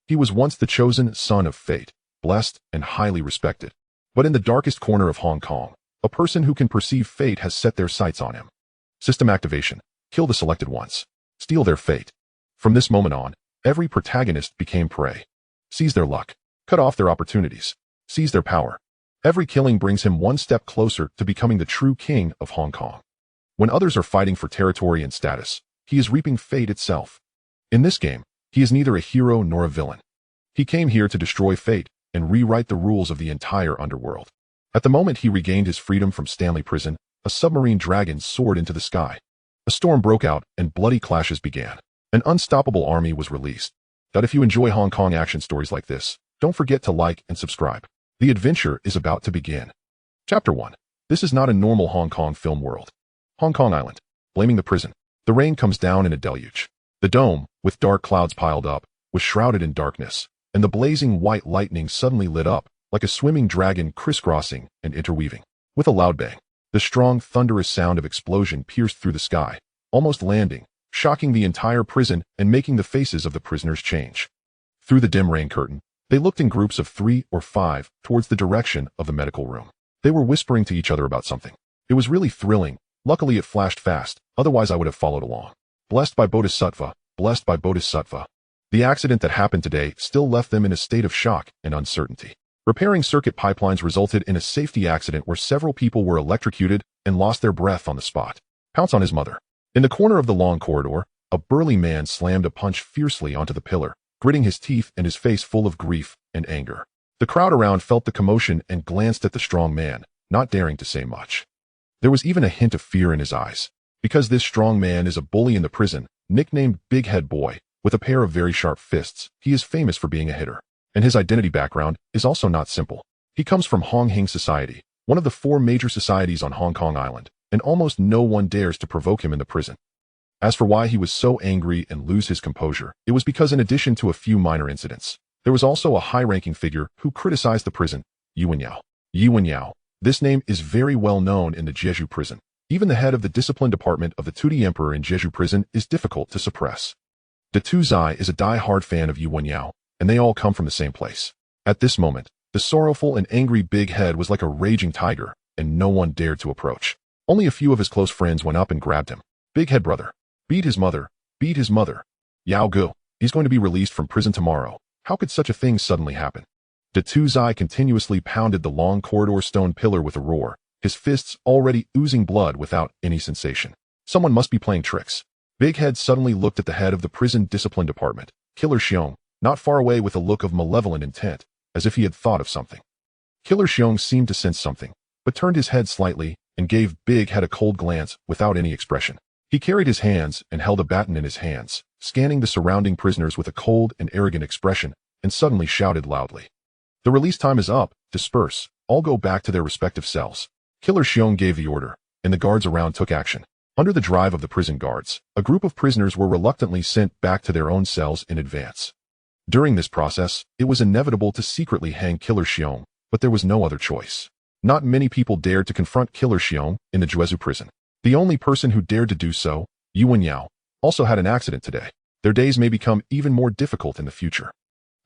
He was once the chosen son of fate, blessed and highly respected. But in the darkest corner of Hong Kong, a person who can perceive fate has set their sights on him. System activation. Kill the selected ones. Steal their fate. From this moment on, every protagonist became prey. Seize their luck. Cut off their opportunities. Seize their power. Every killing brings him one step closer to becoming the true king of Hong Kong. When others are fighting for territory and status, he is reaping fate itself. In this game, he is neither a hero nor a villain. He came here to destroy fate and rewrite the rules of the entire underworld. At the moment he regained his freedom from Stanley Prison, a submarine dragon soared into the sky. A storm broke out and bloody clashes began. An unstoppable army was released. But if you enjoy Hong Kong action stories like this, don't forget to like and subscribe. The adventure is about to begin. Chapter 1. This is not a normal Hong Kong film world. Hong Kong Island. Blaming the prison. The rain comes down in a deluge. The dome, with dark clouds piled up, was shrouded in darkness, and the blazing white lightning suddenly lit up, like a swimming dragon crisscrossing and interweaving. With a loud bang, the strong, thunderous sound of explosion pierced through the sky, almost landing, shocking the entire prison and making the faces of the prisoners change. Through the dim rain curtain, they looked in groups of 3 or 5 towards the direction of the medical room. They were whispering to each other about something. It was really thrilling. Luckily it flashed fast, otherwise I would have followed along. Blessed by Bodhisattva, blessed by Bodhisattva. The accident that happened today still left them in a state of shock and uncertainty. Repairing circuit pipelines resulted in a safety accident where several people were electrocuted and lost their breath on the spot. Pounce on his mother. In the corner of the long corridor, a burly man slammed a punch fiercely onto the pillar, gritting his teeth and his face full of grief and anger. The crowd around felt the commotion and glanced at the strong man, not daring to say much. There was even a hint of fear in his eyes. Because this strong man is a bully in the prison, nicknamed Big Head Boy, with a pair of very sharp fists, he is famous for being a hitter. And his identity background is also not simple. He comes from Hong Hing Society, one of the 4 major societies on Hong Kong Island, and almost no one dares to provoke him in the prison. As for why he was so angry and lose his composure, it was because in addition to a few minor incidents, there was also a high-ranking figure who criticized the prison, Wenyao. Wenyao. This name is very well known in the Jeju prison. Even the head of the discipline department of the Tudi Emperor in Jeju prison is difficult to suppress. De Tu Zai is a die-hard fan of Wenyao, and they all come from the same place. At this moment, the sorrowful and angry big head was like a raging tiger, and no one dared to approach. Only a few of his close friends went up and grabbed him. Big head brother. Beat his mother. Beat his mother. Yao Gu. He's going to be released from prison tomorrow. How could such a thing suddenly happen? De Tu Zai continuously pounded the long corridor stone pillar with a roar, his fists already oozing blood without any sensation. Someone must be playing tricks. Big Head suddenly looked at the head of the prison discipline department, Killer Xiong, not far away with a look of malevolent intent, as if he had thought of something. Killer Xiong seemed to sense something, but turned his head slightly and gave Big Head a cold glance without any expression. He carried his hands and held a baton in his hands, scanning the surrounding prisoners with a cold and arrogant expression, and suddenly shouted loudly. The release time is up. Disperse. All go back to their respective cells. Killer Xiong gave the order, and the guards around took action. Under the drive of the prison guards, a group of prisoners were reluctantly sent back to their own cells in advance. During this process, it was inevitable to secretly hang Killer Xiong, but there was no other choice. Not many people dared to confront Killer Xiong in the Jeju prison. The only person who dared to do so, Wenyao, also had an accident today. Their days may become even more difficult in the future.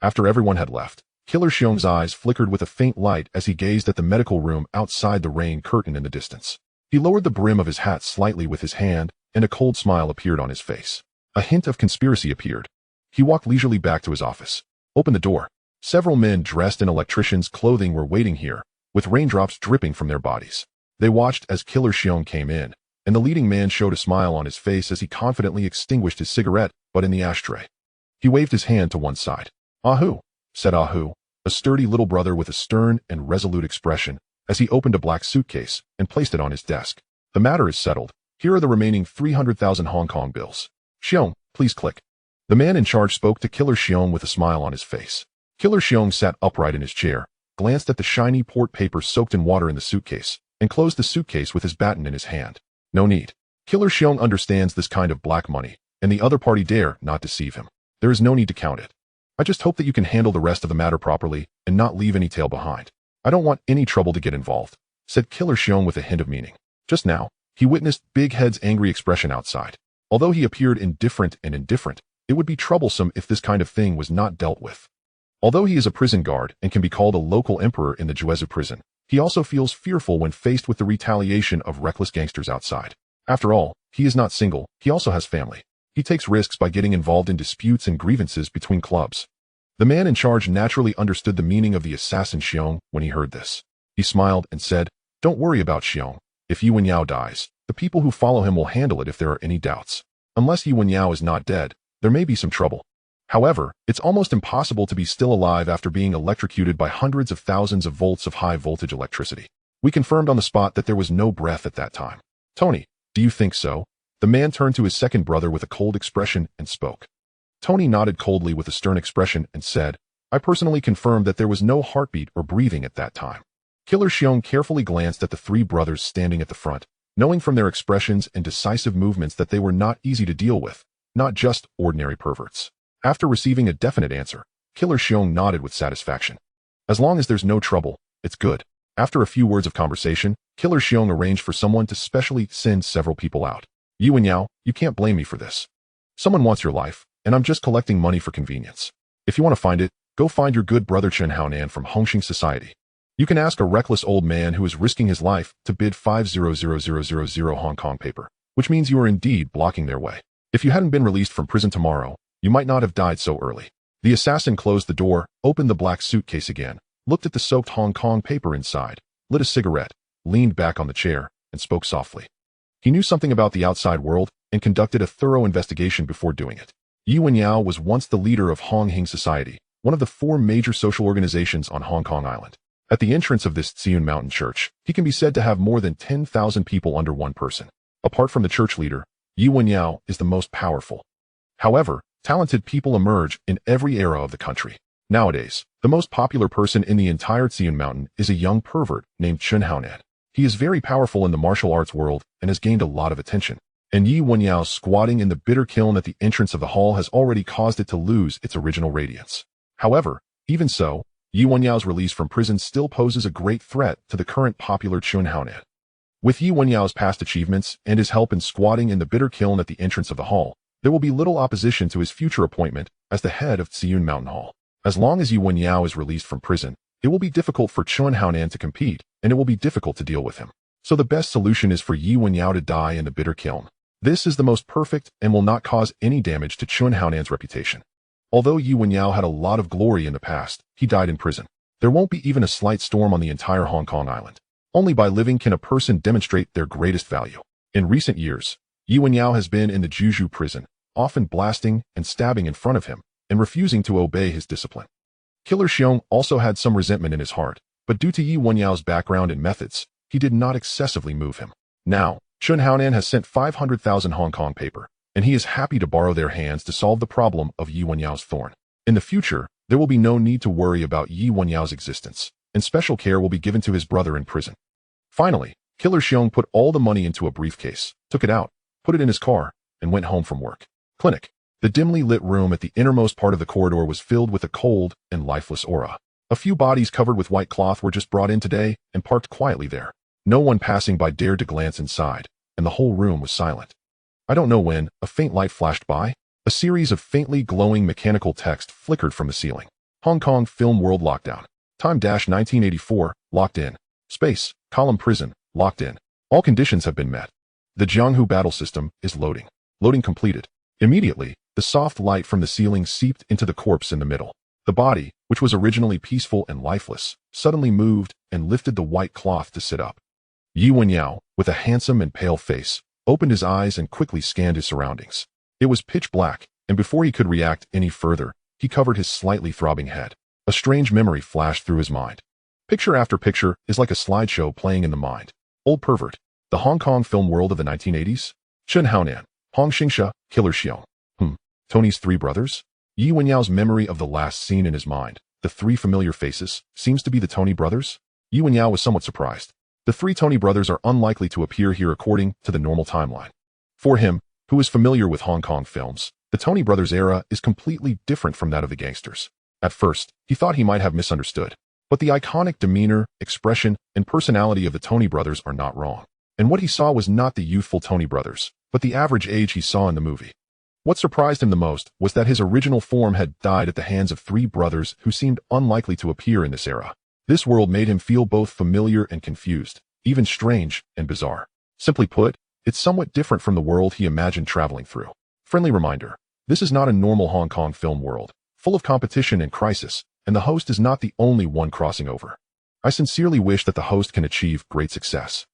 After everyone had left, Killer Xiong's eyes flickered with a faint light as he gazed at the medical room outside the rain curtain in the distance. He lowered the brim of his hat slightly with his hand, and a cold smile appeared on his face. A hint of conspiracy appeared. He walked leisurely back to his office. Opened the door. Several men dressed in electricians' clothing were waiting here, with raindrops dripping from their bodies. They watched as Killer Xiong came in, and the leading man showed a smile on his face as he confidently extinguished his cigarette, but in the ashtray. He waved his hand to one side. "Ahu," said Ahu, a sturdy little brother with a stern and resolute expression, as he opened a black suitcase and placed it on his desk. "The matter is settled. Here are the remaining 300,000 Hong Kong bills. Xiong, please click." The man in charge spoke to Killer Xiong with a smile on his face. Killer Xiong sat upright in his chair, glanced at the shiny port paper soaked in water in the suitcase, and closed the suitcase with his baton in his hand. No need. Killer Xiong understands this kind of black money, and the other party dare not deceive him. There is no need to count it. I just hope that you can handle the rest of the matter properly and not leave any tail behind. I don't want any trouble to get involved, said Killer Xiong with a hint of meaning. Just now, he witnessed Big Head's angry expression outside. Although he appeared indifferent, it would be troublesome if this kind of thing was not dealt with. Although he is a prison guard and can be called a local emperor in the Juezu prison, he also feels fearful when faced with the retaliation of reckless gangsters outside. After all, he is not single, he also has family. He takes risks by getting involved in disputes and grievances between clubs. The man in charge naturally understood the meaning of the assassin Xiong when he heard this. He smiled and said, "Don't worry about Xiong. If Yi Wenyao dies, the people who follow him will handle it if there are any doubts. Unless Yi Wenyao is not dead, there may be some trouble. However, it's almost impossible to be still alive after being electrocuted by hundreds of thousands of volts of high-voltage electricity. We confirmed on the spot that there was no breath at that time. Tony, do you think so?" The man turned to his second brother with a cold expression and spoke. Tony nodded coldly with a stern expression and said, "I personally confirmed that there was no heartbeat or breathing at that time." Killer Xiong carefully glanced at the three brothers standing at the front, knowing from their expressions and decisive movements that they were not easy to deal with, not just ordinary perverts. After receiving a definite answer, Killer Xiong nodded with satisfaction. As long as there's no trouble, it's good. After a few words of conversation, Killer Xiong arranged for someone to specially send several people out. "Yi Wenyao, you can't blame me for this. Someone wants your life, and I'm just collecting money for convenience. If you want to find it, go find your good brother Chen Haonan from Hongxing Society. You can ask a reckless old man who is risking his life to bid 500,000 Hong Kong paper, which means you are indeed blocking their way. If you hadn't been released from prison tomorrow, you might not have died so early." The assassin closed the door, opened the black suitcase again, looked at the soaked Hong Kong paper inside, lit a cigarette, leaned back on the chair, and spoke softly. He knew something about the outside world and conducted a thorough investigation before doing it. Yi Wenyao was once the leader of Hongxing Society, one of the 4 major social organizations on Hong Kong Island. At the entrance of this Tsiun Mountain Church, he can be said to have more than 10,000 people under one person. Apart from the church leader, Yi Wenyao is the most powerful. However, talented people emerge in every era of the country. Nowadays, the most popular person in the entire Tsiun Mountain is a young pervert named Chen Haonan. He is very powerful in the martial arts world and has gained a lot of attention. And Yi Wenyao squatting in the bitter kiln at the entrance of the hall has already caused it to lose its original radiance. However, even so, Yi Wenyao's release from prison still poses a great threat to the current popular Chen Haonan. With Yi Wenyao's past achievements and his help in squatting in the bitter kiln at the entrance of the hall, there will be little opposition to his future appointment as the head of Tsiun Mountain Hall. As long as Yi Wenyao is released from prison, it will be difficult for Chen Haonan to compete, and it will be difficult to deal with him. So the best solution is for Yi Wenyao to die in the bitter kiln. This is the most perfect and will not cause any damage to Chen Haonan's reputation. Although Yi Wenyao had a lot of glory in the past, he died in prison. There won't be even a slight storm on the entire Hong Kong island. Only by living can a person demonstrate their greatest value. In recent years, Yi Wenyao has been in the Juju prison, often blasting and stabbing in front of him, and refusing to obey his discipline. Killer Xiong also had some resentment in his heart, but due to Yi Wenyao's background and methods, he did not excessively move him. Now, Chen Haonan has sent 500,000 Hong Kong paper, and he is happy to borrow their hands to solve the problem of Yi Wenyao's thorn. In the future, there will be no need to worry about Yi Wenyao's existence, and special care will be given to his brother in prison. Finally, Killer Xiong put all the money into a briefcase, took it out, put it in his car, and went home from work. Clinic. The dimly lit room at the innermost part of the corridor was filled with a cold and lifeless aura. A few bodies covered with white cloth were just brought in today and parked quietly there. No one passing by dared to glance inside, and the whole room was silent. I don't know when, a faint light flashed by. A series of faintly glowing mechanical text flickered from the ceiling. Hong Kong Film World Lockdown. Time-1984, locked in. Space, Column Prison, locked in. All conditions have been met. The Jianghu battle system is loading. Loading completed. Immediately, the soft light from the ceiling seeped into the corpse in the middle. The body, which was originally peaceful and lifeless, suddenly moved and lifted the white cloth to sit up. Yi Wenyao, with a handsome and pale face, opened his eyes and quickly scanned his surroundings. It was pitch black, and before he could react any further, he covered his slightly throbbing head. A strange memory flashed through his mind. Picture after picture is like a slideshow playing in the mind. Old pervert. The Hong Kong film world of the 1980s? Chen Haonan. Hong Xingsha, Killer Xiong. Tony's 3 brothers? Yi Wenyao's memory of the last scene in his mind, the 3 familiar faces, seems to be the Tony brothers? Yi Wenyao was somewhat surprised. The 3 Tony brothers are unlikely to appear here according to the normal timeline. For him, who is familiar with Hong Kong films, the Tony brothers era is completely different from that of the gangsters. At first, he thought he might have misunderstood. But the iconic demeanor, expression, and personality of the Tony brothers are not wrong. And what he saw was not the youthful Tony brothers, but the average age he saw in the movie. What surprised him the most was that his original form had died at the hands of three brothers who seemed unlikely to appear in this era. This world made him feel both familiar and confused, even strange and bizarre. Simply put, it's somewhat different from the world he imagined traveling through. Friendly reminder, this is not a normal Hong Kong film world, full of competition and crisis, and the host is not the only one crossing over. I sincerely wish that the host can achieve great success.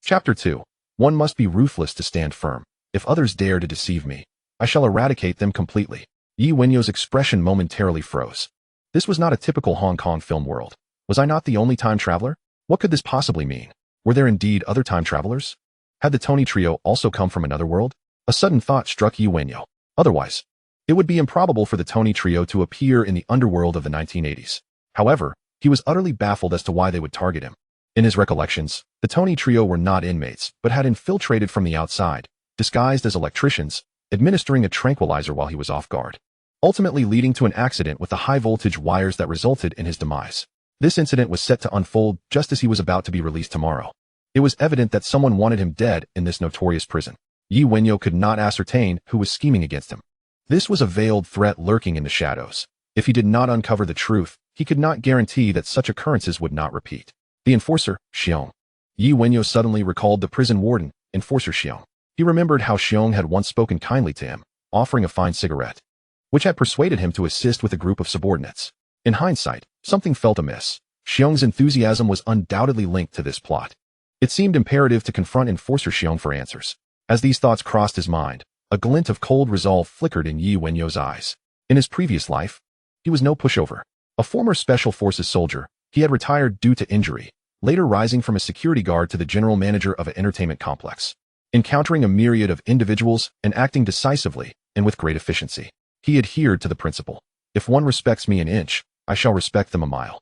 Chapter 2. One must be ruthless to stand firm. If others dare to deceive me, I shall eradicate them completely. Wenyao's expression momentarily froze. This was not a typical Hong Kong film world. Was I not the only time traveler? What could this possibly mean? Were there indeed other time travelers? Had the Tony trio also come from another world? A sudden thought struck Wenyao. Otherwise, it would be improbable for the Tony trio to appear in the underworld of the 1980s. However, he was utterly baffled as to why they would target him. In his recollections, the Tony trio were not inmates, but had infiltrated from the outside, disguised as electricians, administering a tranquilizer while he was off guard, ultimately leading to an accident with the high-voltage wires that resulted in his demise. This incident was set to unfold just as he was about to be released tomorrow. It was evident that someone wanted him dead in this notorious prison. Wenyao could not ascertain who was scheming against him. This was a veiled threat lurking in the shadows. If he did not uncover the truth, he could not guarantee that such occurrences would not repeat. The enforcer, Xiong. Wenyao suddenly recalled the prison warden, Enforcer Xiong. He remembered how Xiong had once spoken kindly to him, offering a fine cigarette, which had persuaded him to assist with a group of subordinates. In hindsight, something felt amiss. Xiong's enthusiasm was undoubtedly linked to this plot. It seemed imperative to confront Enforcer Xiong for answers. As these thoughts crossed his mind, a glint of cold resolve flickered in Wenyao's eyes. In his previous life, he was no pushover. A former Special Forces soldier, he had retired due to injury, later rising from a security guard to the general manager of an entertainment complex. Encountering a myriad of individuals and acting decisively and with great efficiency, he adhered to the principle: if one respects me an inch, I shall respect them a mile.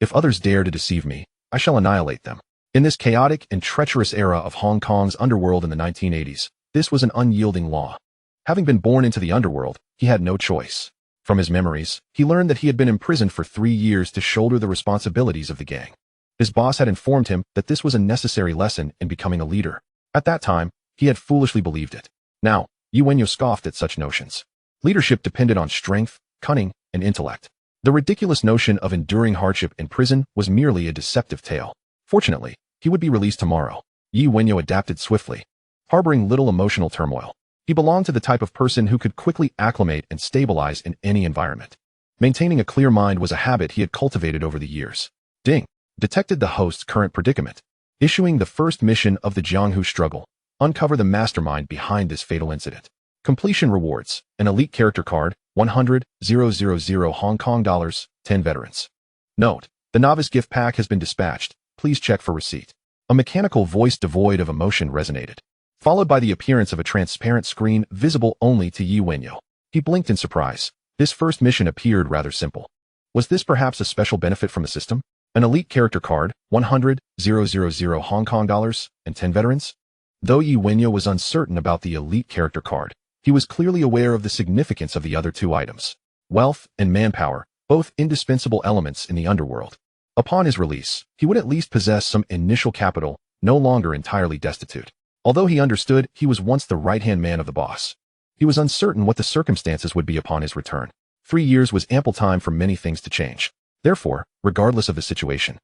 If others dare to deceive me, I shall annihilate them. In this chaotic and treacherous era of Hong Kong's underworld in the 1980s, this was an unyielding law. Having been born into the underworld, he had no choice. From his memories, he learned that he had been imprisoned for 3 years to shoulder the responsibilities of the gang. His boss had informed him that this was a necessary lesson in becoming a leader. At that time, he had foolishly believed it. Now, Wenyao scoffed at such notions. Leadership depended on strength, cunning, and intellect. The ridiculous notion of enduring hardship in prison was merely a deceptive tale. Fortunately, he would be released tomorrow. Wenyao adapted swiftly, harboring little emotional turmoil. He belonged to the type of person who could quickly acclimate and stabilize in any environment. Maintaining a clear mind was a habit he had cultivated over the years. Ding detected the host's current predicament. Issuing the first mission of the Jianghu struggle, uncover the mastermind behind this fatal incident. Completion rewards: an elite character card, 100,000 Hong Kong dollars, 10 veterans. Note: the novice gift pack has been dispatched. Please check for receipt. A mechanical voice devoid of emotion resonated, followed by the appearance of a transparent screen visible only to Wenyao. He blinked in surprise. This first mission appeared rather simple. Was this perhaps a special benefit from the system? An elite character card, 100,000 Hong Kong dollars, and 10 veterans? Though Wenyao was uncertain about the elite character card, he was clearly aware of the significance of the other two items. Wealth and manpower, both indispensable elements in the underworld. Upon his release, he would at least possess some initial capital, no longer entirely destitute. Although he understood he was once the right-hand man of the boss, he was uncertain what the circumstances would be upon his return. 3 years was ample time for many things to change. Therefore, regardless of the situation,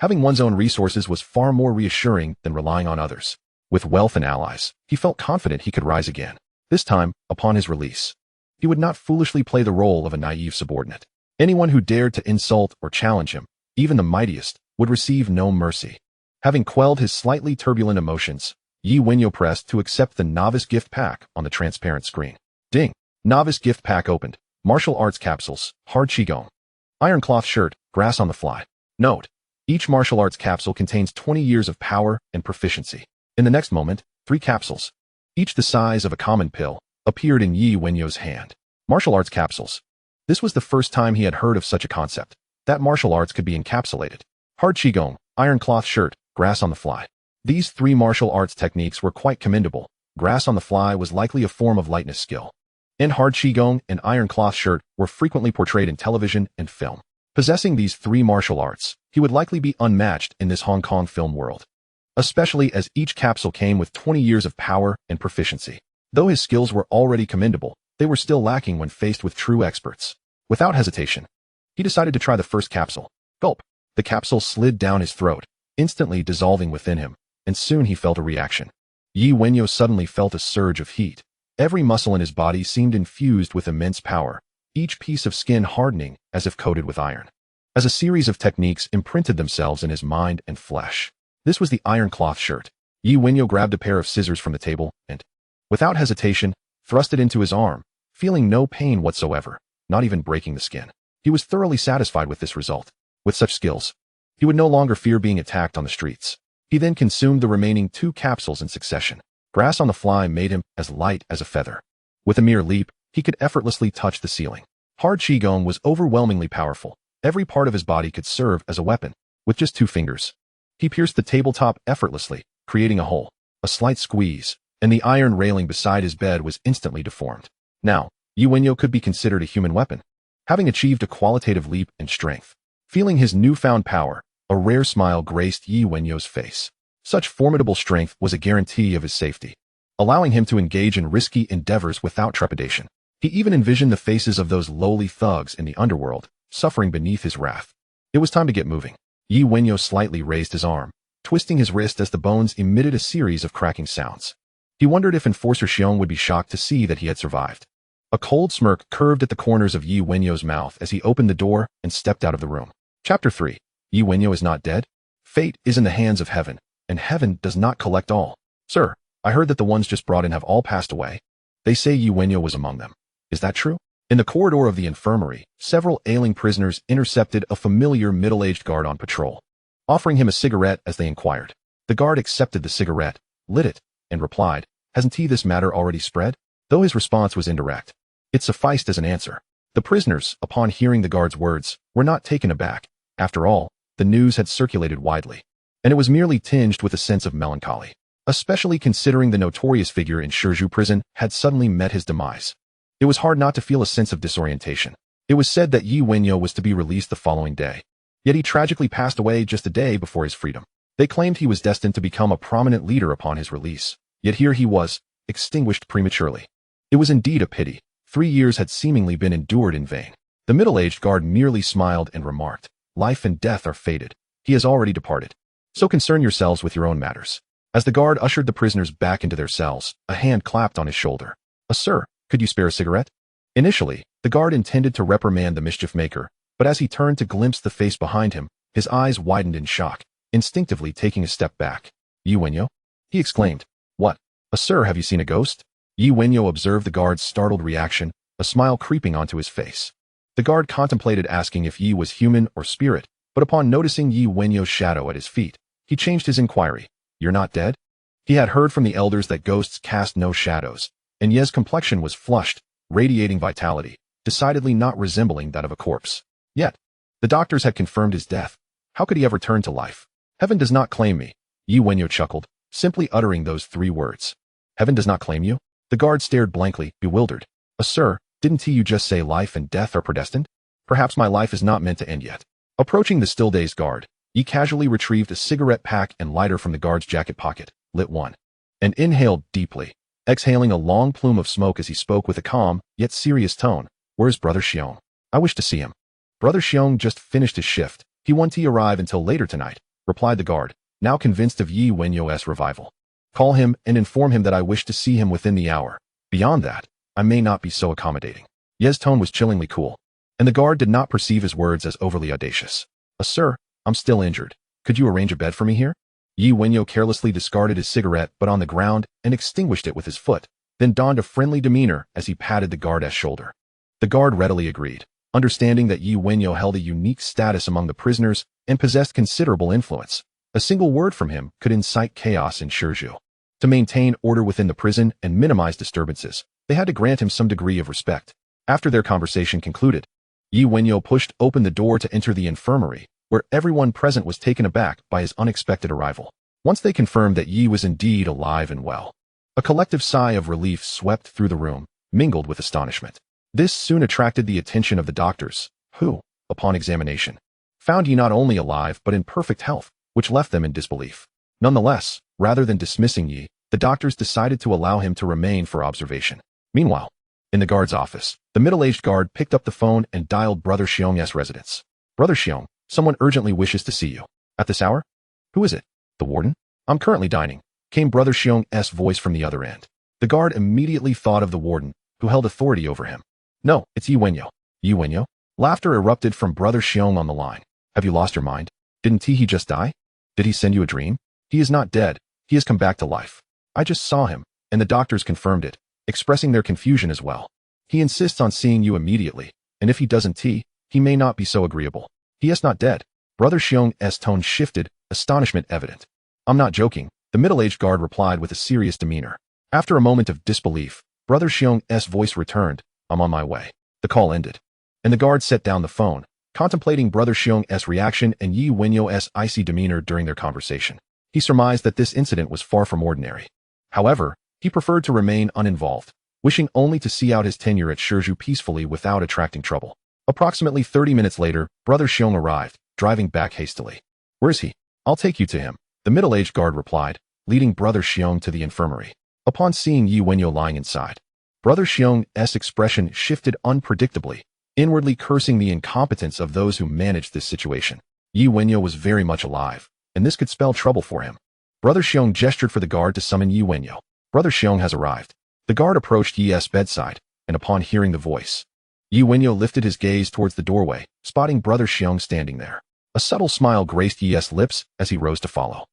having one's own resources was far more reassuring than relying on others. With wealth and allies, he felt confident he could rise again. This time, upon his release, he would not foolishly play the role of a naive subordinate. Anyone who dared to insult or challenge him, even the mightiest, would receive no mercy. Having quelled his slightly turbulent emotions, Wenyao pressed to accept the novice gift pack on the transparent screen. Ding! Novice gift pack opened. Martial arts capsules, hard qigong. Iron cloth shirt, grass on the fly. Note: each martial arts capsule contains 20 years of power and proficiency. In the next moment, 3 capsules, each the size of a common pill, appeared in Wenyao's hand. Martial arts capsules. This was the first time he had heard of such a concept, that martial arts could be encapsulated. Hard qigong, iron cloth shirt, grass on the fly. These 3 martial arts techniques were quite commendable. Grass on the fly was likely a form of lightness skill. And hard qigong and iron cloth shirt were frequently portrayed in television and film. Possessing these 3 martial arts, he would likely be unmatched in this Hong Kong film world, especially as each capsule came with 20 years of power and proficiency. Though his skills were already commendable, they were still lacking when faced with true experts. Without hesitation, he decided to try the first capsule. Gulp. The capsule slid down his throat, instantly dissolving within him, and soon he felt a reaction. Wenyao suddenly felt a surge of heat. Every muscle in his body seemed infused with immense power, each piece of skin hardening as if coated with iron. As a series of techniques imprinted themselves in his mind and flesh. This was the iron cloth shirt. Wenyao grabbed a pair of scissors from the table and, without hesitation, thrust it into his arm, feeling no pain whatsoever, not even breaking the skin. He was thoroughly satisfied with this result. With such skills, he would no longer fear being attacked on the streets. He then consumed the remaining 2 capsules in succession. Grass on the fly made him as light as a feather. With a mere leap, he could effortlessly touch the ceiling. Hard Qigong was overwhelmingly powerful. Every part of his body could serve as a weapon. With just 2 fingers, he pierced the tabletop effortlessly, creating a hole. A slight squeeze, and the iron railing beside his bed was instantly deformed. Now, Wenyao could be considered a human weapon, having achieved a qualitative leap in strength. Feeling his newfound power, a rare smile graced Wenyao's face. Such formidable strength was a guarantee of his safety, allowing him to engage in risky endeavors without trepidation. He even envisioned the faces of those lowly thugs in the underworld, suffering beneath his wrath. It was time to get moving. Wenyao slightly raised his arm, twisting his wrist as the bones emitted a series of cracking sounds. He wondered if Enforcer Xiong would be shocked to see that he had survived. A cold smirk curved at the corners of Wenyao's mouth as he opened the door and stepped out of the room. Chapter 3. Wenyao is not dead? Fate is in the hands of heaven, and heaven does not collect all. Sir, I heard that the ones just brought in have all passed away. They say Wenyao was among them. Is that true? In the corridor of the infirmary, several ailing prisoners intercepted a familiar middle-aged guard on patrol, offering him a cigarette as they inquired. The guard accepted the cigarette, lit it, and replied, "Hasn't this matter already spread?" Though his response was indirect, it sufficed as an answer. The prisoners, upon hearing the guard's words, were not taken aback. After all, the news had circulated widely, and it was merely tinged with a sense of melancholy, especially considering the notorious figure in Shizhou prison had suddenly met his demise. It was hard not to feel a sense of disorientation. It was said that Wenyao was to be released the following day, yet he tragically passed away just a day before his freedom. They claimed he was destined to become a prominent leader upon his release, yet here he was, extinguished prematurely. It was indeed a pity. 3 years had seemingly been endured in vain. The middle-aged guard merely smiled and remarked, "Life and death are fated. He has already departed. So concern yourselves with your own matters." As the guard ushered the prisoners back into their cells, a hand clapped on his shoulder. Sir, could you spare a cigarette?" Initially, the guard intended to reprimand the mischief maker, but as he turned to glimpse the face behind him, his eyes widened in shock, instinctively taking a step back. "Wenyao?" he exclaimed. "What? Sir, have you seen a ghost?" Wenyao observed the guard's startled reaction, a smile creeping onto his face. The guard contemplated asking if Yi was human or spirit, but upon noticing Wenyao's shadow at his feet, he changed his inquiry. "You're not dead?" He had heard from the elders that ghosts cast no shadows, and Ye's complexion was flushed, radiating vitality, decidedly not resembling that of a corpse. Yet, the doctors had confirmed his death. How could he ever turn to life? "Heaven does not claim me," Wenyao chuckled, simply uttering those 3 words. "Heaven does not claim you?" The guard stared blankly, bewildered. Sir, didn't you just say life and death are predestined? Perhaps my life is not meant to end yet." Approaching the still-dazed guard, he casually retrieved a cigarette pack and lighter from the guard's jacket pocket, lit one, and inhaled deeply, exhaling a long plume of smoke as he spoke with a calm, yet serious tone. "Where's Brother Xiong? I wish to see him." "Brother Xiong just finished his shift. He won't arrive until later tonight," replied the guard, now convinced of Wenyao's revival. "Call him and inform him that I wish to see him within the hour. Beyond that, I may not be so accommodating." Ye's tone was chillingly cool, and the guard did not perceive his words as overly audacious. "Sir, I'm still injured. Could you arrange a bed for me here?" Wenyao carelessly discarded his cigarette but on the ground and extinguished it with his foot, then donned a friendly demeanor as he patted the guard's shoulder. The guard readily agreed, understanding that Wenyao held a unique status among the prisoners and possessed considerable influence. A single word from him could incite chaos in Shizhou. To maintain order within the prison and minimize disturbances, they had to grant him some degree of respect. After their conversation concluded, Wenyao pushed open the door to enter the infirmary, where everyone present was taken aback by his unexpected arrival. Once they confirmed that Yi was indeed alive and well, a collective sigh of relief swept through the room, mingled with astonishment. This soon attracted the attention of the doctors, who, upon examination, found Yi not only alive but in perfect health, which left them in disbelief. Nonetheless, rather than dismissing Yi, the doctors decided to allow him to remain for observation. Meanwhile, In the guard's office, the middle-aged guard picked up the phone and dialed Brother Xiong's residence. Brother Xiong, someone urgently wishes to see you. At this hour? Who is it? The warden? I'm currently dining, came Brother Xiong's voice from the other end. The guard immediately thought of the warden, who held authority over him. No, it's Yi Wenyao. Yi Wenyao? Laughter erupted from Brother Xiong on the line. Have you lost your mind? Didn't he just die? Did he send you a dream? He is not dead. He has come back to life. I just saw him, and the doctors confirmed it, expressing their confusion as well. He insists on seeing you immediately, and if he doesn't he may not be so agreeable. He is not dead. Brother Xiong's tone shifted, astonishment evident. I'm not joking, the middle-aged guard replied with a serious demeanor. After a moment of disbelief, Brother Xiong's voice returned. I'm on my way. The call ended, and the guard set down the phone, contemplating Brother Xiong's reaction and Yi Wenyao's icy demeanor during their conversation. He surmised that this incident was far from ordinary. However, he preferred to remain uninvolved, wishing only to see out his tenure at Shizhu peacefully without attracting trouble. Approximately 30 minutes later, Brother Xiong arrived, driving back hastily. Where is he? I'll take you to him, the middle-aged guard replied, leading Brother Xiong to the infirmary. Upon seeing Yi Wenyao lying inside, Brother Xiong's expression shifted unpredictably, inwardly cursing the incompetence of those who managed this situation. Yi Wenyao was very much alive, and this could spell trouble for him. Brother Xiong gestured for the guard to summon Yi Wenyao. Brother Xiong has arrived. The guard approached Yi's bedside, and upon hearing the voice, Yi Wenyao lifted his gaze towards the doorway, spotting Brother Xiong standing there. A subtle smile graced Yi's lips as he rose to follow.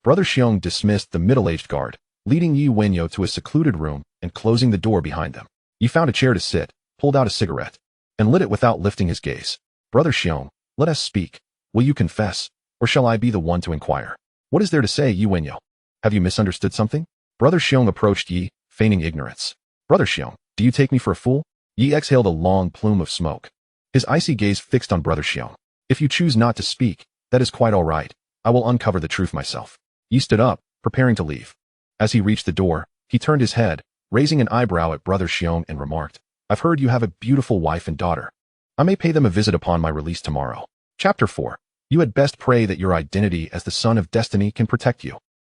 Brother Xiong dismissed the middle-aged guard, leading Yi Wenyao to a secluded room and closing the door behind them. He found a chair to sit, pulled out a cigarette, and lit it without lifting his gaze. Brother Xiong, let us speak. Will you confess, or shall I be the one to inquire? What is there to say, Yi Wenyao? Have you misunderstood something? Brother Xiong approached Yi, feigning ignorance. Brother Xiong, do you take me for a fool? Yi exhaled a long plume of smoke. His icy gaze fixed on Brother Xiong. If you choose not to speak, that is quite all right. I will uncover the truth myself. Yi stood up, preparing to leave. As he reached the door, he turned his head, raising an eyebrow at Brother Xiong and remarked, I've heard you have a beautiful wife and daughter. I may pay them a visit upon my release tomorrow. Chapter 4. You had best pray that your identity as the son of destiny can protect you.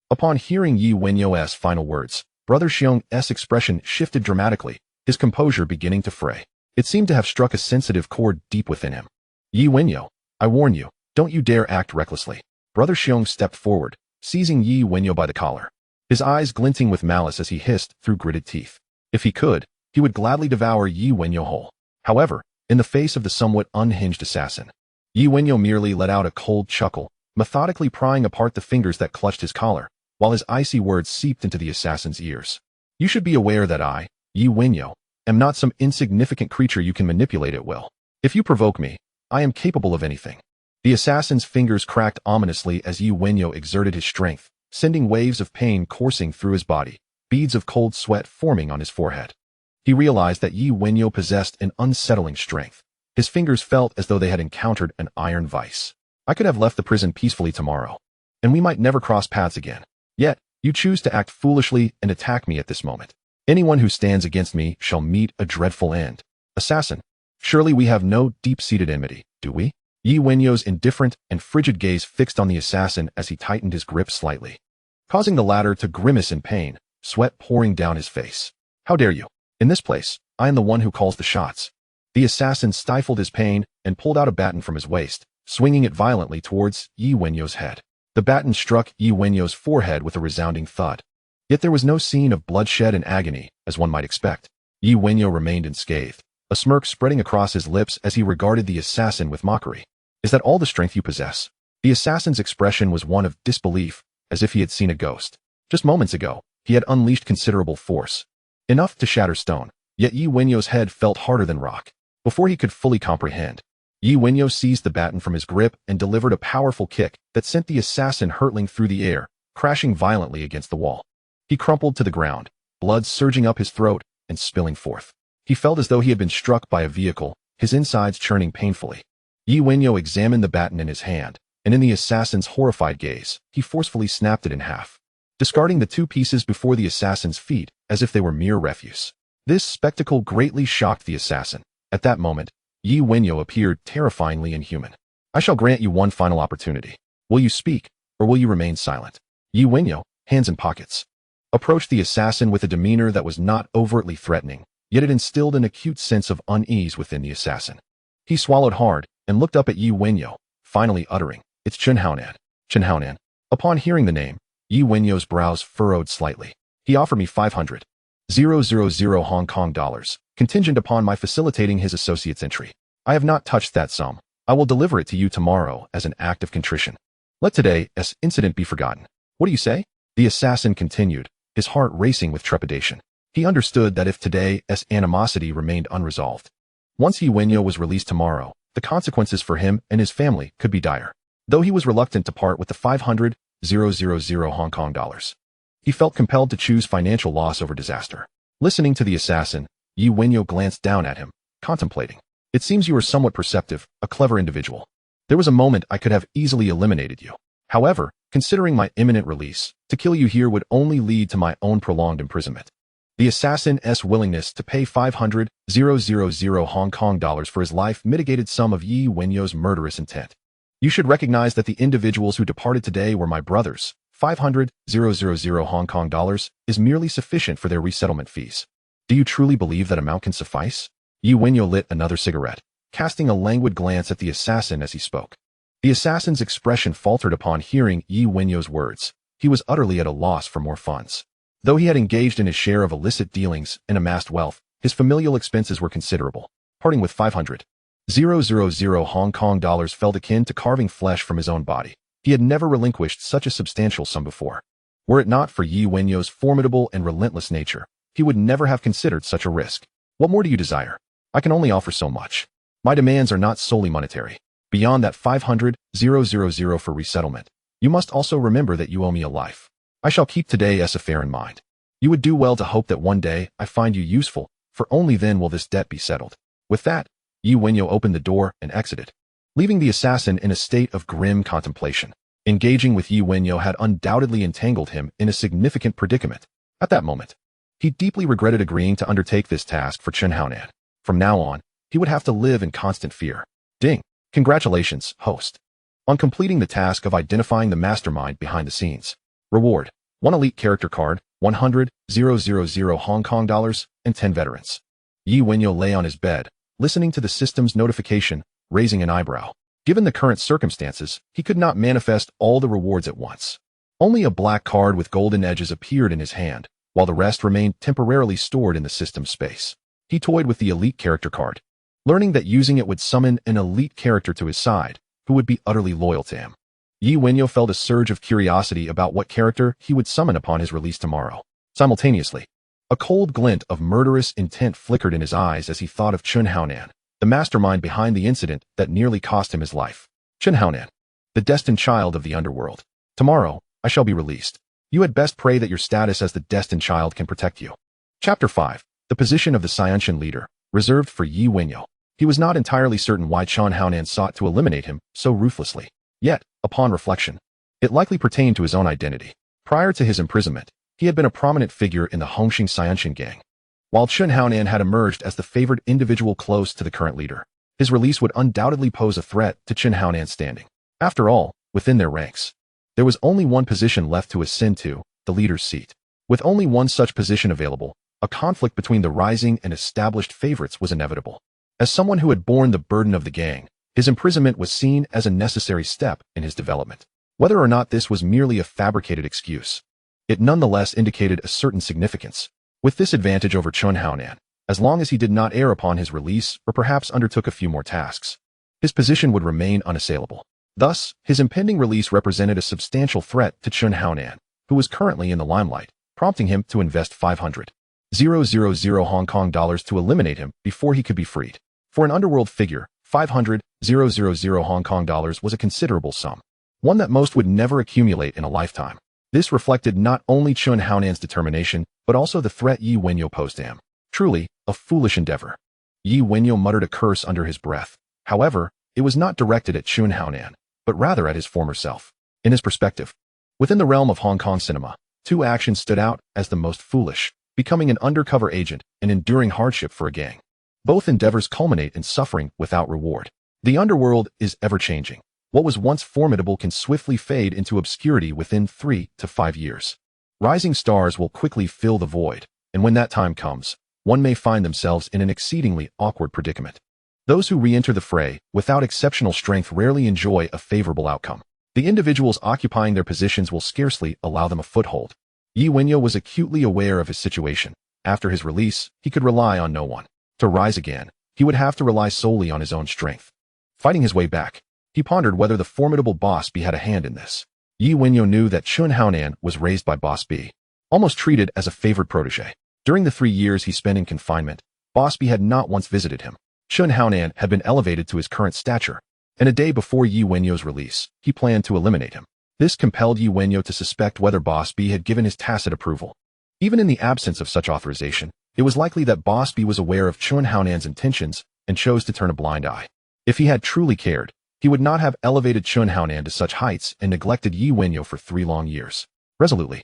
Upon hearing Yi Wenyao's final words, Brother Xiong's expression shifted dramatically, his composure beginning to fray. It seemed to have struck a sensitive chord deep within him. Yi Wenyao, I warn you, don't you dare act recklessly. Brother Xiong stepped forward, seizing Yi Wenyao by the collar, his eyes glinting with malice as he hissed through gritted teeth. If he could, he would gladly devour Yi Wenyao whole. However, in the face of the somewhat unhinged assassin, Yi Wenyao merely let out a cold chuckle, methodically prying apart the fingers that clutched his collar, while his icy words seeped into the assassin's ears. You should be aware that I, Yi Wenyao, am not some insignificant creature you can manipulate at will. If you provoke me, I am capable of anything. The assassin's fingers cracked ominously as Yi Wenyao exerted his strength, sending waves of pain coursing through his body, beads of cold sweat forming on his forehead. He realized that Yi Wenyao possessed an unsettling strength. His fingers felt as though they had encountered an iron vice. I could have left the prison peacefully tomorrow, and we might never cross paths again. Yet, you choose to act foolishly and attack me at this moment. Anyone who stands against me shall meet a dreadful end. Assassin, surely we have no deep-seated enmity, do we? Yi Wenyao's indifferent and frigid gaze fixed on the assassin as he tightened his grip slightly, causing the latter to grimace in pain, sweat pouring down his face. How dare you? In this place, I am the one who calls the shots. The assassin stifled his pain and pulled out a baton from his waist, swinging it violently towards Yi Wenyao's head. The baton struck Yi Wenyao's forehead with a resounding thud. Yet there was no scene of bloodshed and agony, as one might expect. Yi Wenyao remained unscathed, a smirk spreading across his lips as he regarded the assassin with mockery. Is that all the strength you possess? The assassin's expression was one of disbelief, as if he had seen a ghost. Just moments ago, he had unleashed considerable force, enough to shatter stone, yet Yi Wenyao's head felt harder than rock. Before he could fully comprehend, Yi Wenyao seized the baton from his grip and delivered a powerful kick that sent the assassin hurtling through the air, crashing violently against the wall. He crumpled to the ground, blood surging up his throat and spilling forth. He felt as though he had been struck by a vehicle, his insides churning painfully. Yi Wenyao examined the baton in his hand, and in the assassin's horrified gaze, he forcefully snapped it in half, discarding the two pieces before the assassin's feet as if they were mere refuse. This spectacle greatly shocked the assassin. At that moment, Yi Wenyao appeared terrifyingly inhuman. I shall grant you one final opportunity. Will you speak, or will you remain silent? Yi Wenyao, hands in pockets, approached the assassin with a demeanor that was not overtly threatening, yet it instilled an acute sense of unease within the assassin. He swallowed hard and looked up at Yi Wenyao, finally uttering, "It's Chen Haonan." Chen Haonan. Upon hearing the name, Yi Wenyao's brows furrowed slightly. He offered me 500,000 Hong Kong dollars, contingent upon my facilitating his associate's entry. I have not touched that sum. I will deliver it to you tomorrow as an act of contrition. Let today's incident be forgotten. What do you say? The assassin continued, his heart racing with trepidation. He understood that if today's animosity remained unresolved, once Yi Wenyao was released tomorrow, the consequences for him and his family could be dire. Though he was reluctant to part with the 500,000 Hong Kong dollars, he felt compelled to choose financial loss over disaster. Listening to the assassin, Yi Wenyao glanced down at him, contemplating. It seems you are somewhat perceptive, a clever individual. There was a moment I could have easily eliminated you. However, considering my imminent release, to kill you here would only lead to my own prolonged imprisonment. The assassin's willingness to pay 500,000 Hong Kong dollars for his life mitigated some of Yi Wenyao's murderous intent. You should recognize that the individuals who departed today were my brothers. 500,000 Hong Kong dollars is merely sufficient for their resettlement fees. Do you truly believe that amount can suffice? Yi Wenyao lit another cigarette, casting a languid glance at the assassin as he spoke. The assassin's expression faltered upon hearing Yi Wenyao's words. He was utterly at a loss for more funds. Though he had engaged in his share of illicit dealings and amassed wealth, his familial expenses were considerable. Parting with 500,000 Hong Kong dollars felt akin to carving flesh from his own body. He had never relinquished such a substantial sum before. Were it not for Yi Wenyao's formidable and relentless nature, he would never have considered such a risk. What more do you desire? I can only offer so much. My demands are not solely monetary. Beyond that 500,000 for resettlement, you must also remember that you owe me a life. I shall keep today's affair in mind. You would do well to hope that one day I find you useful, for only then will this debt be settled. With that, Yi Wenyao opened the door and exited, leaving the assassin in a state of grim contemplation. Engaging with Yi Wenyao had undoubtedly entangled him in a significant predicament. At that moment, he deeply regretted agreeing to undertake this task for Chen Haonan. From now on, he would have to live in constant fear. Ding! Congratulations, host, on completing the task of identifying the mastermind behind the scenes. Reward: 1 elite character card, 100,000 Hong Kong dollars, and 10 veterans. Yi Wenyao lay on his bed, listening to the system's notification, raising an eyebrow. Given the current circumstances, he could not manifest all the rewards at once. Only a black card with golden edges appeared in his hand, while the rest remained temporarily stored in the system's space. He toyed with the elite character card, learning that using it would summon an elite character to his side, who would be utterly loyal to him. Yi Wenyao felt a surge of curiosity about what character he would summon upon his release tomorrow. Simultaneously, a cold glint of murderous intent flickered in his eyes as he thought of Chen Haonan, the mastermind behind the incident that nearly cost him his life. Chen Haonan, the destined child of the Underworld. Tomorrow, I shall be released. You had best pray that your status as the destined child can protect you. Chapter 5. The position of the Xiantian leader, reserved for Yi Wenyao. He was not entirely certain why Chen Haonan sought to eliminate him so ruthlessly. Yet, upon reflection, it likely pertained to his own identity. Prior to his imprisonment, he had been a prominent figure in the Hongxing Xiantian gang. While Chen Haonan had emerged as the favored individual close to the current leader, his release would undoubtedly pose a threat to Chen Haonan's standing. After all, within their ranks, there was only one position left to ascend to, the leader's seat. With only one such position available, a conflict between the rising and established favorites was inevitable. As someone who had borne the burden of the gang, his imprisonment was seen as a necessary step in his development. Whether or not this was merely a fabricated excuse, it nonetheless indicated a certain significance. With this advantage over Chen Haonan, as long as he did not err upon his release or perhaps undertook a few more tasks, his position would remain unassailable. Thus, his impending release represented a substantial threat to Chen Haonan, who was currently in the limelight, prompting him to invest 500,000 Hong Kong dollars to eliminate him before he could be freed. For an underworld figure, 500,000 Hong Kong dollars was a considerable sum, one that most would never accumulate in a lifetime. This reflected not only Chen Haonan's determination, but also the threat Yi Wenyao posed to him. Truly, a foolish endeavor. Yi Wenyao muttered a curse under his breath. However, it was not directed at Chen Haonan, but rather at his former self. In his perspective, within the realm of Hong Kong cinema, two actions stood out as the most foolish: becoming an undercover agent and enduring hardship for a gang. Both endeavors culminate in suffering without reward. The underworld is ever-changing. What was once formidable can swiftly fade into obscurity within 3 to 5 years. Rising stars will quickly fill the void, and when that time comes, one may find themselves in an exceedingly awkward predicament. Those who re-enter the fray without exceptional strength rarely enjoy a favorable outcome. The individuals occupying their positions will scarcely allow them a foothold. Wenyao was acutely aware of his situation. After his release, he could rely on no one. To rise again, he would have to rely solely on his own strength. Fighting his way back, he pondered whether the formidable Boss B had a hand in this. Wenyao knew that Chun Haonan was raised by Boss B, almost treated as a favored protege. During the 3 years he spent in confinement, Boss B had not once visited him. Chun Haonan had been elevated to his current stature, and a day before Wenyao's release, he planned to eliminate him. This compelled Wenyao to suspect whether Boss B had given his tacit approval. Even in the absence of such authorization, it was likely that Boss B was aware of Chun Haonan's intentions and chose to turn a blind eye. If he had truly cared, he would not have elevated Chun Haonan to such heights and neglected Wenyao for 3 long years. Resolutely,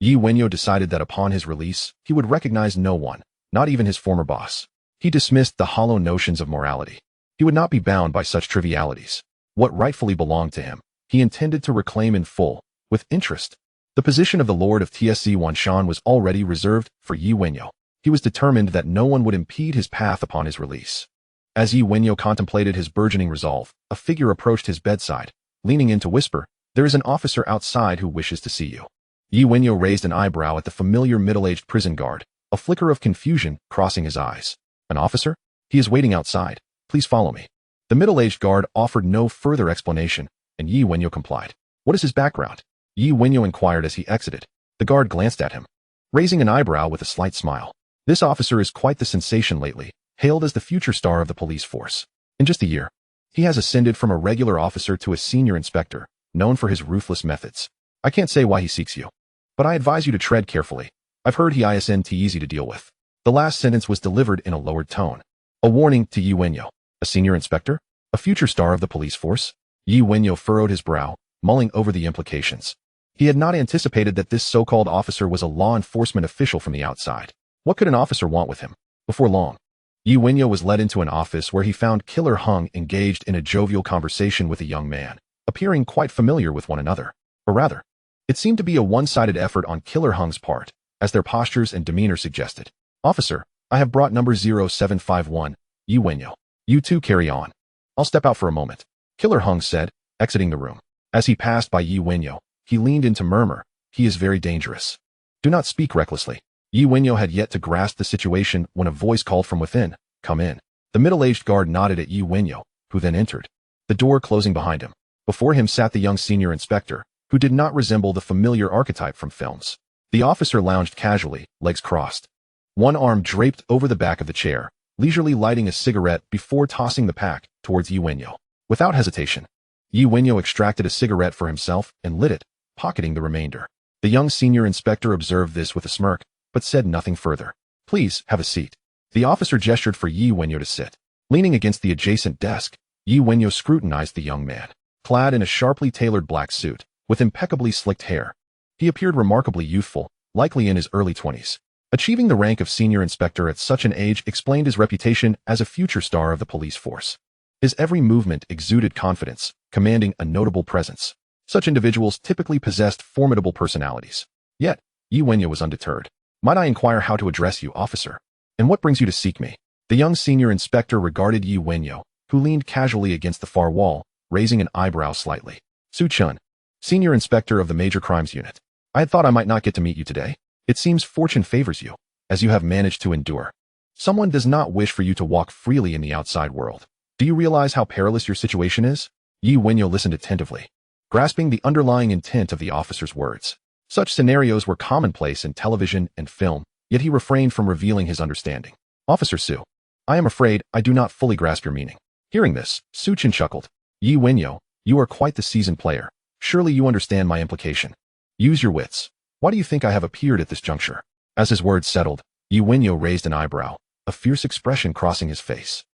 Wenyao decided that upon his release, he would recognize no one, not even his former boss. He dismissed the hollow notions of morality. He would not be bound by such trivialities. What rightfully belonged to him, he intended to reclaim in full, with interest. The position of the Lord of Tsc Wanshan was already reserved for Wenyao. He was determined that no one would impede his path upon his release. As Wenyao contemplated his burgeoning resolve, a figure approached his bedside, leaning in to whisper, "There is an officer outside who wishes to see you." Wenyao raised an eyebrow at the familiar middle-aged prison guard, a flicker of confusion crossing his eyes. "An officer? He is waiting outside. Please follow me." The middle-aged guard offered no further explanation, and Wenyao complied. "What is his background?" Wenyao inquired as he exited. The guard glanced at him, raising an eyebrow with a slight smile. "This officer is quite the sensation lately, hailed as the future star of the police force. In just a year, he has ascended from a regular officer to a senior inspector, known for his ruthless methods. I can't say why he seeks you, but I advise you to tread carefully. I've heard he isn't easy to deal with." The last sentence was delivered in a lowered tone. A warning to Wenyao. A senior inspector? A future star of the police force? Wenyao furrowed his brow, mulling over the implications. He had not anticipated that this so-called officer was a law enforcement official from the outside. What could an officer want with him? Before long, Wenyao was led into an office where he found Killer Hung engaged in a jovial conversation with a young man, appearing quite familiar with one another. Or rather, it seemed to be a one-sided effort on Killer Hung's part, as their postures and demeanor suggested. "Officer, I have brought number 0751, Wenyao. You two carry on. I'll step out for a moment," Killer Hung said, exiting the room. As he passed by Wenyao, he leaned in to murmur, "He is very dangerous. Do not speak recklessly." Wenyao had yet to grasp the situation when a voice called from within, "Come in." The middle-aged guard nodded at Wenyao, who then entered, the door closing behind him. Before him sat the young senior inspector, who did not resemble the familiar archetype from films. The officer lounged casually, legs crossed, one arm draped over the back of the chair, leisurely lighting a cigarette before tossing the pack towards Wenyao. Without hesitation, Wenyao extracted a cigarette for himself and lit it, pocketing the remainder. The young senior inspector observed this with a smirk, but said nothing further. "Please, have a seat." The officer gestured for Wenyao to sit. Leaning against the adjacent desk, Wenyao scrutinized the young man. Clad in a sharply tailored black suit, with impeccably slicked hair, he appeared remarkably youthful, likely in his early 20s. Achieving the rank of senior inspector at such an age explained his reputation as a future star of the police force. His every movement exuded confidence, commanding a notable presence. Such individuals typically possessed formidable personalities. Yet, Wenyao was undeterred. "Might I inquire how to address you, officer? And what brings you to seek me?" The young senior inspector regarded Wenyao, who leaned casually against the far wall, raising an eyebrow slightly. "Su Chun, senior inspector of the Major Crimes Unit. I had thought I might not get to meet you today. It seems fortune favors you, as you have managed to endure. Someone does not wish for you to walk freely in the outside world. Do you realize how perilous your situation is?" Wenyao listened attentively, grasping the underlying intent of the officer's words. Such scenarios were commonplace in television and film, yet he refrained from revealing his understanding. "Officer Su, I am afraid I do not fully grasp your meaning." Hearing this, Su Chin chuckled. "Wenyao, you are quite the seasoned player. Surely you understand my implication. Use your wits. Why do you think I have appeared at this juncture?" As his words settled, Wenyao raised an eyebrow, a fierce expression crossing his face.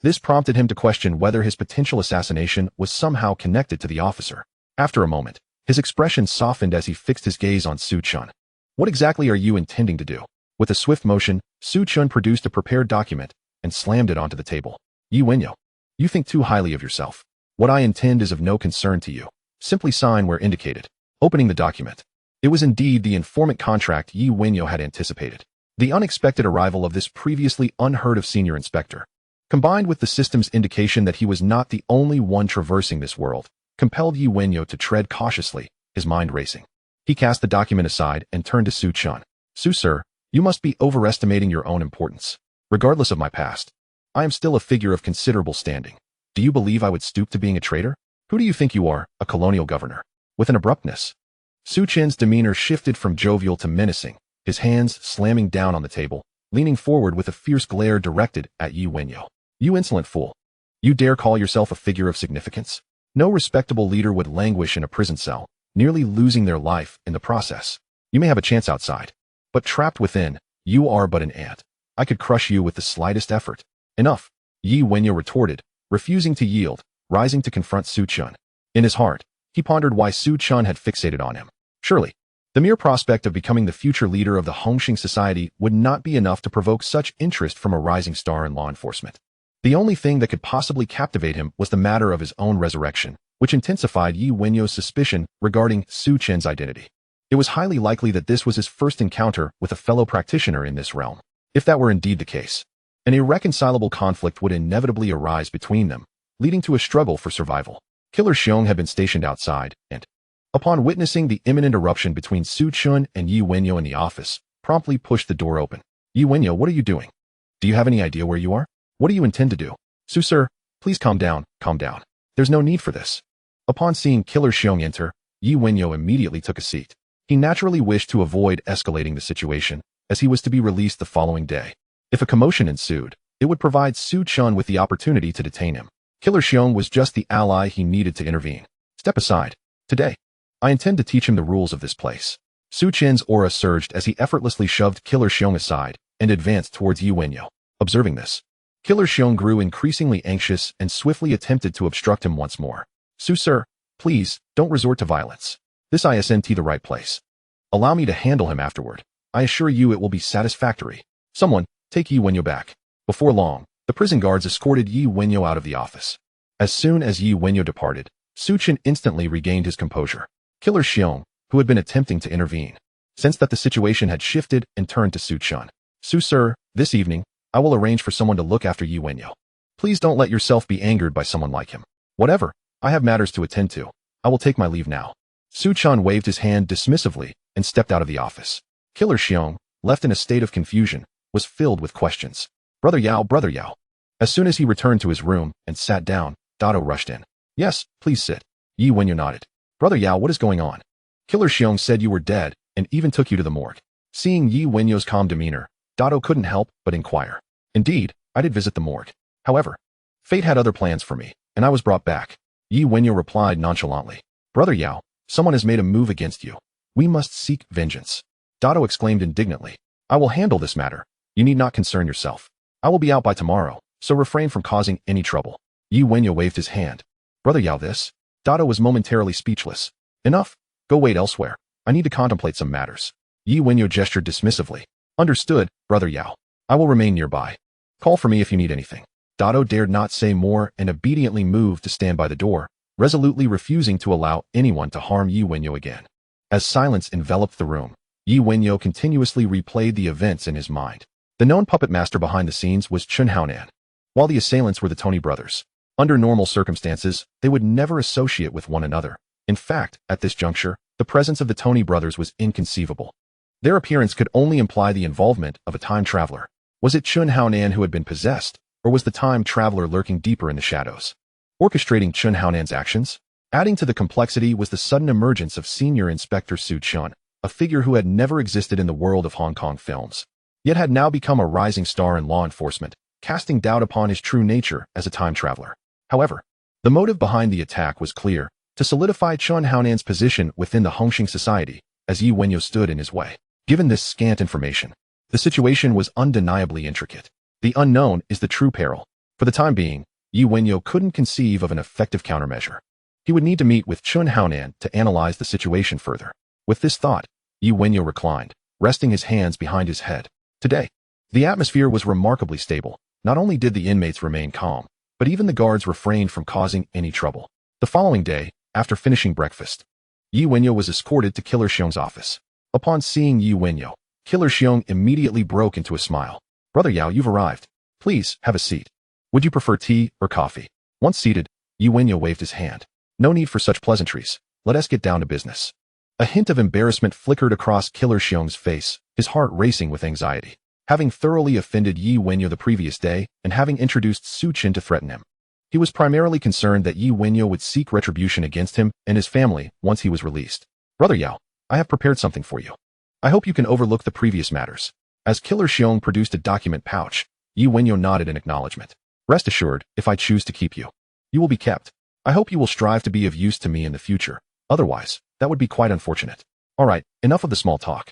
This prompted him to question whether his potential assassination was somehow connected to the officer. After a moment, his expression softened as he fixed his gaze on Su Chun. "What exactly are you intending to do?" With a swift motion, Su Chun produced a prepared document and slammed it onto the table. "Wenyao, you think too highly of yourself. What I intend is of no concern to you. Simply sign where indicated." Opening the document, it was indeed the informant contract Wenyao had anticipated. The unexpected arrival of this previously unheard-of senior inspector, combined with the system's indication that he was not the only one traversing this world, compelled Wenyao to tread cautiously, his mind racing. He cast the document aside and turned to Su Chun. Su, sir, you must be overestimating your own importance. Regardless of my past, I am still a figure of considerable standing. Do you believe I would stoop to being a traitor? Who do you think you are, a colonial governor? With an abruptness, Su Chin's demeanor shifted from jovial to menacing, his hands slamming down on the table, leaning forward with a fierce glare directed at Wenyao. You insolent fool. You dare call yourself a figure of significance? No respectable leader would languish in a prison cell, nearly losing their life in the process. You may have a chance outside, but trapped within, you are but an ant. I could crush you with the slightest effort. Enough, Wenyao retorted, refusing to yield, rising to confront Su Chun. In his heart, he pondered why Su Chun had fixated on him. Surely, the mere prospect of becoming the future leader of the Hongxing society would not be enough to provoke such interest from a rising star in law enforcement. The only thing that could possibly captivate him was the matter of his own resurrection, which intensified Wenyao's suspicion regarding Su Chin's identity. It was highly likely that this was his first encounter with a fellow practitioner in this realm. If that were indeed the case, an irreconcilable conflict would inevitably arise between them, leading to a struggle for survival. Killer Xiong had been stationed outside, and, upon witnessing the imminent eruption between Su Chun and Wenyao in the office, promptly pushed the door open. Wenyao, what are you doing? Do you have any idea where you are? What do you intend to do? Su, sir, please calm down, calm down. There's no need for this. Upon seeing Killer Xiong enter, Wenyao immediately took a seat. He naturally wished to avoid escalating the situation, as he was to be released the following day. If a commotion ensued, it would provide Su Chun with the opportunity to detain him. Killer Xiong was just the ally he needed to intervene. Step aside. Today, I intend to teach him the rules of this place. Su Chin's aura surged as he effortlessly shoved Killer Xiong aside and advanced towards Wenyao. Observing this, Killer Xiong grew increasingly anxious and swiftly attempted to obstruct him once more. Su, sir, please, don't resort to violence. This isn't the right place. Allow me to handle him afterward. I assure you it will be satisfactory. Someone, take Wenyao back. Before long, the prison guards escorted Wenyao out of the office. As soon as Wenyao departed, Su Chin instantly regained his composure. Killer Xiong, who had been attempting to intervene, sensed that the situation had shifted and turned to Su Chun. Su, sir, this evening, I will arrange for someone to look after Wenyao. Please don't let yourself be angered by someone like him. Whatever, I have matters to attend to. I will take my leave now. Su Chun waved his hand dismissively and stepped out of the office. Killer Xiong, left in a state of confusion, was filled with questions. Brother Yao, Brother Yao. As soon as he returned to his room and sat down, Dado rushed in. Yes, please sit. Wenyao nodded. Brother Yao, what is going on? Killer Xiong said you were dead and even took you to the morgue. Seeing Wenyao's calm demeanor, Dado couldn't help but inquire. Indeed, I did visit the morgue. However, fate had other plans for me, and I was brought back. Wenyao replied nonchalantly. Brother Yao, someone has made a move against you. We must seek vengeance. Dado exclaimed indignantly. I will handle this matter. You need not concern yourself. I will be out by tomorrow, so refrain from causing any trouble. Wenyao waved his hand. Brother Yao, this? Dado was momentarily speechless. Enough. Go wait elsewhere. I need to contemplate some matters. Wenyao gestured dismissively. Understood, Brother Yao. I will remain nearby. Call for me if you need anything. Dado dared not say more and obediently moved to stand by the door, resolutely refusing to allow anyone to harm Wenyao again. As silence enveloped the room, Wenyao continuously replayed the events in his mind. The known puppet master behind the scenes was Chun Haonan, while the assailants were the Tony brothers. Under normal circumstances, they would never associate with one another. In fact, at this juncture, the presence of the Tony brothers was inconceivable. Their appearance could only imply the involvement of a time traveler. Was it Chun Haonan who had been possessed, or was the time traveler lurking deeper in the shadows, orchestrating Chun Haonan's actions? Adding to the complexity was the sudden emergence of Senior Inspector Su Chun, a figure who had never existed in the world of Hong Kong films, yet had now become a rising star in law enforcement, casting doubt upon his true nature as a time traveler. However, the motive behind the attack was clear: to solidify Chun Haonan's position within the Hongxing society, as Wenyao stood in his way. Given this scant information, the situation was undeniably intricate. The unknown is the true peril. For the time being, Wenyao couldn't conceive of an effective countermeasure. He would need to meet with Chun Haonan to analyze the situation further. With this thought, Wenyao reclined, resting his hands behind his head. Today, the atmosphere was remarkably stable. Not only did the inmates remain calm, but even the guards refrained from causing any trouble. The following day, after finishing breakfast, Wenyao was escorted to Killer Xiong's office. Upon seeing Wenyao, Killer Xiong immediately broke into a smile. Brother Yao, you've arrived. Please, have a seat. Would you prefer tea or coffee? Once seated, Wenyao waved his hand. No need for such pleasantries. Let us get down to business. A hint of embarrassment flickered across Killer Xiong's face, his heart racing with anxiety. Having thoroughly offended Wenyao the previous day, and having introduced Su Qin to threaten him, he was primarily concerned that Wenyao would seek retribution against him and his family once he was released. Brother Yao, I have prepared something for you. I hope you can overlook the previous matters. As Killer Xiong produced a document pouch, Wenyao nodded in acknowledgement. Rest assured, if I choose to keep you, you will be kept. I hope you will strive to be of use to me in the future. Otherwise, that would be quite unfortunate. Alright, enough of the small talk.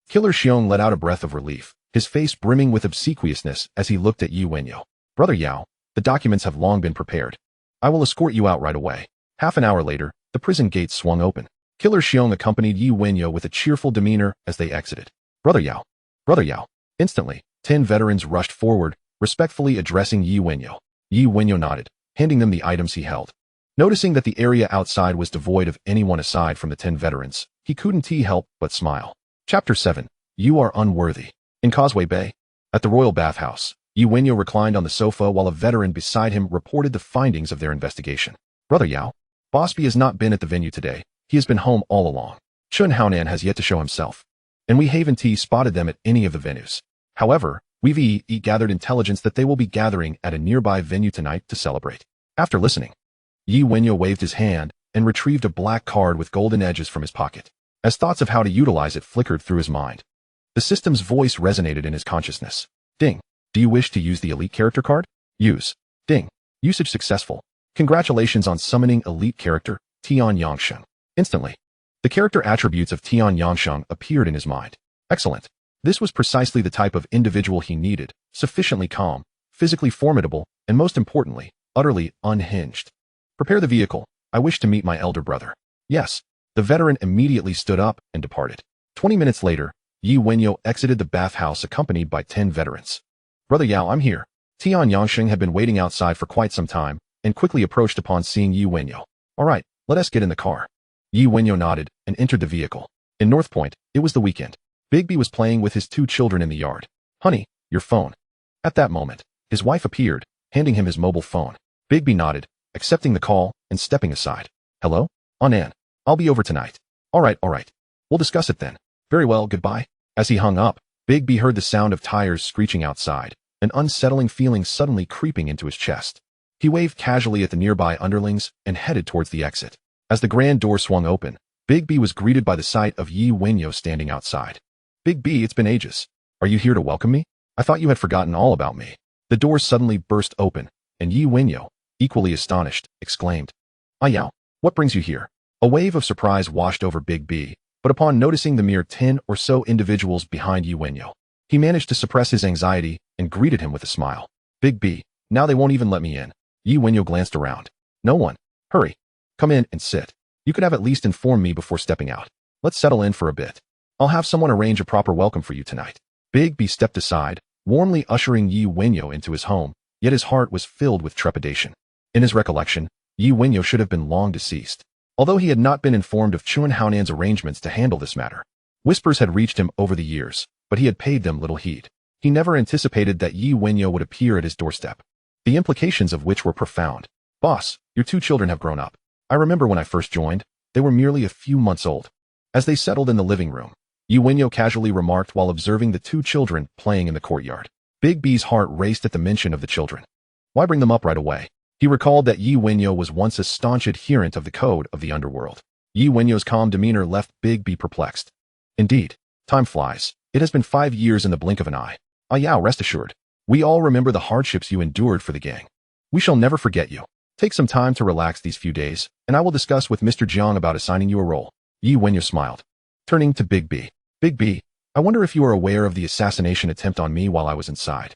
Killer Xiong let out a breath of relief, his face brimming with obsequiousness as he looked at Wenyao. Brother Yao, the documents have long been prepared. I will escort you out right away. Half an hour later, the prison gates swung open. Killer Xiong accompanied Wenyao with a cheerful demeanor as they exited. Brother Yao. Brother Yao. Instantly, 10 veterans rushed forward, respectfully addressing Wenyao. Wenyao nodded, handing them the items he held. Noticing that the area outside was devoid of anyone aside from the 10 veterans, he couldn't help but smile. Chapter 7. You are unworthy. In Causeway Bay, at the royal bathhouse, Wenyao reclined on the sofa while a veteran beside him reported the findings of their investigation. Brother Yao, Bosby has not been at the venue today. He has been home all along. Chun Haonan has yet to show himself, and we haven't spotted them at any of the venues. However, we've gathered intelligence that they will be gathering at a nearby venue tonight to celebrate. After listening, Wenyao waved his hand and retrieved a black card with golden edges from his pocket. As thoughts of how to utilize it flickered through his mind, the system's voice resonated in his consciousness. Ding. Do you wish to use the elite character card? Use. Ding. Usage successful. Congratulations on summoning elite character, Tian Yangsheng. Instantly, the character attributes of Tian Yangsheng appeared in his mind. Excellent. This was precisely the type of individual he needed, sufficiently calm, physically formidable, and most importantly, utterly unhinged. Prepare the vehicle. I wish to meet my elder brother. Yes. The veteran immediately stood up and departed. 20 minutes later, Wenyao exited the bathhouse accompanied by 10 veterans. Brother Yao, I'm here. Tian Yangsheng had been waiting outside for quite some time, and quickly approached upon seeing Wenyao. Alright, let us get in the car. Wenyao nodded and entered the vehicle. In North Point, it was the weekend. Bigby was playing with his 2 children in the yard. Honey, your phone. At that moment, his wife appeared, handing him his mobile phone. Bigby nodded, accepting the call and stepping aside. Hello? Anan. I'll be over tonight. Alright. We'll discuss it then. Very well, goodbye. As he hung up, Bigby heard the sound of tires screeching outside, an unsettling feeling suddenly creeping into his chest. He waved casually at the nearby underlings and headed towards the exit. As the grand door swung open, Bigby was greeted by the sight of Wenyao standing outside. Bigby, it's been ages. Are you here to welcome me? I thought you had forgotten all about me. The door suddenly burst open, and Wenyao, equally astonished, exclaimed, Yao, what brings you here? A wave of surprise washed over Bigby, but upon noticing the mere 10 or so individuals behind Wenyao, he managed to suppress his anxiety and greeted him with a smile. Bigby, now they won't even let me in. Wenyao glanced around. No one. Hurry. Come in and sit. You could have at least informed me before stepping out. Let's settle in for a bit. I'll have someone arrange a proper welcome for you tonight. Bigby stepped aside, warmly ushering Wenyao into his home, yet his heart was filled with trepidation. In his recollection, Wenyao should have been long deceased. Although he had not been informed of Chun Haonan's arrangements to handle this matter, whispers had reached him over the years, but he had paid them little heed. He never anticipated that Wenyao would appear at his doorstep, the implications of which were profound. Boss, your 2 children have grown up. I remember when I first joined, they were merely a few months old. As they settled in the living room, Wenyao casually remarked while observing the 2 children playing in the courtyard. Bigby's heart raced at the mention of the children. Why bring them up right away? He recalled that Wenyao was once a staunch adherent of the code of the Underworld. Wenyao's calm demeanor left Bigby perplexed. Indeed, time flies. It has been 5 years in the blink of an eye. Yao, rest assured. We all remember the hardships you endured for the gang. We shall never forget you. Take some time to relax these few days, and I will discuss with Mr. Jiang about assigning you a role. Wenyao smiled. Turning to Bigby. Bigby, I wonder if you are aware of the assassination attempt on me while I was inside.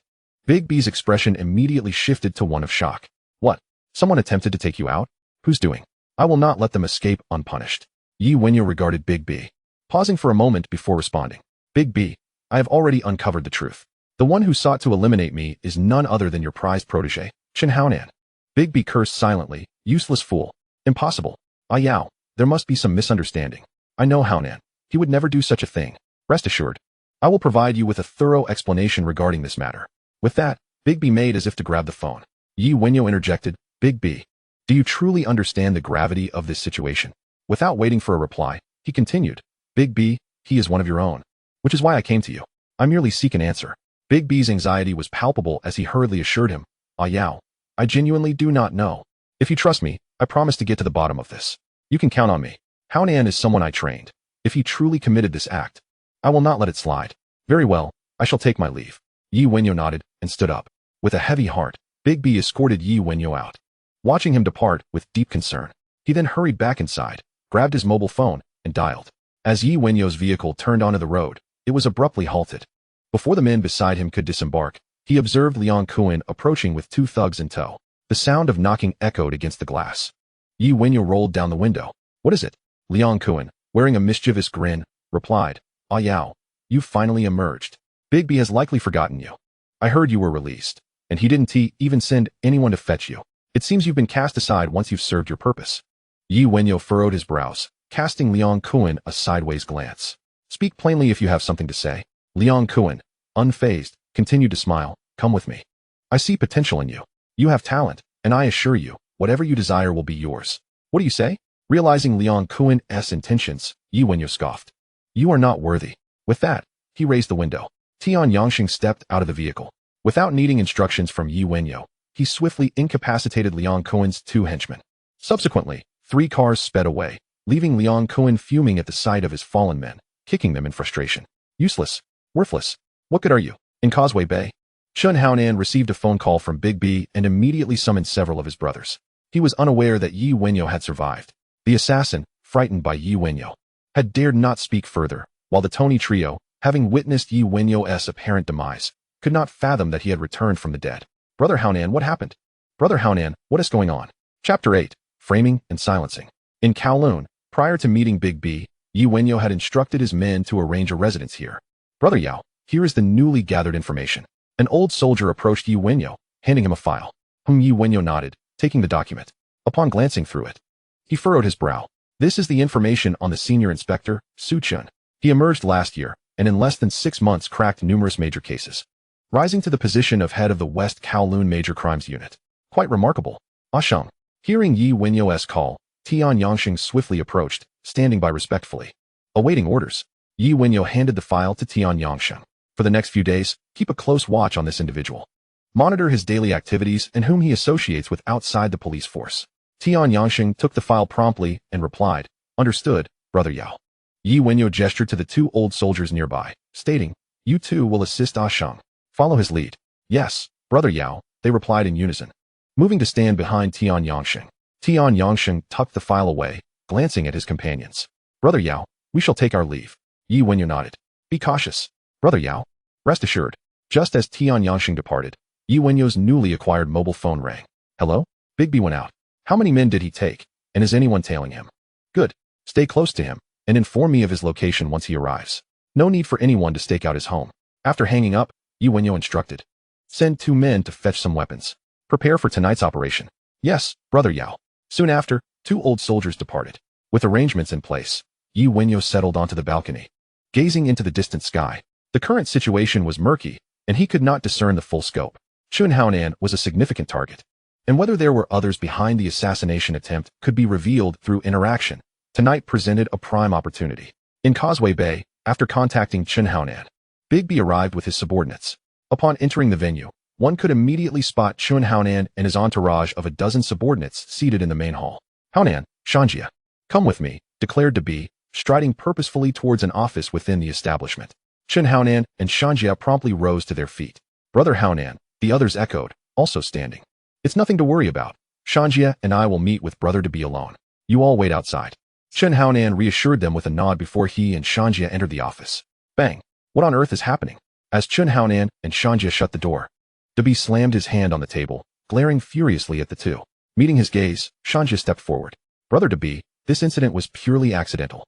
Bigby's expression immediately shifted to one of shock. What? Someone attempted to take you out? Who's doing? I will not let them escape unpunished. Wenyao regarded Bigby, pausing for a moment before responding. Bigby, I have already uncovered the truth. The one who sought to eliminate me is none other than your prized protege, Chun Haonan. Bigby cursed silently. Useless fool. Impossible. Yao, there must be some misunderstanding. I know Haonan. He would never do such a thing. Rest assured. I will provide you with a thorough explanation regarding this matter. With that, Big B made as if to grab the phone. Yi Wenyao interjected, Big B, do you truly understand the gravity of this situation? Without waiting for a reply, he continued, Big B, he is one of your own. Which is why I came to you. I merely seek an answer. Big B's anxiety was palpable as he hurriedly assured him, Yao, I genuinely do not know. If you trust me, I promise to get to the bottom of this. You can count on me. Haonan is someone I trained. If he truly committed this act, I will not let it slide. Very well, I shall take my leave. Yi Wenyao nodded and stood up. With a heavy heart, Big B escorted Yi Wenyao out. Watching him depart with deep concern, he then hurried back inside, grabbed his mobile phone, and dialed. As Yi Wenyao's vehicle turned onto the road, it was abruptly halted. Before the men beside him could disembark, he observed Liang Kuan approaching with 2 thugs in tow. The sound of knocking echoed against the glass. Yi Wenyao rolled down the window. What is it? Liang Kuan, wearing a mischievous grin, replied, Yao, you finally emerged. Big B has likely forgotten you. I heard you were released, and he didn't even send anyone to fetch you. It seems you've been cast aside once you've served your purpose. Yi Wenyao furrowed his brows, casting Liang Kuan a sideways glance. Speak plainly if you have something to say. Liang Kuan, unfazed, continued to smile. Come with me. I see potential in you. You have talent, and I assure you, whatever you desire will be yours. What do you say? Realizing Liang Kuan's intentions, Yi Wenyao scoffed. You are not worthy. With that, he raised the window. Tian Yangxing stepped out of the vehicle. Without needing instructions from Yi Wenyao, he swiftly incapacitated Liang Kuan's 2 henchmen. Subsequently, 3 cars sped away, leaving Liang Kuan fuming at the sight of his fallen men, kicking them in frustration. Useless. Worthless. What good are you? In Causeway Bay, Chun Haonan received a phone call from Big B and immediately summoned several of his brothers. He was unaware that Yi Wenyao had survived. The assassin, frightened by Yi Wenyao, had dared not speak further, while the Tony trio, having witnessed Yi Wenyao's apparent demise, could not fathom that he had returned from the dead. Brother Haonan, what happened? Brother Haonan, what is going on? Chapter 8, Framing and Silencing. In Kowloon, prior to meeting Big B, Yi Wenyao had instructed his men to arrange a residence here. Brother Yao, here is the newly gathered information. An old soldier approached Yi Wenyao, handing him a file. Yi Wenyao nodded, taking the document. Upon glancing through it, he furrowed his brow. This is the information on the senior inspector, Su Chun. He emerged last year, and in less than 6 months cracked numerous major cases, rising to the position of head of the West Kowloon Major Crimes Unit. Quite remarkable. Shang. Hearing Yi Wenyao's call, Tian Yangxing swiftly approached, standing by respectfully. Awaiting orders, Yi Wenyao handed the file to Tian Yangxing. For the next few days, keep a close watch on this individual. Monitor his daily activities and whom he associates with outside the police force. Tian Yangxing took the file promptly and replied, Understood, Brother Yao. Yi Wenyao gestured to the 2 old soldiers nearby, stating, You 2 will assist Shang. Follow his lead. Yes, Brother Yao, they replied in unison. Moving to stand behind Tian Yangxing, Tian Yangxing tucked the file away, glancing at his companions. Brother Yao, we shall take our leave. Yi Wenyao nodded. Be cautious. Brother Yao, rest assured. Just as Tian Yangxing departed, Yi Wenyao's newly acquired mobile phone rang. Hello? Big B went out. How many men did he take, and is anyone tailing him? Good. Stay close to him, and inform me of his location once he arrives. No need for anyone to stake out his home. After hanging up, Yi Wenyao instructed. Send 2 men to fetch some weapons. Prepare for tonight's operation. Yes, Brother Yao. Soon after, 2 old soldiers departed. With arrangements in place, Yi Wenyao settled onto the balcony. Gazing into the distant sky, the current situation was murky, and he could not discern the full scope. Chun Haonan was a significant target, and whether there were others behind the assassination attempt could be revealed through interaction. Tonight presented a prime opportunity. In Causeway Bay, after contacting Chun Haonan, Big B arrived with his subordinates. Upon entering the venue, one could immediately spot Chun Haonan and his entourage of a dozen subordinates seated in the main hall. Haonan, Shanjia, come with me, declared to be, striding purposefully towards an office within the establishment. Chun Haonan and Shanjia promptly rose to their feet. Brother Haonan, the others echoed, also standing. It's nothing to worry about. Shanjia and I will meet with Brother to be alone. You all wait outside. Chun Haonan reassured them with a nod before he and Shanjia entered the office. Bang! What on earth is happening? As Chun Haonan and Shanjia shut the door, Dabi slammed his hand on the table, glaring furiously at the 2. Meeting his gaze, Shanjia stepped forward. Brother Dabi, this incident was purely accidental.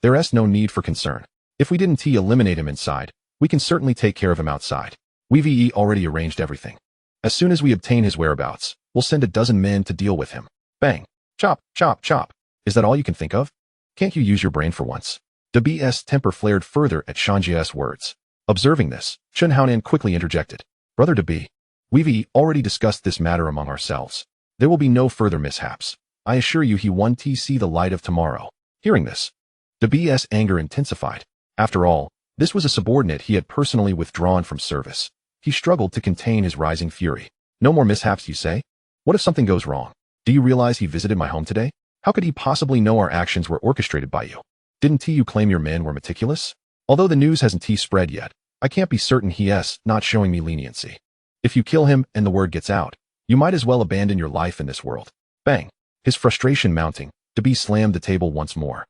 There's no need for concern. If we didn't eliminate him inside, we can certainly take care of him outside. We've already arranged everything. As soon as we obtain his whereabouts, we'll send a dozen men to deal with him. Bang! Chop, chop, chop. Is that all you can think of? Can't you use your brain for once? Dabi's temper flared further at Shanjia's words. Observing this, Chun Haonan quickly interjected. Brother Debi, we've already discussed this matter among ourselves. There will be no further mishaps. I assure you he won't see the light of tomorrow. Hearing this, Debi's anger intensified. After all, this was a subordinate he had personally withdrawn from service. He struggled to contain his rising fury. No more mishaps, you say? What if something goes wrong? Do you realize he visited my home today? How could he possibly know our actions were orchestrated by you? Didn't you claim your men were meticulous? Although the news hasn't spread yet, I can't be certain he's not showing me leniency. If you kill him and the word gets out, you might as well abandon your life in this world. Bang! His frustration mounting, Debi slammed the table once more.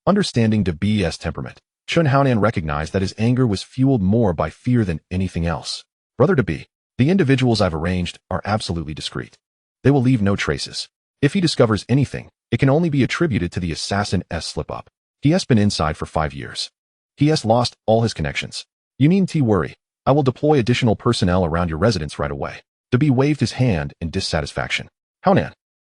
Understanding Debi's temperament, Chun Haonan recognized that his anger was fueled more by fear than anything else. Brother Debi, the individuals I've arranged are absolutely discreet. They will leave no traces. If he discovers anything, it can only be attributed to the assassin's slip-up. He has been inside for 5 years. He has lost all his connections. You needn't worry. I will deploy additional personnel around your residence right away. Debi waved his hand in dissatisfaction. Haonan,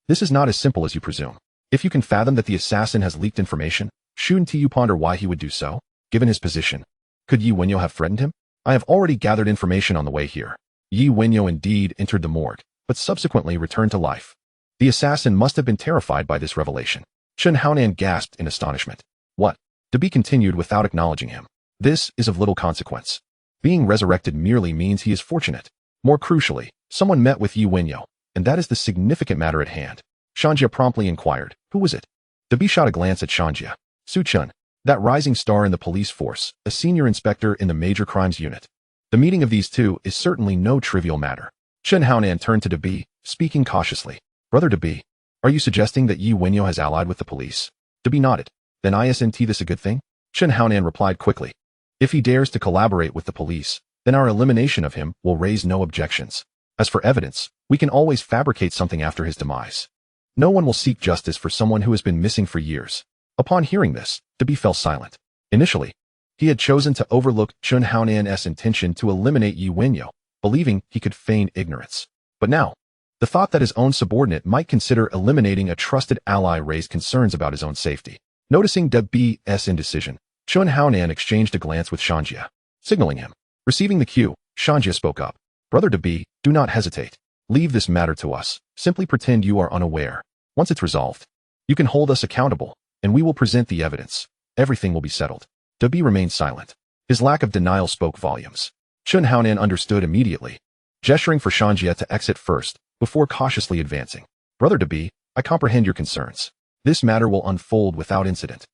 this is not as simple as you presume. If you can fathom that the assassin has leaked information, shouldn't you ponder why he would do so? Given his position, could Yi Wenyao have threatened him? I have already gathered information on the way here. Yi Wenyao indeed entered the morgue, but subsequently returned to life. The assassin must have been terrified by this revelation. Chun Haonan gasped in astonishment. What? Debi continued without acknowledging him. This is of little consequence. Being resurrected merely means he is fortunate. More crucially, someone met with Yi Wenyao, and that is the significant matter at hand. Shanjia promptly inquired, who was it? Debi shot a glance at Shanjia. Su Chun, that rising star in the police force, a senior inspector in the major crimes unit. The meeting of these two is certainly no trivial matter. Chun Haonan turned to Debi, speaking cautiously. Brother Debi, are you suggesting that Yi Wenyao has allied with the police? Debi nodded. Then isn't this a good thing? Chun Haonan replied quickly. If he dares to collaborate with the police, then our elimination of him will raise no objections. As for evidence, we can always fabricate something after his demise. No one will seek justice for someone who has been missing for years. Upon hearing this, Debi fell silent. Initially, he had chosen to overlook Chun Haonan's intention to eliminate Yi Wenyao, believing he could feign ignorance. But now, the thought that his own subordinate might consider eliminating a trusted ally raised concerns about his own safety. Noticing Debi's indecision, Chun Haonan exchanged a glance with Shanjia, signaling him. Receiving the cue, Shanjia spoke up. Brother Debi, do not hesitate. Leave this matter to us. Simply pretend you are unaware. Once it's resolved, you can hold us accountable, and we will present the evidence. Everything will be settled. Debi remained silent. His lack of denial spoke volumes. Chun Haonan understood immediately, gesturing for Shanjia to exit first, before cautiously advancing. Brother Debi, I comprehend your concerns. This matter will unfold without incident.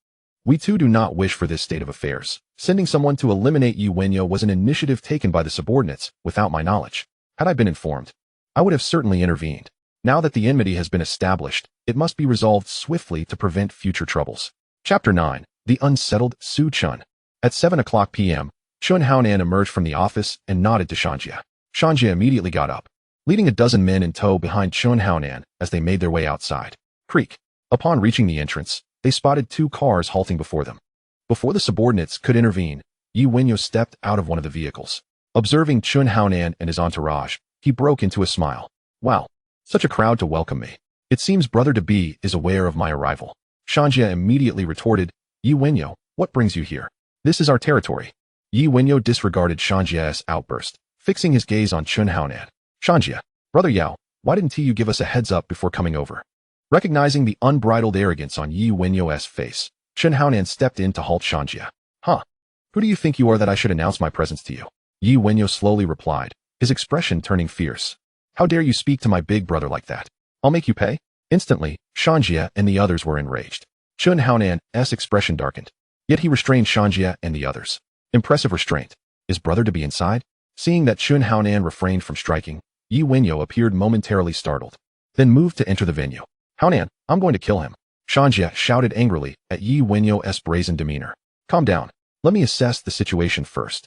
We too do not wish for this state of affairs. Sending someone to eliminate Yi Wenyao was an initiative taken by the subordinates, without my knowledge. Had I been informed, I would have certainly intervened. Now that the enmity has been established, it must be resolved swiftly to prevent future troubles. Chapter 9. The Unsettled Su Chun. At 7:00 p.m., Chun Haonan emerged from the office and nodded to Shanjia. Shanjia immediately got up, leading a dozen men in tow behind Chun Haonan as they made their way outside. Creak. Upon reaching the entrance, they spotted 2 cars halting before them. Before the subordinates could intervene, Yi Wenyao stepped out of one of the vehicles. Observing Chun Haonan and his entourage, he broke into a smile. Wow, such a crowd to welcome me. It seems Brother Debi is aware of my arrival. Shanjia immediately retorted, Yi Wenyao, what brings you here? This is our territory. Yi Wenyao disregarded Shanjia's outburst, fixing his gaze on Chun Haonan. Shanjia, Brother Yao, why didn't you give us a heads up before coming over? Recognizing the unbridled arrogance on Yi Wenyao's face, Chun Haonan stepped in to halt Shanjia. Huh? Who do you think you are that I should announce my presence to you? Yi Wenyao slowly replied, his expression turning fierce. How dare you speak to my big brother like that? I'll make you pay? Instantly, Shanjia and the others were enraged. Chun Haonan's expression darkened. Yet he restrained Shanjia and the others. Impressive restraint. Is Brother Debi inside? Seeing that Chun Haonan refrained from striking, Yi Wenyao appeared momentarily startled, then moved to enter the venue. Haonan, I'm going to kill him. Shanjia shouted angrily at Yi Wenyao's brazen demeanor. Calm down. Let me assess the situation first.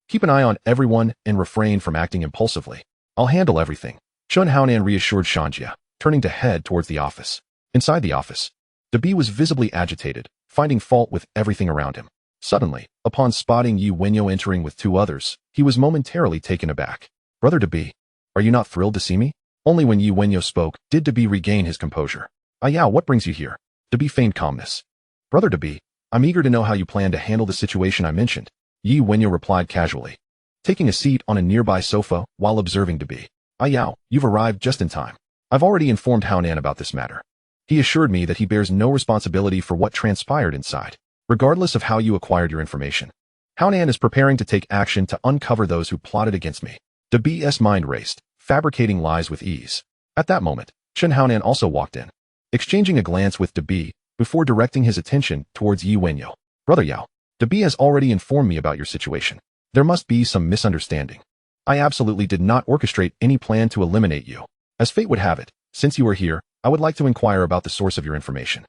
Keep an eye on everyone and refrain from acting impulsively. I'll handle everything. Chun Haonan reassured Shanjia, turning to head towards the office. Inside the office, Debi was visibly agitated, finding fault with everything around him. Suddenly, upon spotting Yi Wenyao entering with 2 others, he was momentarily taken aback. Brother Debi, are you not thrilled to see me? Only when Yi Wenyao spoke did Debi regain his composure. Yao, what brings you here? Debi feigned calmness. Brother Debi, I'm eager to know how you plan to handle the situation I mentioned. Yi Wenyo replied casually, taking a seat on a nearby sofa while observing Debi. Yao, you've arrived just in time. I've already informed Haonan about this matter. He assured me that he bears no responsibility for what transpired inside, regardless of how you acquired your information. Haonan is preparing to take action to uncover those who plotted against me. Debi's mind raced, fabricating lies with ease. At that moment, Chen Haonan also walked in, exchanging a glance with Debi before directing his attention towards Yi Wenyo. Brother Yao, Debi has already informed me about your situation. There must be some misunderstanding. I absolutely did not orchestrate any plan to eliminate you. As fate would have it, since you are here, I would like to inquire about the source of your information.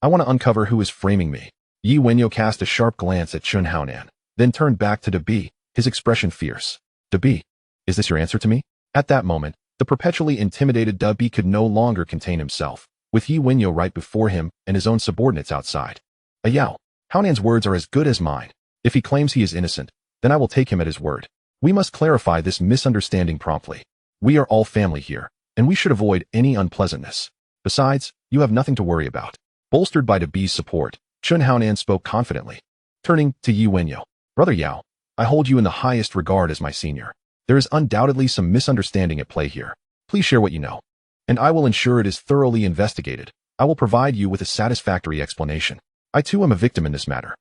I want to uncover who is framing me. Yi Wenyo cast a sharp glance at Chen Haonan, then turned back to Debi, his expression fierce. Debi, is this your answer to me? At that moment, the perpetually intimidated Debi could no longer contain himself, with Yi Wenyo right before him and his own subordinates outside. Yao, Haonan's words are as good as mine. If he claims he is innocent, then I will take him at his word. We must clarify this misunderstanding promptly. We are all family here, and we should avoid any unpleasantness. Besides, you have nothing to worry about. Bolstered by Debi's support, Chen Haonan spoke confidently. Turning to Yi Wenyo. Brother Yao, I hold you in the highest regard as my senior. There is undoubtedly some misunderstanding at play here. Please share what you know, and I will ensure it is thoroughly investigated. I will provide you with a satisfactory explanation. I too am a victim in this matter.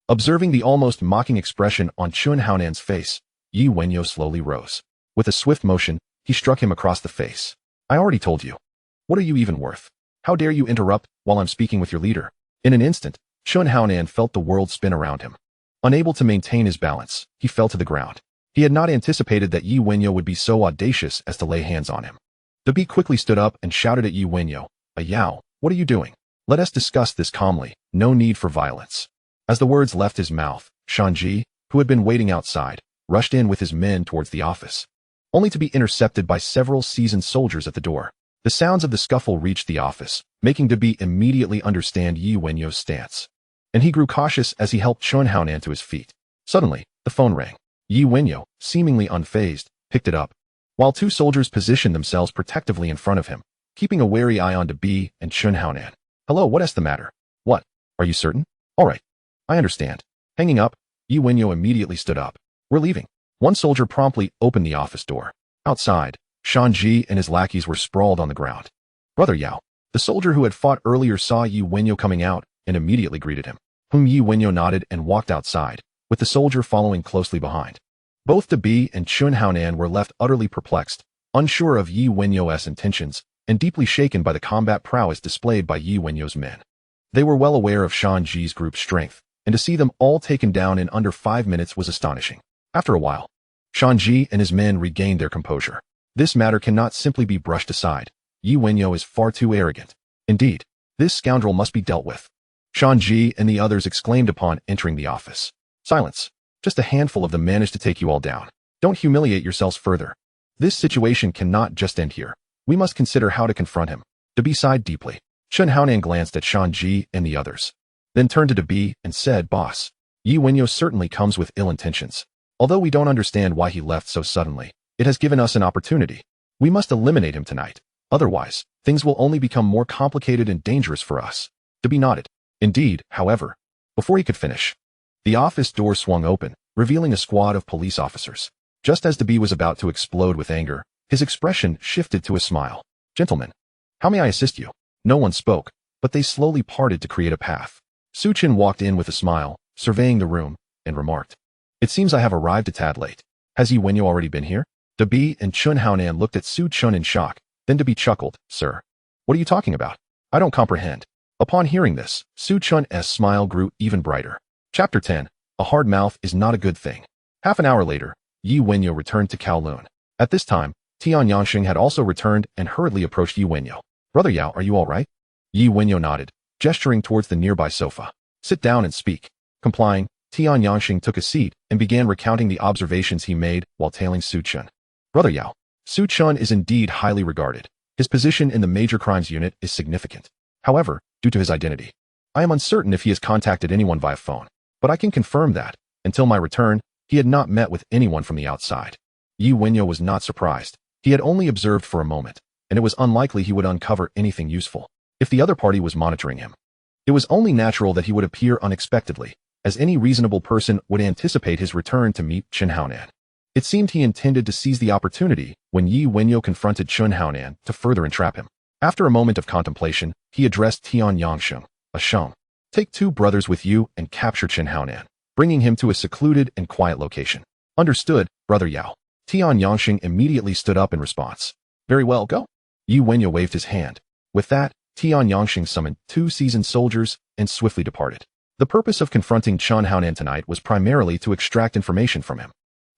Observing the almost mocking expression on Chen Haonan's face, Yi Wenyo slowly rose. With a swift motion, he struck him across the face. I already told you. What are you even worth? How dare you interrupt while I'm speaking with your leader? In an instant, Chen Haonan felt the world spin around him. Unable to maintain his balance, he fell to the ground. He had not anticipated that Yi Wenyo would be so audacious as to lay hands on him. Debi quickly stood up and shouted at Yi Wenyo, Yao, what are you doing? Let us discuss this calmly, no need for violence. As the words left his mouth, Shanji, who had been waiting outside, rushed in with his men towards the office, only to be intercepted by several seasoned soldiers at the door. The sounds of the scuffle reached the office, making Debi immediately understand Yi Wenyo's stance. And he grew cautious as he helped Chen Haonan to his feet. Suddenly, the phone rang. Yi Wenyo, seemingly unfazed, picked it up, while two soldiers positioned themselves protectively in front of him, keeping a wary eye on Debi and Chen Haonan. Hello, what is the matter? What? Are you certain? All right. I understand. Hanging up, Yi Wenyo immediately stood up. We're leaving. One soldier promptly opened the office door. Outside, Shanji and his lackeys were sprawled on the ground. Brother Yao, the soldier who had fought earlier saw Yi Wenyo coming out and immediately greeted him, whom Yi Wenyo nodded and walked outside, with the soldier following closely behind. Both Debi and Chen Haonan were left utterly perplexed, unsure of Yi Wenyo's intentions, and deeply shaken by the combat prowess displayed by Yi Wenyo's men. They were well aware of Shanji's group's strength, and to see them all taken down in under 5 minutes was astonishing. After a while, Shanji and his men regained their composure. This matter cannot simply be brushed aside. Yi Wenyo is far too arrogant. Indeed, this scoundrel must be dealt with. Shanji and the others exclaimed upon entering the office. Silence. Just a handful of them managed to take you all down. Don't humiliate yourselves further. This situation cannot just end here. We must consider how to confront him. Debi sighed deeply. Chen Haonan glanced at Shanji and the others, then turned to Debi and said, Boss, Yi Wenyo certainly comes with ill intentions. Although we don't understand why he left so suddenly, it has given us an opportunity. We must eliminate him tonight. Otherwise, things will only become more complicated and dangerous for us. Debi nodded. Indeed, however, before he could finish, the office door swung open, revealing a squad of police officers. Just as Debi was about to explode with anger, his expression shifted to a smile. Gentlemen, how may I assist you? No one spoke, but they slowly parted to create a path. Su Chen walked in with a smile, surveying the room, and remarked, It seems I have arrived a tad late. Has Yi Wenyo already been here? Debi and Chen Haonan looked at Su Chen in shock, then Debi chuckled, Sir, what are you talking about? I don't comprehend. Upon hearing this, Su Chen's smile grew even brighter. Chapter 10. A hard mouth is not a good thing. Half an hour later, Yi Wenyo returned to Kowloon. At this time, Tian Yanxing had also returned and hurriedly approached Yi Wenyo. Brother Yao, are you all right? Yi Wenyo nodded, gesturing towards the nearby sofa. Sit down and speak. Complying, Tian Yanxing took a seat and began recounting the observations he made while tailing Su Chen. Brother Yao, Su Chen is indeed highly regarded. His position in the major crimes unit is significant. However, due to his identity, I am uncertain if he has contacted anyone via phone, but I can confirm that, until my return, he had not met with anyone from the outside. Yi Wenyo was not surprised. He had only observed for a moment, and it was unlikely he would uncover anything useful if the other party was monitoring him. It was only natural that he would appear unexpectedly, as any reasonable person would anticipate his return to meet Chen Haonan. It seemed he intended to seize the opportunity when Yi Wenyao confronted Chen Haonan to further entrap him. After a moment of contemplation, he addressed Tian Yangsheng, a Sheng. Take 2 brothers with you and capture Chen Haonan, bringing him to a secluded and quiet location. Understood, Brother Yao. Tian Yangsheng immediately stood up in response. Very well, go. Yi Wenyao waved his hand. With that, Tian Yangsheng summoned 2 seasoned soldiers and swiftly departed. The purpose of confronting Chen Haonan tonight was primarily to extract information from him.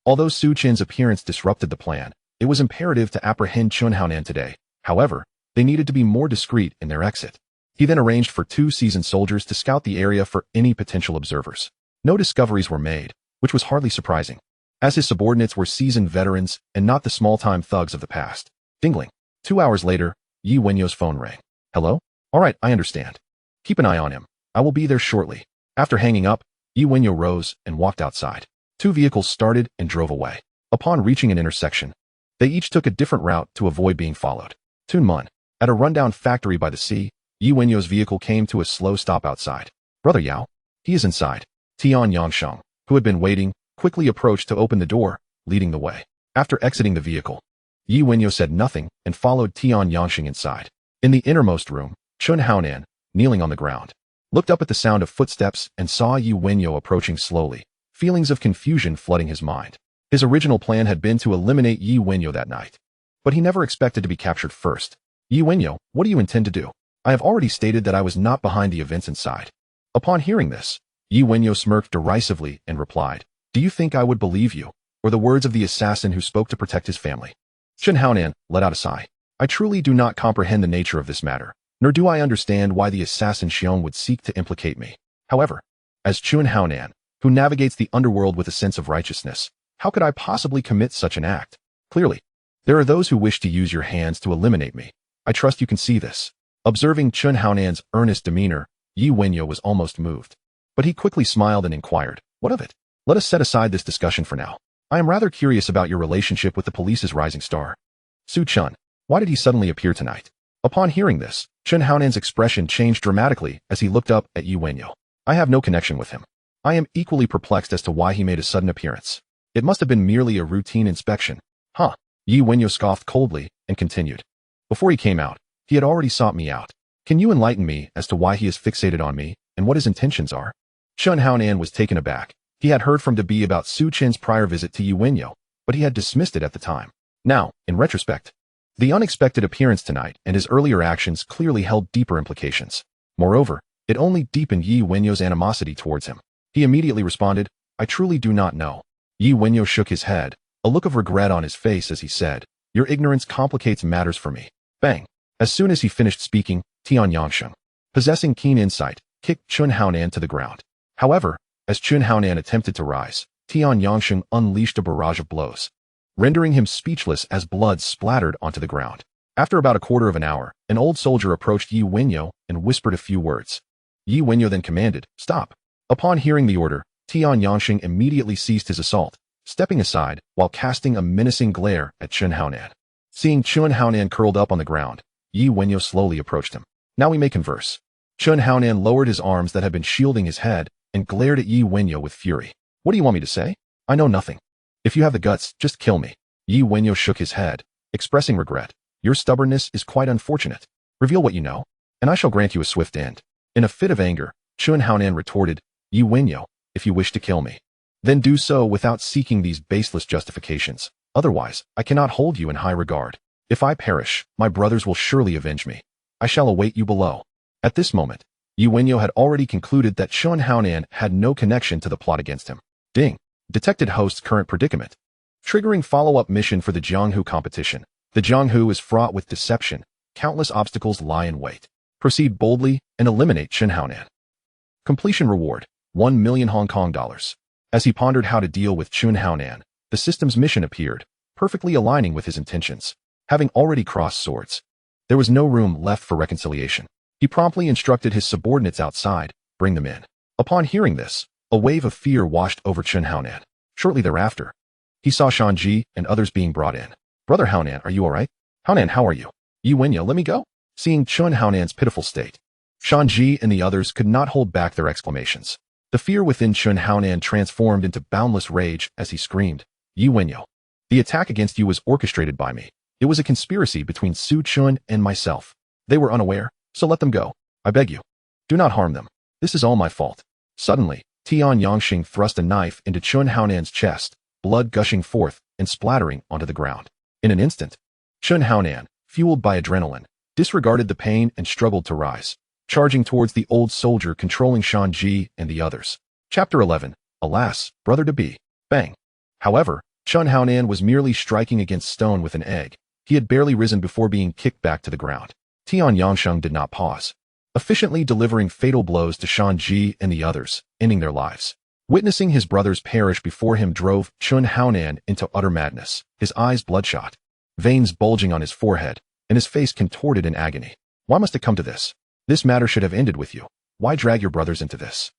Although Su Qin's appearance disrupted the plan, it was imperative to apprehend Chen Haonan today. However, they needed to be more discreet in their exit. He then arranged for 2 seasoned soldiers to scout the area for any potential observers. No discoveries were made, which was hardly surprising, as his subordinates were seasoned veterans and not the small-time thugs of the past. Dingling. 2 hours later, Yi Wenyao's phone rang. Hello? All right, I understand. Keep an eye on him. I will be there shortly. After hanging up, Yi Wenyao rose and walked outside. 2 vehicles started and drove away. Upon reaching an intersection, they each took a different route to avoid being followed. Tunmun. At a rundown factory by the sea, Yi Wenyao's vehicle came to a slow stop outside. Brother Yao? He is inside. Tian Yangsheng, who had been waiting, quickly approached to open the door, leading the way. After exiting the vehicle, Yi Wenyao said nothing and followed Tian Yangsheng inside. In the innermost room, Chen Haonan, kneeling on the ground, looked up at the sound of footsteps and saw Yi Wenyao approaching slowly, feelings of confusion flooding his mind. His original plan had been to eliminate Yi Wenyao that night, but he never expected to be captured first. Yi Wenyao, what do you intend to do? I have already stated that I was not behind the events inside. Upon hearing this, Yi Wenyao smirked derisively and replied, Do you think I would believe you, or the words of the assassin who spoke to protect his family? Chen Haonan let out a sigh. I truly do not comprehend the nature of this matter, nor do I understand why the assassin Xiong would seek to implicate me. However, as Chen Haonan, who navigates the underworld with a sense of righteousness, how could I possibly commit such an act? Clearly, there are those who wish to use your hands to eliminate me. I trust you can see this. Observing Chen Haonan's earnest demeanor, Yi Wenyao was almost moved. But he quickly smiled and inquired, What of it? Let us set aside this discussion for now. I am rather curious about your relationship with the police's rising star. Su Chen, why did he suddenly appear tonight? Upon hearing this, Chen Haonan's expression changed dramatically as he looked up at Yi Wenyao. I have no connection with him. I am equally perplexed as to why he made a sudden appearance. It must have been merely a routine inspection. Huh? Yi Wenyao scoffed coldly and continued. Before he came out, he had already sought me out. Can you enlighten me as to why he is fixated on me and what his intentions are? Chen Haonan was taken aback. He had heard from Dabi about Su Qin's prior visit to Yi Wenyao, but he had dismissed it at the time. Now, in retrospect, the unexpected appearance tonight and his earlier actions clearly held deeper implications. Moreover, it only deepened Yi Wenyao's animosity towards him. He immediately responded, I truly do not know. Yi Wenyao shook his head, a look of regret on his face as he said, Your ignorance complicates matters for me. Bang! As soon as he finished speaking, Tian Yangsheng, possessing keen insight, kicked Chen Haonan to the ground. However, as Chen Haonan attempted to rise, Tian Yangsheng unleashed a barrage of blows, rendering him speechless as blood splattered onto the ground. After about a quarter of an hour, an old soldier approached Yi Wenyao and whispered a few words. Yi Wenyao then commanded, Stop. Upon hearing the order, Tian Yangsheng immediately ceased his assault, stepping aside while casting a menacing glare at Chen Haonan. Seeing Chen Haonan curled up on the ground, Yi Wenyao slowly approached him. Now we may converse. Chen Haonan lowered his arms that had been shielding his head and glared at Yi Wenyao with fury. What do you want me to say? I know nothing. If you have the guts, just kill me. Yi Wenyao shook his head, expressing regret. Your stubbornness is quite unfortunate. Reveal what you know, and I shall grant you a swift end. In a fit of anger, Chen Haonan retorted, Yi Wenyao, if you wish to kill me, then do so without seeking these baseless justifications. Otherwise, I cannot hold you in high regard. If I perish, my brothers will surely avenge me. I shall await you below. At this moment, Yi Wenyao had already concluded that Chen Haonan had no connection to the plot against him. Ding! Detected host's current predicament. Triggering follow-up mission for the Jianghu competition. The Jianghu is fraught with deception. Countless obstacles lie in wait. Proceed boldly and eliminate Chen Haonan. Completion reward, 1 million Hong Kong dollars. As he pondered how to deal with Chen Haonan, the system's mission appeared, perfectly aligning with his intentions. Having already crossed swords, there was no room left for reconciliation. He promptly instructed his subordinates outside, bring them in. Upon hearing this, a wave of fear washed over Chen Haonan. Shortly thereafter, he saw Shanji and others being brought in. Brother Haonan, are you all right? Haonan, how are you? Yi Wenyao, let me go. Seeing Chen Haonan's pitiful state, Shanji and the others could not hold back their exclamations. The fear within Chun Haonan transformed into boundless rage as he screamed, "Yi Wenyao, the attack against you was orchestrated by me. It was a conspiracy between Su Chun and myself. They were unaware, so let them go. I beg you. Do not harm them. This is all my fault." Suddenly, Tian Yangxing thrust a knife into Chun Haonan's chest, blood gushing forth and splattering onto the ground. In an instant, Chun Haonan, fueled by adrenaline, disregarded the pain and struggled to rise, charging towards the old soldier controlling Shan Ji and the others. Chapter 11. Alas, brother to be. Bang. However, Chun Haonan was merely striking against stone with an egg. He had barely risen before being kicked back to the ground. Tian Yangsheng did not pause, efficiently delivering fatal blows to Shan Ji and the others, ending their lives. Witnessing his brothers perish before him drove Chun Haonan into utter madness, his eyes bloodshot, veins bulging on his forehead, and his face contorted in agony. Why must it come to this? This matter should have ended with you. Why drag your brothers into this?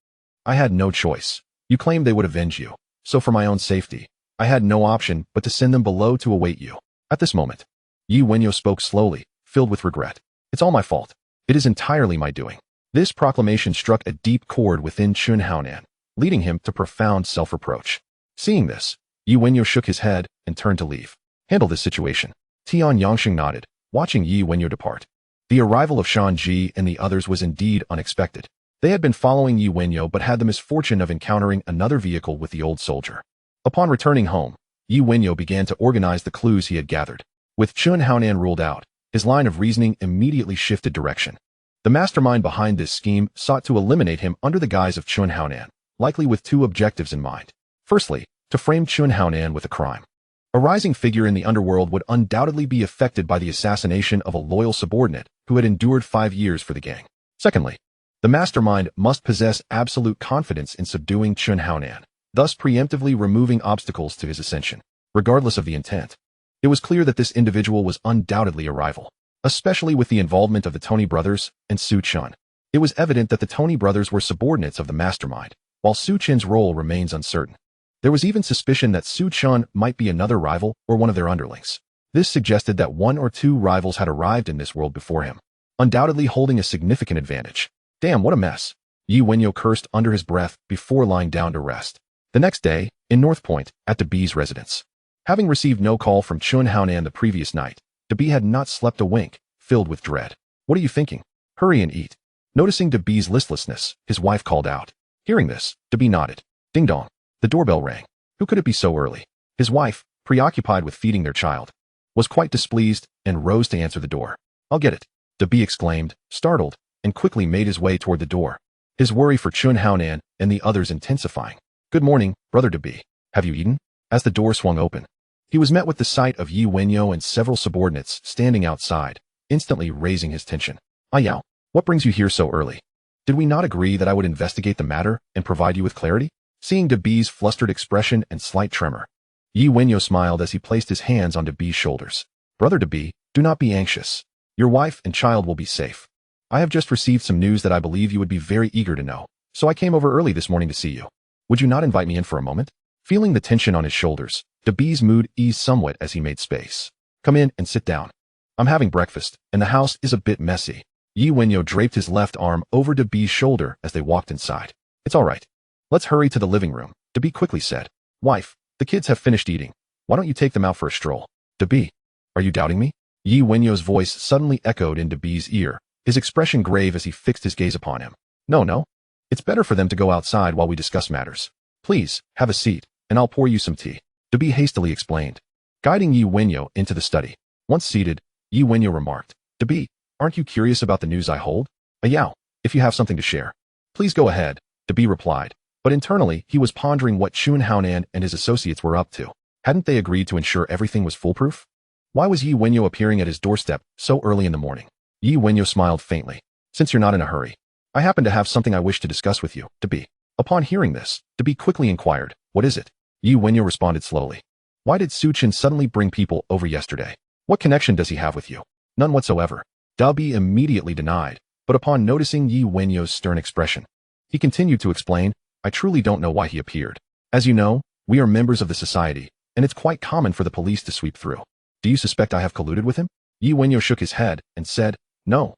I had no choice. You claimed they would avenge you, so for my own safety, I had no option but to send them below to await you. At this moment, Yi Wenyao spoke slowly, filled with regret. It's all my fault. It is entirely my doing. This proclamation struck a deep chord within Chun Haonan, leading him to profound self-reproach. Seeing this, Yi Wenyao shook his head and turned to leave. Handle this situation. Tian Yangxing nodded, watching Yi Wenyao depart. The arrival of Shan Ji and the others was indeed unexpected. They had been following Yi Wenyao but had the misfortune of encountering another vehicle with the old soldier. Upon returning home, Yi Wenyao began to organize the clues he had gathered. With Chun Haonan ruled out, his line of reasoning immediately shifted direction. The mastermind behind this scheme sought to eliminate him under the guise of Chun Haonan, likely with two objectives in mind. Firstly, to frame Chun Haonan with a crime. A rising figure in the underworld would undoubtedly be affected by the assassination of a loyal subordinate who had endured 5 years for the gang. Secondly, the mastermind must possess absolute confidence in subduing Chun Haonan, thus preemptively removing obstacles to his ascension, regardless of the intent. It was clear that this individual was undoubtedly a rival, especially with the involvement of the Tony brothers and Su Chun. It was evident that the Tony brothers were subordinates of the mastermind, while Su Chin's role remains uncertain. There was even suspicion that Su Chun might be another rival or one of their underlings. This suggested that 1 or 2 rivals had arrived in this world before him, undoubtedly holding a significant advantage. Damn, what a mess. Yi Wenyao cursed under his breath before lying down to rest. The next day, in North Point, at DeB's residence. Having received no call from Chun Haonan the previous night, DeB had not slept a wink, filled with dread. What are you thinking? Hurry and eat. Noticing DeB's listlessness, his wife called out. Hearing this, DeB nodded. Ding dong. The doorbell rang. Who could it be so early? His wife, preoccupied with feeding their child, was quite displeased and rose to answer the door. I'll get it, DeB exclaimed, startled, and quickly made his way toward the door, his worry for Chun Haonan and the others intensifying. Good morning, brother DeB. Have you eaten? As the door swung open, he was met with the sight of Yi Wenyao and several subordinates standing outside, instantly raising his tension. Yao, what brings you here so early? Did we not agree that I would investigate the matter and provide you with clarity? Seeing DeB's flustered expression and slight tremor, Yi Wenyao smiled as he placed his hands on DeB's shoulders. Brother DeB, do not be anxious. Your wife and child will be safe. I have just received some news that I believe you would be very eager to know, so I came over early this morning to see you. Would you not invite me in for a moment? Feeling the tension on his shoulders, DeB's mood eased somewhat as he made space. Come in and sit down. I'm having breakfast, and the house is a bit messy. Yi Wenyao draped his left arm over DeB's shoulder as they walked inside. It's all right. Let's hurry to the living room, DeB quickly said. Wife, the kids have finished eating. Why don't you take them out for a stroll? DeB, are you doubting me? Yi Wenyao's voice suddenly echoed in DeB's ear, his expression grave as he fixed his gaze upon him. No. It's better for them to go outside while we discuss matters. Please, have a seat, and I'll pour you some tea, DeB hastily explained, guiding Yi Wenyao into the study. Once seated, Yi Wenyao remarked, DeB, aren't you curious about the news I hold? Yao, if you have something to share, please go ahead, DeB replied, but internally he was pondering what Chun Haonan and his associates were up to. Hadn't they agreed to ensure everything was foolproof? Why was Yi Wenyao appearing at his doorstep so early in the morning? Yi Wenyao smiled faintly. Since you're not in a hurry, I happen to have something I wish to discuss with you, DeB. Upon hearing this, DeB quickly inquired, what is it? Yi Wenyao responded slowly. Why did Su Chin suddenly bring people over yesterday? What connection does he have with you? None whatsoever. DeB immediately denied, but upon noticing Yi Wenyao's stern expression, he continued to explain, I truly don't know why he appeared. As you know, we are members of the society, and it's quite common for the police to sweep through. Do you suspect I have colluded with him? Yi Wenyao shook his head and said, No.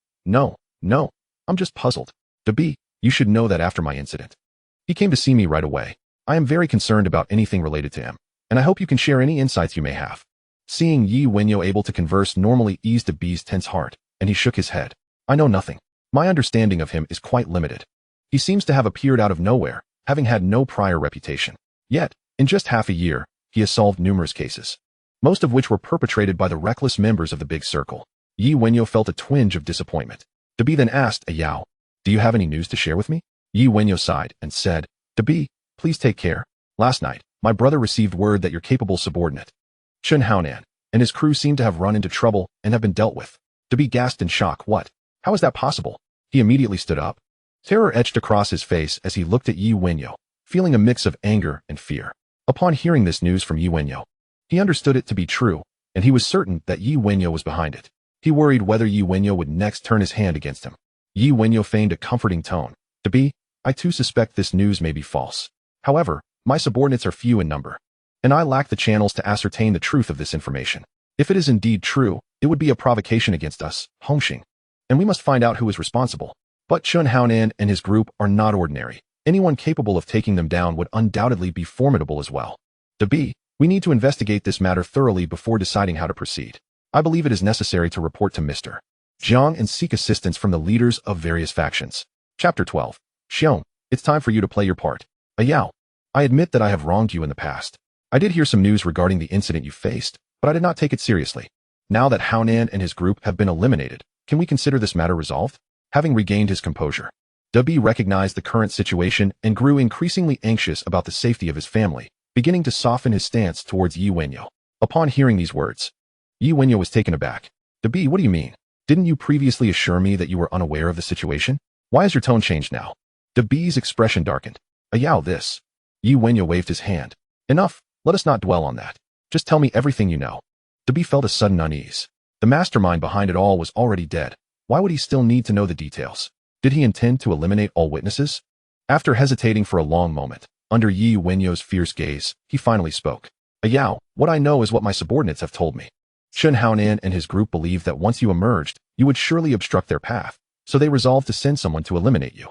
I'm just puzzled. DeB, you should know that after my incident, He came to see me right away. I am very concerned about anything related to him, and I hope you can share any insights you may have. Seeing Yi Wenyao able to converse normally eased Dabi's tense heart, and he shook his head. I know nothing. My understanding of him is quite limited. He seems to have appeared out of nowhere, having had no prior reputation. Yet, in just half a year, he has solved numerous cases, most of which were perpetrated by the reckless members of the Big Circle. Yi Wenyao felt a twinge of disappointment. Dabi then asked Yao, do you have any news to share with me? Yi Wenyao sighed and said, Dabi, please take care. Last night, my brother received word that your capable subordinate, Chen Haonan, and his crew seem to have run into trouble and have been dealt with. Dabi gasped in shock. What? How is that possible? He immediately stood up. Terror etched across his face as he looked at Yi Wenyao, feeling a mix of anger and fear. Upon hearing this news from Yi Wenyao, he understood it to be true, and he was certain that Yi Wenyao was behind it. He worried whether Yi Wenyao would next turn his hand against him. Yi Wenyao feigned a comforting tone. Dabi, I too suspect this news may be false. However, my subordinates are few in number, and I lack the channels to ascertain the truth of this information. If it is indeed true, it would be a provocation against us, Hongxing, and we must find out who is responsible. But Chen Haonan and his group are not ordinary. Anyone capable of taking them down would undoubtedly be formidable as well. Dabi, we need to investigate this matter thoroughly before deciding how to proceed. I believe it is necessary to report to Mr. Jiang and seek assistance from the leaders of various factions. Chapter 12. Xiong, it's time for you to play your part. Yao, I admit that I have wronged you in the past. I did hear some news regarding the incident you faced, but I did not take it seriously. Now that Haonan and his group have been eliminated, can we consider this matter resolved? Having regained his composure, Dabi recognized the current situation and grew increasingly anxious about the safety of his family, beginning to soften his stance towards Yi Wenyao. Upon hearing these words, Yi Wenyao was taken aback. Dabi, what do you mean? Didn't you previously assure me that you were unaware of the situation? Why has your tone changed now? Dabi's expression darkened. Yao, this. Yi Wenyao waved his hand. Enough, let us not dwell on that. Just tell me everything you know. Dabi felt a sudden unease. The mastermind behind it all was already dead. Why would he still need to know the details? Did he intend to eliminate all witnesses? After hesitating for a long moment, under Yi Wenyao's fierce gaze, he finally spoke. Yao, what I know is what my subordinates have told me. Chen Haonan and his group believed that once you emerged, you would surely obstruct their path, so they resolved to send someone to eliminate you.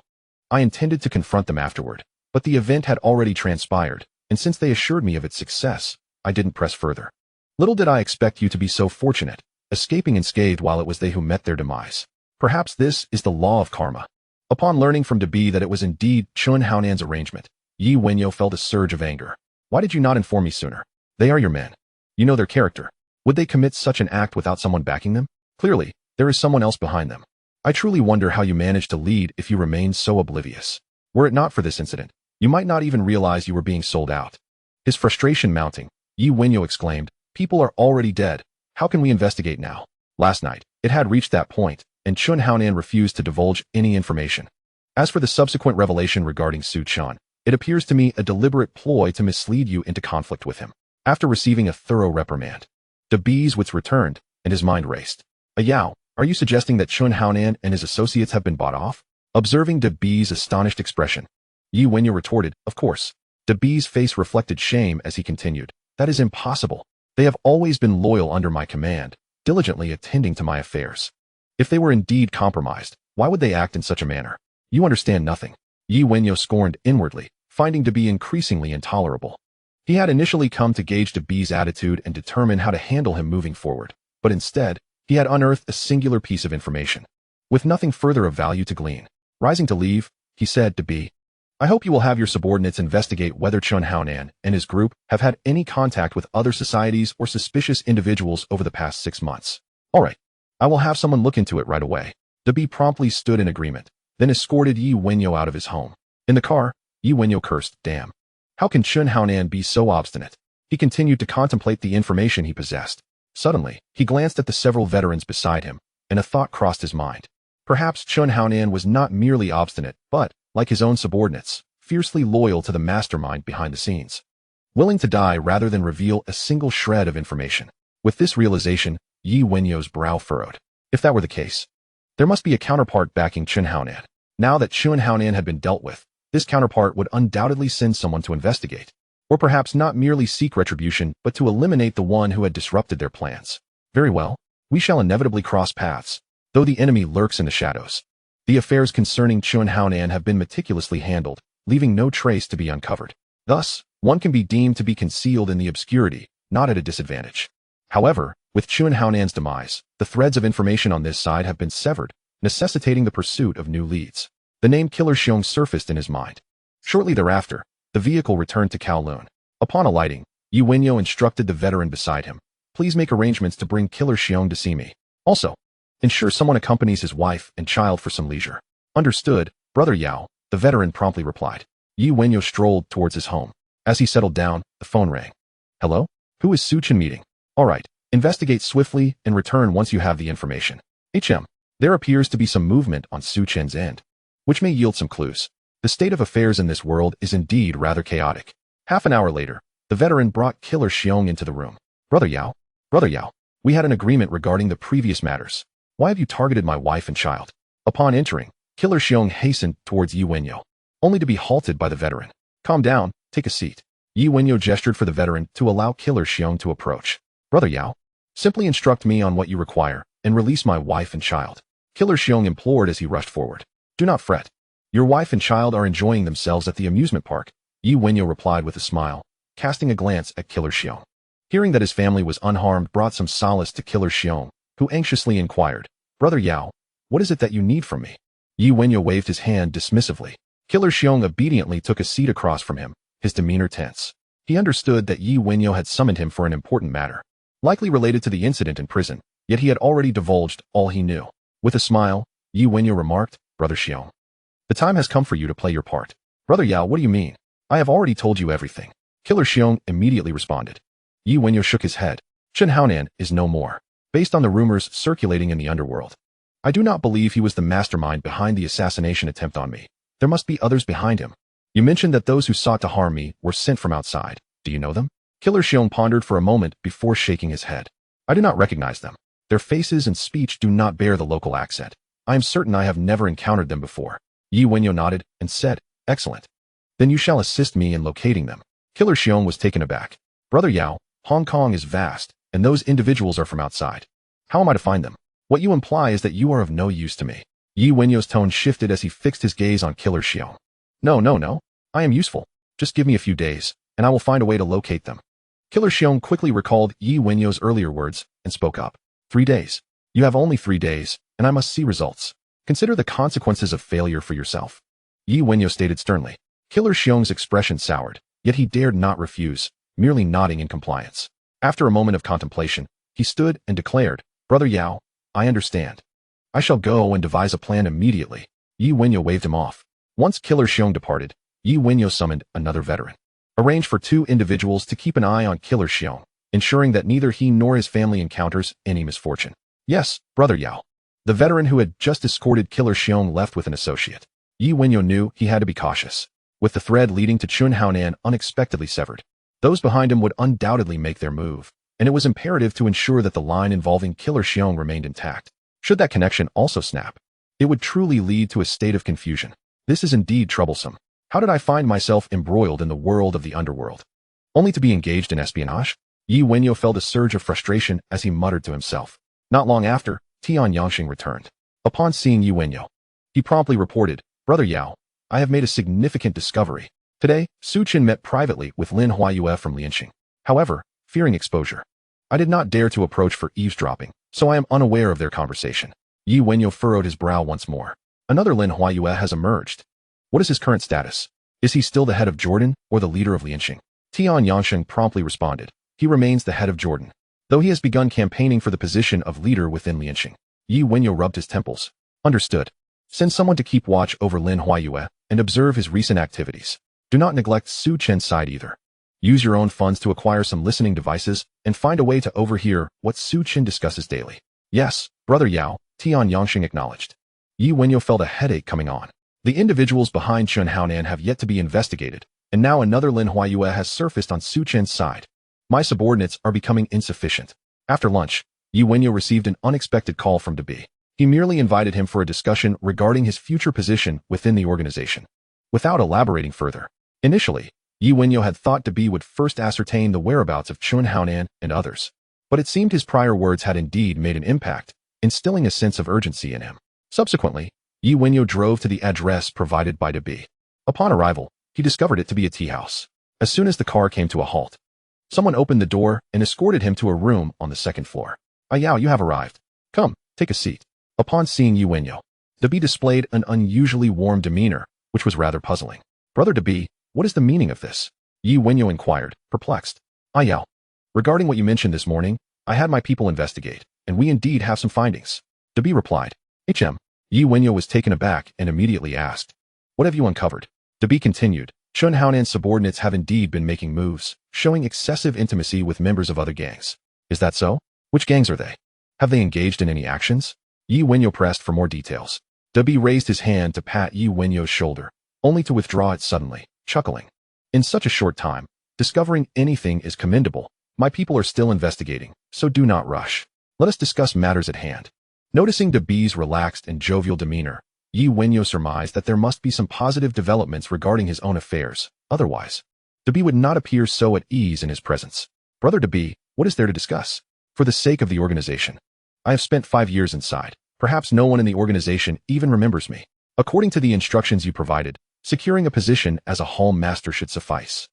I intended to confront them afterward, but the event had already transpired, and since they assured me of its success, I didn't press further. Little did I expect you to be so fortunate, escaping unscathed while it was they who met their demise. Perhaps this is the law of karma. Upon learning from Dabi that it was indeed Chen Haonan's arrangement, Yi Wenyao felt a surge of anger. Why did you not inform me sooner? They are your men. You know their character. Would they commit such an act without someone backing them? Clearly, there is someone else behind them. I truly wonder how you managed to lead if you remained so oblivious. Were it not for this incident, you might not even realize you were being sold out. His frustration mounting, Yi Wenyao exclaimed, people are already dead. How can we investigate now? Last night, it had reached that point, and Chen Haonan refused to divulge any information. As for the subsequent revelation regarding Su Chan, it appears to me a deliberate ploy to mislead you into conflict with him. After receiving a thorough reprimand, Dabi's wits returned, and his mind raced. Yao, are you suggesting that Chen Haonan and his associates have been bought off? Observing Dabi's astonished expression, Yi Wenyao retorted, of course. Dabi's face reflected shame as he continued. That is impossible. They have always been loyal under my command, diligently attending to my affairs. If they were indeed compromised, why would they act in such a manner? You understand nothing. Yi Wenyao scorned inwardly, finding Dabi increasingly intolerable. He had initially come to gauge Dabi's attitude and determine how to handle him moving forward, but instead, he had unearthed a singular piece of information, with nothing further of value to glean. Rising to leave, he said to Dabi, I hope you will have your subordinates investigate whether Chen Haonan and his group have had any contact with other societies or suspicious individuals over the past 6 months. All right. I will have someone look into it right away. Dabi promptly stood in agreement, then escorted Yi Wenyao out of his home. In the car, Yi Wenyao cursed, damn. How can Chen Haonan be so obstinate? He continued to contemplate the information he possessed. Suddenly, he glanced at the several veterans beside him, and a thought crossed his mind. Perhaps Chen Haonan was not merely obstinate, but, like his own subordinates, fiercely loyal to the mastermind behind the scenes, willing to die rather than reveal a single shred of information. With this realization, Yi Wenyao's brow furrowed. If that were the case, there must be a counterpart backing Chen Haonan. Now that Chen Haonan had been dealt with, this counterpart would undoubtedly send someone to investigate, or perhaps not merely seek retribution, but to eliminate the one who had disrupted their plans. Very well, we shall inevitably cross paths, though the enemy lurks in the shadows. The affairs concerning Chen Haonan have been meticulously handled, leaving no trace to be uncovered. Thus, one can be deemed to be concealed in the obscurity, not at a disadvantage. However, with Chun Haonan's demise, the threads of information on this side have been severed, necessitating the pursuit of new leads. The name Killer Xiong surfaced in his mind. Shortly thereafter, the vehicle returned to Kowloon. Upon alighting, Wenyao instructed the veteran beside him, "Please make arrangements to bring Killer Xiong to see me. Also, ensure someone accompanies his wife and child for some leisure." "Understood, Brother Yao," the veteran promptly replied. Wenyao strolled towards his home. As he settled down, the phone rang. "Hello? Who is Suchin meeting?" "All right, investigate swiftly and return once you have the information." There appears to be some movement on Suchin's end, which may yield some clues. The state of affairs in this world is indeed rather chaotic. Half an hour later, the veteran brought Killer Xiong into the room. Brother Yao, we had an agreement regarding the previous matters. Why have you targeted my wife and child?" Upon entering, Killer Xiong hastened towards Wenyao, only to be halted by the veteran. "Calm down, take a seat." Wenyao gestured for the veteran to allow Killer Xiong to approach. "Brother Yao, simply instruct me on what you require and release my wife and child," Killer Xiong implored as he rushed forward. "Do not fret. Your wife and child are enjoying themselves at the amusement park," Wenyao replied with a smile, casting a glance at Killer Xiong. Hearing that his family was unharmed brought some solace to Killer Xiong, who anxiously inquired, "Brother Yao, what is it that you need from me?" Wenyao waved his hand dismissively. Killer Xiong obediently took a seat across from him, his demeanor tense. He understood that Wenyao had summoned him for an important matter, likely related to the incident in prison, yet he had already divulged all he knew. With a smile, Wenyao remarked, "Brother Xiong, the time has come for you to play your part." "Brother Yao, what do you mean? I have already told you everything," Killer Xiong immediately responded. Wenyao shook his head. "Chun Haonan is no more. Based on the rumors circulating in the Underworld, I do not believe he was the mastermind behind the assassination attempt on me. There must be others behind him. You mentioned that those who sought to harm me were sent from outside. Do you know them?" Killer Xiong pondered for a moment before shaking his head. "I do not recognize them. Their faces and speech do not bear the local accent. I am certain I have never encountered them before." Wenyao nodded and said, "Excellent. Then you shall assist me in locating them." Killer Xiong was taken aback. "Brother Yao, Hong Kong is vast, and those individuals are from outside. How am I to find them? What you imply is that you are of no use to me." Wenyao's tone shifted as he fixed his gaze on Killer Xiong. No. I am useful. Just give me a few days, and I will find a way to locate them." Killer Xiong quickly recalled Wenyao's earlier words and spoke up. 3 days. You have only 3 days, and I must see results. Consider the consequences of failure for yourself." Wenyao stated sternly. Killer Xiong's expression soured, yet he dared not refuse, merely nodding in compliance. After a moment of contemplation, he stood and declared, "Brother Yao, I understand. I shall go and devise a plan immediately." Wenyao waved him off. Once Killer Xiong departed, Wenyao summoned another veteran. "Arrange for 2 individuals to keep an eye on Killer Xiong, ensuring that neither he nor his family encounters any misfortune." "Yes, Brother Yao." The veteran who had just escorted Killer Xiong left with an associate. Wenyao knew he had to be cautious. With the thread leading to Chun Haonan unexpectedly severed, those behind him would undoubtedly make their move, and it was imperative to ensure that the line involving Killer Xiong remained intact. Should that connection also snap, it would truly lead to a state of confusion. This is indeed troublesome. How did I find myself embroiled in the world of the Underworld, only to be engaged in espionage? Wenyao felt a surge of frustration as he muttered to himself. Not long after, Tian Yangxing returned. Upon seeing Wenyao, he promptly reported, "Brother Yao, I have made a significant discovery. Today, Suchin met privately with Lin Huayue from Lianxing. However, fearing exposure, I did not dare to approach for eavesdropping, so I am unaware of their conversation." Wenyao furrowed his brow once more. Another Lin Huayue has emerged. What is his current status? Is he still the head of Jordan or the leader of Lianxing? Tian Yangxing promptly responded. He remains the head of Jordan, though he has begun campaigning for the position of leader within Lianxing. Wenyao rubbed his temples. "Understood. Send someone to keep watch over Lin Huayue and observe his recent activities. Do not neglect Su Chen's side either. Use your own funds to acquire some listening devices and find a way to overhear what Su Chen discusses daily." "Yes, Brother Yao," Tian Yangxing acknowledged. Wenyao felt a headache coming on. The individuals behind Chun Haonan have yet to be investigated, and now another Lin Huayue has surfaced on Su Chen's side. My subordinates are becoming insufficient. After lunch, Wenyao received an unexpected call from Debi. He merely invited him for a discussion regarding his future position within the organization, without elaborating further. Initially, Wenyao had thought Debi would first ascertain the whereabouts of Chun Haonan and others, but it seemed his prior words had indeed made an impact, instilling a sense of urgency in him. Subsequently, Wenyao drove to the address provided by Debi. Upon arrival, he discovered it to be a tea house. As soon as the car came to a halt, someone opened the door and escorted him to a room on the second floor. Wenyao, you have arrived. Come, take a seat. Upon seeing Wenyao, Dabi displayed an unusually warm demeanor, which was rather puzzling. Brother Dabi, what is the meaning of this? Wenyao inquired, perplexed. Wenyao, regarding what you mentioned this morning, I had my people investigate, and we indeed have some findings. Dabi replied. Wenyao was taken aback and immediately asked, what have you uncovered? Dabi continued, Chun Haonan's subordinates have indeed been making moves, showing excessive intimacy with members of other gangs. Is that so? Which gangs are they? Have they engaged in any actions? Wenyao pressed for more details. Dabi raised his hand to pat Wenyao's shoulder, only to withdraw it suddenly, chuckling. In such a short time, discovering anything is commendable. My people are still investigating, so do not rush. Let us discuss matters at hand. Noticing Dabi's relaxed and jovial demeanor, Wenyao surmised that there must be some positive developments regarding his own affairs. Otherwise, Dabi would not appear so at ease in his presence. Brother Dabi, what is there to discuss? For the sake of the organization, I have spent 5 years inside. Perhaps no one in the organization even remembers me. According to the instructions you provided, securing a position as a hall master should suffice.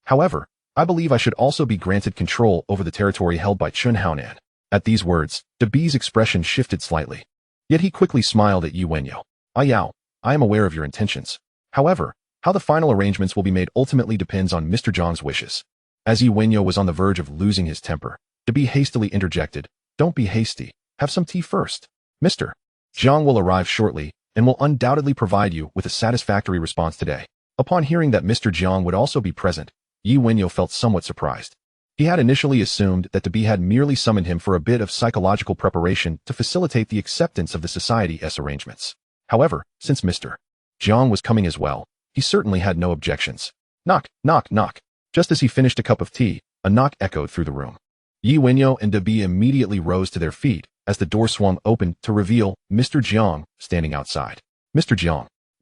However, I believe I should also be granted control over the territory held by Chun Haonan. At these words, Dabi's expression shifted slightly. Yet he quickly smiled at Wenyao. Wenyao, I am aware of your intentions. However, how the final arrangements will be made ultimately depends on Mr. Zhang's wishes. As Wenyao was on the verge of losing his temper, Dabi hastily interjected, Don't be hasty. Have some tea first. Mr. Zhang will arrive shortly and will undoubtedly provide you with a satisfactory response today. Upon hearing that Mr. Zhang would also be present, Wenyao felt somewhat surprised. He had initially assumed that Dabi had merely summoned him for a bit of psychological preparation to facilitate the acceptance of the Society's arrangements. However, since Mr. Zhang was coming as well, he certainly had no objections. Knock, knock, knock. Just as he finished a cup of tea, a knock echoed through the room. Wenyao and Dabi immediately rose to their feet as the door swung open to reveal Mr. Zhang standing outside. Mr.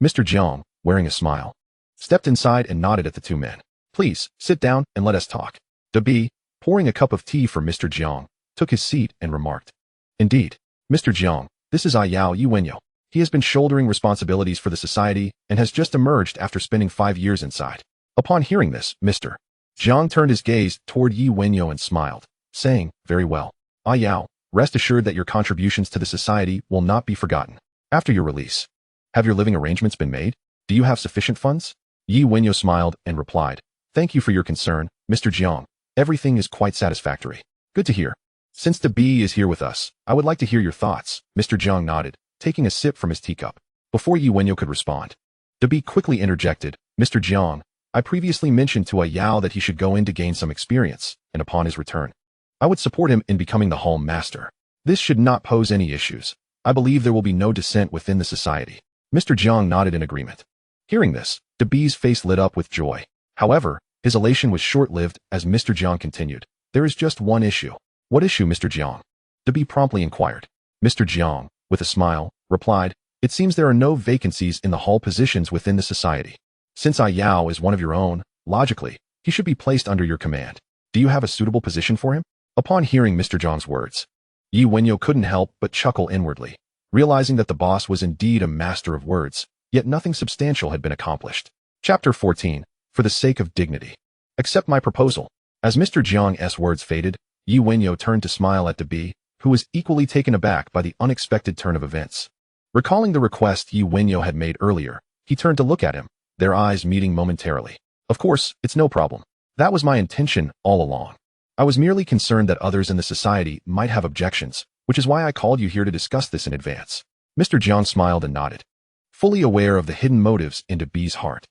Zhang, wearing a smile, stepped inside and nodded at the two men. Please, sit down and let us talk. Dabi, pouring a cup of tea for Mr. Zhang, took his seat and remarked. Indeed, Mr. Zhang, this is Wenyao. He has been shouldering responsibilities for the society and has just emerged after spending 5 years inside. Upon hearing this, Mr. Zhang turned his gaze toward Wenyao and smiled, saying, Very well. Wenyao, rest assured that your contributions to the society will not be forgotten. After your release, have your living arrangements been made? Do you have sufficient funds? Wenyao smiled and replied, Thank you for your concern, Mr. Zhang. Everything is quite satisfactory. Good to hear. Since Dabi is here with us, I would like to hear your thoughts. Mr. Zhang nodded, taking a sip from his teacup. Before Wenyao could respond, Dabi quickly interjected, Mr. Zhang, I previously mentioned to Wenyao that he should go in to gain some experience, and upon his return, I would support him in becoming the hall master. This should not pose any issues. I believe there will be no dissent within the society. Mr. Zhang nodded in agreement. Hearing this, Dabi's face lit up with joy. However, his elation was short-lived as Mr. Zhang continued. There is just one issue. What issue, Mr. Zhang? Dabi promptly inquired. Mr. Zhang, with a smile, replied, It seems there are no vacancies in the hall positions within the society. Since Wenyao is one of your own, logically, he should be placed under your command. Do you have a suitable position for him? Upon hearing Mr. Zhang's words, Wenyao couldn't help but chuckle inwardly, realizing that the boss was indeed a master of words, yet nothing substantial had been accomplished. Chapter 14. For the sake of dignity. Accept my proposal. As Mr. Zhang's words faded, Wenyao turned to smile at Dabi, who was equally taken aback by the unexpected turn of events. Recalling the request Wenyao had made earlier, he turned to look at him, their eyes meeting momentarily. Of course, it's no problem. That was my intention all along. I was merely concerned that others in the society might have objections, which is why I called you here to discuss this in advance. Mr. Zhang smiled and nodded, fully aware of the hidden motives in Dabi's heart.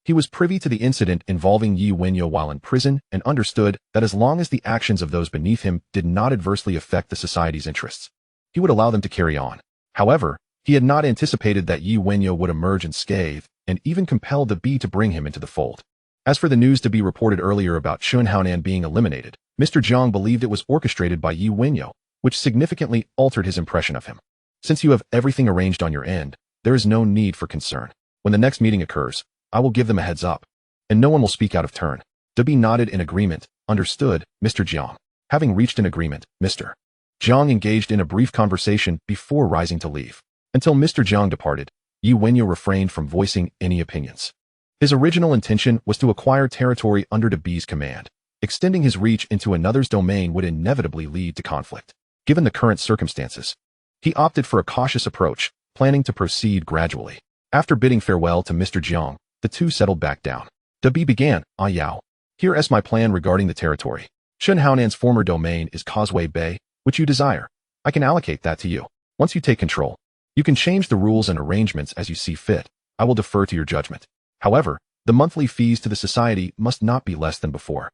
He was privy to the incident involving Wenyao while in prison and understood that as long as the actions of those beneath him did not adversely affect the society's interests, he would allow them to carry on. However, he had not anticipated that Wenyao would emerge unscathed and even compel Dabi to bring him into the fold. As for the news to be reported earlier about Chun Haonan being eliminated, Mr. Zhang believed it was orchestrated by Wenyao, which significantly altered his impression of him. Since you have everything arranged on your end, there is no need for concern. When the next meeting occurs, I will give them a heads up, and no one will speak out of turn. Dabi nodded in agreement. Understood, Mr. Zhang. Having reached an agreement, Mr. Zhang engaged in a brief conversation before rising to leave. Until Mr. Zhang departed, Wenyao refrained from voicing any opinions. His original intention was to acquire territory under Dabi's command. Extending his reach into another's domain would inevitably lead to conflict. Given the current circumstances, he opted for a cautious approach, planning to proceed gradually. After bidding farewell to Mr. Jiang, the two settled back down. Dabi began, Yao. Here is my plan regarding the territory. Chun Haonan's former domain is Causeway Bay, which you desire. I can allocate that to you. Once you take control, you can change the rules and arrangements as you see fit. I will defer to your judgment. However, the monthly fees to the society must not be less than before.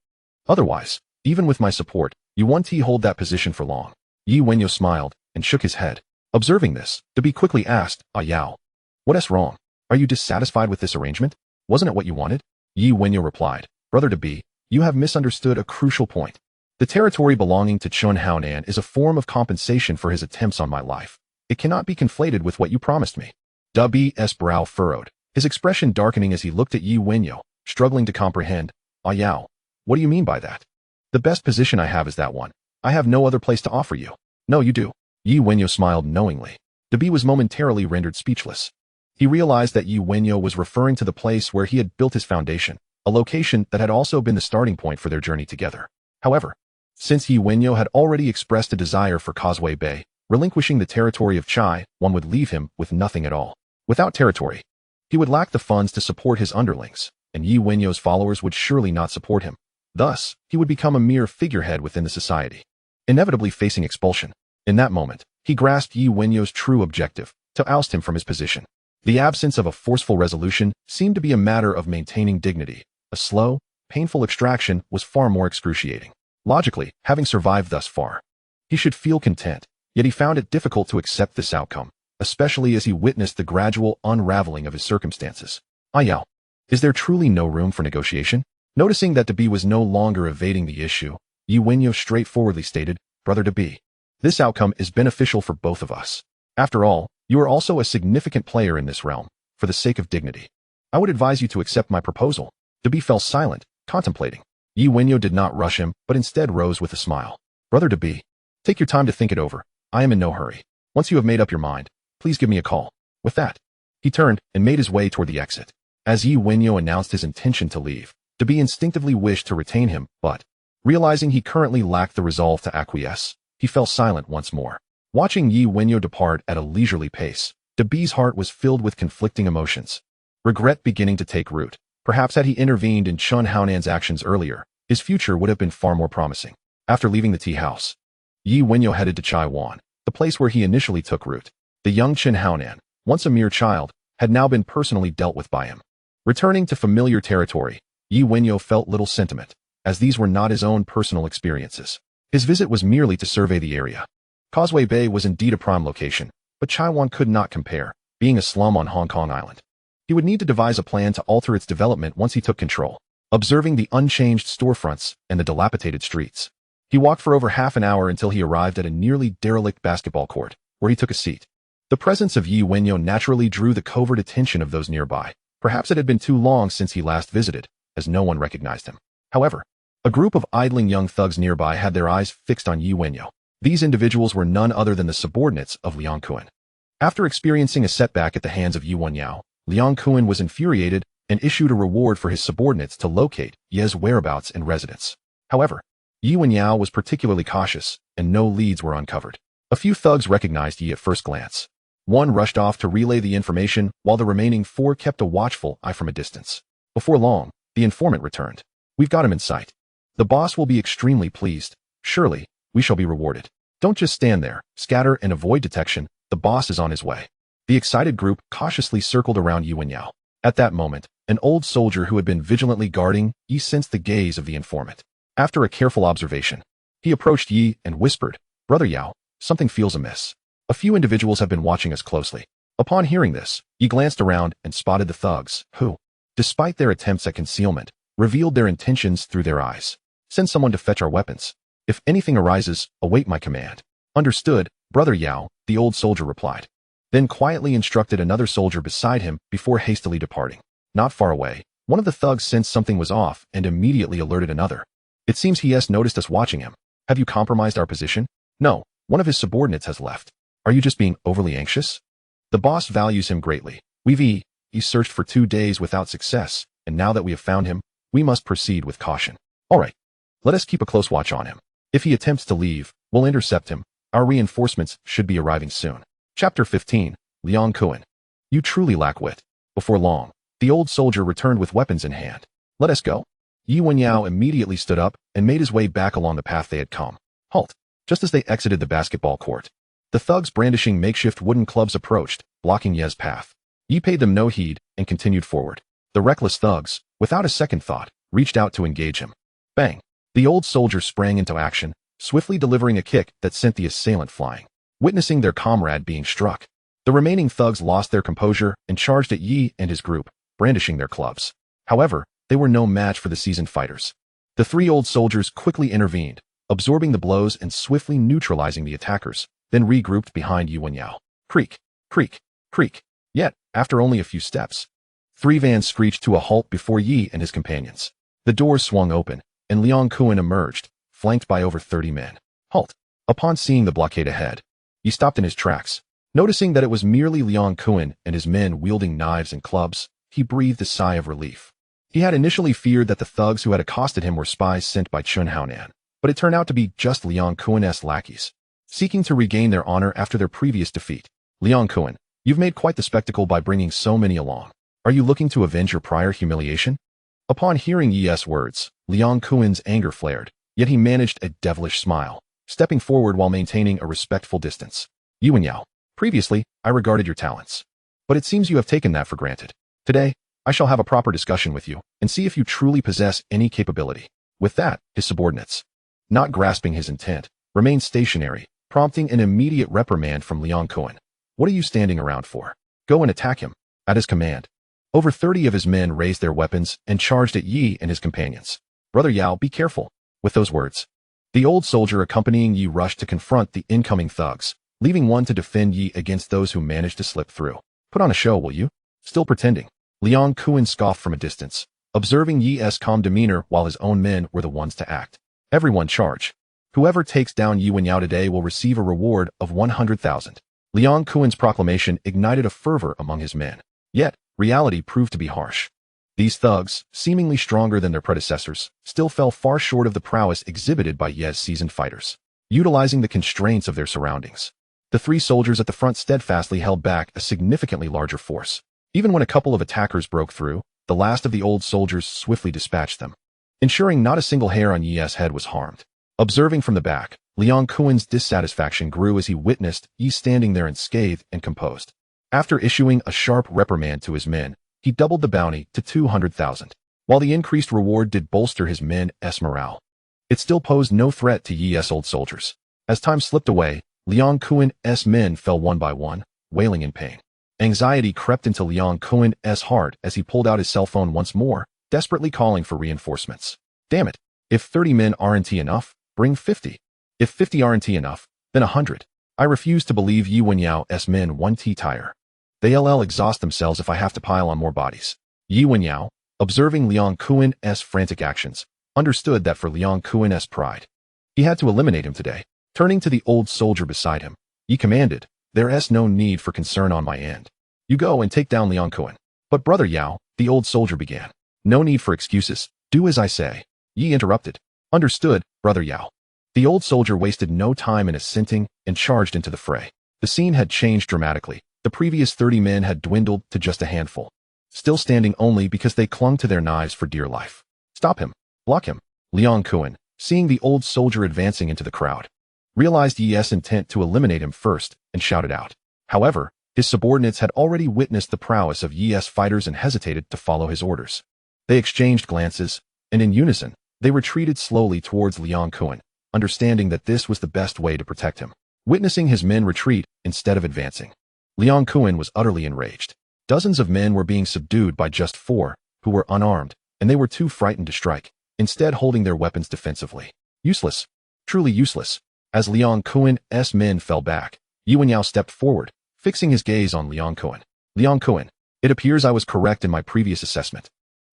Otherwise, even with my support, you won't hold that position for long. Yi Wenyao smiled and shook his head. Observing this, Dabi quickly asked, Yao, what is wrong? Are you dissatisfied with this arrangement? Wasn't it what you wanted? Yi Wenyao replied, Brother Dabi, you have misunderstood a crucial point. The territory belonging to Chun Haonan is a form of compensation for his attempts on my life. It cannot be conflated with what you promised me. Dabi's brow furrowed, his expression darkening as he looked at Yi Wenyao, struggling to comprehend. Yao, what do you mean by that? The best position I have is that one. I have no other place to offer you. No, you do. Yi Wenyao smiled knowingly. Dabi was momentarily rendered speechless. He realized that Yi Wenyao was referring to the place where he had built his foundation, a location that had also been the starting point for their journey together. However, since Yi Wenyao had already expressed a desire for Causeway Bay, relinquishing the territory of Chai, one would leave him with nothing at all. Without territory, he would lack the funds to support his underlings, and Yi Wenyao's followers would surely not support him. Thus, he would become a mere figurehead within the society, inevitably facing expulsion. In that moment, he grasped Yi Wenyao's true objective, to oust him from his position. The absence of a forceful resolution seemed to be a matter of maintaining dignity. A slow, painful extraction was far more excruciating. Logically, having survived thus far, he should feel content, yet he found it difficult to accept this outcome, especially as he witnessed the gradual unraveling of his circumstances. Yao, is there truly no room for negotiation? Noticing that Dabi was no longer evading the issue, Yi Wenyao straightforwardly stated, Brother Dabi, this outcome is beneficial for both of us. After all, you are also a significant player in this realm. For the sake of dignity, I would advise you to accept my proposal. Dabi fell silent, contemplating. Yi Wenyao did not rush him, but instead rose with a smile. Brother Dabi, take your time to think it over. I am in no hurry. Once you have made up your mind, please give me a call. With that, he turned and made his way toward the exit. As Yi Wenyao announced his intention to leave, Dabi instinctively wished to retain him, but, realizing he currently lacked the resolve to acquiesce, he fell silent once more. Watching Yi Wenyao depart at a leisurely pace, Dabi's heart was filled with conflicting emotions. Regret beginning to take root. Perhaps had he intervened in Chun Haonan's actions earlier, his future would have been far more promising. After leaving the tea house, Yi Wenyao headed to Chai Wan, the place where he initially took root. The young Chun Haonan, once a mere child, had now been personally dealt with by him. Returning to familiar territory, Yi Wenyao felt little sentiment, as these were not his own personal experiences. His visit was merely to survey the area. Causeway Bay was indeed a prime location, but Chai Wan could not compare, being a slum on Hong Kong Island. He would need to devise a plan to alter its development once he took control. Observing the unchanged storefronts and the dilapidated streets, he walked for over half an hour until he arrived at a nearly derelict basketball court, where he took a seat. The presence of Yi Wenyao naturally drew the covert attention of those nearby. Perhaps it had been too long since he last visited, as no one recognized him. However, a group of idling young thugs nearby had their eyes fixed on Yi Wenyao. These individuals were none other than the subordinates of Liang Kuan. After experiencing a setback at the hands of Yi Wenyao, Liang Kuan was infuriated and issued a reward for his subordinates to locate Ye's whereabouts and residence. However, Yi Wenyao was particularly cautious, and no leads were uncovered. A few thugs recognized Yi at first glance. One rushed off to relay the information, while the remaining four kept a watchful eye from a distance. Before long, the informant returned. We've got him in sight. The boss will be extremely pleased. Surely, we shall be rewarded. Don't just stand there, scatter and avoid detection. The boss is on his way. The excited group cautiously circled around Yi Wenyao. At that moment, an old soldier who had been vigilantly guarding Yi sensed the gaze of the informant. After a careful observation, he approached Yi and whispered, Brother Yao, something feels amiss. A few individuals have been watching us closely. Upon hearing this, Yi glanced around and spotted the thugs, who, despite their attempts at concealment, revealed their intentions through their eyes. Send someone to fetch our weapons. If anything arises, await my command. Understood, Brother Yao, the old soldier replied. Then quietly instructed another soldier beside him before hastily departing. Not far away, one of the thugs sensed something was off and immediately alerted another. It seems he has noticed us watching him. Have you compromised our position? No, one of his subordinates has left. Are you just being overly anxious? The boss values him greatly. He searched for 2 days without success, and now that we have found him, we must proceed with caution. Alright, let us keep a close watch on him. If he attempts to leave, we'll intercept him. Our reinforcements should be arriving soon. Chapter 15, Liang Kuan. You truly lack wit. Before long, the old soldier returned with weapons in hand. Let us go. Wenyao immediately stood up and made his way back along the path they had come. Halt. Just as they exited the basketball court, the thugs brandishing makeshift wooden clubs approached, blocking Ye's path. Yi paid them no heed and continued forward. The reckless thugs, without a second thought, reached out to engage him. Bang! The old soldier sprang into action, swiftly delivering a kick that sent the assailant flying. Witnessing their comrade being struck, the remaining thugs lost their composure and charged at Yi and his group, brandishing their clubs. However, they were no match for the seasoned fighters. The three old soldiers quickly intervened, absorbing the blows and swiftly neutralizing the attackers, then regrouped behind Wenyao. Creak, creak, creak. Yet, after only a few steps, three vans screeched to a halt before Yi and his companions. The doors swung open, and Liang Kuan emerged, flanked by over 30 men. Halt. Upon seeing the blockade ahead, Yi stopped in his tracks. Noticing that it was merely Liang Kuan and his men wielding knives and clubs, he breathed a sigh of relief. He had initially feared that the thugs who had accosted him were spies sent by Chun Haonan, but it turned out to be just Liang Kuan's lackeys, seeking to regain their honor after their previous defeat. Liang Kuan, you've made quite the spectacle by bringing so many along. Are you looking to avenge your prior humiliation? Upon hearing Yi's words, Liang Kuan's anger flared, yet he managed a devilish smile, stepping forward while maintaining a respectful distance. Wenyao, previously, I regarded your talents, but it seems you have taken that for granted. Today, I shall have a proper discussion with you and see if you truly possess any capability. With that, his subordinates, not grasping his intent, remained stationary, prompting an immediate reprimand from Liang Kuan. What are you standing around for? Go and attack him. At his command, over 30 of his men raised their weapons and charged at Yi and his companions. Brother Yao, be careful. With those words, the old soldier accompanying Yi rushed to confront the incoming thugs, leaving one to defend Yi against those who managed to slip through. Put on a show, will you? Still pretending. Liang Kuan scoffed from a distance, observing Yi's calm demeanor while his own men were the ones to act. Everyone charge. Whoever takes down Wenyao today will receive a reward of 100,000. Liang Kuan's proclamation ignited a fervor among his men. Yet, reality proved to be harsh. These thugs, seemingly stronger than their predecessors, still fell far short of the prowess exhibited by Ye's seasoned fighters. Utilizing the constraints of their surroundings, the three soldiers at the front steadfastly held back a significantly larger force. Even when a couple of attackers broke through, the last of the old soldiers swiftly dispatched them, ensuring not a single hair on Yi's head was harmed. Observing from the back, Liang Kuan's dissatisfaction grew as he witnessed Yi standing there unscathed and composed. After issuing a sharp reprimand to his men, he doubled the bounty to 200,000. While the increased reward did bolster his men's morale, it still posed no threat to Yi's old soldiers. As time slipped away, Liang Kuan's men fell one by one, wailing in pain. Anxiety crept into Liang Kuan's heart as he pulled out his cell phone once more, desperately calling for reinforcements. Damn it. If 30 men aren't enough, bring 50. If 50 aren't enough, then 100. I refuse to believe Wenyao's men won't tire. They'll exhaust themselves if I have to pile on more bodies. Wenyao, observing Liang Kuan's frantic actions, understood that for Liang Kuan's pride, he had to eliminate him today. Turning to the old soldier beside him, he commanded, "There's no need for concern on my end. You go and take down Liang Kuan." "But Brother Yao," the old soldier began. "No need for excuses. Do as I say." Yi interrupted. "Understood, Brother Yao." The old soldier wasted no time in assenting and charged into the fray. The scene had changed dramatically. The previous 30 men had dwindled to just a handful, still standing only because they clung to their knives for dear life. "Stop him. Block him." Liang Kuan, seeing the old soldier advancing into the crowd, realized Yi's intent to eliminate him first and shouted out. However, his subordinates had already witnessed the prowess of Yi's fighters and hesitated to follow his orders. They exchanged glances, and in unison, they retreated slowly towards Liang Kuan, understanding that this was the best way to protect him. Witnessing his men retreat instead of advancing, Liang Kuan was utterly enraged. Dozens of men were being subdued by just 4, who were unarmed, and they were too frightened to strike, instead holding their weapons defensively. Useless. Truly useless. As Liang Kuan's men fell back, Wenyao stepped forward, fixing his gaze on Liang Kuan. "Liang Kuan, it appears I was correct in my previous assessment.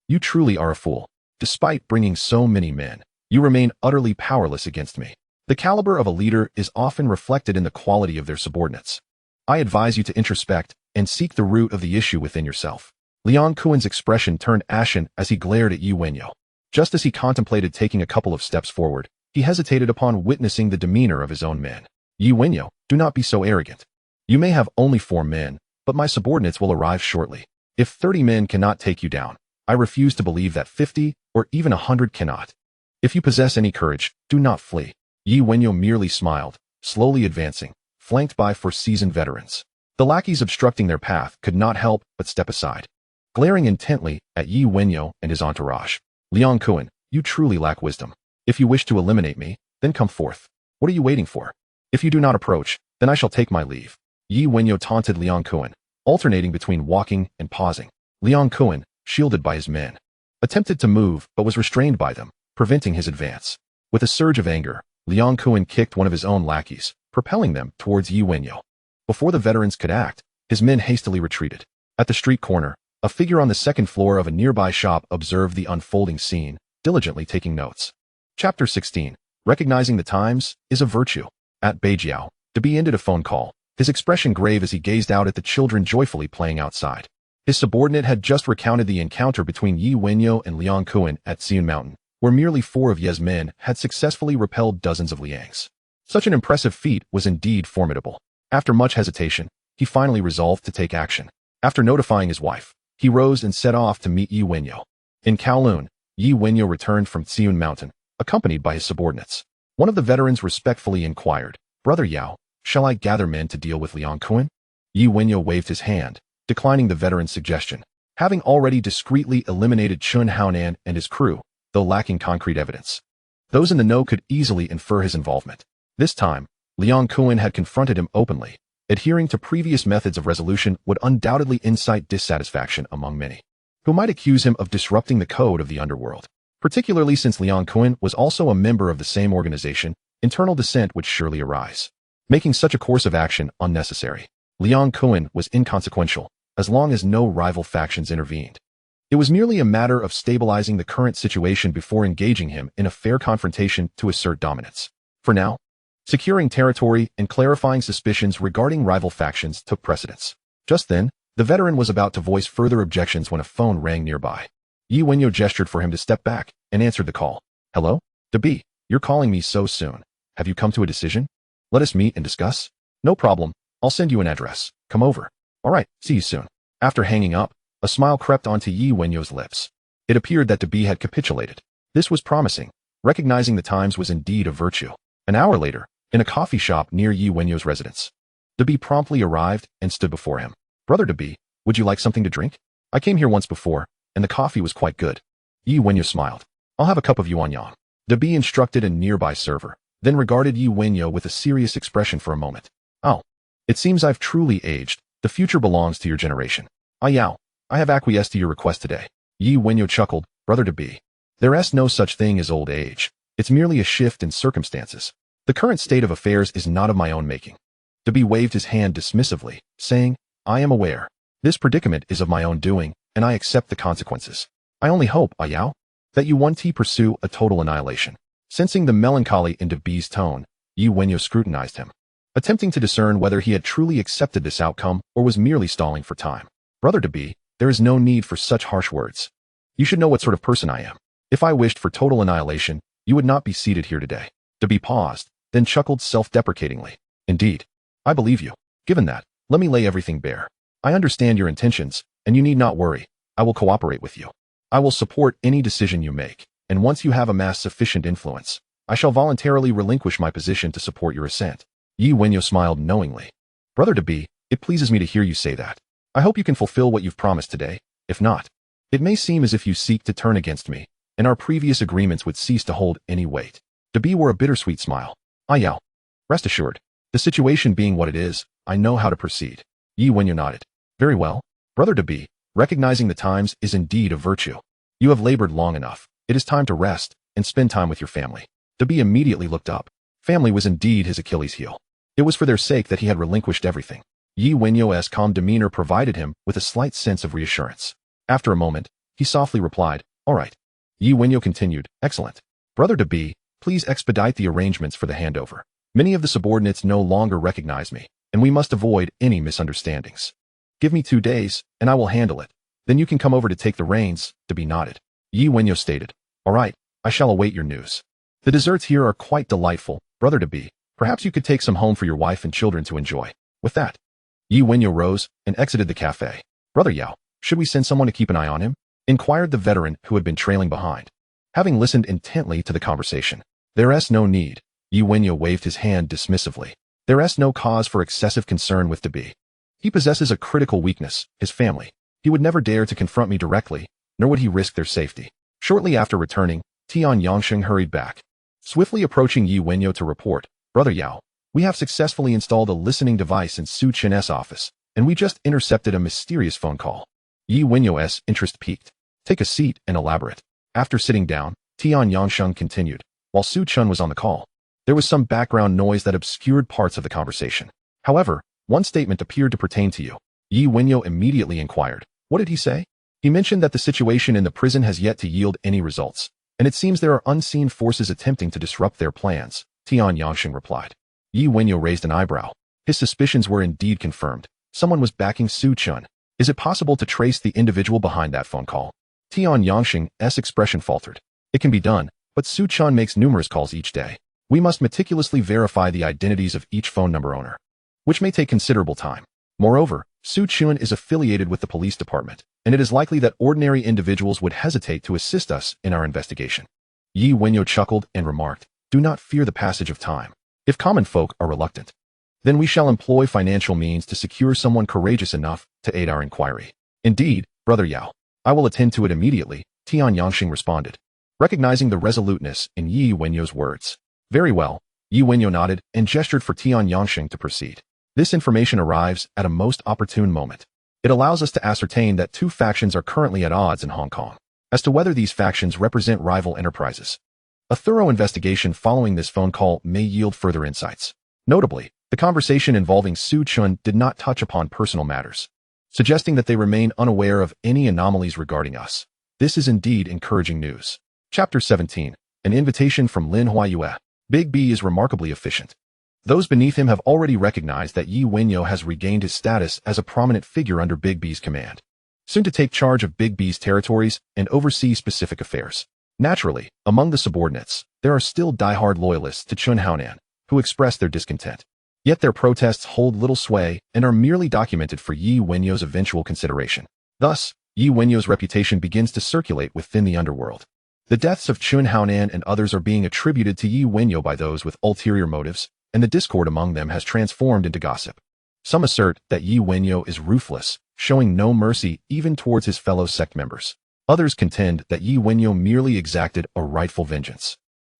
You truly are a fool. Despite bringing so many men, you remain utterly powerless against me. The caliber of a leader is often reflected in the quality of their subordinates. I advise you to introspect and seek the root of the issue within yourself. Liang Kuan's expression turned ashen as he glared at Yi Wenyao. Just as he contemplated taking a couple of steps forward, he hesitated upon witnessing the demeanor of his own men. Yi Wenyao, do not be so arrogant. You may have only 4 men, but my subordinates will arrive shortly. If 30 men cannot take you down, I refuse to believe that 50 or even 100 cannot. If you possess any courage, do not flee. Yi Wenyao merely smiled, slowly advancing, flanked by 4 seasoned veterans. The lackeys obstructing their path could not help but step aside, glaring intently at Yi Wenyao and his entourage. Liang Kuan, you truly lack wisdom. If you wish to eliminate me, then come forth. What are you waiting for? If you do not approach, then I shall take my leave. Yi Wenyao taunted Liang Kuan, alternating between walking and pausing. Liang Kuan, shielded by his men, attempted to move but was restrained by them, preventing his advance. With a surge of anger, Liang Kuan kicked one of his own lackeys, propelling them towards Yi Wenyao. Before the veterans could act, his men hastily retreated. At the street corner, a figure on the 2nd floor of a nearby shop observed the unfolding scene, diligently taking notes. Chapter 16. Recognizing the times is a virtue. At Beijiao, Debi ended a phone call, his expression grave as he gazed out at the children joyfully playing outside. His subordinate had just recounted the encounter between Yi Wenyao and Liang Kuan at Xian Mountain, where merely 4 of Ye's men had successfully repelled dozens of Liang's. Such an impressive feat was indeed formidable. After much hesitation, he finally resolved to take action. After notifying his wife, he rose and set off to meet Yi Wenyao. In Kowloon, Yi Wenyao returned from Xian Mountain, accompanied by his subordinates. One of the veterans respectfully inquired, Brother Yao, shall I gather men to deal with Liang Kuan? Yi Wenyao waved his hand, declining the veteran's suggestion. Having already discreetly eliminated Chun Haonan and his crew, though lacking concrete evidence, those in the know could easily infer his involvement. This time, Liang Kuan had confronted him openly. Adhering to previous methods of resolution would undoubtedly incite dissatisfaction among many, who might accuse him of disrupting the code of the Underworld. Particularly since Liang Kuan was also a member of the same organization, internal dissent would surely arise, making such a course of action unnecessary. Liang Kuan was inconsequential, as long as no rival factions intervened. It was merely a matter of stabilizing the current situation before engaging him in a fair confrontation to assert dominance. For now, securing territory and clarifying suspicions regarding rival factions took precedence. Just then, the veteran was about to voice further objections when a phone rang nearby. Yi Wenyao gestured for him to step back and answered the call. Hello? Debi, you're calling me so soon. Have you come to a decision? Let us meet and discuss. No problem. I'll send you an address. Come over. All right, see you soon. After hanging up, a smile crept onto Yi Wenyao's lips. It appeared that Debi had capitulated. This was promising. Recognizing the times was indeed a virtue. An hour later, in a coffee shop near Yi Wenyao's residence, Debi promptly arrived and stood before him. Brother Debi, would you like something to drink? I came here once before, and the coffee was quite good. Yi Wenyao smiled. I'll have a cup of yuanyang. Debi instructed a nearby server, then regarded Yi Wenyao with a serious expression for a moment. Oh, it seems I've truly aged. The future belongs to your generation. Yao, I have acquiesced to your request today. Yi Wenyao chuckled. Brother Debi, there's no such thing as old age. It's merely a shift in circumstances. The current state of affairs is not of my own making. Debi waved his hand dismissively, saying, I am aware. This predicament is of my own doing, and I accept the consequences. I only hope, Yao, that you pursue a total annihilation. Sensing the melancholy in Debi's tone, Yi Wenyao scrutinized him, attempting to discern whether he had truly accepted this outcome or was merely stalling for time. Brother Debi, there is no need for such harsh words. You should know what sort of person I am. If I wished for total annihilation, you would not be seated here today. Debi paused, then chuckled self-deprecatingly. Indeed, I believe you. Given that, let me lay everything bare. I understand your intentions, and you need not worry. I will cooperate with you. I will support any decision you make, and once you have amassed sufficient influence, I shall voluntarily relinquish my position to support your ascent. Yi Wenyao smiled knowingly. Brother Debi, it pleases me to hear you say that. I hope you can fulfill what you've promised today. If not, it may seem as if you seek to turn against me, and our previous agreements would cease to hold any weight. Debi wore a bittersweet smile. Yao, rest assured, the situation being what it is, I know how to proceed. Yi Wenyao nodded. Very well. Brother Debi, recognizing the times is indeed a virtue. You have labored long enough. It is time to rest and spend time with your family. Debi immediately looked up. Family was indeed his Achilles heel. It was for their sake that he had relinquished everything. Yi Wenyao's calm demeanor provided him with a slight sense of reassurance. After a moment, he softly replied, all right. Yi Wenyao continued, excellent. Brother Debi, please expedite the arrangements for the handover. Many of the subordinates no longer recognize me, and we must avoid any misunderstandings. Give me 2 days, and I will handle it. Then you can come over to take the reins, Dabi nodded. Yi Wenyao stated. All right, I shall await your news. The desserts here are quite delightful, Brother Dabi. Perhaps you could take some home for your wife and children to enjoy. With that, Yi Wenyao rose and exited the cafe. Brother Yao, should we send someone to keep an eye on him? Inquired the veteran who had been trailing behind. Having listened intently to the conversation, there's no need. Yi Wenyao waved his hand dismissively. There's no cause for excessive concern with Dabi. He possesses a critical weakness, his family. He would never dare to confront me directly, nor would he risk their safety. Shortly after returning, Tian Yangsheng hurried back. Swiftly approaching Yi Wenyao to report, Brother Yao, we have successfully installed a listening device in Su Chen's office, and we just intercepted a mysterious phone call. Yi Wenyao's interest peaked. Take a seat and elaborate. After sitting down, Tian Yangsheng continued. While Su Chen was on the call, there was some background noise that obscured parts of the conversation. However, one statement appeared to pertain to you. Yi Wenyao immediately inquired. What did he say? He mentioned that the situation in the prison has yet to yield any results, and it seems there are unseen forces attempting to disrupt their plans, Tian Yangsheng replied. Yi Wenyao raised an eyebrow. His suspicions were indeed confirmed. Someone was backing Su Chen. Is it possible to trace the individual behind that phone call? Tian Yangsheng's expression faltered. It can be done, but Su Chen makes numerous calls each day. We must meticulously verify the identities of each phone number owner, which may take considerable time. Moreover, Su Chen is affiliated with the police department, and it is likely that ordinary individuals would hesitate to assist us in our investigation. Yi Wenyao chuckled and remarked, do not fear the passage of time. If common folk are reluctant, then we shall employ financial means to secure someone courageous enough to aid our inquiry. Indeed, Brother Yao, I will attend to it immediately, Tian Yangsheng responded, recognizing the resoluteness in Yi Wenyao's words. Very well, Yi Wenyao nodded and gestured for Tian Yangsheng to proceed. This information arrives at a most opportune moment. It allows us to ascertain that two factions are currently at odds in Hong Kong. As to whether these factions represent rival enterprises, a thorough investigation following this phone call may yield further insights. Notably, the conversation involving Su Chen did not touch upon personal matters, suggesting that they remain unaware of any anomalies regarding us. This is indeed encouraging news. Chapter 17. An invitation from Lin Huayue. Big B is remarkably efficient. Those beneath him have already recognized that Yi Wenyao has regained his status as a prominent figure under Big B's command, soon to take charge of Big B's territories and oversee specific affairs. Naturally, among the subordinates, there are still die-hard loyalists to Chun Haonan, who express their discontent. Yet their protests hold little sway and are merely documented for Yi Wenyao's eventual consideration. Thus, Yi Wenyao's reputation begins to circulate within the underworld. The deaths of Chun Haonan and others are being attributed to Yi Wenyao by those with ulterior motives, and the discord among them has transformed into gossip. Some assert that Yi Wenyao is ruthless, showing no mercy even towards his fellow sect members. Others contend that Yi Wenyao merely exacted a rightful vengeance.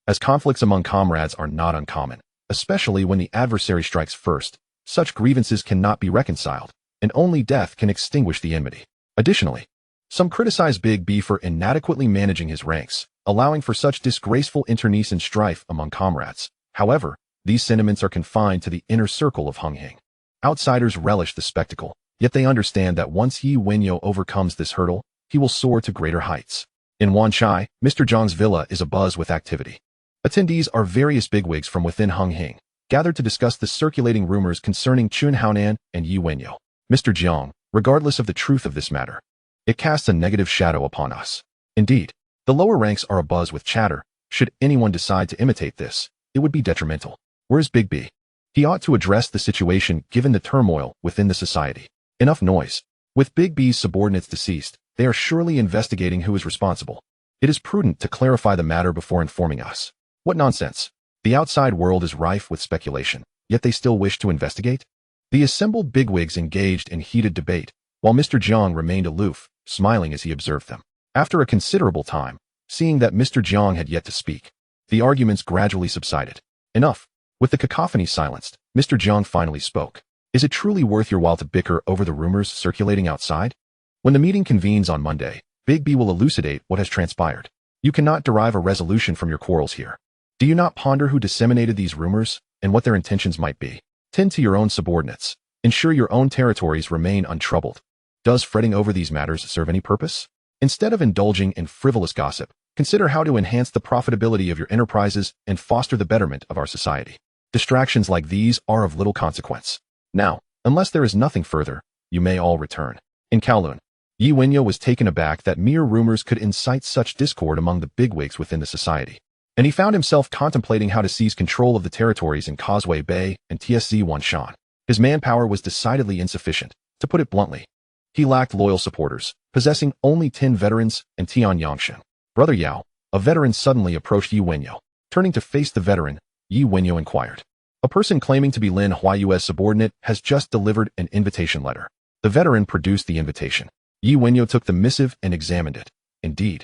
As conflicts among comrades are not uncommon, especially when the adversary strikes first, such grievances cannot be reconciled, and only death can extinguish the enmity. Additionally, some criticize Big B for inadequately managing his ranks, allowing for such disgraceful internecine strife among comrades. However, these sentiments are confined to the inner circle of Hung Hing. Outsiders relish the spectacle, yet they understand that once Yi Wenyao overcomes this hurdle, he will soar to greater heights. In Wan Chai, Mr. Zhang's villa is abuzz with activity. Attendees are various bigwigs from within Hung Hing, gathered to discuss the circulating rumors concerning Chun Haonan and Yi Wenyao. Mr. Jiang, regardless of the truth of this matter, it casts a negative shadow upon us. Indeed, the lower ranks are abuzz with chatter. Should anyone decide to imitate this, it would be detrimental. Where's Big B? He ought to address the situation given the turmoil within the society. Enough noise. With Big B's subordinates deceased, they are surely investigating who is responsible. It is prudent to clarify the matter before informing us. What nonsense. The outside world is rife with speculation, yet they still wish to investigate? The assembled bigwigs engaged in heated debate, while Mr. Jiang remained aloof, smiling as he observed them. After a considerable time, seeing that Mr. Jiang had yet to speak, the arguments gradually subsided. Enough. With the cacophony silenced, Mr. Jiang finally spoke. Is it truly worth your while to bicker over the rumors circulating outside? When the meeting convenes on Monday, Big B will elucidate what has transpired. You cannot derive a resolution from your quarrels here. Do you not ponder who disseminated these rumors and what their intentions might be? Tend to your own subordinates. Ensure your own territories remain untroubled. Does fretting over these matters serve any purpose? Instead of indulging in frivolous gossip, consider how to enhance the profitability of your enterprises and foster the betterment of our society. Distractions like these are of little consequence. Now, unless there is nothing further, you may all return. In Kowloon, Yi Wenyao was taken aback that mere rumors could incite such discord among the bigwigs within the society, and he found himself contemplating how to seize control of the territories in Causeway Bay and TSZ Wanshan. His manpower was decidedly insufficient, to put it bluntly. He lacked loyal supporters, possessing only 10 veterans and Tian Yangshan. Brother Yao, a veteran, suddenly approached Yi Wenyao. Turning to face the veteran, Yi Wenyao inquired. A person claiming to be Lin Huayue's subordinate has just delivered an invitation letter. The veteran produced the invitation. Yi Wenyao took the missive and examined it. Indeed,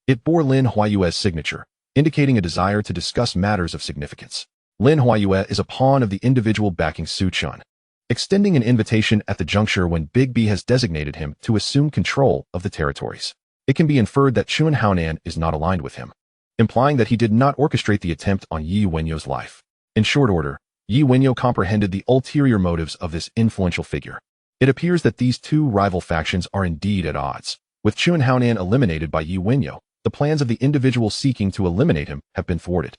it bore Lin Huayue's signature, indicating a desire to discuss matters of significance. Lin Huayue is a pawn of the individual backing Su Chun, extending an invitation at the juncture when Big B has designated him to assume control of the territories. It can be inferred that Chun Haonan is not aligned with him, implying that he did not orchestrate the attempt on Yi Wenyao's life. In short order, Yi Wenyao comprehended the ulterior motives of this influential figure. It appears that these two rival factions are indeed at odds. With Chun Haonan eliminated by Yi Wenyao, the plans of the individual seeking to eliminate him have been thwarted,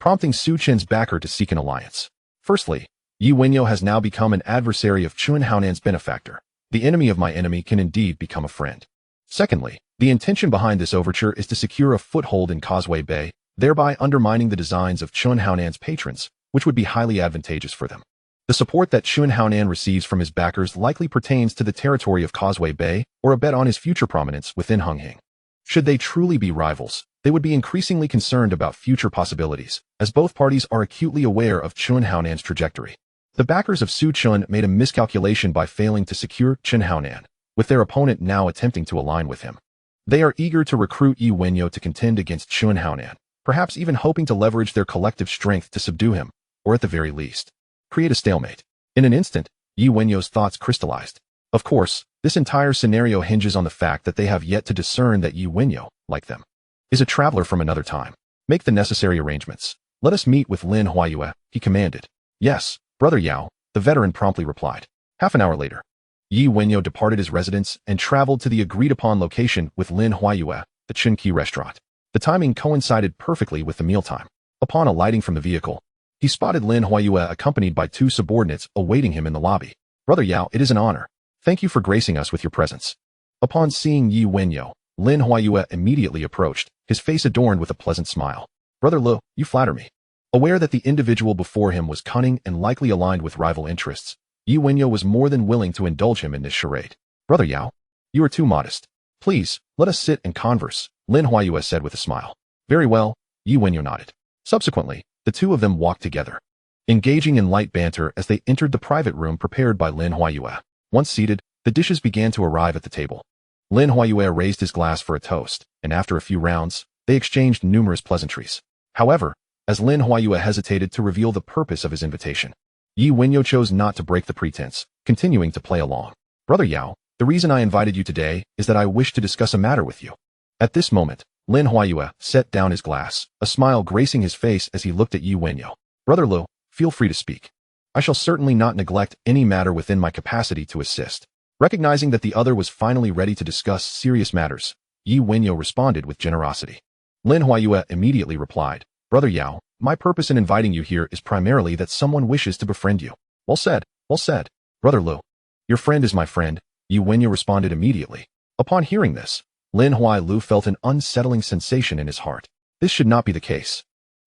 prompting Su Chen's backer to seek an alliance. Firstly, Yi Wenyao has now become an adversary of Chun Haonan's benefactor. The enemy of my enemy can indeed become a friend. Secondly, the intention behind this overture is to secure a foothold in Causeway Bay, thereby undermining the designs of Chun Haonan's patrons, which would be highly advantageous for them. The support that Chun Haonan receives from his backers likely pertains to the territory of Causeway Bay or a bet on his future prominence within Hunghing. Should they truly be rivals, they would be increasingly concerned about future possibilities, as both parties are acutely aware of Chun Haonan's trajectory. The backers of Su Chun made a miscalculation by failing to secure Chun Haonan, with their opponent now attempting to align with him. They are eager to recruit Yi Wenyao to contend against Chun Haonan, perhaps even hoping to leverage their collective strength to subdue him, or at the very least, create a stalemate. In an instant, Yi Wenyao's thoughts crystallized. Of course, this entire scenario hinges on the fact that they have yet to discern that Yi Wenyao, like them, is a traveler from another time. Make the necessary arrangements. Let us meet with Lin Huayue, he commanded. Yes, Brother Yao, the veteran promptly replied. Half an hour later, Yi Wenyao departed his residence and traveled to the agreed-upon location with Lin Huayue, the Chunqi restaurant. The timing coincided perfectly with the mealtime. Upon alighting from the vehicle, he spotted Lin Huayue accompanied by two subordinates awaiting him in the lobby. Brother Yao, it is an honor. Thank you for gracing us with your presence. Upon seeing Yi Wenyao, Lin Huayue immediately approached, his face adorned with a pleasant smile. Brother Lu, you flatter me. Aware that the individual before him was cunning and likely aligned with rival interests, Yi Wenyao was more than willing to indulge him in this charade. Brother Yao, you are too modest. Please, let us sit and converse, Lin Huayue said with a smile. Very well, Yi Wenyao nodded. Subsequently, the two of them walked together, engaging in light banter as they entered the private room prepared by Lin Huayue. Once seated, the dishes began to arrive at the table. Lin Huayue raised his glass for a toast, and after a few rounds, they exchanged numerous pleasantries. However, as Lin Huayue hesitated to reveal the purpose of his invitation, Yi Wenyao chose not to break the pretense, continuing to play along. Brother Yao, the reason I invited you today is that I wish to discuss a matter with you. At this moment, Lin Huayue set down his glass, a smile gracing his face as he looked at Yi Wenyao. Brother Lu, feel free to speak. I shall certainly not neglect any matter within my capacity to assist. Recognizing that the other was finally ready to discuss serious matters, Yi Wenyao responded with generosity. Lin Huayue immediately replied, Brother Yao, my purpose in inviting you here is primarily that someone wishes to befriend you. Well said, well said. Brother Lu, your friend is my friend, Yi Wenyao responded immediately. Upon hearing this, Lin Huayue felt an unsettling sensation in his heart. This should not be the case.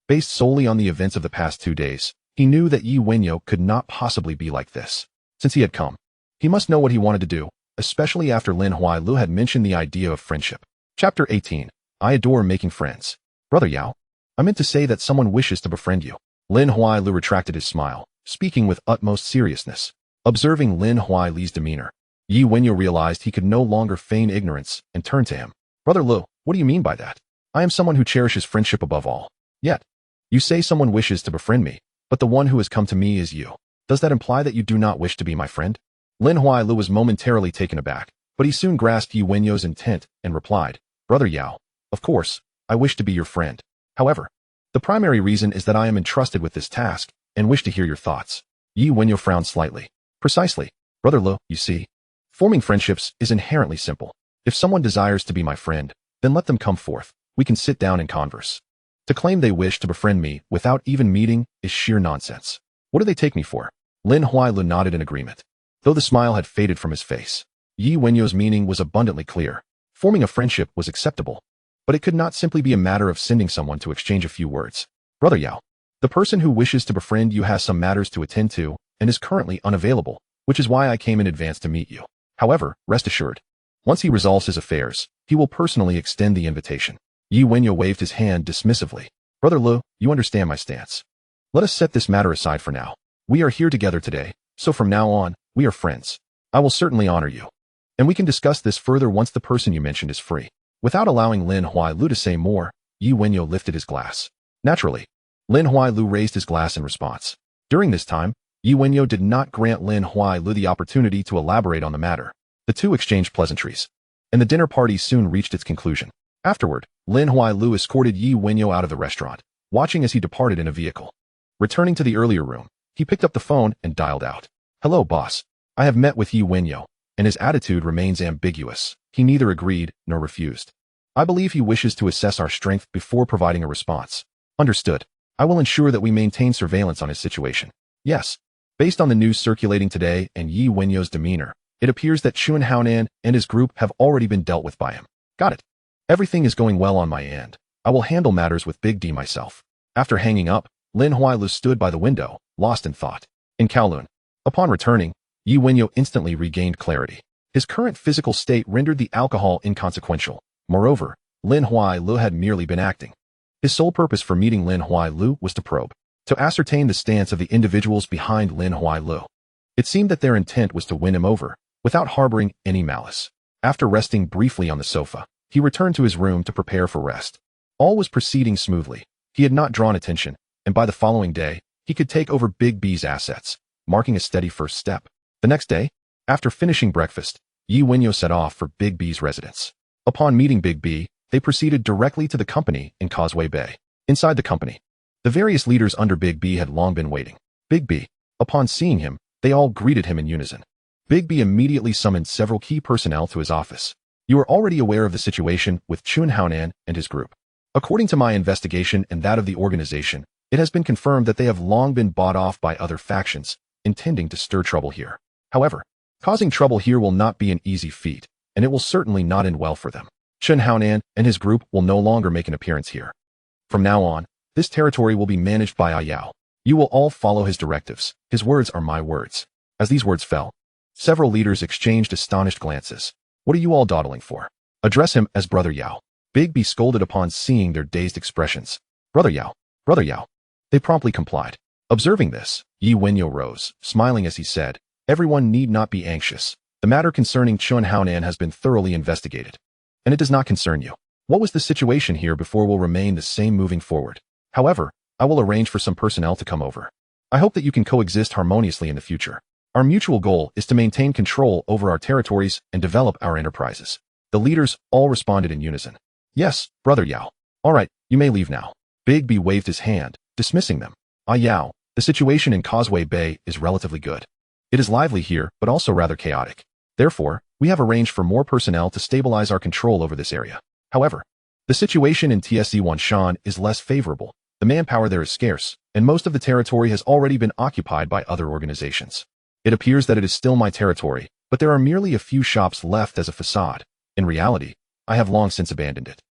Based solely on the events of the past 2 days, he knew that Yi Wenyao could not possibly be like this. Since he had come, he must know what he wanted to do, especially after Lin Huayue had mentioned the idea of friendship. Chapter 18. I adore making friends. Brother Yao, I meant to say that someone wishes to befriend you. Lin Huayue retracted his smile, speaking with utmost seriousness. Observing Lin Huayue's demeanor, Yi Wenyao realized he could no longer feign ignorance and turned to him. Brother Lu, what do you mean by that? I am someone who cherishes friendship above all. Yet, you say someone wishes to befriend me, but the one who has come to me is you. Does that imply that you do not wish to be my friend? Lin Huayue was momentarily taken aback, but he soon grasped Yi Wenyao's intent and replied, Brother Yao, of course, I wish to be your friend. However, the primary reason is that I am entrusted with this task and wish to hear your thoughts. Yi Wenyao frowned slightly. Precisely. Brother Lu, you see, forming friendships is inherently simple. If someone desires to be my friend, then let them come forth. We can sit down and converse. To claim they wish to befriend me without even meeting is sheer nonsense. What do they take me for? Lin Huayue nodded in agreement. Though the smile had faded from his face, Yi Wenyo's meaning was abundantly clear. Forming a friendship was acceptable, but it could not simply be a matter of sending someone to exchange a few words. Brother Yao, the person who wishes to befriend you has some matters to attend to and is currently unavailable, which is why I came in advance to meet you. However, rest assured, once he resolves his affairs, he will personally extend the invitation. Yi Wenyo waved his hand dismissively. Brother Lu, you understand my stance. Let us set this matter aside for now. We are here together today, so from now on, we are friends. I will certainly honor you. And we can discuss this further once the person you mentioned is free. Without allowing Lin Huailu to say more, Yi Wenyo lifted his glass. Naturally, Lin Huailu raised his glass in response. During this time, Yi Wenyo did not grant Lin Huailu the opportunity to elaborate on the matter. The two exchanged pleasantries, and the dinner party soon reached its conclusion. Afterward, Lin Huailu escorted Yi Wenyo out of the restaurant, watching as he departed in a vehicle. Returning to the earlier room, he picked up the phone and dialed out. Hello, boss. I have met with Yi Wenyo, and his attitude remains ambiguous. He neither agreed nor refused. I believe he wishes to assess our strength before providing a response. Understood. I will ensure that we maintain surveillance on his situation. Yes. Based on the news circulating today and Yi Wenyo's demeanor, it appears that Chun Haonan and his group have already been dealt with by him. Got it. Everything is going well on my end. I will handle matters with Big D myself. After hanging up, Lin Huailu stood by the window, lost in thought. In Kowloon, upon returning, Yi Wenyo instantly regained clarity. His current physical state rendered the alcohol inconsequential. Moreover, Lin Huailu had merely been acting. His sole purpose for meeting Lin Huailu was to probe, to ascertain the stance of the individuals behind Lin Huailu. It seemed that their intent was to win him over, without harboring any malice. After resting briefly on the sofa, he returned to his room to prepare for rest. All was proceeding smoothly. He had not drawn attention, and by the following day, he could take over Big B's assets, marking a steady first step. The next day, after finishing breakfast, Yi Wenyo set off for Big B's residence. Upon meeting Big B, they proceeded directly to the company in Causeway Bay. Inside the company, the various leaders under Big B had long been waiting. Big B, upon seeing him, they all greeted him in unison. Big B immediately summoned several key personnel to his office. You are already aware of the situation with Chun Haonan and his group. According to my investigation and that of the organization, it has been confirmed that they have long been bought off by other factions, intending to stir trouble here. However, causing trouble here will not be an easy feat, and it will certainly not end well for them. Chun Haonan and his group will no longer make an appearance here. From now on, this territory will be managed by Ayao. You will all follow his directives. His words are my words. As these words fell, several leaders exchanged astonished glances. What are you all dawdling for? Address him as Brother Yao. Big B scolded upon seeing their dazed expressions. Brother Yao, Brother Yao. They promptly complied. Observing this, Yi Wenyo rose, smiling as he said, everyone need not be anxious. The matter concerning Chun Haonan has been thoroughly investigated, and it does not concern you. What was the situation here before will remain the same moving forward. However, I will arrange for some personnel to come over. I hope that you can coexist harmoniously in the future. Our mutual goal is to maintain control over our territories and develop our enterprises. The leaders all responded in unison. Yes, Brother Yao. All right, you may leave now. Big B waved his hand, dismissing them. Yao, the situation in Causeway Bay is relatively good. It is lively here, but also rather chaotic. Therefore, we have arranged for more personnel to stabilize our control over this area. However, the situation in TSC Wanshan is less favorable. The manpower there is scarce, and most of the territory has already been occupied by other organizations. It appears that it is still my territory, but there are merely a few shops left as a facade. In reality, I have long since abandoned it.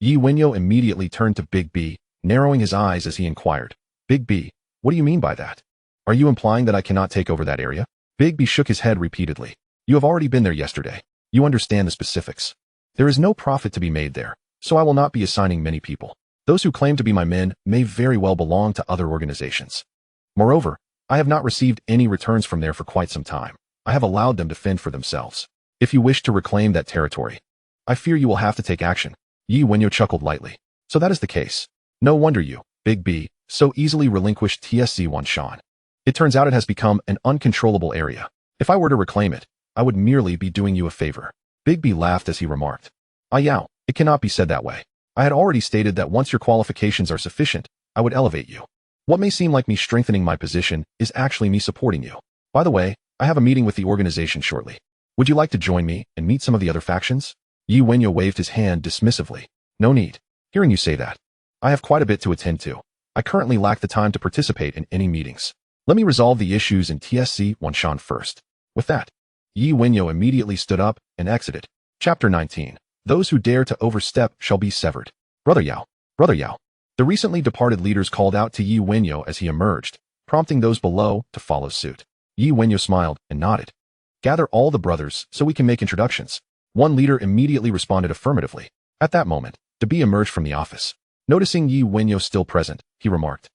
Yi Wenyo immediately turned to Big B, narrowing his eyes as he inquired. Big B, what do you mean by that? Are you implying that I cannot take over that area? Big B shook his head repeatedly. You have already been there yesterday. You understand the specifics. There is no profit to be made there, so I will not be assigning many people. Those who claim to be my men may very well belong to other organizations. Moreover, I have not received any returns from there for quite some time. I have allowed them to fend for themselves. If you wish to reclaim that territory, I fear you will have to take action. Yi Wenyo chuckled lightly. So that is the case. No wonder you, Big B, so easily relinquished TSC Wanshan. It turns out it has become an uncontrollable area. If I were to reclaim it, I would merely be doing you a favor. Big B laughed as he remarked. Yao, it cannot be said that way. I had already stated that once your qualifications are sufficient, I would elevate you. What may seem like me strengthening my position is actually me supporting you. By the way, I have a meeting with the organization shortly. Would you like to join me and meet some of the other factions? Yi Wenyo waved his hand dismissively. No need. Hearing you say that, I have quite a bit to attend to. I currently lack the time to participate in any meetings. Let me resolve the issues in TSC Wanshan first. With that, Yi Wenyao immediately stood up and exited. Chapter 19. Those who dare to overstep shall be severed. Brother Yao. Brother Yao. The recently departed leaders called out to Yi Wenyao as he emerged, prompting those below to follow suit. Yi Wenyao smiled and nodded. Gather all the brothers so we can make introductions. One leader immediately responded affirmatively. At that moment, Dabi emerged from the office. Noticing Yi Wenyao still present, he remarked,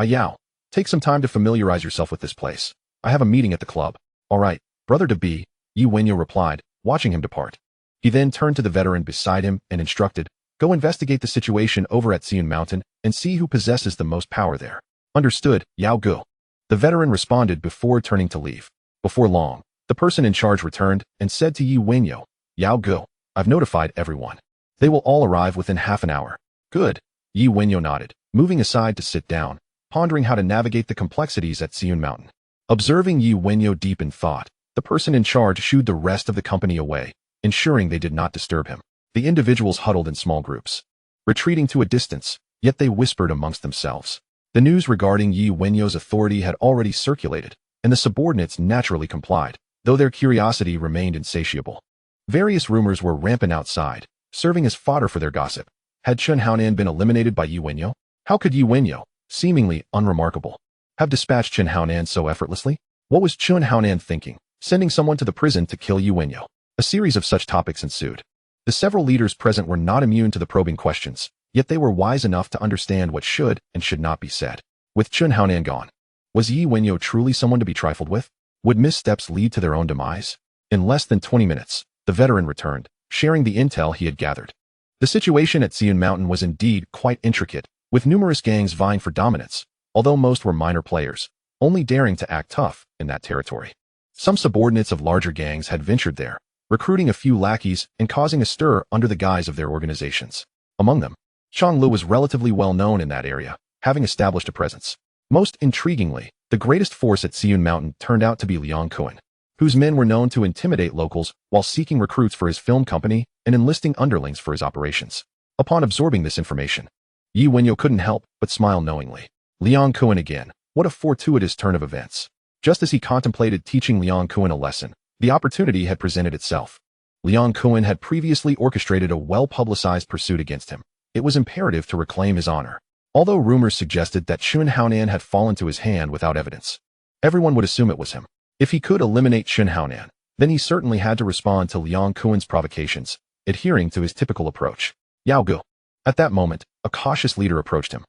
Yao, take some time to familiarize yourself with this place. I have a meeting at the club. All right, Brother Dabi, Yi Wenyao replied, watching him depart. He then turned to the veteran beside him and instructed, go investigate the situation over at Xian Mountain and see who possesses the most power there. Understood, Yao Gu. The veteran responded before turning to leave. Before long, the person in charge returned and said to Yi Wenyao, Yao Gu, I've notified everyone. They will all arrive within half an hour. Good. Yi Wenyao nodded, moving aside to sit down, pondering how to navigate the complexities at Xian Mountain. Observing Yi Wenyao deep in thought, the person in charge shooed the rest of the company away, ensuring they did not disturb him. The individuals huddled in small groups, retreating to a distance, yet they whispered amongst themselves. The news regarding Yi Wenyao's authority had already circulated, and the subordinates naturally complied, though their curiosity remained insatiable. Various rumors were rampant outside, serving as fodder for their gossip. Had Chun Haonan been eliminated by Yi Wenyao? How could Yi Wenyao, seemingly unremarkable, have dispatched Chun Haonan so effortlessly? What was Chun Haonan thinking, sending someone to the prison to kill Yi Wenyao? A series of such topics ensued. The several leaders present were not immune to the probing questions, yet they were wise enough to understand what should and should not be said. With Chun Haonan gone, was Yi Wenyao truly someone to be trifled with? Would missteps lead to their own demise? In less than 20 minutes, the veteran returned, sharing the intel he had gathered. The situation at Xian Mountain was indeed quite intricate, with numerous gangs vying for dominance, although most were minor players, only daring to act tough in that territory. Some subordinates of larger gangs had ventured there, recruiting a few lackeys and causing a stir under the guise of their organizations. Among them, Changlu was relatively well known in that area, having established a presence. Most intriguingly, the greatest force at Xian Mountain turned out to be Liang Kuan, whose men were known to intimidate locals while seeking recruits for his film company and enlisting underlings for his operations. Upon absorbing this information, Yi Wenyao couldn't help but smile knowingly. Liang Kuan again, what a fortuitous turn of events. Just as he contemplated teaching Liang Kuan a lesson, the opportunity had presented itself. Liang Kuan had previously orchestrated a well-publicized pursuit against him. It was imperative to reclaim his honor. Although rumors suggested that Chun Haonan had fallen to his hand without evidence, everyone would assume it was him. If he could eliminate Chun Haonan, then he certainly had to respond to Liang Kuan's provocations, adhering to his typical approach. Yao Gu. At that moment, a cautious leader approached him.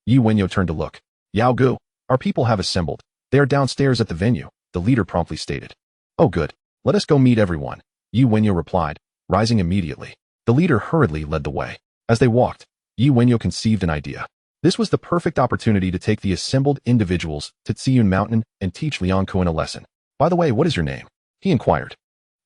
Yi Wenyao turned to look. Yao Gu, our people have assembled. They are downstairs at the venue, the leader promptly stated. Oh good, let us go meet everyone, Yi Wenyao replied, rising immediately. The leader hurriedly led the way. As they walked, Yi Wenyao conceived an idea. This was the perfect opportunity to take the assembled individuals to Xian Mountain and teach Liang Kuan a lesson. By the way, what is your name? He inquired.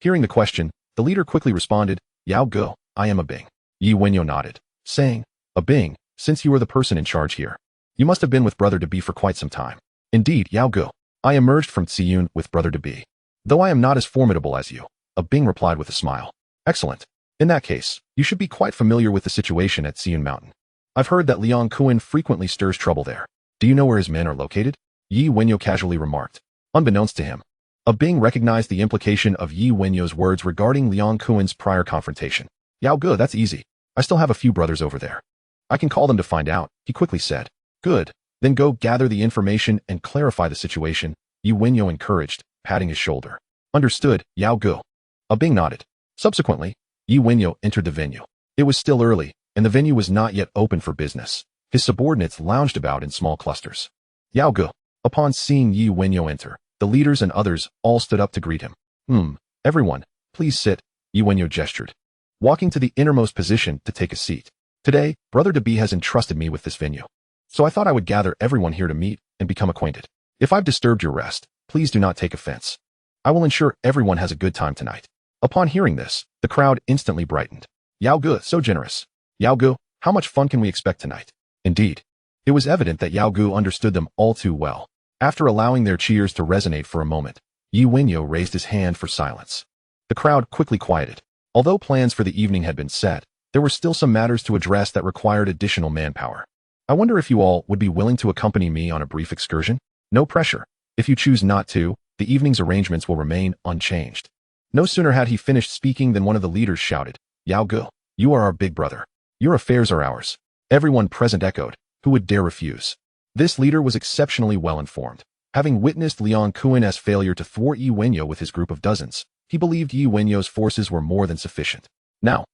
Hearing the question, the leader quickly responded, Yao Gu, I am a Bing. Yi Wenyao nodded, saying, a Bing, since you are the person in charge here. You must have been with Brother Dabi for quite some time. Indeed, Yao Gu. I emerged from Xiun with Brother Dabi. Though I am not as formidable as you, a Bing replied with a smile. Excellent. In that case, you should be quite familiar with the situation at Xian Mountain. I've heard that Liang Kuan frequently stirs trouble there. Do you know where his men are located? Yi Wenyao casually remarked. Unbeknownst to him, a Bing recognized the implication of Yi Wenyao's words regarding Liang Kuan's prior confrontation. Yao Gu, that's easy. I still have a few brothers over there. I can call them to find out, he quickly said. Good. Then go gather the information and clarify the situation, Yi Wenyao encouraged, patting his shoulder. Understood, Yao Gu. A Bing nodded. Subsequently, Yi Wenyao entered the venue. It was still early, and the venue was not yet open for business. His subordinates lounged about in small clusters. Yao Gu. Upon seeing Yi Wenyao enter, the leaders and others all stood up to greet him. Everyone, please sit, Yi Wenyao gestured, walking to the innermost position to take a seat. Today, Brother Dabi has entrusted me with this venue. So I thought I would gather everyone here to meet and become acquainted. If I've disturbed your rest, please do not take offense. I will ensure everyone has a good time tonight. Upon hearing this, the crowd instantly brightened. Yao Gu, so generous. Yao Gu, how much fun can we expect tonight? Indeed. It was evident that Yao Gu understood them all too well. After allowing their cheers to resonate for a moment, Yi Wenyao raised his hand for silence. The crowd quickly quieted. Although plans for the evening had been set, there were still some matters to address that required additional manpower. I wonder if you all would be willing to accompany me on a brief excursion? No pressure. If you choose not to, The evening's arrangements will remain unchanged. No sooner had he finished speaking than one of the leaders shouted, Yao Gu, you are our big brother. Your affairs are ours. Everyone present echoed, who would dare refuse? This leader was exceptionally well informed. Having witnessed Liang Kuan's failure to thwart Yi Wenyao with his group of dozens, he believed Yi Wenyao's forces were more than sufficient. Now,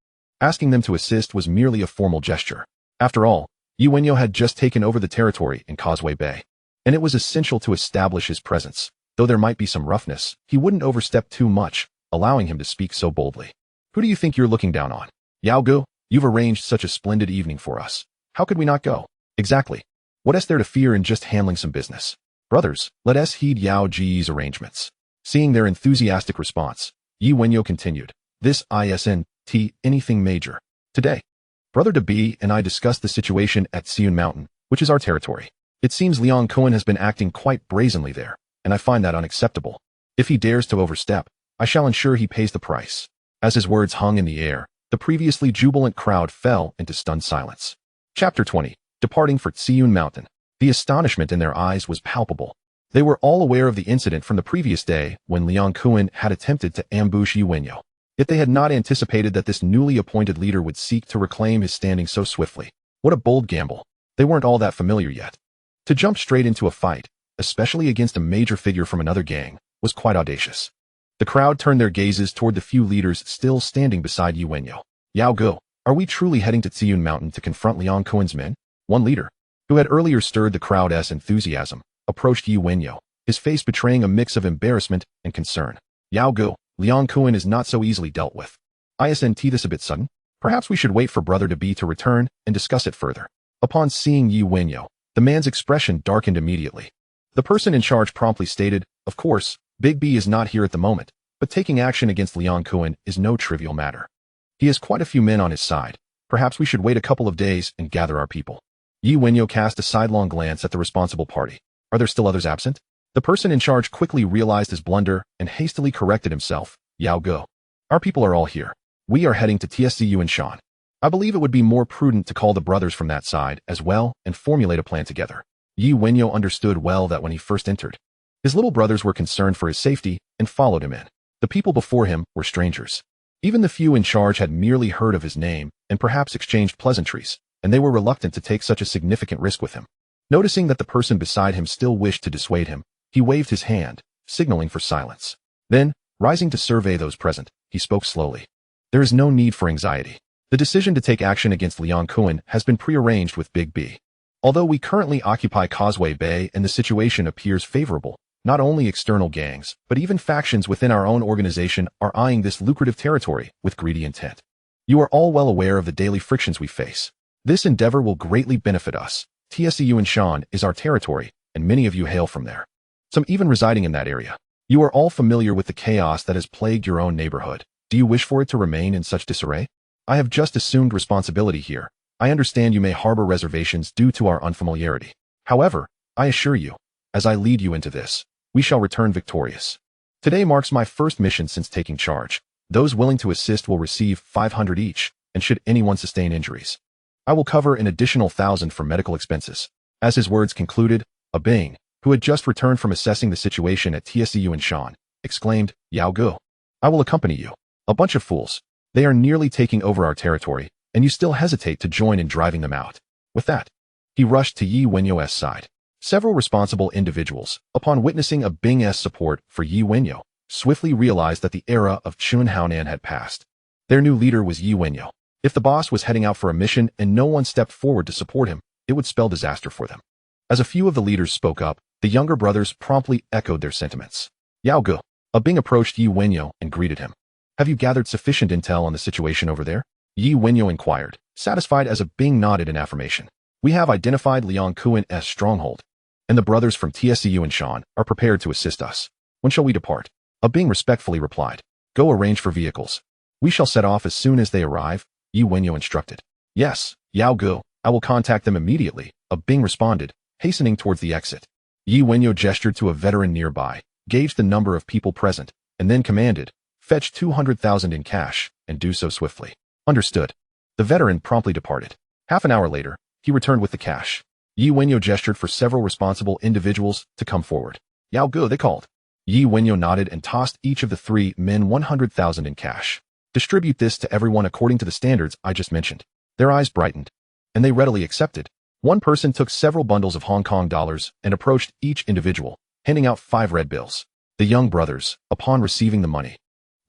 asking them to assist was merely a formal gesture. After all, Yi Wenyao had just taken over the territory in Causeway Bay, and it was essential to establish his presence. Though there might be some roughness, he wouldn't overstep too much, allowing him to speak so boldly. Who do you think you're looking down on? Yao Gu, you've arranged such a splendid evening for us. How could we not go? Exactly. What is there to fear in just handling some business? Brothers, let us heed Yao Ji's arrangements. Seeing their enthusiastic response, Yi Wenyao continued, this isn't anything major. Today, Brother Dabi and I discussed the situation at Xiun Mountain, which is our territory. It seems Liang Kuan has been acting quite brazenly there, and I find that unacceptable. If he dares to overstep, I shall ensure he pays the price. As his words hung in the air, the previously jubilant crowd fell into stunned silence. Chapter 20. Departing for Xiun Mountain. The astonishment in their eyes was palpable. They were all aware of the incident from the previous day when Liang Kuan had attempted to ambush Yi Wenyao. Yet they had not anticipated that this newly appointed leader would seek to reclaim his standing so swiftly. What a bold gamble. They weren't all that familiar yet. To jump straight into a fight, especially against a major figure from another gang, was quite audacious. The crowd turned their gazes toward the few leaders still standing beside Yi Wenyao. Yao Gu, are we truly heading to Xiun Mountain to confront Liang Kuan's men? One leader, who had earlier stirred the crowd's enthusiasm, approached Yi Wenyao, his face betraying a mix of embarrassment and concern. Yao Gu, Liang Kuan is not so easily dealt with. Isn't this a bit sudden? Perhaps we should wait for Brother Dabi to return and discuss it further. Upon seeing Yi Wenyao, the man's expression darkened immediately. The person in charge promptly stated, of course, Big B is not here at the moment, but taking action against Liang Kuan is no trivial matter. He has quite a few men on his side. Perhaps we should wait a couple of days and gather our people. Yi Wenyao cast a sidelong glance at the responsible party. Are there still others absent? The person in charge quickly realized his blunder and hastily corrected himself. Yao Gu, our people are all here. We are heading to TSCU and Shan. I believe it would be more prudent to call the brothers from that side as well and formulate a plan together. Yi Wenyao understood well that when he first entered, his little brothers were concerned for his safety and followed him in. The people before him were strangers. Even the few in charge had merely heard of his name and perhaps exchanged pleasantries, and they were reluctant to take such a significant risk with him. Noticing that the person beside him still wished to dissuade him, he waved his hand, signaling for silence. Then, rising to survey those present, he spoke slowly. There is no need for anxiety. The decision to take action against Liang Kuan has been prearranged with Big B. Although we currently occupy Causeway Bay and the situation appears favorable, not only external gangs, but even factions within our own organization are eyeing this lucrative territory with greedy intent. You are all well aware of the daily frictions we face. This endeavor will greatly benefit us. TSCU and Shan is our territory, and many of you hail from there. Some even residing in that area. You are all familiar with the chaos that has plagued your own neighborhood. Do you wish for it to remain in such disarray? I have just assumed responsibility here. I understand you may harbor reservations due to our unfamiliarity. However, I assure you, as I lead you into this, we shall return victorious. Today marks my first mission since taking charge. Those willing to assist will receive 500 each, and should anyone sustain injuries, I will cover an additional 1,000 for medical expenses. As his words concluded, a being, who had just returned from assessing the situation at TSCU and Shan, exclaimed, Yao Gu, I will accompany you. A bunch of fools. They are nearly taking over our territory, and you still hesitate to join in driving them out. With that, he rushed to Yi Wenyao's side. Several responsible individuals, upon witnessing a Bing's support for Yi Wenyao, swiftly realized that the era of Chun Haonan had passed. Their new leader was Yi Wenyao. If the boss was heading out for a mission and no one stepped forward to support him, it would spell disaster for them. As a few of the leaders spoke up, the younger brothers promptly echoed their sentiments. Yao Gu, a Bing approached Yi Wenyao and greeted him. Have you gathered sufficient intel on the situation over there? Yi Wenyao inquired, satisfied as a Bing nodded in affirmation. We have identified Liang Kuan's stronghold, and the brothers from TSCU and Shan are prepared to assist us. When shall we depart? A Bing respectfully replied. Go arrange for vehicles. We shall set off as soon as they arrive, Yi Wenyao instructed. Yes, Yao Gu, I will contact them immediately, a Bing responded, hastening towards the exit. Yi Wenyao gestured to a veteran nearby, gauged the number of people present, and then commanded, fetch 200,000 in cash, and do so swiftly. Understood. The veteran promptly departed. Half an hour later, he returned with the cash. Yi Wenyao gestured for several responsible individuals to come forward. Yao Gu, they called. Yi Wenyao nodded and tossed each of the 3 men 100,000 in cash. Distribute this to everyone according to the standards I just mentioned. Their eyes brightened, and they readily accepted. One person took several bundles of Hong Kong dollars and approached each individual, handing out 5 red bills. The young brothers, upon receiving the money,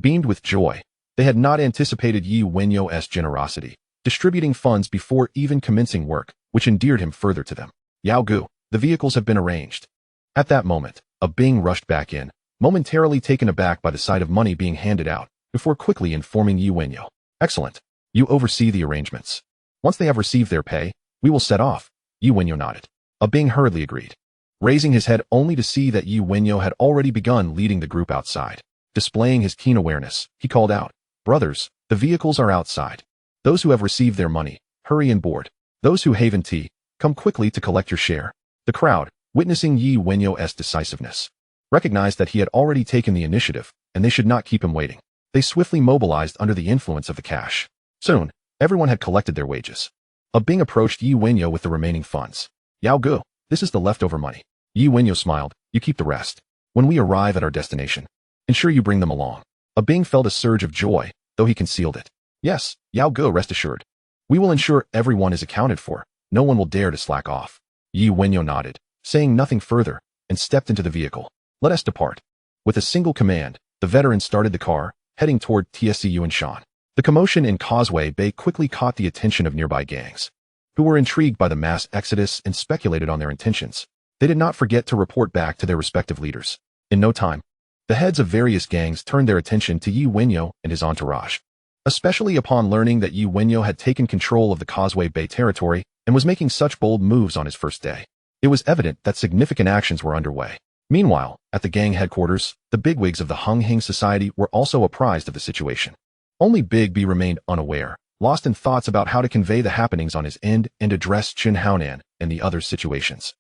beamed with joy. They had not anticipated Yi Wenyao's generosity, distributing funds before even commencing work, which endeared him further to them. Yao Gu, the vehicles have been arranged. At that moment, a Bing rushed back in, momentarily taken aback by the sight of money being handed out, before quickly informing Yi Wenyao. Excellent. You oversee the arrangements. Once they have received their pay, we will set off. Yi Wenyao nodded. A Bing hurriedly agreed, raising his head only to see that Yi Wenyao had already begun leading the group outside. Displaying his keen awareness, he called out, Brothers, the vehicles are outside. Those who have received their money, hurry and board. Those who have tea, come quickly to collect your share. The crowd, witnessing Yi Wenyao's decisiveness, recognized that he had already taken the initiative, and they should not keep him waiting. They swiftly mobilized under the influence of the cash. Soon, everyone had collected their wages. A Bing approached Yi Wenyao with the remaining funds. Yao Gu, this is the leftover money. Yi Wenyao smiled, you keep the rest. When we arrive at our destination, ensure you bring them along. A Bing felt a surge of joy, though he concealed it. Yes, Yao Gu, rest assured. We will ensure everyone is accounted for. No one will dare to slack off. Yi Wenyao nodded, saying nothing further, and stepped into the vehicle. Let us depart. With a single command, the veteran started the car, heading toward TSCU and Shan. The commotion in Causeway Bay quickly caught the attention of nearby gangs, who were intrigued by the mass exodus and speculated on their intentions. They did not forget to report back to their respective leaders. In no time, the heads of various gangs turned their attention to Yi Wenyao and his entourage, especially upon learning that Yi Wenyao had taken control of the Causeway Bay territory and was making such bold moves on his first day. It was evident that significant actions were underway. Meanwhile, at the gang headquarters, the bigwigs of the Hung Hing Society were also apprised of the situation. Only Big B remained unaware, lost in thoughts about how to convey the happenings on his end and address Chen Haonan and the other situations.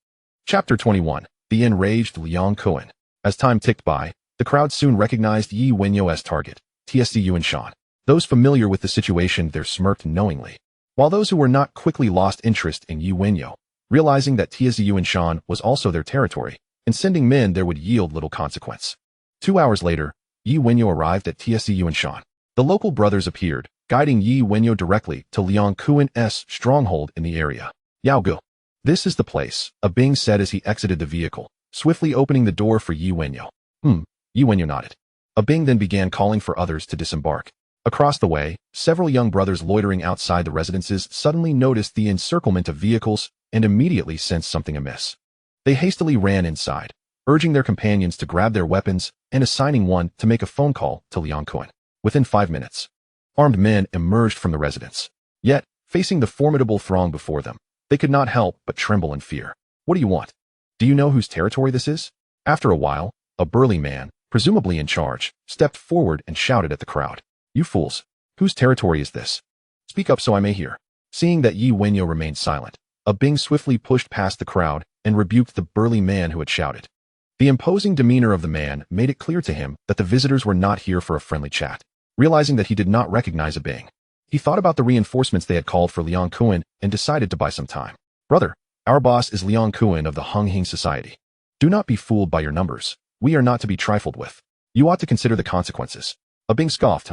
Chapter 21. The Enraged Liang Kuan. As time ticked by, the crowd soon recognized Yi Wenyao as target, TSCU and Shan. Those familiar with the situation there smirked knowingly, while those who were not quickly lost interest in Yi Wenyao, realizing that TSCU and Shan was also their territory, and sending men there would yield little consequence. 2 hours later, Yi Wenyao arrived at TSCU and Shan. The local brothers appeared, guiding Yi Wenyao directly to Liang Kuan's stronghold in the area. Yao Gu. This is the place, a Bing said as he exited the vehicle, swiftly opening the door for Yi Wenyao. Yi Wenyao nodded. A Bing then began calling for others to disembark. Across the way, several young brothers loitering outside the residences suddenly noticed the encirclement of vehicles and immediately sensed something amiss. They hastily ran inside, urging their companions to grab their weapons and assigning one to make a phone call to Liang Kuan. Within 5 minutes, armed men emerged from the residence. Yet, facing the formidable throng before them, they could not help but tremble in fear. What do you want? Do you know whose territory this is? After a while, a burly man, presumably in charge, stepped forward and shouted at the crowd. You fools, whose territory is this? Speak up so I may hear. Seeing that Yi Wenyao remained silent, a Bing swiftly pushed past the crowd and rebuked the burly man who had shouted. The imposing demeanor of the man made it clear to him that the visitors were not here for a friendly chat. Realizing that he did not recognize a Bing, he thought about the reinforcements they had called for Liang Kuan and decided to buy some time. Brother, our boss is Liang Kuan of the Hung Hing Society. Do not be fooled by your numbers. We are not to be trifled with. You ought to consider the consequences. A Bing scoffed.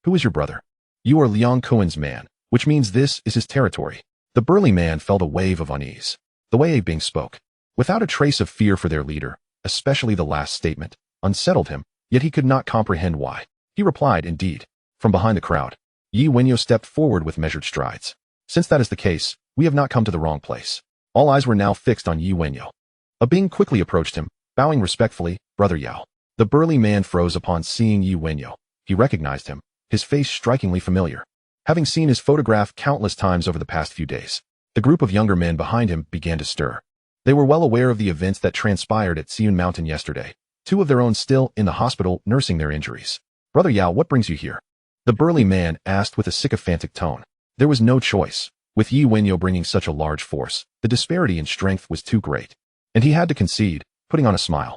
Who is your brother? You are Liang Kuan's man, which means this is his territory. The burly man felt a wave of unease. The way a Bing spoke, without a trace of fear for their leader, especially the last statement, unsettled him, yet he could not comprehend why. He replied, indeed. From behind the crowd, Yi Wenyao stepped forward with measured strides. Since that is the case, we have not come to the wrong place. All eyes were now fixed on Yi Wenyao. A Bing quickly approached him, bowing respectfully. Brother Yao. The burly man froze upon seeing Yi Wenyao. He recognized him, his face strikingly familiar. Having seen his photograph countless times over the past few days, the group of younger men behind him began to stir. They were well aware of the events that transpired at Xiun Mountain yesterday, 2 of their own still in the hospital nursing their injuries. Brother Yao, what brings you here? The burly man asked with a sycophantic tone. There was no choice. With Yi Wenyao bringing such a large force, the disparity in strength was too great, and he had to concede, putting on a smile.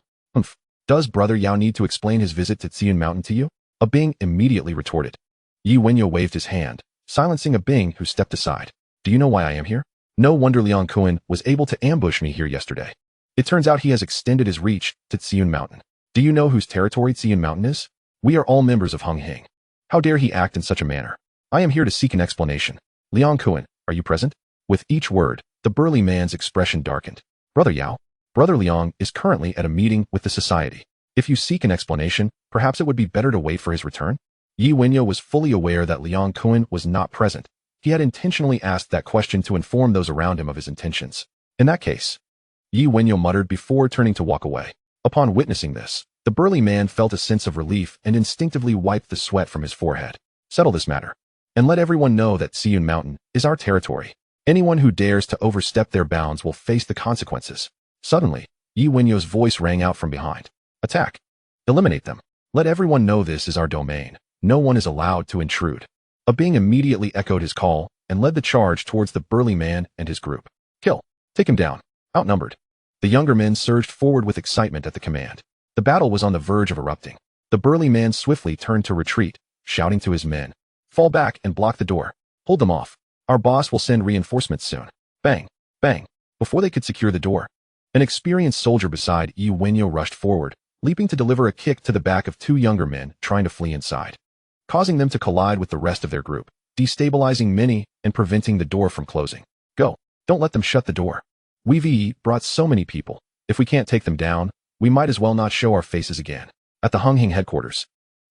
Does Brother Yao need to explain his visit to Xiun Mountain to you? A Bing immediately retorted. Yi Wenyao waved his hand, silencing a Bing who stepped aside. Do you know why I am here? No wonder Liang Kuan was able to ambush me here yesterday. It turns out he has extended his reach to Xiun Mountain. Do you know whose territory Xian Mountain is? We are all members of Hung Hing. How dare he act in such a manner? I am here to seek an explanation. Liang Kuan, are you present? With each word, the burly man's expression darkened. Brother Yao, Brother Liang is currently at a meeting with the society. If you seek an explanation, perhaps it would be better to wait for his return? Yi Wenyao was fully aware that Liang Kuan was not present. He had intentionally asked that question to inform those around him of his intentions. In that case, Yi Wenyao muttered before turning to walk away. Upon witnessing this, the burly man felt a sense of relief and instinctively wiped the sweat from his forehead. Settle this matter. And let everyone know that Xian Mountain is our territory. Anyone who dares to overstep their bounds will face the consequences. Suddenly, Yi Wenyao's voice rang out from behind. Attack. Eliminate them. Let everyone know this is our domain. No one is allowed to intrude. A being immediately echoed his call and led the charge towards the burly man and his group. Kill. Take him down. Outnumbered. The younger men surged forward with excitement at the command. The battle was on the verge of erupting. The burly man swiftly turned to retreat, shouting to his men. Fall back and block the door. Hold them off. Our boss will send reinforcements soon. Bang. Bang. Before they could secure the door, an experienced soldier beside Yi Wenyao rushed forward, leaping to deliver a kick to the back of two younger men trying to flee inside, causing them to collide with the rest of their group, destabilizing many and preventing the door from closing. Go. Don't let them shut the door. We've brought so many people. If we can't take them down, we might as well not show our faces again. At the Hung Hing headquarters,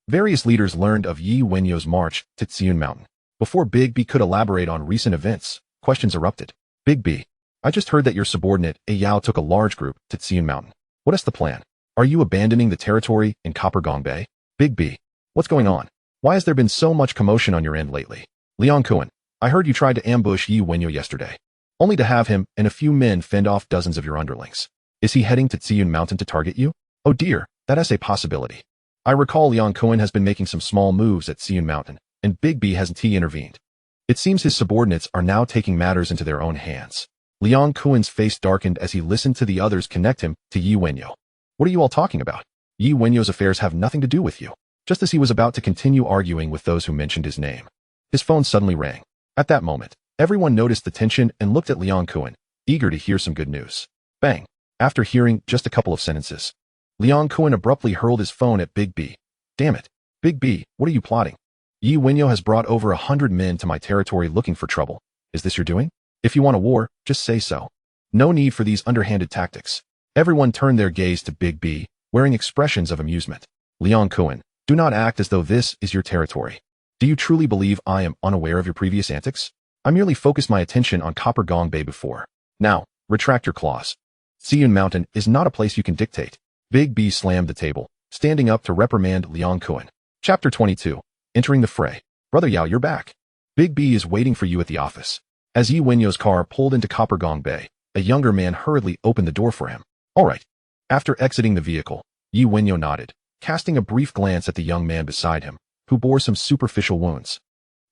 various leaders learned of Yi Wenyao's march to Xian Mountain. Before Big B could elaborate on recent events, questions erupted. Big B, I just heard that your subordinate, Yao, took a large group to Xian Mountain. What is the plan? Are you abandoning the territory in Copper Gong Bay? Big B, what's going on? Why has there been so much commotion on your end lately? Liang Kuan, I heard you tried to ambush Yi Wenyao yesterday, only to have him and a few men fend off dozens of your underlings. Is he heading to Xian Mountain to target you? Oh dear, that is a possibility. I recall Liang Kuan has been making some small moves at Xian Mountain, and Big B hasn't intervened. It seems his subordinates are now taking matters into their own hands. Liang Kuan's face darkened as he listened to the others connect him to Yi Wenyao. What are you all talking about? Yi Wenyao's affairs have nothing to do with you. Just as he was about to continue arguing with those who mentioned his name, his phone suddenly rang. At that moment, everyone noticed the tension and looked at Liang Kuan, eager to hear some good news. Bang! After hearing just a couple of sentences, Liang Kuan abruptly hurled his phone at Big B. Damn it. Big B, what are you plotting? Yi Wenyao has brought over 100 men to my territory looking for trouble. Is this your doing? If you want a war, just say so. No need for these underhanded tactics. Everyone turned their gaze to Big B, wearing expressions of amusement. Liang Kuan, do not act as though this is your territory. Do you truly believe I am unaware of your previous antics? I merely focused my attention on Copper Gong Bay before. Now, retract your claws. Xian Mountain is not a place you can dictate. Big B slammed the table, standing up to reprimand Liang Kuan. Chapter 22. Entering the fray. Brother Yao, you're back. Big B is waiting for you at the office. As Yi Wenyao's car pulled into Copper Gong Bay, a younger man hurriedly opened the door for him. All right. After exiting the vehicle, Yi Wenyao nodded, casting a brief glance at the young man beside him, who bore some superficial wounds,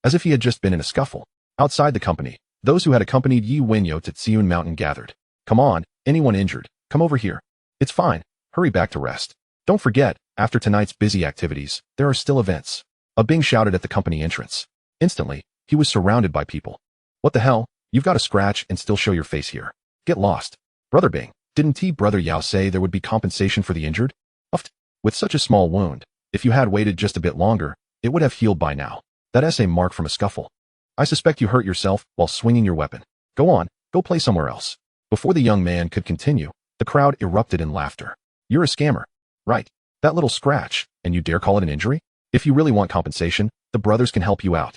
as if he had just been in a scuffle. Outside the company, those who had accompanied Yi Wenyao to Xian Mountain gathered. Come on, anyone injured, come over here. It's fine, hurry back to rest. Don't forget, after tonight's busy activities, there are still events. A Bing shouted at the company entrance. Instantly, he was surrounded by people. What the hell, you've got a scratch and still show your face here. Get lost. Brother Bing, didn't Brother Yao say there would be compensation for the injured? Uffed. With such a small wound, if you had waited just a bit longer, it would have healed by now. That is a mark from a scuffle. I suspect you hurt yourself while swinging your weapon. Go on, go play somewhere else. Before the young man could continue, the crowd erupted in laughter. You're a scammer. Right. That little scratch, and you dare call it an injury? If you really want compensation, the brothers can help you out.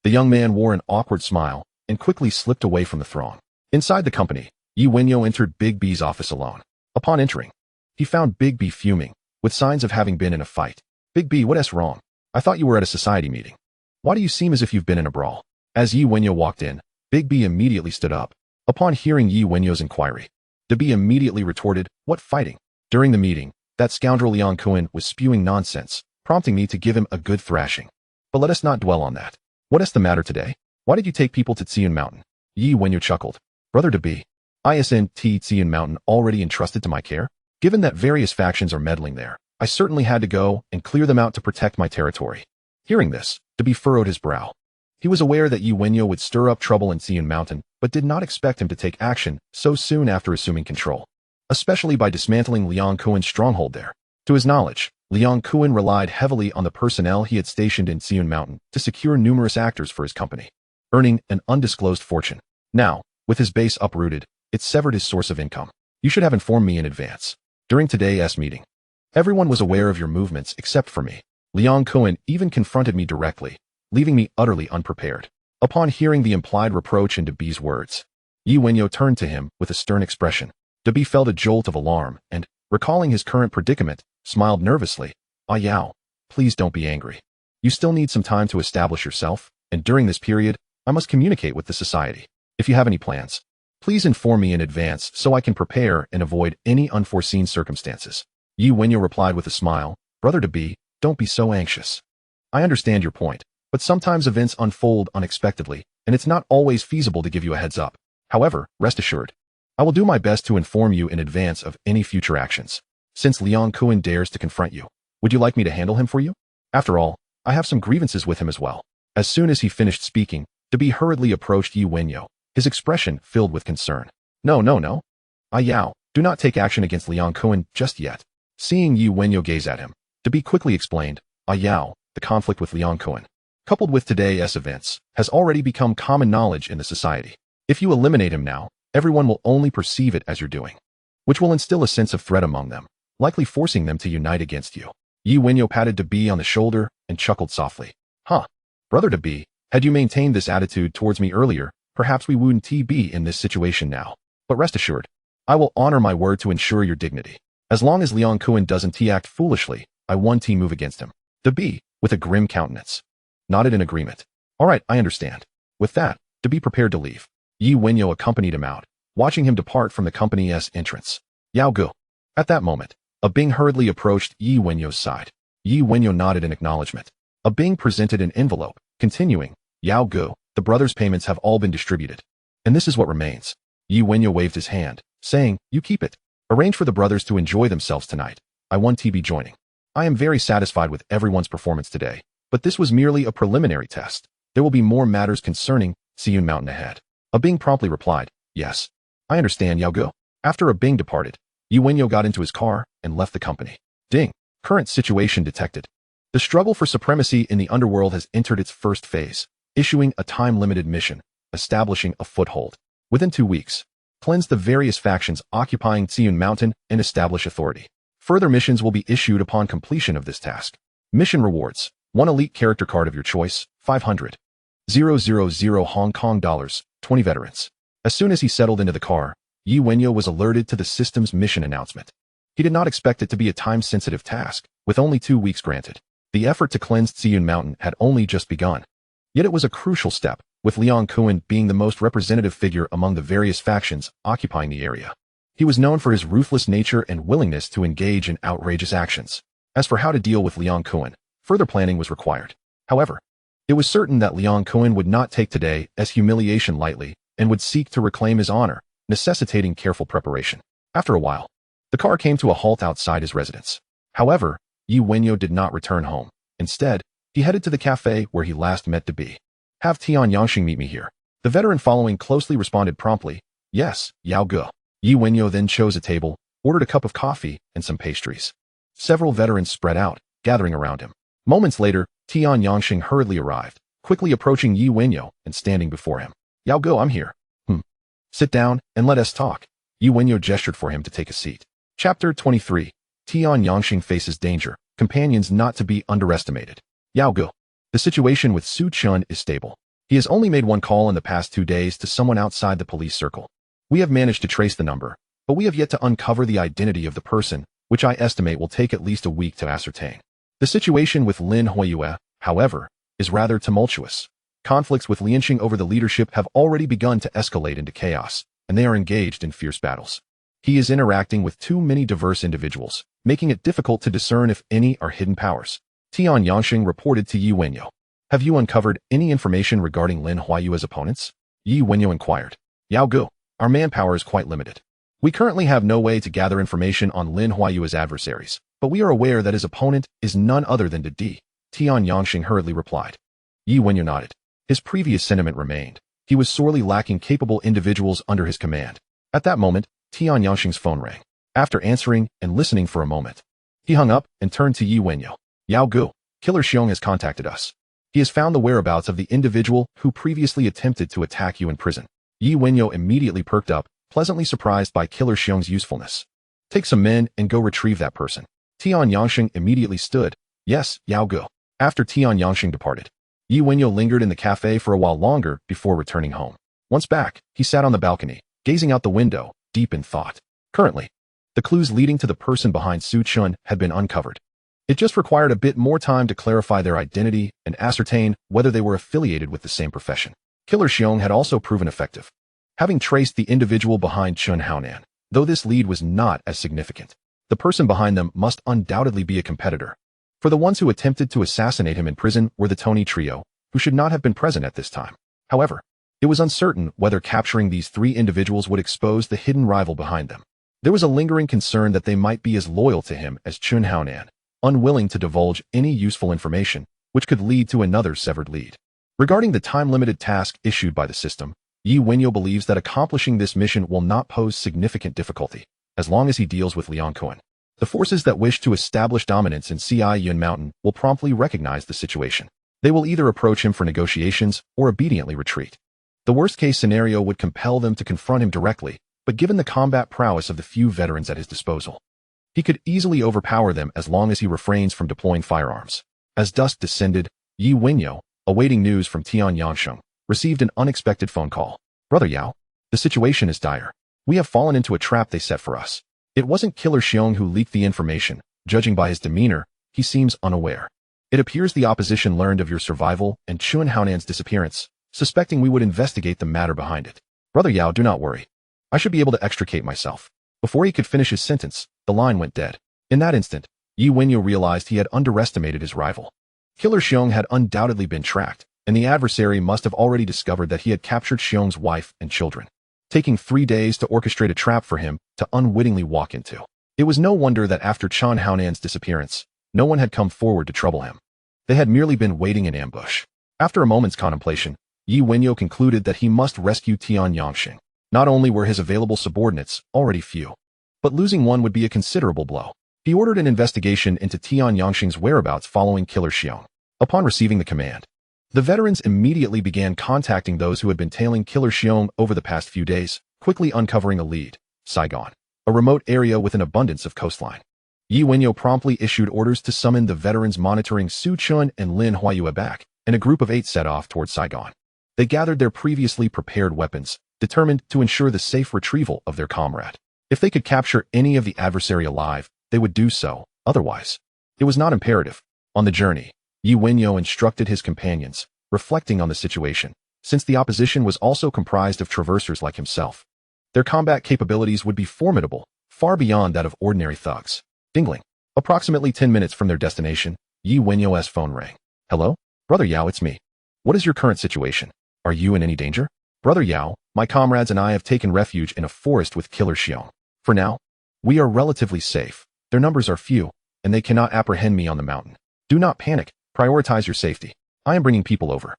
The young man wore an awkward smile and quickly slipped away from the throng. Inside the company, Yi Wenyao entered Big B's office alone. Upon entering, he found Big B fuming, with signs of having been in a fight. Big B, what's wrong? I thought you were at a society meeting. Why do you seem as if you've been in a brawl? As Yi Wenyao walked in, Big B immediately stood up. Upon hearing Yi Wenyao's inquiry, the B immediately retorted, what fighting? During the meeting, that scoundrel Liang Kuan was spewing nonsense, prompting me to give him a good thrashing. But let us not dwell on that. What is the matter today? Why did you take people to Xian Mountain? Yi Wenyao chuckled. Brother to be. Isn't Xian Mountain already entrusted to my care? Given that various factions are meddling there, I certainly had to go and clear them out to protect my territory. Hearing this, Debi furrowed his brow. He was aware that Yi Wenyao would stir up trouble in Xian Mountain, but did not expect him to take action so soon after assuming control, especially by dismantling Liang Kuan's stronghold there. To his knowledge, Liang Kuan relied heavily on the personnel he had stationed in Xiun Mountain to secure numerous actors for his company, earning an undisclosed fortune. Now, with his base uprooted, it severed his source of income. You should have informed me in advance. During today's meeting, everyone was aware of your movements except for me. Liang Kuan even confronted me directly, leaving me utterly unprepared. Upon hearing the implied reproach in Dabi's words, Yi Wenyao turned to him with a stern expression. Dabi felt a jolt of alarm and, recalling his current predicament, smiled nervously. Yao, please don't be angry. You still need some time to establish yourself, and during this period, I must communicate with the society. If you have any plans, please inform me in advance so I can prepare and avoid any unforeseen circumstances. Yi Wenyao replied with a smile. Brother Dabi, don't be so anxious. I understand your point, but sometimes events unfold unexpectedly, and it's not always feasible to give you a heads up. However, rest assured, I will do my best to inform you in advance of any future actions. Since Liang Kuan dares to confront you, would you like me to handle him for you? After all, I have some grievances with him as well. As soon as he finished speaking, Dabi hurriedly approached Yi Wenyao, his expression filled with concern. No. Yao, do not take action against Liang Kuan just yet. Seeing Yi Wenyao gaze at him, Dabi quickly explained, Yao, the conflict with Liang Kuan, coupled with today's events, has already become common knowledge in the society. If you eliminate him now, everyone will only perceive it as you're doing, which will instill a sense of threat among them, likely forcing them to unite against you. Yi Wenyao patted Dabi on the shoulder and chuckled softly. Brother Dabi, had you maintained this attitude towards me earlier, perhaps we wouldn't be in this situation now. But rest assured, I will honor my word to ensure your dignity. As long as Liang Kuan doesn't act foolishly, I won't move against him. Dabi, with a grim countenance, nodded in agreement. All right, I understand. With that, Dabi prepared to leave. Yi Wenyao accompanied him out, watching him depart from the company's entrance. Yao Gu. At that moment, a Bing hurriedly approached Yi Wenyao's side. Yi Wenyao nodded in acknowledgement. A Bing presented an envelope, continuing, Yao Gu, the brothers' payments have all been distributed, and this is what remains. Yi Wenyao waved his hand, saying, you keep it. Arrange for the brothers to enjoy themselves tonight. I won't be joining. I am very satisfied with everyone's performance today, but this was merely a preliminary test. There will be more matters concerning Xiun Mountain ahead. A Bing promptly replied, yes. I understand, Yao Gu. After a Bing departed, Yi Wenyao got into his car and left the company. Ding. Current situation detected. The struggle for supremacy in the underworld has entered its first phase, issuing a time-limited mission, establishing a foothold. Within 2 weeks, cleanse the various factions occupying Xiun Mountain and establish authority. Further missions will be issued upon completion of this task. Mission rewards: 1 elite character card of your choice, 500,000 Hong Kong dollars, 20 veterans. As soon as he settled into the car, Yi Wenyao was alerted to the system's mission announcement. He did not expect it to be a time-sensitive task, with only 2 weeks granted. The effort to cleanse Xiun Mountain had only just begun. Yet it was a crucial step, with Liang Kuan being the most representative figure among the various factions occupying the area. He was known for his ruthless nature and willingness to engage in outrageous actions. As for how to deal with Liang Kuan, further planning was required. However, it was certain that Liang Kuan would not take today as humiliation lightly and would seek to reclaim his honor, necessitating careful preparation. After a while, the car came to a halt outside his residence. However, Yi Wenyao did not return home. Instead, he headed to the cafe where he last met Dabi. Have Tian Yangxing meet me here. The veteran following closely responded promptly, yes, Yao Gu. Yi Wenyao then chose a table, ordered a cup of coffee, and some pastries. Several veterans spread out, gathering around him. Moments later, Tian Yangxing hurriedly arrived, quickly approaching Yi Wenyao and standing before him. Yao Gu, I'm here. Sit down and let us talk. Yi Wenyao gestured for him to take a seat. Chapter 23. Tian Yangxing faces danger. Companions not to be underestimated. Yao Gu. The situation with Su Chun is stable. He has only made one call in the past 2 days to someone outside the police circle. We have managed to trace the number, but we have yet to uncover the identity of the person, which I estimate will take at least a week to ascertain. The situation with Lin Huiyue, however, is rather tumultuous. Conflicts with Lianxing over the leadership have already begun to escalate into chaos, and they are engaged in fierce battles. He is interacting with too many diverse individuals, making it difficult to discern if any are hidden powers. Tian Yangxing reported to Yi Wenyao. Have you uncovered any information regarding Lin Huiyue's opponents? Yi Wenyao inquired. Yao Gu, our manpower is quite limited. We currently have no way to gather information on Lin Huiyue's adversaries, but we are aware that his opponent is none other than Di. Tian Yangxing hurriedly replied. Yi Wenyao nodded. His previous sentiment remained. He was sorely lacking capable individuals under his command. At that moment, Tian Yangxing's phone rang. After answering and listening for a moment, He hung up and turned to Yi Wenyao. Yao Gu, Killer Xiong has contacted us. He has found the whereabouts of the individual who previously attempted to attack you in prison. Yi Wenyao immediately perked up, pleasantly surprised by Killer Xiong's usefulness. Take some men and go retrieve that person. Tian Yangsheng immediately stood. Yes, Yao Gu. After Tian Yangsheng departed, Yi Wenyao lingered in the cafe for a while longer before returning home. Once back, he sat on the balcony, gazing out the window, deep in thought. Currently, the clues leading to the person behind Su Chun had been uncovered. It just required a bit more time to clarify their identity and ascertain whether they were affiliated with the same profession. Killer Xiong had also proven effective, having traced the individual behind Chun Haonan. Though this lead was not as significant, the person behind them must undoubtedly be a competitor. For the ones who attempted to assassinate him in prison were the Tony trio, who should not have been present at this time. However, it was uncertain whether capturing these three individuals would expose the hidden rival behind them. There was a lingering concern that they might be as loyal to him as Chun Haonan, unwilling to divulge any useful information, which could lead to another severed lead. Regarding the time-limited task issued by the system, Yi Wenyao believes that accomplishing this mission will not pose significant difficulty, as long as he deals with Liang Kuan. The forces that wish to establish dominance in Yun Mountain will promptly recognize the situation. They will either approach him for negotiations or obediently retreat. The worst-case scenario would compel them to confront him directly, but given the combat prowess of the few veterans at his disposal, he could easily overpower them as long as he refrains from deploying firearms. As dusk descended, Yi Wenyao, awaiting news from Tian Yangsheng, received an unexpected phone call. Brother Yao, the situation is dire. We have fallen into a trap they set for us. It wasn't Killer Xiong who leaked the information. Judging by his demeanor, he seems unaware. It appears the opposition learned of your survival and Chun Haonan's disappearance, suspecting we would investigate the matter behind it. Brother Yao, do not worry. I should be able to extricate myself. Before he could finish his sentence, the line went dead. In that instant, Yi Wenyao realized he had underestimated his rival. Killer Xiong had undoubtedly been tracked, and the adversary must have already discovered that he had captured Xiong's wife and children, taking 3 days to orchestrate a trap for him to unwittingly walk into. It was no wonder that after Chun Haonan's disappearance, no one had come forward to trouble him. They had merely been waiting in ambush. After a moment's contemplation, Yi Wenyao concluded that he must rescue Tian Yangsheng. Not only were his available subordinates already few, but losing one would be a considerable blow. He ordered an investigation into Tian Yangsheng's whereabouts following Killer Xiong. Upon receiving the command, the veterans immediately began contacting those who had been tailing Killer Xiong over the past few days, quickly uncovering a lead. Saigon, a remote area with an abundance of coastline. Yi Wenyao promptly issued orders to summon the veterans monitoring Su Chun and Lin Huayue back, and a group of 8 set off towards Saigon. They gathered their previously prepared weapons, determined to ensure the safe retrieval of their comrade. If they could capture any of the adversary alive, they would do so. Otherwise, it was not imperative. On the journey, Yi Wenyao instructed his companions, reflecting on the situation, since the opposition was also comprised of traversers like himself. Their combat capabilities would be formidable, far beyond that of ordinary thugs. Dingling. Approximately 10 minutes from their destination, Yi Wenyao's phone rang. Hello? Brother Yao, it's me. What is your current situation? Are you in any danger? Brother Yao, my comrades and I have taken refuge in a forest with Killer Xiong. For now, we are relatively safe. Their numbers are few, and they cannot apprehend me on the mountain. Do not panic. Prioritize your safety. I am bringing people over.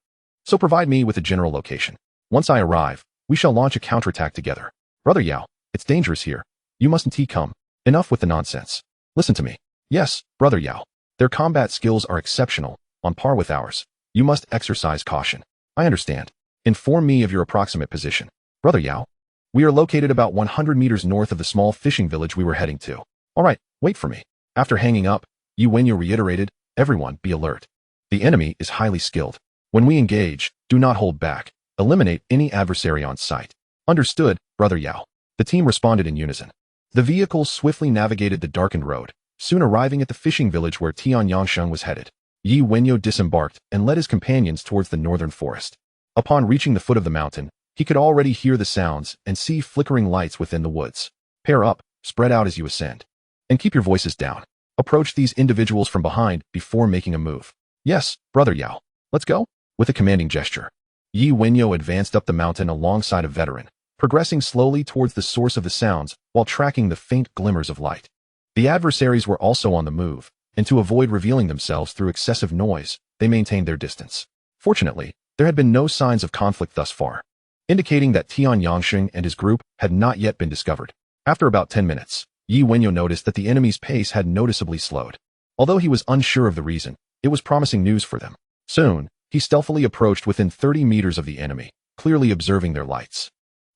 So provide me with a general location. Once I arrive, we shall launch a counterattack together. Brother Yao, it's dangerous here. You mustn't come. Enough with the nonsense. Listen to me. Yes, Brother Yao. Their combat skills are exceptional, on par with ours. You must exercise caution. I understand. Inform me of your approximate position. Brother Yao, we are located about 100 meters north of the small fishing village we were heading to. All right, wait for me. After hanging up, Yi Wenyao reiterated, everyone be alert. The enemy is highly skilled. When we engage, do not hold back. Eliminate any adversary on sight. Understood, Brother Yao. The team responded in unison. The vehicle swiftly navigated the darkened road, soon arriving at the fishing village where Tian Yangsheng was headed. Yi Wenyao disembarked and led his companions towards the northern forest. Upon reaching the foot of the mountain, he could already hear the sounds and see flickering lights within the woods. Pair up, spread out as you ascend. And keep your voices down. Approach these individuals from behind before making a move. Yes, Brother Yao. Let's go. With a commanding gesture, Yi Wenyao advanced up the mountain alongside a veteran, progressing slowly towards the source of the sounds while tracking the faint glimmers of light. The adversaries were also on the move, and to avoid revealing themselves through excessive noise, they maintained their distance. Fortunately, there had been no signs of conflict thus far, indicating that Tian Yangsheng and his group had not yet been discovered. After about 10 minutes, Yi Wenyao noticed that the enemy's pace had noticeably slowed. Although he was unsure of the reason, it was promising news for them. Soon, he stealthily approached within 30 meters of the enemy, clearly observing their lights.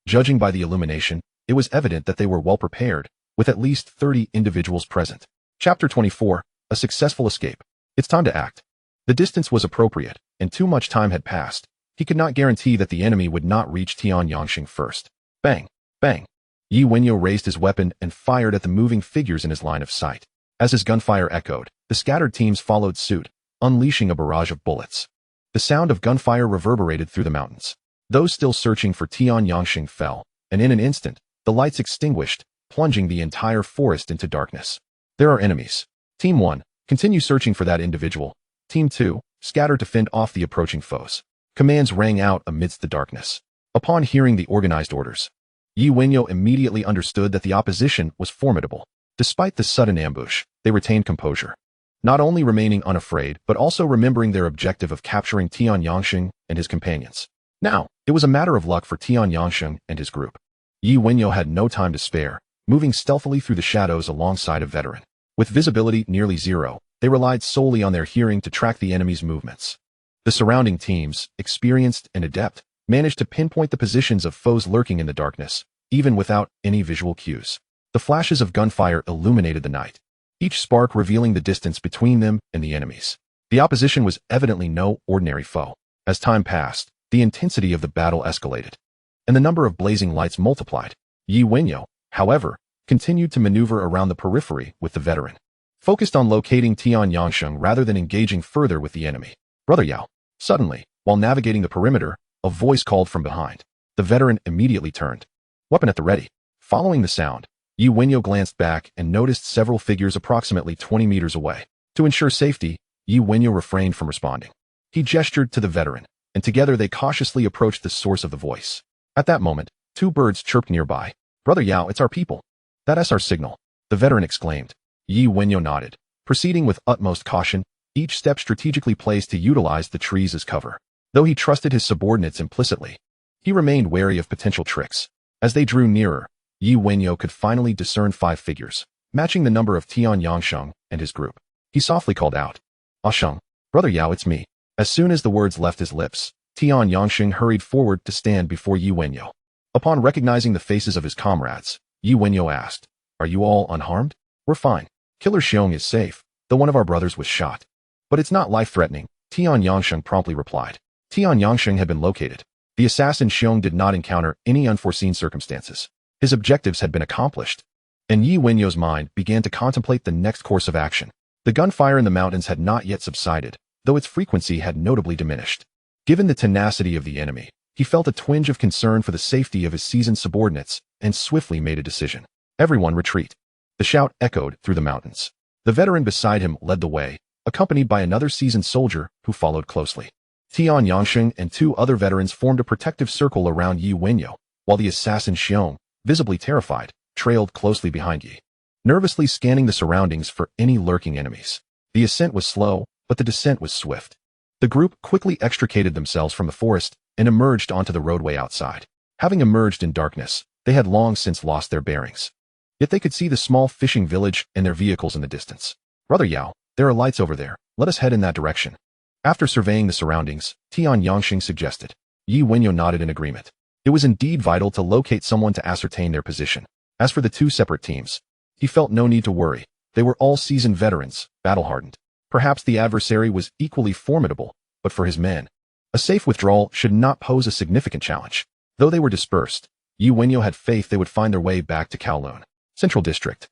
Judging by the illumination, it was evident that they were well prepared, with at least 30 individuals present. Chapter 24, A Successful Escape. It's time to act. The distance was appropriate, and too much time had passed. He could not guarantee that the enemy would not reach Tian Yangsheng first. Bang! Bang! Yi Wenyao raised his weapon and fired at the moving figures in his line of sight. As his gunfire echoed, the scattered teams followed suit, unleashing a barrage of bullets. The sound of gunfire reverberated through the mountains. Those still searching for Tian Yangsheng fell, and in an instant, the lights extinguished, plunging the entire forest into darkness. There are enemies. Team 1, continue searching for that individual. Team 2, scatter to fend off the approaching foes. Commands rang out amidst the darkness. Upon hearing the organized orders, Yi Wenyao immediately understood that the opposition was formidable. Despite the sudden ambush, they retained composure, not only remaining unafraid but also remembering their objective of capturing Tian Yangsheng and his companions. Now, it was a matter of luck for Tian Yangsheng and his group. Yi Wenyao had no time to spare, moving stealthily through the shadows alongside a veteran. With visibility nearly zero, they relied solely on their hearing to track the enemy's movements. The surrounding teams, experienced and adept, managed to pinpoint the positions of foes lurking in the darkness, even without any visual cues. The flashes of gunfire illuminated the night, each spark revealing the distance between them and the enemies. The opposition was evidently no ordinary foe. As time passed, the intensity of the battle escalated, and the number of blazing lights multiplied. Yi Wenyao, however, continued to maneuver around the periphery with the veteran, focused on locating Tian Yangsheng rather than engaging further with the enemy. Brother Yao. Suddenly, while navigating the perimeter, a voice called from behind. The veteran immediately turned, weapon at the ready. Following the sound, Yi Wenyao glanced back and noticed several figures approximately 20 meters away. To ensure safety, Yi Wenyao refrained from responding. He gestured to the veteran, and together they cautiously approached the source of the voice. At that moment, two birds chirped nearby. Brother Yao, it's our people. That's our signal, the veteran exclaimed. Yi Wenyao nodded, proceeding with utmost caution, each step strategically placed to utilize the trees as cover. Though he trusted his subordinates implicitly, he remained wary of potential tricks. As they drew nearer, Yi Wenyao could finally discern 5 figures, matching the number of Tian Yangsheng and his group. He softly called out, "Ah Sheng, Brother Yao, it's me." As soon as the words left his lips, Tian Yangsheng hurried forward to stand before Yi Wenyao. Upon recognizing the faces of his comrades, Yi Wenyao asked, "Are you all unharmed?" "We're fine. Killer Xiong is safe, though one of our brothers was shot. But it's not life-threatening," Tian Yangsheng promptly replied. Tian Yangsheng had been located. The assassin Xiong did not encounter any unforeseen circumstances. His objectives had been accomplished, and Yi Wenyao's mind began to contemplate the next course of action. The gunfire in the mountains had not yet subsided, though its frequency had notably diminished. Given the tenacity of the enemy, he felt a twinge of concern for the safety of his seasoned subordinates and swiftly made a decision. "Everyone retreat." The shout echoed through the mountains. The veteran beside him led the way, accompanied by another seasoned soldier who followed closely. Tian Yangsheng and 2 other veterans formed a protective circle around Yi Wenyao, while the assassin Xiong, visibly terrified, trailed closely behind Yi, nervously scanning the surroundings for any lurking enemies. The ascent was slow, but the descent was swift. The group quickly extricated themselves from the forest and emerged onto the roadway outside. Having emerged in darkness, they had long since lost their bearings. Yet they could see the small fishing village and their vehicles in the distance. "Brother Yao, there are lights over there. Let us head in that direction." After surveying the surroundings, Tian Yangsheng suggested. Yi Wenyao nodded in agreement. It was indeed vital to locate someone to ascertain their position. As for the 2 separate teams, he felt no need to worry. They were all seasoned veterans, battle-hardened. Perhaps the adversary was equally formidable, but for his men, a safe withdrawal should not pose a significant challenge. Though they were dispersed, Yi Wenyao had faith they would find their way back to Kowloon, Central District.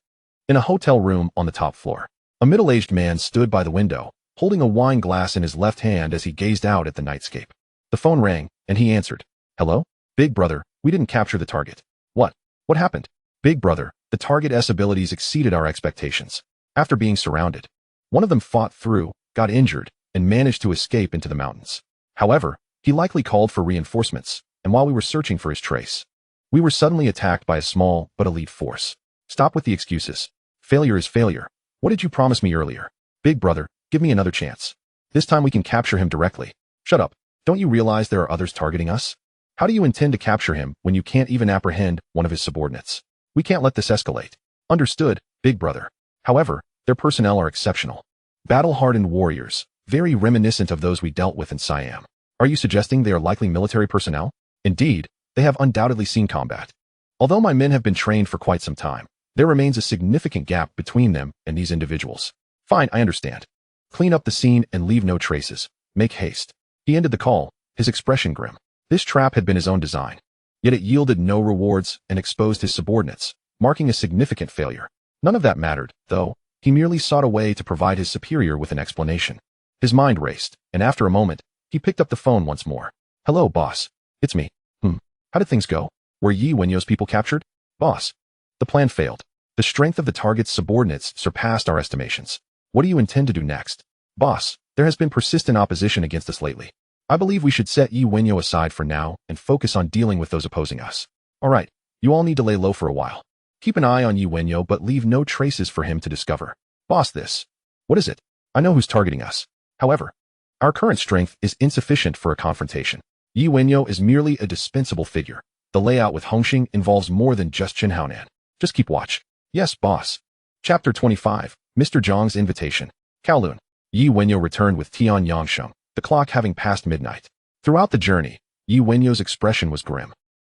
In a hotel room on the top floor, a middle-aged man stood by the window, holding a wine glass in his left hand as he gazed out at the nightscape. The phone rang, and he answered. "Hello? Big brother, we didn't capture the target." What happened?" "Big brother, the target's abilities exceeded our expectations. After being surrounded, one of them fought through, got injured, and managed to escape into the mountains. However, he likely called for reinforcements, and while we were searching for his trace, we were suddenly attacked by a small but elite force." "Stop with the excuses. Failure is failure. What did you promise me earlier?" "Big brother, give me another chance. This time we can capture him directly." "Shut up. Don't you realize there are others targeting us? How do you intend to capture him when you can't even apprehend one of his subordinates?" "We can't let this escalate. Understood, big brother. However, their personnel are exceptional. Battle-hardened warriors, very reminiscent of those we dealt with in Siam. Are you suggesting they are likely military personnel? Indeed, they have undoubtedly seen combat. Although my men have been trained for quite some time, there remains a significant gap between them and these individuals. Fine, I understand. Clean up the scene and leave no traces. Make haste. He ended the call, his expression grim. This trap had been his own design. Yet it yielded no rewards and exposed his subordinates, marking a significant failure. None of that mattered, though. He merely sought a way to provide his superior with an explanation. His mind raced, and after a moment, he picked up the phone once more. Hello, boss. It's me. How did things go? Were Wenyau's people captured? Boss. The plan failed. The strength of the target's subordinates surpassed our estimations. What do you intend to do next? Boss, there has been persistent opposition against us lately. I believe we should set Wenyao aside for now and focus on dealing with those opposing us. All right, you all need to lay low for a while. Keep an eye on Wenyao but leave no traces for him to discover. Boss, this. What is it? I know who's targeting us. However, our current strength is insufficient for a confrontation. Wenyao is merely a dispensable figure. The layout with Hongxing involves more than just Chen Haonan. Just keep watch. Yes, boss. Chapter 25, Mr. Zhang's Invitation. Kowloon. Wenyao returned with Tian Yangsheng, the clock having passed midnight. Throughout the journey, Wenyao's expression was grim.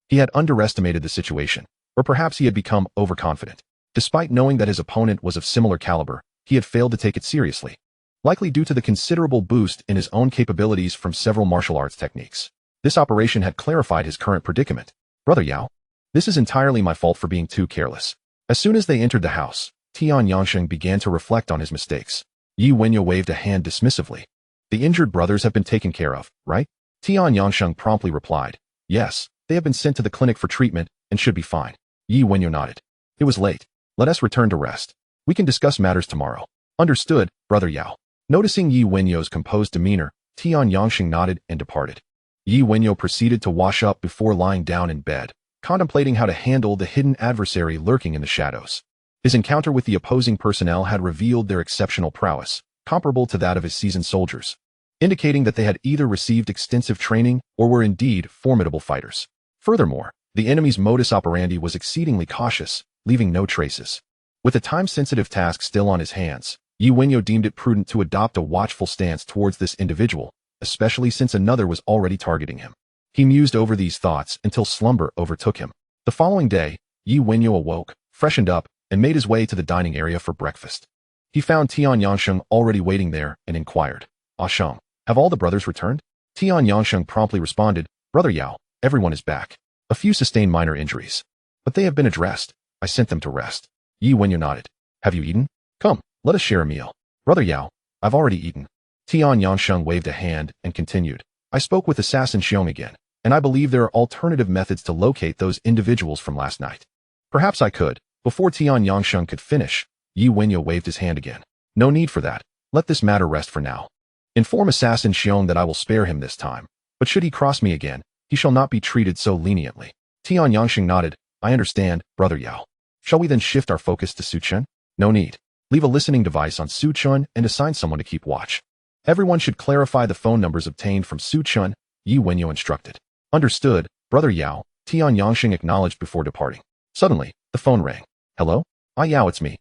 He had underestimated the situation, or perhaps he had become overconfident. Despite knowing that his opponent was of similar caliber, he had failed to take it seriously, likely due to the considerable boost in his own capabilities from several martial arts techniques. This operation had clarified his current predicament. Brother Yao, this is entirely my fault for being too careless. As soon as they entered the house, Tian Yangsheng began to reflect on his mistakes. Wenyao waved a hand dismissively. The injured brothers have been taken care of, right? Tian Yangsheng promptly replied. Yes, they have been sent to the clinic for treatment and should be fine. Wenyao nodded. It was late. Let us return to rest. We can discuss matters tomorrow. Understood, brother Yao. Noticing Wenyao's composed demeanor, Tian Yangsheng nodded and departed. Wenyao proceeded to wash up before lying down in bed, contemplating how to handle the hidden adversary lurking in the shadows. His encounter with the opposing personnel had revealed their exceptional prowess, comparable to that of his seasoned soldiers, indicating that they had either received extensive training or were indeed formidable fighters. Furthermore, the enemy's modus operandi was exceedingly cautious, leaving no traces. With a time-sensitive task still on his hands, Wenyao deemed it prudent to adopt a watchful stance towards this individual, especially since another was already targeting him. He mused over these thoughts until slumber overtook him. The following day, Wenyao awoke, freshened up, and made his way to the dining area for breakfast. He found Tian Yangsheng already waiting there and inquired, Sheng, have all the brothers returned? Tian Yangsheng promptly responded, Brother Yao, everyone is back. A few sustained minor injuries, but they have been addressed. I sent them to rest. Wenyao nodded. Have you eaten? Come, let us share a meal. Brother Yao, I've already eaten. Tian Yangsheng waved a hand and continued. I spoke with Assassin Xiong again, and I believe there are alternative methods to locate those individuals from last night. Perhaps I could. Before Tian Yangsheng could finish, Wenyao waved his hand again. No need for that. Let this matter rest for now. Inform Assassin Xiong that I will spare him this time, but should he cross me again, he shall not be treated so leniently. Tian Yangsheng nodded. I understand, brother Yao. Shall we then shift our focus to Suchun? No need. Leave a listening device on Suchun and assign someone to keep watch. Everyone should clarify the phone numbers obtained from Suchun, Wenyao instructed. Understood, brother Yao, Tian Yangsheng acknowledged before departing. Suddenly, the phone rang. Hello? Yao, it's me.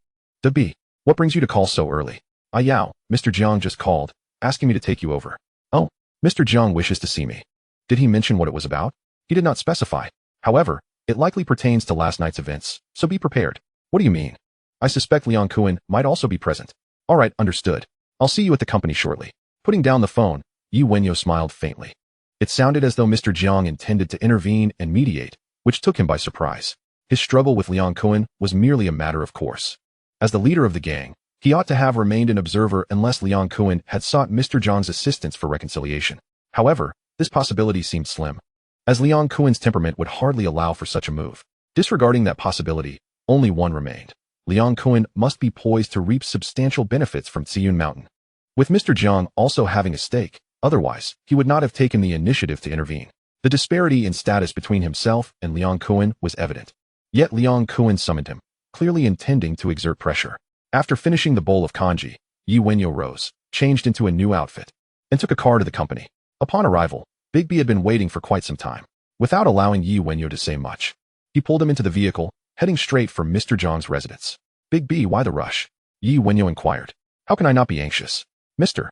B. What brings you to call so early? Yao, Mr. Jiang just called, asking me to take you over. Oh, Mr. Jiang wishes to see me. Did he mention what it was about? He did not specify. However, it likely pertains to last night's events, so be prepared. What do you mean? I suspect Liang Kuan might also be present. All right, understood. I'll see you at the company shortly. Putting down the phone, Wenyao smiled faintly. It sounded as though Mr. Jiang intended to intervene and mediate, which took him by surprise. His struggle with Liang Kuan was merely a matter of course. As the leader of the gang, he ought to have remained an observer unless Liang Kuan had sought Mr. Jiang's assistance for reconciliation. However, this possibility seemed slim, as Liang Kuan's temperament would hardly allow for such a move. Disregarding that possibility, only one remained. Liang Kuan must be poised to reap substantial benefits from Ziyun Mountain, with Mr. Jiang also having a stake. Otherwise, he would not have taken the initiative to intervene. The disparity in status between himself and Liang Kuan was evident. Yet Liang Kuan summoned him, clearly intending to exert pressure. After finishing the bowl of kanji, Wenyao rose, changed into a new outfit, and took a car to the company. Upon arrival, Bigby had been waiting for quite some time. Without allowing Wenyao to say much, he pulled him into the vehicle, heading straight for Mr. Jiang's residence. Big B, why the rush? Yi Wenyao inquired. How can I not be anxious? Mr.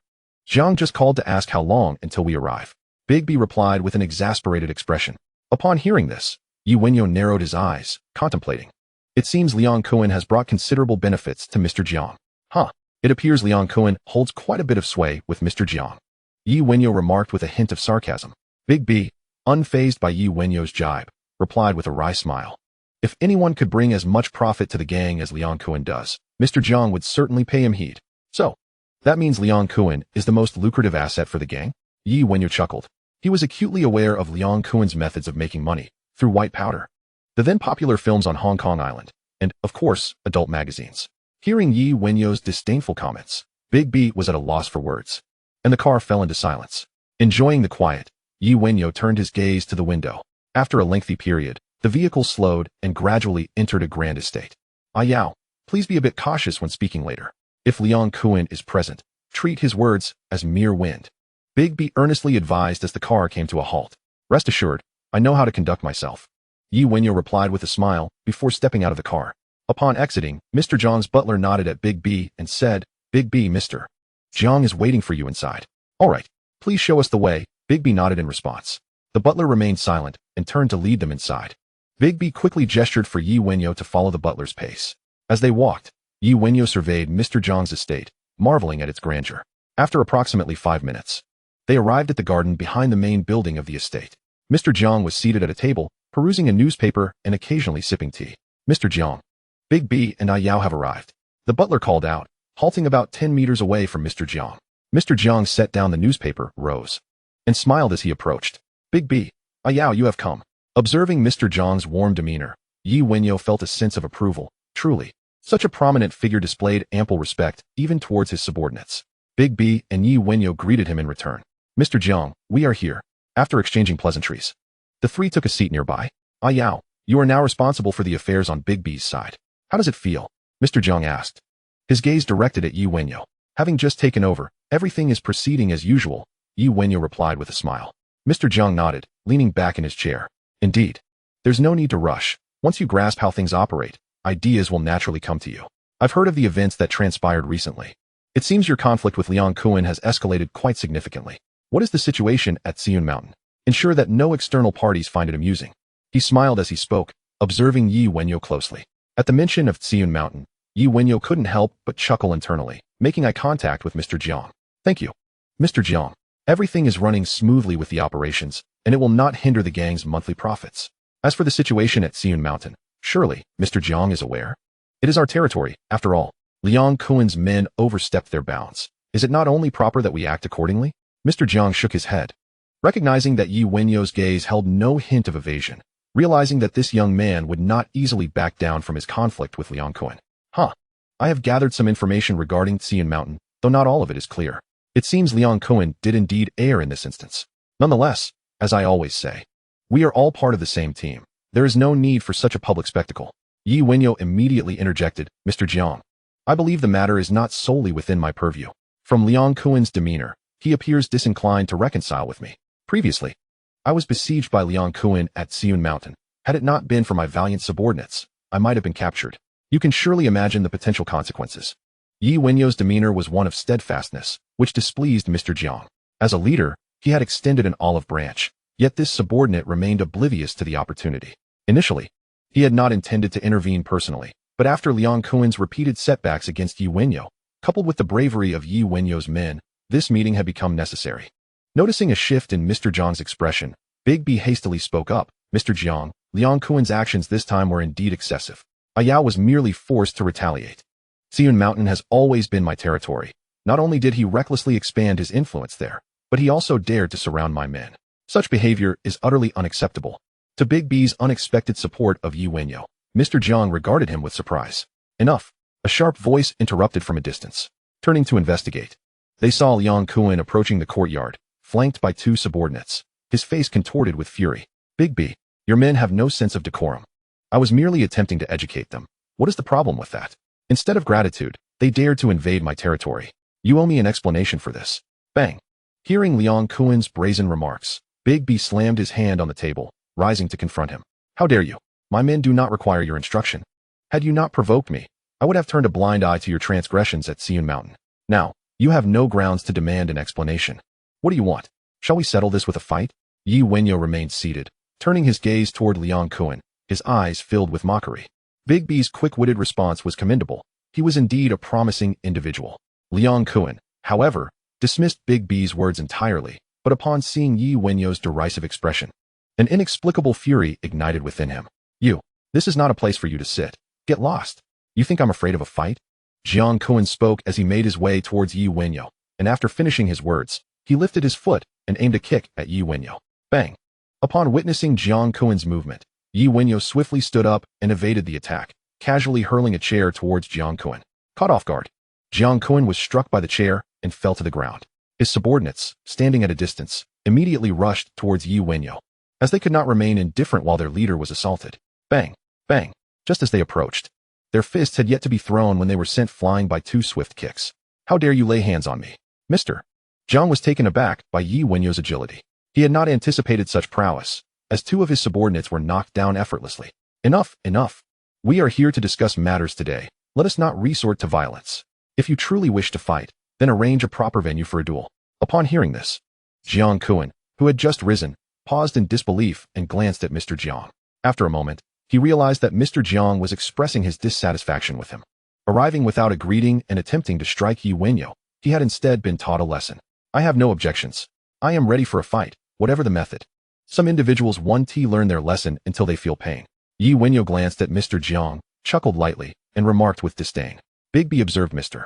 Jiang just called to ask how long until we arrive. Big B replied with an exasperated expression. Upon hearing this, Yi Wenyao narrowed his eyes, contemplating. It seems Liang Kuan has brought considerable benefits to Mr. Jiang. Huh. It appears Liang Kuan holds quite a bit of sway with Mr. Jiang. Yi Wenyao remarked with a hint of sarcasm. Big B, unfazed by Yi Wenyao's jibe, replied with a wry smile. If anyone could bring as much profit to the gang as Liang Kuan does, Mr. Jiang would certainly pay him heed. So, that means Liang Kuan is the most lucrative asset for the gang? Yi Wenyao chuckled. He was acutely aware of Liang Kuan's methods of making money, through white powder, the then popular films on Hong Kong Island, and, of course, adult magazines. Hearing Yi Wenyao's disdainful comments, Big B was at a loss for words, and the car fell into silence. Enjoying the quiet, Yi Wenyao turned his gaze to the window. After a lengthy period, the vehicle slowed and gradually entered a grand estate. Yao, please be a bit cautious when speaking later. If Liang Kuan is present, treat his words as mere wind. Big B earnestly advised as the car came to a halt. Rest assured, I know how to conduct myself. Yi Wenyao replied with a smile before stepping out of the car. Upon exiting, Mr. Jiang's butler nodded at Big B and said, Big B, Mr. Jiang is waiting for you inside. All right, please show us the way. Big B nodded in response. The butler remained silent and turned to lead them inside. Big B quickly gestured for Yi Wenyao to follow the butler's pace. As they walked, Yi Wenyao surveyed Mr. Jiang's estate, marveling at its grandeur. After approximately 5 minutes, they arrived at the garden behind the main building of the estate. Mr. Jiang was seated at a table, perusing a newspaper and occasionally sipping tea. Mr. Jiang, Big B and Yao have arrived. The butler called out, halting about 10 meters away from Mr. Jiang. Mr. Jiang set down the newspaper, rose, and smiled as he approached. Big B, Yao, you have come. Observing Mr. Jiang's warm demeanor, Yi Wenyao felt a sense of approval. Truly, such a prominent figure displayed ample respect, even towards his subordinates. Big B and Yi Wenyao greeted him in return. Mr. Jiang, we are here. After exchanging pleasantries, the three took a seat nearby. Yao, you are now responsible for the affairs on Big B's side. How does it feel? Mr. Jiang asked, his gaze directed at Yi Wenyao. Having just taken over, everything is proceeding as usual, Yi Wenyao replied with a smile. Mr. Jiang nodded, leaning back in his chair. Indeed. There's no need to rush. Once you grasp how things operate, ideas will naturally come to you. I've heard of the events that transpired recently. It seems your conflict with Liang Kuan has escalated quite significantly. What is the situation at Xiun Mountain? Ensure that no external parties find it amusing. He smiled as he spoke, observing Yi Wenyao closely. At the mention of Xiun Mountain, Yi Wenyao couldn't help but chuckle internally, making eye contact with Mr. Jiang. Thank you. Mr. Jiang. Everything is running smoothly with the operations, and it will not hinder the gang's monthly profits. As for the situation at Xiun Mountain, surely, Mr. Jiang is aware. It is our territory, after all. Liang Kuan's men overstepped their bounds. Is it not only proper that we act accordingly? Mr. Jiang shook his head, recognizing that Yi Wenyao's gaze held no hint of evasion, realizing that this young man would not easily back down from his conflict with Liang Kuan. I have gathered some information regarding Xian Mountain, though not all of it is clear. It seems Liang Kuan did indeed err in this instance. Nonetheless, as I always say, we are all part of the same team. There is no need for such a public spectacle. Yi Wenyao immediately interjected, Mr. Jiang. I believe the matter is not solely within my purview. From Liang Kuan's demeanor, he appears disinclined to reconcile with me. Previously, I was besieged by Liang Kuan at Xiun Mountain. Had it not been for my valiant subordinates, I might have been captured. You can surely imagine the potential consequences. Yi Wenyao's demeanor was one of steadfastness, which displeased Mr. Jiang. As a leader, he had extended an olive branch, yet this subordinate remained oblivious to the opportunity. Initially, he had not intended to intervene personally, but after Liang Kuan's repeated setbacks against Yi Wenyao, coupled with the bravery of Yi Wenyao's men, this meeting had become necessary. Noticing a shift in Mr. Jiang's expression, Big B hastily spoke up. Mr. Jiang, Liang Kuan's actions this time were indeed excessive. Yao was merely forced to retaliate. Xiun Mountain has always been my territory. Not only did he recklessly expand his influence there, but he also dared to surround my men. Such behavior is utterly unacceptable. To Big B's unexpected support of Yi Wenyao, Mr. Jiang regarded him with surprise. Enough. A sharp voice interrupted from a distance. Turning to investigate, they saw Liang Kuan approaching the courtyard, flanked by two subordinates, his face contorted with fury. Big B, your men have no sense of decorum. I was merely attempting to educate them. What is the problem with that? Instead of gratitude, they dared to invade my territory. You owe me an explanation for this. Bang. Hearing Liang Kuan's brazen remarks, Big B slammed his hand on the table, rising to confront him. How dare you? My men do not require your instruction. Had you not provoked me, I would have turned a blind eye to your transgressions at Kowloon Mountain. Now, you have no grounds to demand an explanation. What do you want? Shall we settle this with a fight? Wenyao remained seated, turning his gaze toward Liang Kun, his eyes filled with mockery. Big B's quick-witted response was commendable. He was indeed a promising individual. Liang Kun, however, dismissed Big B's words entirely, but upon seeing Wenyao's derisive expression, an inexplicable fury ignited within him. This is not a place for you to sit. Get lost. You think I'm afraid of a fight? Jiang Kun spoke as he made his way towards Wenyao, and after finishing his words, he lifted his foot and aimed a kick at Wenyao. Bang! Upon witnessing Jiang Kun's movement, Wenyao swiftly stood up and evaded the attack, casually hurling a chair towards Jiang Kun. Caught off guard, Jiang Kun was struck by the chair and fell to the ground. His subordinates, standing at a distance, immediately rushed towards Wenyao, as they could not remain indifferent while their leader was assaulted. Bang! Bang! Just as they approached, their fists had yet to be thrown when they were sent flying by two swift kicks. How dare you lay hands on me, Mr. Jiang was taken aback by Wenyao's agility. He had not anticipated such prowess, as two of his subordinates were knocked down effortlessly. Enough, enough. We are here to discuss matters today. Let us not resort to violence. If you truly wish to fight, then arrange a proper venue for a duel. Upon hearing this, Jiang Kun, who had just risen, paused in disbelief and glanced at Mr. Jiang. After a moment, he realized that Mr. Jiang was expressing his dissatisfaction with him. Arriving without a greeting and attempting to strike Wenyao, he had instead been taught a lesson. I have no objections. I am ready for a fight, whatever the method. Some individuals won't learn their lesson until they feel pain. Wenyao glanced at Mr. Jiang, chuckled lightly, and remarked with disdain. Big B observed Mr.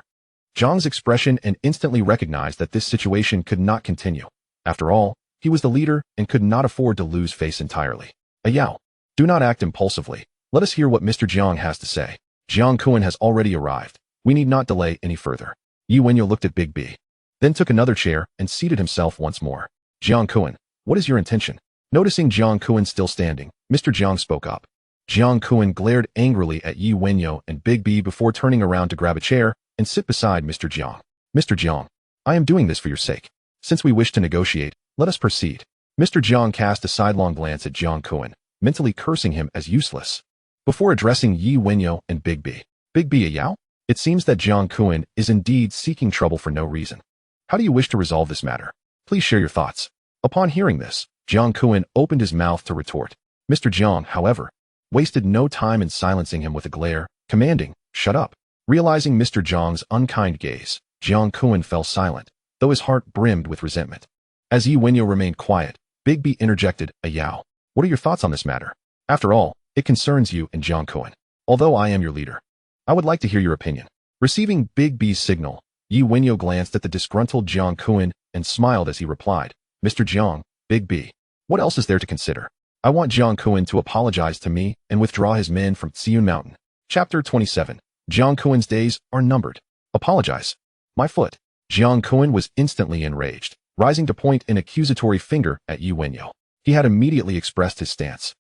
Jiang's expression and instantly recognized that this situation could not continue. After all, he was the leader and could not afford to lose face entirely. Yao, do not act impulsively. Let us hear what Mr. Jiang has to say. Jiang Kun has already arrived. We need not delay any further. Wenyao looked at Big B, then took another chair and seated himself once more. Jiang Kun, what is your intention? Noticing Jiang Kun still standing, Mr. Jiang spoke up. Jiang Kun glared angrily at Wenyao and Big B before turning around to grab a chair and sit beside Mr. Jiang. Mr. Jiang, I am doing this for your sake. Since we wish to negotiate, let us proceed. Mr. Jiang cast a sidelong glance at Jiang Kun, mentally cursing him as useless, before addressing Wenyao and Big B. Big B, Yao? It seems that Jiang Kun is indeed seeking trouble for no reason. How do you wish to resolve this matter? Please share your thoughts. Upon hearing this, Jiang Kun opened his mouth to retort. Mr. Jiang, however, wasted no time in silencing him with a glare, commanding, shut up. Realizing Mr. Jiang's unkind gaze, Jiang Kun fell silent, though his heart brimmed with resentment. As Wenyao remained quiet, Big B interjected, Yao, what are your thoughts on this matter? After all, it concerns you and Jiang Kun. Although I am your leader, I would like to hear your opinion. Receiving Big B's signal, Wenyao glanced at the disgruntled Jiang Kun and smiled as he replied, Mr. Jiang, Big B, what else is there to consider? I want Jiang Kun to apologize to me and withdraw his men from Kowloon Mountain. Chapter 27. Jiang Kun's days are numbered. Apologize. My foot. Jiang Kun was instantly enraged, rising to point an accusatory finger at Wenyao. He had immediately expressed his stance.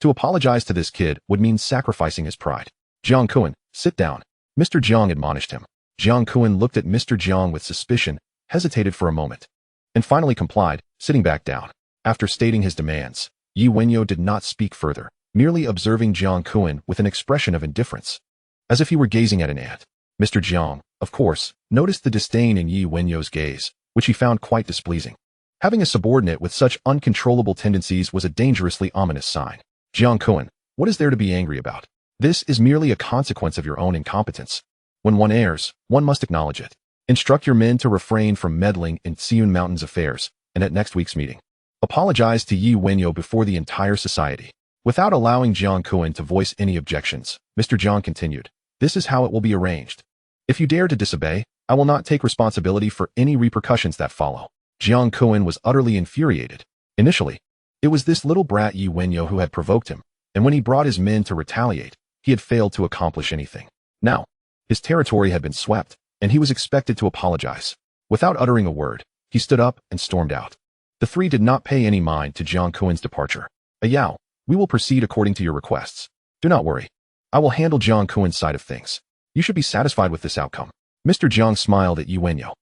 To apologize to this kid would mean sacrificing his pride. Jiang Kun, sit down. Mr. Jiang admonished him. Jiang Kun looked at Mr. Jiang with suspicion, hesitated for a moment, and finally complied, sitting back down. After stating his demands, Wenyao did not speak further, merely observing Jiang Kun with an expression of indifference, as if he were gazing at an ant. Mr. Jiang, of course, noticed the disdain in Wenyao's gaze, which he found quite displeasing. Having a subordinate with such uncontrollable tendencies was a dangerously ominous sign. Jiang Kun, what is there to be angry about? This is merely a consequence of your own incompetence. When one errs, one must acknowledge it. Instruct your men to refrain from meddling in Kowloon Mountain's affairs, and at next week's meeting, apologize to Wenyao before the entire society. Without allowing Jiang Kun to voice any objections, Mr. Jiang continued, this is how it will be arranged. If you dare to disobey, I will not take responsibility for any repercussions that follow. Jiang Kun was utterly infuriated. Initially, it was this little brat Wenyao who had provoked him, and when he brought his men to retaliate, he had failed to accomplish anything. Now, his territory had been swept, and he was expected to apologize. Without uttering a word, he stood up and stormed out. The three did not pay any mind to Jiang Kun's departure. Yao, we will proceed according to your requests. Do not worry. I will handle Jiang Kun's side of things. You should be satisfied with this outcome. Mr. Jiang smiled at Wenyao.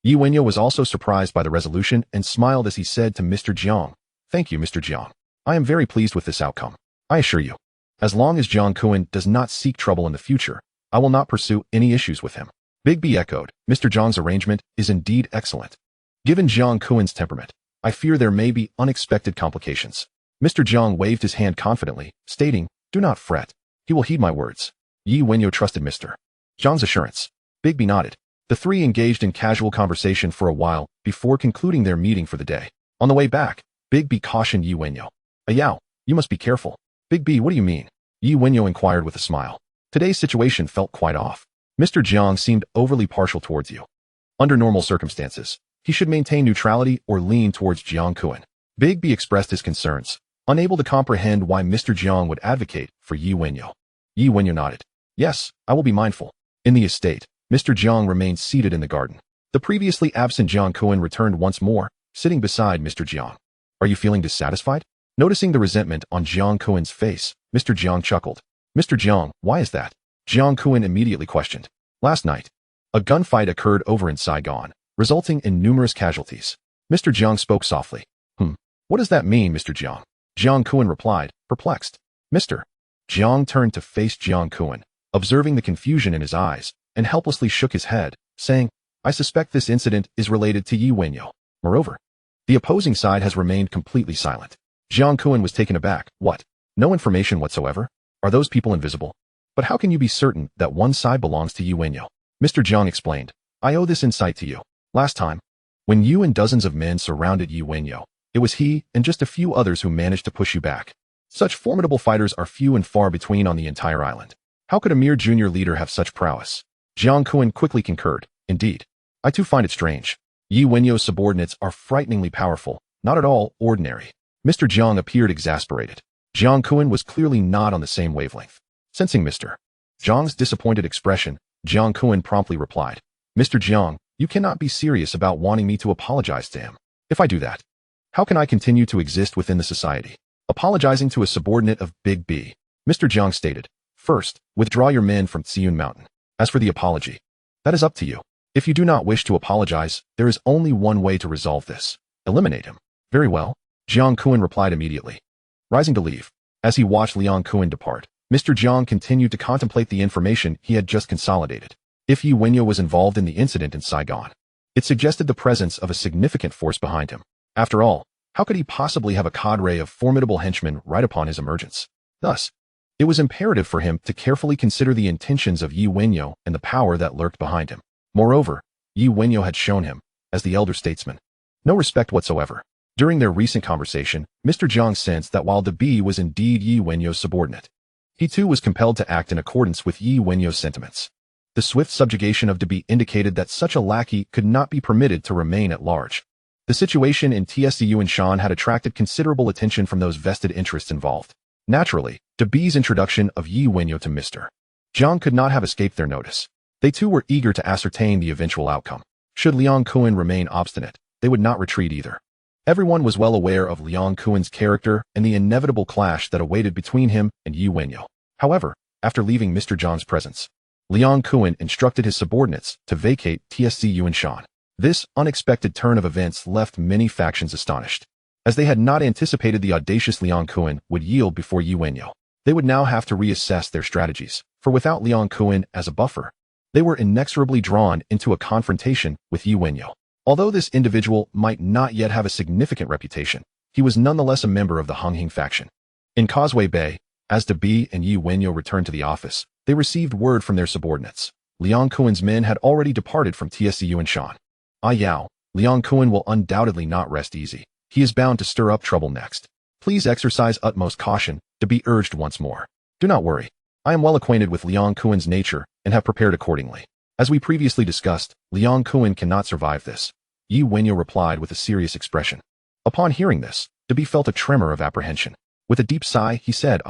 Wenyao was also surprised by the resolution and smiled as he said to Mr. Jiang, thank you, Mr. Jiang. I am very pleased with this outcome. I assure you. As long as Jiang Kuan does not seek trouble in the future, I will not pursue any issues with him. Big B echoed, Mr. Jiang's arrangement is indeed excellent. Given Jiang Kuan's temperament, I fear there may be unexpected complications. Mr. Jiang waved his hand confidently, stating, do not fret. He will heed my words. Yi Wenyao trusted Mr. Jiang's assurance. Big B nodded. The three engaged in casual conversation for a while before concluding their meeting for the day. On the way back, Big B cautioned Yi Wenyao. Yao, you must be careful. Big B, what do you mean? Yi Wenyao inquired with a smile. Today's situation felt quite off. Mr. Jiang seemed overly partial towards you. Under normal circumstances, he should maintain neutrality or lean towards Jiang Kuan. Big B expressed his concerns, unable to comprehend why Mr. Jiang would advocate for Yi Wenyao. Yi Wenyao nodded. Yes, I will be mindful. In the estate, Mr. Jiang remained seated in the garden. The previously absent Jiang Kuan returned once more, sitting beside Mr. Jiang. Are you feeling dissatisfied? Noticing the resentment on Jiang Kuan's face, Mr. Jiang chuckled. Mr. Jiang, why is that? Jiang Kuan immediately questioned. Last night, a gunfight occurred over in Saigon, resulting in numerous casualties. Mr. Jiang spoke softly. What does that mean, Mr. Jiang? Jiang Kuan replied, perplexed. Mr. Jiang turned to face Jiang Kuan, observing the confusion in his eyes, and helplessly shook his head, saying, I suspect this incident is related to Yi Wenyao. Moreover, the opposing side has remained completely silent. Jiang Kuan was taken aback. What? No information whatsoever? Are those people invisible? But how can you be certain that one side belongs to Yi Wenyao? Mr. Jiang explained. I owe this insight to you. Last time, when you and dozens of men surrounded Yi Wenyao, it was he and just a few others who managed to push you back. Such formidable fighters are few and far between on the entire island. How could a mere junior leader have such prowess? Jiang Kuan quickly concurred. Indeed. I too find it strange. Yi Wenyao's subordinates are frighteningly powerful, not at all ordinary. Mr. Jiang appeared exasperated. Jiang Kuan was clearly not on the same wavelength. Sensing Mr. Jiang's disappointed expression, Jiang Kuan promptly replied, Mr. Jiang, you cannot be serious about wanting me to apologize to him. If I do that, how can I continue to exist within the society? Apologizing to a subordinate of Big B, Mr. Jiang stated, first, withdraw your men from Tsiun Mountain. As for the apology, that is up to you. If you do not wish to apologize, there is only one way to resolve this. Eliminate him. Very well. Jiang Kuan replied immediately, rising to leave. As he watched Liang Kuan depart, Mr. Jiang continued to contemplate the information he had just consolidated. If Yi Wenyao was involved in the incident in Saigon, it suggested the presence of a significant force behind him. After all, how could he possibly have a cadre of formidable henchmen right upon his emergence? Thus, it was imperative for him to carefully consider the intentions of Yi Wenyao and the power that lurked behind him. Moreover, Yi Wenyao had shown him, as the elder statesman, no respect whatsoever. During their recent conversation, Mr. Jiang sensed that while the B was indeed Yi Wenyao's subordinate, he too was compelled to act in accordance with Yi Wenyao's sentiments. The swift subjugation of Debi indicated that such a lackey could not be permitted to remain at large. The situation in Tscu and Shan had attracted considerable attention from those vested interests involved. Naturally, Debi's introduction of Yi Wenyao to Mr. Jiang could not have escaped their notice. They too were eager to ascertain the eventual outcome. Should Liang Kuan remain obstinate, they would not retreat either. Everyone was well aware of Liang Kuan's character and the inevitable clash that awaited between him and Yi Wenyao. However, after leaving Mr. Jiang's presence, Liang Kuan instructed his subordinates to vacate Tscu and Shan. This unexpected turn of events left many factions astonished, as they had not anticipated the audacious Liang Kuan would yield before Yi Wenyao. They would now have to reassess their strategies, for without Liang Kuan as a buffer, they were inexorably drawn into a confrontation with Yi Wenyao. Although this individual might not yet have a significant reputation, he was nonetheless a member of the Honghing faction. In Causeway Bay, as Debi and Yi Wenyao returned to the office, they received word from their subordinates. Liang Kuan's men had already departed from Tscu and Shan. Yao, Liang Kuan will undoubtedly not rest easy. He is bound to stir up trouble next. Please exercise utmost caution, Debi urged once more. Do not worry. I am well acquainted with Liang Kuan's nature and have prepared accordingly. As we previously discussed, Liang Kuan cannot survive this. Yi Wenyao replied with a serious expression. Upon hearing this, Debi felt a tremor of apprehension. With a deep sigh, he said,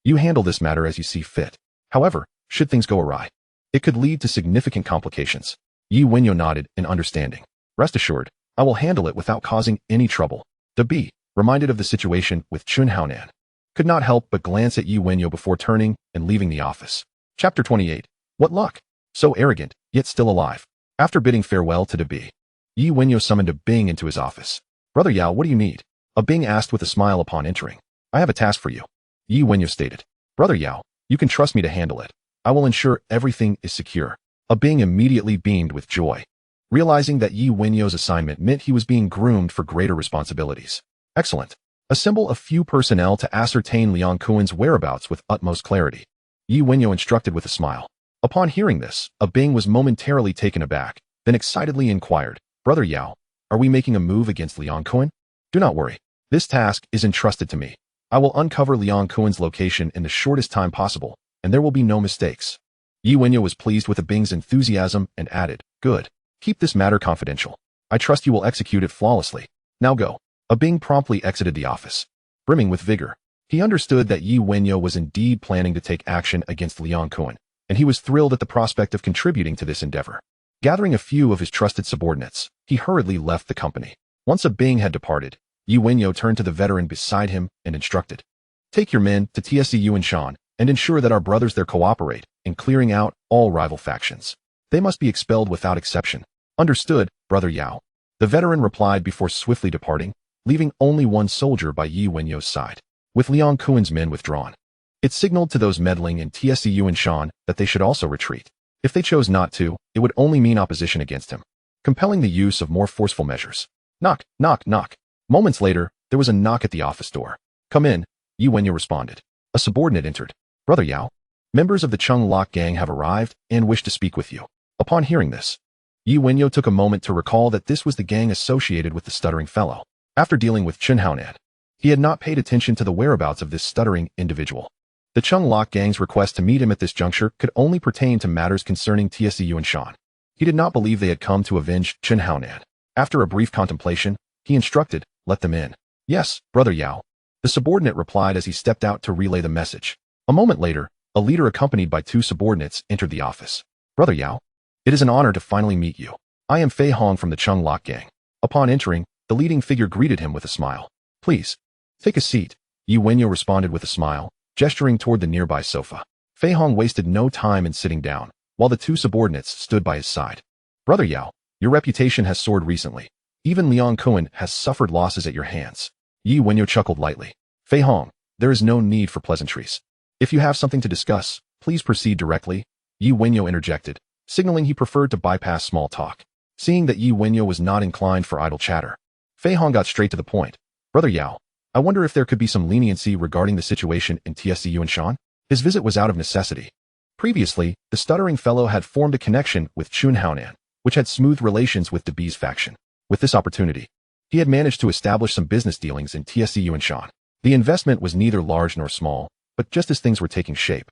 you handle this matter as you see fit. However, should things go awry, it could lead to significant complications. Yi Wenyao nodded in understanding. Rest assured, I will handle it without causing any trouble. Debi, reminded of the situation with Chun Haonan, could not help but glance at Yi Wenyao before turning and leaving the office. Chapter 28. What luck! So arrogant, yet still alive. After bidding farewell to Debi, Yi Wenyao summoned a Bing into his office. Brother Yao, what do you need? A Bing asked with a smile upon entering. I have a task for you. Yi Wenyao stated. Brother Yao, you can trust me to handle it. I will ensure everything is secure. A Bing immediately beamed with joy, realizing that Yi Wenyao's assignment meant he was being groomed for greater responsibilities. Excellent. Assemble a few personnel to ascertain Liang Kuan's whereabouts with utmost clarity. Yi Wenyao instructed with a smile. Upon hearing this, a Bing was momentarily taken aback, then excitedly inquired, Brother Yao, are we making a move against Liang Kuan? Do not worry. This task is entrusted to me. I will uncover Liang Kuan's location in the shortest time possible, and there will be no mistakes. Yi Wenyao was pleased with a Bing's enthusiasm and added, Good. Keep this matter confidential. I trust you will execute it flawlessly. Now go. A Bing promptly exited the office, brimming with vigor. He understood that Yi Wenyao was indeed planning to take action against Liang Kuan, and he was thrilled at the prospect of contributing to this endeavor. Gathering a few of his trusted subordinates, he hurriedly left the company. Once a Bing had departed, Yi Wenyao turned to the veteran beside him and instructed, Take your men to TSE Yuanshan and ensure that our brothers there cooperate in clearing out all rival factions. They must be expelled without exception. Understood, Brother Yao. The veteran replied before swiftly departing, leaving only one soldier by Yi Wenyao's side. With Liang Kuan's men withdrawn, it signaled to those meddling in TSE Yuanshan that they should also retreat. If they chose not to, it would only mean opposition against him, compelling the use of more forceful measures. Knock, knock, knock. Moments later, there was a knock at the office door. Come in, Yi Wenyao responded. A subordinate entered. Brother Yao, members of the Chung Lok gang have arrived and wish to speak with you. Upon hearing this, Yi Wenyao took a moment to recall that this was the gang associated with the stuttering fellow. After dealing with Chen Haonan, he had not paid attention to the whereabouts of this stuttering individual. The Chung Lok gang's request to meet him at this juncture could only pertain to matters concerning TSE Yuanshan. He did not believe they had come to avenge Chen Haonan. After a brief contemplation, he instructed, Let them in. Yes, Brother Yao. The subordinate replied as he stepped out to relay the message. A moment later, a leader accompanied by two subordinates entered the office. Brother Yao, it is an honor to finally meet you. I am Fei Hong from the Chung Lok gang. Upon entering, the leading figure greeted him with a smile. Please, take a seat. Yi Wenyao responded with a smile, gesturing toward the nearby sofa. Fei Hong wasted no time in sitting down, while the two subordinates stood by his side. Brother Yao, your reputation has soared recently. Even Liang Kuan has suffered losses at your hands. Yi Wenyao chuckled lightly. Fei Hong, there is no need for pleasantries. If you have something to discuss, please proceed directly. Yi Wenyao interjected, signaling he preferred to bypass small talk. Seeing that Yi Wenyao was not inclined for idle chatter, Fei Hong got straight to the point. Brother Yao, I wonder if there could be some leniency regarding the situation in TSE Yuanshan? His visit was out of necessity. Previously, the stuttering fellow had formed a connection with Chun Haonan, which had smooth relations with Debi's faction. With this opportunity, he had managed to establish some business dealings in TSE Yuanshan. The investment was neither large nor small, but just as things were taking shape,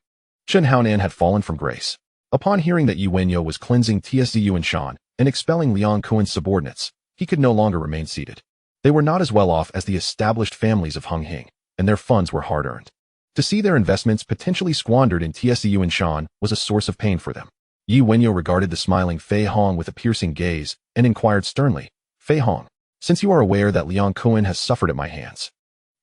Chun Haonan had fallen from grace. Upon hearing that Yi Wenyao was cleansing TSE Yuanshan and expelling Liang Kuan's subordinates, he could no longer remain seated. They were not as well off as the established families of Hung Hing, and their funds were hard-earned. To see their investments potentially squandered in TSE Yuanshan was a source of pain for them. Yi Wenyao regarded the smiling Fei Hong with a piercing gaze and inquired sternly, Fei Hong, since you are aware that Liang Kuan has suffered at my hands,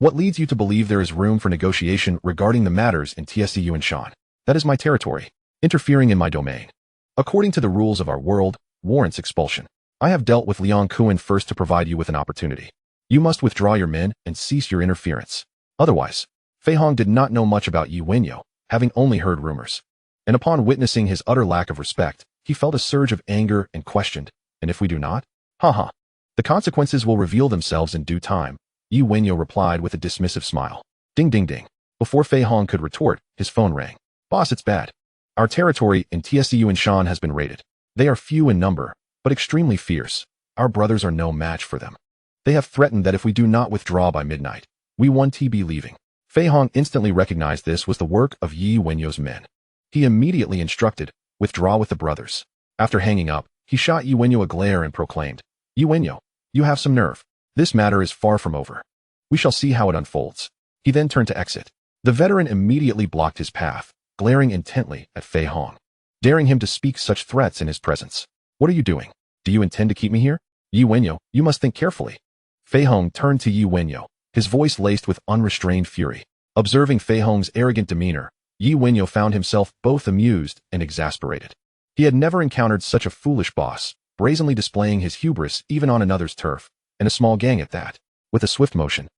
what leads you to believe there is room for negotiation regarding the matters in TSE Yuanshan? That is my territory, interfering in my domain. According to the rules of our world, warrants expulsion. I have dealt with Liang Kuan first to provide you with an opportunity. You must withdraw your men and cease your interference. Otherwise, Fei Hong did not know much about Yi Wenyao, having only heard rumors. And upon witnessing his utter lack of respect, he felt a surge of anger and questioned, and if we do not? Haha. The consequences will reveal themselves in due time, Yi Wenyao replied with a dismissive smile. Ding ding ding. Before Fei Hong could retort, his phone rang. Boss, it's bad. Our territory in TSE Yuanshan has been raided. They are few in number, but extremely fierce. Our brothers are no match for them. They have threatened that if we do not withdraw by midnight, we won't be leaving. Fei Hong instantly recognized this was the work of Yi Wenyao's men. He immediately instructed, withdraw with the brothers. After hanging up, he shot Yi Wenyao a glare and proclaimed, Yi Wenyao, you have some nerve. This matter is far from over. We shall see how it unfolds. He then turned to exit. The veteran immediately blocked his path, glaring intently at Fei Hong, daring him to speak such threats in his presence. What are you doing? Do you intend to keep me here? Yi Wenyao, you must think carefully. Fei Hong turned to Yi Wenyao, his voice laced with unrestrained fury. Observing Fei Hong's arrogant demeanor, Yi Wenyao found himself both amused and exasperated. He had never encountered such a foolish boss, brazenly displaying his hubris even on another's turf, and a small gang at that. With a swift motion,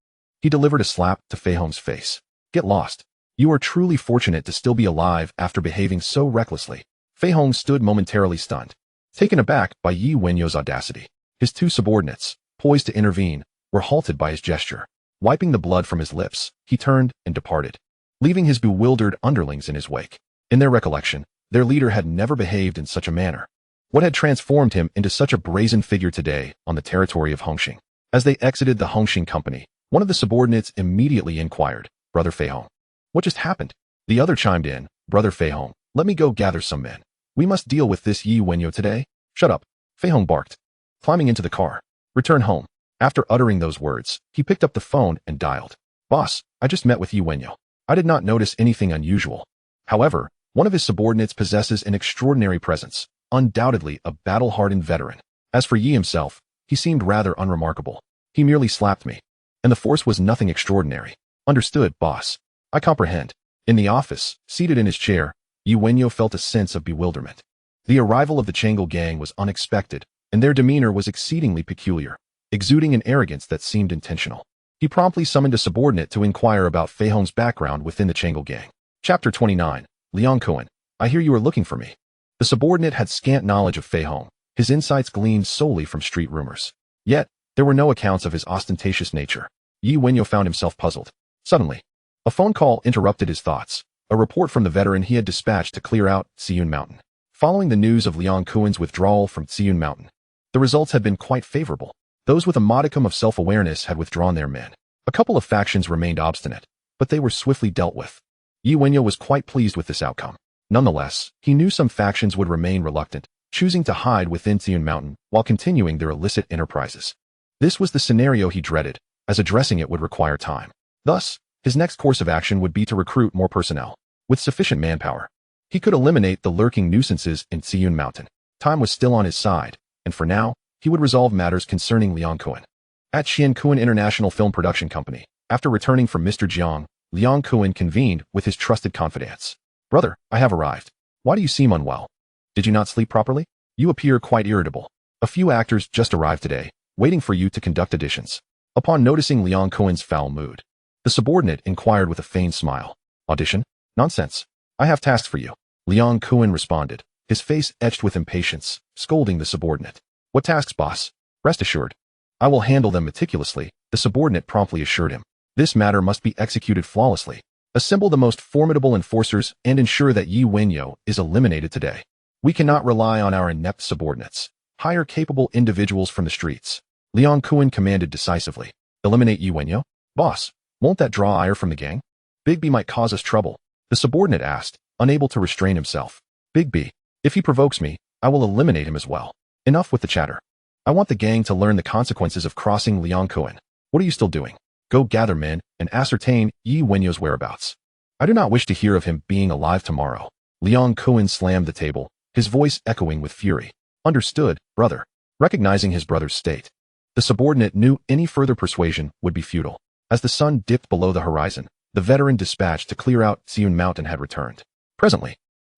he delivered a slap to Fei Hong's face. Get lost. You are truly fortunate to still be alive after behaving so recklessly. Fei Hong stood momentarily stunned, taken aback by Yi Wenyao's audacity. His two subordinates, poised to intervene, were halted by his gesture. Wiping the blood from his lips, he turned and departed, leaving his bewildered underlings in his wake. In their recollection, their leader had never behaved in such a manner. What had transformed him into such a brazen figure today on the territory of Hongxing? As they exited the Hongxing company, one of the subordinates immediately inquired, "Brother Fei Hong, what just happened?" The other chimed in, "Brother Fei Hong, let me go gather some men. We must deal with this Yi Wenyao today." "Shut up," Fei Hong barked, climbing into the car. "Return home." After uttering those words, he picked up the phone and dialed. "Boss, I just met with Yi Wenyao. I did not notice anything unusual. However, one of his subordinates possesses an extraordinary presence, undoubtedly a battle-hardened veteran. As for Yi himself, he seemed rather unremarkable. He merely slapped me, and the force was nothing extraordinary." "Understood, boss. I comprehend." In the office, seated in his chair, Yi Wenyao felt a sense of bewilderment. The arrival of the Changel gang was unexpected, and their demeanor was exceedingly peculiar, exuding an arrogance that seemed intentional. He promptly summoned a subordinate to inquire about Fei Hong's background within the Changel gang. Chapter 29. Liang Kuan, I hear you are looking for me. The subordinate had scant knowledge of Fei Hong. His insights gleaned solely from street rumors. Yet, there were no accounts of his ostentatious nature. Yi Wenyao found himself puzzled. Suddenly, a phone call interrupted his thoughts, a report from the veteran he had dispatched to clear out Tsiyun Mountain. Following the news of Liang Kuan's withdrawal from Tsiyun Mountain, the results had been quite favorable. Those with a modicum of self-awareness had withdrawn their men. A couple of factions remained obstinate, but they were swiftly dealt with. Yi Wenyao was quite pleased with this outcome. Nonetheless, he knew some factions would remain reluctant, choosing to hide within Tsiyun Mountain while continuing their illicit enterprises. This was the scenario he dreaded, as addressing it would require time. Thus, his next course of action would be to recruit more personnel. With sufficient manpower, he could eliminate the lurking nuisances in Tsiyun Mountain. Time was still on his side, and for now, he would resolve matters concerning Liang Kuan. At Xian Kuan International Film Production Company, after returning from Mr. Jiang, Liang Kuan convened with his trusted confidants. "Brother, I have arrived. Why do you seem unwell? Did you not sleep properly? You appear quite irritable. A few actors just arrived today, waiting for you to conduct auditions." Upon noticing Liang Kuan's foul mood, the subordinate inquired with a feigned smile. "Audition? Nonsense. I have tasks for you." Liang Kuan responded, his face etched with impatience, scolding the subordinate. "What tasks, boss?" "Rest assured, I will handle them meticulously," the subordinate promptly assured him. "This matter must be executed flawlessly. Assemble the most formidable enforcers and ensure that Yi Wenyao is eliminated today. We cannot rely on our inept subordinates. Hire capable individuals from the streets." Liang Kuan commanded decisively. "Eliminate Yi Wenyao? Boss, won't that draw ire from the gang? Big B might cause us trouble," the subordinate asked, unable to restrain himself. "Big B, if he provokes me, I will eliminate him as well. Enough with the chatter. I want the gang to learn the consequences of crossing Liang Kuan. What are you still doing? Go gather men and ascertain Yi Wenyao's whereabouts. I do not wish to hear of him being alive tomorrow." Liang Kuan slammed the table, his voice echoing with fury. "Understood, brother." Recognizing his brother's state, the subordinate knew any further persuasion would be futile. As the sun dipped below the horizon, the veteran dispatched to clear out Tsiyun Mountain had returned. Presently,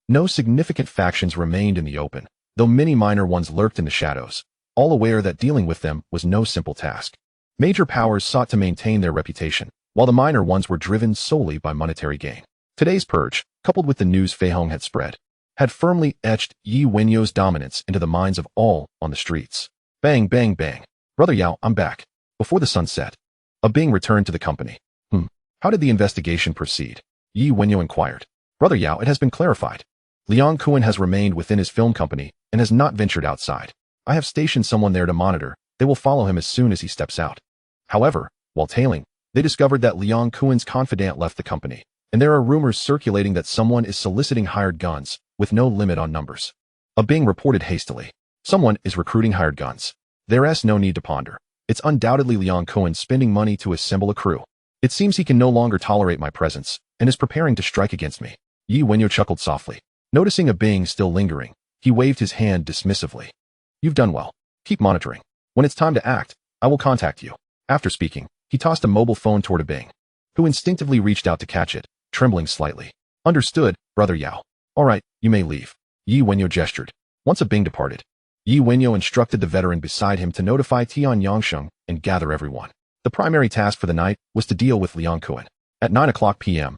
no significant factions remained in the open, though many minor ones lurked in the shadows, all aware that dealing with them was no simple task. Major powers sought to maintain their reputation, while the minor ones were driven solely by monetary gain. Today's purge, coupled with the news Fei Hong had spread, had firmly etched Yi Wenyao's dominance into the minds of all on the streets. Bang, bang, bang. "Brother Yao, I'm back." Before the sun set, a Bing returned to the company. How did the investigation proceed?" Yi Wenyao inquired. "Brother Yao, it has been clarified. Liang Kuan has remained within his film company and has not ventured outside. I have stationed someone there to monitor. They will follow him as soon as he steps out." However, while tailing, they discovered that Liang Kuan's confidant left the company, and there are rumors circulating that someone is soliciting hired guns, with no limit on numbers. A Bing reported hastily. "Someone is recruiting hired guns. There's no need to ponder. It's undoubtedly Liang Kuan spending money to assemble a crew. It seems he can no longer tolerate my presence, and is preparing to strike against me." Yi Wenyao chuckled softly. Noticing a Bing still lingering, he waved his hand dismissively. "You've done well. Keep monitoring. When it's time to act, I will contact you." After speaking, he tossed a mobile phone toward a Bing, who instinctively reached out to catch it, trembling slightly. "Understood, Brother Yao. All right, you may leave." Yi Wenyao gestured. Once a Bing departed, Yi Wenyao instructed the veteran beside him to notify Tian Yangsheng and gather everyone. The primary task for the night was to deal with Liang Kuan. At 9:00 p.m.,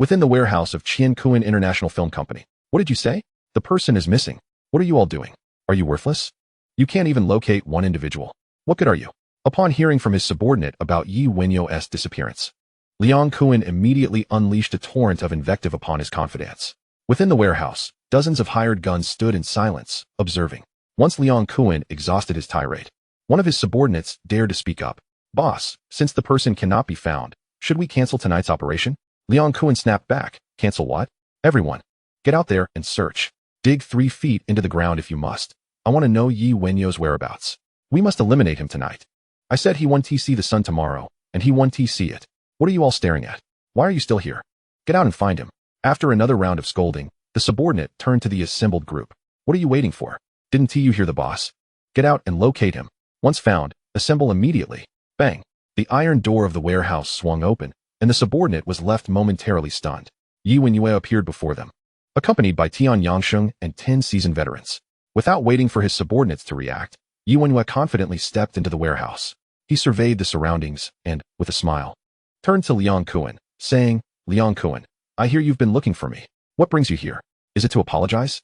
Within the warehouse of Kowloon International Film Company. What did you say? The person is missing. What are you all doing? Are you worthless? You can't even locate one individual. What good are you? Upon hearing from his subordinate about Wenyao's disappearance, Kowloon immediately unleashed a torrent of invective upon his confidants. Within the warehouse, dozens of hired guns stood in silence, observing. Once Kowloon exhausted his tirade, one of his subordinates dared to speak up. Boss, since the person cannot be found, should we cancel tonight's operation? Kowloon snapped back. Cancel what? Everyone, get out there and search. Dig 3 feet into the ground if you must. I want to know Wenyao's whereabouts. We must eliminate him tonight. I said he won't see the sun tomorrow, and he won't see it. What are you all staring at? Why are you still here? Get out and find him. After another round of scolding, the subordinate turned to the assembled group. What are you waiting for? Didn't you hear the boss? Get out and locate him. Once found, assemble immediately. Bang! The iron door of the warehouse swung open, and the subordinate was left momentarily stunned. Wenyao appeared before them, accompanied by Tian Yangsheng and 10 seasoned veterans. Without waiting for his subordinates to react, Wenyao confidently stepped into the warehouse. He surveyed the surroundings and, with a smile, turned to Kowloon, saying, Kowloon, I hear you've been looking for me. What brings you here? Is it to apologize?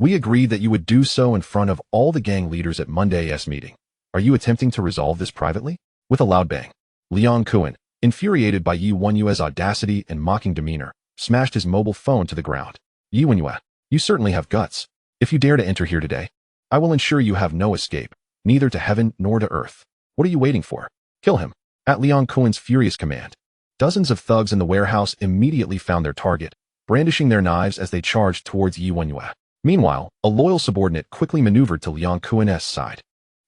We agreed that you would do so in front of all the gang leaders at Monday's meeting. Are you attempting to resolve this privately? With a loud bang, Kowloon, infuriated by Wenyao's audacity and mocking demeanor, smashed his mobile phone to the ground. Wenyao, you certainly have guts. If you dare to enter here today, I will ensure you have no escape, neither to heaven nor to earth. What are you waiting for? Kill him. At Kowloon's furious command, dozens of thugs in the warehouse immediately found their target, brandishing their knives as they charged towards Wenyao. Meanwhile, a loyal subordinate quickly maneuvered to Kowloon's side.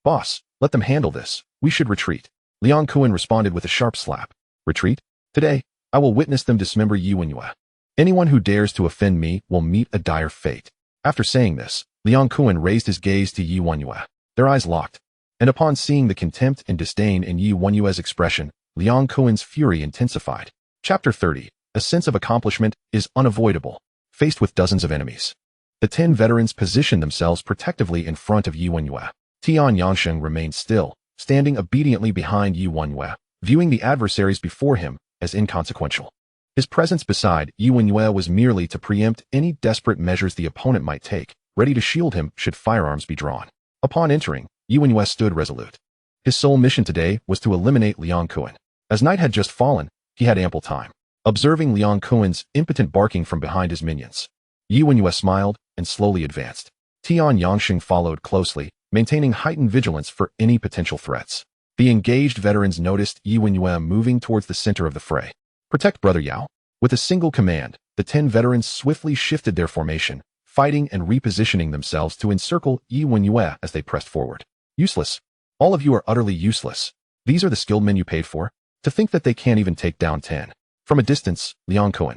Boss, let them handle this. We should retreat. Kowloon responded with a sharp slap. Retreat? Today, I will witness them dismember Wenyao. Anyone who dares to offend me will meet a dire fate. After saying this, Kowloon raised his gaze to Wenyao. Their eyes locked, and upon seeing the contempt and disdain in Wenyao's expression, Kowloon's fury intensified. Chapter 30. A sense of accomplishment is unavoidable. Faced with dozens of enemies, the 10 veterans positioned themselves protectively in front of Wenyao. Tian Yangsheng remained still, standing obediently behind Wenyao, viewing the adversaries before him as inconsequential. His presence beside Wenyao was merely to preempt any desperate measures the opponent might take, ready to shield him should firearms be drawn. Upon entering, Wenyao stood resolute. His sole mission today was to eliminate Kowloon. As night had just fallen, he had ample time. Observing Kowloon's impotent barking from behind his minions, Wenyao smiled and slowly advanced. Tian Yangsheng followed closely, maintaining heightened vigilance for any potential threats. The engaged veterans noticed Wenyao moving towards the center of the fray. Protect Brother Yao. With a single command, the 10 veterans swiftly shifted their formation, fighting and repositioning themselves to encircle Wenyao as they pressed forward. Useless. All of you are utterly useless. These are the skilled men you paid for? To think that they can't even take down 10. From a distance, Kowloon,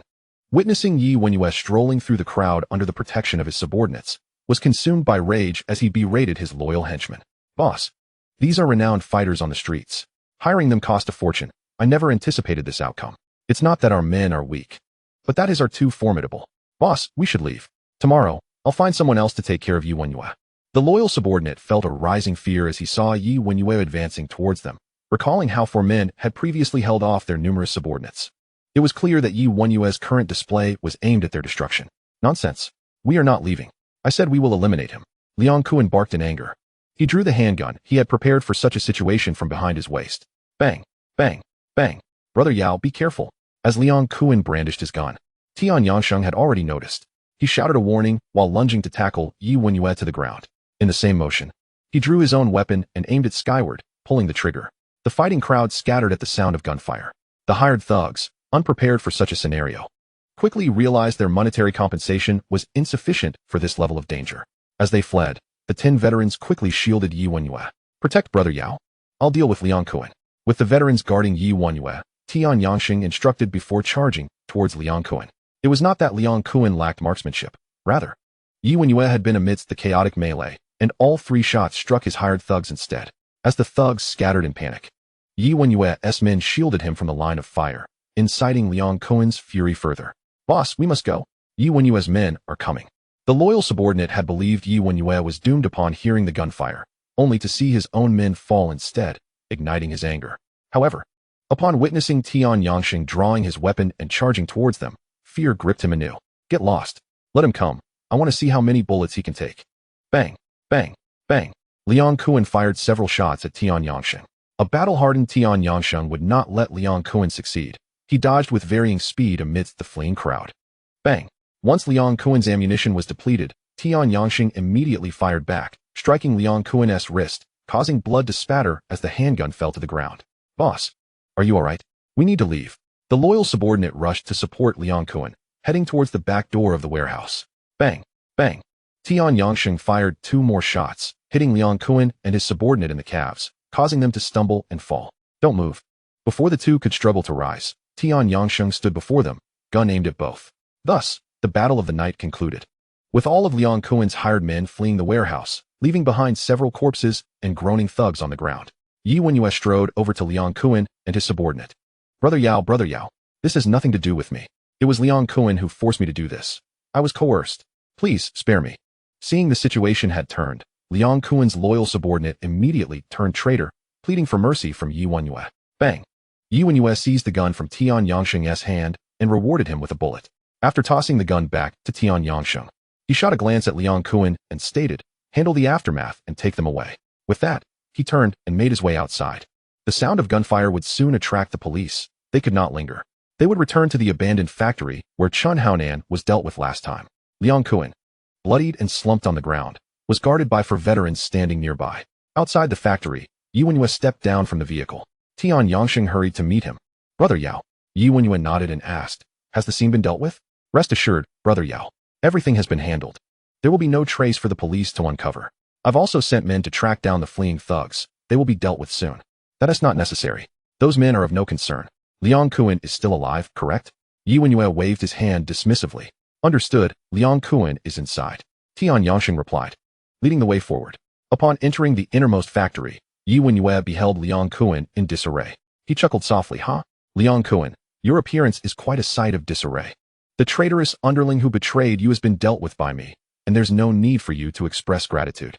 witnessing Wenyao strolling through the crowd under the protection of his subordinates, was consumed by rage as he berated his loyal henchmen. Boss, these are renowned fighters on the streets. Hiring them cost a fortune. I never anticipated this outcome. It's not that our men are weak, but that is our too formidable. Boss, we should leave. Tomorrow, I'll find someone else to take care of Wenyao. The loyal subordinate felt a rising fear as he saw Wenyao advancing towards them, recalling how 4 men had previously held off their numerous subordinates. It was clear that Wenyao's current display was aimed at their destruction. Nonsense. We are not leaving. I said we will eliminate him. Kowloon barked in anger. He drew the handgun he had prepared for such a situation from behind his waist. Bang, bang, bang. Brother Yao, be careful. As Kowloon brandished his gun, Tian Yangsheng had already noticed. He shouted a warning while lunging to tackle Wenyao to the ground. In the same motion, he drew his own weapon and aimed it skyward, pulling the trigger. The fighting crowd scattered at the sound of gunfire. The hired thugs, unprepared for such a scenario, quickly realized their monetary compensation was insufficient for this level of danger. As they fled, the 10 veterans quickly shielded Wenyao. Protect Brother Yao. I'll deal with Kowloon. With the veterans guarding Wenyao, Tian Yangsheng instructed before charging towards Kowloon. It was not that Kowloon lacked marksmanship. Rather, Wenyao had been amidst the chaotic melee, and all 3 shots struck his hired thugs instead. As the thugs scattered in panic, Wenyao's men shielded him from the line of fire, inciting Kowloon's fury further. Boss, we must go. Wenyao's men are coming. The loyal subordinate had believed Wenyao was doomed upon hearing the gunfire, only to see his own men fall instead, igniting his anger. However, upon witnessing Tian Yangsheng drawing his weapon and charging towards them, Fear gripped him anew. Get lost. Let him come. I want to see how many bullets he can take. Bang, bang, bang. Liang Kuan fired several shots at Tian Yangsheng. A battle-hardened Tian Yangsheng would not let Liang Kuan succeed. He dodged with varying speed amidst the fleeing crowd. Bang. Once Liang Kuan's ammunition was depleted, Tian Yangsheng immediately fired back, striking Liang Kuan's wrist, causing blood to spatter as the handgun fell to the ground. Boss, are you alright? We need to leave. The loyal subordinate rushed to support Liang Kuan, heading towards the back door of the warehouse. Bang, bang. Tian Yangsheng fired 2 more shots, hitting Liang Kuan and his subordinate in the calves, causing them to stumble and fall. Don't move. Before the two could struggle to rise, Tian Yangsheng stood before them, gun aimed at both. Thus, the battle of the night concluded. With all of Liang Kuan's hired men fleeing the warehouse, leaving behind several corpses and groaning thugs on the ground, Wenyao strode over to Liang Kuan and his subordinate. Brother Yao, this has nothing to do with me. It was Liang Kuan who forced me to do this. I was coerced. Please, spare me. Seeing the situation had turned, Liang Kuan's loyal subordinate immediately turned traitor, pleading for mercy from Wenyao. Bang. Wenyao seized the gun from Tian Yangsheng's hand and rewarded him with a bullet. After tossing the gun back to Tian Yangsheng, he shot a glance at Liang Kuan and stated, handle the aftermath and take them away. With that, he turned and made his way outside. The sound of gunfire would soon attract the police. They could not linger. They would return to the abandoned factory where Chun Haonan was dealt with last time. Liang Kuan, bloodied and slumped on the ground, was guarded by 4 veterans standing nearby. Outside the factory, Wenyao stepped down from the vehicle. Tian Yangsheng hurried to meet him. Brother Yao. Wenyao nodded and asked, has the scene been dealt with? Rest assured, Brother Yao. Everything has been handled. There will be no trace for the police to uncover. I've also sent men to track down the fleeing thugs. They will be dealt with soon. That is not necessary. Those men are of no concern. Liang Kuan is still alive, correct? Wenyao waved his hand dismissively. Understood, Liang Kuan is inside. Tian Yangsheng replied, leading the way forward. Upon entering the innermost factory, Wenyao beheld Liang Kuan in disarray. He chuckled softly, huh? Liang Kuan, your appearance is quite a sight of disarray. The traitorous underling who betrayed you has been dealt with by me, and there's no need for you to express gratitude.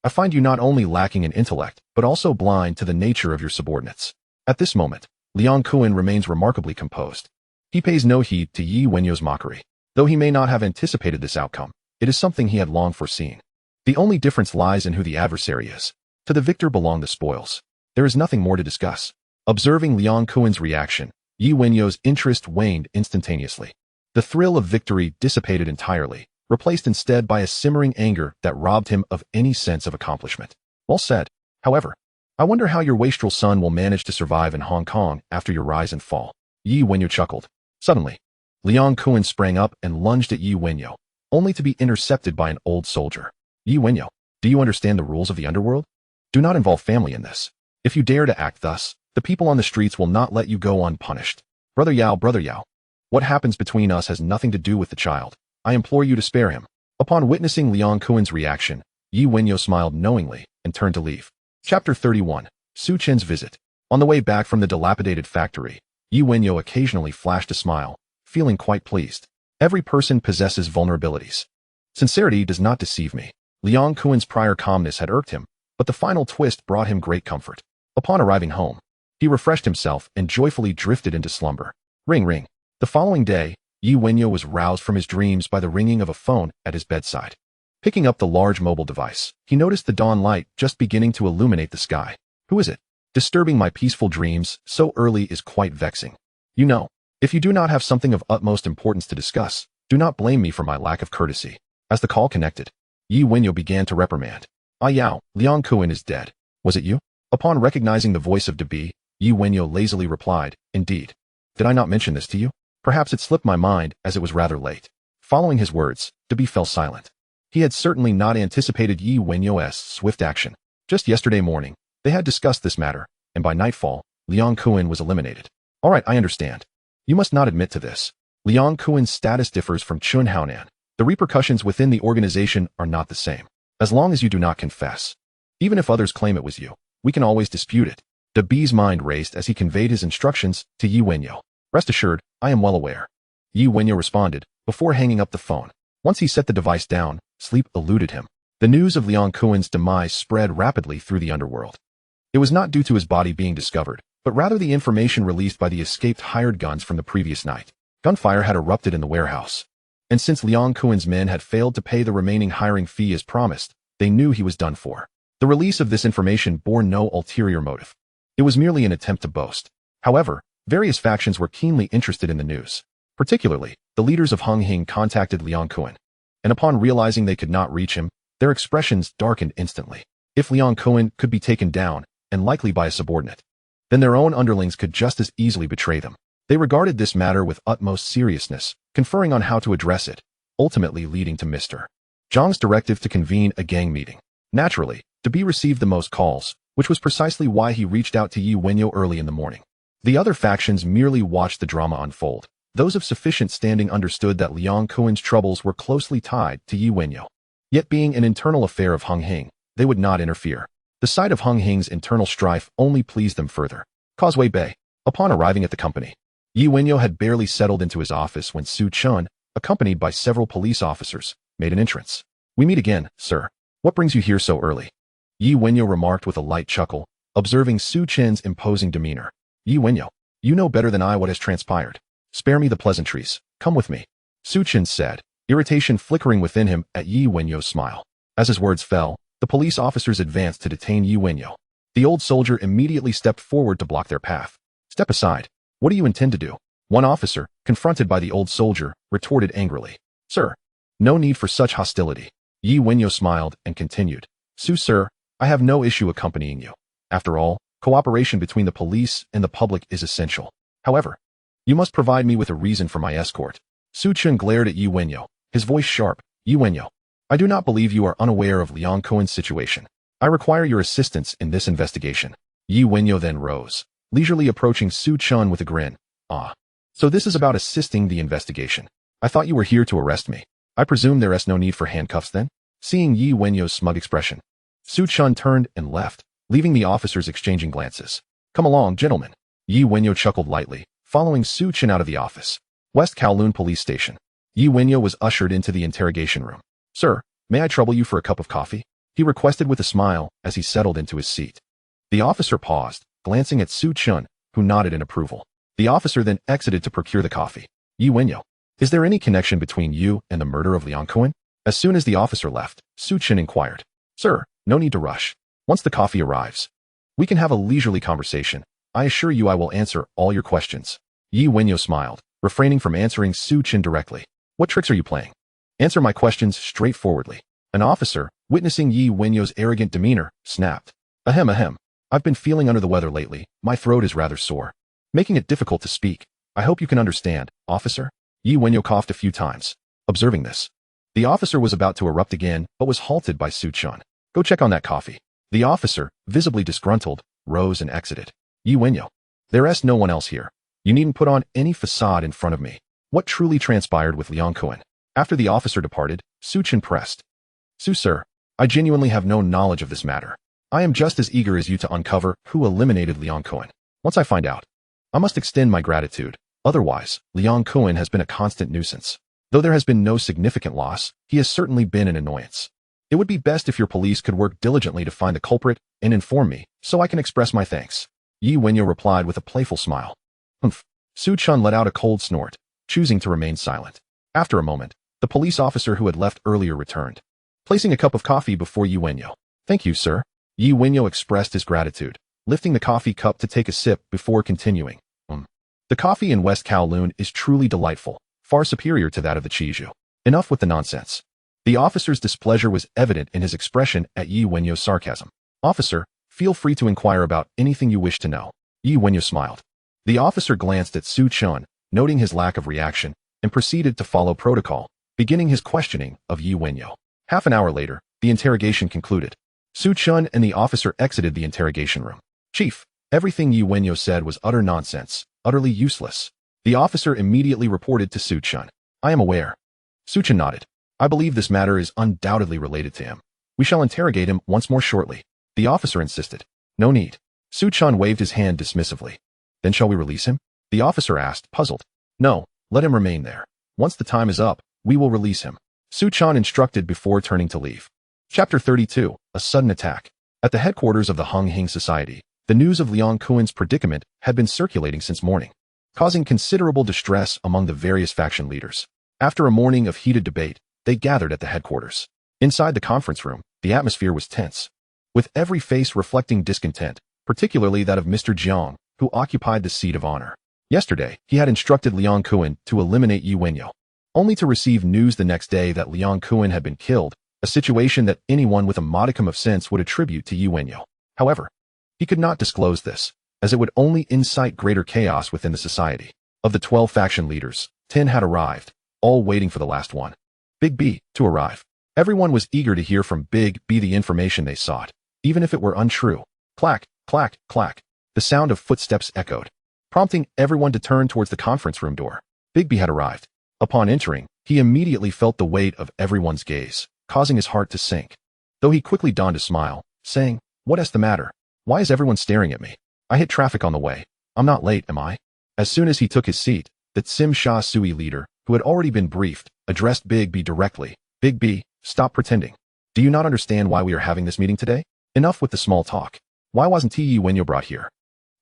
I find you not only lacking in intellect, but also blind to the nature of your subordinates. At this moment, Liang Kuan remains remarkably composed. He pays no heed to Wenyao's mockery. Though he may not have anticipated this outcome, it is something he had long foreseen. The only difference lies in who the adversary is. To the victor belong the spoils. There is nothing more to discuss. Observing Liang Kuan's reaction, Wenyao's interest waned instantaneously. The thrill of victory dissipated entirely, replaced instead by a simmering anger that robbed him of any sense of accomplishment. Well said. However, I wonder how your wastrel son will manage to survive in Hong Kong after your rise and fall. Wenyao chuckled. Suddenly, Liang Kuan sprang up and lunged at Wenyao, only to be intercepted by an old soldier. Wenyao, do you understand the rules of the underworld? Do not involve family in this. If you dare to act thus, the people on the streets will not let you go unpunished. Brother Yao, what happens between us has nothing to do with the child. I implore you to spare him. Upon witnessing Liang Kuan's reaction, Wenyao smiled knowingly and turned to leave. Chapter 31. Su Chen's Visit. On the way back from the dilapidated factory, Wenyao occasionally flashed a smile, feeling quite pleased. Every person possesses vulnerabilities. Sincerity does not deceive me. Liang Kuan's prior calmness had irked him, but the final twist brought him great comfort. Upon arriving home, he refreshed himself and joyfully drifted into slumber. Ring ring. The following day, Wenyao was roused from his dreams by the ringing of a phone at his bedside. Picking up the large mobile device, he noticed the dawn light just beginning to illuminate the sky. Who is it? Disturbing my peaceful dreams so early is quite vexing. You know, if you do not have something of utmost importance to discuss, do not blame me for my lack of courtesy. As the call connected, Wenyao began to reprimand. Ah Yao, Liang Kuan is dead. Was it you? Upon recognizing the voice of Debi, Wenyao lazily replied, indeed. Did I not mention this to you? Perhaps it slipped my mind as it was rather late. Following his words, Debi fell silent. He had certainly not anticipated Wenyao's swift action. Just yesterday morning, they had discussed this matter, and by nightfall, Liang Kuan was eliminated. Alright, I understand. You must not admit to this. Liang Kuan's status differs from Chun Haonan. The repercussions within the organization are not the same. As long as you do not confess. Even if others claim it was you, we can always dispute it. Debi's mind raced as he conveyed his instructions to Wenyao. Rest assured, I am well aware. Wenyao responded, before hanging up the phone. Once he set the device down, sleep eluded him. The news of Liang Kuan's demise spread rapidly through the underworld. It was not due to his body being discovered, but rather the information released by the escaped hired guns from the previous night. Gunfire had erupted in the warehouse. And since Liang Kuan's men had failed to pay the remaining hiring fee as promised, they knew he was done for. The release of this information bore no ulterior motive. It was merely an attempt to boast. However, various factions were keenly interested in the news. Particularly, the leaders of Hung Hing contacted Liang Kuan. And upon realizing they could not reach him, their expressions darkened instantly. If Liang Kuan could be taken down, and likely by a subordinate, then their own underlings could just as easily betray them. They regarded this matter with utmost seriousness, conferring on how to address it, ultimately leading to Mr. Zhang's directive to convene a gang meeting. Naturally, Dabi received the most calls, which was precisely why he reached out to Yi Wenyao early in the morning. The other factions merely watched the drama unfold. Those of sufficient standing understood that Liang Kuan's troubles were closely tied to Yi Wenyao. Yet being an internal affair of Hung Hing, they would not interfere. The sight of Hung Hing's internal strife only pleased them further. Causeway Bay. Upon arriving at the company, Yi Wenyao had barely settled into his office when Su Chun, accompanied by several police officers, made an entrance. "We meet again, sir. What brings you here so early?" Yi Wenyao remarked with a light chuckle, observing Su Chen's imposing demeanor. "Yi Wenyao, you know better than I what has transpired. Spare me the pleasantries. Come with me," Su Chen said, irritation flickering within him at Yi Wenyao's smile. As his words fell, the police officers advanced to detain Yi Wenyao. The old soldier immediately stepped forward to block their path. "Step aside. What do you intend to do?" One officer, confronted by the old soldier, retorted angrily. "Sir, no need for such hostility." Yi Wenyao smiled and continued. "Su, sir, I have no issue accompanying you. After all, cooperation between the police and the public is essential. However, you must provide me with a reason for my escort." Su Chen glared at Yi Wenyao, his voice sharp. "Yi Wenyao, I do not believe you are unaware of Liang Kuan's situation. I require your assistance in this investigation." Yi Wenyao then rose, leisurely approaching Su Chen with a grin. "Ah, so this is about assisting the investigation. I thought you were here to arrest me. I presume there is no need for handcuffs then?" Seeing Yi Wenyao's smug expression, Su Chen turned and left, leaving the officers exchanging glances. "Come along, gentlemen." Yi Wenyao chuckled lightly, following Su Chen out of the office. West Kowloon Police Station. Yi Wenyao was ushered into the interrogation room. "Sir, may I trouble you for a cup of coffee?" he requested with a smile as he settled into his seat. The officer paused, glancing at Su Chen, who nodded in approval. The officer then exited to procure the coffee. "Yi Wenyao, is there any connection between you and the murder of Liang Kuan?" As soon as the officer left, Su Chen inquired. "Sir, no need to rush. Once the coffee arrives, we can have a leisurely conversation. I assure you I will answer all your questions." Yi Wenyao smiled, refraining from answering Su Chen directly. "What tricks are you playing? Answer my questions straightforwardly." An officer, witnessing Yi Wenyao's arrogant demeanor, snapped. Ahem ahem. "I've been feeling under the weather lately. My throat is rather sore, making it difficult to speak. I hope you can understand, officer." Yi Wenyao coughed a few times. Observing this, the officer was about to erupt again, but was halted by Su Chen. "Go check on that coffee." The officer, visibly disgruntled, rose and exited. "Yi Wenyao, there is no one else here. You needn't put on any facade in front of me. What truly transpired with Liang Kuan?" After the officer departed, Su Chen pressed. "Su, sir, I genuinely have no knowledge of this matter. I am just as eager as you to uncover who eliminated Liang Kuan. Once I find out, I must extend my gratitude. Otherwise, Liang Kuan has been a constant nuisance. Though there has been no significant loss, he has certainly been an annoyance. It would be best if your police could work diligently to find the culprit and inform me, so I can express my thanks." Yi Wenyao replied with a playful smile. "Humph." Su Chen let out a cold snort, choosing to remain silent. After a moment, the police officer who had left earlier returned, placing a cup of coffee before Yi Wenyao. "Thank you, sir." Yi Wenyao expressed his gratitude, lifting the coffee cup to take a sip before continuing. The coffee in West Kowloon is truly delightful, far superior to that of the Chiju. Enough with the nonsense." The officer's displeasure was evident in his expression at Yi Wenyao's sarcasm. "Officer, feel free to inquire about anything you wish to know." Yi Wenyao smiled. The officer glanced at Su Chen, noting his lack of reaction, and proceeded to follow protocol, beginning his questioning of Yi Wenyao. Half an hour later, the interrogation concluded. Su Chen and the officer exited the interrogation room. "Chief, everything Yi Wenyao said was utter nonsense, utterly useless." The officer immediately reported to Su Chen. "I am aware." Su Chen nodded. "I believe this matter is undoubtedly related to him. We shall interrogate him once more shortly." The officer insisted. "No need." Su Chen waved his hand dismissively. "Then shall we release him?" the officer asked, puzzled. "No, let him remain there. Once the time is up, we will release him," Su Chen instructed before turning to leave. Chapter 32, A Sudden Attack. At the headquarters of the Hung Hing Society, the news of Liang Kuan's predicament had been circulating since morning. causing considerable distress among the various faction leaders. After a morning of heated debate, they gathered at the headquarters. Inside the conference room, the atmosphere was tense, with every face reflecting discontent, particularly that of Mr. Jiang, who occupied the seat of honor. Yesterday, he had instructed Liang Kuan to eliminate Wenyao, only to receive news the next day that Liang Kuan had been killed, a situation that anyone with a modicum of sense would attribute to Wenyao. However, he could not disclose this, as it would only incite greater chaos within the society. Of the 12 faction leaders, 10 had arrived, all waiting for the last one, Big B, to arrive. Everyone was eager to hear from Big B the information they sought, even if it were untrue. Clack, clack, clack. The sound of footsteps echoed, prompting everyone to turn towards the conference room door. Big B had arrived. Upon entering, he immediately felt the weight of everyone's gaze, causing his heart to sink. Though he quickly donned a smile, saying, "What's the matter? Why is everyone staring at me? I hit traffic on the way. I'm not late, am I?" As soon as he took his seat, the Tsim Sha Sui leader, who had already been briefed, addressed Big B directly. "Big B, stop pretending. Do you not understand why we are having this meeting today? Enough with the small talk. Why wasn't Wenyao brought here?"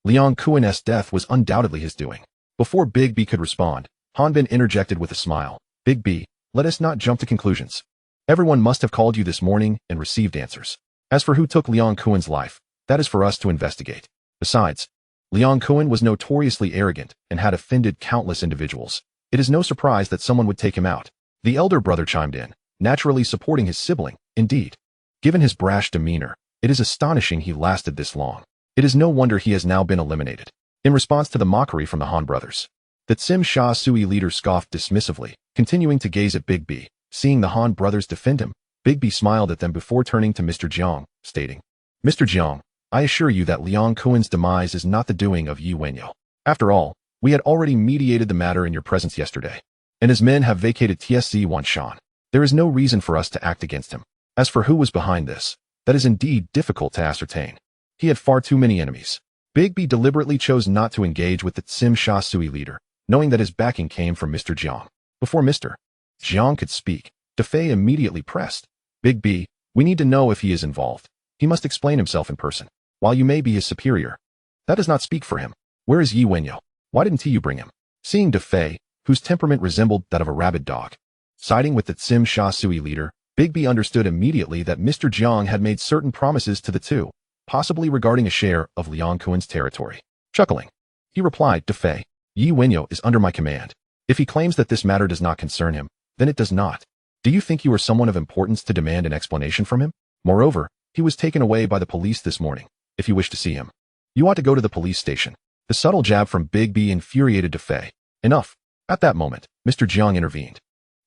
Liang Kuan's death was undoubtedly his doing. Before Big B could respond, Hanbin interjected with a smile. "Big B, let us not jump to conclusions. Everyone must have called you this morning and received answers. As for who took Liang Kuan's life, that is for us to investigate. Besides, Liang Kuan was notoriously arrogant and had offended countless individuals. It is no surprise that someone would take him out." The elder brother chimed in, naturally supporting his sibling. Indeed, given his brash demeanor, it is astonishing he lasted this long. It is no wonder he has now been eliminated. In response to the mockery from the Han brothers, the Tsim Sha Sui leader scoffed dismissively, continuing to gaze at Big B. Seeing the Han brothers defend him, Big B smiled at them before turning to Mr. Jiang, stating, "Mr. Jiang, I assure you that Liang Kuan's demise is not the doing of Wenyao. After all, we had already mediated the matter in your presence yesterday, and his men have vacated TSC Wanshan. There is no reason for us to act against him. As for who was behind this, that is indeed difficult to ascertain. He had far too many enemies." Big B deliberately chose not to engage with the Tsim Sha Sui leader, knowing that his backing came from Mr. Jiang. Before Mr. Jiang could speak, Defei immediately pressed, "Big B, we need to know if he is involved. He must explain himself in person. While you may be his superior, that does not speak for him. Where is Wenyao? Why didn't you bring him?" Seeing Defei, whose temperament resembled that of a rabid dog, siding with the Tsim Sha Sui leader, Big B understood immediately that Mr. Jiang had made certain promises to the two, possibly regarding a share of Liang Kuan's territory. Chuckling, he replied, "Defei, Wenyao is under my command. If he claims that this matter does not concern him, then it does not. Do you think you are someone of importance to demand an explanation from him? Moreover, he was taken away by the police this morning. If you wish to see him, you ought to go to the police station." The subtle jab from Big B infuriated Defei. Enough. At that moment, Mr. Jiang intervened.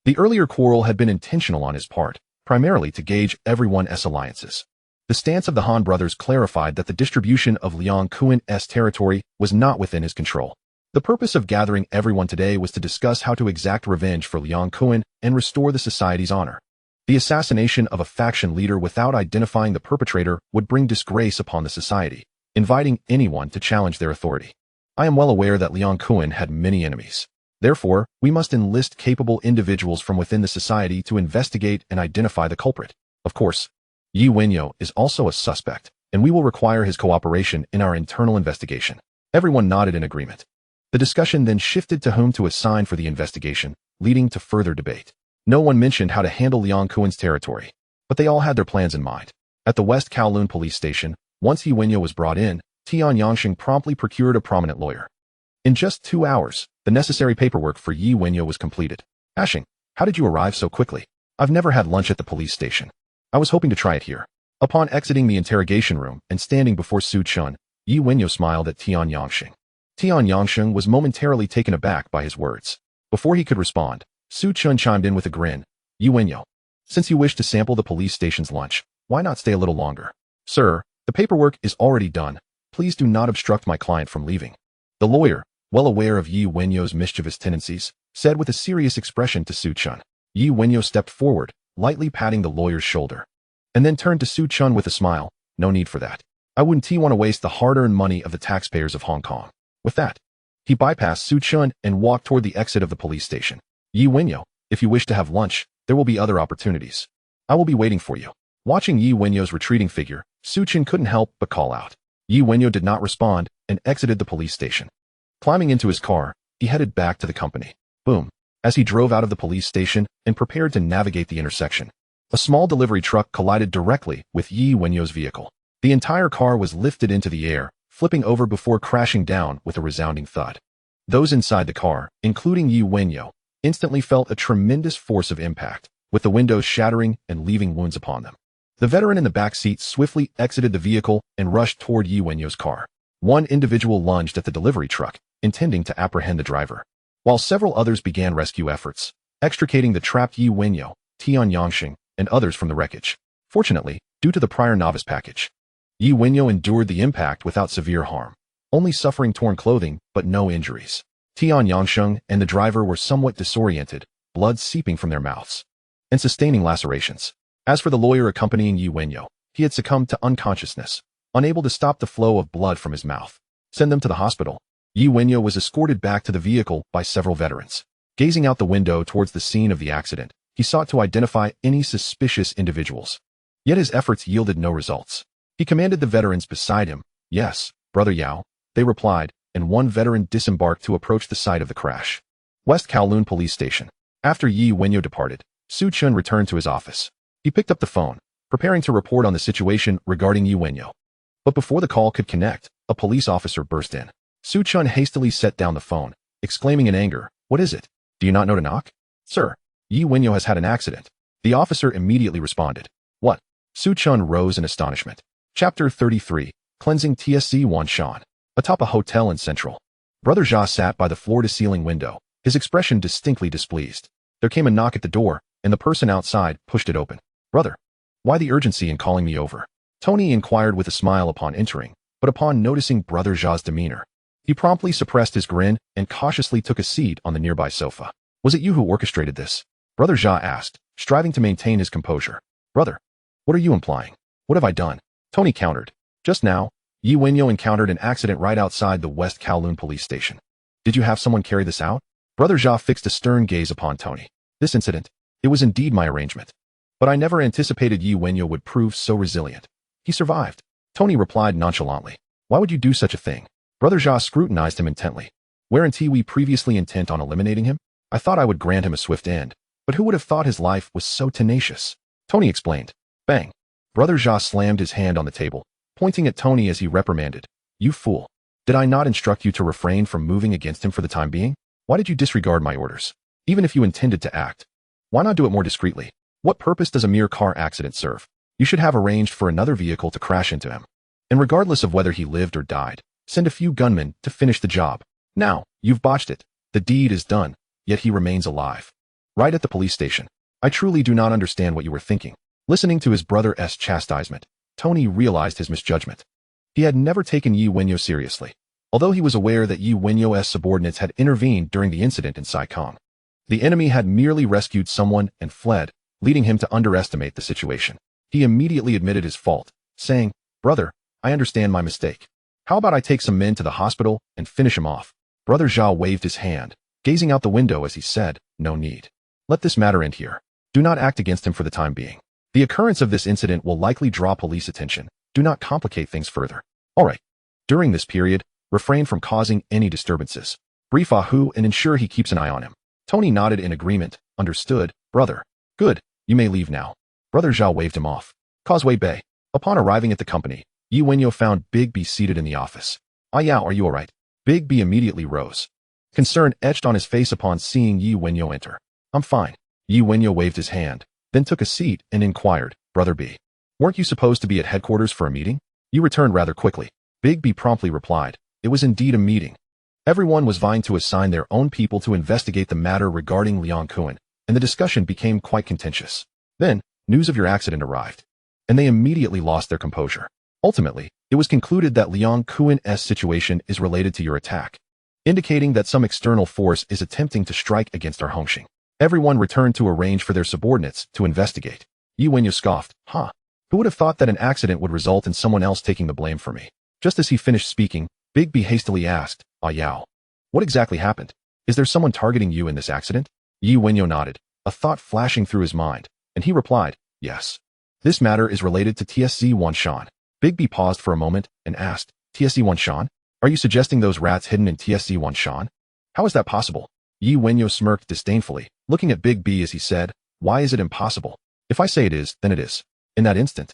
The earlier quarrel had been intentional on his part, primarily to gauge everyone's alliances. The stance of the Han brothers clarified that the distribution of Liang Kuan's territory was not within his control. The purpose of gathering everyone today was to discuss how to exact revenge for Liang Kuan and restore the society's honor. The assassination of a faction leader without identifying the perpetrator would bring disgrace upon the society, inviting anyone to challenge their authority. I am well aware that Liang Kuan had many enemies. Therefore, we must enlist capable individuals from within the society to investigate and identify the culprit. Of course, Wenyao is also a suspect, and we will require his cooperation in our internal investigation. Everyone nodded in agreement. The discussion then shifted to whom to assign for the investigation, leading to further debate. No one mentioned how to handle Liang Kuan's territory, but they all had their plans in mind. At the West Kowloon police station, once Wenyao was brought in, Tian Yangsheng promptly procured a prominent lawyer. In just 2 hours, the necessary paperwork for Wenyao was completed. "Ashing, how did you arrive so quickly? I've never had lunch at the police station. I was hoping to try it here." Upon exiting the interrogation room and standing before Su Chun, Wenyao smiled at Tian Yangsheng. Tian Yangsheng was momentarily taken aback by his words. Before he could respond, Su Chun chimed in with a grin. "Wenyao, since you wish to sample the police station's lunch, why not stay a little longer?" "Sir, the paperwork is already done. Please do not obstruct my client from leaving." The lawyer, well aware of Wenyao's mischievous tendencies, said with a serious expression to Su Chun. Wenyao stepped forward, lightly patting the lawyer's shoulder, and then turned to Su Chun with a smile. "No need for that. I wouldn't want to waste the hard-earned money of the taxpayers of Hong Kong." With that, he bypassed Su Chun and walked toward the exit of the police station. "Wenyao, if you wish to have lunch, there will be other opportunities. I will be waiting for you." Watching Wenyao's retreating figure, Su Chun couldn't help but call out. Wenyao did not respond and exited the police station. Climbing into his car, he headed back to the company. Boom. As he drove out of the police station and prepared to navigate the intersection, a small delivery truck collided directly with Yi Wenyo's vehicle. The entire car was lifted into the air, flipping over before crashing down with a resounding thud. Those inside the car, including Yi Wenyo, instantly felt a tremendous force of impact, with the windows shattering and leaving wounds upon them. The veteran in the back seat swiftly exited the vehicle and rushed toward Yi Wenyo's car. One individual lunged at the delivery truck, intending to apprehend the driver, while several others began rescue efforts, extricating the trapped Yi Wenyo, Tian Yangxing, and others from the wreckage. Fortunately, due to the prior novice package, Yi Wenyo endured the impact without severe harm, only suffering torn clothing but no injuries. Tian Yangxing and the driver were somewhat disoriented, blood seeping from their mouths, and sustaining lacerations. As for the lawyer accompanying Yi Wenyo, he had succumbed to unconsciousness, unable to stop the flow of blood from his mouth. Send them to the hospital. Yi Wenyo was escorted back to the vehicle by several veterans. Gazing out the window towards the scene of the accident, he sought to identify any suspicious individuals. Yet his efforts yielded no results. He commanded the veterans beside him. Yes, Brother Yao, they replied, and one veteran disembarked to approach the site of the crash. West Kowloon Police Station. After Yi Wenyo departed, Su Chun returned to his office. He picked up the phone, preparing to report on the situation regarding Yi Wenyo. But before the call could connect, a police officer burst in. Su Chun hastily set down the phone, exclaiming in anger, "What is it? Do you not know to knock?" "Sir, Yi Wenyo has had an accident." The officer immediately responded. "What?" Su Chun rose in astonishment. Chapter 33, Cleansing TSC Wanshan. Atop a hotel in Central. Brother Jia sat by the floor-to-ceiling window, his expression distinctly displeased. There came a knock at the door, and the person outside pushed it open. "Brother, why the urgency in calling me over?" Tony inquired with a smile upon entering, but upon noticing Brother Jia's demeanor, he promptly suppressed his grin and cautiously took a seat on the nearby sofa. "Was it you who orchestrated this?" Brother Jia asked, striving to maintain his composure. "Brother, what are you implying? What have I done?" Tony countered. "Just now, Yi Wenyo encountered an accident right outside the West Kowloon police station. Did you have someone carry this out?" Brother Jia fixed a stern gaze upon Tony. "This incident, it was indeed my arrangement. But I never anticipated Yi Wenyo would prove so resilient. He survived." Tony replied nonchalantly. "Why would you do such a thing?" Brother Jia scrutinized him intently. "Weren't we previously intent on eliminating him? I thought I would grant him a swift end, but who would have thought his life was so tenacious?" Tony explained. Bang. Brother Jia slammed his hand on the table, pointing at Tony as he reprimanded. "You fool. Did I not instruct you to refrain from moving against him for the time being? Why did you disregard my orders? Even if you intended to act, why not do it more discreetly? What purpose does a mere car accident serve? You should have arranged for another vehicle to crash into him. And regardless of whether he lived or died, send a few gunmen to finish the job. Now, you've botched it. The deed is done, yet he remains alive. Right at the police station. I truly do not understand what you were thinking." Listening to his brother's chastisement, Tony realized his misjudgment. He had never taken Yi Wenyo seriously, although he was aware that Yi Wenyo's subordinates had intervened during the incident in Saikong. The enemy had merely rescued someone and fled, leading him to underestimate the situation. He immediately admitted his fault, saying, "Brother, I understand my mistake. How about I take some men to the hospital and finish him off?" Brother Jia waved his hand, gazing out the window as he said, "No need. Let this matter end here. Do not act against him for the time being. The occurrence of this incident will likely draw police attention. Do not complicate things further. All right. During this period, refrain from causing any disturbances. Brief Ahu and ensure he keeps an eye on him." Tony nodded in agreement. "Understood, brother." "Good. You may leave now." Brother Zhao waved him off. Causeway Bay. Upon arriving at the company, Yi Wenyo found Big B seated in the office. "Ah Yao, are you all right?" Big B immediately rose. Concern etched on his face upon seeing Yi Wenyo enter. "I'm fine." Yi Wenyo waved his hand, then took a seat and inquired, "Brother B, weren't you supposed to be at headquarters for a meeting?" "You returned rather quickly." Big B promptly replied. It was indeed a meeting. Everyone was vying to assign their own people to investigate the matter regarding Liang Kuan, and the discussion became quite contentious. Then, news of your accident arrived, and they immediately lost their composure. Ultimately, it was concluded that Liang Kuan's situation is related to your attack, indicating that some external force is attempting to strike against our Hongxing. Everyone returned to arrange for their subordinates to investigate. Yi Wenyo scoffed. "Huh. Who would have thought that an accident would result in someone else taking the blame for me?" Just as he finished speaking, Big B hastily asked, "Ah Yao, what exactly happened? Is there someone targeting you in this accident?" Yi Wenyo nodded, a thought flashing through his mind, and he replied, "Yes. This matter is related to TSC Wanshan." Big B paused for a moment and asked, "TSC Wanshan? Are you suggesting those rats hidden in TSC Wanshan? How is that possible? Yi Wenyo smirked disdainfully, looking at Big B as he said, why is it impossible? If I say it is, then it is. In that instant,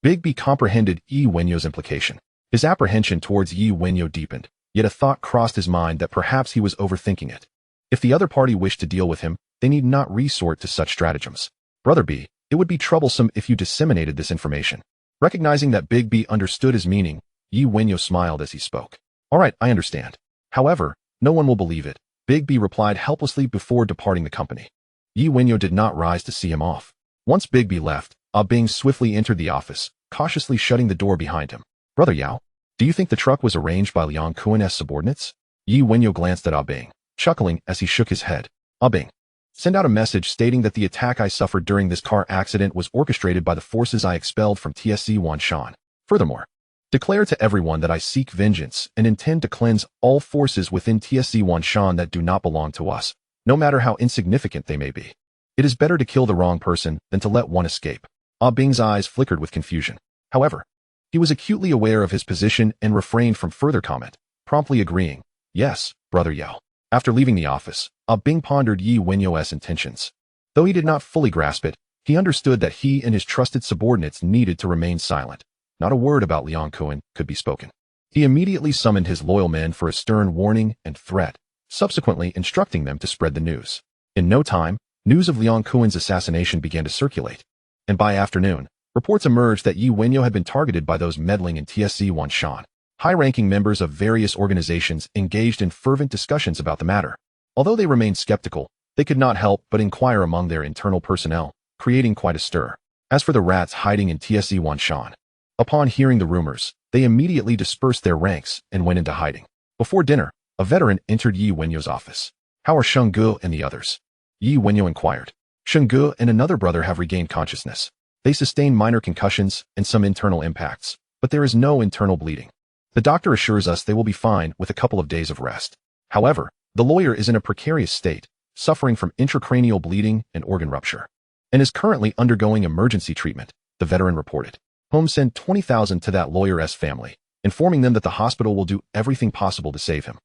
Big B comprehended Yi Wenyo's implication. His apprehension towards Yi Wenyo deepened, yet a thought crossed his mind that perhaps he was overthinking it. If the other party wished to deal with him, they need not resort to such stratagems. Brother B, it would be troublesome if you disseminated this information. Recognizing that Big B understood his meaning, Yi Wenyo smiled as he spoke. All right, I understand. However, no one will believe it, Big B replied helplessly before departing the company. Yi Wenyo did not rise to see him off. Once Big B left, Bing swiftly entered the office, cautiously shutting the door behind him. Brother Yao, do you think the truck was arranged by Liang Kuan's subordinates? Yi Wenyo glanced at Bing, chuckling as he shook his head. Bing, send out a message stating that the attack I suffered during this car accident was orchestrated by the forces I expelled from TSC Wanshan. Furthermore, declare to everyone that I seek vengeance and intend to cleanse all forces within TSC Wanshan that do not belong to us, no matter how insignificant they may be. It is better to kill the wrong person than to let one escape. Bing's eyes flickered with confusion. However, he was acutely aware of his position and refrained from further comment, promptly agreeing, yes, Brother Yao. After leaving the office, Bing pondered Yi Wenyo's intentions. Though he did not fully grasp it, he understood that he and his trusted subordinates needed to remain silent. Not a word about Liang Kuan could be spoken. He immediately summoned his loyal men for a stern warning and threat, subsequently instructing them to spread the news. In no time, news of Liang Kuan's assassination began to circulate, and by afternoon, reports emerged that Yi Wenyo had been targeted by those meddling in TSC Wanshan. High-ranking members of various organizations engaged in fervent discussions about the matter. Although they remained skeptical, they could not help but inquire among their internal personnel, creating quite a stir. As for the rats hiding in TSC Wanshan, upon hearing the rumors, they immediately dispersed their ranks and went into hiding. Before dinner, a veteran entered Yi Wenyo's office. How are Shengge and the others? Yi Wenyo inquired. Shengge and another brother have regained consciousness. They sustained minor concussions and some internal impacts, but there is no internal bleeding. The doctor assures us they will be fine with a couple of days of rest. However, the lawyer is in a precarious state, suffering from intracranial bleeding and organ rupture, and is currently undergoing emergency treatment, the veteran reported. Home send 20,000 to that lawyer's family, informing them that the hospital will do everything possible to save him.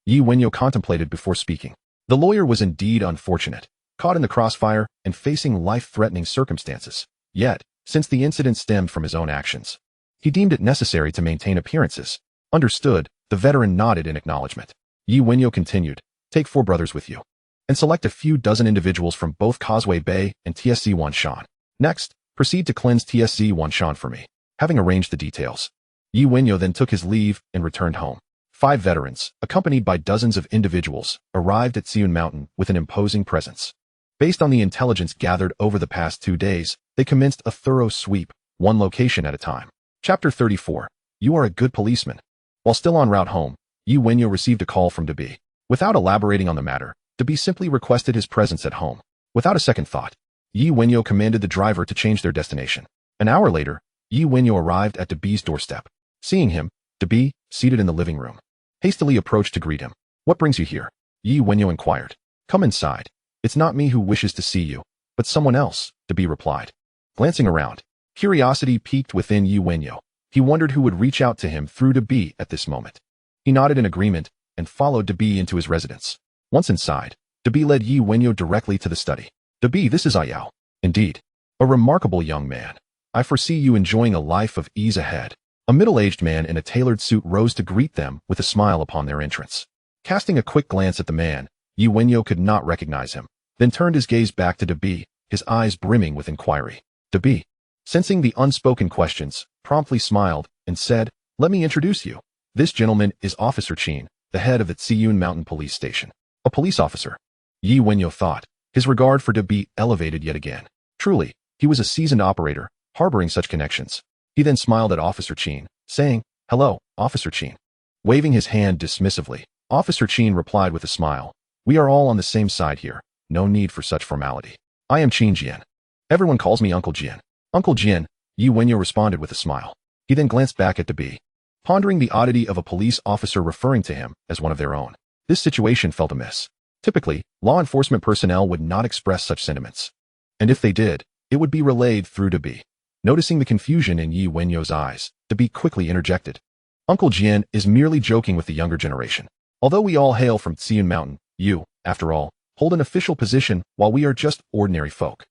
Yi Wenyo contemplated before speaking. The lawyer was indeed unfortunate, caught in the crossfire and facing life-threatening circumstances. Yet, since the incident stemmed from his own actions, he deemed it necessary to maintain appearances. Understood, the veteran nodded in acknowledgement. Yi Wenyo continued, take 4 brothers with you, and select a few dozen individuals from both Causeway Bay and TSC Wanshan. Next, proceed to cleanse TSC Wanshan for me. Having arranged the details, Yi Wenyo then took his leave and returned home. 5 veterans, accompanied by dozens of individuals, arrived at Siun Mountain with an imposing presence. Based on the intelligence gathered over the past 2 days, they commenced a thorough sweep, one location at a time. Chapter 34. You are a good policeman. While still en route home, Yi Wenyo received a call from Debi. Without elaborating on the matter, Debi simply requested his presence at home. Without a second thought, Yi Wenyo commanded the driver to change their destination. An hour later, Yi Wenyo arrived at Debi's doorstep. Seeing him, Debi, seated in the living room, hastily approached to greet him. What brings you here? Yi Wenyo inquired. Come inside. It's not me who wishes to see you, but someone else, Debi replied. Glancing around, curiosity piqued within Yi Wenyo. He wondered who would reach out to him through Debi at this moment. He nodded in agreement and followed Debi into his residence. Once inside, Debi led Yi Wenyo directly to the study. Debi, this is Yao. Indeed, a remarkable young man. I foresee you enjoying a life of ease ahead. A middle-aged man in a tailored suit rose to greet them with a smile upon their entrance. Casting a quick glance at the man, Yi Wenyo could not recognize him, then turned his gaze back to Debi, his eyes brimming with inquiry. Debi, sensing the unspoken questions, promptly smiled and said, let me introduce you. This gentleman is Officer Chin, the head of the Siun Mountain Police Station. A police officer. Yi Wenyo thought, his regard for Debi elevated yet again. Truly, he was a seasoned operator, harboring such connections. He then smiled at Officer Chin, saying, hello, Officer Chin. Waving his hand dismissively, Officer Chin replied with a smile, we are all on the same side here, no need for such formality. I am Chin Jian. Everyone calls me Uncle Jian. Uncle Jian, Yi Wenyo responded with a smile. He then glanced back at Debi, pondering the oddity of a police officer referring to him as one of their own. This situation felt amiss. Typically, law enforcement personnel would not express such sentiments. And if they did, it would be relayed through Debi. Noticing the confusion in Yi Wenyo's eyes, Debi quickly interjected. Uncle Jian is merely joking with the younger generation. Although we all hail from Xian Mountain, you, after all, hold an official position while we are just ordinary folk.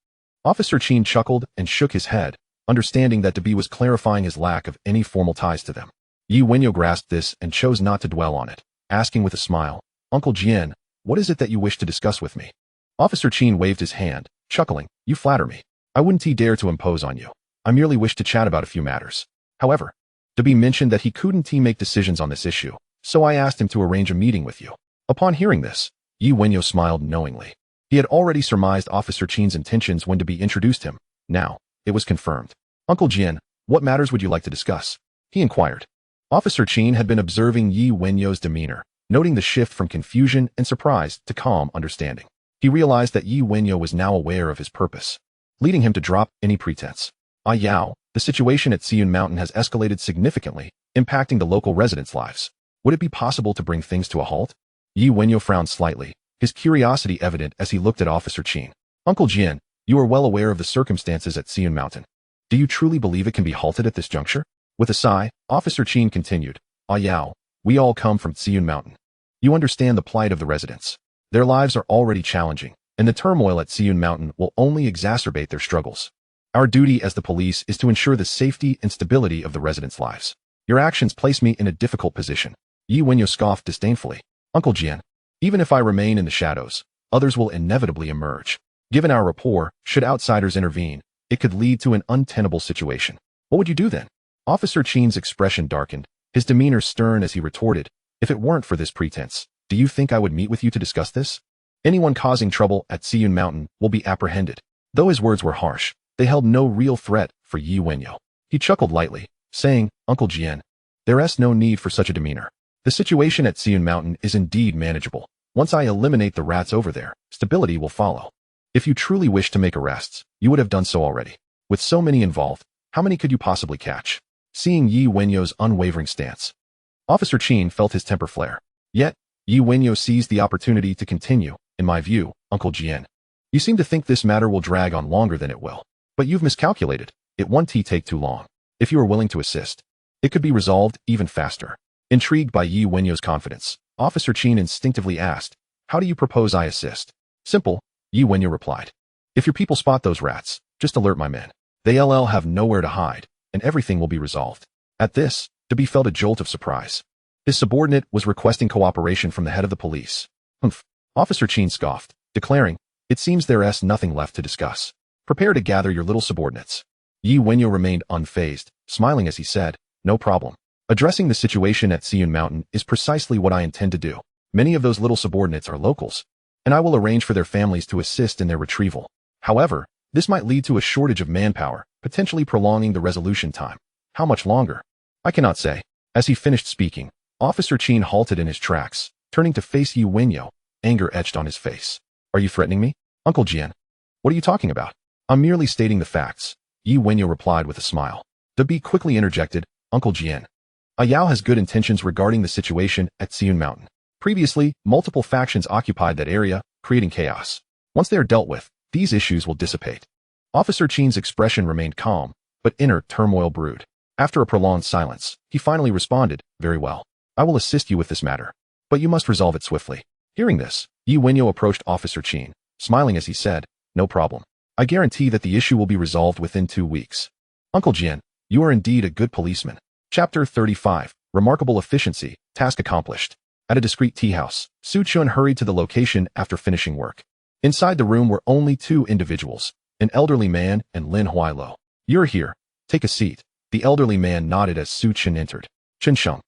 Officer Qin chuckled and shook his head, understanding that Dabi was clarifying his lack of any formal ties to them. Yi Wenyao grasped this and chose not to dwell on it, asking with a smile, Uncle Jian, what is it that you wish to discuss with me? Officer Qin waved his hand, chuckling, you flatter me. I wouldn't dare to impose on you. I merely wish to chat about a few matters. However, Dabi mentioned that he couldn't make decisions on this issue, so I asked him to arrange a meeting with you. Upon hearing this, Yi Wenyao smiled knowingly. He had already surmised Officer Qin's intentions when Dabi introduced him. Now, it was confirmed. Uncle Jian, what matters would you like to discuss? He inquired. Officer Qin had been observing Yi Wenyao's demeanor, noting the shift from confusion and surprise to calm understanding. He realized that Yi Wenyao was now aware of his purpose, leading him to drop any pretense. Yao, the situation at Xian Mountain has escalated significantly, impacting the local residents' lives. Would it be possible to bring things to a halt? Yi Wenyao frowned slightly, his curiosity evident as he looked at Officer Qin. Uncle Jian, you are well aware of the circumstances at Xian Mountain. Do you truly believe it can be halted at this juncture? With a sigh, Officer Qin continued, Yao, we all come from Xian Mountain. You understand the plight of the residents. Their lives are already challenging, and the turmoil at Xian Mountain will only exacerbate their struggles. Our duty as the police is to ensure the safety and stability of the residents' lives. Your actions place me in a difficult position. Yi Wenyao scoffed disdainfully. Uncle Jian, even if I remain in the shadows, others will inevitably emerge. Given our rapport, should outsiders intervene, it could lead to an untenable situation. What would you do then? Officer Qin's expression darkened, his demeanor stern as he retorted, if it weren't for this pretense, do you think I would meet with you to discuss this? Anyone causing trouble at Xian Mountain will be apprehended. Though his words were harsh, they held no real threat for Yi Wenyao. He chuckled lightly, saying, Uncle Jian, there's no need for such a demeanor. The situation at Xian Mountain is indeed manageable. Once I eliminate the rats over there, stability will follow. If you truly wish to make arrests, you would have done so already. With so many involved, how many could you possibly catch? Seeing Yi Wenyao's unwavering stance, Officer Qin felt his temper flare. Yet, Yi Wenyao seized the opportunity to continue, in my view, Uncle Jian. You seem to think this matter will drag on longer than it will. But you've miscalculated. It won't take too long. If you are willing to assist, it could be resolved even faster. Intrigued by Yi Wenyao's confidence, Officer Qin instinctively asked, how do you propose I assist? Simple, Yi Wenyao replied. If your people spot those rats, just alert my men. They'll have nowhere to hide, and everything will be resolved. At this, Dabi felt a jolt of surprise. His subordinate was requesting cooperation from the head of the police. Humph. Officer Qin scoffed, declaring, it seems there's nothing left to discuss. Prepare to gather your little subordinates. Yi Wenyao remained unfazed, smiling as he said, no problem. Addressing the situation at Xian Mountain is precisely what I intend to do. Many of those little subordinates are locals, and I will arrange for their families to assist in their retrieval. However, this might lead to a shortage of manpower, potentially prolonging the resolution time. How much longer? I cannot say. As he finished speaking, Officer Qin halted in his tracks, turning to face Yi Wenyao, anger etched on his face. Are you threatening me? Uncle Jian. What are you talking about? I'm merely stating the facts, Yi Wenyao replied with a smile. Dabi quickly interjected, Uncle Jian. Yao has good intentions regarding the situation at Xian Mountain. Previously, multiple factions occupied that area, creating chaos. Once they are dealt with, these issues will dissipate. Officer Qin's expression remained calm, but inner turmoil brewed. After a prolonged silence, he finally responded, very well. I will assist you with this matter, but you must resolve it swiftly. Hearing this, Yi Wenyao approached Officer Qin, smiling as he said, no problem. I guarantee that the issue will be resolved within 2 weeks. Uncle Jian, you are indeed a good policeman. Chapter 35, Remarkable Efficiency, Task Accomplished. At a discreet tea house, Su Chun hurried to the location after finishing work. Inside the room were only 2 individuals, an elderly man and Lin Huailo. You're here. Take a seat. The elderly man nodded as Su Chun entered. Chen Sheng.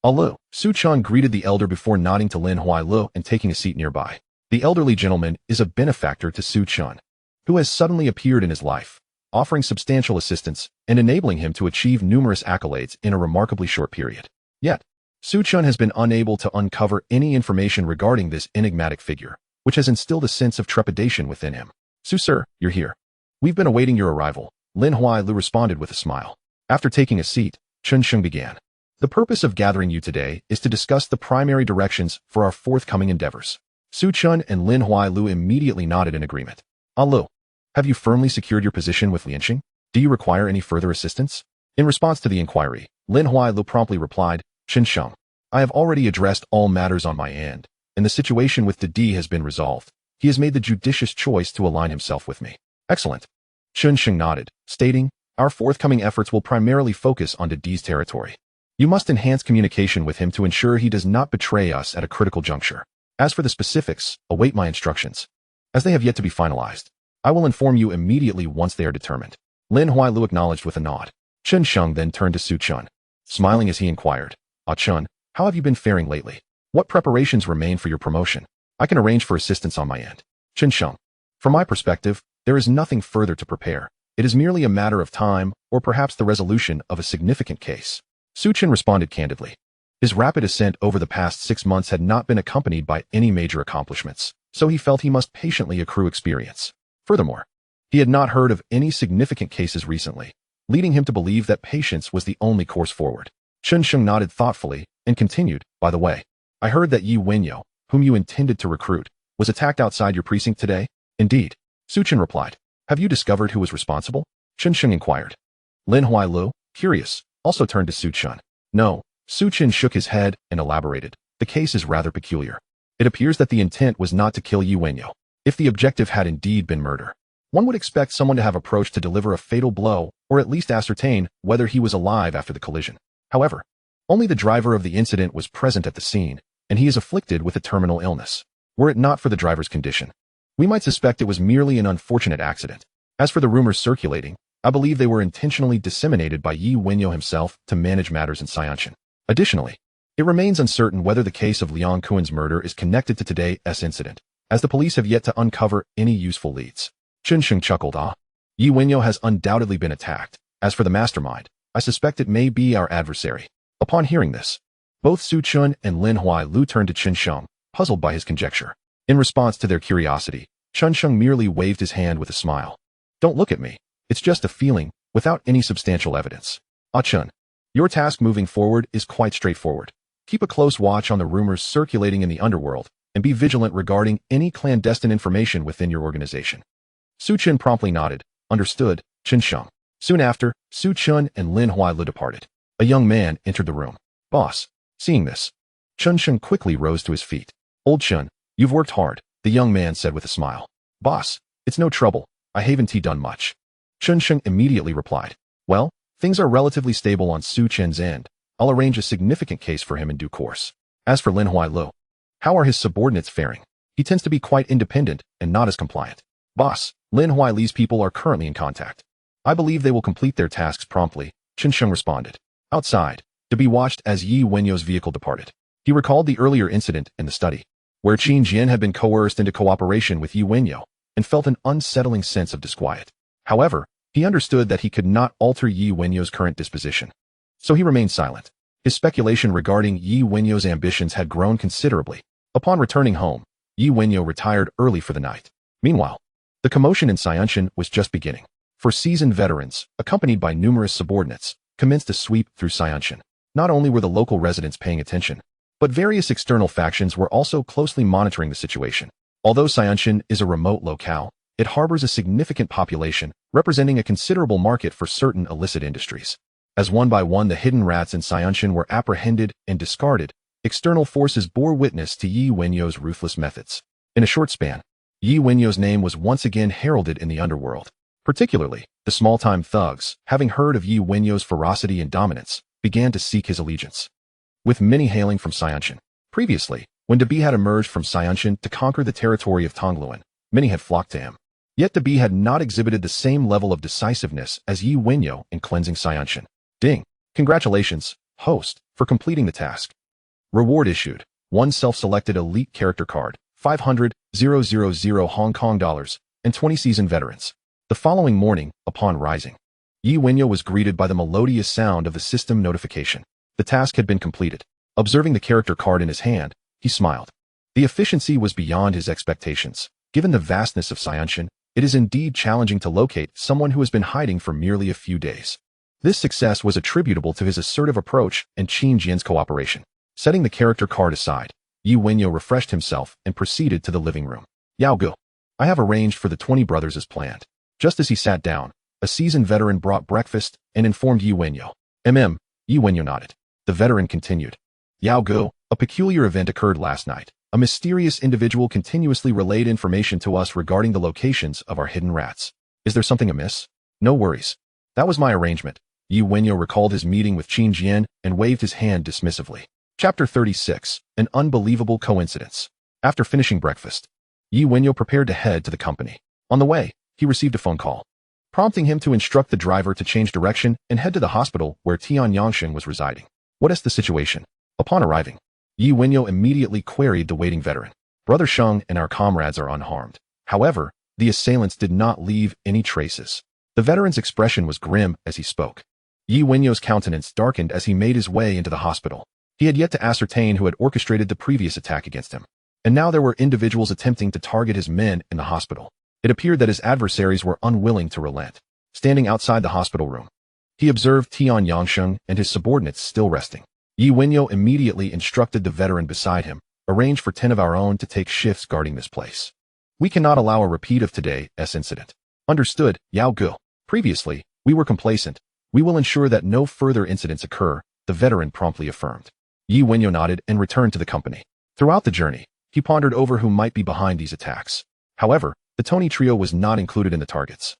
Hello. Su Chun greeted the elder before nodding to Lin Huailo and taking a seat nearby. The elderly gentleman is a benefactor to Su Chun, who has suddenly appeared in his life, offering substantial assistance and enabling him to achieve numerous accolades in a remarkably short period. Yet, Su Chun has been unable to uncover any information regarding this enigmatic figure, which has instilled a sense of trepidation within him. Su sir, you're here. We've been awaiting your arrival, Lin Huailo responded with a smile. After taking a seat, Chen Sheng began. The purpose of gathering you today is to discuss the primary directions for our forthcoming endeavors. Su Chun and Lin Huailo immediately nodded in agreement. Hello. Have you firmly secured your position with Lianqing? Do you require any further assistance? In response to the inquiry, Lin Huailo promptly replied, Chen Sheng. I have already addressed all matters on my end, and the situation with Didi has been resolved. He has made the judicious choice to align himself with me. Excellent. Chen Sheng nodded, stating, our forthcoming efforts will primarily focus on Didi's territory. You must enhance communication with him to ensure he does not betray us at a critical juncture. As for the specifics, await my instructions. As they have yet to be finalized, I will inform you immediately once they are determined. Lin Huailu acknowledged with a nod. Chen Sheng then turned to Su Chun, smiling as he inquired, Ah Chun, how have you been faring lately? What preparations remain for your promotion? I can arrange for assistance on my end. Chen Sheng. From my perspective, there is nothing further to prepare. It is merely a matter of time, or perhaps the resolution of a significant case. Su Chen responded candidly. His rapid ascent over the past 6 months had not been accompanied by any major accomplishments, so he felt he must patiently accrue experience. Furthermore, he had not heard of any significant cases recently, leading him to believe that patience was the only course forward. Chen Sheng nodded thoughtfully and continued, by the way, I heard that Yi Wenyao, whom you intended to recruit, was attacked outside your precinct today? Indeed. Su Chen replied. Have you discovered who was responsible? Chen Sheng inquired. Lin Huailu, curious, also turned to Su Chen. No. Su Chen shook his head and elaborated. The case is rather peculiar. It appears that the intent was not to kill Yi Wenyao. If the objective had indeed been murder, one would expect someone to have approached to deliver a fatal blow, or at least ascertain whether he was alive after the collision. However, only the driver of the incident was present at the scene, and he is afflicted with a terminal illness. Were it not for the driver's condition, we might suspect it was merely an unfortunate accident. As for the rumors circulating, I believe they were intentionally disseminated by Yi Wenyao himself to manage matters in Xianxin. Additionally, it remains uncertain whether the case of Liang Kuan's murder is connected to today's incident, as the police have yet to uncover any useful leads. Chen Sheng chuckled. Yi Wenyao has undoubtedly been attacked. As for the mastermind, I suspect it may be our adversary. Upon hearing this, both Su Chun and Lin Huailu turned to Chen Sheng, puzzled by his conjecture. In response to their curiosity, Chen Sheng merely waved his hand with a smile. Don't look at me. It's just a feeling, without any substantial evidence. Ah Chun, your task moving forward is quite straightforward. Keep a close watch on the rumors circulating in the underworld, and be vigilant regarding any clandestine information within your organization. Su Chen promptly nodded. Understood, Chen Sheng. Soon after, Su Chun and Lin Huailu departed. A young man entered the room. Boss. Seeing this, Chen Sheng quickly rose to his feet. Old Chun, you've worked hard, the young man said with a smile. Boss, it's no trouble. I haven't done much. Chen Sheng immediately replied. Well, things are relatively stable on Su Chen's end. I'll arrange a significant case for him in due course. As for Lin Huailu, how are his subordinates faring? He tends to be quite independent and not as compliant. Boss, Lin Huailu's people are currently in contact. I believe they will complete their tasks promptly, Chen Sheng responded. Outside, Didi watched as Yi Wenyao's vehicle departed. He recalled the earlier incident in the study, where Qin Jian had been coerced into cooperation with Yi Wenyao, and felt an unsettling sense of disquiet. However, he understood that he could not alter Yi Wenyao's current disposition, so he remained silent. His speculation regarding Yi Wenyao's ambitions had grown considerably. Upon returning home, Yi Wenyao retired early for the night. Meanwhile, the commotion in Xianxin was just beginning. For seasoned veterans, accompanied by numerous subordinates, commenced a sweep through Xianxin. Not only were the local residents paying attention, but various external factions were also closely monitoring the situation. Although Xianxin is a remote locale, it harbors a significant population, representing a considerable market for certain illicit industries. As one by one the hidden rats in Xianxin were apprehended and discarded, external forces bore witness to Yi Wenyao's ruthless methods. In a short span, Yi Wenyao's name was once again heralded in the underworld. Particularly, the small-time thugs, having heard of Yi Wenyao's ferocity and dominance, began to seek his allegiance. With many hailing from Xianxin. Previously, when Didi had emerged from Xianxin to conquer the territory of Kowloon, many had flocked to him. Yet Didi had not exhibited the same level of decisiveness as Yi Wenyao in cleansing Xianxin. Ding! Congratulations, host, for completing the task. Reward issued. 1 self-selected elite character card, 500,000 Hong Kong dollars, and 20 seasoned veterans. The following morning, upon rising, Yi Wenyao was greeted by the melodious sound of the system notification. The task had been completed. Observing the character card in his hand, he smiled. The efficiency was beyond his expectations. Given the vastness of Xianxin, it is indeed challenging to locate someone who has been hiding for merely a few days. This success was attributable to his assertive approach and Qin Jian's cooperation. Setting the character card aside, Yi Wenyao refreshed himself and proceeded to the living room. Yao Gu, I have arranged for the 20 brothers as planned. Just as he sat down, a seasoned veteran brought breakfast and informed Yi Wenyao. Yi Wenyao nodded. The veteran continued. Yao Gu, a peculiar event occurred last night. A mysterious individual continuously relayed information to us regarding the locations of our hidden rats. Is there something amiss? No worries. That was my arrangement. Yi Wenyao recalled his meeting with Qin Jian and waved his hand dismissively. Chapter 36. An unbelievable coincidence. After finishing breakfast, Yi Wenyao prepared to head to the company. On the way, he received a phone call, prompting him to instruct the driver to change direction and head to the hospital where Tian Yangsheng was residing. What is the situation? Upon arriving, Yi Wenyao immediately queried the waiting veteran. Brother Sheng and our comrades are unharmed. However, the assailants did not leave any traces. The veteran's expression was grim as he spoke. Yi Wenyao's countenance darkened as he made his way into the hospital. He had yet to ascertain who had orchestrated the previous attack against him. And now there were individuals attempting to target his men in the hospital. It appeared that his adversaries were unwilling to relent. Standing outside the hospital room, he observed Tian Yangsheng and his subordinates still resting. Yi Wenyao immediately instructed the veteran beside him, arrange for 10 of our own to take shifts guarding this place. We cannot allow a repeat of today's incident. Understood, Yao Gu. Previously, we were complacent. We will ensure that no further incidents occur, the veteran promptly affirmed. Yi Wenyao nodded and returned to the company. Throughout the journey, he pondered over who might be behind these attacks. However, the Tony trio was not included in the targets.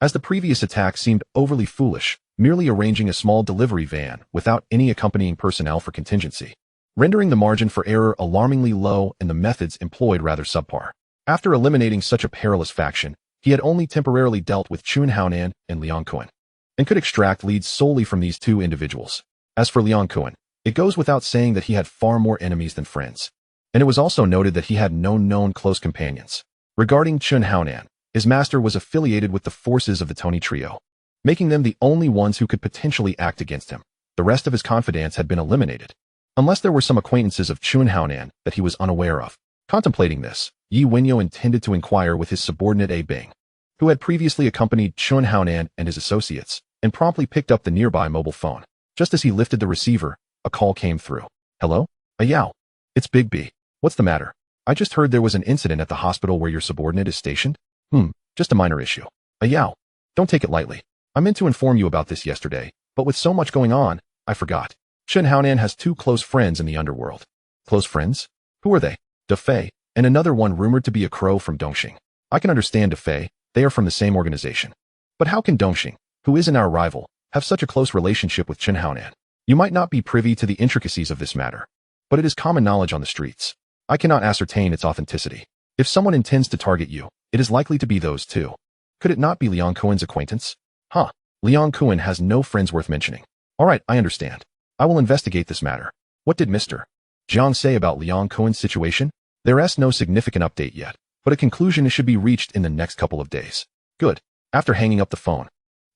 As the previous attack seemed overly foolish, merely arranging a small delivery van without any accompanying personnel for contingency, rendering the margin for error alarmingly low and the methods employed rather subpar. After eliminating such a perilous faction, he had only temporarily dealt with Chun Haonan and Liang Kuan, and could extract leads solely from these two individuals. As for Liang Kuan, it goes without saying that he had far more enemies than friends, and it was also noted that he had no known close companions. Regarding Chun Haonan, his master was affiliated with the forces of the Tony trio, making them the only ones who could potentially act against him. The rest of his confidants had been eliminated, unless there were some acquaintances of Chun Haonan that he was unaware of. Contemplating this, Yi Wenyao intended to inquire with his subordinate A Bing, who had previously accompanied Chun Haonan and his associates, and promptly picked up the nearby mobile phone. Just as he lifted the receiver, a call came through. Hello? Yao. It's Big B. What's the matter? I just heard there was an incident at the hospital where your subordinate is stationed. Just a minor issue. Yao. Don't take it lightly. I meant to inform you about this yesterday, but with so much going on, I forgot. Chun Haonan has 2 close friends in the Underworld. Close friends? Who are they? Da Fei, and another one rumored to be a crow from Dongxing. I can understand Da Fei, they are from the same organization. But how can Dongxing, who isn't our rival, have such a close relationship with Chun Haonan? You might not be privy to the intricacies of this matter, but it is common knowledge on the streets. I cannot ascertain its authenticity. If someone intends to target you, it is likely to be those two. Could it not be Liang Kuan's acquaintance? Liang Kuan has no friends worth mentioning. Alright, I understand. I will investigate this matter. What did Mr. Jiang say about Liang Kuan's situation? There is no significant update yet, but a conclusion should be reached in the next couple of days. Good. After hanging up the phone,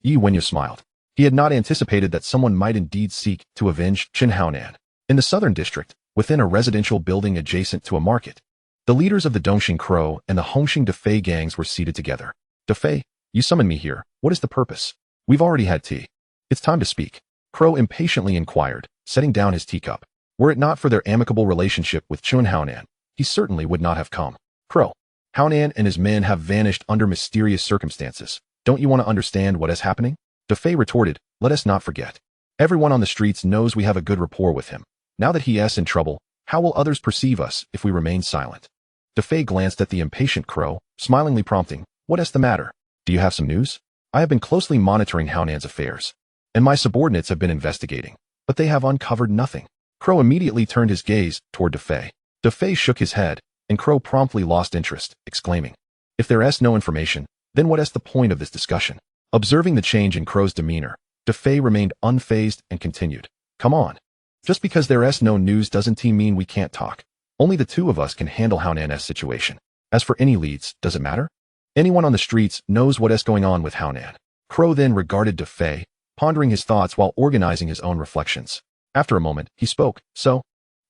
Yi Wenyao smiled. He had not anticipated that someone might indeed seek to avenge Chun Haonan. In the southern district, within a residential building adjacent to a market, the leaders of the Dongxing Crow and the Hongxing Da Fei gangs were seated together. Da Fei, you summoned me here. What is the purpose? We've already had tea. It's time to speak. Crow impatiently inquired, setting down his teacup. Were it not for their amicable relationship with Chun Haonan, he certainly would not have come. Crow, Haonan and his men have vanished under mysterious circumstances. Don't you want to understand what is happening? Da Fei retorted, let us not forget. Everyone on the streets knows we have a good rapport with him. Now that he is in trouble, how will others perceive us if we remain silent? Da Fei glanced at the impatient Crow, smilingly prompting, what is the matter? Do you have some news? I have been closely monitoring Haonan's affairs, and my subordinates have been investigating, but they have uncovered nothing. Crow immediately turned his gaze toward Da Fei. Da Fei shook his head, and Crow promptly lost interest, exclaiming, if there is no information, then what is the point of this discussion? Observing the change in Crow's demeanor, Da Fei remained unfazed and continued, come on. Just because there is no news doesn't mean we can't talk. Only the two of us can handle Haonan's situation. As for any leads, does it matter? Anyone on the streets knows what is going on with Haonan. Crow then regarded Da Fei, pondering his thoughts while organizing his own reflections. After a moment, he spoke, so?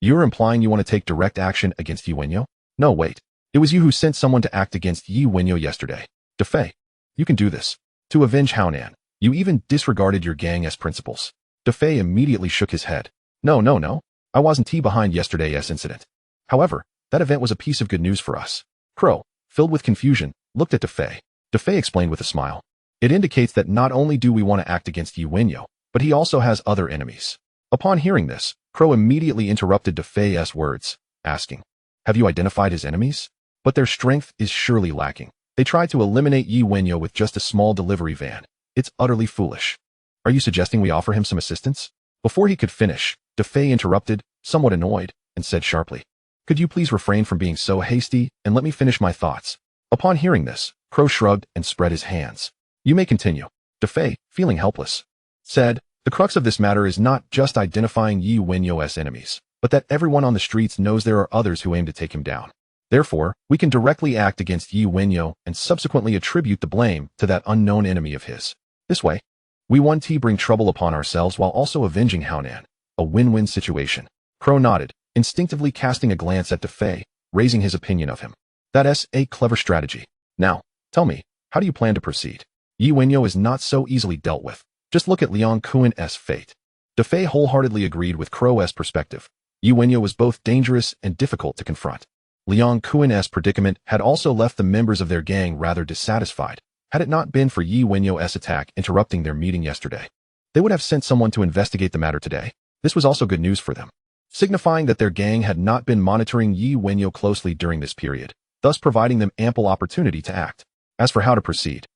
You're implying you want to take direct action against Yi Wenyao? No, wait. It was you who sent someone to act against Yi Wenyao yesterday. Da Fei, you can do this. To avenge Haonan, you even disregarded your gang's principles. Da Fei immediately shook his head. No. I wasn't behind yesterday's incident. However, that event was a piece of good news for us. Crow, filled with confusion, looked at Da Fei. Da Fei explained with a smile. It indicates that not only do we want to act against Yi Wenyao, but he also has other enemies. Upon hearing this, Crow immediately interrupted Defei's words, asking, "Have you identified his enemies?" But their strength is surely lacking. They tried to eliminate Yi Wenyao with just a small delivery van. It's utterly foolish. Are you suggesting we offer him some assistance? Before he could finish, Defei interrupted, somewhat annoyed, and said sharply, "Could you please refrain from being so hasty and let me finish my thoughts?" Upon hearing this, Crow shrugged and spread his hands. "You may continue." Defei, feeling helpless, said, "The crux of this matter is not just identifying Yi Wenyao's enemies, but that everyone on the streets knows there are others who aim to take him down. Therefore, we can directly act against Yi Wenyao and subsequently attribute the blame to that unknown enemy of his. This way, we bring trouble upon ourselves while also avenging Haonan. A win-win situation." Crow nodded, instinctively casting a glance at Defei, raising his opinion of him. "That's a clever strategy. Now, tell me, how do you plan to proceed? Yi Wenyao is not so easily dealt with. Just look at Liang Kuan's fate." Defei wholeheartedly agreed with Crow's perspective. Yi Wenyao was both dangerous and difficult to confront. Liang Kuan's predicament had also left the members of their gang rather dissatisfied. Had it not been for Yi Wenyao's attack interrupting their meeting yesterday, they would have sent someone to investigate the matter today. This was also good news for them, signifying that their gang had not been monitoring Yi Wenyao closely during this period, thus providing them ample opportunity to act. As for how to proceed,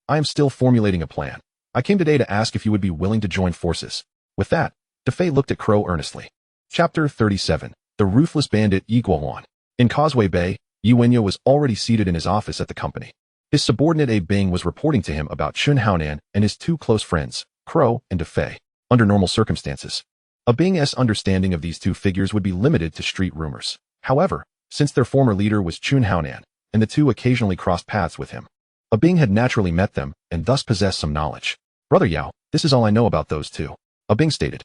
I am still formulating a plan. I came today to ask if you would be willing to join forces. With that, Defei looked at Crow earnestly. Chapter 37. The Ruthless Bandit Yi Guohuan. In Causeway Bay, Yi Wenyao was already seated in his office at the company. His subordinate A Bing was reporting to him about Chun Haonan and his two close friends, Crow and Defei. Under normal circumstances, A Bing's understanding of these two figures would be limited to street rumors. However, since their former leader was Chun Haonan, and the two occasionally crossed paths with him, A Bing had naturally met them and thus possessed some knowledge. "Brother Yao, this is all I know about those two," A Bing stated.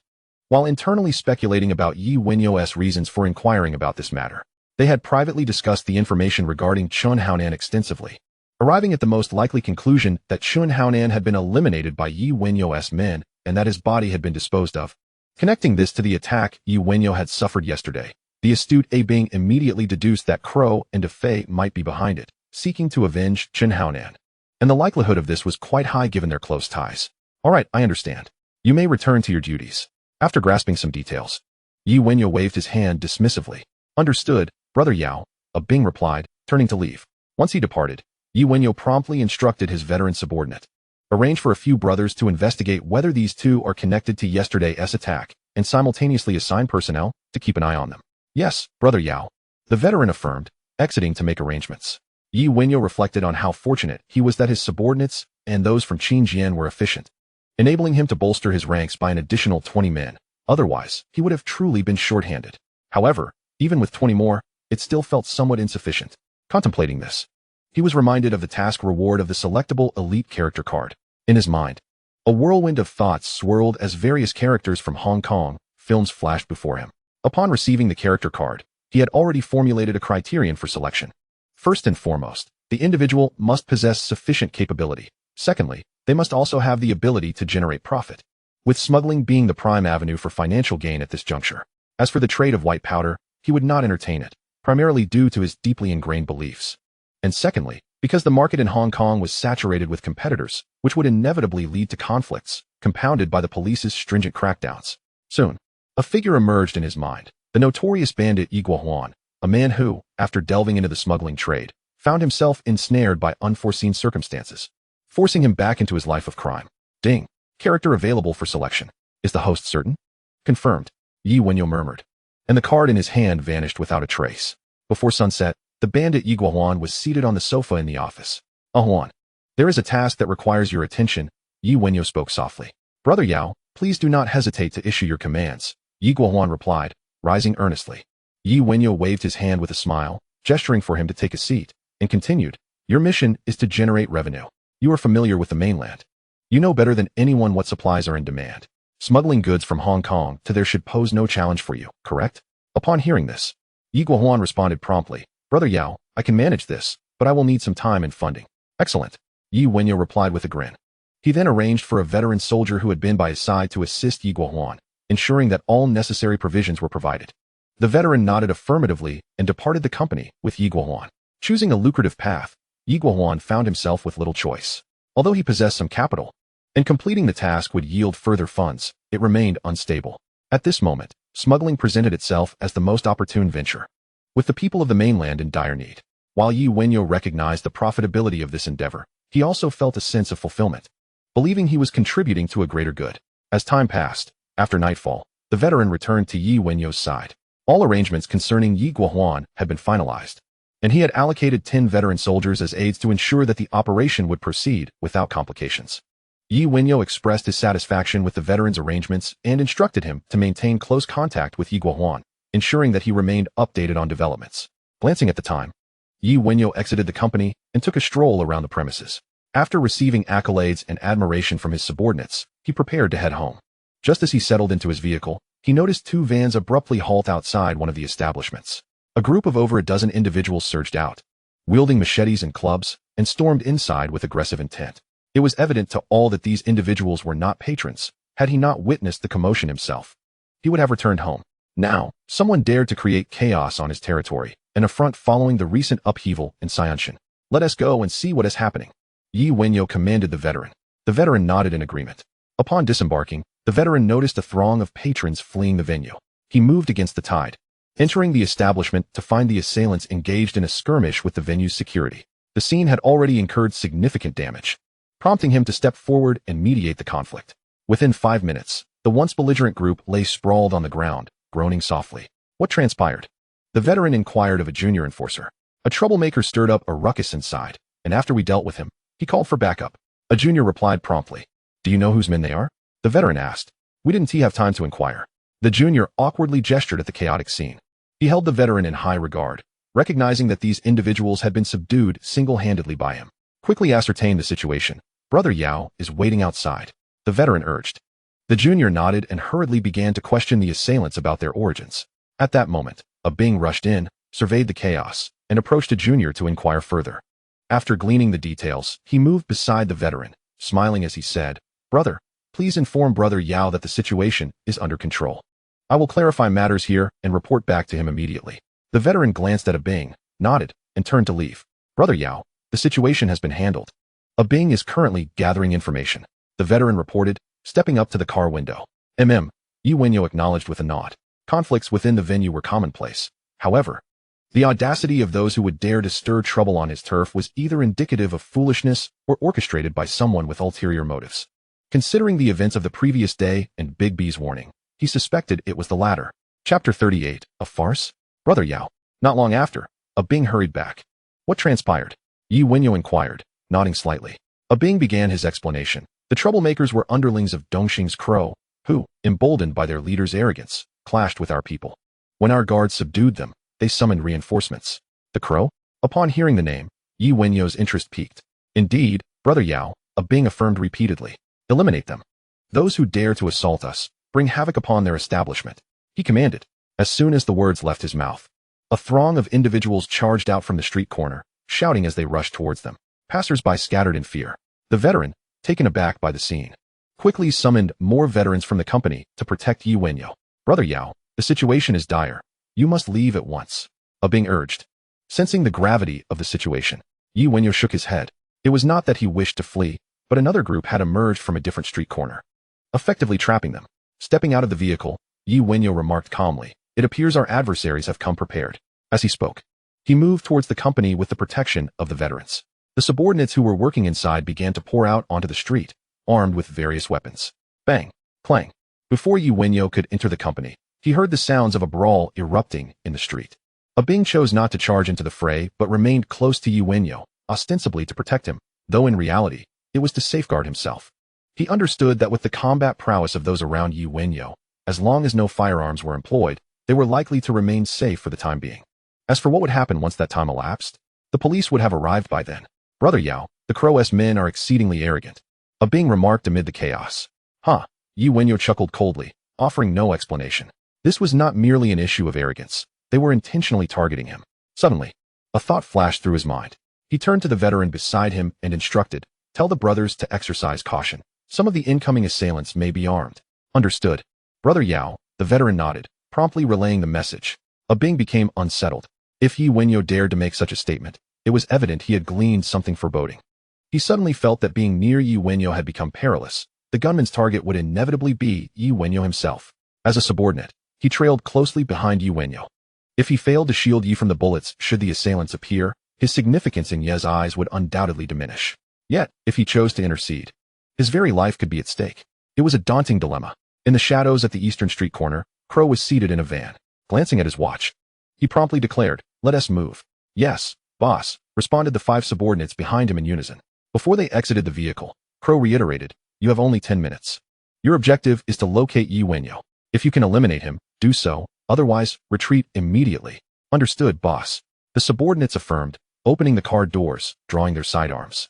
While internally speculating about Yi Wenyao's reasons for inquiring about this matter, they had privately discussed the information regarding Chun Haonan extensively, arriving at the most likely conclusion that Chun Haonan had been eliminated by Yi Wenyao's men and that his body had been disposed of. Connecting this to the attack Yi Wenyao had suffered yesterday, the astute A Bing immediately deduced that Crow and Defei might be behind it, seeking to avenge Chun Haonan. And the likelihood of this was quite high given their close ties. "All right, I understand. You may return to your duties." After grasping some details, Yi Wenyao waved his hand dismissively. "Understood, Brother Yao," A Bing replied, turning to leave. Once he departed, Yi Wenyao promptly instructed his veteran subordinate, "Arrange for a few brothers to investigate whether these two are connected to yesterday's attack, and simultaneously assign personnel to keep an eye on them." "Yes, Brother Yao," the veteran affirmed, exiting to make arrangements. Yi Wenyao reflected on how fortunate he was that his subordinates and those from Qingjian were efficient, enabling him to bolster his ranks by an additional 20 men. Otherwise, he would have truly been short-handed. However, even with 20 more, it still felt somewhat insufficient. Contemplating this, he was reminded of the task reward of the selectable elite character card. In his mind, a whirlwind of thoughts swirled as various characters from Hong Kong films flashed before him. Upon receiving the character card, he had already formulated a criterion for selection. First and foremost, the individual must possess sufficient capability. Secondly, they must also have the ability to generate profit, with smuggling being the prime avenue for financial gain at this juncture. As for the trade of white powder, he would not entertain it, primarily due to his deeply ingrained beliefs. And secondly, because the market in Hong Kong was saturated with competitors, which would inevitably lead to conflicts, compounded by the police's stringent crackdowns. Soon, a figure emerged in his mind, the notorious bandit Yi Guohuan, a man who, after delving into the smuggling trade, found himself ensnared by unforeseen circumstances, forcing him back into his life of crime. Ding. Character available for selection. Is the host certain? Confirmed, Yi Wenyao murmured, and the card in his hand vanished without a trace. Before sunset, the bandit Yi Guohuan was seated on the sofa in the office. "Huan, there is a task that requires your attention," Yi Wenyao spoke softly. "Brother Yao, please do not hesitate to issue your commands," Yi Guohuan replied, rising earnestly. Yi Wenyao waved his hand with a smile, gesturing for him to take a seat, and continued, "Your mission is to generate revenue. You are familiar with the mainland. You know better than anyone what supplies are in demand. Smuggling goods from Hong Kong to there should pose no challenge for you, correct?" Upon hearing this, Yi Guohuan responded promptly, "Brother Yao, I can manage this, but I will need some time and funding." "Excellent," Yi Wenyao replied with a grin. He then arranged for a veteran soldier who had been by his side to assist Yi Guohuan, ensuring that all necessary provisions were provided. The veteran nodded affirmatively and departed the company with Yi Guohuan. Choosing a lucrative path, Yi Guohuan found himself with little choice. Although he possessed some capital, and completing the task would yield further funds, it remained unstable. At this moment, smuggling presented itself as the most opportune venture, with the people of the mainland in dire need. While Yi Wenyao recognized the profitability of this endeavor, he also felt a sense of fulfillment, believing he was contributing to a greater good. As time passed, after nightfall, the veteran returned to Yi Wenyao's side. All arrangements concerning Yi Guohuan had been finalized, and he had allocated 10 veteran soldiers as aides to ensure that the operation would proceed without complications. Yi Wenyao expressed his satisfaction with the veteran's arrangements and instructed him to maintain close contact with Yi Guohuan, ensuring that he remained updated on developments. Glancing at the time, Yi Wenyao exited the company and took a stroll around the premises. After receiving accolades and admiration from his subordinates, he prepared to head home. Just as he settled into his vehicle, he noticed 2 vans abruptly halt outside one of the establishments. A group of over a dozen individuals surged out, wielding machetes and clubs, and stormed inside with aggressive intent. It was evident to all that these individuals were not patrons. Had he not witnessed the commotion himself, he would have returned home. Now, someone dared to create chaos on his territory, an affront following the recent upheaval in Xianshan. Let us go and see what is happening, Yi Wenyao commanded the veteran. The veteran nodded in agreement. Upon disembarking, the veteran noticed a throng of patrons fleeing the venue. He moved against the tide, entering the establishment to find the assailants engaged in a skirmish with the venue's security. The scene had already incurred significant damage, prompting him to step forward and mediate the conflict. Within 5 minutes, the once belligerent group lay sprawled on the ground, groaning softly. What transpired? The veteran inquired of a junior enforcer. A troublemaker stirred up a ruckus inside, and after we dealt with him, he called for backup. A junior replied promptly. Do you know whose men they are? The veteran asked. We didn't have time to inquire. The junior awkwardly gestured at the chaotic scene. He held the veteran in high regard, recognizing that these individuals had been subdued single-handedly by him. Quickly ascertain the situation. Brother Yao is waiting outside, the veteran urged. The junior nodded and hurriedly began to question the assailants about their origins. At that moment, a Bing rushed in, surveyed the chaos, and approached a junior to inquire further. After gleaning the details, he moved beside the veteran, smiling as he said, Brother, please inform Brother Yao that the situation is under control. I will clarify matters here and report back to him immediately. The veteran glanced at a Bing, nodded, and turned to leave. Brother Yao, the situation has been handled. A Bing is currently gathering information, the veteran reported, stepping up to the car window. Yi Wenyao acknowledged with a nod. Conflicts within the venue were commonplace. However, the audacity of those who would dare to stir trouble on his turf was either indicative of foolishness or orchestrated by someone with ulterior motives. Considering the events of the previous day and Big B's warning, he suspected it was the latter. Chapter 38, A Farce? Brother Yao. Not long after, a Bing hurried back. What transpired? Yi Wenyao inquired, nodding slightly. A Bing began his explanation. The troublemakers were underlings of Dongxing's Crow, who, emboldened by their leader's arrogance, clashed with our people. When our guards subdued them, they summoned reinforcements. The Crow? Upon hearing the name, Yi Wenyao's interest piqued. Indeed, Brother Yao, a Bing affirmed repeatedly. Eliminate them. Those who dare to assault us, bring havoc upon their establishment, he commanded. As soon as the words left his mouth, a throng of individuals charged out from the street corner, shouting as they rushed towards them. Passers-by scattered in fear. The veteran, taken aback by the scene, quickly summoned more veterans from the company to protect Yi Wenyao. Brother Yao, the situation is dire. You must leave at once, a Bing urged. Sensing the gravity of the situation, Yi Wenyao shook his head. It was not that he wished to flee, but another group had emerged from a different street corner, effectively trapping them. Stepping out of the vehicle, Yi Wenyao remarked calmly, It appears our adversaries have come prepared. As he spoke, he moved towards the company with the protection of the veterans. The subordinates who were working inside began to pour out onto the street, armed with various weapons. Bang! Clang! Before Yi Wenyao could enter the company, he heard the sounds of a brawl erupting in the street. A Bing chose not to charge into the fray but remained close to Yi Wenyao, ostensibly to protect him, though in reality, it was to safeguard himself. He understood that with the combat prowess of those around Yi Wenyao, as long as no firearms were employed, they were likely to remain safe for the time being. As for what would happen once that time elapsed, the police would have arrived by then. Brother Yao, the Crow's men are exceedingly arrogant, a Bing remarked amid the chaos. Huh, Yi Wenyao chuckled coldly, offering no explanation. This was not merely an issue of arrogance. They were intentionally targeting him. Suddenly, a thought flashed through his mind. He turned to the veteran beside him and instructed, Tell the brothers to exercise caution. Some of the incoming assailants may be armed. Understood. Brother Yao, the veteran nodded, promptly relaying the message. A Bing became unsettled. If Yi Wenyao dared to make such a statement, it was evident he had gleaned something foreboding. He suddenly felt that being near Yi Wenyao had become perilous. The gunman's target would inevitably be Yi Wenyao himself. As a subordinate, he trailed closely behind Wenyao. If he failed to shield Yi from the bullets should the assailants appear, his significance in Ye's eyes would undoubtedly diminish. Yet, if he chose to intercede, his very life could be at stake. It was a daunting dilemma. In the shadows at the eastern street corner, Crow was seated in a van. Glancing at his watch, he promptly declared, "Let us move." "Yes, boss," responded the 5 subordinates behind him in unison. Before they exited the vehicle, Crow reiterated, "You have only 10 minutes. Your objective is to locate Wenyao. If you can eliminate him, do so, otherwise, retreat immediately." "Understood, boss," the subordinates affirmed, opening the car doors, drawing their sidearms,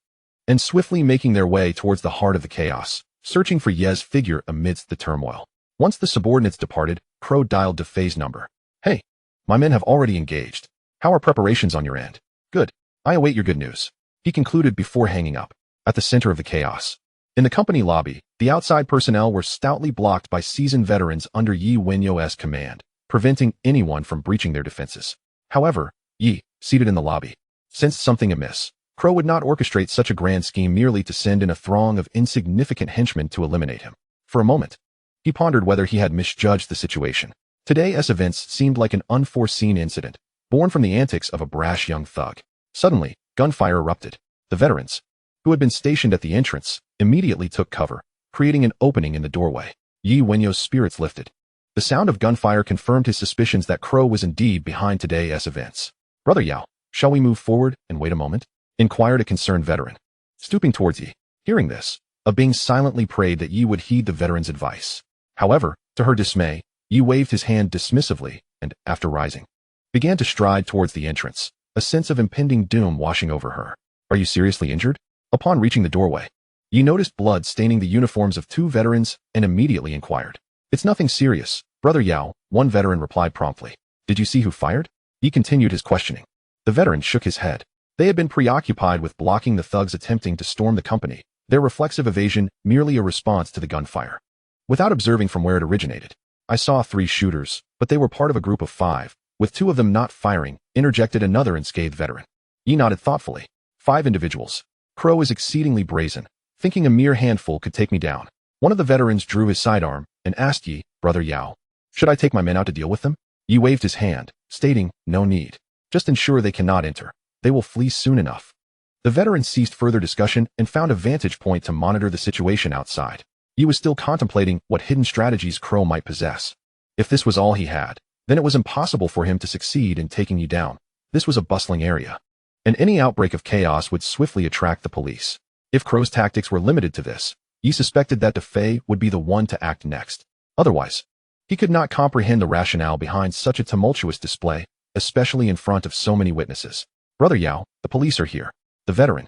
and swiftly making their way towards the heart of the chaos, searching for Ye's figure amidst the turmoil. Once the subordinates departed, Crow dialed to phase number. "Hey, my men have already engaged. How are preparations on your end?" "Good. I await your good news," he concluded before hanging up. At the center of the chaos, in the company lobby, the outside personnel were stoutly blocked by seasoned veterans under Wenyao's command, preventing anyone from breaching their defenses. However, Yi, seated in the lobby, sensed something amiss. Crow would not orchestrate such a grand scheme merely to send in a throng of insignificant henchmen to eliminate him. For a moment, he pondered whether he had misjudged the situation. Today's events seemed like an unforeseen incident, born from the antics of a brash young thug. Suddenly, gunfire erupted. The veterans, who had been stationed at the entrance, immediately took cover, creating an opening in the doorway. Wenyao's spirits lifted. The sound of gunfire confirmed his suspicions that Crow was indeed behind today's events. "Brother Yao, shall we move forward and wait a moment?" inquired a concerned veteran. Stooping towards Yi, hearing this, a being silently prayed that Yi would heed the veteran's advice. However, to her dismay, Yi waved his hand dismissively and, after rising, began to stride towards the entrance, a sense of impending doom washing over her. "Are you seriously injured?" Upon reaching the doorway, Yi noticed blood staining the uniforms of 2 veterans and immediately inquired. "It's nothing serious, Brother Yao," one veteran replied promptly. "Did you see who fired?" Yi continued his questioning. The veteran shook his head. They had been preoccupied with blocking the thugs attempting to storm the company, their reflexive evasion merely a response to the gunfire. Without observing from where it originated, "I saw 3 shooters, but they were part of a group of 5, with 2 of them not firing," interjected another unscathed veteran. Yi nodded thoughtfully. 5 individuals. Crow is exceedingly brazen, thinking a mere handful could take me down. One of the veterans drew his sidearm and asked Yi, "Brother Yao, should I take my men out to deal with them?" Yi waved his hand, stating, "No need. Just ensure they cannot enter. They will flee soon enough." The veteran ceased further discussion and found a vantage point to monitor the situation outside. He was still contemplating what hidden strategies Crow might possess. If this was all he had, then it was impossible for him to succeed in taking Yi down. This was a bustling area, and any outbreak of chaos would swiftly attract the police. If Crow's tactics were limited to this, Yi suspected that DeFei would be the one to act next. Otherwise, he could not comprehend the rationale behind such a tumultuous display, especially in front of so many witnesses. "Brother Yao, the police are here." The veteran,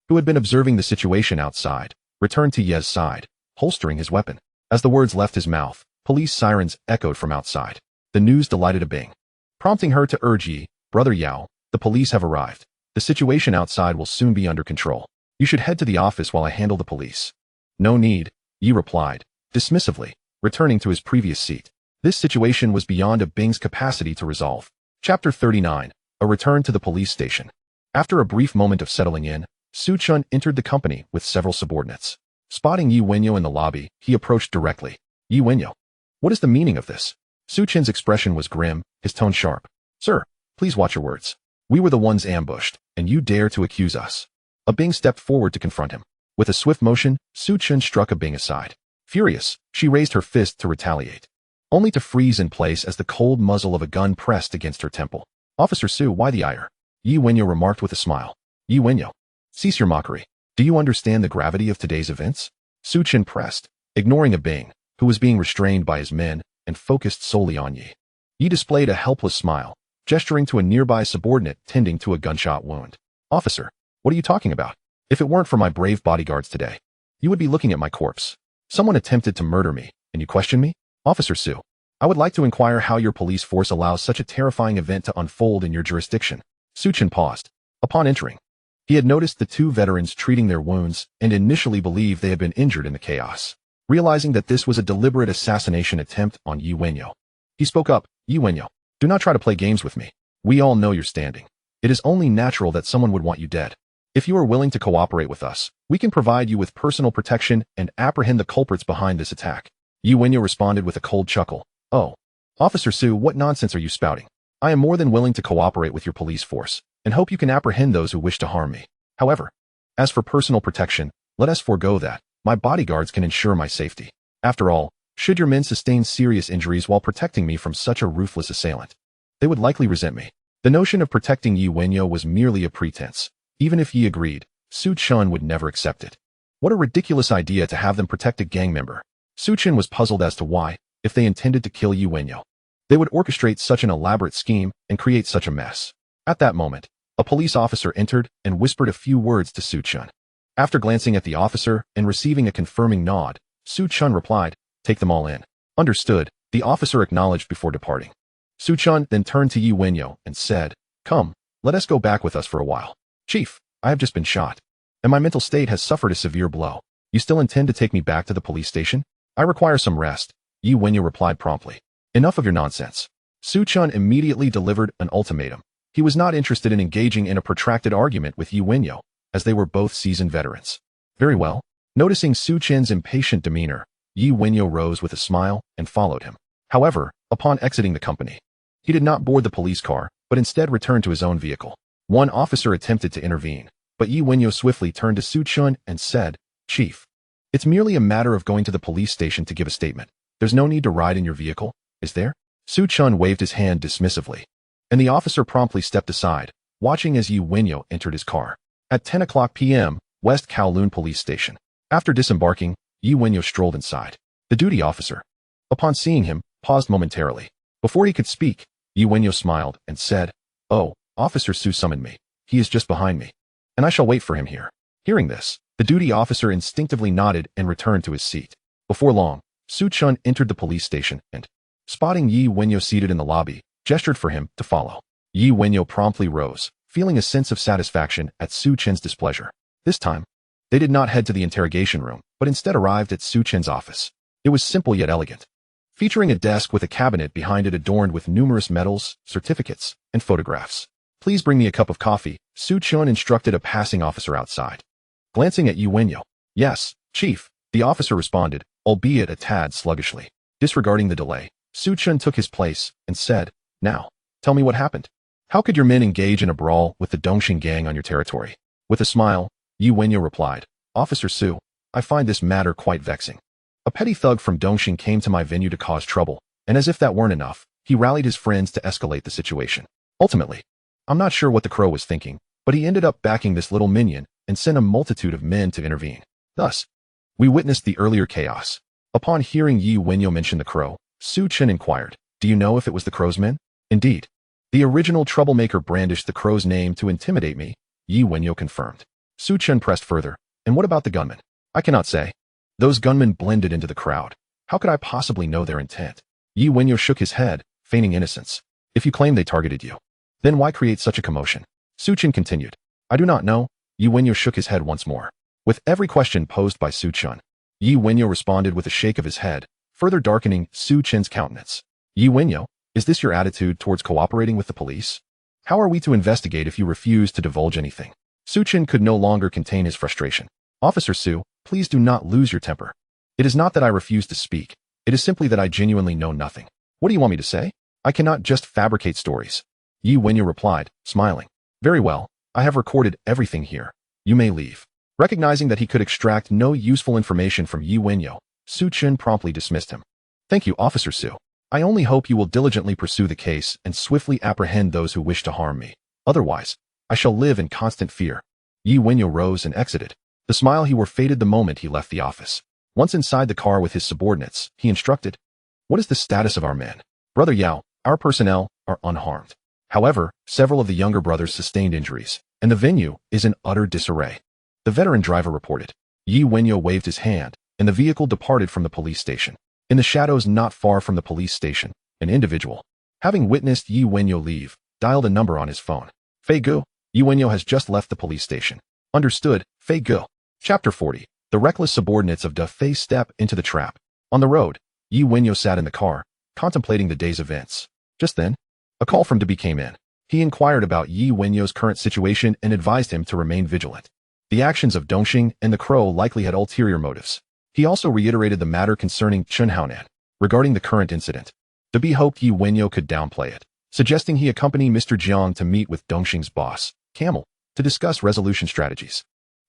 who had been observing the situation outside, returned to Ye's side, holstering his weapon. As the words left his mouth, police sirens echoed from outside. The news delighted a Bing, prompting her to urge Yi, "Brother Yao, the police have arrived. The situation outside will soon be under control. You should head to the office while I handle the police." "No need," Yi replied, dismissively, returning to his previous seat. This situation was beyond a Bing's capacity to resolve. Chapter 39. A return to the police station. After a brief moment of settling in, Su Chun entered the company with several subordinates. Spotting Wenyao in the lobby, he approached directly. "Wenyao, what is the meaning of this?" Su Chun's expression was grim, his tone sharp. "Sir, please watch your words. We were the ones ambushed, and you dare to accuse us." A Bing stepped forward to confront him. With a swift motion, Su Chun struck a Bing aside. Furious, she raised her fist to retaliate, only to freeze in place as the cold muzzle of a gun pressed against her temple. "Officer Su, why the ire?" Wenyao remarked with a smile. "Wenyao, cease your mockery. Do you understand the gravity of today's events?" Su Chun pressed, ignoring a Bing, who was being restrained by his men, and focused solely on Yi. Yi displayed a helpless smile, gesturing to a nearby subordinate tending to a gunshot wound. "Officer, what are you talking about? If it weren't for my brave bodyguards today, you would be looking at my corpse. Someone attempted to murder me, and you question me?" "Officer Su, I would like to inquire how your police force allows such a terrifying event to unfold in your jurisdiction." Su Chun paused. Upon entering, he had noticed the 2 veterans treating their wounds and initially believed they had been injured in the chaos. Realizing that this was a deliberate assassination attempt on Wenyao, he spoke up. "Wenyao, do not try to play games with me. We all know your standing. It is only natural that someone would want you dead. If you are willing to cooperate with us, we can provide you with personal protection and apprehend the culprits behind this attack." Wenyao responded with a cold chuckle. Oh. Officer Su, what nonsense are you spouting? I am more than willing to cooperate with your police force, and hope you can apprehend those who wish to harm me. However, as for personal protection, let us forego that. My bodyguards can ensure my safety. After all, should your men sustain serious injuries while protecting me from such a ruthless assailant, they would likely resent me. The notion of protecting Yi Wenyao was merely a pretense. Even if Yi agreed, Su Chun would never accept it. What a ridiculous idea to have them protect a gang member. Su Chun was puzzled as to why, if they intended to kill Yi Wenyao, they would orchestrate such an elaborate scheme and create such a mess. At that moment, a police officer entered and whispered a few words to Su Chun. After glancing at the officer and receiving a confirming nod, Su Chun replied, "Take them all in." Understood, the officer acknowledged before departing. Su Chun then turned to Yi Wenyao and said, "Come, let us go back with us for a while. Chief, I have just been shot, and my mental state has suffered a severe blow. You still intend to take me back to the police station? I require some rest," Yi Wenyao replied promptly. "Enough of your nonsense." Su Chun immediately delivered an ultimatum. He was not interested in engaging in a protracted argument with Yi Wenyao, as they were both seasoned veterans. Very well. Noticing Su Chun's impatient demeanor, Yi Wenyao rose with a smile and followed him. However, upon exiting the company, he did not board the police car, but instead returned to his own vehicle. One officer attempted to intervene, but Yi Wenyao swiftly turned to Su Chun and said, "Chief, it's merely a matter of going to the police station to give a statement. There's no need to ride in your vehicle, is there?" Su Chun waved his hand dismissively, and the officer promptly stepped aside, watching as Yi Wenyao entered his car. At 10 p.m., West Kowloon Police Station. After disembarking, Yi Wenyao strolled inside. The duty officer, upon seeing him, paused momentarily. Before he could speak, Yi Wenyao smiled and said, "Oh, Officer Su summoned me. He is just behind me, and I shall wait for him here." Hearing this, the duty officer instinctively nodded and returned to his seat. Before long, Su Chun entered the police station and, spotting Yi Wenyao seated in the lobby, gestured for him to follow. Yi Wenyao promptly rose, feeling a sense of satisfaction at Su Chun's displeasure. This time, they did not head to the interrogation room, but instead arrived at Su Chun's office. It was simple yet elegant, featuring a desk with a cabinet behind it adorned with numerous medals, certificates, and photographs. "Please bring me a cup of coffee," Su Chun instructed a passing officer outside. Glancing at Yi Wenyao, "Yes, Chief," the officer responded, albeit a tad sluggishly. Disregarding the delay, Su Chun took his place and said, "Now, tell me what happened. How could your men engage in a brawl with the Dongxing gang on your territory?" With a smile, Yi Wenyao replied, "Officer Su, I find this matter quite vexing. A petty thug from Dongxing came to my venue to cause trouble, and as if that weren't enough, he rallied his friends to escalate the situation. Ultimately, I'm not sure what the crow was thinking, but he ended up backing this little minion and sent a multitude of men to intervene. Thus, we witnessed the earlier chaos." Upon hearing Yi Wenyao mention the crow, Su Chun inquired, "Do you know if it was the crow's men?" "Indeed. The original troublemaker brandished the crow's name to intimidate me," Yi Wenyao confirmed. Su Chun pressed further, "And what about the gunmen?" "I cannot say. Those gunmen blended into the crowd. How could I possibly know their intent?" Yi Wenyao shook his head, feigning innocence. "If you claim they targeted you, then why create such a commotion?" Su Chun continued. "I do not know." Yi Wenyao shook his head once more. With every question posed by Su Chun, Yi Wenyao responded with a shake of his head, further darkening Su Chun's countenance. "Yi Wenyao, is this your attitude towards cooperating with the police? How are we to investigate if you refuse to divulge anything?" Su Chun could no longer contain his frustration. "Officer Su, please do not lose your temper. It is not that I refuse to speak. It is simply that I genuinely know nothing. What do you want me to say? I cannot just fabricate stories." Yi Wenyao replied, smiling. "Very well, I have recorded everything here. You may leave." Recognizing that he could extract no useful information from Yi Wenyao, Su Chun promptly dismissed him. "Thank you, Officer Su. I only hope you will diligently pursue the case and swiftly apprehend those who wish to harm me. Otherwise, I shall live in constant fear." Yi Wenyao rose and exited. The smile he wore faded the moment he left the office. Once inside the car with his subordinates, he instructed, "What is the status of our men?" "Brother Yao, our personnel are unharmed. However, several of the younger brothers sustained injuries, and the venue is in utter disarray," the veteran driver reported. Yi Wenyao waved his hand, and the vehicle departed from the police station. In the shadows not far from the police station, an individual, having witnessed Yi Wenyao leave, dialed a number on his phone. "Fei Gu, Yi Wenyao has just left the police station." "Understood, Fei Gu." Chapter 40. The reckless subordinates of Da Fei step into the trap. On the road, Yi Wenyao sat in the car, contemplating the day's events. Just then, a call from Dabi came in. He inquired about Yi Wenyao's current situation and advised him to remain vigilant. The actions of Dongxing and the Crow likely had ulterior motives. He also reiterated the matter concerning Chun Haonan. Regarding the current incident, The B hoped Yi Wenyao could downplay it, suggesting he accompany Mr. Jiang to meet with Dongxing's boss, Camel, to discuss resolution strategies.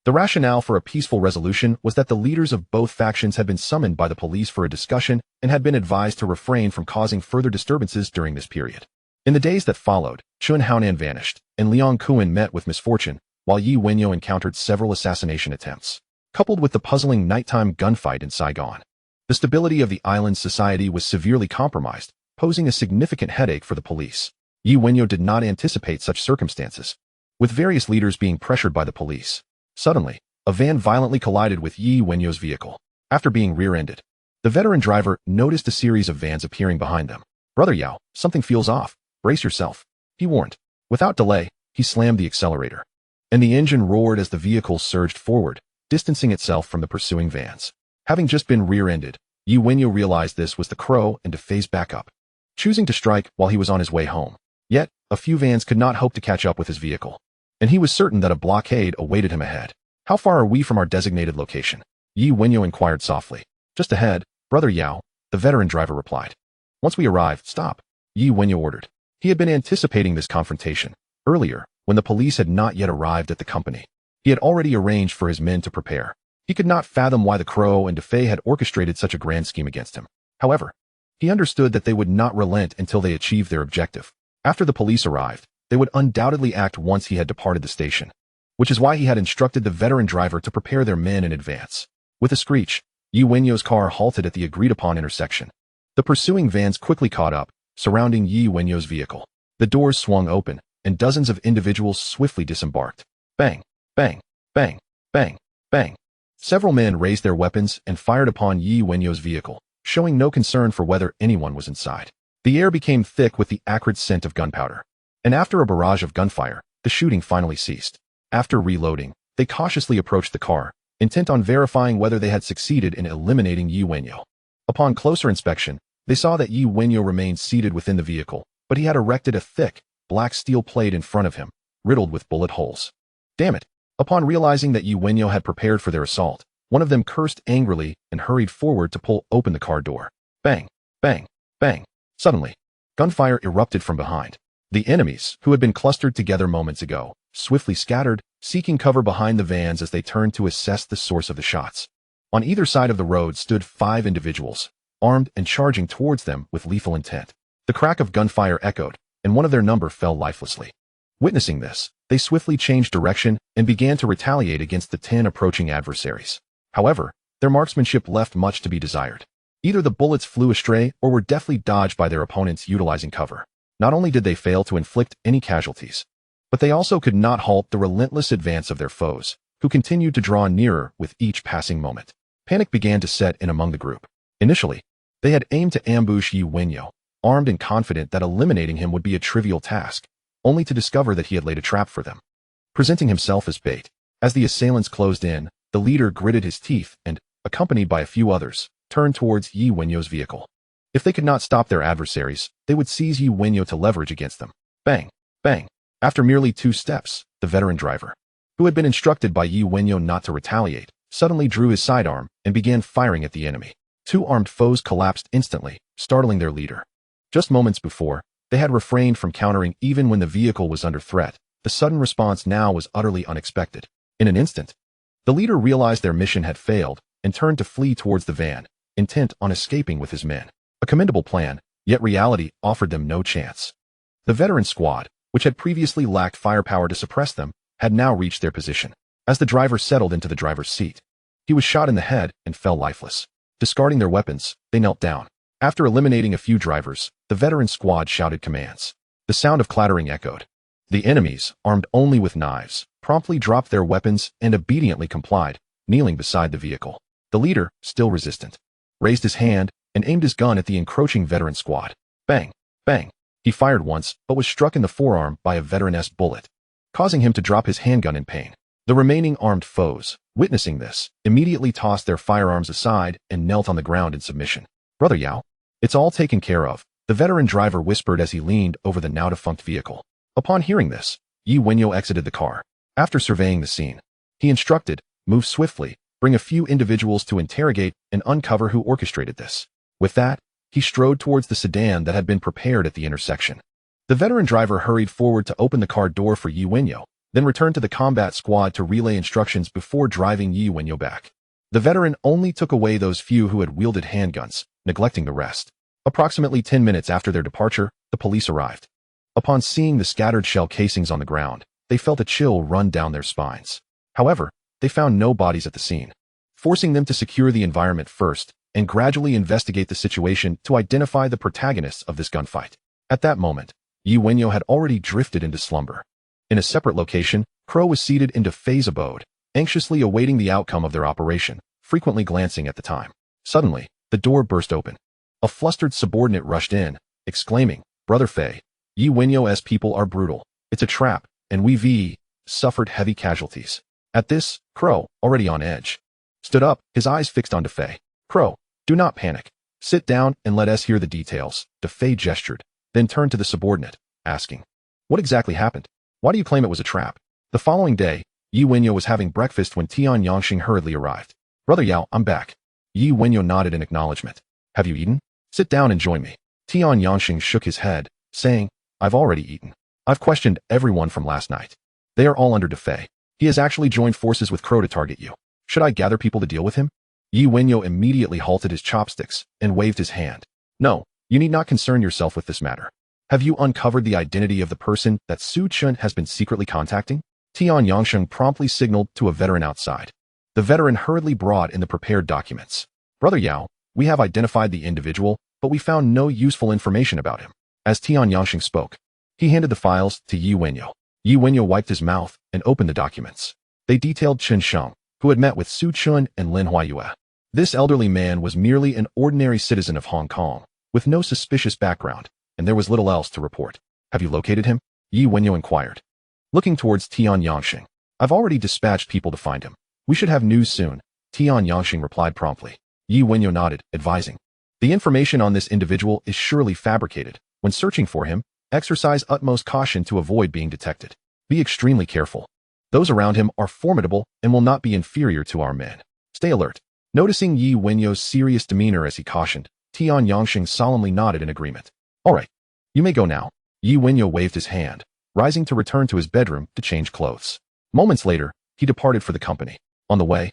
The rationale for a peaceful resolution was that the leaders of both factions had been summoned by the police for a discussion and had been advised to refrain from causing further disturbances during this period. In the days that followed, Chun Haonan vanished, and Liang Kuan met with misfortune, while Yi Wenyao encountered several assassination attempts. Coupled with the puzzling nighttime gunfight in Saigon, the stability of the island's society was severely compromised, posing a significant headache for the police. Yi Wenyao did not anticipate such circumstances, with various leaders being pressured by the police. Suddenly, a van violently collided with Yi Wenyao's vehicle. After being rear-ended, the veteran driver noticed a series of vans appearing behind them. "Brother Yao, something feels off. Brace yourself," he warned. Without delay, he slammed the accelerator, and the engine roared as the vehicle surged forward, distancing itself from the pursuing vans. Having just been rear-ended, Yi Wenyao realized this was the crow and to phase back up, choosing to strike while he was on his way home. Yet, a few vans could not hope to catch up with his vehicle, and he was certain that a blockade awaited him ahead. "How far are we from our designated location?" Yi Wenyao inquired softly. "Just ahead, Brother Yao," the veteran driver replied. "Once we arrive, stop," Yi Wenyao ordered. He had been anticipating this confrontation. Earlier, when the police had not yet arrived at the company, he had already arranged for his men to prepare. He could not fathom why the Crow and DeFei had orchestrated such a grand scheme against him. However, he understood that they would not relent until they achieved their objective. After the police arrived, they would undoubtedly act once he had departed the station, which is why he had instructed the veteran driver to prepare their men in advance. With a screech, Yi Wenyao's car halted at the agreed-upon intersection. The pursuing vans quickly caught up, surrounding Yi Wenyao's vehicle. The doors swung open, and dozens of individuals swiftly disembarked. Bang, bang, bang, bang, bang. Several men raised their weapons and fired upon Yi Wenyao's vehicle, showing no concern for whether anyone was inside. The air became thick with the acrid scent of gunpowder, and after a barrage of gunfire, the shooting finally ceased. After reloading, they cautiously approached the car, intent on verifying whether they had succeeded in eliminating Yi Wenyao. Upon closer inspection, they saw that Yi Wenyao remained seated within the vehicle, but he had erected a thick, black steel plate in front of him, riddled with bullet holes. Damn it! Upon realizing that Yi Wenyao had prepared for their assault, one of them cursed angrily and hurried forward to pull open the car door. Bang, bang, bang. Suddenly, gunfire erupted from behind. The enemies, who had been clustered together moments ago, swiftly scattered, seeking cover behind the vans as they turned to assess the source of the shots. On either side of the road stood 5 individuals, armed and charging towards them with lethal intent. The crack of gunfire echoed, and one of their number fell lifelessly. Witnessing this, they swiftly changed direction and began to retaliate against the 10 approaching adversaries. However, their marksmanship left much to be desired. Either the bullets flew astray or were deftly dodged by their opponents utilizing cover. Not only did they fail to inflict any casualties, but they also could not halt the relentless advance of their foes, who continued to draw nearer with each passing moment. Panic began to set in among the group. Initially, they had aimed to ambush Yi Wenyao, armed and confident that eliminating him would be a trivial task, only to discover that he had laid a trap for them, presenting himself as bait. As the assailants closed in, the leader gritted his teeth and, accompanied by a few others, turned towards Yi Wenyao's vehicle. If they could not stop their adversaries, they would seize Yi Wenyao to leverage against them. Bang, bang. After merely 2 steps, the veteran driver, who had been instructed by Yi Wenyao not to retaliate, suddenly drew his sidearm and began firing at the enemy. 2 armed foes collapsed instantly, startling their leader. Just moments before, they had refrained from countering even when the vehicle was under threat. The sudden response now was utterly unexpected. In an instant, the leader realized their mission had failed and turned to flee towards the van, intent on escaping with his men. A commendable plan, yet reality offered them no chance. The veteran squad, which had previously lacked firepower to suppress them, had now reached their position. As the driver settled into the driver's seat, he was shot in the head and fell lifeless. Discarding their weapons, they knelt down. After eliminating a few drivers, the veteran squad shouted commands. The sound of clattering echoed. The enemies, armed only with knives, promptly dropped their weapons and obediently complied, kneeling beside the vehicle. The leader, still resistant, raised his hand and aimed his gun at the encroaching veteran squad. Bang, bang. He fired once, but was struck in the forearm by a veteran-esque bullet, causing him to drop his handgun in pain. The remaining armed foes, witnessing this, immediately tossed their firearms aside and knelt on the ground in submission. "Brother Yao, it's all taken care of," the veteran driver whispered as he leaned over the now-defunct vehicle. Upon hearing this, Yi Wenyao exited the car. After surveying the scene, he instructed, "Move swiftly, bring a few individuals to interrogate and uncover who orchestrated this." With that, He strode towards the sedan that had been prepared at the intersection. The veteran driver hurried forward to open the car door for Wenyao, then returned to the combat squad to relay instructions before driving Wenyao back. The veteran only took away those few who had wielded handguns, neglecting the rest. Approximately 10 minutes after their departure, the police arrived. Upon seeing the scattered shell casings on the ground, they felt a chill run down their spines. However, they found no bodies at the scene, forcing them to secure the environment first and gradually investigate the situation to identify the protagonists of this gunfight. At that moment, Wenyao had already drifted into slumber. In a separate location, Crow was seated in Defei's abode, anxiously awaiting the outcome of their operation, frequently glancing at the time. Suddenly, the door burst open. A flustered subordinate rushed in, exclaiming, "Brother Fei, Wenyao's people are brutal. It's a trap, and we've suffered heavy casualties." At this, Crow, already on edge, stood up, his eyes fixed on Defei. "Crow, do not panic. Sit down and let us hear the details." Defei gestured, then turned to the subordinate, asking, "What exactly happened? Why do you claim it was a trap?" The following day, Wenyao was having breakfast when Tian Yangxing hurriedly arrived. "Brother Yao, I'm back." Wenyao nodded in acknowledgement. "Have you eaten? Sit down and join me." Tian Yangxing shook his head, saying, "I've already eaten. I've questioned everyone from last night. They are all under Defei. He has actually joined forces with Crow to target you. Should I gather people to deal with him?" Wenyao immediately halted his chopsticks and waved his hand. "No, you need not concern yourself with this matter. Have you uncovered the identity of the person that Su Chun has been secretly contacting?" Tian Yangsheng promptly signaled to a veteran outside. The veteran hurriedly brought in the prepared documents. "Brother Yao, we have identified the individual, but we found no useful information about him." As Tian Yangsheng spoke, he handed the files to Wenyao. Wenyao wiped his mouth and opened the documents. They detailed Chen Sheng, who had met with Su Chun and Lin Huayue. This elderly man was merely an ordinary citizen of Hong Kong, with no suspicious background, and there was little else to report. "Have you located him?" Wenyao inquired. Looking towards Tian Yangsheng, "I've already dispatched people to find him. We should have news soon," Tian Yangsheng replied promptly. Wenyao nodded, advising, "The information on this individual is surely fabricated. When searching for him, exercise utmost caution to avoid being detected. Be extremely careful. Those around him are formidable and will not be inferior to our men. Stay alert." Noticing Wenyao's serious demeanor as he cautioned, Tian Yangsheng solemnly nodded in agreement. "All right, you may go now." Wenyao waved his hand, rising to return to his bedroom to change clothes. Moments later, he departed for the company. On the way,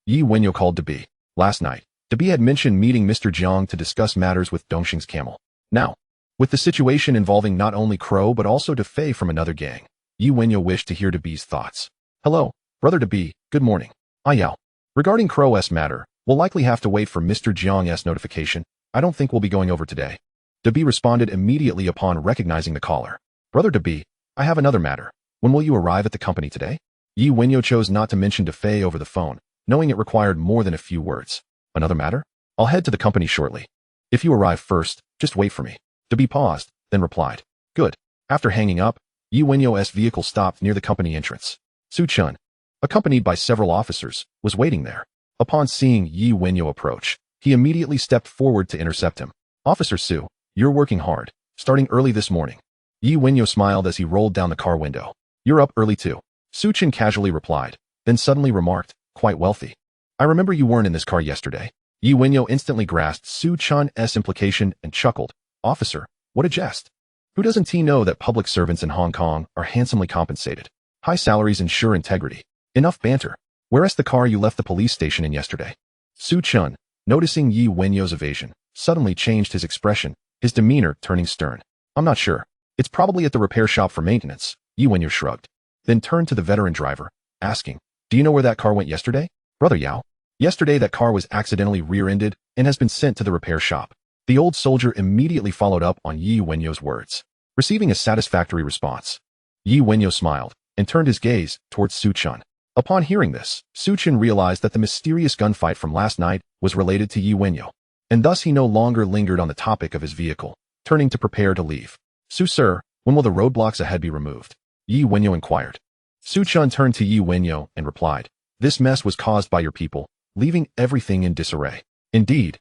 Wenyao called Debi. Last night, Debi had mentioned meeting Mr. Jiang to discuss matters with Dongxing's camel. Now, with the situation involving not only Crow but also Defei from another gang, Wenyao wished to hear Debi's thoughts. "Hello, Brother Debi, good morning." "Yao. Regarding Crow's matter, we'll likely have to wait for Mr. Jiang's notification. I don't think we'll be going over today." Debi responded immediately upon recognizing the caller. "Brother Debi, I have another matter. When will you arrive at the company today?" Wenyao chose not to mention Defei over the phone, knowing it required more than a few words. "Another matter? I'll head to the company shortly. If you arrive first, just wait for me." Debi paused, then replied, "Good." After hanging up, Wenyao's vehicle stopped near the company entrance. Su Chun, accompanied by several officers, was waiting there. Upon seeing Wenyao approach, he immediately stepped forward to intercept him. "Officer Su, you're working hard, starting early this morning." Wenyao smiled as he rolled down the car window. "You're up early too," Su Chun casually replied, then suddenly remarked, "Quite wealthy. I remember you weren't in this car yesterday." Wenyao instantly grasped Su Chun's implication and chuckled. "Officer, what a jest. Who doesn't he know that public servants in Hong Kong are handsomely compensated? High salaries ensure integrity. Enough banter. Where's the car you left the police station in yesterday?" Su Chun, noticing Wenyao's evasion, suddenly changed his expression, his demeanor turning stern. "I'm not sure. It's probably at the repair shop for maintenance." Wenyao shrugged, then turned to the veteran driver, asking, "Do you know where that car went yesterday?" "Brother Yao, yesterday that car was accidentally rear-ended and has been sent to the repair shop." The old soldier immediately followed up on Wenyao's words, receiving a satisfactory response. Wenyao smiled and turned his gaze towards Su Chun. Upon hearing this, Su Chun realized that the mysterious gunfight from last night was related to Wenyao, and thus he no longer lingered on the topic of his vehicle, turning to prepare to leave. "Su Sir, when will the roadblocks ahead be removed?" Wenyao inquired. Su Chun turned to Wenyao and replied, "This mess was caused by your people, leaving everything in disarray." Indeed,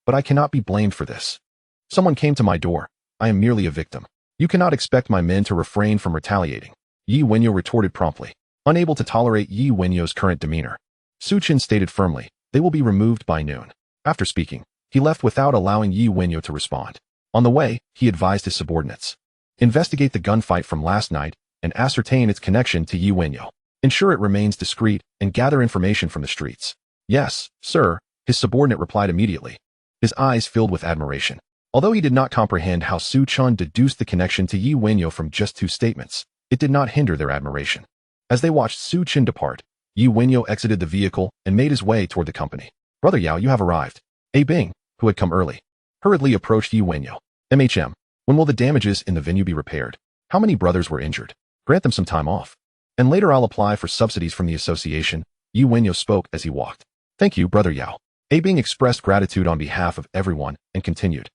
but I cannot be blamed for this. Someone came to my door. I am merely a victim. You cannot expect my men to refrain from retaliating." Wenyao retorted promptly, unable to tolerate Wenyao's current demeanor. Su Chun stated firmly, "They will be removed by noon." After speaking, He left without allowing Wenyao to respond. On the way, he advised his subordinates. Investigate the gunfight from last night and ascertain its connection to Wenyao. Ensure it remains discreet and gather information from the streets. Yes, sir, his subordinate replied immediately. His eyes filled with admiration. Although he did not comprehend how Su Chun deduced the connection to Wenyao from just 2 statements, it did not hinder their admiration. As they watched Su Chun depart, Wenyao exited the vehicle and made his way toward the company. Brother Yao, you have arrived. A Bing, who had come early, hurriedly approached Wenyao. MHM, when will the damages in the venue be repaired? How many brothers were injured? Grant them some time off. And later I'll apply for subsidies from the association. Wenyao spoke as he walked. Thank you, Brother Yao. A Bing expressed gratitude on behalf of everyone and continued.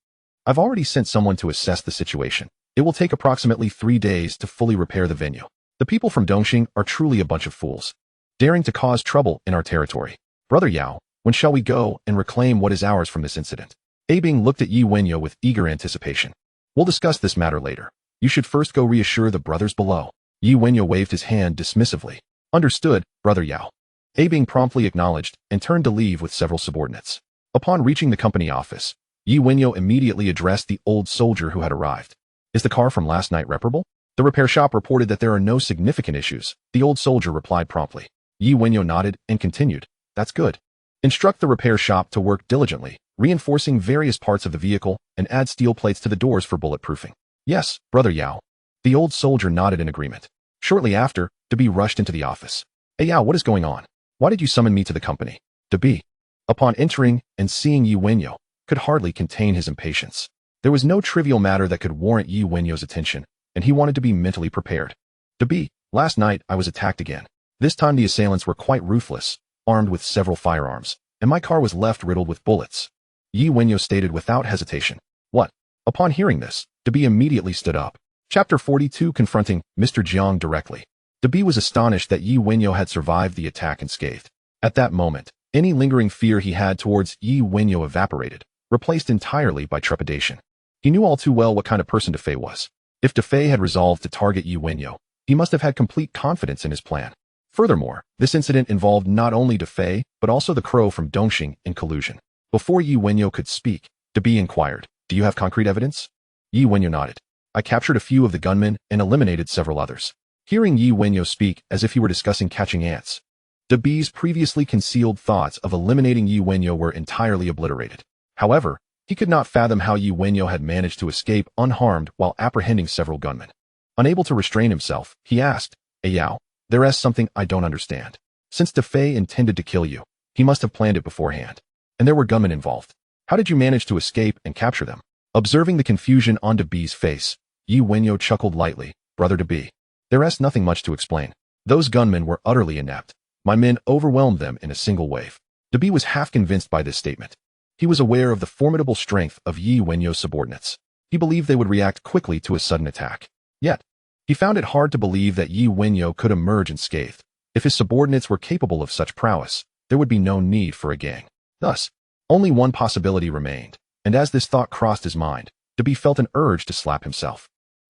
I've already sent someone to assess the situation. It will take approximately 3 days to fully repair the venue. The people from Dongxing are truly a bunch of fools, daring to cause trouble in our territory. Brother Yao, when shall we go and reclaim what is ours from this incident? A Bing looked at Wenyao with eager anticipation. We'll discuss this matter later. You should first go reassure the brothers below. Wenyao waved his hand dismissively. Understood, Brother Yao. A Bing promptly acknowledged and turned to leave with several subordinates. Upon reaching the company office, Wenyao immediately addressed the old soldier who had arrived. Is the car from last night reparable? The repair shop reported that there are no significant issues. The old soldier replied promptly. Wenyao nodded and continued. That's good. Instruct the repair shop to work diligently, reinforcing various parts of the vehicle and add steel plates to the doors for bulletproofing. Yes, Brother Yao. The old soldier nodded in agreement. Shortly after, Debi rushed into the office. Hey Yao, what is going on? Why did you summon me to the company? Debi, upon entering and seeing Wenyao, could hardly contain his impatience. There was no trivial matter that could warrant Wenyao's attention, and he wanted to be mentally prepared. Debi, last night I was attacked again. This time the assailants were quite ruthless, armed with several firearms, and my car was left riddled with bullets. Wenyao stated without hesitation. What? Upon hearing this, Debi immediately stood up. Chapter 42 Confronting Mr. Jiang directly. Debi was astonished that Wenyao had survived the attack unscathed. At that moment, any lingering fear he had towards Wenyao evaporated, replaced entirely by trepidation. He knew all too well what kind of person Defei was. If Defei had resolved to target Wenyao, he must have had complete confidence in his plan. Furthermore, this incident involved not only Defei, but also the crow from Dongxing in collusion. Before Wenyao could speak, Debi inquired, do you have concrete evidence? Wenyao nodded. I captured a few of the gunmen and eliminated several others. Hearing Wenyao speak as if he were discussing catching ants, Debi's previously concealed thoughts of eliminating Wenyao were entirely obliterated. However, he could not fathom how Wenyao had managed to escape unharmed while apprehending several gunmen. Unable to restrain himself, he asked, Hey Yao, there is something I don't understand. Since Defei intended to kill you, he must have planned it beforehand. And there were gunmen involved. How did you manage to escape and capture them? Observing the confusion on Debi's face, Wenyao chuckled lightly. Brother Debi, there is nothing much to explain. Those gunmen were utterly inept. My men overwhelmed them in a single wave. Debi was half convinced by this statement. He was aware of the formidable strength of Wenyao's subordinates. He believed they would react quickly to a sudden attack. Yet, he found it hard to believe that Wenyao could emerge unscathed. If his subordinates were capable of such prowess, there would be no need for a gang. Thus, only one possibility remained, and as this thought crossed his mind, Debi felt an urge to slap himself.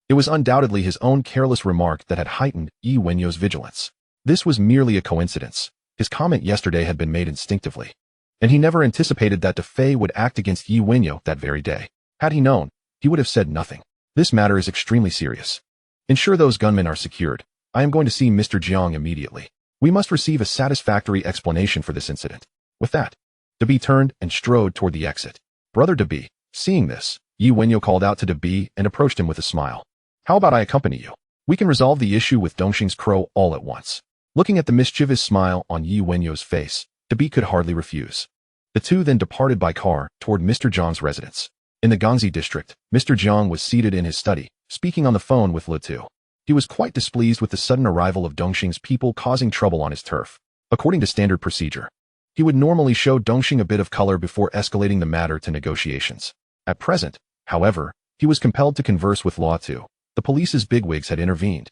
It was undoubtedly his own careless remark that had heightened Wenyao's vigilance. This was merely a coincidence. His comment yesterday had been made instinctively, and he never anticipated that Defei would act against Wenyao that very day. Had he known, he would have said nothing. This matter is extremely serious. Ensure those gunmen are secured. I am going to see Mr. Jiang immediately. We must receive a satisfactory explanation for this incident. With that, Debi turned and strode toward the exit. Brother Debi, seeing this, Wenyao called out to Debi and approached him with a smile. How about I accompany you? We can resolve the issue with Dongxing's crow all at once. Looking at the mischievous smile on Wenyao's face, Debi could hardly refuse. The two then departed by car toward Mr. Jiang's residence. In the Gangxi district, Mr. Jiang was seated in his study, speaking on the phone with Le Tu. He was quite displeased with the sudden arrival of Dongxing's people causing trouble on his turf. According to standard procedure, he would normally show Dongxing a bit of color before escalating the matter to negotiations. At present, however, he was compelled to converse with Le Tu. The police's bigwigs had intervened,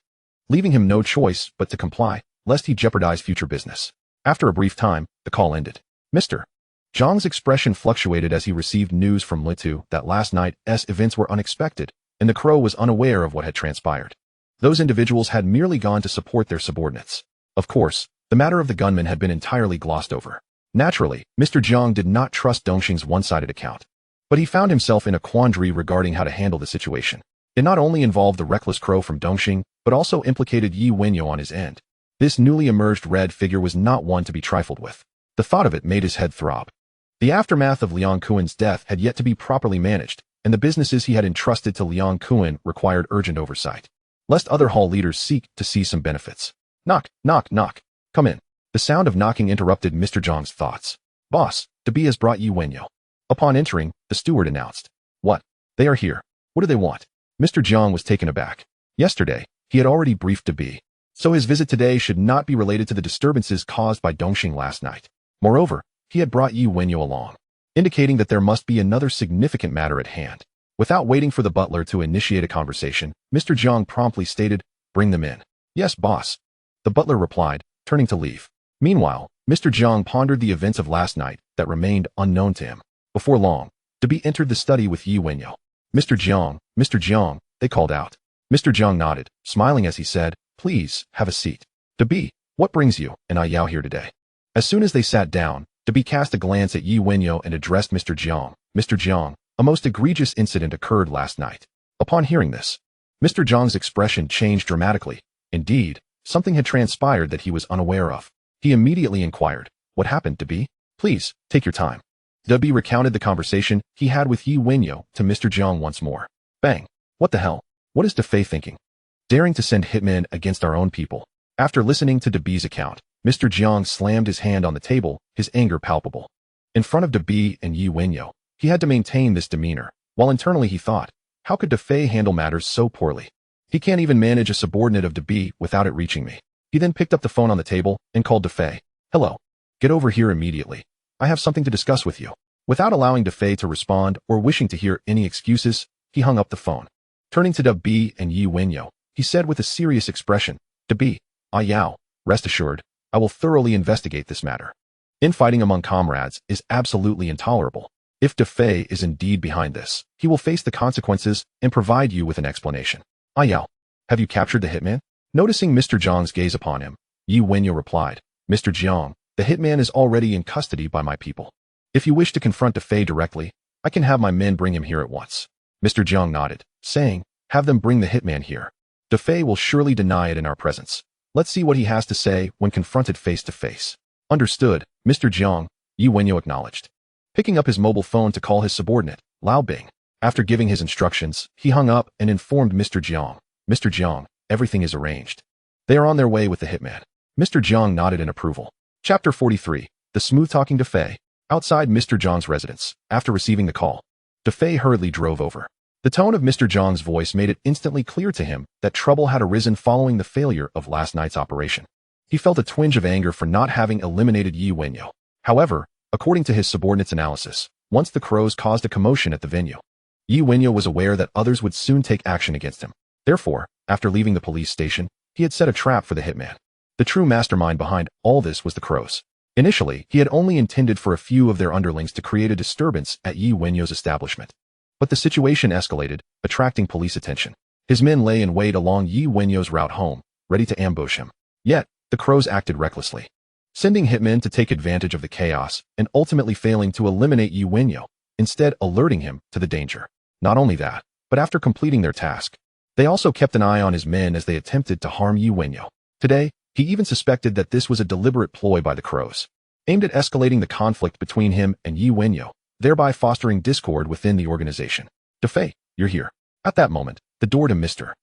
leaving him no choice but to comply, lest he jeopardize future business. After a brief time, the call ended. Mr. Zhang's expression fluctuated as he received news from Le Tu that last night's events were unexpected, and the crow was unaware of what had transpired. Those individuals had merely gone to support their subordinates. Of course, the matter of the gunmen had been entirely glossed over. Naturally, Mr. Jiang did not trust Dongxing's one-sided account. But he found himself in a quandary regarding how to handle the situation. It not only involved the reckless crow from Dongxing, but also implicated Yi Wenyao on his end. This newly emerged red figure was not one to be trifled with. The thought of it made his head throb. The aftermath of Liang Kuan's death had yet to be properly managed, and the businesses he had entrusted to Liang Kuan required urgent oversight, lest other hall leaders seek to see some benefits. Knock, knock, knock. Come in. The sound of knocking interrupted Mr. Jiang's thoughts. Boss, Dabi has brought Yi Wenyao. Upon entering, the steward announced. What? They are here. What do they want? Mr. Jiang was taken aback. Yesterday, he had already briefed Dabi, so his visit today should not be related to the disturbances caused by Dongxing last night. Moreover, he had brought Yi Wenyao along, indicating that there must be another significant matter at hand. Without waiting for the butler to initiate a conversation, Mr. Jiang promptly stated, Bring them in. Yes, boss. The butler replied, turning to leave. Meanwhile, Mr. Jiang pondered the events of last night that remained unknown to him. Before long, Dabi entered the study with Yi Wenyao. Mr. Jiang, they called out. Mr. Jiang nodded, smiling as he said, Please, have a seat. Dabi, what brings you and Yao here today? As soon as they sat down, Dabi cast a glance at Yi Wenyao and addressed Mr. Jiang. Mr. Jiang, a most egregious incident occurred last night. Upon hearing this, Mr. Jiang's expression changed dramatically. Indeed, something had transpired that he was unaware of. He immediately inquired, What happened, Dabi? Please, take your time. Dabi recounted the conversation he had with Yi Wenyao to Mr. Jiang once more. Bang! What the hell? What is Defei thinking? Daring to send hitmen against our own people. After listening to Dabi's account, Mr. Jiang slammed his hand on the table, his anger palpable. In front of Dabi and Yi Wenyao, he had to maintain this demeanor, while internally he thought, how could Defei handle matters so poorly? He can't even manage a subordinate of Dabi without it reaching me. He then picked up the phone on the table and called Defei. Hello. Get over here immediately. I have something to discuss with you. Without allowing Defei to respond or wishing to hear any excuses, he hung up the phone. Turning to Dabi and Yi Wenyao, he said with a serious expression, Dabi, Yao, rest assured, I will thoroughly investigate this matter. Infighting among comrades is absolutely intolerable. If Defei is indeed behind this, he will face the consequences and provide you with an explanation. Yao, have you captured the hitman? Noticing Mr. Jiang's gaze upon him, Yi Wenyao replied, Mr. Jiang, the hitman is already in custody by my people. If you wish to confront Defei directly, I can have my men bring him here at once. Mr. Jiang nodded, saying, Have them bring the hitman here. Defei will surely deny it in our presence. Let's see what he has to say when confronted face to face. Understood, Mr. Jiang, Yi Wenyao acknowledged. Picking up his mobile phone to call his subordinate, Lao Bing. After giving his instructions, he hung up and informed Mr. Jiang. Mr. Jiang, everything is arranged. They are on their way with the hitman. Mr. Jiang nodded in approval. Chapter 43, The Smooth-Talking Defei. Outside Mr. Jiang's residence, after receiving the call, Defei hurriedly drove over. The tone of Mr. Jiang's voice made it instantly clear to him that trouble had arisen following the failure of last night's operation. He felt a twinge of anger for not having eliminated Yi Wenyao. However, according to his subordinate's analysis, once the crows caused a commotion at the venue, Yi Wenyao was aware that others would soon take action against him. Therefore, after leaving the police station, he had set a trap for the hitman. The true mastermind behind all this was the crows. Initially, he had only intended for a few of their underlings to create a disturbance at Yi Wenyao's establishment. But the situation escalated, attracting police attention. His men lay in wait along Yi Wenyao's route home, ready to ambush him. Yet, the crows acted recklessly, sending hitmen to take advantage of the chaos and ultimately failing to eliminate Yi Wenyao, instead alerting him to the danger. Not only that, but after completing their task, they also kept an eye on his men as they attempted to harm Yi Wenyao. Today, he even suspected that this was a deliberate ploy by the crows, aimed at escalating the conflict between him and Yi Wenyao, thereby fostering discord within the organization. Defei, you're here. At that moment, the door to Mr.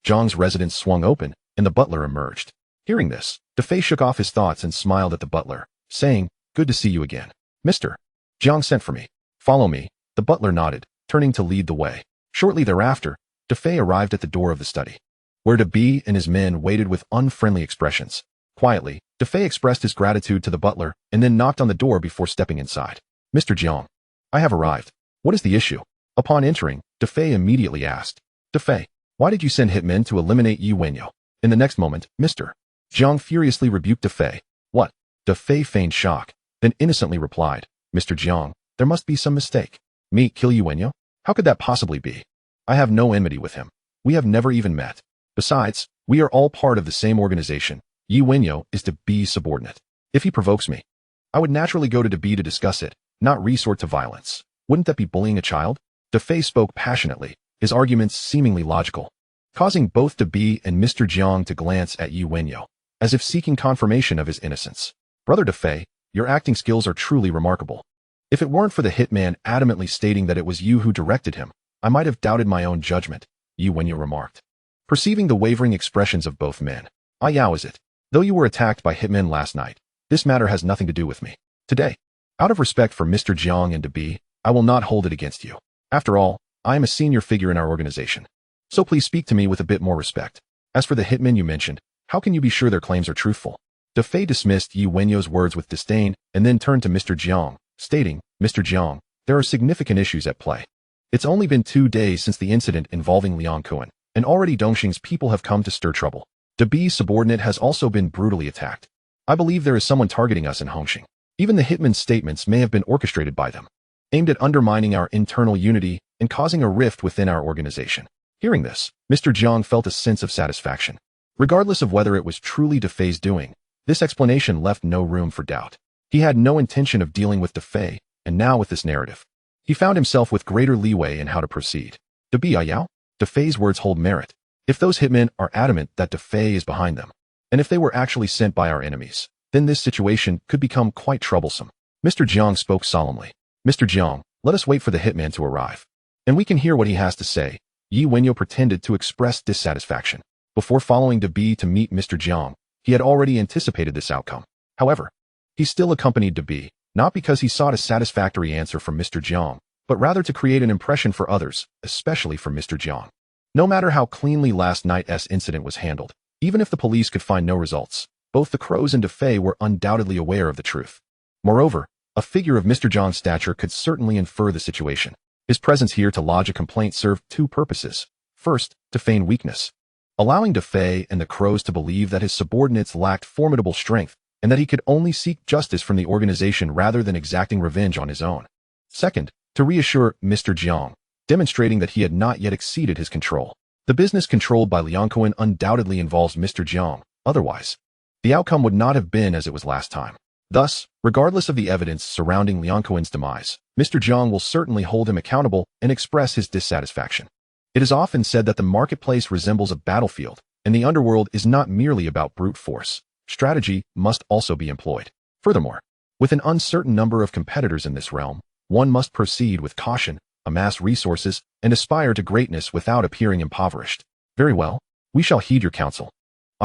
Jiang's residence swung open, and the butler emerged. Hearing this, Defei shook off his thoughts and smiled at the butler, saying, Good to see you again. Mr. Jiang sent for me. Follow me. The butler nodded, turning to lead the way. Shortly thereafter, Defei arrived at the door of the study, where Dabi and his men waited with unfriendly expressions. Quietly, Defei expressed his gratitude to the butler and then knocked on the door before stepping inside. Mr. Jiang, I have arrived. What is the issue? Upon entering, Defei immediately asked, Defei, why did you send hitmen to eliminate Yi Wenyao? In the next moment, Mr. Jiang furiously rebuked Defei. What? Defei feigned shock, then innocently replied, Mr. Jiang, there must be some mistake. Me kill Yi Wenyao? How could that possibly be? I have no enmity with him. We have never even met. Besides, we are all part of the same organization. Yi Wenyao is Dabi's subordinate. If he provokes me, I would naturally go to DeB to discuss it, not resort to violence. Wouldn't that be bullying a child? DeFei spoke passionately, his arguments seemingly logical, causing both DeB and Mr. Jiang to glance at Wenyao, as if seeking confirmation of his innocence. Brother DeFei, your acting skills are truly remarkable. If it weren't for the hitman adamantly stating that it was you who directed him, I might have doubted my own judgment, Wenyao remarked. Perceiving the wavering expressions of both men, Yao is it? Though you were attacked by hitmen last night, this matter has nothing to do with me. Today, out of respect for Mr. Jiang and DeB, I will not hold it against you. After all, I am a senior figure in our organization. So please speak to me with a bit more respect. As for the hitmen you mentioned, how can you be sure their claims are truthful? DeFei dismissed Wenyao's words with disdain and then turned to Mr. Jiang, stating, Mr. Jiang, there are significant issues at play. It's only been 2 days since the incident involving Liang Kuan, and already Dongxing's people have come to stir trouble. DeB's subordinate has also been brutally attacked. I believe there is someone targeting us in Hongxing. Even the hitman's statements may have been orchestrated by them, aimed at undermining our internal unity and causing a rift within our organization. Hearing this, Mr. Jiang felt a sense of satisfaction. Regardless of whether it was truly DeFei's doing, this explanation left no room for doubt. He had no intention of dealing with DeFei, and now with this narrative, he found himself with greater leeway in how to proceed. DeB Yao? DeFei's words hold merit. If those hitmen are adamant that DeFei is behind them, and if they were actually sent by our enemies, then this situation could become quite troublesome. Mr. Jiang spoke solemnly. Mr. Jiang, let us wait for the hitman to arrive, and we can hear what he has to say. Wenyao pretended to express dissatisfaction. Before following DeB to meet Mr. Jiang, he had already anticipated this outcome. However, he still accompanied DeB, not because he sought a satisfactory answer from Mr. Jiang, but rather to create an impression for others, especially for Mr. Jiang. No matter how cleanly last night's incident was handled, even if the police could find no results, both the Crows and DeFei were undoubtedly aware of the truth. Moreover, a figure of Mr. Jiang's stature could certainly infer the situation. His presence here to lodge a complaint served 2 purposes. First, to feign weakness, allowing DeFei and the Crows to believe that his subordinates lacked formidable strength and that he could only seek justice from the organization rather than exacting revenge on his own. Second, to reassure Mr. Jiang, demonstrating that he had not yet exceeded his control. The business controlled by Liang Kuan undoubtedly involves Mr. Jiang. Otherwise, the outcome would not have been as it was last time. Thus, regardless of the evidence surrounding Liang Kuan's demise, Mr. Jiang will certainly hold him accountable and express his dissatisfaction. It is often said that the marketplace resembles a battlefield, and the underworld is not merely about brute force. Strategy must also be employed. Furthermore, with an uncertain number of competitors in this realm, one must proceed with caution, amass resources, and aspire to greatness without appearing impoverished. Very well, we shall heed your counsel,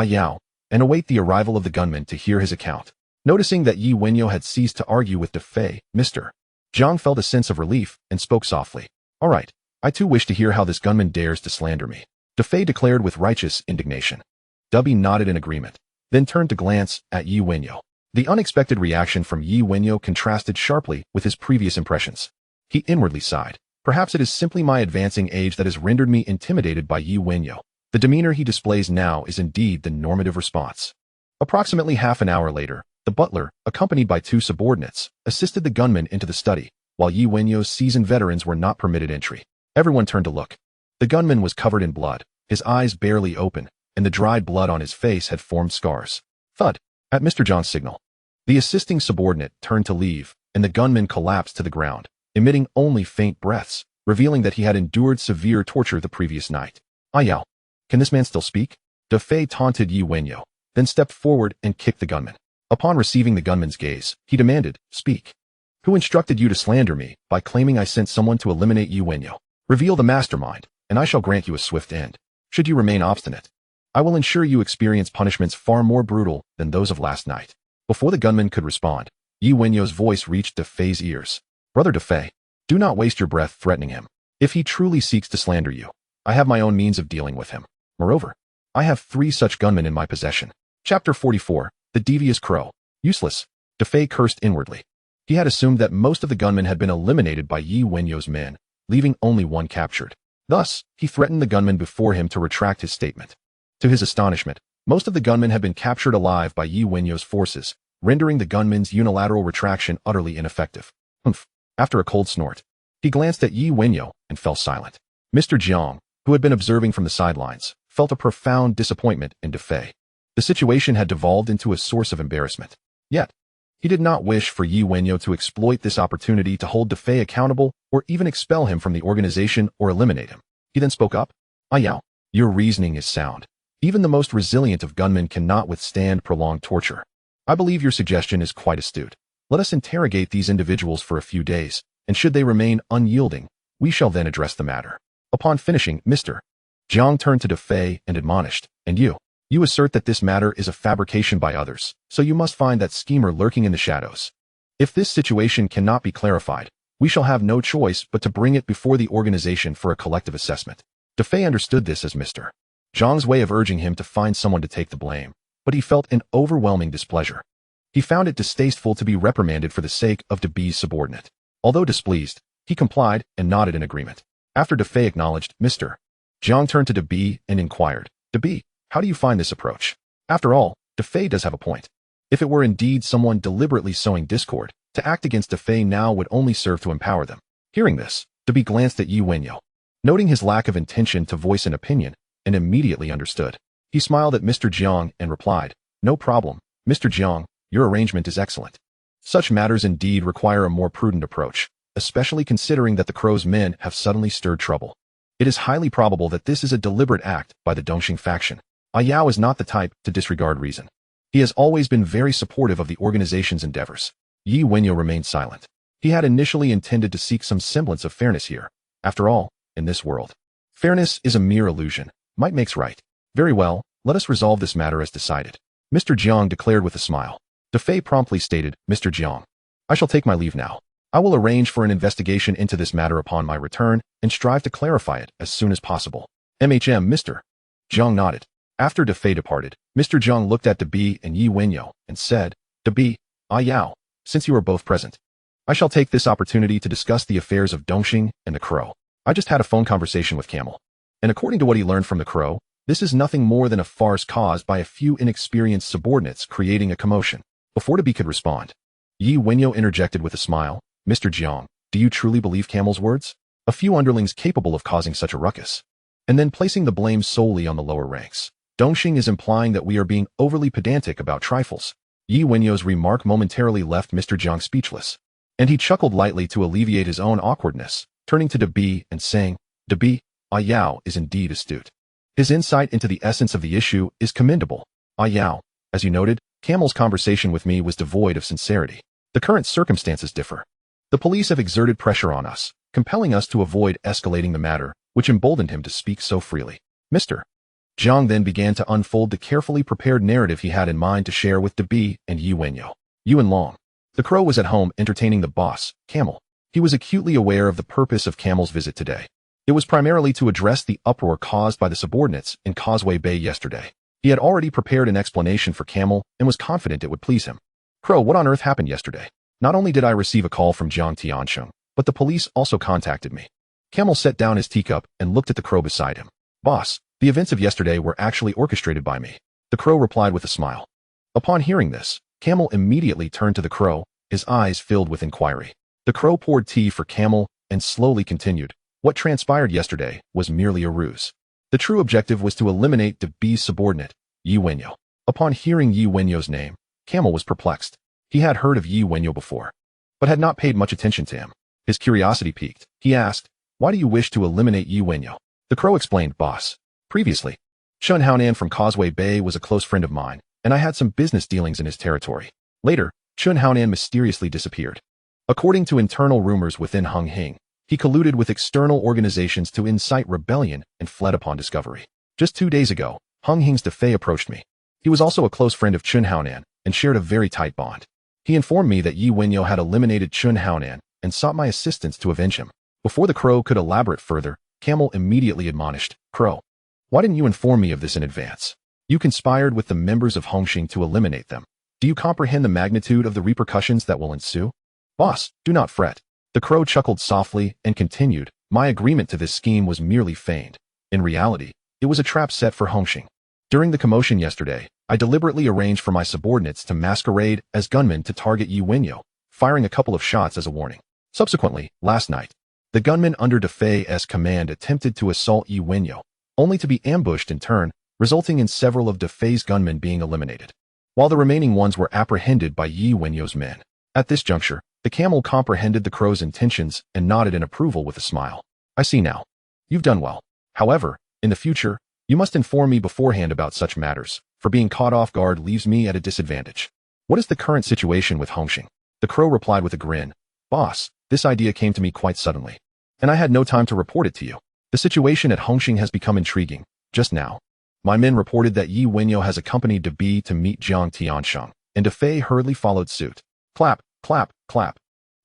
Yao, and await the arrival of the gunman to hear his account. Noticing that Wenyao had ceased to argue with DeFei, Mr. Jiang felt a sense of relief and spoke softly. All right, I too wish to hear how this gunman dares to slander me, DeFei declared with righteous indignation. DeB nodded in agreement, then turned to glance at Wenyao. The unexpected reaction from Wenyao contrasted sharply with his previous impressions. He inwardly sighed. Perhaps it is simply my advancing age that has rendered me intimidated by Wenyao. The demeanor he displays now is indeed the normative response. Approximately half an hour later, the butler, accompanied by 2 subordinates, assisted the gunman into the study, while Wenyao's seasoned veterans were not permitted entry. Everyone turned to look. The gunman was covered in blood, his eyes barely open, and the dried blood on his face had formed scars. Thud! At Mr. John's signal, the assisting subordinate turned to leave, and the gunman collapsed to the ground, emitting only faint breaths, revealing that he had endured severe torture the previous night. Yao, can this man still speak? DeFei taunted Wenyao, then stepped forward and kicked the gunman. Upon receiving the gunman's gaze, he demanded, Speak. Who instructed you to slander me by claiming I sent someone to eliminate Wenyao? Reveal the mastermind, and I shall grant you a swift end. Should you remain obstinate, I will ensure you experience punishments far more brutal than those of last night. Before the gunman could respond, Wenyao's voice reached DeFei's ears. Brother DeFei, do not waste your breath threatening him. If he truly seeks to slander you, I have my own means of dealing with him. Moreover, I have 3 such gunmen in my possession. Chapter 44, The Devious Crow. Useless. DeFei cursed inwardly. He had assumed that most of the gunmen had been eliminated by Wenyao's men, leaving only 1 captured. Thus, he threatened the gunman before him to retract his statement. To his astonishment, most of the gunmen had been captured alive by Wenyao's forces, rendering the gunman's unilateral retraction utterly ineffective. Humph. After a cold snort, he glanced at Wenyao and fell silent. Mr. Jiang, who had been observing from the sidelines, felt a profound disappointment in DeFei. The situation had devolved into a source of embarrassment. Yet, He did not wish for Yi Wenyao to exploit this opportunity to hold Defei accountable or even expel him from the organization or eliminate him. He then spoke up. Yao, your reasoning is sound. Even the most resilient of gunmen cannot withstand prolonged torture. I believe your suggestion is quite astute. Let us interrogate these individuals for a few days, and should they remain unyielding, we shall then address the matter. Upon finishing, Mr. Jiang turned to Defei and admonished, and you assert that this matter is a fabrication by others, so you must find that schemer lurking in the shadows. If this situation cannot be clarified, we shall have no choice but to bring it before the organization for a collective assessment. Defei understood this as Mr. Jiang's way of urging him to find someone to take the blame, but he felt an overwhelming displeasure. He found it distasteful to be reprimanded for the sake of Debi's subordinate. Although displeased, he complied and nodded in agreement. After Defei acknowledged, Mr. Jiang turned to Debi and inquired, Debi, how do you find this approach? After all, Defei does have a point. If it were indeed someone deliberately sowing discord, to act against Defei now would only serve to empower them. Hearing this, Debi glanced at Yi Wenyao, noting his lack of intention to voice an opinion, and immediately understood. He smiled at Mr. Jiang and replied, No problem, Mr. Jiang, your arrangement is excellent. Such matters indeed require a more prudent approach, especially considering that the Crow's men have suddenly stirred trouble. It is highly probable that this is a deliberate act by the Dongxing faction. Yao is not the type to disregard reason. He has always been very supportive of the organization's endeavors. Yi Wenyao remained silent. He had initially intended to seek some semblance of fairness here. After all, in this world, fairness is a mere illusion. Might makes right. Very well, let us resolve this matter as decided. Mr. Jiang declared with a smile. Defei promptly stated, Mr. Jiang, I shall take my leave now. I will arrange for an investigation into this matter upon my return and strive to clarify it as soon as possible. Mr. Jiang nodded. After Defei departed, Mr. Jiang looked at Debi and Yi Wenyao and said, Debi, Yao, since you are both present, I shall take this opportunity to discuss the affairs of Dongxing and the Crow. I just had a phone conversation with Camel, and according to what he learned from the Crow, this is nothing more than a farce caused by a few inexperienced subordinates creating a commotion. Before Debi could respond, Yi Wenyao interjected with a smile, Mr. Jiang, do you truly believe Camel's words? A few underlings capable of causing such a ruckus, and then placing the blame solely on the lower ranks. Dongxing is implying that we are being overly pedantic about trifles. Yi Wenyao's remark momentarily left Mr. Jiang speechless, and he chuckled lightly to alleviate his own awkwardness, turning to Debi and saying, Debi, Yao is indeed astute. His insight into the essence of the issue is commendable. Yao, as you noted, Camel's conversation with me was devoid of sincerity. The current circumstances differ. The police have exerted pressure on us, compelling us to avoid escalating the matter, which emboldened him to speak so freely. Mr. Jiang then began to unfold the carefully prepared narrative he had in mind to share with Debi and Yi Wenyao. Yuan Long. The Crow was at home entertaining the boss, Camel. He was acutely aware of the purpose of Camel's visit today. It was primarily to address the uproar caused by the subordinates in Causeway Bay yesterday. He had already prepared an explanation for Camel and was confident it would please him. Crow, what on earth happened yesterday? Not only did I receive a call from Jiang Tiansheng, but the police also contacted me. Camel set down his teacup and looked at the Crow beside him. Boss, the events of yesterday were actually orchestrated by me. The Crow replied with a smile. Upon hearing this, Camel immediately turned to the Crow, his eyes filled with inquiry. The Crow poured tea for Camel and slowly continued. What transpired yesterday was merely a ruse. The true objective was to eliminate Debi's subordinate, Yi Wenyao. Upon hearing Yi Wenyao's name, Camel was perplexed. He had heard of Yi Wenyao before, but had not paid much attention to him. His curiosity piqued. He asked, Why do you wish to eliminate Yi Wenyao? The Crow explained, Boss. Previously, Chun Haonan from Causeway Bay was a close friend of mine, and I had some business dealings in his territory. Later, Chun Haonan mysteriously disappeared. According to internal rumors within Hung Hing, he colluded with external organizations to incite rebellion and fled upon discovery. Just 2 days ago, Hung Hing's Defei approached me. He was also a close friend of Chun Haonan and shared a very tight bond. He informed me that Yi Wenyao had eliminated Chun Haonan and sought my assistance to avenge him. Before the Crow could elaborate further, Camel immediately admonished, Crow, why didn't you inform me of this in advance? You conspired with the members of Hongxing to eliminate them. Do you comprehend the magnitude of the repercussions that will ensue? Boss, do not fret. The Crow chuckled softly and continued, My agreement to this scheme was merely feigned. In reality, it was a trap set for Hongxing. During the commotion yesterday, I deliberately arranged for my subordinates to masquerade as gunmen to target Yi Wenyao, firing a couple of shots as a warning. Subsequently, last night, the gunmen under Defei's command attempted to assault Yi Wenyao, only to be ambushed in turn, resulting in several of Defei's gunmen being eliminated. while the remaining ones were apprehended by Yi Wenyao's men. At this juncture, the camel comprehended the crow's intentions and nodded in approval with a smile. I see now. You've done well. However, in the future, you must inform me beforehand about such matters, for being caught off guard leaves me at a disadvantage. What is the current situation with Hongxing? The crow replied with a grin. Boss, this idea came to me quite suddenly, and I had no time to report it to you. The situation at Hongxing has become intriguing. Just now, my men reported that Yi Wenyao has accompanied Debi to meet Jiang Tiansheng, and Defei hurriedly followed suit. Clap, clap, clap.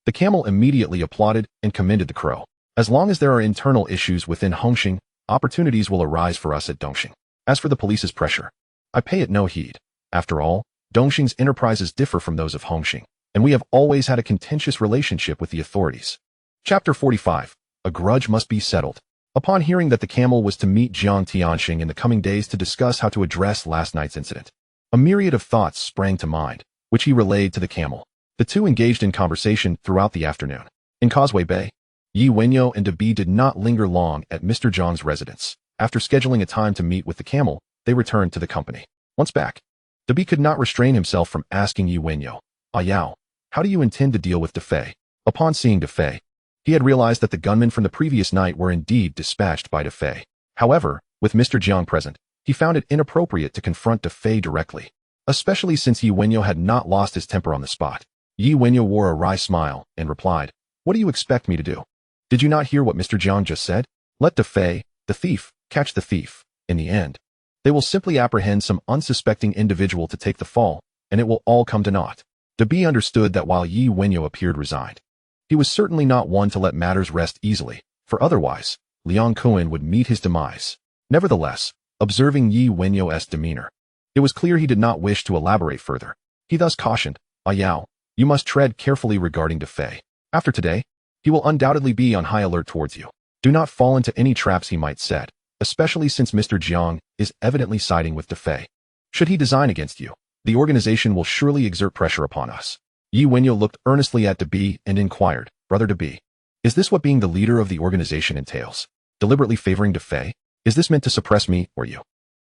The camel immediately applauded and commended the crow. As long as there are internal issues within Hongxing, opportunities will arise for us at Dongxing. As for the police's pressure, I pay it no heed. After all, Dongxing's enterprises differ from those of Hongxing, and we have always had a contentious relationship with the authorities. Chapter 45. A grudge must be settled. Upon hearing that the camel was to meet Jiang Tianxing in the coming days to discuss how to address last night's incident, a myriad of thoughts sprang to mind, which he relayed to the camel. The two engaged in conversation throughout the afternoon. In Causeway Bay, Yi Wenyao and Debi did not linger long at Mr. Zhang's residence. After scheduling a time to meet with the camel, they returned to the company. Once back, Debi could not restrain himself from asking Yi Wenyao, Yao, how do you intend to deal with Defei? Upon seeing Defei, he had realized that the gunmen from the previous night were indeed dispatched by Defei. However, with Mr. Jiang present, he found it inappropriate to confront Defei directly, especially since Yi Wenyao had not lost his temper on the spot. Yi Wenyao wore a wry smile and replied, what do you expect me to do? Did you not hear what Mr. Jiang just said? Let Defei, the thief, catch the thief. In the end, they will simply apprehend some unsuspecting individual to take the fall, and it will all come to naught. Debi understood that while Yi Wenyao appeared resigned, he was certainly not one to let matters rest easily, for otherwise, Liang Kuan would meet his demise. Nevertheless, observing Yi Wenyao's demeanor, it was clear he did not wish to elaborate further. He thus cautioned, Yao, you must tread carefully regarding Defei. After today, he will undoubtedly be on high alert towards you. Do not fall into any traps he might set, especially since Mr. Jiang is evidently siding with Defei. Should he design against you, the organization will surely exert pressure upon us. Yi Wenyao looked earnestly at Debi and inquired, Brother Debi, is this what being the leader of the organization entails? Deliberately favoring Defei? Is this meant to suppress me or you?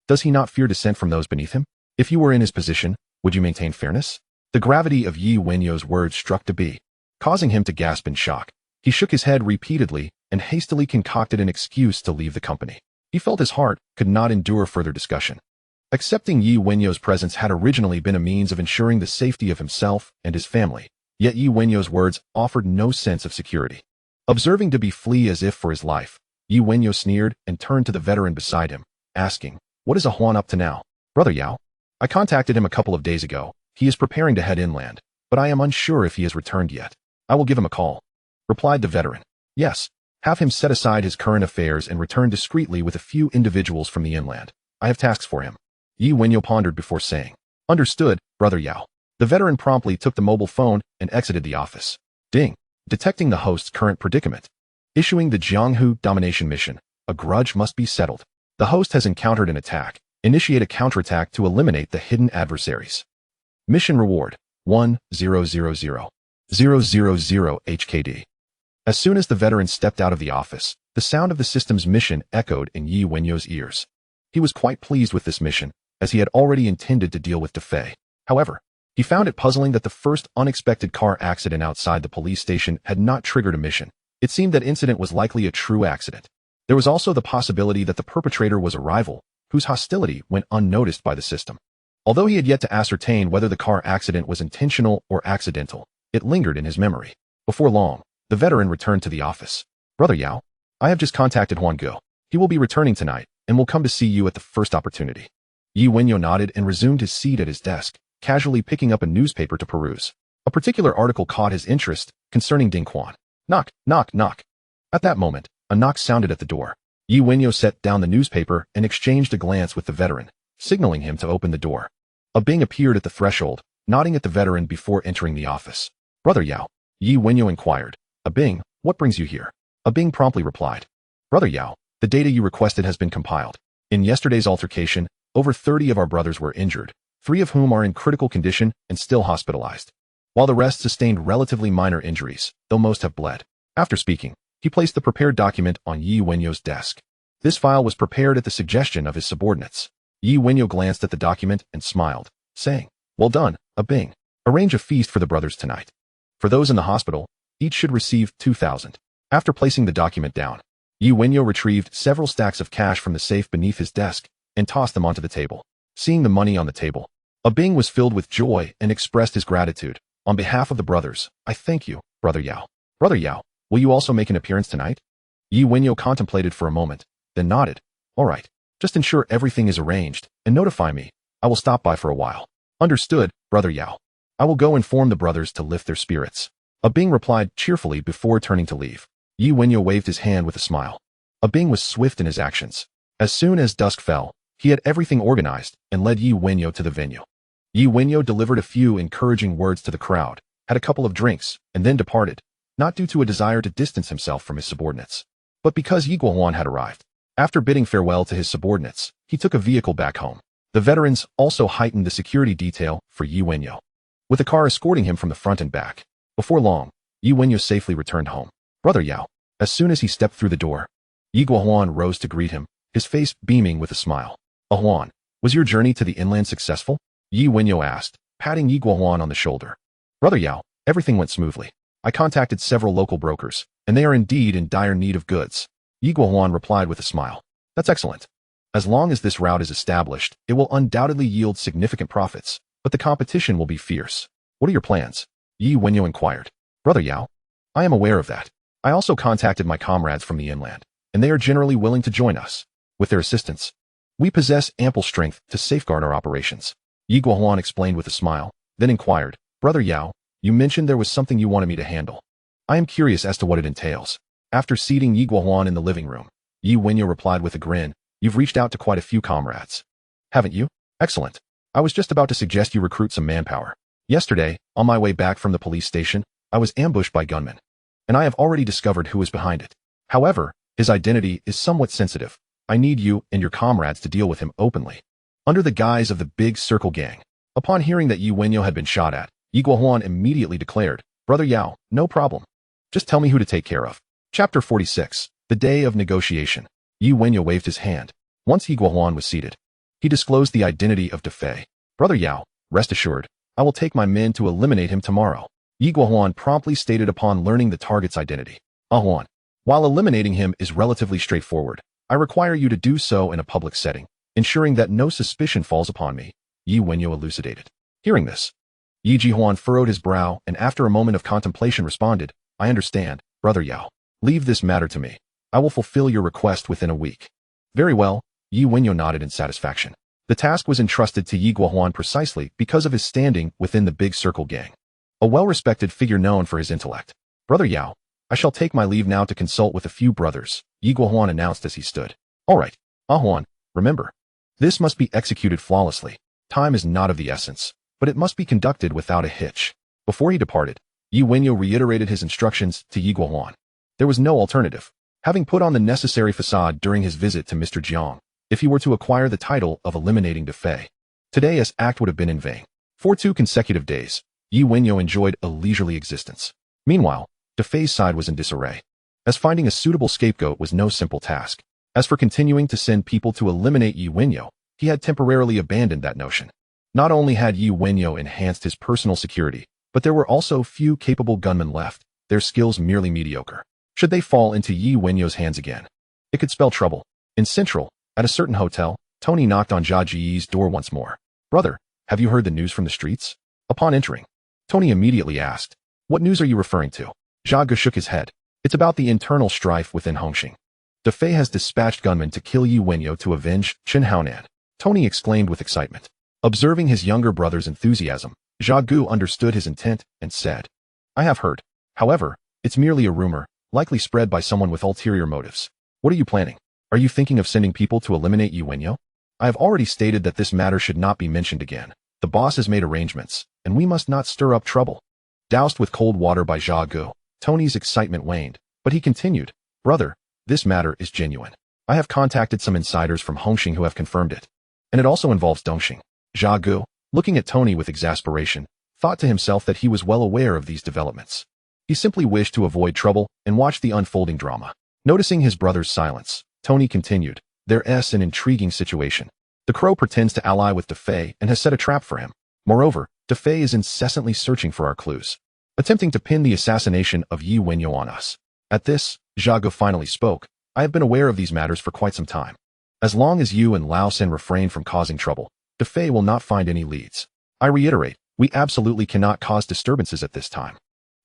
Does he not fear dissent from those beneath him? If you were in his position, would you maintain fairness? The gravity of Yi Wenyao's words struck Debi, causing him to gasp in shock. He shook his head repeatedly and hastily concocted an excuse to leave the company. He felt his heart could not endure further discussion. Accepting Yi Wenyao's presence had originally been a means of ensuring the safety of himself and his family, yet Yi Wenyao's words offered no sense of security. Observing Debi flee as if for his life, Yi Wenyao sneered and turned to the veteran beside him, asking, what is Huan up to now? Brother Yao? I contacted him a couple of days ago. He is preparing to head inland, but I am unsure if he has returned yet. I will give him a call, replied the veteran. Yes, have him set aside his current affairs and return discreetly with a few individuals from the inland. I have tasks for him. Yi Wenyao pondered before saying, understood, Brother Yao. The veteran promptly took the mobile phone and exited the office. Ding. Detecting the host's current predicament. Issuing the Jianghu domination mission. A grudge must be settled. The host has encountered an attack. Initiate a counterattack to eliminate the hidden adversaries. Mission reward 1000,000 HKD. As soon as the veteran stepped out of the office, the sound of the system's mission echoed in Yi Wenyao's ears. He was quite pleased with this mission, as he had already intended to deal with Defei. However, he found it puzzling that the first unexpected car accident outside the police station had not triggered a mission. It seemed that incident was likely a true accident. There was also the possibility that the perpetrator was a rival, whose hostility went unnoticed by the system. Although he had yet to ascertain whether the car accident was intentional or accidental, it lingered in his memory. Before long, the veteran returned to the office. Brother Yao, I have just contacted Huan Guo. He will be returning tonight, and will come to see you at the first opportunity. Yi Wenyao nodded and resumed his seat at his desk, casually picking up a newspaper to peruse. A particular article caught his interest, concerning Ding Quan. Knock, knock, knock. At that moment, a knock sounded at the door. Yi Wenyao set down the newspaper and exchanged a glance with the veteran, signaling him to open the door. A Bing appeared at the threshold, nodding at the veteran before entering the office. Brother Yao, Yi Wenyao inquired. A Bing, what brings you here? A Bing promptly replied. Brother Yao, the data you requested has been compiled. In yesterday's altercation, over 30 of our brothers were injured, 3 of whom are in critical condition and still hospitalized, while the rest sustained relatively minor injuries, though most have bled. After speaking, he placed the prepared document on Yi Wenyao's desk. This file was prepared at the suggestion of his subordinates. Yi Wenyao glanced at the document and smiled, saying, Well done, a Bing. Arrange a feast for the brothers tonight. For those in the hospital, each should receive 2,000. After placing the document down, Wenyao retrieved several stacks of cash from the safe beneath his desk and tossed them onto the table. Seeing the money on the table, a Bing was filled with joy and expressed his gratitude. On behalf of the brothers, I thank you, Brother Yao. Brother Yao, will you also make an appearance tonight? Wenyao contemplated for a moment, then nodded. All right, just ensure everything is arranged and notify me. I will stop by for a while. Understood, Brother Yao. I will go inform the brothers to lift their spirits. A Bing replied cheerfully before turning to leave. Wenyao waved his hand with a smile. A Bing was swift in his actions. As soon as dusk fell, he had everything organized and led Wenyao to the venue. Wenyao delivered a few encouraging words to the crowd, had a couple of drinks, and then departed, not due to a desire to distance himself from his subordinates, but because Yi Guohuan had arrived. After bidding farewell to his subordinates, he took a vehicle back home. The veterans also heightened the security detail for Wenyao, with a car escorting him from the front and back. Before long, Wenyao safely returned home. Brother Yao. As soon as he stepped through the door, Yi Guohuan rose to greet him, his face beaming with a smile. Huan, was your journey to the inland successful? Wenyao asked, patting Yi Guohuan on the shoulder. Brother Yao, everything went smoothly. I contacted several local brokers, and they are indeed in dire need of goods. Yi Guohuan replied with a smile. That's excellent. As long as this route is established, it will undoubtedly yield significant profits, but the competition will be fierce. What are your plans? Wenyao inquired. Brother Yao, I am aware of that. I also contacted my comrades from the inland, and they are generally willing to join us. With their assistance, we possess ample strength to safeguard our operations. Yi Guohuan explained with a smile, then inquired, Brother Yao, you mentioned there was something you wanted me to handle. I am curious as to what it entails. After seating Yi Guohuan in the living room, Wenyao replied with a grin, You've reached out to quite a few comrades. Haven't you? Excellent. I was just about to suggest you recruit some manpower. Yesterday, on my way back from the police station, I was ambushed by gunmen, and I have already discovered who is behind it. However, his identity is somewhat sensitive. I need you and your comrades to deal with him openly, under the guise of the Big Circle Gang. Upon hearing that Wenyao had been shot at, Yi Guohuan immediately declared, Brother Yao, no problem. Just tell me who to take care of. Chapter 46, The Day of Negotiation. Wenyao waved his hand. Once Yi Guohuan was seated, he disclosed the identity of Defei. Brother Yao, rest assured, I will take my men to eliminate him tomorrow. Yi Guohuan promptly stated upon learning the target's identity. Huan, while eliminating him is relatively straightforward, I require you to do so in a public setting, ensuring that no suspicion falls upon me, Wenyao elucidated. Hearing this, Yi Guohuan furrowed his brow and after a moment of contemplation responded, I understand, Brother Yao. Leave this matter to me. I will fulfill your request within a week. Very well, Wenyao nodded in satisfaction. The task was entrusted to Yi Guohuan precisely because of his standing within the Big Circle Gang, a well-respected figure known for his intellect. Brother Yao, I shall take my leave now to consult with a few brothers, Yi Guohuan announced as he stood. All right, Huan, remember, this must be executed flawlessly. Time is not of the essence, but it must be conducted without a hitch. Before he departed, Wenyao reiterated his instructions to Yi Guohuan. There was no alternative. Having put on the necessary facade during his visit to Mr. Jiang, if he were to acquire the title of eliminating Defei, today's act would have been in vain. For 2 consecutive days, Wenyao enjoyed a leisurely existence. Meanwhile, Defei's side was in disarray, as finding a suitable scapegoat was no simple task. As for continuing to send people to eliminate Wenyao, he had temporarily abandoned that notion. Not only had Wenyao enhanced his personal security, but there were also few capable gunmen left, their skills merely mediocre. Should they fall into Wenyao's hands again, it could spell trouble. In Central, at a certain hotel, Tony knocked on Jia Ji's door once more. Brother, have you heard the news from the streets? Upon entering, Tony immediately asked, What news are you referring to? Jia Gu shook his head. It's about the internal strife within Hongxing. Defei has dispatched gunmen to kill Wenyao to avenge Chen Haonan. Tony exclaimed with excitement. Observing his younger brother's enthusiasm, Jia Gu understood his intent and said, I have heard. However, it's merely a rumor, likely spread by someone with ulterior motives. What are you planning? Are you thinking of sending people to eliminate Wenyao? I have already stated that this matter should not be mentioned again. The boss has made arrangements, and we must not stir up trouble. Doused with cold water by Jia Gu, Tony's excitement waned, but he continued, Brother, this matter is genuine. I have contacted some insiders from Hongxing who have confirmed it. And it also involves Dongxing. Jia Gu, looking at Tony with exasperation, thought to himself that he was well aware of these developments. He simply wished to avoid trouble and watch the unfolding drama. Noticing his brother's silence, Tony continued, There's an intriguing situation. The Crow pretends to ally with Defei and has set a trap for him. Moreover, Defei is incessantly searching for our clues, attempting to pin the assassination of Yi Wenyao on us. At this, Zhago finally spoke. I have been aware of these matters for quite some time. As long as you and Lao Sen refrain from causing trouble, Defei will not find any leads. I reiterate, we absolutely cannot cause disturbances at this time.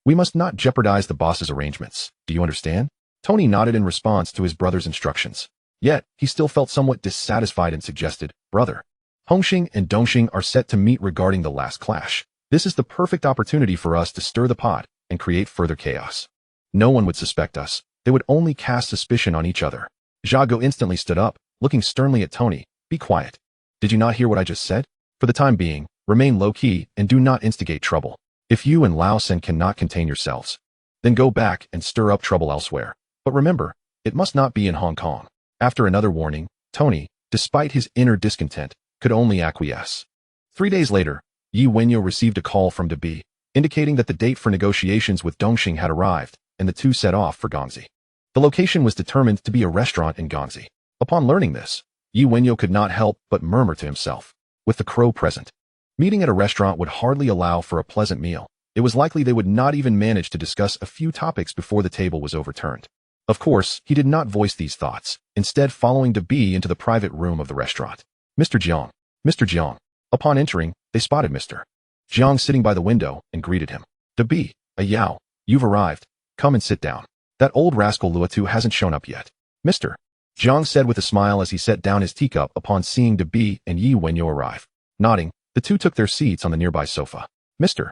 We must not jeopardize the boss's arrangements. Do you understand? Tony nodded in response to his brother's instructions. Yet, he still felt somewhat dissatisfied and suggested, Brother, Hongxing and Dongxing are set to meet regarding the last clash. This is the perfect opportunity for us to stir the pot and create further chaos. No one would suspect us. They would only cast suspicion on each other. Zhago instantly stood up, looking sternly at Tony. Be quiet. Did you not hear what I just said? For the time being, remain low-key and do not instigate trouble. If you and Lao Sen cannot contain yourselves, then go back and stir up trouble elsewhere. But remember, it must not be in Hong Kong. After another warning, Tony, despite his inner discontent, could only acquiesce. 3 days later, Yi Wenyao received a call from Debi, indicating that the date for negotiations with Dongxing had arrived, and the two set off for Gangxi. The location was determined to be a restaurant in Gangxi. Upon learning this, Yi Wenyao could not help but murmur to himself. With the crow present, meeting at a restaurant would hardly allow for a pleasant meal. It was likely they would not even manage to discuss a few topics before the table was overturned. Of course, he did not voice these thoughts, instead following Debi into the private room of the restaurant. Mr. Jiang. Mr. Jiang. Upon entering, they spotted Mr. Jiang sitting by the window and greeted him. Debi, Yao, you've arrived. Come and sit down. That old rascal Luotu hasn't shown up yet. Mr. Jiang said with a smile as he set down his teacup upon seeing Debi and Yi Wenyao arrive. Nodding, the two took their seats on the nearby sofa. Mr.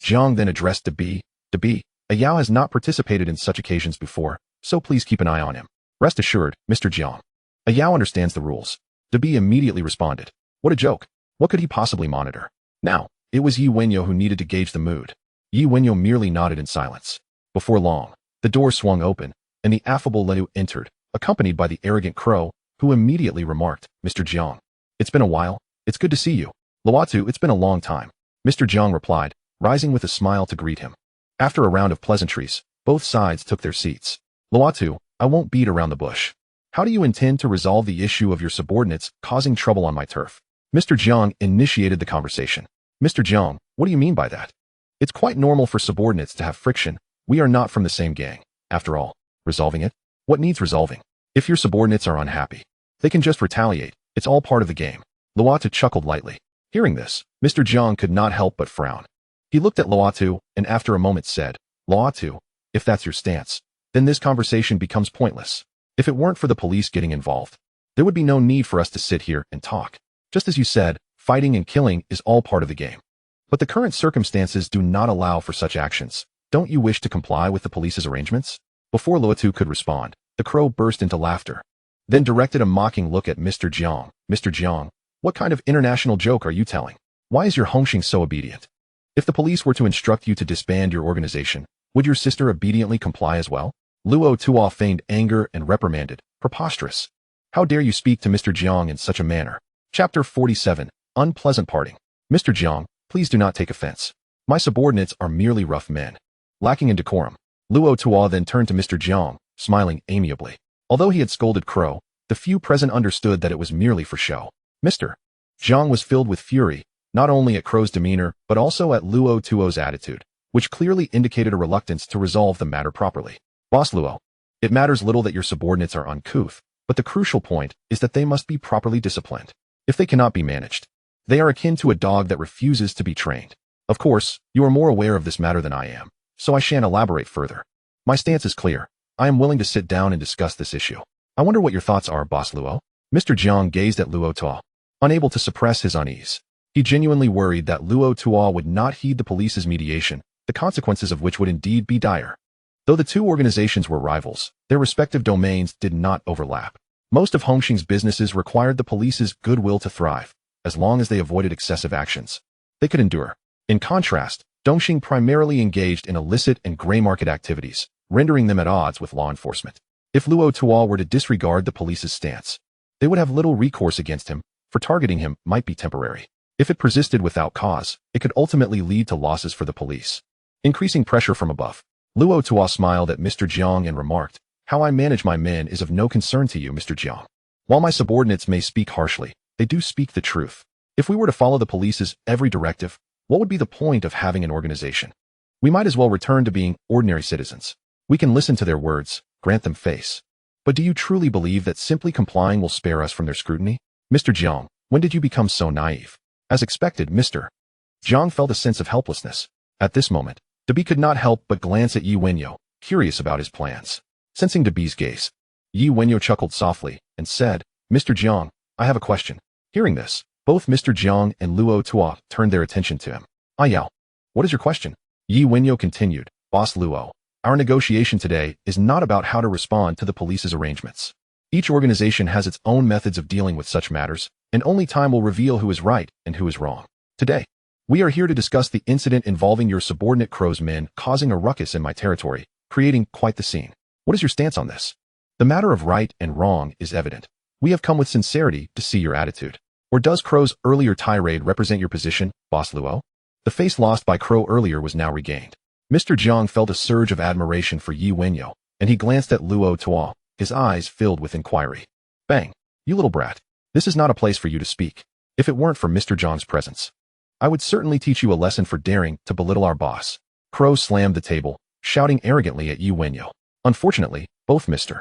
Jiang then addressed Debi. Debi, Yao has not participated in such occasions before, so please keep an eye on him. Rest assured, Mr. Jiang. Yao understands the rules. Debi immediately responded. What a joke. What could he possibly monitor? Now, it was Yi Wenyao who needed to gauge the mood. Yi Wenyao merely nodded in silence. Before long, the door swung open, and the affable Liu entered, accompanied by the arrogant crow, who immediately remarked, Mr. Jiang. It's been a while. It's good to see you. Luotu, it's been a long time. Mr. Jiang replied, rising with a smile to greet him. After a round of pleasantries, both sides took their seats. Luotu, I won't beat around the bush. How do you intend to resolve the issue of your subordinates causing trouble on my turf? Mr. Jiang initiated the conversation. Mr. Jiang, what do you mean by that? It's quite normal for subordinates to have friction. We are not from the same gang. After all, resolving it? What needs resolving? If your subordinates are unhappy, they can just retaliate. It's all part of the game. Luotu chuckled lightly. Hearing this, Mr. Jiang could not help but frown. He looked at Luotu and after a moment said, Luotu, if that's your stance, then this conversation becomes pointless. If it weren't for the police getting involved, there would be no need for us to sit here and talk. Just as you said, fighting and killing is all part of the game. But the current circumstances do not allow for such actions. Don't you wish to comply with the police's arrangements? Before Luotu could respond, the crow burst into laughter, then directed a mocking look at Mr. Jiang. Mr. Jiang, what kind of international joke are you telling? Why is your Hongxing so obedient? If the police were to instruct you to disband your organization, would your sister obediently comply as well? Luo Tuo feigned anger and reprimanded. Preposterous. How dare you speak to Mr. Jiang in such a manner? Chapter 47. Unpleasant Parting. Mr. Jiang, please do not take offense. My subordinates are merely rough men, lacking in decorum. Luo Tuo then turned to Mr. Jiang, smiling amiably. Although he had scolded Crow, the few present understood that it was merely for show. Mr. Jiang was filled with fury, not only at Crow's demeanor, but also at Luo Tuo's attitude, which clearly indicated a reluctance to resolve the matter properly. Boss Luo, it matters little that your subordinates are uncouth, but the crucial point is that they must be properly disciplined. If they cannot be managed, they are akin to a dog that refuses to be trained. Of course, you are more aware of this matter than I am, so I shan't elaborate further. My stance is clear. I am willing to sit down and discuss this issue. I wonder what your thoughts are, Boss Luo. Mr. Jiang gazed at Luo Tuo, unable to suppress his unease. He genuinely worried that Luo Tuo would not heed the police's mediation, the consequences of which would indeed be dire. Though the two organizations were rivals, their respective domains did not overlap. Most of Hongxing's businesses required the police's goodwill to thrive. As long as they avoided excessive actions, they could endure. In contrast, Dongxing primarily engaged in illicit and gray market activities, rendering them at odds with law enforcement. If Luo Tuo were to disregard the police's stance, they would have little recourse against him, for targeting him might be temporary. If it persisted without cause, it could ultimately lead to losses for the police. Increasing pressure from above. Luo Tuo smiled at Mr. Jiang and remarked, How I manage my men is of no concern to you, Mr. Jiang. While my subordinates may speak harshly, they do speak the truth. If we were to follow the police's every directive, what would be the point of having an organization? We might as well return to being ordinary citizens. We can listen to their words, grant them face. But do you truly believe that simply complying will spare us from their scrutiny? Mr. Jiang, when did you become so naive? As expected, Mr. Jiang felt a sense of helplessness. At this moment, Dabi could not help but glance at Yi Wenyao, curious about his plans. Sensing Dabi's gaze, Yi Wenyao chuckled softly and said, Mr. Jiang, I have a question. Hearing this, both Mr. Jiang and Luo Tua turned their attention to him. Yao, what is your question? Yi Wenyao continued, Boss Luo, our negotiation today is not about how to respond to the police's arrangements. Each organization has its own methods of dealing with such matters, and only time will reveal who is right and who is wrong. Today, we are here to discuss the incident involving your subordinate Crow's men causing a ruckus in my territory, creating quite the scene. What is your stance on this? The matter of right and wrong is evident. We have come with sincerity to see your attitude. Or does Crow's earlier tirade represent your position, Boss Luo? The face lost by Crow earlier was now regained. Mr. Jiang felt a surge of admiration for Yi Wenyao, and he glanced at Luo Tua, his eyes filled with inquiry. Bang! You little brat. This is not a place for you to speak. If it weren't for Mr. Jiang's presence, I would certainly teach you a lesson for daring to belittle our boss. Crow slammed the table, shouting arrogantly at Yi Wenyao. Unfortunately, both Mr.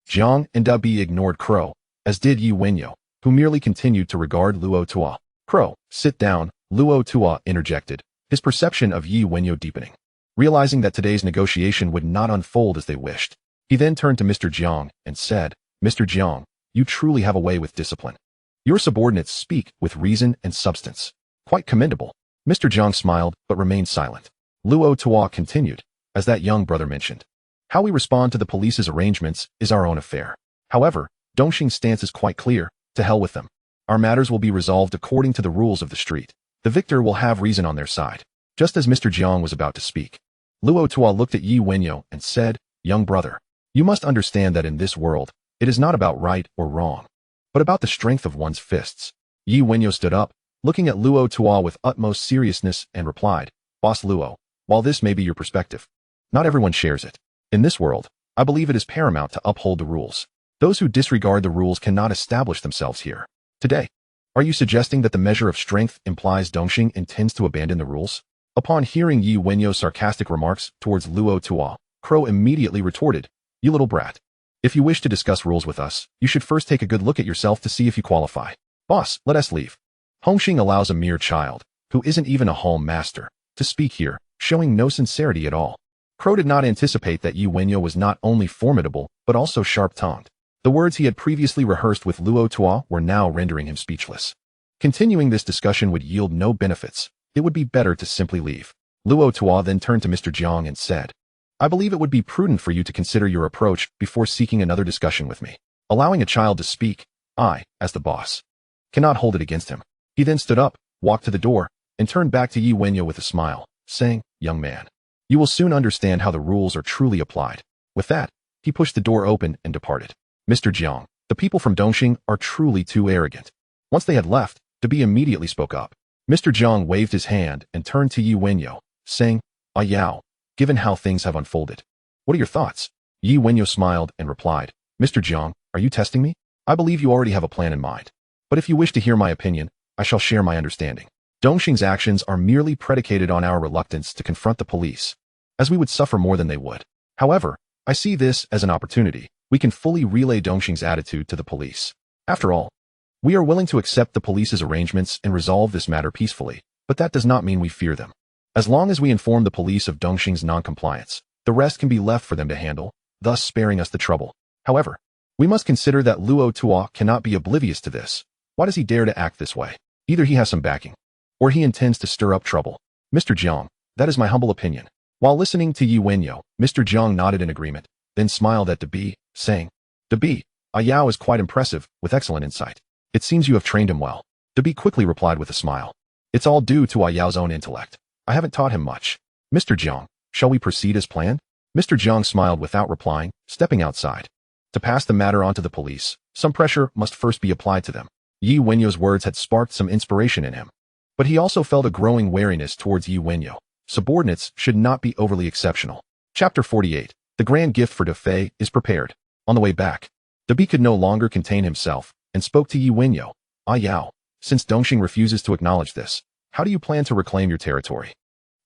Jiang and Dabi ignored Crow, as did Yi Wenyao, who merely continued to regard Luo Tua. Crow, sit down, Luo Tua interjected, his perception of Yi Wenyao deepening. Realizing that today's negotiation would not unfold as they wished, he then turned to Mr. Jiang and said, Mr. Jiang, you truly have a way with discipline. Your subordinates speak with reason and substance. Quite commendable. Mr. Jiang smiled but remained silent. Luo Tua continued, as that young brother mentioned. How we respond to the police's arrangements is our own affair. However, Dongxing's stance is quite clear. To hell with them. Our matters will be resolved according to the rules of the street. The victor will have reason on their side. Just as Mr. Jiang was about to speak, Luo Tua looked at Yi Wenyao and said, Young brother, you must understand that in this world, it is not about right or wrong, but about the strength of one's fists. Yi Wenyao stood up, looking at Luo Tua with utmost seriousness and replied, Boss Luo, while this may be your perspective, not everyone shares it. In this world, I believe it is paramount to uphold the rules. Those who disregard the rules cannot establish themselves here. Today, are you suggesting that the measure of strength implies Dongxing intends to abandon the rules? Upon hearing Yi Wenyao's sarcastic remarks towards Luo Tua, Crow immediately retorted, You little brat. If you wish to discuss rules with us, you should first take a good look at yourself to see if you qualify. Boss, let us leave. Dongxing allows a mere child, who isn't even a home master, to speak here, showing no sincerity at all. Crow did not anticipate that Yi Wenyao was not only formidable, but also sharp-tongued. The words he had previously rehearsed with Luo Tua were now rendering him speechless. Continuing this discussion would yield no benefits. It would be better to simply leave. Luo Tua then turned to Mr. Jiang and said, I believe it would be prudent for you to consider your approach before seeking another discussion with me. Allowing a child to speak, I, as the boss, cannot hold it against him. He then stood up, walked to the door, and turned back to Yi Wenyao with a smile, saying, Young man, you will soon understand how the rules are truly applied. With that, he pushed the door open and departed. Mr. Jiang, the people from Dongxing are truly too arrogant. Once they had left, Dabi immediately spoke up. Mr. Jiang waved his hand and turned to Yi Wenyao, saying, Yao, given how things have unfolded, what are your thoughts? Yi Wenyao smiled and replied, Mr. Jiang, are you testing me? I believe you already have a plan in mind. But if you wish to hear my opinion, I shall share my understanding. Dongxing's actions are merely predicated on our reluctance to confront the police, as we would suffer more than they would. However, I see this as an opportunity. We can fully relay Dongxing's attitude to the police. After all, we are willing to accept the police's arrangements and resolve this matter peacefully, but that does not mean we fear them. As long as we inform the police of Dongxing's non-compliance, the rest can be left for them to handle, thus sparing us the trouble. However, we must consider that Luo Tua cannot be oblivious to this. Why does he dare to act this way? Either he has some backing, or he intends to stir up trouble. Mr. Jiang, that is my humble opinion. While listening to Yi Wenyao, Mr. Jiang nodded in agreement, then smiled at Dabi, saying, Dabi, Yao is quite impressive, with excellent insight. It seems you have trained him well. Dabi quickly replied with a smile. It's all due to Yao's own intellect. I haven't taught him much. Mr. Jiang, shall we proceed as planned? Mr. Jiang smiled without replying, stepping outside. To pass the matter on to the police, some pressure must first be applied to them. Yi Wenyao's words had sparked some inspiration in him. But he also felt a growing wariness towards Yi Wenyao. Subordinates should not be overly exceptional. Chapter 48. The grand gift for Defei is prepared. On the way back, Dabi could no longer contain himself, and spoke to Yi Wenyao. Yao, Since Dongxing refuses to acknowledge this, how do you plan to reclaim your territory?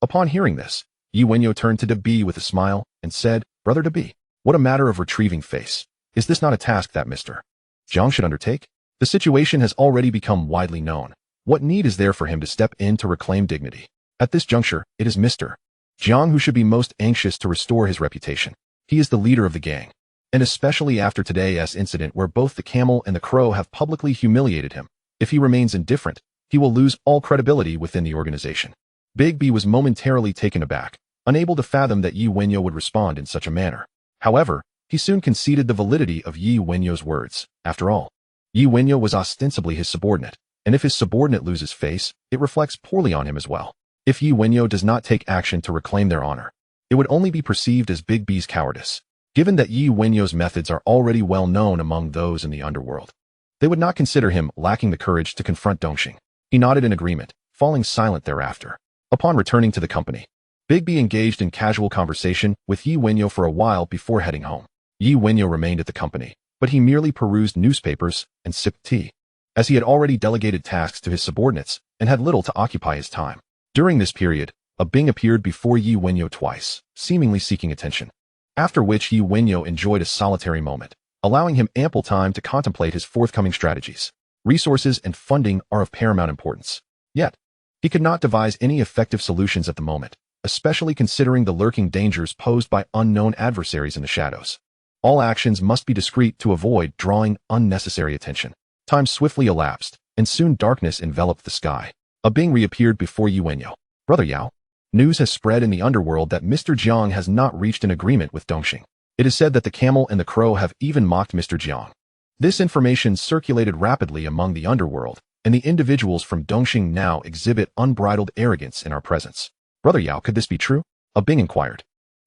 Upon hearing this, Yi Wenyao turned to De Bi with a smile and said, Brother De Bi, what a matter of retrieving face. Is this not a task that Mr. Jiang should undertake? The situation has already become widely known. What need is there for him to step in to reclaim dignity? At this juncture, it is Mr. Jiang who should be most anxious to restore his reputation. He is the leader of the gang. And especially after today's incident where both the camel and the crow have publicly humiliated him, if he remains indifferent, he will lose all credibility within the organization. Big B was momentarily taken aback, unable to fathom that Yi Wenyao would respond in such a manner. However, he soon conceded the validity of Yi Wenyao's words. After all, Yi Wenyao was ostensibly his subordinate, and if his subordinate loses face, it reflects poorly on him as well. If Yi Wenyao does not take action to reclaim their honor, it would only be perceived as Big B's cowardice. Given that Yi Wenyao's methods are already well known among those in the underworld, they would not consider him lacking the courage to confront Dongxing. He nodded in agreement, falling silent thereafter. Upon returning to the company, Big B engaged in casual conversation with Yi Wenyao for a while before heading home. Yi Wenyao remained at the company, but he merely perused newspapers and sipped tea, as he had already delegated tasks to his subordinates and had little to occupy his time. During this period, a Bing appeared before Yi Wenyao twice, seemingly seeking attention, after which Yi Wenyao enjoyed a solitary moment, allowing him ample time to contemplate his forthcoming strategies. Resources and funding are of paramount importance. Yet, he could not devise any effective solutions at the moment, especially considering the lurking dangers posed by unknown adversaries in the shadows. All actions must be discreet to avoid drawing unnecessary attention. Time swiftly elapsed, and soon darkness enveloped the sky. A Bing reappeared before Yi Wenyao. Brother Yao, news has spread in the underworld that Mr. Jiang has not reached an agreement with Dongxing. It is said that the camel and the crow have even mocked Mr. Jiang. This information circulated rapidly among the underworld, and the individuals from Dongxing now exhibit unbridled arrogance in our presence. Brother Yao, could this be true? A Bing inquired,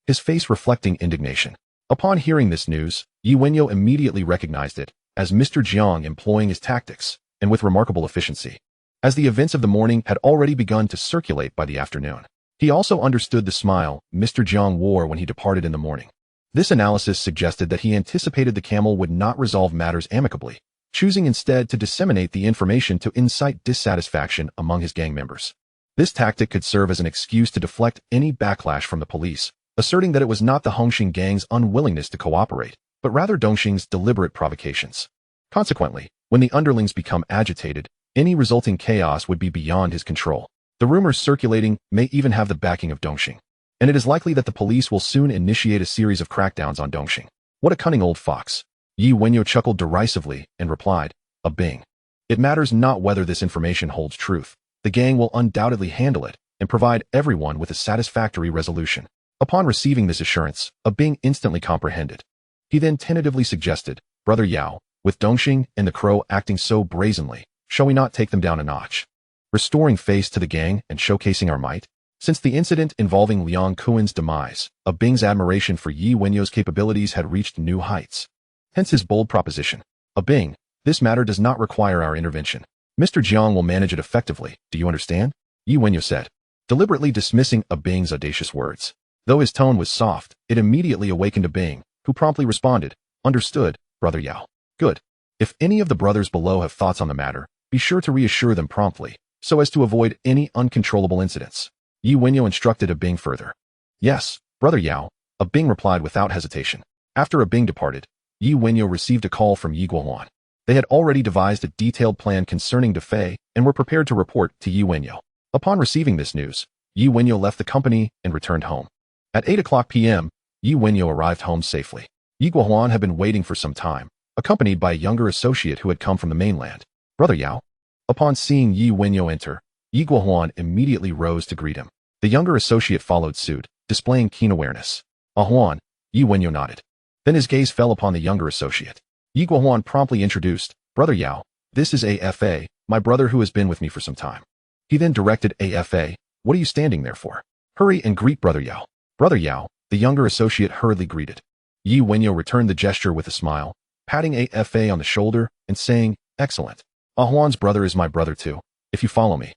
his face reflecting indignation. Upon hearing this news, Yi Wenyao immediately recognized it as Mr. Jiang employing his tactics, and with remarkable efficiency, as the events of the morning had already begun to circulate by the afternoon. He also understood the smile Mr. Jiang wore when he departed in the morning. This analysis suggested that he anticipated the camel would not resolve matters amicably, choosing instead to disseminate the information to incite dissatisfaction among his gang members. This tactic could serve as an excuse to deflect any backlash from the police, asserting that it was not the Hongxing gang's unwillingness to cooperate, but rather Dongxing's deliberate provocations. Consequently, when the underlings become agitated, any resulting chaos would be beyond his control. The rumors circulating may even have the backing of Dongxing, and it is likely that the police will soon initiate a series of crackdowns on Dongxing. What a cunning old fox. Yi Wenyao chuckled derisively and replied, A Bing. It matters not whether this information holds truth. The gang will undoubtedly handle it and provide everyone with a satisfactory resolution. Upon receiving this assurance, A Bing instantly comprehended. He then tentatively suggested, Brother Yao, with Dongxing and the crow acting so brazenly, shall we not take them down a notch, restoring face to the gang and showcasing our might? Since the incident involving Liang Kuan's demise, A Bing's admiration for Yi Wenyao's capabilities had reached new heights. Hence his bold proposition. A Bing, this matter does not require our intervention. Mr. Jiang will manage it effectively, do you understand? Yi Wenyao said, deliberately dismissing A Bing's audacious words. Though his tone was soft, it immediately awakened A Bing, who promptly responded, Understood, Brother Yao. Good. If any of the brothers below have thoughts on the matter, be sure to reassure them promptly, so as to avoid any uncontrollable incidents. Yi Wenyao instructed A Bing further. Yes, Brother Yao, A Bing replied without hesitation. After A Bing departed, Yi Wenyao received a call from Yi Guohuan. They had already devised a detailed plan concerning De Fei and were prepared to report to Yi Wenyao. Upon receiving this news, Yi Wenyao left the company and returned home. At 8:00 p.m., Yi Wenyao arrived home safely. Yi Guohuan had been waiting for some time, accompanied by a younger associate who had come from the mainland. Brother Yao. Upon seeing Yi Wenyao enter, Yi Guohuan immediately rose to greet him. The younger associate followed suit, displaying keen awareness. Huan, Yi Wenyao nodded. Then his gaze fell upon the younger associate. Yi Guohuan promptly introduced, Brother Yao, this is AFA, my brother who has been with me for some time. He then directed AFA, what are you standing there for? Hurry and greet Brother Yao. Brother Yao, the younger associate hurriedly greeted. Yi Wenyao returned the gesture with a smile, patting AFA on the shoulder and saying, Excellent. Huan's brother is my brother too. If you follow me,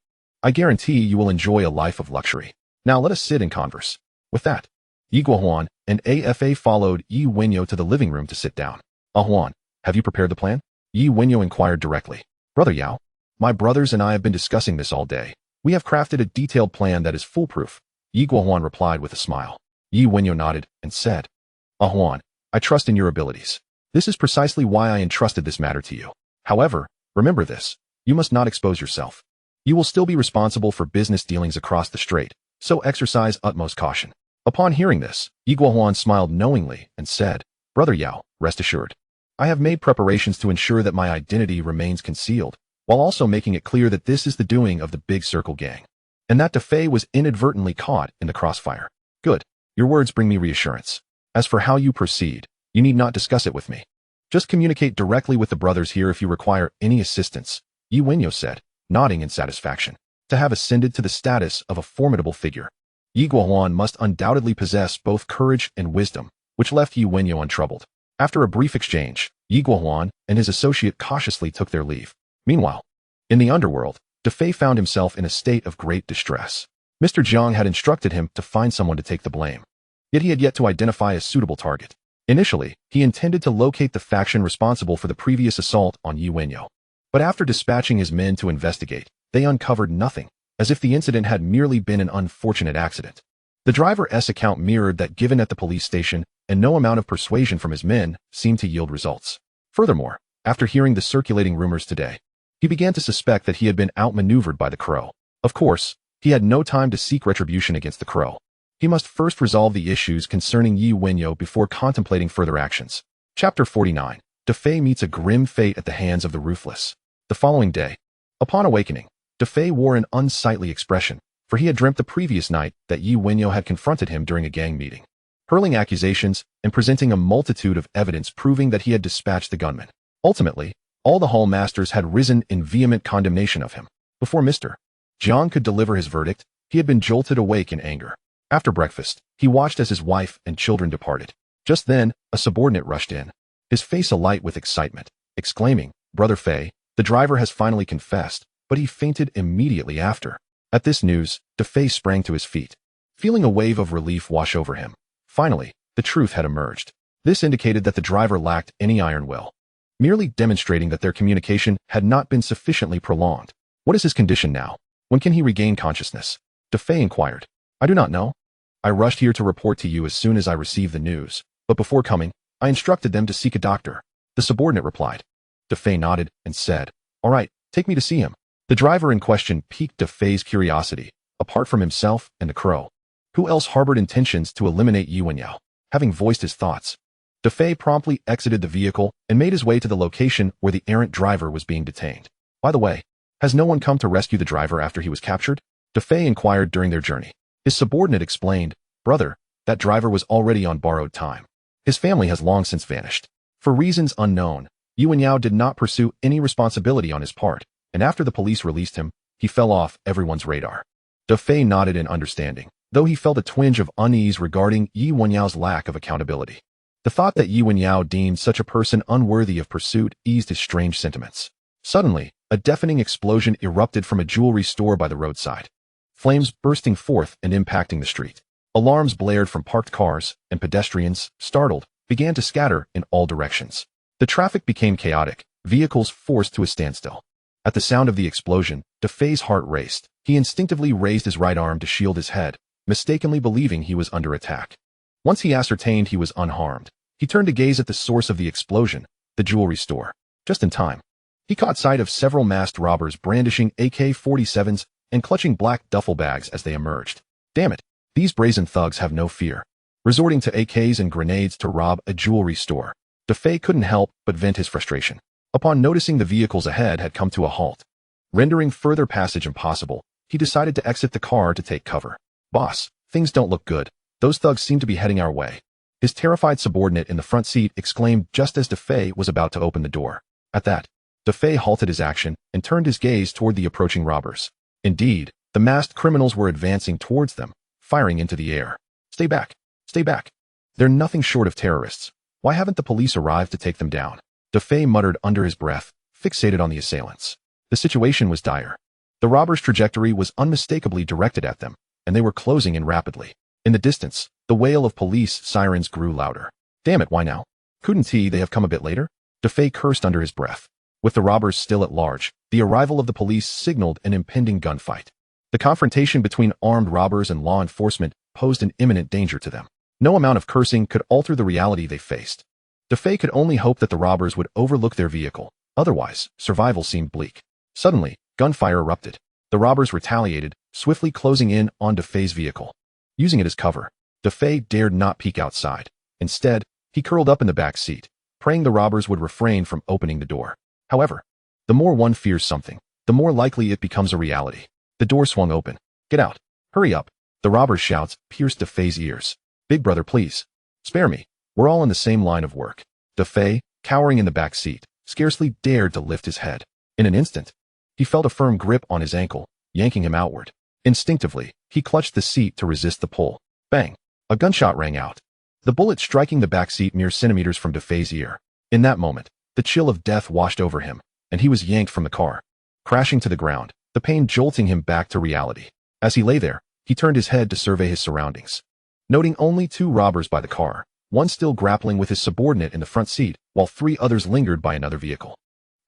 I guarantee you will enjoy a life of luxury. Now let us sit and converse. With that, Yi Guohuan and AFA followed Yi Wenyao to the living room to sit down. Huan, have you prepared the plan? Yi Wenyao inquired directly. Brother Yao, My brothers and I have been discussing this all day. We have crafted a detailed plan that is foolproof, Yi Guohuan replied with a smile. Yi Wenyao nodded and said, Huan, I trust in your abilities. This is precisely why I entrusted this matter to you. However, remember this, you must not expose yourself. You will still be responsible for business dealings across the strait, so exercise utmost caution. Upon hearing this, Yi Guohuan smiled knowingly and said, Brother Yao, rest assured. I have made preparations to ensure that my identity remains concealed, while also making it clear that this is the doing of the Big Circle gang, and that DeFei was inadvertently caught in the crossfire. Good. Your words bring me reassurance. As for how you proceed, you need not discuss it with me. Just communicate directly with the brothers here if you require any assistance, Yi Wenyao said, nodding in satisfaction. To have ascended to the status of a formidable figure, Yi Guohuan must undoubtedly possess both courage and wisdom, which left Yi Wenyao untroubled. After a brief exchange, Yi Guohuan and his associate cautiously took their leave. Meanwhile, in the underworld, DeFei found himself in a state of great distress. Mr. Jiang had instructed him to find someone to take the blame. Yet he had yet to identify a suitable target. Initially, he intended to locate the faction responsible for the previous assault on Yi Wenyao. But after dispatching his men to investigate, they uncovered nothing, as if the incident had merely been an unfortunate accident. The driver's account mirrored that given at the police station, and no amount of persuasion from his men seemed to yield results. Furthermore, after hearing the circulating rumors today, he began to suspect that he had been outmaneuvered by the Crow. Of course, he had no time to seek retribution against the Crow. He must first resolve the issues concerning Yi Wenyao before contemplating further actions. Chapter 49. DeFei meets a grim fate at the hands of the ruthless. The following day, upon awakening, DeFei wore an unsightly expression, for he had dreamt the previous night that Yi Wenyao had confronted him during a gang meeting, hurling accusations and presenting a multitude of evidence proving that he had dispatched the gunman. Ultimately, all the hall masters had risen in vehement condemnation of him. Before Mr. Jiang could deliver his verdict, he had been jolted awake in anger. After breakfast, he watched as his wife and children departed. Just then, a subordinate rushed in, his face alight with excitement, exclaiming, Brother Fei, the driver has finally confessed, but he fainted immediately after. At this news, DeFei sprang to his feet, feeling a wave of relief wash over him. Finally, the truth had emerged. This indicated that the driver lacked any iron will, merely demonstrating that their communication had not been sufficiently prolonged. What is his condition now? When can he regain consciousness? DeFei inquired. I do not know. I rushed here to report to you as soon as I received the news, but before coming, I instructed them to seek a doctor. The subordinate replied. DeFei nodded and said, All right, take me to see him. The driver in question piqued DeFei's curiosity, apart from himself and the Crow. Who else harbored intentions to eliminate Yi Wenyao? Having voiced his thoughts, DeFei promptly exited the vehicle and made his way to the location where the errant driver was being detained. By the way, has no one come to rescue the driver after he was captured? DeFei inquired during their journey. His subordinate explained, Brother, that driver was already on borrowed time. His family has long since vanished. For reasons unknown, Yi Wenyao did not pursue any responsibility on his part, and after the police released him, he fell off everyone's radar. DeFei nodded in understanding, though he felt a twinge of unease regarding Yi Wenyao's lack of accountability. The thought that Yi Wenyao deemed such a person unworthy of pursuit eased his strange sentiments. Suddenly, a deafening explosion erupted from a jewelry store by the roadside, flames bursting forth and impacting the street. Alarms blared from parked cars, and pedestrians, startled, began to scatter in all directions. The traffic became chaotic, vehicles forced to a standstill. At the sound of the explosion, DeFei's heart raced. He instinctively raised his right arm to shield his head, mistakenly believing he was under attack. Once he ascertained he was unharmed, he turned to gaze at the source of the explosion, the jewelry store. Just in time, he caught sight of several masked robbers brandishing AK-47s and clutching black duffel bags as they emerged. Damn it, these brazen thugs have no fear. Resorting to AKs and grenades to rob a jewelry store, DeFei couldn't help but vent his frustration. Upon noticing the vehicles ahead had come to a halt, rendering further passage impossible, he decided to exit the car to take cover. Boss, things don't look good. Those thugs seem to be heading our way. His terrified subordinate in the front seat exclaimed just as DeFei was about to open the door. At that, DeFei halted his action and turned his gaze toward the approaching robbers. Indeed, the masked criminals were advancing towards them, firing into the air. Stay back. Stay back. They're nothing short of terrorists. Why haven't the police arrived to take them down? DeFei muttered under his breath, fixated on the assailants. The situation was dire. The robbers' trajectory was unmistakably directed at them, and they were closing in rapidly. In the distance, the wail of police sirens grew louder. Damn it, why now? Couldn't they have come a bit later? DeFei cursed under his breath. With the robbers still at large, The arrival of the police signaled an impending gunfight. The confrontation between armed robbers and law enforcement posed an imminent danger to them. No amount of cursing could alter the reality they faced. DeFei could only hope that the robbers would overlook their vehicle. Otherwise, survival seemed bleak. Suddenly, gunfire erupted. The robbers retaliated, swiftly closing in on DeFei's vehicle. Using it as cover, DeFei dared not peek outside. Instead, he curled up in the back seat, praying the robbers would refrain from opening the door. However, the more one fears something, the more likely it becomes a reality. The door swung open. "Get out! Hurry up!" The robber's shouts pierced DeFei's ears. "Big brother, please. Spare me. We're all in the same line of work." DeFei, cowering in the back seat, scarcely dared to lift his head. In an instant, he felt a firm grip on his ankle, yanking him outward. Instinctively, he clutched the seat to resist the pull. Bang! A gunshot rang out, the bullet striking the back seat mere centimeters from DeFei's ear. In that moment, the chill of death washed over him, and he was yanked from the car, crashing to the ground, the pain jolting him back to reality. As he lay there, he turned his head to survey his surroundings. Noting only 2 robbers by the car, one still grappling with his subordinate in the front seat, while 3 others lingered by another vehicle.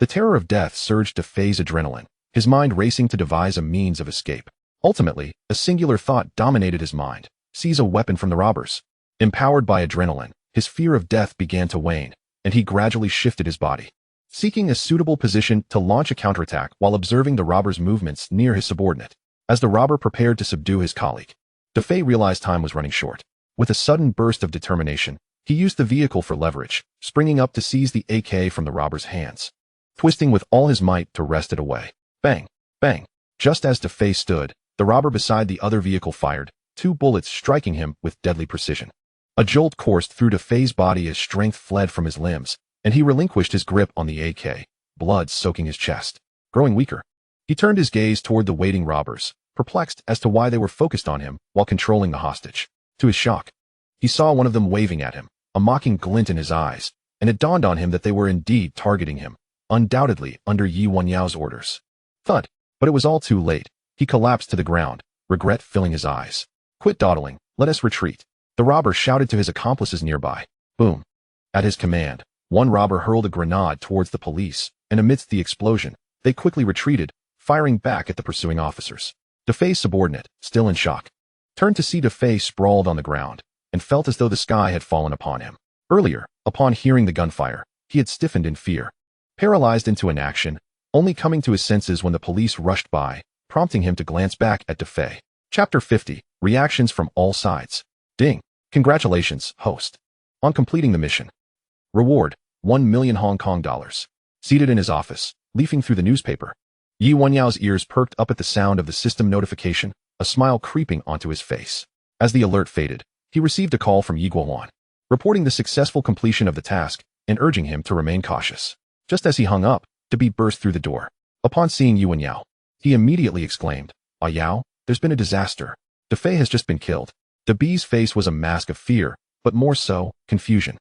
The terror of death surged DeFei's adrenaline, his mind racing to devise a means of escape. Ultimately, a singular thought dominated his mind: seize a weapon from the robbers. Empowered by adrenaline, his fear of death began to wane, and he gradually shifted his body, seeking a suitable position to launch a counterattack while observing the robber's movements near his subordinate. As the robber prepared to subdue his colleague, DeFei realized time was running short. With a sudden burst of determination, he used the vehicle for leverage, springing up to seize the AK from the robber's hands, twisting with all his might to wrest it away. Bang! Bang! Just as DeFei stood, the robber beside the other vehicle fired, 2 bullets striking him with deadly precision. A jolt coursed through DeFei's body as strength fled from his limbs, and he relinquished his grip on the AK, blood soaking his chest. Growing weaker, he turned his gaze toward the waiting robbers, perplexed as to why they were focused on him while controlling the hostage. To his shock, he saw one of them waving at him, a mocking glint in his eyes, and it dawned on him that they were indeed targeting him, undoubtedly under Wenyao's orders. Thud! But it was all too late. He collapsed to the ground, regret filling his eyes. "Quit dawdling, let us retreat," the robber shouted to his accomplices nearby. Boom! At his command, one robber hurled a grenade towards the police, and amidst the explosion, they quickly retreated, firing back at the pursuing officers. DeFei's subordinate, still in shock, turned to see DeFei sprawled on the ground, and felt as though the sky had fallen upon him. Earlier, upon hearing the gunfire, he had stiffened in fear, paralyzed into inaction, only coming to his senses when the police rushed by, prompting him to glance back at DeFei. Chapter 50, Reactions from All Sides. Ding! Congratulations, host, on completing the mission. Reward, 1 million Hong Kong dollars. Seated in his office, leafing through the newspaper, Wenyao's ears perked up at the sound of the system notification, a smile creeping onto his face. As the alert faded, he received a call from Guowan, reporting the successful completion of the task and urging him to remain cautious. Just as he hung up, Debi burst through the door. Upon seeing Wenyao, he immediately exclaimed, "Ah Yao, there's been a disaster. DeFei has just been killed." Debi's face was a mask of fear, but more so, confusion.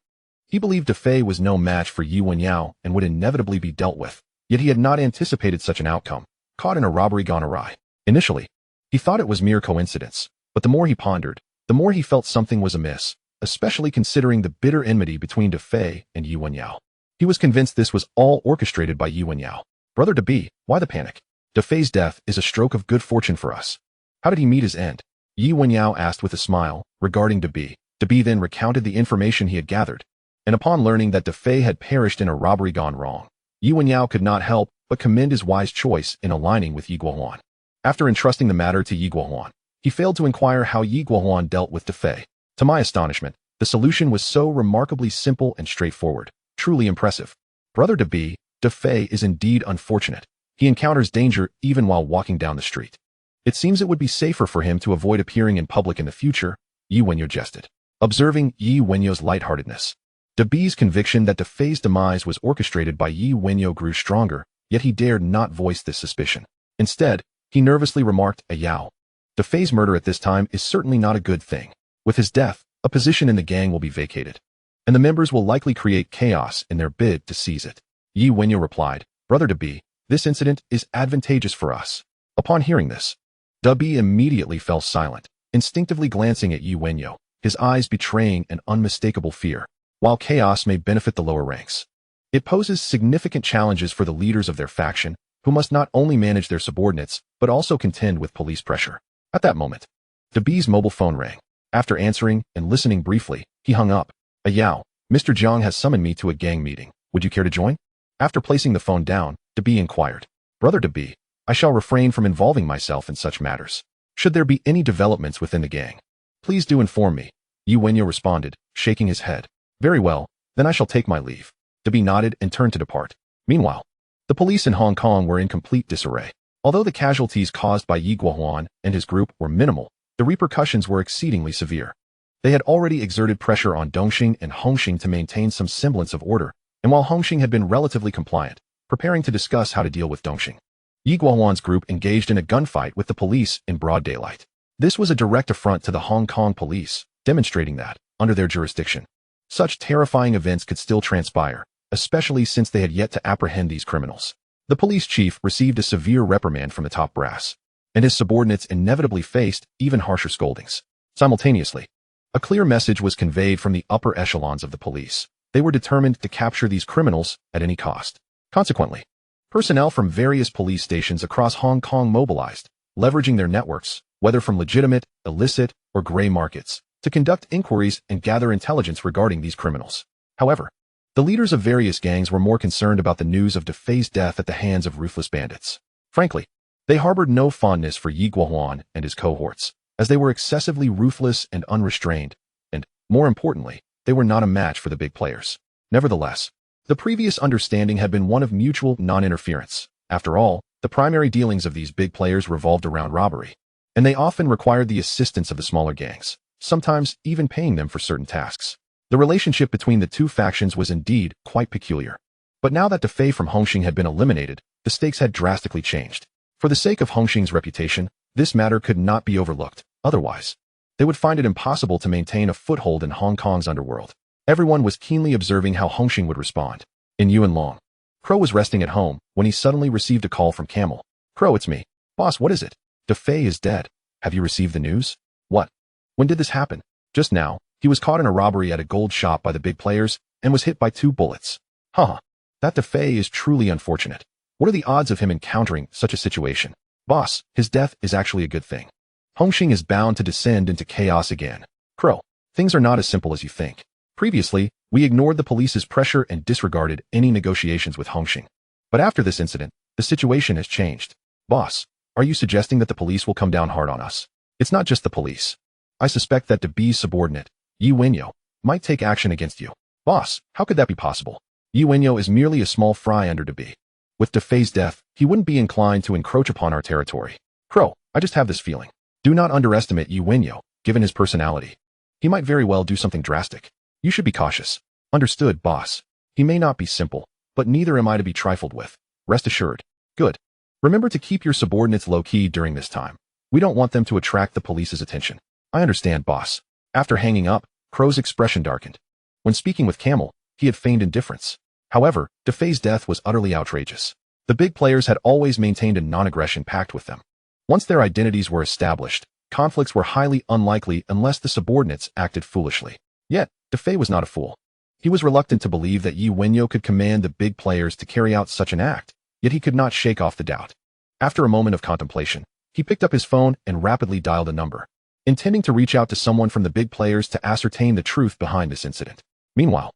He believed DeFei was no match for Wenyao and would inevitably be dealt with, yet he had not anticipated such an outcome, caught in a robbery gone awry. Initially, he thought it was mere coincidence, but the more he pondered, the more he felt something was amiss, especially considering the bitter enmity between DeFei and Wenyao. He was convinced this was all orchestrated by Wenyao. "Brother Debi, why the panic? DeFei's death is a stroke of good fortune for us. How did he meet his end?" Wenyao asked with a smile, regarding Debi. Debi then recounted the information he had gathered, and upon learning that DeFei had perished in a robbery gone wrong, Wenyao could not help but commend his wise choice in aligning with Guowan. After entrusting the matter to Guowan, he failed to inquire how Guowan dealt with DeFei. To my astonishment, the solution was so remarkably simple and straightforward, truly impressive. "Brother Debi, DeFei is indeed unfortunate. He encounters danger even while walking down the street. It seems it would be safer for him to avoid appearing in public in the future," Wenyao jested. Observing Wenyao's lightheartedness, Debi's conviction that DeFei's demise was orchestrated by Wenyao grew stronger, yet he dared not voice this suspicion. Instead, he nervously remarked, "Yao, DeFei's murder at this time is certainly not a good thing. With his death, a position in the gang will be vacated, and the members will likely create chaos in their bid to seize it." Wenyao replied, "Brother Debi, this incident is advantageous for us." Upon hearing this, Debi immediately fell silent, instinctively glancing at Wenyao, his eyes betraying an unmistakable fear. While chaos may benefit the lower ranks, it poses significant challenges for the leaders of their faction, who must not only manage their subordinates, but also contend with police pressure. At that moment, Debi's mobile phone rang. After answering and listening briefly, he hung up. Yao, Mr. Jiang has summoned me to a gang meeting. Would you care to join? After placing the phone down, Debi inquired. Brother Debi, I shall refrain from involving myself in such matters. Should there be any developments within the gang, please do inform me. Wenyao responded, shaking his head. Very well, then I shall take my leave. Debi nodded and turned to depart. Meanwhile, the police in Hong Kong were in complete disarray. Although the casualties caused by Yi Guohuan and his group were minimal, the repercussions were exceedingly severe. They had already exerted pressure on Dongxing and Hongxing to maintain some semblance of order, and while Hongxing had been relatively compliant, preparing to discuss how to deal with Dongxing, Yi Guohuan's group engaged in a gunfight with the police in broad daylight. This was a direct affront to the Hong Kong police, demonstrating that, under their jurisdiction, such terrifying events could still transpire, especially since they had yet to apprehend these criminals. The police chief received a severe reprimand from the top brass, and his subordinates inevitably faced even harsher scoldings. Simultaneously, a clear message was conveyed from the upper echelons of the police. They were determined to capture these criminals at any cost. Consequently, personnel from various police stations across Hong Kong mobilized, leveraging their networks, whether from legitimate, illicit, or gray markets, to conduct inquiries and gather intelligence regarding these criminals. However, the leaders of various gangs were more concerned about the news of Defei's death at the hands of ruthless bandits. Frankly, they harbored no fondness for Yi Guohuan and his cohorts, as they were excessively ruthless and unrestrained, and, more importantly, they were not a match for the big players. Nevertheless, the previous understanding had been one of mutual non-interference. After all, the primary dealings of these big players revolved around robbery, and they often required the assistance of the smaller gangs, sometimes even paying them for certain tasks. The relationship between the two factions was indeed quite peculiar. But now that Defei from Hongxing had been eliminated, the stakes had drastically changed. For the sake of Hongxing's reputation, this matter could not be overlooked. Otherwise, they would find it impossible to maintain a foothold in Hong Kong's underworld. Everyone was keenly observing how Hongxing would respond. In Yuan Long, Crow was resting at home when he suddenly received a call from Camel. Crow, it's me. Boss, what is it? Defei is dead. Have you received the news? What? When did this happen? Just now. He was caught in a robbery at a gold shop by the big players and was hit by 2 bullets. That Defei is truly unfortunate. What are the odds of him encountering such a situation? Boss, his death is actually a good thing. Hongxing is bound to descend into chaos again. Crow, things are not as simple as you think. Previously, we ignored the police's pressure and disregarded any negotiations with Hongxing. But after this incident, the situation has changed. Boss, are you suggesting that the police will come down hard on us? It's not just the police. I suspect that Debi's subordinate, Yi Wenyao, might take action against you. Boss, how could that be possible? Yi Wenyao is merely a small fry under Debi. With Defei's death, he wouldn't be inclined to encroach upon our territory. Crow, I just have this feeling. Do not underestimate Yi Wenyao, given his personality. He might very well do something drastic. You should be cautious. Understood, boss. He may not be simple, but neither am I to be trifled with. Rest assured. Good. Remember to keep your subordinates low-key during this time. We don't want them to attract the police's attention. I understand, boss. After hanging up, Crow's expression darkened. When speaking with Camel, he had feigned indifference. However, Defei's death was utterly outrageous. The big players had always maintained a non-aggression pact with them. Once their identities were established, conflicts were highly unlikely unless the subordinates acted foolishly. Yet, Defei was not a fool. He was reluctant to believe that Yi Wenyao could command the big players to carry out such an act, yet he could not shake off the doubt. After a moment of contemplation, he picked up his phone and rapidly dialed a number, intending to reach out to someone from the big players to ascertain the truth behind this incident. Meanwhile,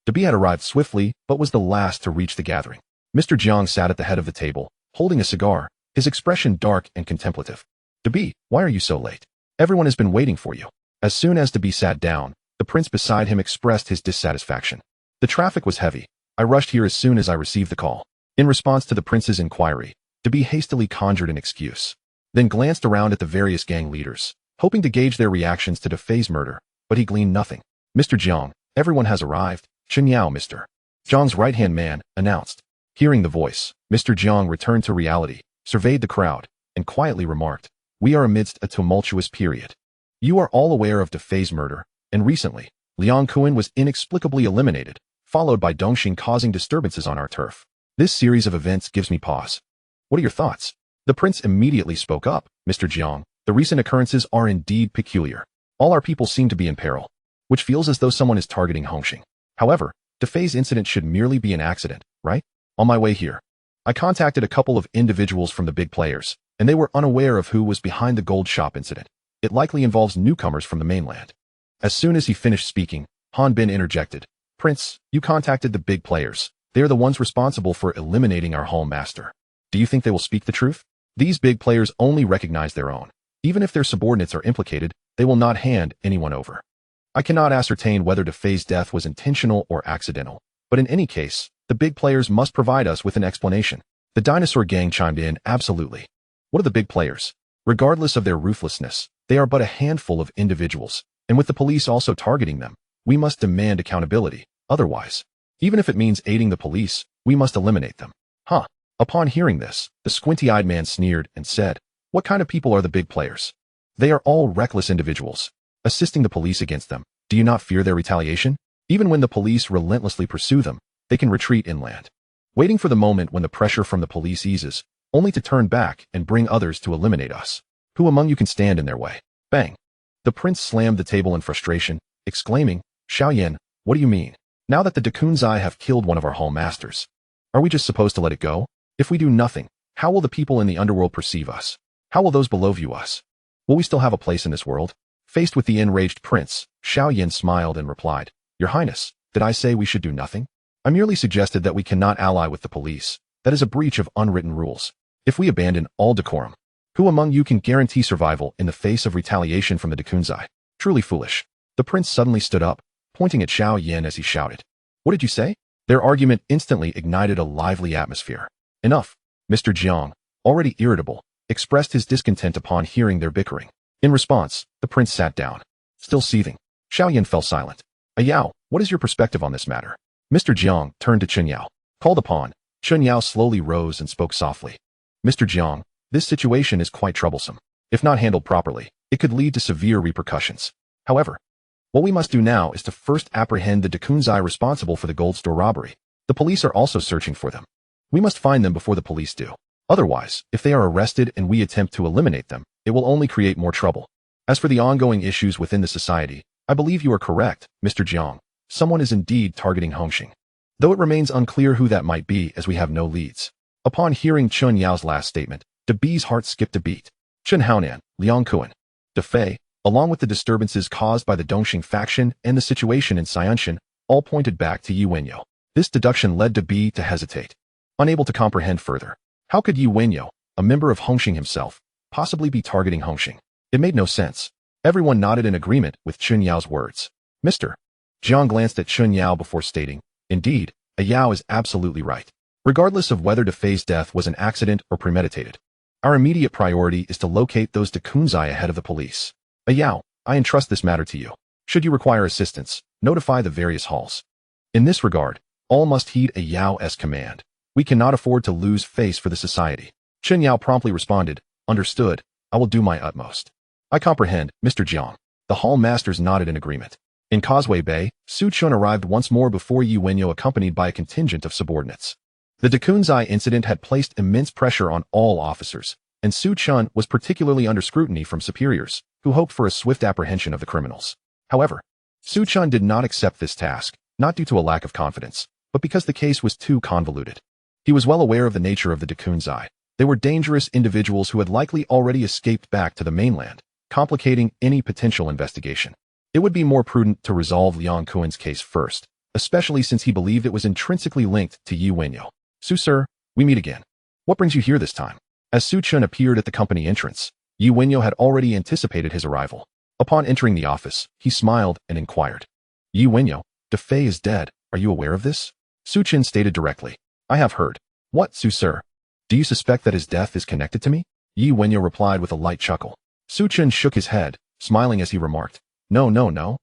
Debi had arrived swiftly but was the last to reach the gathering. Mr. Jiang sat at the head of the table, holding a cigar, his expression dark and contemplative. Debi, why are you so late? Everyone has been waiting for you. As soon as Debi sat down, the prince beside him expressed his dissatisfaction. The traffic was heavy. I rushed here as soon as I received the call. In response to the prince's inquiry, Debi hastily conjured an excuse, then glanced around at the various gang leaders, hoping to gauge their reactions to Defei's murder, but he gleaned nothing. Mr. Jiang, everyone has arrived. Wenyao, Mr. Jiang's right-hand man, announced. Hearing the voice, Mr. Jiang returned to reality, surveyed the crowd, and quietly remarked, we are amidst a tumultuous period. You are all aware of Defei's murder, and recently, Liang Kuan was inexplicably eliminated, followed by Dongxing causing disturbances on our turf. This series of events gives me pause. What are your thoughts? The prince immediately spoke up. Mr. Jiang, the recent occurrences are indeed peculiar. All our people seem to be in peril, which feels as though someone is targeting Hongxing. However, Defei's incident should merely be an accident, right? On my way here, I contacted a couple of individuals from the big players, and they were unaware of who was behind the gold shop incident. It likely involves newcomers from the mainland. As soon as he finished speaking, Han Bin interjected. Prince, you contacted the big players. They are the ones responsible for eliminating our hall master. Do you think they will speak the truth? These big players only recognize their own. Even if their subordinates are implicated, they will not hand anyone over. I cannot ascertain whether Defei's death was intentional or accidental, but in any case, the big players must provide us with an explanation. The dinosaur gang chimed in, absolutely. What are the big players? Regardless of their ruthlessness, they are but a handful of individuals, and with the police also targeting them, we must demand accountability. Otherwise, even if it means aiding the police, we must eliminate them. Huh. Upon hearing this, the squinty-eyed man sneered and said, what kind of people are the big players? They are all reckless individuals, assisting the police against them. Do you not fear their retaliation? Even when the police relentlessly pursue them, they can retreat inland, waiting for the moment when the pressure from the police eases, only to turn back and bring others to eliminate us. Who among you can stand in their way? Bang! The prince slammed the table in frustration, exclaiming, Xiaoyan, what do you mean? Now that the Dekunzai have killed one of our hall masters, are we just supposed to let it go? If we do nothing, how will the people in the underworld perceive us? How will those below view us? Will we still have a place in this world? Faced with the enraged prince, Xiaoyan smiled and replied, Your Highness, did I say we should do nothing? I merely suggested that we cannot ally with the police. That is a breach of unwritten rules. If we abandon all decorum, who among you can guarantee survival in the face of retaliation from the Dekunzai? Truly foolish. The prince suddenly stood up, pointing at Xiaoyan as he shouted. What did you say? Their argument instantly ignited a lively atmosphere. Enough. Mr. Jiang, already irritable, expressed his discontent upon hearing their bickering. In response, the prince sat down. Still seething, Xiaoyan fell silent. Yao, what is your perspective on this matter? Mr. Jiang turned to Chunyao. Called upon, Chunyao slowly rose and spoke softly. Mr. Jiang, this situation is quite troublesome. If not handled properly, it could lead to severe repercussions. However, what we must do now is to first apprehend the Dekunzai responsible for the gold store robbery. The police are also searching for them. We must find them before the police do. Otherwise, if they are arrested and we attempt to eliminate them, it will only create more trouble. As for the ongoing issues within the society, I believe you are correct, Mr. Jiang. Someone is indeed targeting Hongxing, though it remains unclear who that might be as we have no leads. Upon hearing Chun Yao's last statement, De B's heart skipped a beat. Chen Haonan, Liang Kuan, De Fei, along with the disturbances caused by the Dongxing faction and the situation in Xianshan, all pointed back to Yi Wenyao. This deduction led De B to hesitate, unable to comprehend further. How could Yi Wenyao, a member of Hongxing himself, possibly be targeting Hongxing? It made no sense. Everyone nodded in agreement with Chun Yao's words. Mr. Jiang glanced at Chun Yao before stating, Indeed, Yao is absolutely right. Regardless of whether De Fei's death was an accident or premeditated, our immediate priority is to locate those Dekunzai ahead of the police. Yao, I entrust this matter to you. Should you require assistance, notify the various halls. In this regard, all must heed Yao's command. We cannot afford to lose face for the society. Chun Yao promptly responded, Understood, I will do my utmost. I comprehend, Mr. Jiang. The hall masters nodded in agreement. In Causeway Bay, Su Chun arrived once more before Yi Wenyao accompanied by a contingent of subordinates. The Dekunzai incident had placed immense pressure on all officers, and Su Chun was particularly under scrutiny from superiors, who hoped for a swift apprehension of the criminals. However, Su Chun did not accept this task, not due to a lack of confidence, but because the case was too convoluted. He was well aware of the nature of the Dekunzai. They were dangerous individuals who had likely already escaped back to the mainland, complicating any potential investigation. It would be more prudent to resolve Liang Kuan's case first, especially since he believed it was intrinsically linked to Yi Wenyao. Su sir, we meet again. What brings you here this time? As Su Chun appeared at the company entrance, Yi Wenyao had already anticipated his arrival. Upon entering the office, he smiled and inquired. Yi Wenyao, De Fei is dead. Are you aware of this? Su Chun stated directly. I have heard. What, Su sir? Do you suspect that his death is connected to me? Yi Wenyao replied with a light chuckle. Su Chun shook his head, smiling as he remarked. No.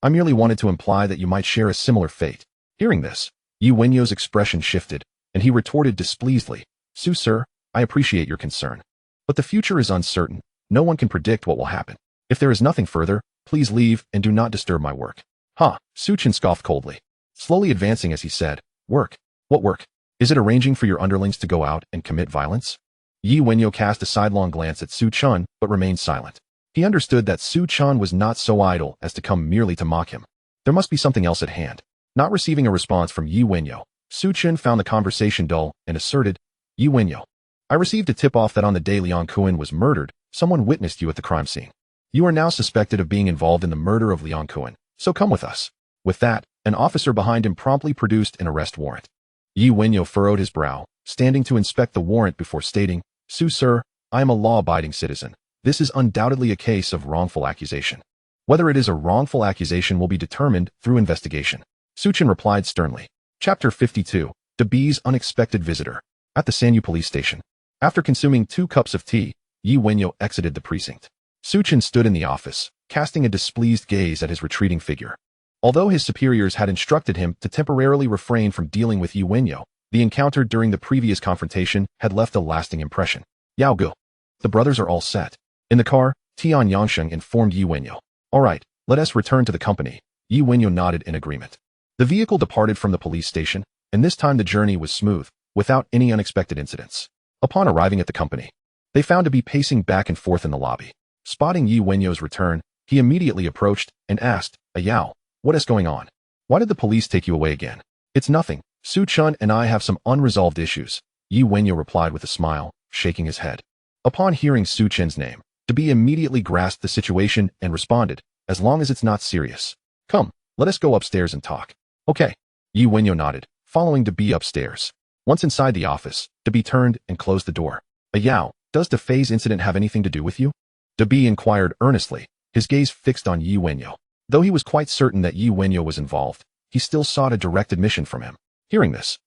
I merely wanted to imply that you might share a similar fate. Hearing this, Yi Wenyao's expression shifted, and he retorted displeasedly. Su sir, I appreciate your concern. But the future is uncertain. No one can predict what will happen. If there is nothing further, please leave and do not disturb my work. Ha, Su Chun scoffed coldly, slowly advancing as he said, Work? What work? Is it arranging for your underlings to go out and commit violence? Yi Wenyao cast a sidelong glance at Su Chun, but remained silent. He understood that Su Chun was not so idle as to come merely to mock him. There must be something else at hand. Not receiving a response from Yi Wenyao, Su Chun found the conversation dull and asserted, Yi Wenyao. I received a tip-off that on the day Liang Kuan was murdered, someone witnessed you at the crime scene. You are now suspected of being involved in the murder of Liang Kuan, so come with us. With that, an officer behind him promptly produced an arrest warrant. Yi Wenyao furrowed his brow, standing to inspect the warrant before stating, Sir, I am a law-abiding citizen. This is undoubtedly a case of wrongful accusation. Whether it is a wrongful accusation will be determined through investigation. Su Chen replied sternly. Chapter 52, Dabi's Unexpected Visitor. At the Sanyu police station. After consuming 2 cups of tea, Yi Wenyao exited the precinct. Su Chen stood in the office, casting a displeased gaze at his retreating figure. Although his superiors had instructed him to temporarily refrain from dealing with Yi Wenyao, the encounter during the previous confrontation had left a lasting impression. Yao Gu. The brothers are all set. In the car, Tian Yangsheng informed Yi Wenyao. All right, let us return to the company. Yi Wenyao nodded in agreement. The vehicle departed from the police station, and this time the journey was smooth, without any unexpected incidents. Upon arriving at the company, they found to be pacing back and forth in the lobby. Spotting Yi Wenyao's return, he immediately approached and asked, Yao, what is going on? Why did the police take you away again? It's nothing. Su Chen and I have some unresolved issues, Yi Wenyao replied with a smile, shaking his head. Upon hearing Su Chen's name, Dabi immediately grasped the situation and responded, as long as it's not serious. Come, let us go upstairs and talk. Okay. Yi Wenyao nodded, following Dabi upstairs. Once inside the office, Dabi turned and closed the door. Yao, does the Fei's incident have anything to do with you? Dabi inquired earnestly, his gaze fixed on Yi Wenyao. Though he was quite certain that Yi Wenyao was involved, he still sought a direct admission from him. Hearing this,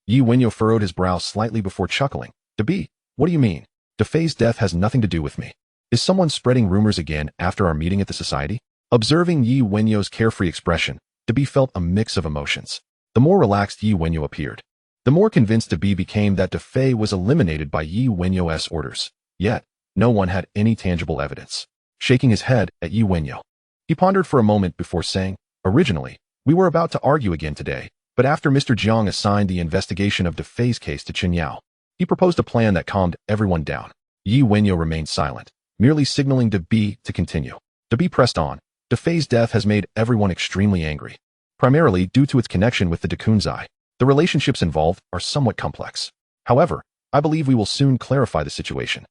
Yi Wenyao furrowed his brow slightly before chuckling. Dabi, what do you mean? The Fei's death has nothing to do with me. Is someone spreading rumors again after our meeting at the society? Observing Yi Wenyao's carefree expression, Dabi felt a mix of emotions. The more relaxed Yi Wenyao appeared, the more convinced Dabi became that Fei was eliminated by Yi Wenyao's orders. Yet, no one had any tangible evidence. Shaking his head at Yi Wenyao, he pondered for a moment before saying, originally, we were about to argue again today, but after Mr. Jiang assigned the investigation of Fei's case to Chen Yao, he proposed a plan that calmed everyone down. Yi Wenyao remained silent, merely signaling Dabi to continue. Dabi pressed on. Fei's death has made everyone extremely angry, primarily due to its connection with the Dekunzai. The relationships involved are somewhat complex. However, I believe we will soon clarify the situation.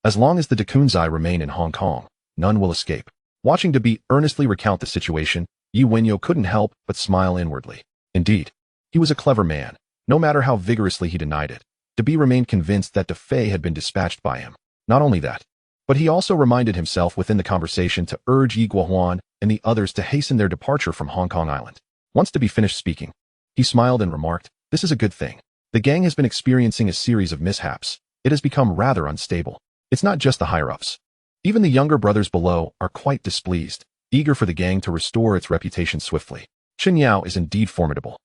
As long as the Dekunzai remain in Hong Kong, none will escape. Watching Dabi earnestly recount the situation, Yi Wenyao couldn't help but smile inwardly. Indeed, he was a clever man. No matter how vigorously he denied it, Dabi remained convinced that Fei had been dispatched by him. Not only that, but he also reminded himself within the conversation to urge Yi Guohuan and the others to hasten their departure from Hong Kong Island. Once Dabi finished speaking, he smiled and remarked, this is a good thing. The gang has been experiencing a series of mishaps. It has become rather unstable. It's not just the higher-ups. Even the younger brothers below are quite displeased, eager for the gang to restore its reputation swiftly. Chen Yao is indeed formidable.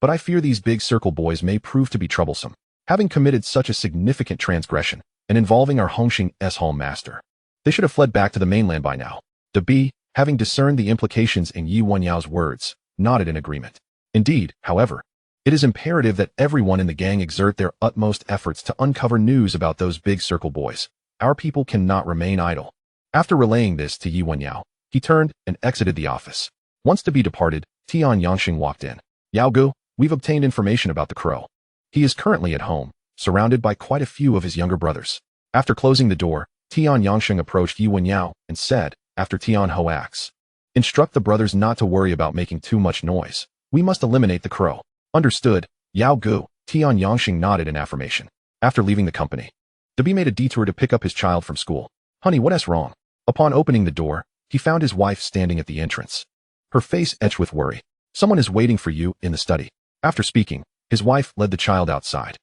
But I fear these big circle boys may prove to be troublesome, having committed such a significant transgression and involving our Hongxing's hall master. They should have fled back to the mainland by now. Dabi, having discerned the implications in Yi Wenyao's words, nodded in agreement. Indeed, however, it is imperative that everyone in the gang exert their utmost efforts to uncover news about those big circle boys. Our people cannot remain idle. After relaying this to Yi Wenyao, he turned and exited the office. Once Dabi departed, Tian Yangsheng walked in. Yao Gu, we've obtained information about the crow. He is currently at home, surrounded by quite a few of his younger brothers. After closing the door, Tian Yangsheng approached Yi Wenyao and said, after Tian Hoax, instruct the brothers not to worry about making too much noise. We must eliminate the crow. Understood, Yao Gu. Tian Yangsheng nodded in affirmation. After leaving the company, Dabi made a detour to pick up his child from school. Honey, what's wrong? Upon opening the door, he found his wife standing at the entrance. Her face etched with worry. Someone is waiting for you in the study. After speaking, his wife led the child outside.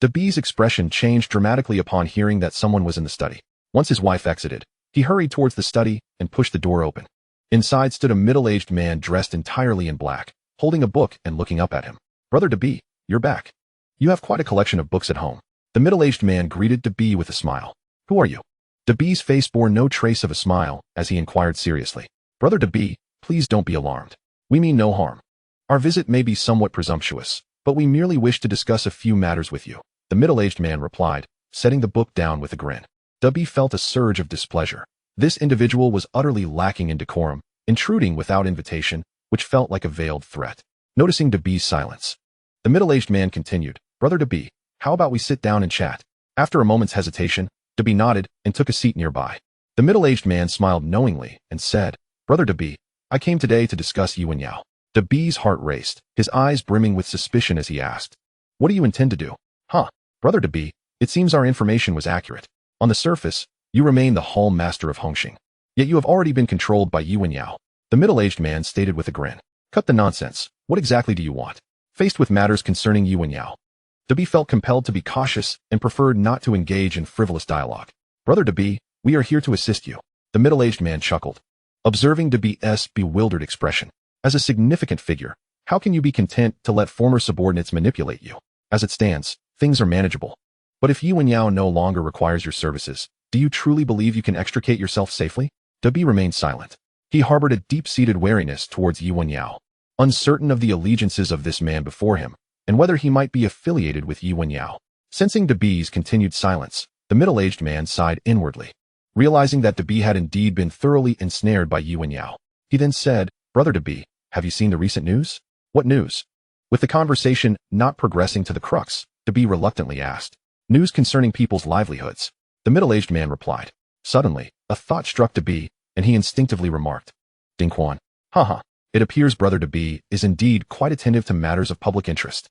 Dabi's expression changed dramatically upon hearing that someone was in the study. Once his wife exited, he hurried towards the study and pushed the door open. Inside stood a middle-aged man dressed entirely in black, holding a book and looking up at him. Brother Dabi, you're back. You have quite a collection of books at home. The middle-aged man greeted Dabi with a smile. Who are you? Dabi's face bore no trace of a smile as he inquired seriously. Brother Dabi, please don't be alarmed. We mean no harm. Our visit may be somewhat presumptuous, but we merely wish to discuss a few matters with you. The middle-aged man replied, setting the book down with a grin. Dabi felt a surge of displeasure. This individual was utterly lacking in decorum, intruding without invitation, which felt like a veiled threat. Noticing Dabi's silence, the middle-aged man continued, Brother Dabi, How about we sit down and chat? After a moment's hesitation, Dabi nodded and took a seat nearby. The middle-aged man smiled knowingly and said, Brother Dabi, I came today to discuss Wenyao. Dabi's heart raced, his eyes brimming with suspicion as he asked, What do you intend to do? Brother Dabi, it seems our information was accurate. On the surface, you remain the Hall Master of Hongxing. Yet you have already been controlled by Wenyao. The middle-aged man stated with a grin. Cut the nonsense. What exactly do you want? Faced with matters concerning Wenyao, Dabi felt compelled to be cautious and preferred not to engage in frivolous dialogue. Brother Dabi, we are here to assist you. The middle-aged man chuckled, observing Dabi's bewildered expression. As a significant figure, how can you be content to let former subordinates manipulate you? As it stands, things are manageable. But if Wenyao no longer requires your services, do you truly believe you can extricate yourself safely? Dabi remained silent. He harbored a deep-seated wariness towards Wenyao, uncertain of the allegiances of this man before him, and whether he might be affiliated with Wenyao. Sensing Dabi's continued silence, the middle-aged man sighed inwardly. Realizing that Dabi had indeed been thoroughly ensnared by Wenyao, he then said, Brother Dabi, have you seen the recent news? What news? With the conversation not progressing to the crux, Dabi reluctantly asked. News concerning people's livelihoods. The middle-aged man replied. Suddenly, a thought struck Dabi, and he instinctively remarked, Ding Quan. It appears Brother Dabi is indeed quite attentive to matters of public interest.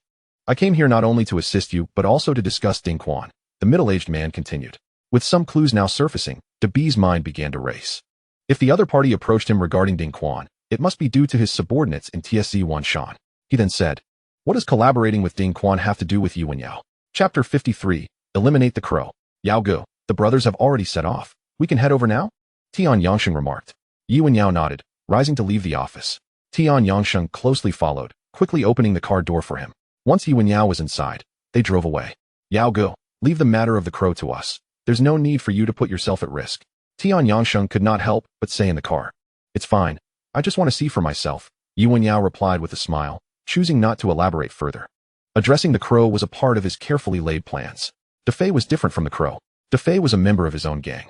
I came here not only to assist you, but also to discuss Ding Quan. The middle-aged man continued. With some clues now surfacing, Dabi's mind began to race. If the other party approached him regarding Ding Quan, it must be due to his subordinates in TSC Wanshan. He then said, What does collaborating with Ding Quan have to do with Wenyao? Chapter 53, Eliminate the Crow. Yao Gu, the brothers have already set off. We can head over now? Tian Yangsheng remarked. Wenyao nodded, rising to leave the office. Tian Yangsheng closely followed, quickly opening the car door for him. Once Wenyao was inside, they drove away. Yao Gu, leave the matter of the crow to us. There's no need for you to put yourself at risk. Tian Yangsheng could not help but say in the car. It's fine. I just want to see for myself. Wenyao replied with a smile, choosing not to elaborate further. Addressing the crow was a part of his carefully laid plans. Defei was different from the crow. Defei was a member of his own gang,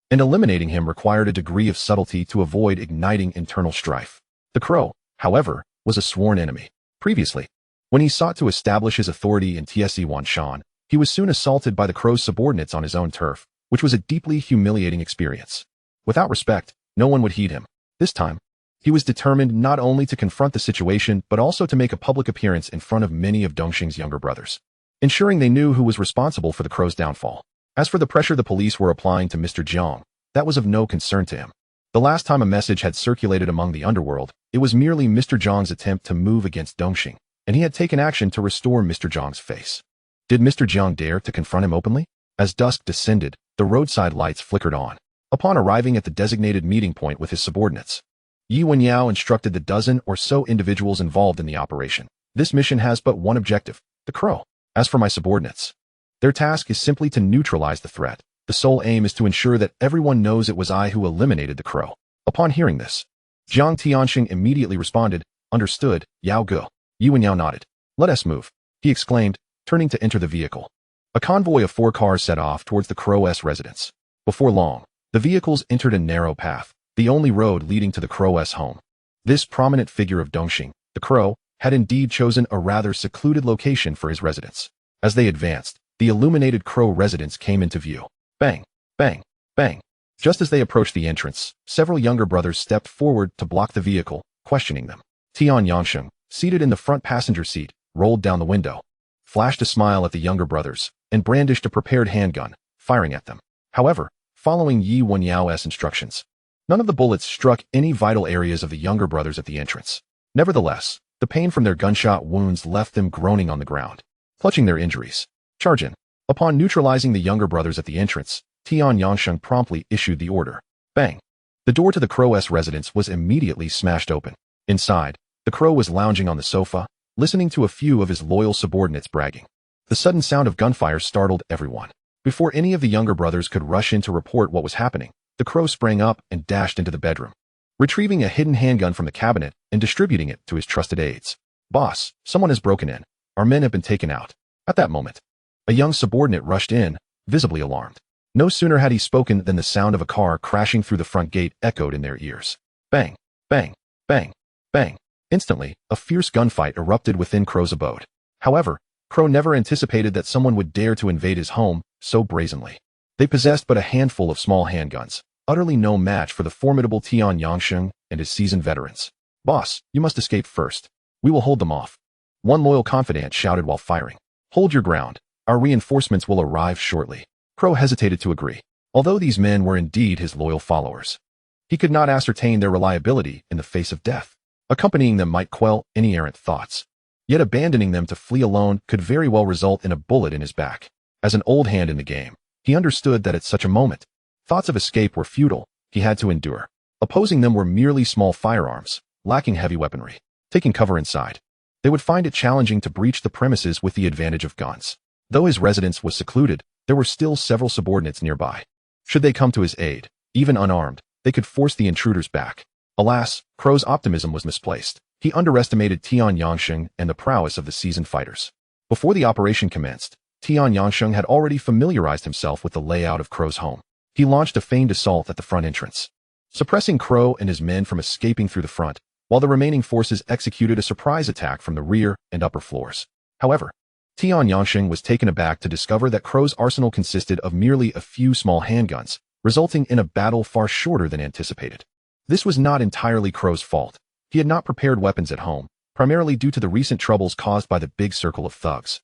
and eliminating him required a degree of subtlety to avoid igniting internal strife. The crow, however, was a sworn enemy. Previously, when he sought to establish his authority in TSC Wanshan, he was soon assaulted by the crow's subordinates on his own turf, which was a deeply humiliating experience. Without respect, no one would heed him. This time, he was determined not only to confront the situation but also to make a public appearance in front of many of Dongxing's younger brothers, ensuring they knew who was responsible for the crow's downfall. As for the pressure the police were applying to Mr. Jiang, that was of no concern to him. The last time a message had circulated among the underworld, it was merely Mr. Jiang's attempt to move against Dongxing, and he had taken action to restore Mr. Jiang's face. Did Mr. Jiang dare to confront him openly? As dusk descended, the roadside lights flickered on. Upon arriving at the designated meeting point with his subordinates, Wenyao instructed the dozen or so individuals involved in the operation. This mission has but one objective, the crow. As for my subordinates, their task is simply to neutralize the threat. The sole aim is to ensure that everyone knows it was I who eliminated the crow. Upon hearing this, Jiang Tianxing immediately responded, Understood, Yao Gu. Wenyao nodded. Let us move, he exclaimed, turning to enter the vehicle. A convoy of 4 cars set off towards the crow's residence. Before long, the vehicles entered a narrow path, the only road leading to the crow's home. This prominent figure of Dongxing, the crow, had indeed chosen a rather secluded location for his residence. As they advanced, the illuminated crow residence came into view. Bang, bang, bang. Just as they approached the entrance, several younger brothers stepped forward to block the vehicle, questioning them. Tian Yangsheng, seated in the front passenger seat, rolled down the window, flashed a smile at the younger brothers, and brandished a prepared handgun, firing at them. However, following Wenyao's instructions, none of the bullets struck any vital areas of the younger brothers at the entrance. Nevertheless, the pain from their gunshot wounds left them groaning on the ground, clutching their injuries. Charge in. Upon neutralizing the younger brothers at the entrance, Tian Yangsheng promptly issued the order. Bang! The door to the crow's residence was immediately smashed open. Inside, the crow was lounging on the sofa, listening to a few of his loyal subordinates bragging. The sudden sound of gunfire startled everyone. Before any of the younger brothers could rush in to report what was happening, the crow sprang up and dashed into the bedroom, retrieving a hidden handgun from the cabinet and distributing it to his trusted aides. Boss, someone has broken in. Our men have been taken out. At that moment, a young subordinate rushed in, visibly alarmed. No sooner had he spoken than the sound of a car crashing through the front gate echoed in their ears. Bang, bang, bang, bang. Instantly, a fierce gunfight erupted within Crow's abode. However, Crow never anticipated that someone would dare to invade his home so brazenly. They possessed but a handful of small handguns, utterly no match for the formidable Tian Yangsheng and his seasoned veterans. "Boss, you must escape first. We will hold them off," one loyal confidant shouted while firing. "Hold your ground. Our reinforcements will arrive shortly." Crow hesitated to agree. Although these men were indeed his loyal followers, he could not ascertain their reliability in the face of death. Accompanying them might quell any errant thoughts. Yet abandoning them to flee alone could very well result in a bullet in his back. As an old hand in the game, he understood that at such a moment, thoughts of escape were futile. He had to endure. Opposing them were merely small firearms, lacking heavy weaponry. Taking cover inside, they would find it challenging to breach the premises with the advantage of guns. Though his residence was secluded, there were still several subordinates nearby. Should they come to his aid, even unarmed, they could force the intruders back. Alas, Crow's optimism was misplaced. He underestimated Tian Yangsheng and the prowess of the seasoned fighters. Before the operation commenced, Tian Yangsheng had already familiarized himself with the layout of Crow's home. He launched a feigned assault at the front entrance, suppressing Crow and his men from escaping through the front, while the remaining forces executed a surprise attack from the rear and upper floors. However, Tian Yangsheng was taken aback to discover that Crow's arsenal consisted of merely a few small handguns, resulting in a battle far shorter than anticipated. This was not entirely Crow's fault. He had not prepared weapons at home, primarily due to the recent troubles caused by the big circle of thugs,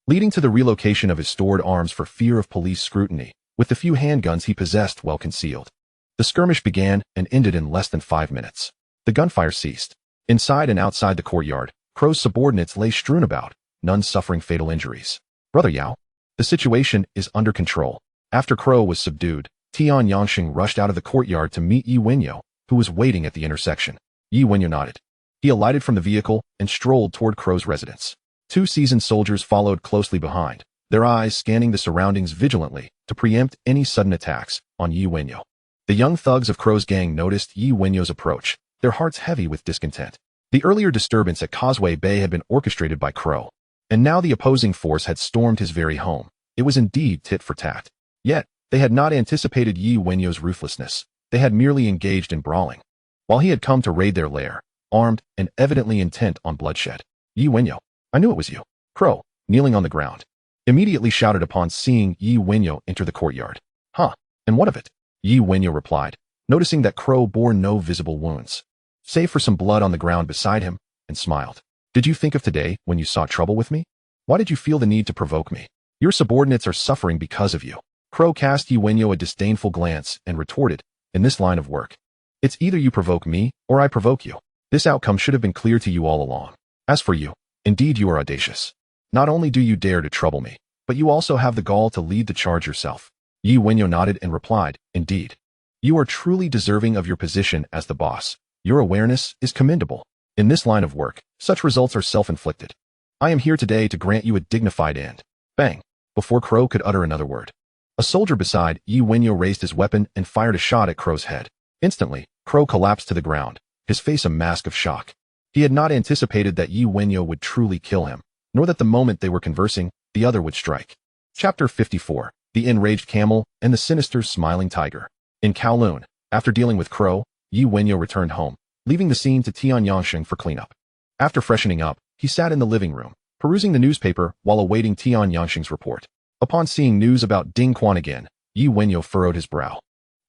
leading to the relocation of his stored arms for fear of police scrutiny, with the few handguns he possessed well concealed. The skirmish began and ended in less than 5 minutes. The gunfire ceased. Inside and outside the courtyard, Crow's subordinates lay strewn about, none suffering fatal injuries. "Brother Yao, the situation is under control." After Crow was subdued, Tian Yangsheng rushed out of the courtyard to meet Wenyao, who was waiting at the intersection. Wenyao nodded. He alighted from the vehicle and strolled toward Crow's residence. 2 seasoned soldiers followed closely behind, their eyes scanning the surroundings vigilantly to preempt any sudden attacks on Wenyao. The young thugs of Crow's gang noticed Wenyao's approach, their hearts heavy with discontent. The earlier disturbance at Causeway Bay had been orchestrated by Crow, and now the opposing force had stormed his very home. It was indeed tit for tat. Yet, they had not anticipated Wenyao's ruthlessness. They had merely engaged in brawling, while he had come to raid their lair, armed and evidently intent on bloodshed. "Wenyao, I knew it was you." Crow, kneeling on the ground, immediately shouted upon seeing Wenyao enter the courtyard. "Huh, and what of it?" Wenyao replied, noticing that Crow bore no visible wounds, save for some blood on the ground beside him, and smiled. "Did you think of today when you sought trouble with me? Why did you feel the need to provoke me? Your subordinates are suffering because of you." Crow cast Wenyao a disdainful glance and retorted, "In this line of work, it's either you provoke me or I provoke you. This outcome should have been clear to you all along. As for you, indeed you are audacious. Not only do you dare to trouble me, but you also have the gall to lead the charge yourself." Wenyao nodded and replied, "Indeed. You are truly deserving of your position as the boss. Your awareness is commendable. In this line of work, such results are self-inflicted. I am here today to grant you a dignified end." Bang! Before Crow could utter another word, a soldier beside Wenyao raised his weapon and fired a shot at Crow's head. Instantly, Crow collapsed to the ground, his face a mask of shock. He had not anticipated that Wenyao would truly kill him, nor that the moment they were conversing, the other would strike. Chapter 54. The Enraged Camel and the Sinister Smiling Tiger. In Kowloon, after dealing with Crow, Wenyao returned home, leaving the scene to Tian Yangsheng for cleanup. After freshening up, he sat in the living room, perusing the newspaper while awaiting Tian Yangsheng's report. Upon seeing news about Ding Quan again, Wenyao furrowed his brow.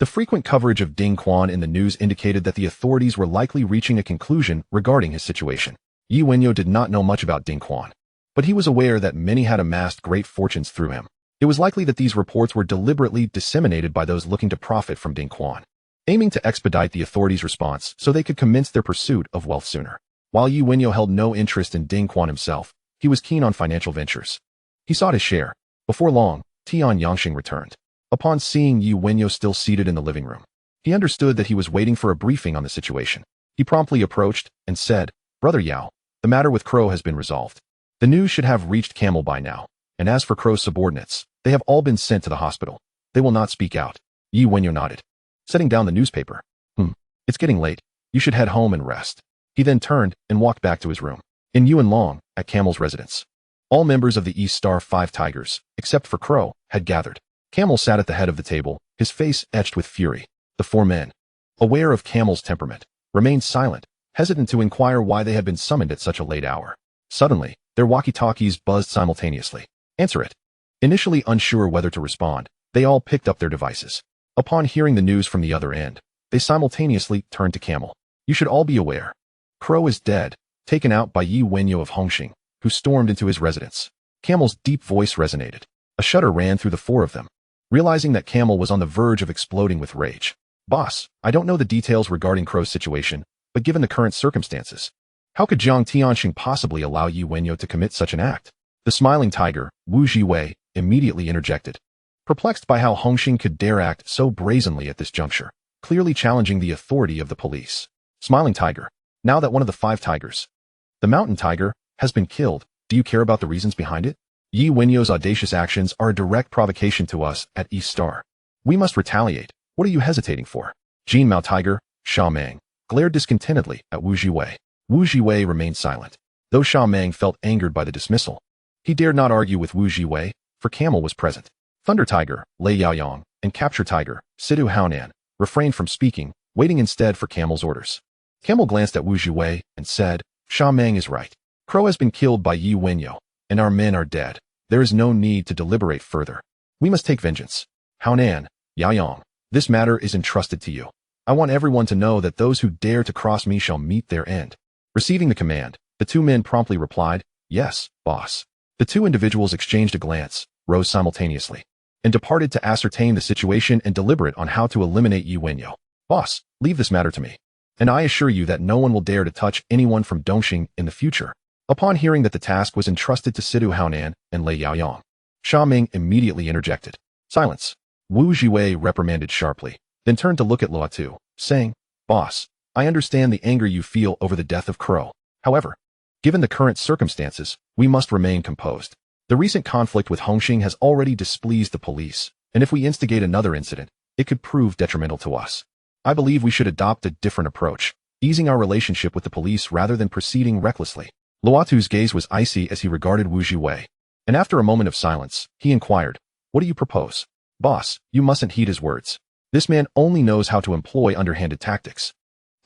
The frequent coverage of Ding Quan in the news indicated that the authorities were likely reaching a conclusion regarding his situation. Wenyao did not know much about Ding Quan, but he was aware that many had amassed great fortunes through him. It was likely that these reports were deliberately disseminated by those looking to profit from Ding Quan, aiming to expedite the authorities' response so they could commence their pursuit of wealth sooner. While Wenyao held no interest in Ding Quan himself, he was keen on financial ventures. He sought his share. Before long, Tian Yangsheng returned. Upon seeing Wenyao still seated in the living room, he understood that he was waiting for a briefing on the situation. He promptly approached and said, "Brother Yao, the matter with Crow has been resolved. The news should have reached Camel by now, and as for Crow's subordinates, they have all been sent to the hospital. They will not speak out." Wenyao nodded, setting down the newspaper. It's getting late. You should head home and rest." He then turned and walked back to his room. In Yuanlong, at Camel's residence, all members of the East Star 5 Tigers, except for Crow, had gathered. Camel sat at the head of the table, his face etched with fury. The 4 men, aware of Camel's temperament, remained silent, hesitant to inquire why they had been summoned at such a late hour. Suddenly, their walkie-talkies buzzed simultaneously. Answer it. Initially unsure whether to respond, they all picked up their devices. Upon hearing the news from the other end, they simultaneously turned to Camel. You should all be aware. Crow is dead, taken out by Yi Wenyao of Hongxing, who stormed into his residence. Camel's deep voice resonated. A shudder ran through the four of them. Realizing that Camel was on the verge of exploding with rage. Boss, I don't know the details regarding Crow's situation, but given the current circumstances, how could Jiang Tianxing possibly allow Yi Wenyao to commit such an act? The smiling tiger, Wu Jiwei, immediately interjected. Perplexed by how Hongxing could dare act so brazenly at this juncture, clearly challenging the authority of the police. Smiling tiger, now that one of the 5 tigers, the mountain tiger, has been killed, do you care about the reasons behind it? Yi Wenyao's audacious actions are a direct provocation to us at East Star. We must retaliate. What are you hesitating for? Jin Mao Tiger, Sha Meng, glared discontentedly at Wu Jiwei. Wu Jiwei remained silent. Though Sha Meng felt angered by the dismissal, he dared not argue with Wu Jiwei, for Camel was present. Thunder Tiger, Lei Yaoyang, and Capture Tiger, Sidu Haonan, refrained from speaking, waiting instead for Camel's orders. Camel glanced at Wu Jiwei and said, Sha Meng is right. Crow has been killed by Yi Wenyao, and our men are dead. There is no need to deliberate further. We must take vengeance. Haonan, Yaoyang, this matter is entrusted to you. I want everyone to know that those who dare to cross me shall meet their end. Receiving the command, the 2 men promptly replied, yes, boss. The 2 individuals exchanged a glance, rose simultaneously, and departed to ascertain the situation and deliberate on how to eliminate Yi Wenyao. Boss, leave this matter to me. And I assure you that no one will dare to touch anyone from Dongxing in the future. Upon hearing that the task was entrusted to Sidu Haonan and Lei Yaoyang, Sha Meng immediately interjected. Silence. Wu Jiwei reprimanded sharply, then turned to look at Luotu, saying, Boss, I understand the anger you feel over the death of Crow. However, given the current circumstances, we must remain composed. The recent conflict with Hongxing has already displeased the police, and if we instigate another incident, it could prove detrimental to us. I believe we should adopt a different approach, easing our relationship with the police rather than proceeding recklessly. Luotu's gaze was icy as he regarded Wu Jiwei, and after a moment of silence, he inquired, What do you propose? Boss, you mustn't heed his words. This man only knows how to employ underhanded tactics.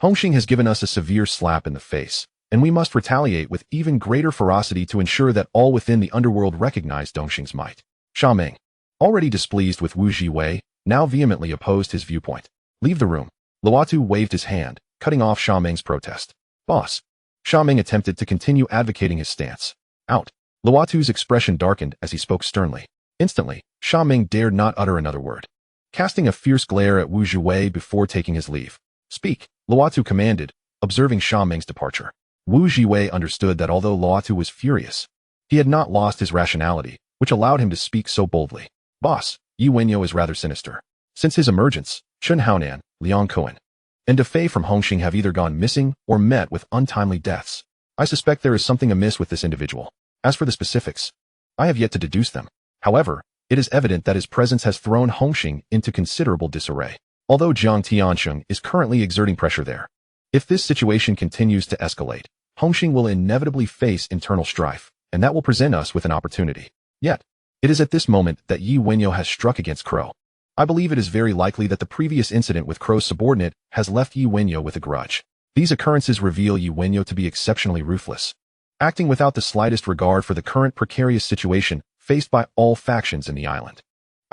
Hongxing has given us a severe slap in the face, and we must retaliate with even greater ferocity to ensure that all within the underworld recognize Dongxing's might. Sha Meng, already displeased with Wu Jiwei, now vehemently opposed his viewpoint. Leave the room. Luotu waved his hand, cutting off Sha Meng's protest. Boss. Sha Meng attempted to continue advocating his stance. Out. Luotu's expression darkened as he spoke sternly. Instantly, Sha Meng dared not utter another word. Casting a fierce glare at Wu Jiwei before taking his leave. Speak, Luotu commanded, observing Sha Meng's departure. Wu Jiwei understood that although Luotu was furious, he had not lost his rationality, which allowed him to speak so boldly. Boss, Yi Wenyao is rather sinister. Since his emergence, Chun Haonan, Liang Cohen, and Defei from Hongxing have either gone missing or met with untimely deaths. I suspect there is something amiss with this individual. As for the specifics, I have yet to deduce them. However, it is evident that his presence has thrown Hongxing into considerable disarray, although Jiang Tianxing is currently exerting pressure there. If this situation continues to escalate, Hongxing will inevitably face internal strife, and that will present us with an opportunity. Yet, it is at this moment that Yi Wenyao has struck against Crow. I believe it is very likely that the previous incident with Crow's subordinate has left Yi Wenyao with a grudge. These occurrences reveal Yi Wenyao to be exceptionally ruthless, acting without the slightest regard for the current precarious situation faced by all factions in the island.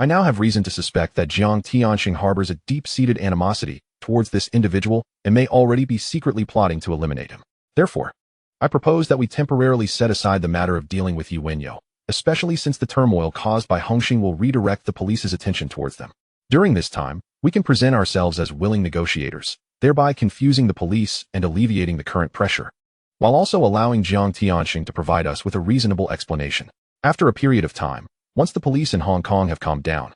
I now have reason to suspect that Jiang Tianxing harbors a deep-seated animosity towards this individual and may already be secretly plotting to eliminate him. Therefore, I propose that we temporarily set aside the matter of dealing with Yi Wenyao, especially since the turmoil caused by Hongxing will redirect the police's attention towards them. During this time, we can present ourselves as willing negotiators, thereby confusing the police and alleviating the current pressure, while also allowing Jiang Tianxing to provide us with a reasonable explanation. After a period of time, once the police in Hong Kong have calmed down,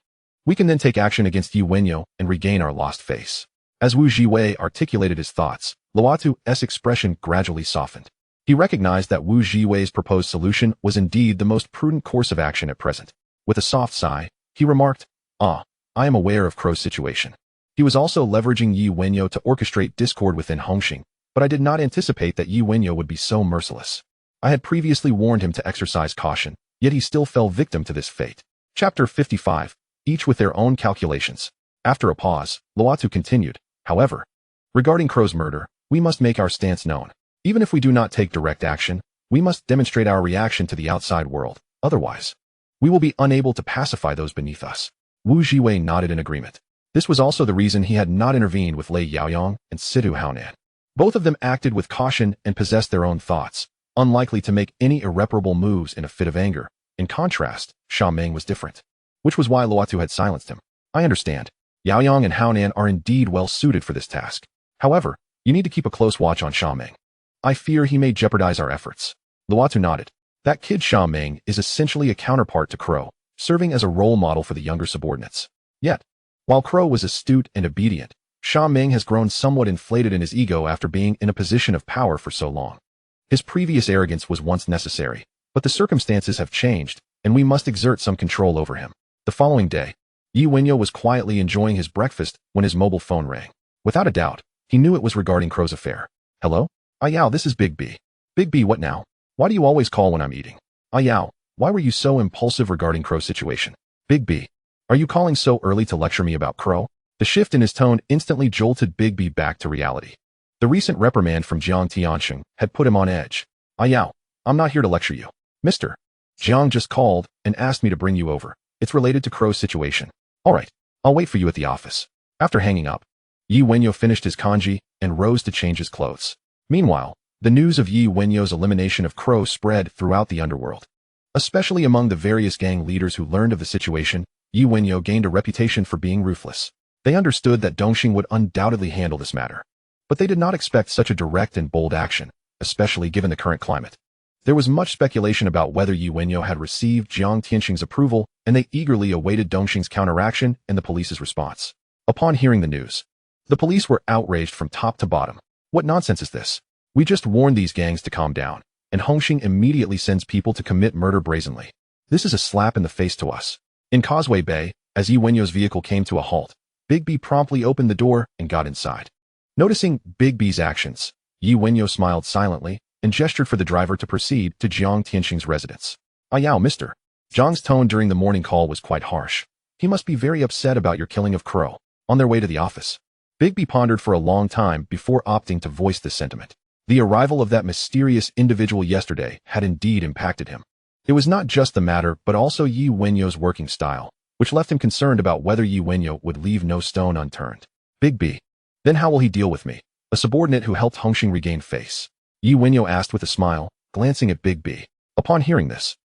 we can then take action against Yi Wenyao and regain our lost face. As Wu Jiwei articulated his thoughts, Luotu's expression gradually softened. He recognized that Wu Jiwei's proposed solution was indeed the most prudent course of action at present. With a soft sigh, he remarked, I am aware of Crow's situation. He was also leveraging Yi Wenyao to orchestrate discord within Hongxing, but I did not anticipate that Yi Wenyao would be so merciless. I had previously warned him to exercise caution, yet he still fell victim to this fate. Chapter 55, each with their own calculations. After a pause, Luotu continued, however, regarding Crow's murder, we must make our stance known. Even if we do not take direct action, We must demonstrate our reaction to the outside world. Otherwise, we will be unable to pacify those beneath us. Wu Jiwei nodded in agreement. This was also the reason he had not intervened with Lei Yaoyang and Sidu Haonan. Both of them acted with caution and possessed their own thoughts, unlikely to make any irreparable moves in a fit of anger. In contrast, Sha Meng was different, which was why Luotu had silenced him. I understand. Yaoyang and Haonan are indeed well suited for this task. However, you need to keep a close watch on Sha Meng. I fear he may jeopardize our efforts. Luotu nodded. That kid Sha Meng is essentially a counterpart to Crow, serving as a role model for the younger subordinates. Yet, while Crow was astute and obedient, Sha Meng has grown somewhat inflated in his ego after being in a position of power for so long. His previous arrogance was once necessary, but the circumstances have changed, and we must exert some control over him. The following day, Yi Wenyao was quietly enjoying his breakfast when his mobile phone rang. Without a doubt, he knew it was regarding Crow's affair. Hello? Yao, this is Big B. Big B, what now? Why do you always call when I'm eating? Yao, why were you so impulsive regarding Crow's situation? Big B, are you calling so early to lecture me about Crow? The shift in his tone instantly jolted Big B back to reality. The recent reprimand from Jiang Tianxing had put him on edge. Yao, I'm not here to lecture you. Mister. Jiang just called and asked me to bring you over. It's related to Crow's situation. All right, I'll wait for you at the office. After hanging up, Yi Wenyao finished his kanji and rose to change his clothes. Meanwhile, the news of Yi Wenyao's elimination of Crow spread throughout the underworld. Especially among the various gang leaders who learned of the situation, Yi Wenyao gained a reputation for being ruthless. They understood that Dongxing would undoubtedly handle this matter. But they did not expect such a direct and bold action, especially given the current climate. There was much speculation about whether Yi Wenyao had received Jiang Tianxing's approval, and they eagerly awaited Dongxing's counteraction and the police's response. Upon hearing the news, the police were outraged from top to bottom. What nonsense is this? We just warned these gangs to calm down, and Dongxing immediately sends people to commit murder brazenly. This is a slap in the face to us. In Causeway Bay, as Yi Wenyao's vehicle came to a halt, Big B promptly opened the door and got inside. Noticing Big B's actions, Yi Wenyao smiled silently and gestured for the driver to proceed to Jiang Tianxing's residence. Yao, mister. Jiang's tone during the morning call was quite harsh. He must be very upset about your killing of Crow. On their way to the office, Big B pondered for a long time before opting to voice this sentiment. The arrival of that mysterious individual yesterday had indeed impacted him. It was not just the matter but also Yi Wenyao's working style, which left him concerned about whether Yi Wenyao would leave no stone unturned. Big B. Then how will he deal with me? A subordinate who helped Dongxing regain face. Yi Wenyao asked with a smile, glancing at Big B. Upon hearing this,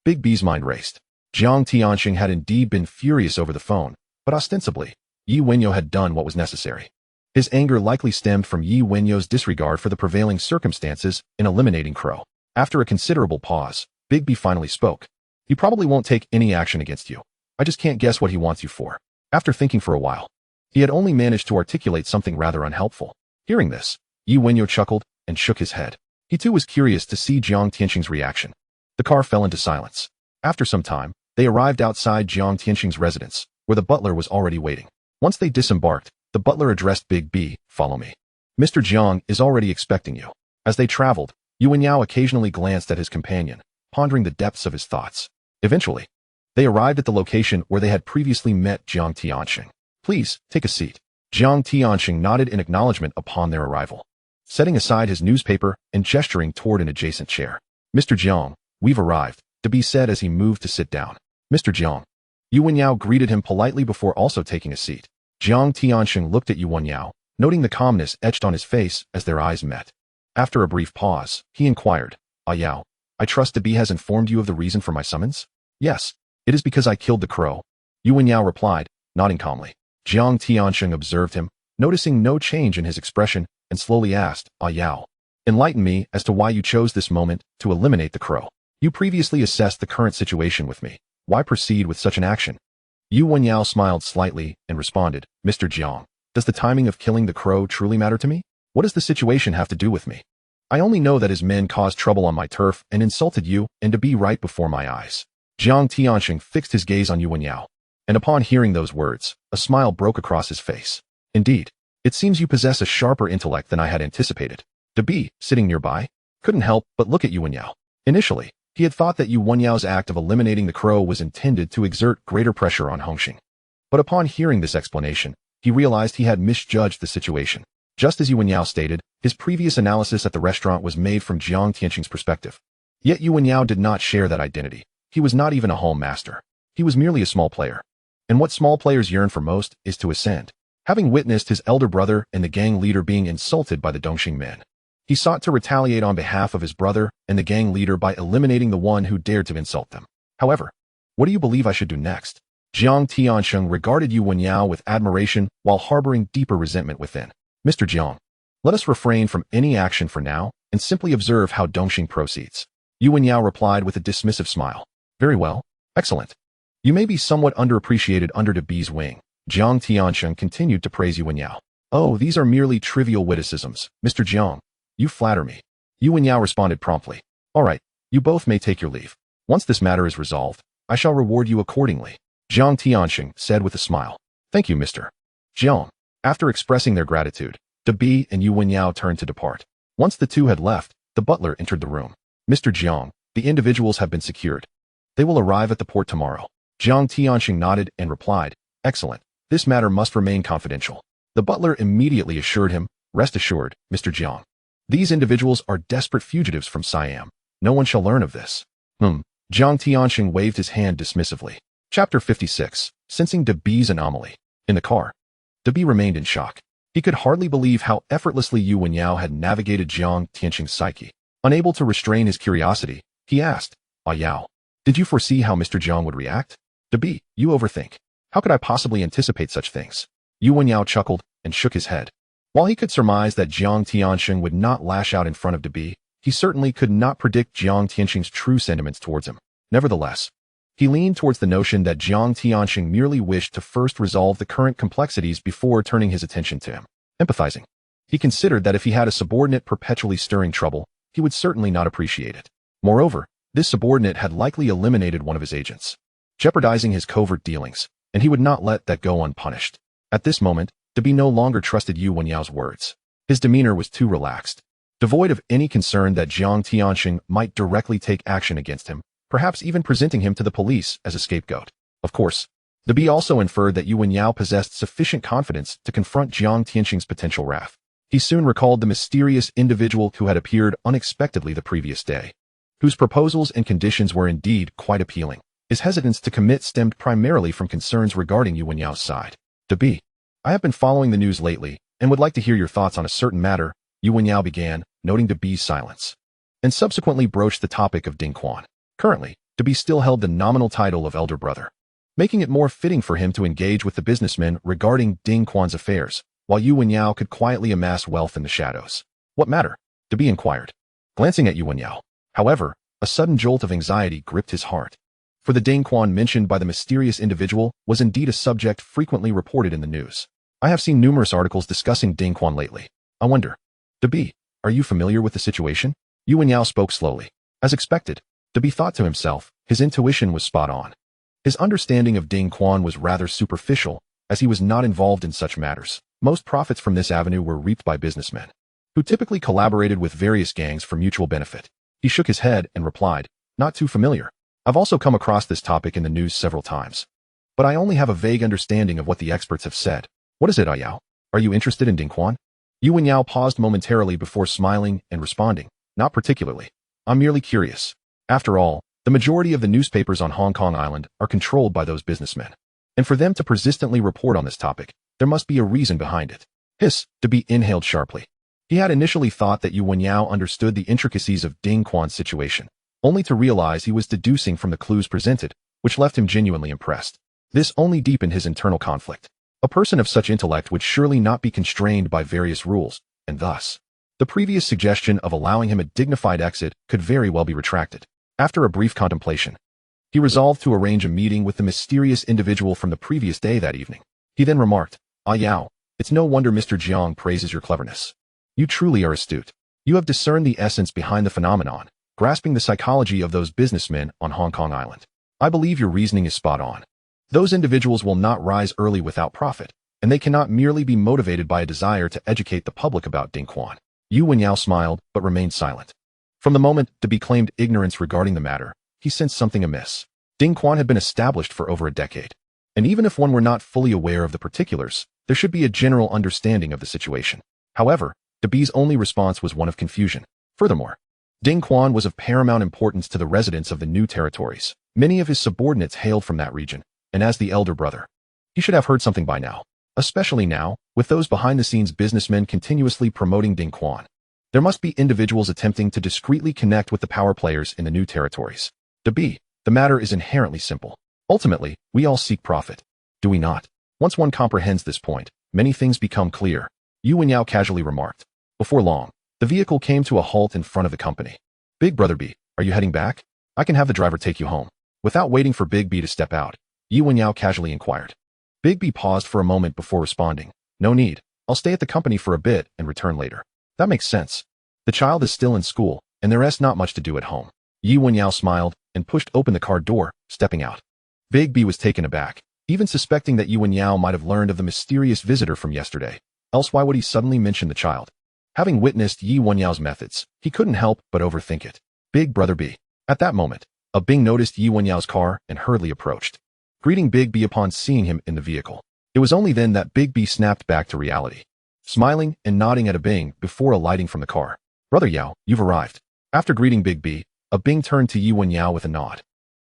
Big B's mind raced. Jiang Tianxing had indeed been furious over the phone, but ostensibly, Yi Wenyao had done what was necessary. His anger likely stemmed from Yi Wenyao's disregard for the prevailing circumstances in eliminating Crow. After a considerable pause, Big B finally spoke. He probably won't take any action against you. I just can't guess what he wants you for. After thinking for a while, he had only managed to articulate something rather unhelpful. Hearing this, Yi Wenyao chuckled and shook his head. He too was curious to see Jiang Tianxing's reaction. The car fell into silence. After some time, they arrived outside Jiang Tianxing's residence, where the butler was already waiting. Once they disembarked, the butler addressed Big B, follow me. Mr. Jiang is already expecting you. As they traveled, Yi Wenyao occasionally glanced at his companion, pondering the depths of his thoughts. Eventually, they arrived at the location where they had previously met Jiang Tianxing. Please, take a seat. Jiang Tianxing nodded in acknowledgement upon their arrival, setting aside his newspaper and gesturing toward an adjacent chair. Mr. Jiang, we've arrived, Bi said as he moved to sit down. Mr. Jiang. Yi Wenyao greeted him politely before also taking a seat. Jiang Tianxing looked at Yi Wenyao, noting the calmness etched on his face as their eyes met. After a brief pause, he inquired, Yao, I trust Bi has informed you of the reason for my summons? Yes, it is because I killed the Crow. Yi Wenyao replied, nodding calmly. Jiang Tianxing observed him, noticing no change in his expression, and slowly asked, Yao, enlighten me as to why you chose this moment to eliminate the Crow. You previously assessed the current situation with me. Why proceed with such an action? Yi Wenyao smiled slightly and responded, Mr. Jiang, does the timing of killing the Crow truly matter to me? What does the situation have to do with me? I only know that his men caused trouble on my turf and insulted you and Bi right before my eyes. Jiang Tianxing fixed his gaze on Yi Wenyao, and upon hearing those words, a smile broke across his face. Indeed, it seems you possess a sharper intellect than I had anticipated. Bi, sitting nearby, couldn't help but look at Yi Wenyao. Initially, he had thought that Yi Wenyao's act of eliminating the Crow was intended to exert greater pressure on Dongxing. But upon hearing this explanation, he realized he had misjudged the situation. Just as Yi Wenyao stated, his previous analysis at the restaurant was made from Jiang Tianxing's perspective. Yet Wenyao did not share that identity. He was not even a home master. He was merely a small player. And what small players yearn for most is to ascend. Having witnessed his elder brother and the gang leader being insulted by the Dongxing men, he sought to retaliate on behalf of his brother and the gang leader by eliminating the one who dared to insult them. However, what do you believe I should do next? Jiang Tiansheng regarded Wenyao with admiration while harboring deeper resentment within. Mr. Jiang, let us refrain from any action for now and simply observe how Dongxing proceeds. Wenyao replied with a dismissive smile. Very well. Excellent. You may be somewhat underappreciated under De B's wing. Jiang Tiansheng continued to praise Wenyao. Oh, these are merely trivial witticisms, Mr. Jiang. You flatter me. Wenyao responded promptly. All right, you both may take your leave. Once this matter is resolved, I shall reward you accordingly. Jiang Tiansheng said with a smile. Thank you, Mr. Jiang. After expressing their gratitude, De B and Wenyao turned to depart. Once the two had left, the butler entered the room. Mr. Jiang, the individuals have been secured. They will arrive at the port tomorrow. Jiang Tiansheng nodded and replied, Excellent. This matter must remain confidential. The butler immediately assured him, Rest assured, Mr. Jiang. These individuals are desperate fugitives from Siam. No one shall learn of this. Jiang Tiansheng waved his hand dismissively. Chapter 56. Sensing De B's anomaly. In the car, De B remained in shock. He could hardly believe how effortlessly Wenyao had navigated Jiang Tiansheng's psyche. Unable to restrain his curiosity, he asked, Yao, did you foresee how Mr. Jiang would react? De B, you overthink. How could I possibly anticipate such things? Wenyao chuckled and shook his head. While he could surmise that Jiang Tiansheng would not lash out in front of De B, he certainly could not predict Jiang Tiansheng's true sentiments towards him. Nevertheless, he leaned towards the notion that Jiang Tiansheng merely wished to first resolve the current complexities before turning his attention to him. Empathizing, he considered that if he had a subordinate perpetually stirring trouble, he would certainly not appreciate it. Moreover, this subordinate had likely eliminated one of his agents, jeopardizing his covert dealings, and he would not let that go unpunished. At this moment, De B no longer trusted Wenyao's words. His demeanor was too relaxed. Devoid of any concern that Jiang Tiansheng might directly take action against him, perhaps even presenting him to the police as a scapegoat. Of course, De B also inferred that Wenyao possessed sufficient confidence to confront Jiang Tiansheng's potential wrath. He soon recalled the mysterious individual who had appeared unexpectedly the previous day, whose proposals and conditions were indeed quite appealing. His hesitance to commit stemmed primarily from concerns regarding Wenyao's side. De B, I have been following the news lately and would like to hear your thoughts on a certain matter, Wenyao began, noting De B's silence, and subsequently broached the topic of Ding Quan. Currently, De B still held the nominal title of elder brother, making it more fitting for him to engage with the businessmen regarding Ding Quan's affairs, while Wenyao could quietly amass wealth in the shadows. What matter? De B inquired, glancing at Wenyao. However, a sudden jolt of anxiety gripped his heart. For the Ding Quan mentioned by the mysterious individual was indeed a subject frequently reported in the news. I have seen numerous articles discussing Ding Quan lately. I wonder, De B, are you familiar with the situation? Wenyao spoke slowly. As expected, De B thought to himself, his intuition was spot on. His understanding of Ding Quan was rather superficial, as he was not involved in such matters. Most profits from this avenue were reaped by businessmen, who typically collaborated with various gangs for mutual benefit. He shook his head and replied, not too familiar. I've also come across this topic in the news several times, but I only have a vague understanding of what the experts have said. What is it, Yao? Are you interested in Ding Quan? Wenyao paused momentarily before smiling and responding, not particularly. I'm merely curious. After all, the majority of the newspapers on Hong Kong Island are controlled by those businessmen, and for them to persistently report on this topic, there must be a reason behind it. Hiss, De B inhaled sharply. He had initially thought that Wenyao understood the intricacies of Ding Quan's situation, only to realize he was deducing from the clues presented, which left him genuinely impressed. This only deepened his internal conflict. A person of such intellect would surely not be constrained by various rules, and thus, the previous suggestion of allowing him a dignified exit could very well be retracted. After a brief contemplation, he resolved to arrange a meeting with the mysterious individual from the previous day that evening. He then remarked, Yao, it's no wonder Mr. Jiang praises your cleverness. You truly are astute. You have discerned the essence behind the phenomenon, grasping the psychology of those businessmen on Hong Kong Island. I believe your reasoning is spot on. Those individuals will not rise early without profit, and they cannot merely be motivated by a desire to educate the public about Ding Quan. Wenyao smiled, but remained silent. From the moment De B claimed ignorance regarding the matter, he sensed something amiss. Ding Quan had been established for over a decade, and even if one were not fully aware of the particulars, there should be a general understanding of the situation. However, De B's only response was one of confusion. Furthermore, Ding Quan was of paramount importance to the residents of the new territories. Many of his subordinates hailed from that region, and as the elder brother, he should have heard something by now, especially now, with those behind-the-scenes businessmen continuously promoting Ding Quan. There must be individuals attempting to discreetly connect with the power players in the new territories. The matter is inherently simple. Ultimately, we all seek profit. Do we not? Once one comprehends this point, many things become clear. Wenyao casually remarked. Before long, the vehicle came to a halt in front of the company. Big Brother B, are you heading back? I can have the driver take you home. Without waiting for Big B to step out, Wenyao casually inquired. Big B paused for a moment before responding. No need. I'll stay at the company for a bit and return later. That makes sense. The child is still in school, and there's not much to do at home. Wenyao smiled and pushed open the car door, stepping out. Big B was taken aback, even suspecting that Wenyao might have learned of the mysterious visitor from yesterday. Else why would he suddenly mention the child? Having witnessed Wenyao's methods, he couldn't help but overthink it. Big Brother B. At that moment, a Bing noticed Wenyao's car and hurriedly approached, greeting Big B upon seeing him in the vehicle. It was only then that Big B snapped back to reality, smiling and nodding at a Bing before alighting from the car. Brother Yao, you've arrived. After greeting Big B, a Bing turned to Wenyao with a nod.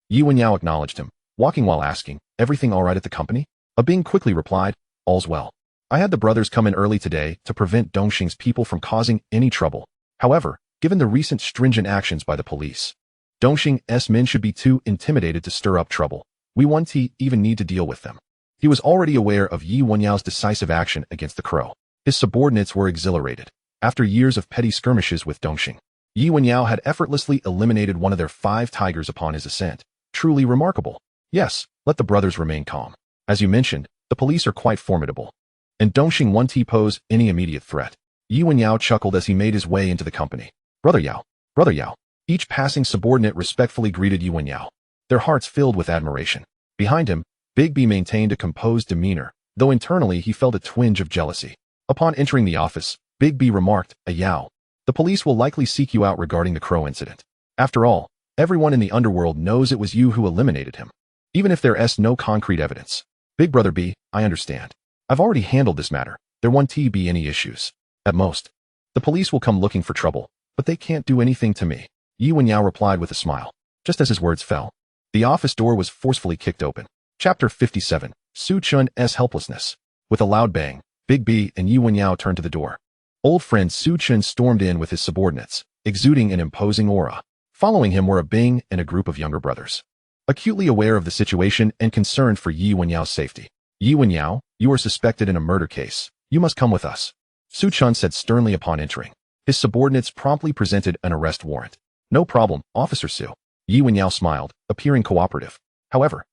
Wenyao acknowledged him, walking while asking, everything all right at the company? A Bing quickly replied, all's well. I had the brothers come in early today to prevent Dongxing's people from causing any trouble. However, given the recent stringent actions by the police, Dongxing's men should be too intimidated to stir up trouble. We won't even need to deal with them. He was already aware of Wenyao's decisive action against the Crow. His subordinates were exhilarated. After years of petty skirmishes with Dongxing, Wenyao had effortlessly eliminated one of their 5 tigers upon his ascent. Truly remarkable. Yes, let the brothers remain calm. As you mentioned, the police are quite formidable, and Dongxing won't pose any immediate threat. Wenyao chuckled as he made his way into the company. Brother Yao. Each passing subordinate respectfully greeted Wenyao, their hearts filled with admiration. Behind him, Big B maintained a composed demeanor, though internally he felt a twinge of jealousy. Upon entering the office, Big B remarked, Yao, the police will likely seek you out regarding the Crow incident. After all, everyone in the Underworld knows it was you who eliminated him, even if there's no concrete evidence. Big Brother B, I understand. I've already handled this matter. There won't be any issues. At most, the police will come looking for trouble, but they can't do anything to me. Wenyao replied with a smile. Just as his words fell, the office door was forcefully kicked open. Chapter 57, Su Chun's Helplessness. With a loud bang, Big B and Wenyao turned to the door. Old friend Su Chun stormed in with his subordinates, exuding an imposing aura. Following him were a Bing and a group of younger brothers, acutely aware of the situation and concerned for Wenyao's safety. Wenyao, you are suspected in a murder case. You must come with us, Su Chun said sternly upon entering. His subordinates promptly presented an arrest warrant. No problem, Officer Su. Wenyao smiled, appearing cooperative. However,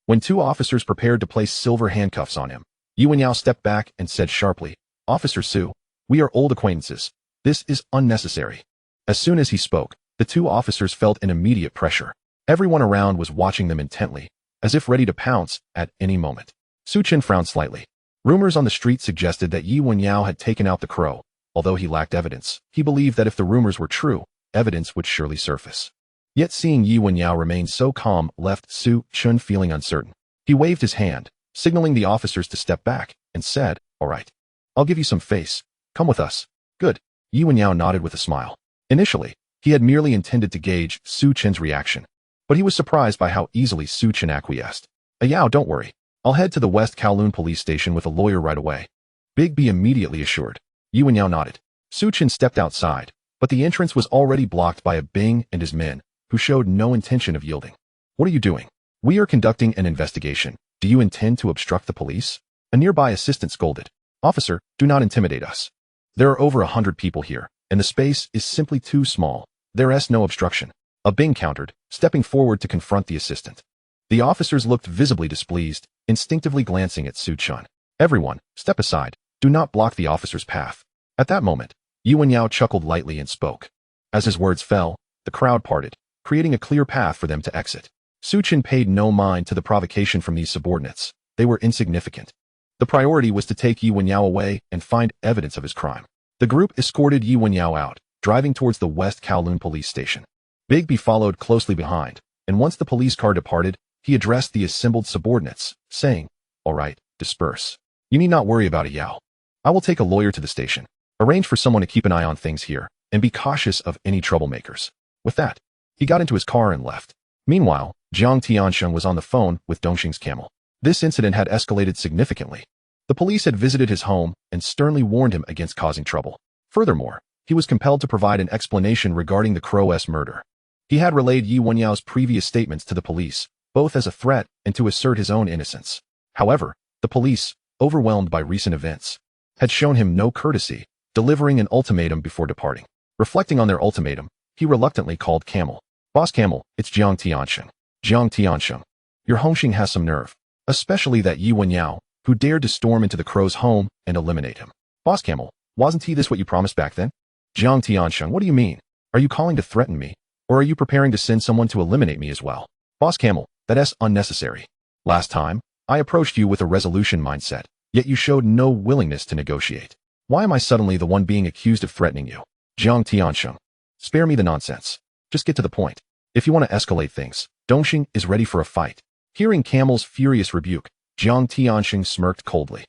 when 2 officers prepared to place silver handcuffs on him, Wenyao stepped back and said sharply, Officer Su, we are old acquaintances. This is unnecessary. As soon as he spoke, the 2 officers felt an immediate pressure. Everyone around was watching them intently, as if ready to pounce at any moment. Su Chun frowned slightly. Rumors on the street suggested that Wenyao had taken out the Crow. Although he lacked evidence, he believed that if the rumors were true, evidence would surely surface. Yet seeing Wenyao remain so calm left Su Chun feeling uncertain. He waved his hand, signaling the officers to step back, and said, all right. I'll give you some face. Come with us. Good. Wenyao nodded with a smile. Initially, he had merely intended to gauge Su Chun's reaction, but he was surprised by how easily Su Chun acquiesced. Yao, don't worry. I'll head to the West Kowloon police station with a lawyer right away. Big B immediately assured. Wenyao nodded. Su Chun stepped outside, but the entrance was already blocked by a Bing and his men, who showed no intention of yielding. What are you doing? We are conducting an investigation. Do you intend to obstruct the police? A nearby assistant scolded. Officer, do not intimidate us. There are over 100 people here, and the space is simply too small. There's no obstruction. A Bing countered, stepping forward to confront the assistant. The officers looked visibly displeased, instinctively glancing at Su Chun. Everyone, step aside. Do not block the officer's path. At that moment, Wenyao chuckled lightly and spoke. As his words fell, the crowd parted, creating a clear path for them to exit. Su Chun paid no mind to the provocation from these subordinates. They were insignificant. The priority was to take Wenyao away and find evidence of his crime. The group escorted Wenyao out, driving towards the West Kowloon police station. Big B followed closely behind, and once the police car departed, he addressed the assembled subordinates, saying, all right, disperse. You need not worry about Yao. I will take a lawyer to the station. Arrange for someone to keep an eye on things here, and be cautious of any troublemakers. With that, he got into his car and left. Meanwhile, Jiang Tiansheng was on the phone with Dongxing's camel. This incident had escalated significantly. The police had visited his home and sternly warned him against causing trouble. Furthermore, he was compelled to provide an explanation regarding the Crow's murder. He had relayed Yi Wenyao's previous statements to the police, both as a threat and to assert his own innocence. However, the police, overwhelmed by recent events, had shown him no courtesy, delivering an ultimatum before departing. Reflecting on their ultimatum, he reluctantly called Camel. "Boss Camel, it's Jiang Tiansheng. Jiang Tiansheng, your Hongxing has some nerve, especially that Yi Wenyao, who dared to storm into the Crow's home and eliminate him." "Boss Camel, wasn't he this what you promised back then?" "Jiang Tiansheng, what do you mean? Are you calling to threaten me, or are you preparing to send someone to eliminate me as well?" "Boss Camel, that's unnecessary. Last time, I approached you with a resolution mindset, yet you showed no willingness to negotiate. Why am I suddenly the one being accused of threatening you?" "Jiang Tiansheng, spare me the nonsense. Just get to the point. If you want to escalate things, Dongxing is ready for a fight." Hearing Camel's furious rebuke, Jiang Tiansheng smirked coldly.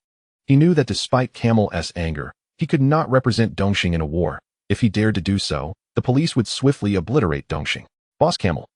He knew that despite Camel's anger, he could not represent Dongxing in a war. If he dared to do so, the police would swiftly obliterate Dongxing. "Boss Camel,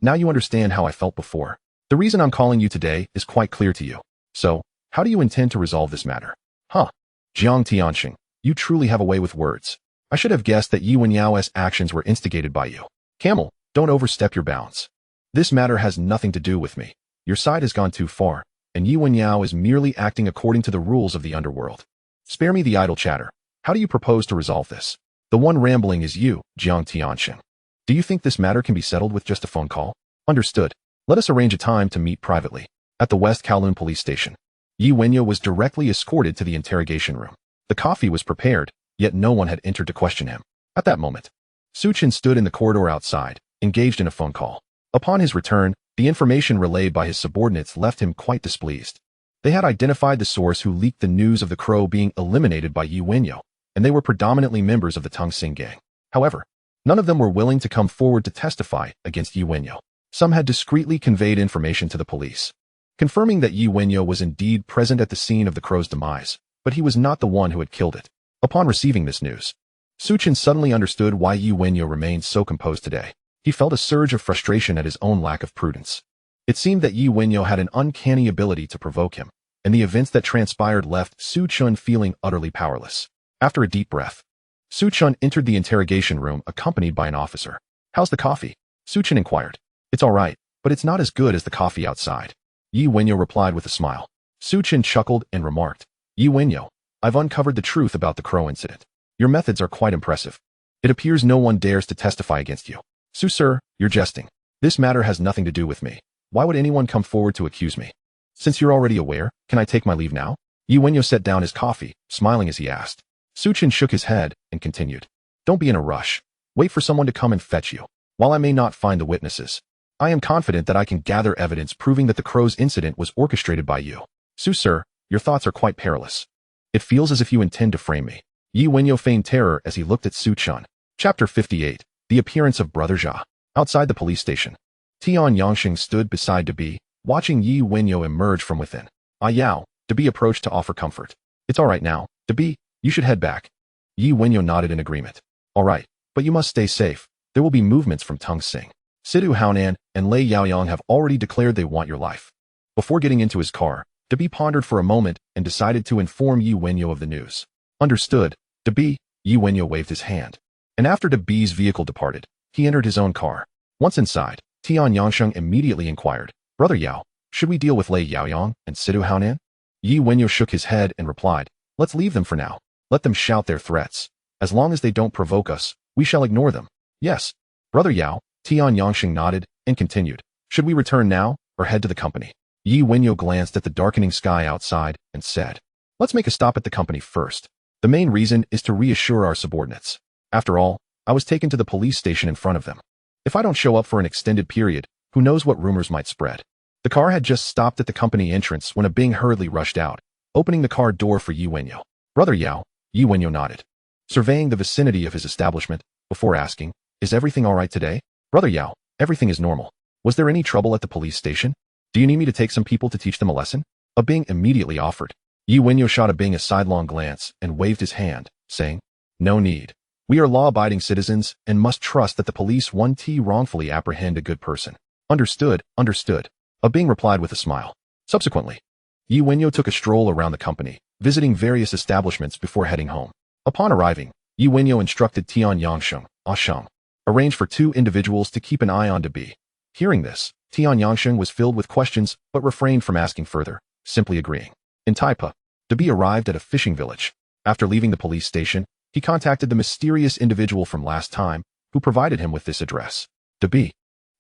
now you understand how I felt before. The reason I'm calling you today is quite clear to you. So, how do you intend to resolve this matter?" "Huh. Jiang Tiansheng, you truly have a way with words. I should have guessed that Yi Wenyao's actions were instigated by you. Camel, don't overstep your bounds. This matter has nothing to do with me. Your side has gone too far, and Yi Wenyao is merely acting according to the rules of the Underworld. Spare me the idle chatter. How do you propose to resolve this?" "The one rambling is you, Jiang Tiansheng. Do you think this matter can be settled with just a phone call?" "Understood. Let us arrange a time to meet privately." At the West Kowloon police station, Yi Wenyao was directly escorted to the interrogation room. The coffee was prepared, yet no one had entered to question him. At that moment, Su Chen stood in the corridor outside, engaged in a phone call. Upon his return, the information relayed by his subordinates left him quite displeased. They had identified the source who leaked the news of the Crow being eliminated by Yi Wenyao, and they were predominantly members of the Tungsing gang. However, none of them were willing to come forward to testify against Yi Wenyao. Some had discreetly conveyed information to the police, confirming that Yi Wenyao was indeed present at the scene of the Crow's demise, but he was not the one who had killed it. Upon receiving this news, Su Chen suddenly understood why Yi Wenyao remained so composed today. He felt a surge of frustration at his own lack of prudence. It seemed that Yi Wenyao had an uncanny ability to provoke him, and the events that transpired left Su Chen feeling utterly powerless. After a deep breath, Su Chen entered the interrogation room accompanied by an officer. "How's the coffee?" Su Chen inquired. "It's all right, but it's not as good as the coffee outside," Yi Wenyao replied with a smile. Su Chen chuckled and remarked, "Yi Wenyao, I've uncovered the truth about the Crow incident. Your methods are quite impressive. It appears no one dares to testify against you." "Su sir, you're jesting. This matter has nothing to do with me. Why would anyone come forward to accuse me?" "Since you're already aware, can I take my leave now?" Yi Wenyao set down his coffee, smiling as he asked. Su Chen shook his head and continued, "Don't be in a rush. Wait for someone to come and fetch you. While I may not find the witnesses, I am confident that I can gather evidence proving that the Crow's incident was orchestrated by you." "Su sir, your thoughts are quite perilous. It feels as if you intend to frame me." Yi Wenyao feigned terror as he looked at Su Chen. Chapter 58. The appearance of Brother Jia. Outside the police station, Tian Yangxing stood beside Debi, watching Yi Wenyao emerge from within. "Ah Yao," Debi approached to offer comfort. "It's all right now, Debi, you should head back." Yi Wenyao nodded in agreement. "All right, but you must stay safe. There will be movements from Tungsing. Sidu Haonan and Lei Yaoyang have already declared they want your life." Before getting into his car, Debi pondered for a moment and decided to inform Yi Wenyao of the news. "Understood, Debi," Yi Wenyao waved his hand. And after Debi's vehicle departed, he entered his own car. Once inside, Tian Yangsheng immediately inquired, "Brother Yao, should we deal with Lei Yaoyang and Sidu Haonan?" Yi Wenyao shook his head and replied, "Let's leave them for now. Let them shout their threats. As long as they don't provoke us, we shall ignore them." "Yes, Brother Yao," Tian Yangsheng nodded and continued, "Should we return now or head to the company?" Yi Wenyao glanced at the darkening sky outside and said, "Let's make a stop at the company first. The main reason is to reassure our subordinates. After all, I was taken to the police station in front of them. If I don't show up for an extended period, who knows what rumors might spread." The car had just stopped at the company entrance when a Bing hurriedly rushed out, opening the car door for Yi Wenyao. "Brother Yao," Yi Wenyao nodded, surveying the vicinity of his establishment, before asking, "Is everything all right today?" "Brother Yao, everything is normal. Was there any trouble at the police station? Do you need me to take some people to teach them a lesson?" A Bing immediately offered. Yi Wenyao shot a Bing a sidelong glance and waved his hand, saying, "No need. We are law-abiding citizens and must trust that the police won't wrongfully apprehend a good person. Understood, understood. Bing replied with a smile. Subsequently, Yi Wenyo took a stroll around the company, visiting various establishments before heading home. Upon arriving, Yi Wenyo instructed Tian Yangsheng, Sheng, arrange for 2 individuals to keep an eye on Bi. Hearing this, Tian Yangsheng was filled with questions but refrained from asking further, simply agreeing. In Taipa, Bi arrived at a fishing village. After leaving the police station, he contacted the mysterious individual from last time, who provided him with this address. Bi.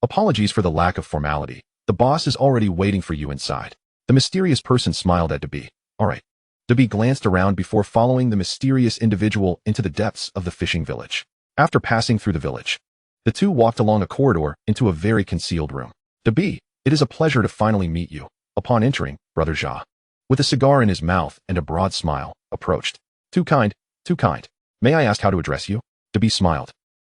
Apologies for the lack of formality. The boss is already waiting for you inside. The mysterious person smiled at Bi. Alright. Bi glanced around before following the mysterious individual into the depths of the fishing village. After passing through the village, the two walked along a corridor into a very concealed room. Bi, it is a pleasure to finally meet you. Upon entering, Brother Jia, with a cigar in his mouth and a broad smile, approached. Too kind, too kind. May I ask how to address you? Bi smiled.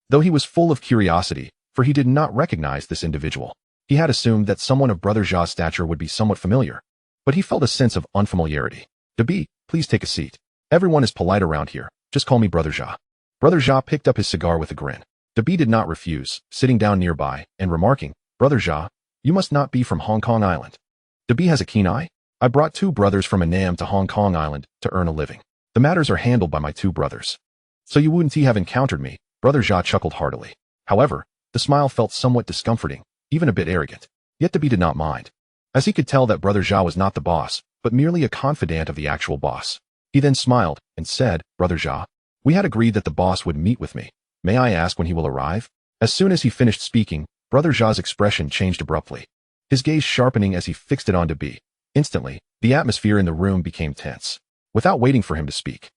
Though he was full of curiosity, for he did not recognize this individual. He had assumed that someone of Brother Jia's stature would be somewhat familiar, but he felt a sense of unfamiliarity. Bi, please take a seat. Everyone is polite around here. Just call me Brother Jia. Brother Jia picked up his cigar with a grin. Bi did not refuse, sitting down nearby and remarking, Brother Jia, you must not be from Hong Kong Island. Bi has a keen eye. I brought 2 brothers from Annam to Hong Kong Island to earn a living. The matters are handled by my 2 brothers. So you wouldn't have encountered me. Brother Jia chuckled heartily. However, the smile felt somewhat discomforting, even a bit arrogant. Yet Bi did not mind, as he could tell that Brother Jia was not the boss, but merely a confidant of the actual boss. He then smiled and said, Brother Jia, we had agreed that the boss would meet with me. May I ask when he will arrive? As soon as he finished speaking, Brother Jia's expression changed abruptly, his gaze sharpening as he fixed it on Bi. Instantly, the atmosphere in the room became tense. Without waiting for him to speak,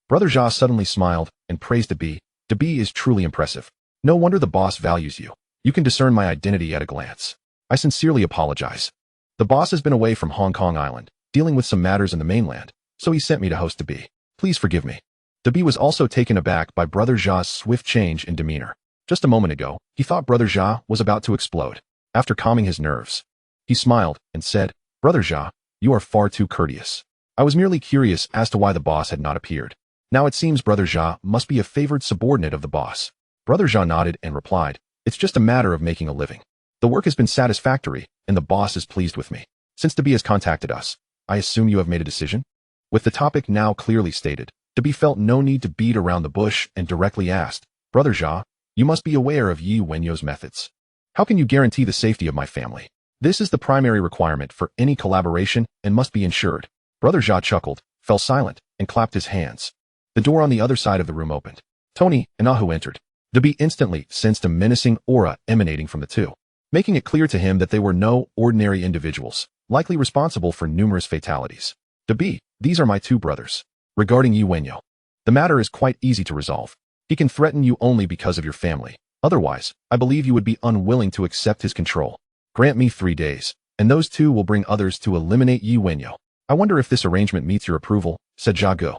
Brother Jia suddenly smiled and praised Bi. Bi is truly impressive. No wonder the boss values you. You can discern my identity at a glance. I sincerely apologize. The boss has been away from Hong Kong Island, dealing with some matters in the mainland, so he sent me to host Bi. Please forgive me. Bi was also taken aback by Brother Jia's swift change in demeanor. Just a moment ago, he thought Brother Jia was about to explode. After calming his nerves, he smiled and said, Brother Jia, you are far too courteous. I was merely curious as to why the boss had not appeared. Now it seems Brother Jia must be a favored subordinate of the boss. Brother Jia nodded and replied, it's just a matter of making a living. The work has been satisfactory, and the boss is pleased with me. Since Bi has contacted us, I assume you have made a decision? With the topic now clearly stated, Bi felt no need to beat around the bush and directly asked, Brother Jia, you must be aware of Yi Wenyo's methods. How can you guarantee the safety of my family? This is the primary requirement for any collaboration and must be ensured. Brother Jia chuckled, fell silent, and clapped his hands. The door on the other side of the room opened. Tony and Ahu entered. Bi instantly sensed a menacing aura emanating from the two, making it clear to him that they were no ordinary individuals, likely responsible for numerous fatalities. Bi, these are my 2 brothers. Regarding Yi Wenyo, the matter is quite easy to resolve. He can threaten you only because of your family. Otherwise, I believe you would be unwilling to accept his control. Grant me 3 days, and those 2 will bring others to eliminate Yi Wenyo. I wonder if this arrangement meets your approval, said Jia Gu.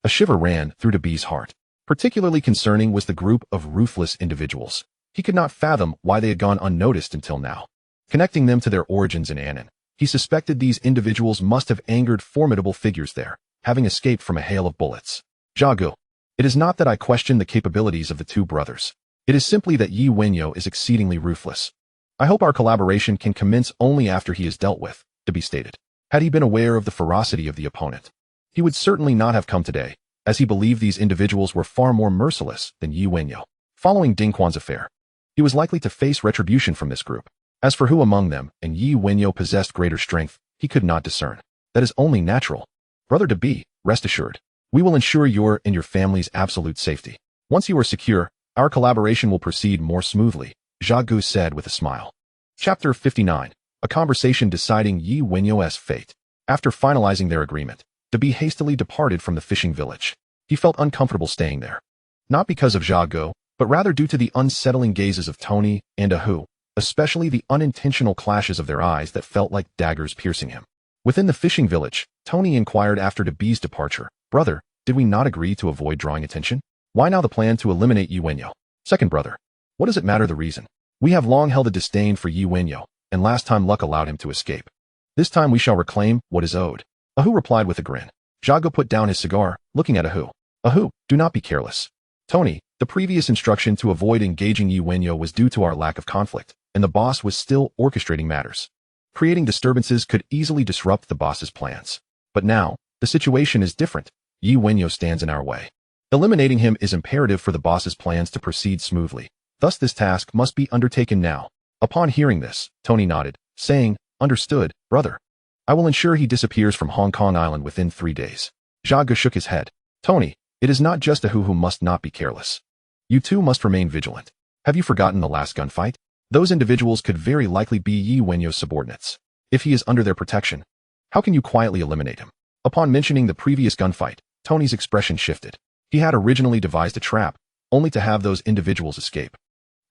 A shiver ran through Bi's heart. Particularly concerning was the group of ruthless individuals. He could not fathom why they had gone unnoticed until now. Connecting them to their origins in Annan, he suspected these individuals must have angered formidable figures there, having escaped from a hail of bullets. Jia Gu, it is not that I question the capabilities of the 2 brothers. It is simply that Yi Wenyo is exceedingly ruthless. I hope our collaboration can commence only after he is dealt with, Bi stated. Had he been aware of the ferocity of the opponent, he would certainly not have come today, as he believed these individuals were far more merciless than Yi Wenyo. Following Ding Quan's affair, he was likely to face retribution from this group. As for who among them and Yi Wenyo possessed greater strength, he could not discern. That is only natural. Brother Bi, rest assured, we will ensure your and your family's absolute safety. Once you are secure, our collaboration will proceed more smoothly, Jia Gu said with a smile. Chapter 59. A conversation deciding Yi Wenyo's fate. After finalizing their agreement, Bi hastily departed from the fishing village. He felt uncomfortable staying there. Not because of Jia Gu, but rather due to the unsettling gazes of Tony and Ahu, especially the unintentional clashes of their eyes that felt like daggers piercing him. Within the fishing village, Tony inquired after Bi's departure. Brother, did we not agree to avoid drawing attention? Why now the plan to eliminate Yi Wenyo? Second brother, what does it matter the reason? We have long held a disdain for Yi Wenyo, and last time luck allowed him to escape. This time we shall reclaim what is owed. Ahu replied with a grin. Jia Gu put down his cigar, looking at Ahu. Ahu, do not be careless. Tony, The previous instruction to avoid engaging Wenyao was due to our lack of conflict, and the boss was still orchestrating matters. Creating disturbances could easily disrupt the boss's plans. But now, the situation is different. Wenyao stands in our way. Eliminating him is imperative for the boss's plans to proceed smoothly. Thus this task must be undertaken now. Upon hearing this, Tony nodded, saying, "Understood, brother. I will ensure he disappears from Hong Kong Island within 3 days." Zhaga shook his head. "Tony, it is not just a who must not be careless. You too must remain vigilant. Have you forgotten the last gunfight? Those individuals could very likely be Wenyao's subordinates. If he is under their protection, how can you quietly eliminate him?" Upon mentioning the previous gunfight, Tony's expression shifted. He had originally devised a trap, only to have those individuals escape,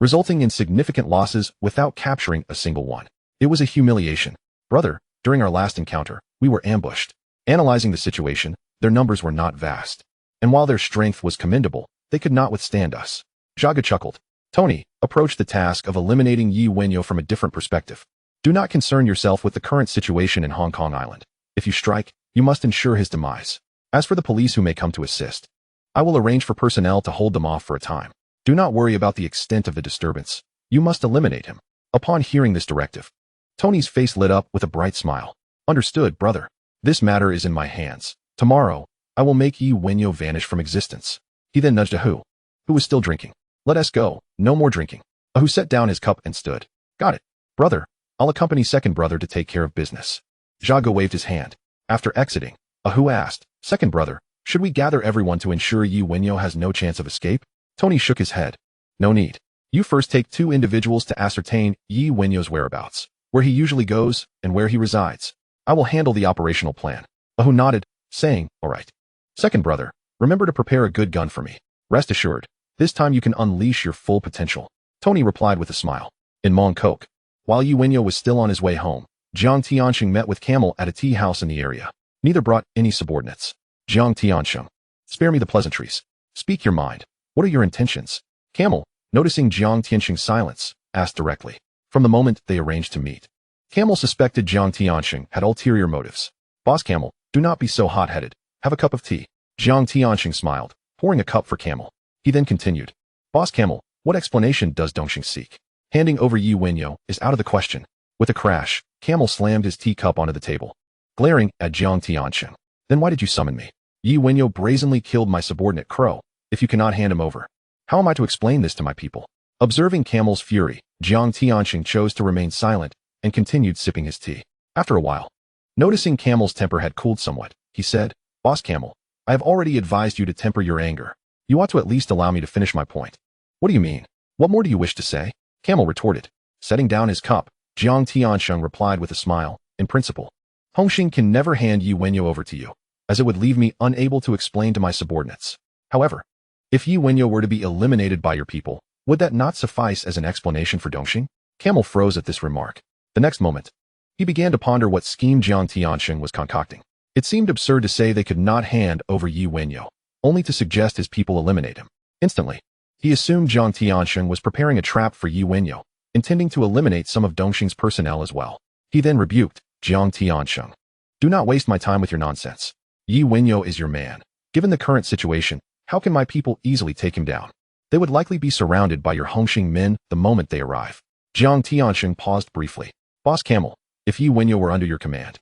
resulting in significant losses without capturing a single one. It was a humiliation. "Brother, during our last encounter, we were ambushed. Analyzing the situation, their numbers were not vast. And while their strength was commendable, they could not withstand us." Zhaga chuckled. "Tony, approach the task of eliminating Wenyao from a different perspective. Do not concern yourself with the current situation in Hong Kong Island. If you strike, you must ensure his demise. As for the police who may come to assist, I will arrange for personnel to hold them off for a time. Do not worry about the extent of the disturbance. You must eliminate him." Upon hearing this directive, Tony's face lit up with a bright smile. "Understood, brother. This matter is in my hands. Tomorrow, I will make Wenyao vanish from existence." He then nudged Ahu, who was still drinking. "Let us go. No more drinking." Ahu set down his cup and stood. "Got it, brother. I'll accompany second brother to take care of business." Zhaga waved his hand. After exiting, Ahu asked, "Second brother, should we gather everyone to ensure Wenyao has no chance of escape?" Tony shook his head. "No need. You first take 2 individuals to ascertain Wenyao's whereabouts, where he usually goes, and where he resides. I will handle the operational plan." Ahu nodded, saying, "All right. Second brother, remember to prepare a good gun for me. Rest assured, this time you can unleash your full potential." Tony replied with a smile. In Mongkok, while Wenyao was still on his way home, Jiang Tianxing met with Camel at a tea house in the area. Neither brought any subordinates. "Jiang Tianxing, spare me the pleasantries. Speak your mind. What are your intentions?" Camel, noticing Jiang Tianxing's silence, asked directly. From the moment they arranged to meet, Camel suspected Jiang Tianxing had ulterior motives. "Boss Camel, do not be so hot-headed. Have a cup of tea." Jiang Tianxing smiled, pouring a cup for Camel. He then continued, "Boss Camel, what explanation does Dongxing seek? Handing over Wenyao is out of the question." With a crash, Camel slammed his teacup onto the table, glaring at Jiang Tianxing. "Then why did you summon me? Wenyao brazenly killed my subordinate Crow. If you cannot hand him over, how am I to explain this to my people?" Observing Camel's fury, Jiang Tianxing chose to remain silent and continued sipping his tea. After a while, noticing Camel's temper had cooled somewhat, he said, "Boss Camel, I have already advised you to temper your anger. You ought to at least allow me to finish my point." "What do you mean? What more do you wish to say?" Camel retorted. Setting down his cup, Jiang Tianxing replied with a smile, "In principle, Hongxing can never hand Wenyao over to you, as it would leave me unable to explain to my subordinates. However, if Wenyao were to be eliminated by your people, would that not suffice as an explanation for Dongxing?" Camel froze at this remark. The next moment, he began to ponder what scheme Jiang Tianxing was concocting. It seemed absurd to say they could not hand over Wenyao, only to suggest his people eliminate him. Instantly, he assumed Jiang Tianxing was preparing a trap for Wenyao, intending to eliminate some of Dongxing's personnel as well. He then rebuked Jiang Tianxing. "Do not waste my time with your nonsense. Wenyao is your man. Given the current situation, how can my people easily take him down? They would likely be surrounded by your Hongxing men the moment they arrive." Jiang Tianxing paused briefly. "Boss Camel, if Wenyao were under your command,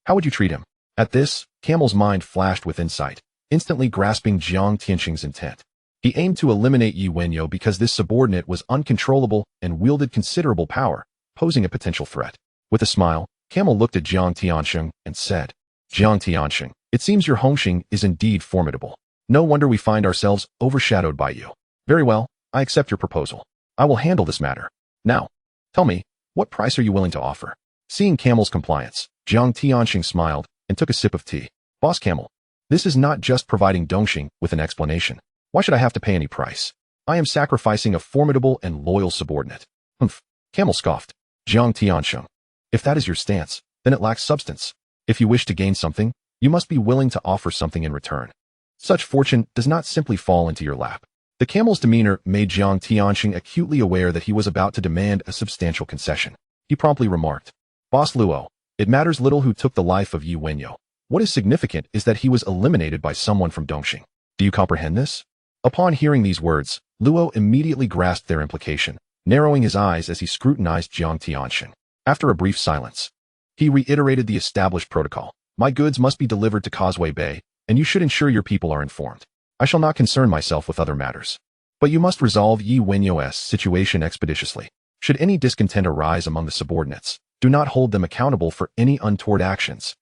how would you treat him?" At this, Camel's mind flashed with insight, instantly grasping Jiang Tianxing's intent. He aimed to eliminate Wenyao because this subordinate was uncontrollable and wielded considerable power, posing a potential threat. With a smile, Camel looked at Jiang Tianxing and said, "Jiang Tianxing, it seems your Hongxing is indeed formidable. No wonder we find ourselves overshadowed by you. Very well, I accept your proposal. I will handle this matter. Now, tell me, what price are you willing to offer?" Seeing Camel's compliance, Jiang Tianxing smiled and took a sip of tea. "Boss Camel, this is not just providing Dongxing with an explanation. Why should I have to pay any price? I am sacrificing a formidable and loyal subordinate." "Humph," Camel scoffed. Jiang Tianxing, "If that is your stance, then it lacks substance. If you wish to gain something, you must be willing to offer something in return. Such fortune does not simply fall into your lap." The Camel's demeanor made Jiang Tianxing acutely aware that he was about to demand a substantial concession. He promptly remarked, "Boss Luo, it matters little who took the life of Wenyao. What is significant is that he was eliminated by someone from Dongxing. Do you comprehend this?" Upon hearing these words, Luo immediately grasped their implication, narrowing his eyes as he scrutinized Jiang Tianxing. After a brief silence, he reiterated the established protocol. My goods must be delivered to Causeway Bay, and you should ensure your people are informed. I shall not concern myself with other matters. But you must resolve Yi Wenyao's situation expeditiously. Should any discontent arise among the subordinates, do not hold them accountable for any untoward actions.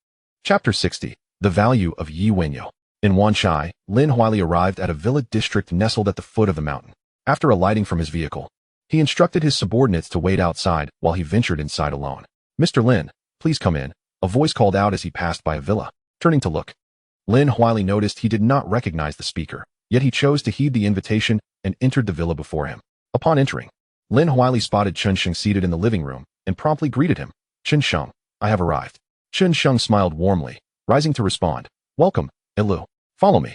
Chapter 60. The Value of Yi Wenyao. In Wanchai, Lin Huili arrived at a villa district nestled at the foot of the mountain. After alighting from his vehicle, he instructed his subordinates to wait outside while he ventured inside alone. Mr. Lin, please come in, a voice called out as he passed by a villa. Turning to look, Lin Huili noticed he did not recognize the speaker, yet he chose to heed the invitation and entered the villa before him. Upon entering, Lin Huili spotted Chen Sheng seated in the living room and promptly greeted him. Chen Sheng, I have arrived. Chen Sheng smiled warmly, rising to respond. Welcome, Ilu. Follow me.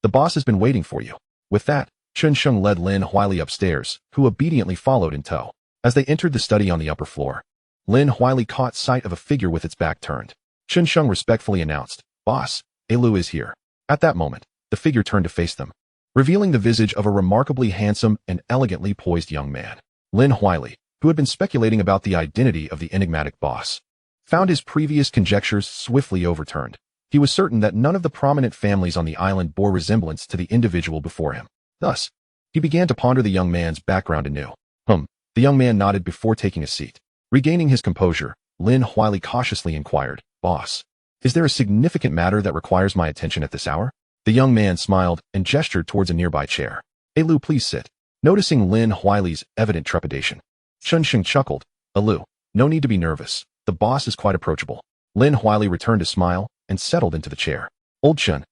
The boss has been waiting for you. With that, Chen Sheng led Lin Huili upstairs, who obediently followed in tow. As they entered the study on the upper floor, Lin Huili caught sight of a figure with its back turned. Chen Sheng respectfully announced, Boss, Ilu is here. At that moment, the figure turned to face them, revealing the visage of a remarkably handsome and elegantly poised young man. Lin Huili, who had been speculating about the identity of the enigmatic boss, found his previous conjectures swiftly overturned. He was certain that none of the prominent families on the island bore resemblance to the individual before him. Thus, he began to ponder the young man's background anew. The young man nodded before taking a seat. Regaining his composure, Lin Huili cautiously inquired, Boss, is there a significant matter that requires my attention at this hour? The young man smiled and gestured towards a nearby chair. Lu, please sit. Noticing Lin Huili's evident trepidation, Chen Sheng chuckled. Lu, no need to be nervous. The boss is quite approachable. Lin Huili returned a smile and settled into the chair. Old Chen,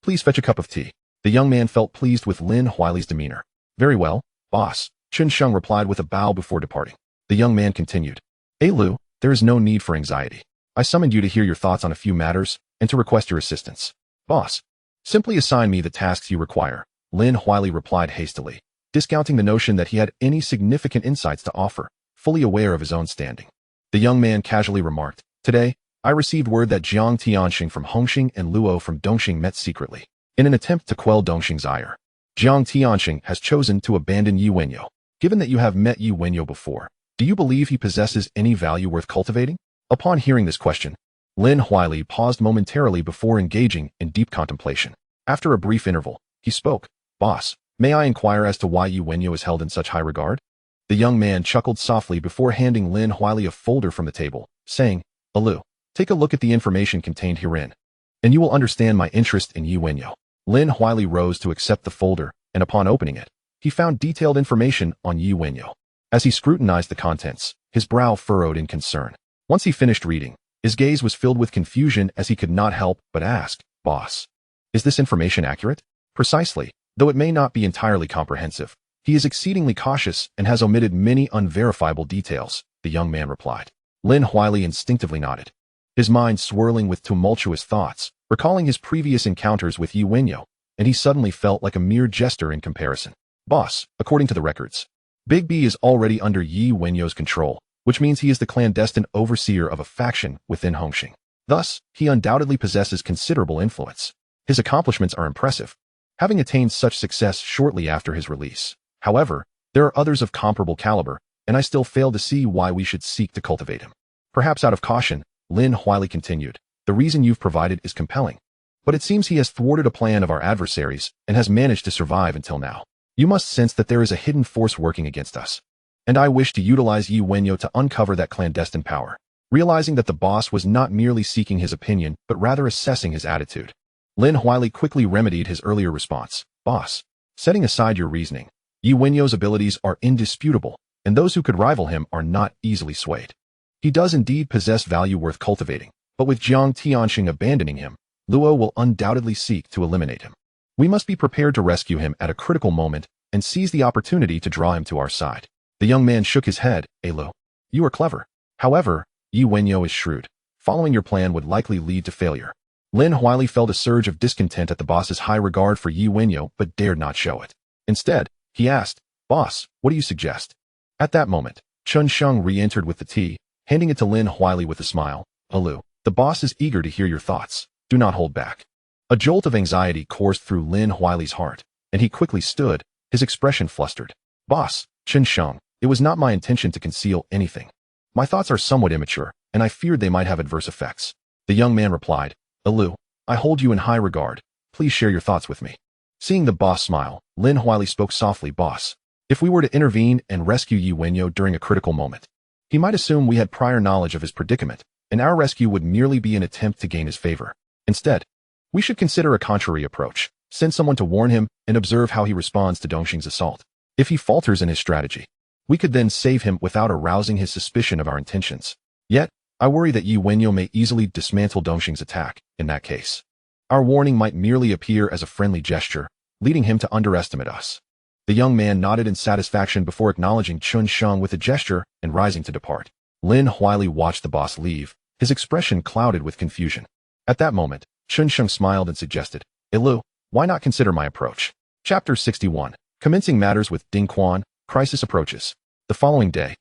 please fetch a cup of tea. The young man felt pleased with Lin Huili's demeanor. Very well, boss, Chen Sheng replied with a bow before departing. The young man continued. Lu, there is no need for anxiety. I summoned you to hear your thoughts on a few matters and to request your assistance. Boss, simply assign me the tasks you require, Lin Huili replied hastily, discounting the notion that he had any significant insights to offer, fully aware of his own standing. The young man casually remarked, Today, I received word that Jiang Tianxing from Hongxing and Luo from Dongxing met secretly. In an attempt to quell Dongxing's ire, Jiang Tianxing has chosen to abandon Yi Wenyao. Given that you have met Yi Wenyao before, do you believe he possesses any value worth cultivating? Upon hearing this question, Lin Huili paused momentarily before engaging in deep contemplation. After a brief interval, he spoke. Boss, may I inquire as to why Yi Wenyao is held in such high regard? The young man chuckled softly before handing Lin Huili a folder from the table, saying, Lu, take a look at the information contained herein, and you will understand my interest in Yi Wenyao. Lin Huili rose to accept the folder, and upon opening it, he found detailed information on Yi Wenyao. As he scrutinized the contents, his brow furrowed in concern. Once he finished reading, his gaze was filled with confusion as he could not help but ask, Boss, is this information accurate? Precisely, though it may not be entirely comprehensive. He is exceedingly cautious and has omitted many unverifiable details, the young man replied. Lin Huili instinctively nodded, his mind swirling with tumultuous thoughts, recalling his previous encounters with Yi Wenyao, and he suddenly felt like a mere jester in comparison. Boss, according to the records, Big B is already under Yi Wenyao's control, which means he is the clandestine overseer of a faction within Hongxing. Thus, he undoubtedly possesses considerable influence. His accomplishments are impressive, having attained such success shortly after his release. However, there are others of comparable caliber, and I still fail to see why we should seek to cultivate him. Perhaps out of caution, Lin Huili continued, the reason you've provided is compelling, but it seems he has thwarted a plan of our adversaries and has managed to survive until now. You must sense that there is a hidden force working against us, and I wish to utilize Yi Wenyao to uncover that clandestine power. Realizing that the boss was not merely seeking his opinion, but rather assessing his attitude, Lin Huili quickly remedied his earlier response. Boss, setting aside your reasoning, Yi Wenyao's abilities are indisputable, and those who could rival him are not easily swayed. He does indeed possess value worth cultivating, but with Jiang Tianxing abandoning him, Luo will undoubtedly seek to eliminate him. We must be prepared to rescue him at a critical moment and seize the opportunity to draw him to our side. The young man shook his head. Lu, you are clever. However, Yi Wenyao is shrewd. Following your plan would likely lead to failure. Lin Huili felt a surge of discontent at the boss's high regard for Yi Wenyao, but dared not show it. Instead, he asked, Boss, what do you suggest? At that moment, Chen Sheng re-entered with the tea, handing it to Lin Huili with a smile. Lu, the boss is eager to hear your thoughts. Do not hold back. A jolt of anxiety coursed through Lin Huili's heart, and he quickly stood, his expression flustered. Boss, Chen Sheng, it was not my intention to conceal anything. My thoughts are somewhat immature, and I feared they might have adverse effects. The young man replied, Alu, I hold you in high regard. Please share your thoughts with me. Seeing the boss smile, Lin Huili spoke softly. Boss, if we were to intervene and rescue Yi Wenyao during a critical moment, he might assume we had prior knowledge of his predicament, and our rescue would merely be an attempt to gain his favor. Instead, we should consider a contrary approach. Send someone to warn him and observe how he responds to Dongxing's assault. If he falters in his strategy, we could then save him without arousing his suspicion of our intentions. Yet, I worry that Yi Wenyao may easily dismantle Dongxing's attack. In that case, our warning might merely appear as a friendly gesture, leading him to underestimate us. The young man nodded in satisfaction before acknowledging Chen Sheng with a gesture and rising to depart. Lin Huili watched the boss leave, his expression clouded with confusion. At that moment, Chen Sheng smiled and suggested, Ilu, why not consider my approach? Chapter 61. Commencing matters with Ding Quan, crisis approaches. The following day,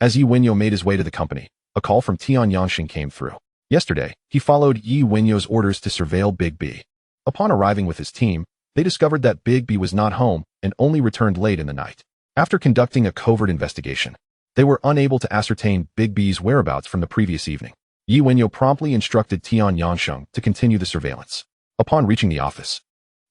as Yi Wenyao made his way to the company, a call from Tian Yanxing came through. Yesterday, he followed Yi Wenyao's orders to surveil Big B. Upon arriving with his team, they discovered that Big B was not home and only returned late in the night. After conducting a covert investigation, they were unable to ascertain Big B's whereabouts from the previous evening. Yi Wenyao promptly instructed Tian Yanxing to continue the surveillance. Upon reaching the office,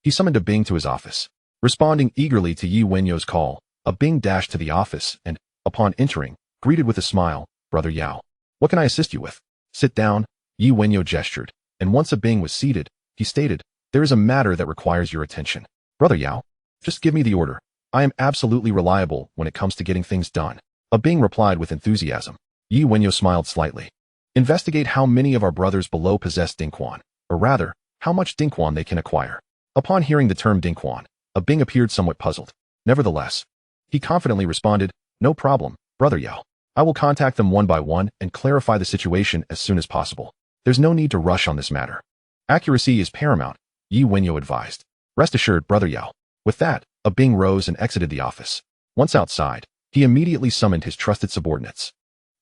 he summoned a Bing to his office. Responding eagerly to Yi Wenyao's call, a Bing dashed to the office and, upon entering, greeted with a smile, Brother Yao. What can I assist you with? Sit down, Yi Wenyao gestured, and once a Bing was seated, he stated, there is a matter that requires your attention. Brother Yao, just give me the order. I am absolutely reliable when it comes to getting things done. A Bing replied with enthusiasm. Yi Wenyao smiled slightly. Investigate how many of our brothers below possess Dingquan, or rather, how much Dingquan they can acquire. Upon hearing the term Dingquan, a Bing appeared somewhat puzzled. Nevertheless, he confidently responded, no problem, Brother Yao. I will contact them one by one and clarify the situation as soon as possible. There's no need to rush on this matter. Accuracy is paramount, Yi Wenyao advised. Rest assured, Brother Yao. With that, a Bing rose and exited the office. Once outside, he immediately summoned his trusted subordinates.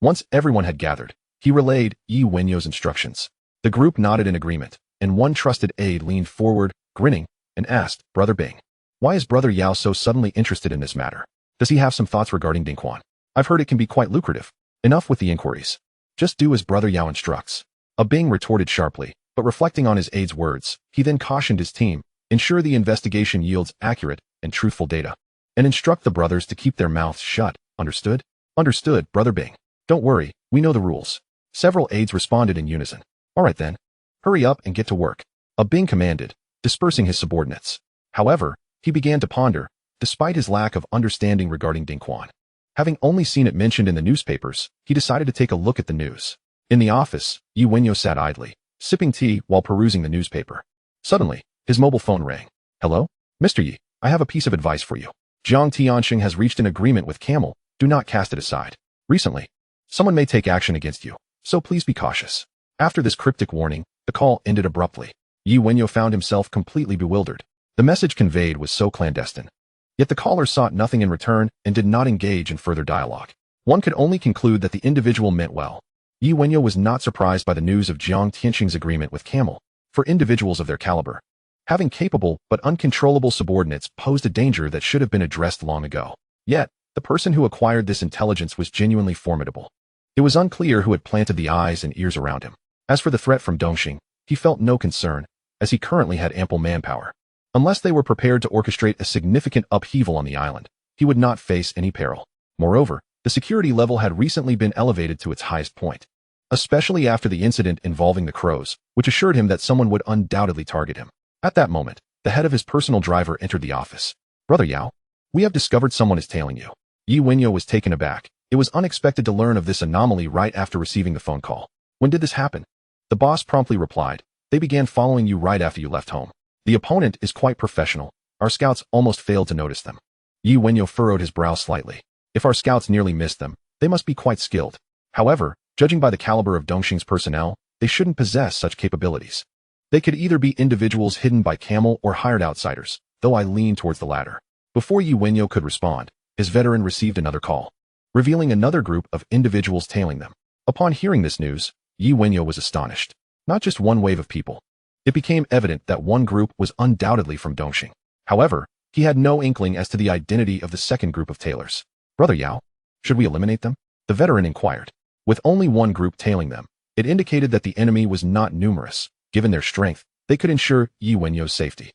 Once everyone had gathered, he relayed Yi Wenyao's instructions. The group nodded in agreement, and one trusted aide leaned forward, grinning, and asked, Brother Bing, why is Brother Yao so suddenly interested in this matter? Does he have some thoughts regarding Dingquan? I've heard it can be quite lucrative. Enough with the inquiries. Just do as Brother Yao instructs. A Bing retorted sharply, but reflecting on his aide's words, he then cautioned his team, ensure the investigation yields accurate and truthful data, and instruct the brothers to keep their mouths shut. Understood? Understood, Brother Bing. Don't worry, we know the rules. Several aides responded in unison. All right then. Hurry up and get to work. A Bing commanded, dispersing his subordinates. However, he began to ponder, despite his lack of understanding regarding Dingquan. Having only seen it mentioned in the newspapers, he decided to take a look at the news. In the office, Yi Wenyao sat idly, sipping tea while perusing the newspaper. Suddenly, his mobile phone rang. Hello? Mr. Yi, I have a piece of advice for you. Jiang Tianxing has reached an agreement with Camel. Do not cast it aside. Recently, someone may take action against you, so please be cautious. After this cryptic warning, the call ended abruptly. Yi Wenyao found himself completely bewildered. The message conveyed was so clandestine. Yet the caller sought nothing in return and did not engage in further dialogue. One could only conclude that the individual meant well. Yi Wenyao was not surprised by the news of Jiang Tianxing's agreement with Camel. For individuals of their caliber, having capable but uncontrollable subordinates posed a danger that should have been addressed long ago. Yet, the person who acquired this intelligence was genuinely formidable. It was unclear who had planted the eyes and ears around him. As for the threat from Dongxing, he felt no concern, as he currently had ample manpower. Unless they were prepared to orchestrate a significant upheaval on the island, he would not face any peril. Moreover, the security level had recently been elevated to its highest point, especially after the incident involving the crows, which assured him that someone would undoubtedly target him. At that moment, the head of his personal driver entered the office. Brother Yao, we have discovered someone is tailing you. Yi Wenyao was taken aback. It was unexpected to learn of this anomaly right after receiving the phone call. When did this happen? The boss promptly replied, they began following you right after you left home. The opponent is quite professional. Our scouts almost failed to notice them. Yi Wenyao furrowed his brow slightly. If our scouts nearly missed them, they must be quite skilled. However, judging by the caliber of Dongxing's personnel, they shouldn't possess such capabilities. They could either be individuals hidden by Camel or hired outsiders, though I lean towards the latter. Before Yi Wenyao could respond, his veteran received another call, revealing another group of individuals tailing them. Upon hearing this news, Yi Wenyao was astonished. Not just one wave of people. It became evident that one group was undoubtedly from Dongxing. However, He had no inkling as to the identity of the second group of tailors. Brother Yao, should we eliminate them? The veteran inquired. With only one group tailing them, it indicated that the enemy was not numerous. Given their strength, they could ensure Yi Wenyo's safety.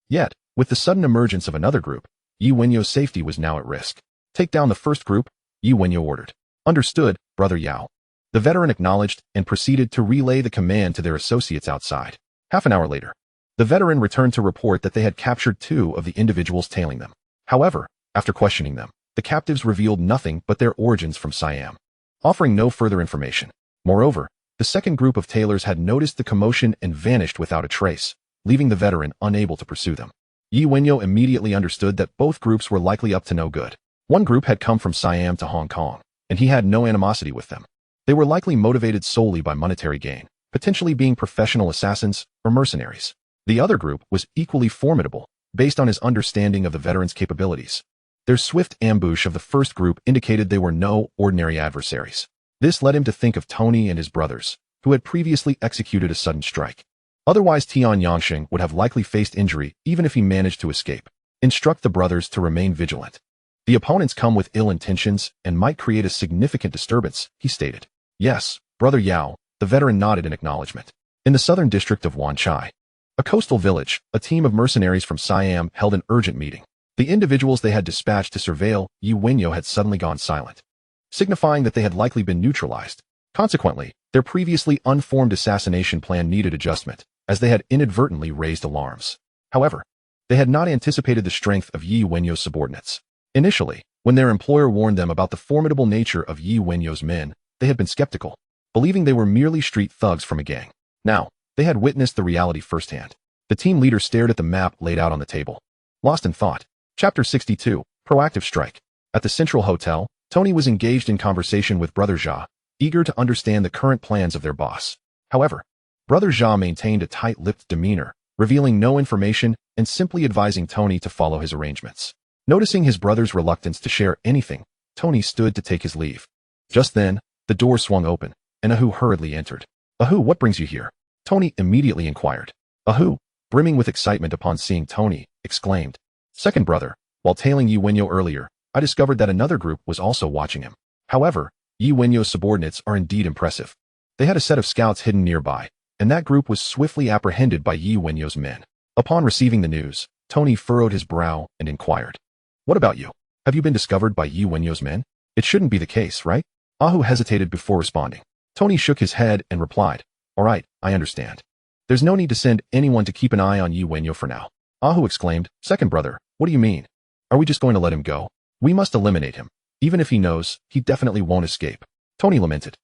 Yet, with the sudden emergence of another group, Yi Wenyo's safety was now at risk. Take down the first group, Yi Wenyo ordered. Understood, Brother Yao. The veteran acknowledged and proceeded to relay the command to their associates outside. Half an hour later, the veteran returned to report that they had captured 2 of the individuals tailing them. However, after questioning them, the captives revealed nothing but their origins from Siam, offering no further information. Moreover, the second group of tailors had noticed the commotion and vanished without a trace, leaving the veteran unable to pursue them. Yi Wenyo immediately understood that both groups were likely up to no good. One group had come from Siam to Hong Kong, and he had no animosity with them. They were likely motivated solely by monetary gain, potentially being professional assassins or mercenaries. The other group was equally formidable, based on his understanding of the veteran's capabilities. Their swift ambush of the first group indicated they were no ordinary adversaries. This led him to think of Tony and his brothers, who had previously executed a sudden strike. Otherwise, Tian Yangsheng would have likely faced injury even if he managed to escape. Instruct the brothers to remain vigilant. The opponents come with ill intentions and might create a significant disturbance, he stated. Yes, Brother Yao, the veteran nodded in acknowledgement. In the southern district of Wanchai, a coastal village, a team of mercenaries from Siam held an urgent meeting. The individuals they had dispatched to surveil Yi Wenyo had suddenly gone silent, signifying that they had likely been neutralized. Consequently, their previously unformed assassination plan needed adjustment, as they had inadvertently raised alarms. However, they had not anticipated the strength of Yi Wenyo's subordinates. Initially, when their employer warned them about the formidable nature of Yi Wenyo's men, they had been skeptical, believing they were merely street thugs from a gang. Now, they had witnessed the reality firsthand. The team leader stared at the map laid out on the table, lost in thought. Chapter 62, Proactive Strike. At the Central Hotel, Tony was engaged in conversation with Brother Jia, eager to understand the current plans of their boss. However, Brother Jia maintained a tight-lipped demeanor, revealing no information and simply advising Tony to follow his arrangements. Noticing his brother's reluctance to share anything, Tony stood to take his leave. Just then, the door swung open, and Ahu hurriedly entered. Ahu, what brings you here? Tony immediately inquired. Ahu, brimming with excitement upon seeing Tony, exclaimed, Second brother, while tailing Yi Wenyo earlier, I discovered that another group was also watching him. However, Yi Wenyo's subordinates are indeed impressive. They had a set of scouts hidden nearby, and that group was swiftly apprehended by Yi Wenyo's men. Upon receiving the news, Tony furrowed his brow and inquired, What about you? Have you been discovered by Yi Wenyo's men? It shouldn't be the case, right? Ahu hesitated before responding. Tony shook his head and replied, All right, I understand. There's no need to send anyone to keep an eye on Yi Wenyo for now. Ahu exclaimed, Second brother, what do you mean? Are we just going to let him go? We must eliminate him. Even if he knows, he definitely won't escape. Tony lamented.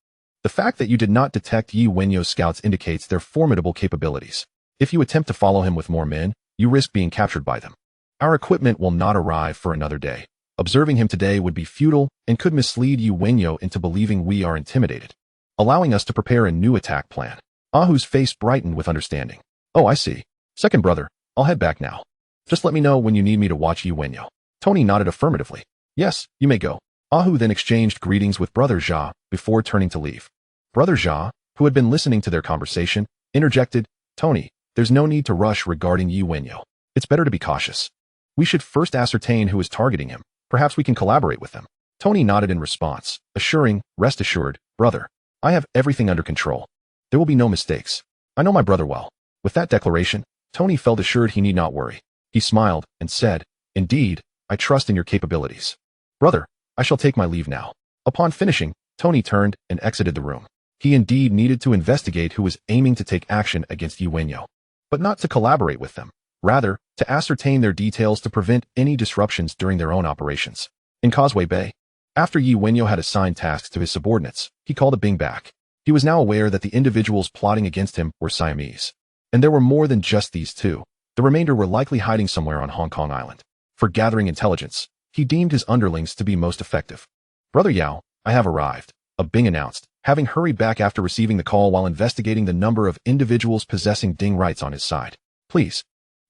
The fact that you did not detect Yi Wenyo's scouts indicates their formidable capabilities. If you attempt to follow him with more men, you risk being captured by them. Our equipment will not arrive for another day. Observing him today would be futile and could mislead Yi Wenyo into believing we are intimidated, allowing us to prepare a new attack plan. Ahu's face brightened with understanding. Oh, I see. Second brother, I'll head back now. Just let me know when you need me to watch Yi Wenyo. Tony nodded affirmatively. Yes, you may go. Ahu then exchanged greetings with Brother Jia before turning to leave. Brother Jia, who had been listening to their conversation, interjected, Tony, there's no need to rush regarding Yi Wenyo. It's better to be cautious. We should first ascertain who is targeting him. Perhaps we can collaborate with them. Tony nodded in response, assuring, Rest assured, brother, I have everything under control. There will be no mistakes. I know my brother well. With that declaration, Tony felt assured he need not worry. He smiled and said, Indeed, I trust in your capabilities. Brother, I shall take my leave now. Upon finishing, Tony turned and exited the room. He indeed needed to investigate who was aiming to take action against Yi Wenyo, but not to collaborate with them. Rather, to ascertain their details to prevent any disruptions during their own operations. In Causeway Bay, after Yi Wenyo had assigned tasks to his subordinates, he called a Bing back. He was now aware that the individuals plotting against him were Siamese. And there were more than just these two. The remainder were likely hiding somewhere on Hong Kong Island. For gathering intelligence, he deemed his underlings to be most effective. Brother Yao, I have arrived, a Bing announced, having hurried back after receiving the call while investigating the number of individuals possessing Ding rights on his side. Please,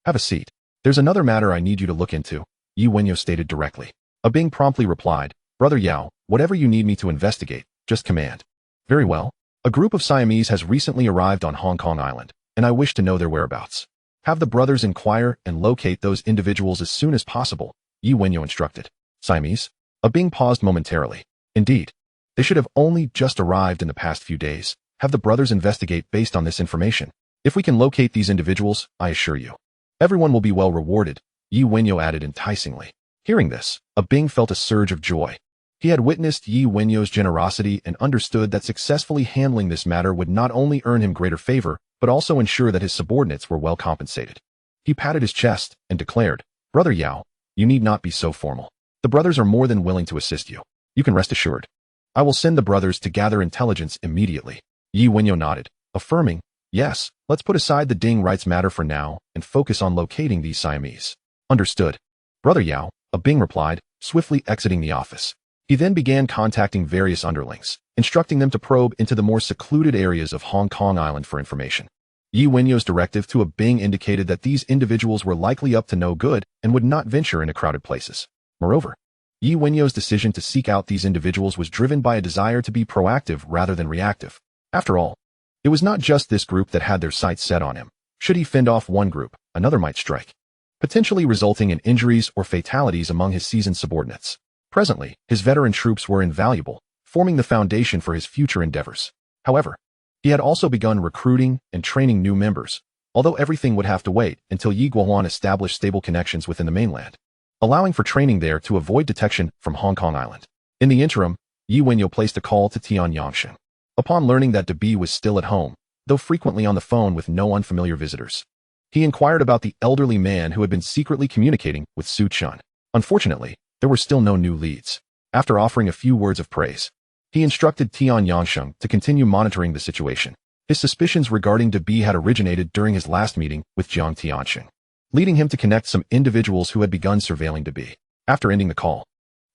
have a seat. There's another matter I need you to look into, Yi Wenyo stated directly. A Bing promptly replied, Brother Yao, whatever you need me to investigate, just command. Very well. A group of Siamese has recently arrived on Hong Kong Island, and I wish to know their whereabouts. Have the brothers inquire and locate those individuals as soon as possible, Yi Wenyao instructed. Siamese? Bing paused momentarily. Indeed. They should have only just arrived in the past few days. Have the brothers investigate based on this information. If we can locate these individuals, I assure you, everyone will be well rewarded, Yi Wenyao added enticingly. Hearing this, Bing felt a surge of joy. He had witnessed Yi Wenyao's generosity and understood that successfully handling this matter would not only earn him greater favor, but also ensure that his subordinates were well compensated. He patted his chest and declared, Brother Yao, you need not be so formal. The brothers are more than willing to assist you. You can rest assured. I will send the brothers to gather intelligence immediately. Yi Wenyao nodded, affirming, yes, let's put aside the Ding rights matter for now and focus on locating these Siamese. Understood. Brother Yao, Bing replied, swiftly exiting the office. He then began contacting various underlings, instructing them to probe into the more secluded areas of Hong Kong Island for information. Yi Wenyao's directive to Bing indicated that these individuals were likely up to no good and would not venture into crowded places. Moreover, Yi Wenyao's decision to seek out these individuals was driven by a desire to be proactive rather than reactive. After all, it was not just this group that had their sights set on him. Should he fend off one group, another might strike, potentially resulting in injuries or fatalities among his seasoned subordinates. Presently, his veteran troops were invaluable, forming the foundation for his future endeavors. However, he had also begun recruiting and training new members, although everything would have to wait until Yi Guohuan established stable connections within the mainland, allowing for training there to avoid detection from Hong Kong Island. In the interim, Yi Wenyao placed a call to Tian Yangsheng. Upon learning that Debi was still at home, though frequently on the phone with no unfamiliar visitors, he inquired about the elderly man who had been secretly communicating with Su Chun. Unfortunately, there were still no new leads. After offering a few words of praise, he instructed Tian Yangsheng to continue monitoring the situation. His suspicions regarding Debi had originated during his last meeting with Jiang Tianxing, leading him to connect some individuals who had begun surveilling Debi. After ending the call,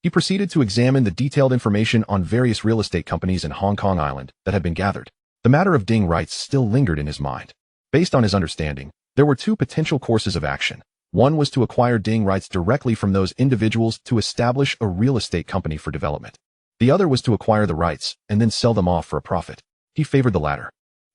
he proceeded to examine the detailed information on various real estate companies in Hong Kong Island that had been gathered. The matter of Ding rights still lingered in his mind. Based on his understanding, there were two potential courses of action. One was to acquire Ding rights directly from those individuals to establish a real estate company for development. The other was to acquire the rights and then sell them off for a profit. He favored the latter,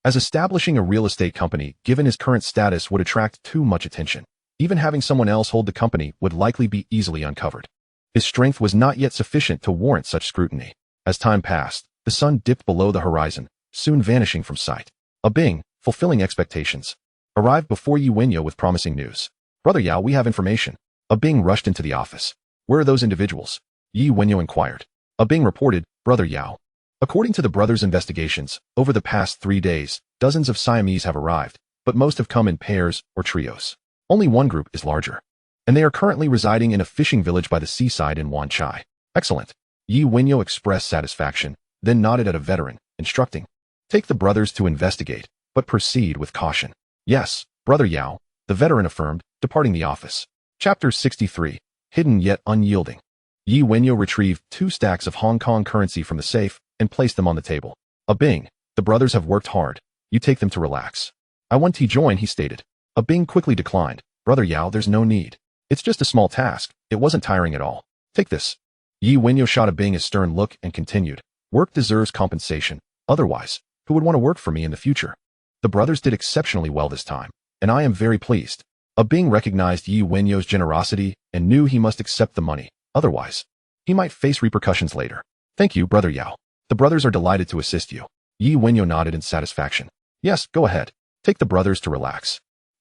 as establishing a real estate company, given his current status, would attract too much attention. Even having someone else hold the company would likely be easily uncovered. His strength was not yet sufficient to warrant such scrutiny. As time passed, the sun dipped below the horizon, soon vanishing from sight. Bing, fulfilling expectations, arrived before Yi Wenyao with promising news. Brother Yao, we have information. Bing rushed into the office. Where are those individuals? Yi Wenyao inquired. Bing reported, Brother Yao. According to the brothers' investigations, over the past 3 days, dozens of Siamese have arrived, but most have come in pairs or trios. Only one group is larger, and they are currently residing in a fishing village by the seaside in Wan Chai. Excellent. Yi Wenyao expressed satisfaction, then nodded at a veteran, instructing, take the brothers to investigate, but proceed with caution. Yes, Brother Yao, the veteran affirmed, departing the office. Chapter 63, Hidden Yet Unyielding. Yi Wenyao retrieved 2 stacks of Hong Kong currency from the safe and placed them on the table. Bing, the brothers have worked hard. You take them to relax. I want to join, he stated. Bing quickly declined. Brother Yao, there's no need. It's just a small task. It wasn't tiring at all. Take this. Yi Wenyao shot Bing a stern look and continued. Work deserves compensation. Otherwise, who would want to work for me in the future? The brothers did exceptionally well this time, and I am very pleased. Bing recognized Yi Wenyao's generosity and knew he must accept the money. Otherwise, he might face repercussions later. Thank you, Brother Yao. The brothers are delighted to assist you. Yi Wenyao nodded in satisfaction. Yes, go ahead. Take the brothers to relax.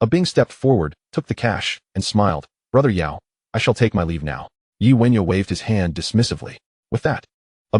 Bing stepped forward, took the cash, and smiled. Brother Yao, I shall take my leave now. Yi Wenyao waved his hand dismissively. With that,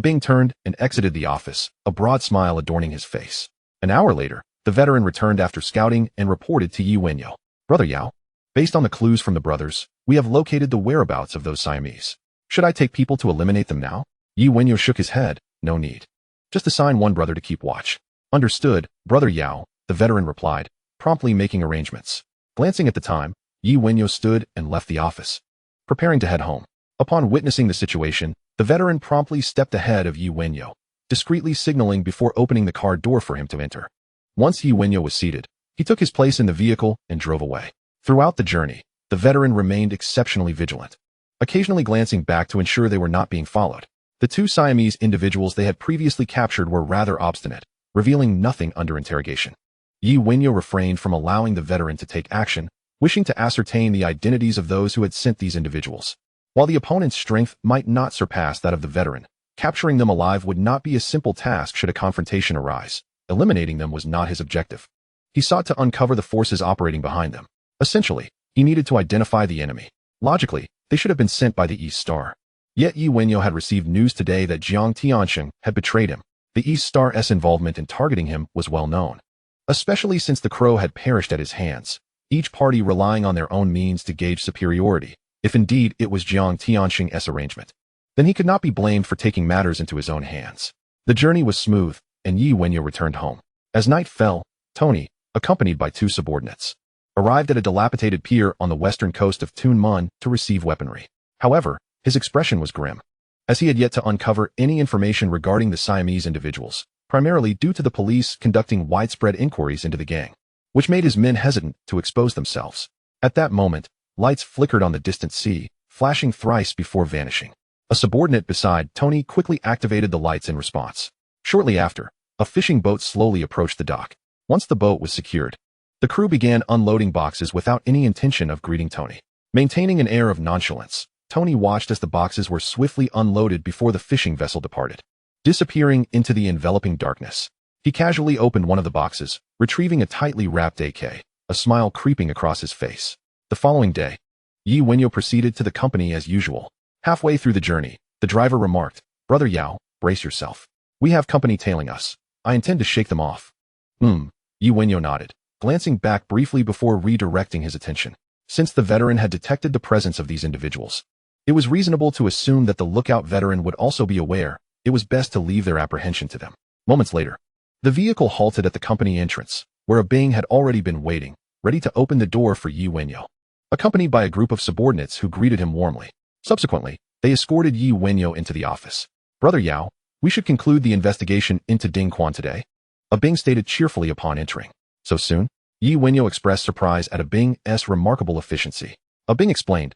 Bing turned and exited the office, a broad smile adorning his face. An hour later, the veteran returned after scouting and reported to Yi Wenyao. Brother Yao, based on the clues from the brothers, we have located the whereabouts of those Siamese. Should I take people to eliminate them now? Yi Wenyao shook his head. No need. Just assign one brother to keep watch. Understood, Brother Yao, the veteran replied, promptly making arrangements. Glancing at the time, Yi Wenyao stood and left the office, preparing to head home. Upon witnessing the situation, the veteran promptly stepped ahead of Yi Wenyao, discreetly signaling before opening the car door for him to enter. Once Yi Wenyao was seated, he took his place in the vehicle and drove away. Throughout the journey, the veteran remained exceptionally vigilant, occasionally glancing back to ensure they were not being followed. The 2 Siamese individuals they had previously captured were rather obstinate, revealing nothing under interrogation. Yi Wenyao refrained from allowing the veteran to take action, wishing to ascertain the identities of those who had sent these individuals. While the opponent's strength might not surpass that of the veteran, capturing them alive would not be a simple task should a confrontation arise. Eliminating them was not his objective. He sought to uncover the forces operating behind them. Essentially, he needed to identify the enemy. Logically, they should have been sent by the East Star. Yet Wenyao had received news today that Jiang Tianxing had betrayed him. The East Star's involvement in targeting him was well known, especially since the Crow had perished at his hands, each party relying on their own means to gauge superiority. If indeed it was Jiang Tianxing's arrangement, then he could not be blamed for taking matters into his own hands. The journey was smooth, and Wenyao returned home. As night fell, Tony, accompanied by 2 subordinates, arrived at a dilapidated pier on the western coast of Tunmun to receive weaponry. However, his expression was grim, as he had yet to uncover any information regarding the Siamese individuals, primarily due to the police conducting widespread inquiries into the gang, which made his men hesitant to expose themselves. At that moment, lights flickered on the distant sea, flashing thrice before vanishing. A subordinate beside Tony quickly activated the lights in response. Shortly after, a fishing boat slowly approached the dock. Once the boat was secured, the crew began unloading boxes without any intention of greeting Tony. Maintaining an air of nonchalance, Tony watched as the boxes were swiftly unloaded before the fishing vessel departed, disappearing into the enveloping darkness. He casually opened one of the boxes, retrieving a tightly wrapped AK, a smile creeping across his face. The following day, Wenyao proceeded to the company as usual. Halfway through the journey, the driver remarked, "Brother Yao, brace yourself. We have company tailing us. I intend to shake them off." Wenyao nodded, glancing back briefly before redirecting his attention. Since the veteran had detected the presence of these individuals, it was reasonable to assume that the lookout veteran would also be aware. It was best to leave their apprehension to them. Moments later, the vehicle halted at the company entrance, where a Bing had already been waiting, ready to open the door for Wenyao, accompanied by a group of subordinates who greeted him warmly. Subsequently, they escorted Wenyao into the office. "Brother Yao, we should conclude the investigation into Ding Quan today," a Bing stated cheerfully upon entering. "So soon?" Wenyao expressed surprise at a Bing's remarkable efficiency. A Bing explained,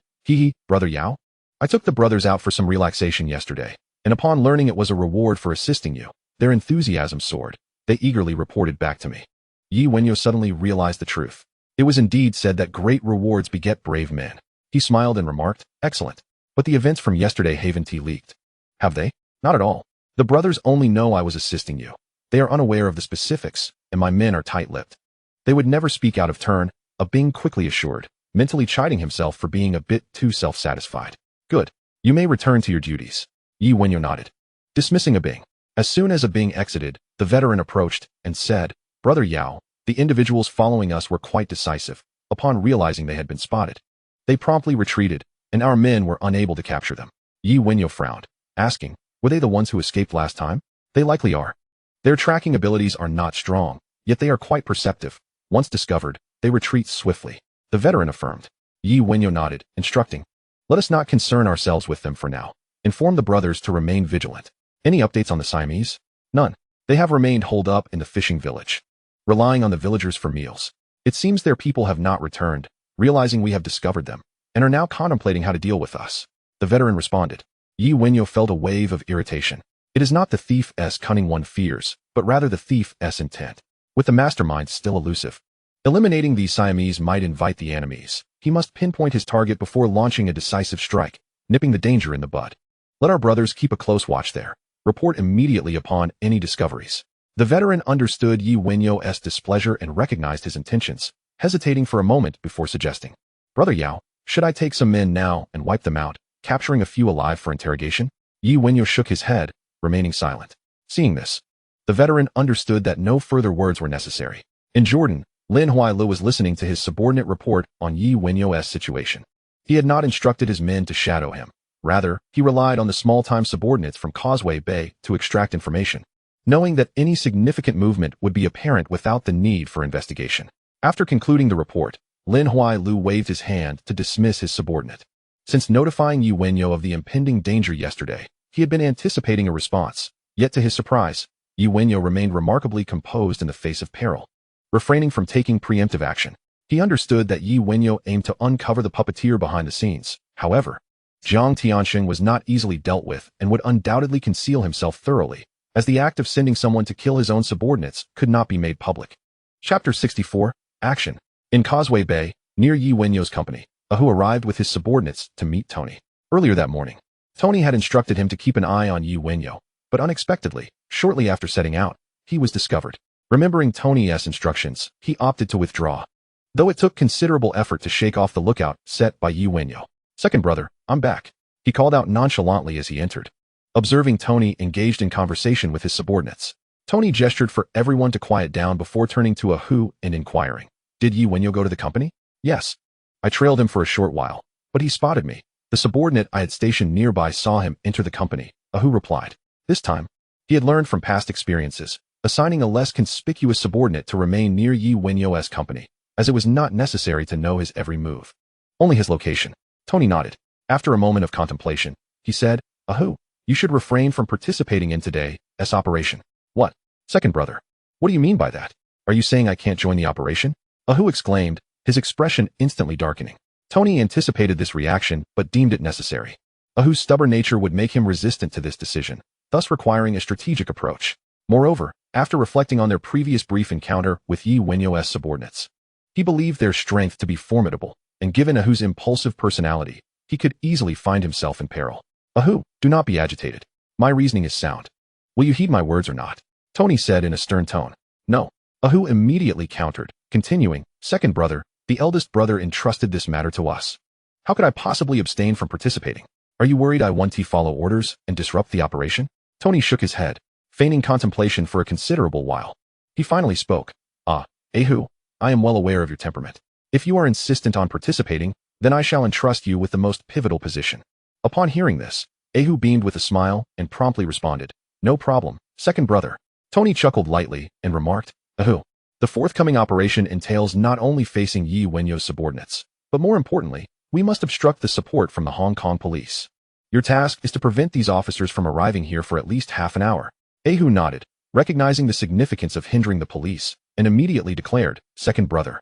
"Brother Yao, I took the brothers out for some relaxation yesterday, and upon learning it was a reward for assisting you, their enthusiasm soared. They eagerly reported back to me." Wenyao suddenly realized the truth. It was indeed said that great rewards beget brave men. He smiled and remarked, "Excellent. But the events from yesterday haven't leaked, have they?" "Not at all. The brothers only know I was assisting you. They are unaware of the specifics, and my men are tight-lipped. They would never speak out of turn," a Bing quickly assured, mentally chiding himself for being a bit too self-satisfied. "Good. You may return to your duties." Wenyao nodded, dismissing a Bing. As soon as a Bing exited, the veteran approached and said, "Brother Yao, the individuals following us were quite decisive. Upon realizing they had been spotted, they promptly retreated, and our men were unable to capture them." Wenyao frowned, asking, "Were they the ones who escaped last time?" "They likely are. Their tracking abilities are not strong, yet they are quite perceptive. Once discovered, they retreat swiftly," the veteran affirmed. Wenyao nodded, instructing, "Let us not concern ourselves with them for now. Inform the brothers to remain vigilant." "Any updates on the Siamese?" "None. They have remained holed up in the fishing village, relying on the villagers for meals. It seems their people have not returned, realizing we have discovered them, and are now contemplating how to deal with us," the veteran responded. Wenyao felt a wave of irritation. It is not the thief's cunning one fears, but rather the thief's intent. With the mastermind still elusive, eliminating these Siamese might invite the enemies. He must pinpoint his target before launching a decisive strike, nipping the danger in the bud. "Let our brothers keep a close watch there. Report immediately upon any discoveries." The veteran understood Wenyao's displeasure and recognized his intentions, hesitating for a moment before suggesting, "Brother Yao, should I take some men now and wipe them out, capturing a few alive for interrogation?" Wenyao shook his head, remaining silent. Seeing this, the veteran understood that no further words were necessary. In Jordan, Lin Huailu was listening to his subordinate report on Wenyao's situation. He had not instructed his men to shadow him. Rather, he relied on the small-time subordinates from Causeway Bay to extract information, knowing that any significant movement would be apparent without the need for investigation. After concluding the report, Lin Huailu waved his hand to dismiss his subordinate. Since notifying Wenyao of the impending danger yesterday, he had been anticipating a response, yet to his surprise, Wenyao remained remarkably composed in the face of peril, refraining from taking preemptive action. He understood that Wenyao aimed to uncover the puppeteer behind the scenes. However, Jiang Tianxing was not easily dealt with and would undoubtedly conceal himself thoroughly, as the act of sending someone to kill his own subordinates could not be made public. Chapter 64, Action. In Causeway Bay, Near Yi Wenyo's company, Ahu arrived with his subordinates to meet Tony. Earlier that morning, Tony had instructed him to keep an eye on Yi Wenyo, but unexpectedly, shortly after setting out, he was discovered. Remembering Tony's instructions, he opted to withdraw, though it took considerable effort to shake off the lookout set by Yi Wenyo. "Second brother, I'm back," he called out nonchalantly as he entered. Observing Tony engaged in conversation with his subordinates, Tony gestured for everyone to quiet down before turning to Ahu and inquiring, "Did Yi Wenyo go to the company?" "Yes. I trailed him for a short while, but he spotted me. The subordinate I had stationed nearby saw him enter the company," Ahu replied. This time, he had learned from past experiences, assigning a less conspicuous subordinate to remain near Yi Wenyo's company, as it was not necessary to know his every move. Only his location. Tony nodded. After a moment of contemplation, he said, "Ahu, you should refrain from participating in today's operation." "What? Second brother? What do you mean by that? Are you saying I can't join the operation?" Ahu exclaimed, his expression instantly darkening. Tony anticipated this reaction but deemed it necessary. Ahu's stubborn nature would make him resistant to this decision, thus requiring a strategic approach. Moreover, after reflecting on their previous brief encounter with Yi Wenyo's subordinates, he believed their strength to be formidable, and given Ahu's impulsive personality, he could easily find himself in peril. "Ahu, do not be agitated. My reasoning is sound. Will you heed my words or not?" Tony said in a stern tone. "No." Ahu immediately countered, continuing, "Second brother, the eldest brother entrusted this matter to us. How could I possibly abstain from participating? Are you worried I want to follow orders and disrupt the operation?" Tony shook his head, feigning contemplation for a considerable while. He finally spoke. Ahu, I am well aware of your temperament. If you are insistent on participating, then I shall entrust you with the most pivotal position." Upon hearing this, Ahu beamed with a smile and promptly responded, "No problem, second brother." Tony chuckled lightly and remarked, "Ahu, the forthcoming operation entails not only facing Yi Wenyo's subordinates, but more importantly, we must obstruct the support from the Hong Kong police. Your task is to prevent these officers from arriving here for at least half an hour." Ahu nodded, recognizing the significance of hindering the police, and immediately declared, "Second brother,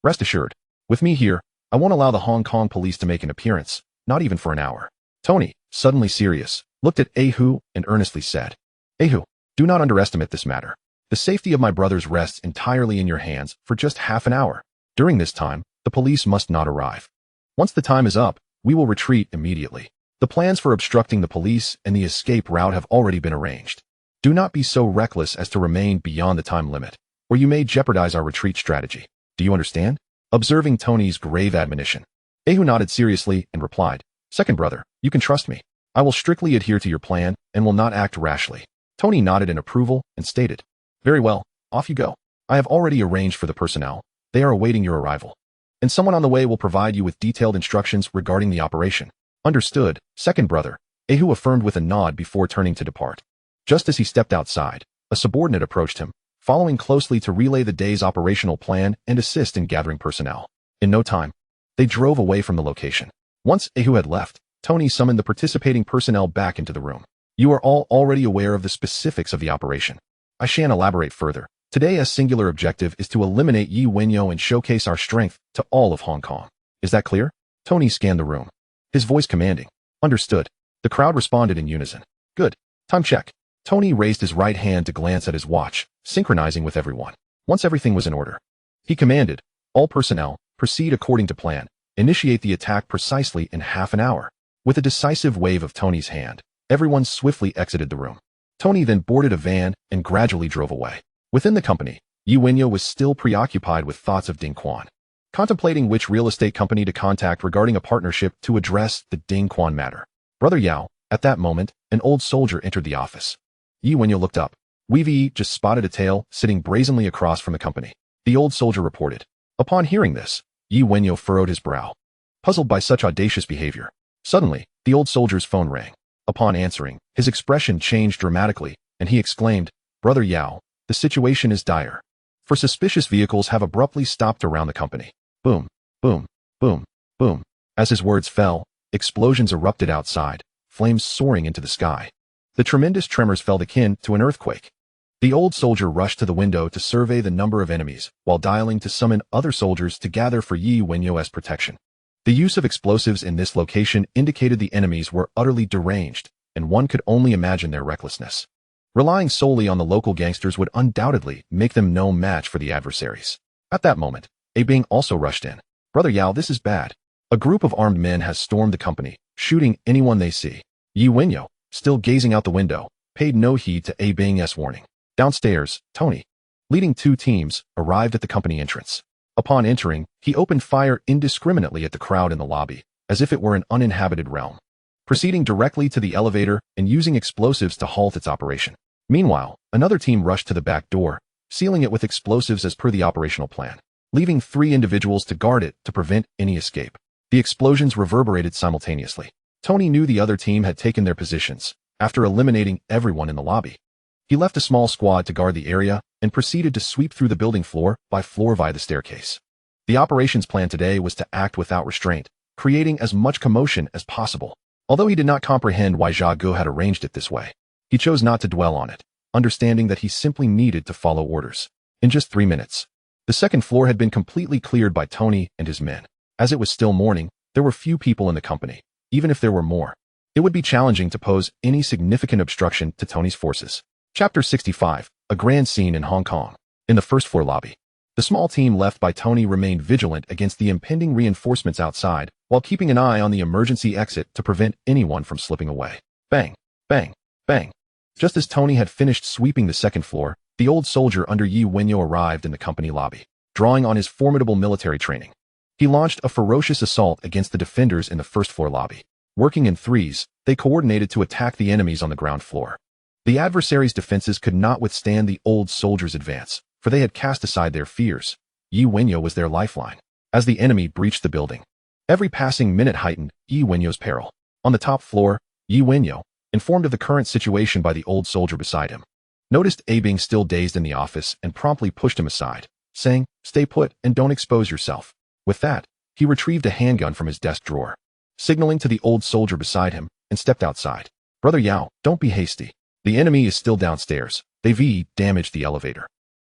rest assured, with me here, I won't allow the Hong Kong police to make an appearance, not even for an hour." Tony, suddenly serious, looked at Ahu and earnestly said, "Ahu, do not underestimate this matter. The safety of my brothers rests entirely in your hands for just half an hour. During this time, the police must not arrive. Once the time is up, we will retreat immediately. The plans for obstructing the police and the escape route have already been arranged. Do not be so reckless as to remain beyond the time limit, or you may jeopardize our retreat strategy. Do you understand?" Observing Tony's grave admonition, Ahu nodded seriously and replied, "Second brother, you can trust me. I will strictly adhere to your plan and will not act rashly." Tony nodded in approval and stated, "Very well, off you go. I have already arranged for the personnel. They are awaiting your arrival, and someone on the way will provide you with detailed instructions regarding the operation." "Understood, second brother," Ahu affirmed with a nod before turning to depart. Just as he stepped outside, a subordinate approached him, following closely to relay the day's operational plan and assist in gathering personnel. In no time, they drove away from the location. Once Ahu had left, Tony summoned the participating personnel back into the room. "You are all already aware of the specifics of the operation. I shan't elaborate further. Today's singular objective is to eliminate Yi Wenyo and showcase our strength to all of Hong Kong. Is that clear?" Tony scanned the room, his voice commanding. "Understood." The crowd responded in unison. "Good. Time check." Tony raised his right hand to glance at his watch, synchronizing with everyone. Once everything was in order, he commanded, "All personnel, proceed according to plan. Initiate the attack precisely in half an hour." With a decisive wave of Tony's hand, everyone swiftly exited the room. Tony then boarded a van and gradually drove away. Within the company, Yi Wenyo was still preoccupied with thoughts of Ding Quan, contemplating which real estate company to contact regarding a partnership to address the Ding Quan matter. "Brother Yao," at that moment, an old soldier entered the office. Yi Wenyo looked up. "We've just spotted a tail sitting brazenly across from the company," the old soldier reported. Upon hearing this, Yi Wenyo furrowed his brow, puzzled by such audacious behavior. Suddenly, the old soldier's phone rang. Upon answering, his expression changed dramatically, and he exclaimed, "Brother Yao, the situation is dire. For suspicious vehicles have abruptly stopped around the company." Boom, boom, boom, boom. As his words fell, explosions erupted outside, flames soaring into the sky. The tremendous tremors felt akin to an earthquake. The old soldier rushed to the window to survey the number of enemies, while dialing to summon other soldiers to gather for Yi Wenyo's protection. The use of explosives in this location indicated the enemies were utterly deranged, and one could only imagine their recklessness. Relying solely on the local gangsters would undoubtedly make them no match for the adversaries. At that moment, A Bing also rushed in. Brother Yao, this is bad. A group of armed men has stormed the company, shooting anyone they see. Wenyao, still gazing out the window, paid no heed to A Bing's warning. Downstairs, Tony, leading two teams, arrived at the company entrance. Upon entering, he opened fire indiscriminately at the crowd in the lobby, as if it were an uninhabited realm, proceeding directly to the elevator and using explosives to halt its operation. Meanwhile, another team rushed to the back door, sealing it with explosives as per the operational plan, leaving 3 individuals to guard it to prevent any escape. The explosions reverberated simultaneously. Tony knew the other team had taken their positions, after eliminating everyone in the lobby. He left a small squad to guard the area and proceeded to sweep through the building floor by floor via the staircase. The operations plan today was to act without restraint, creating as much commotion as possible. Although he did not comprehend why Jia Ge had arranged it this way, he chose not to dwell on it, understanding that he simply needed to follow orders. In just 3 minutes, the second floor had been completely cleared by Tony and his men. As it was still morning, there were few people in the company. Even if there were more, it would be challenging to pose any significant obstruction to Tony's forces. Chapter 65, a grand scene in Hong Kong. In the first floor lobby, the small team left by Tony remained vigilant against the impending reinforcements outside, while keeping an eye on the emergency exit to prevent anyone from slipping away. Bang, bang, bang. Just as Tony had finished sweeping the second floor, the old soldier under Wenyao arrived in the company lobby. Drawing on his formidable military training, he launched a ferocious assault against the defenders in the first floor lobby. Working in threes, they coordinated to attack the enemies on the ground floor. The adversaries' defenses could not withstand the old soldier's advance, for they had cast aside their fears. Wenyao was their lifeline. As the enemy breached the building, every passing minute heightened Wenyao's peril. On the top floor, Wenyao, informed of the current situation by the old soldier beside him, noticed A being still dazed in the office and promptly pushed him aside, saying, "Stay put and don't expose yourself." With that, he retrieved a handgun from his desk drawer, signaling to the old soldier beside him, and stepped outside. "Brother Yao, don't be hasty. The enemy is still downstairs. They've damaged the elevator,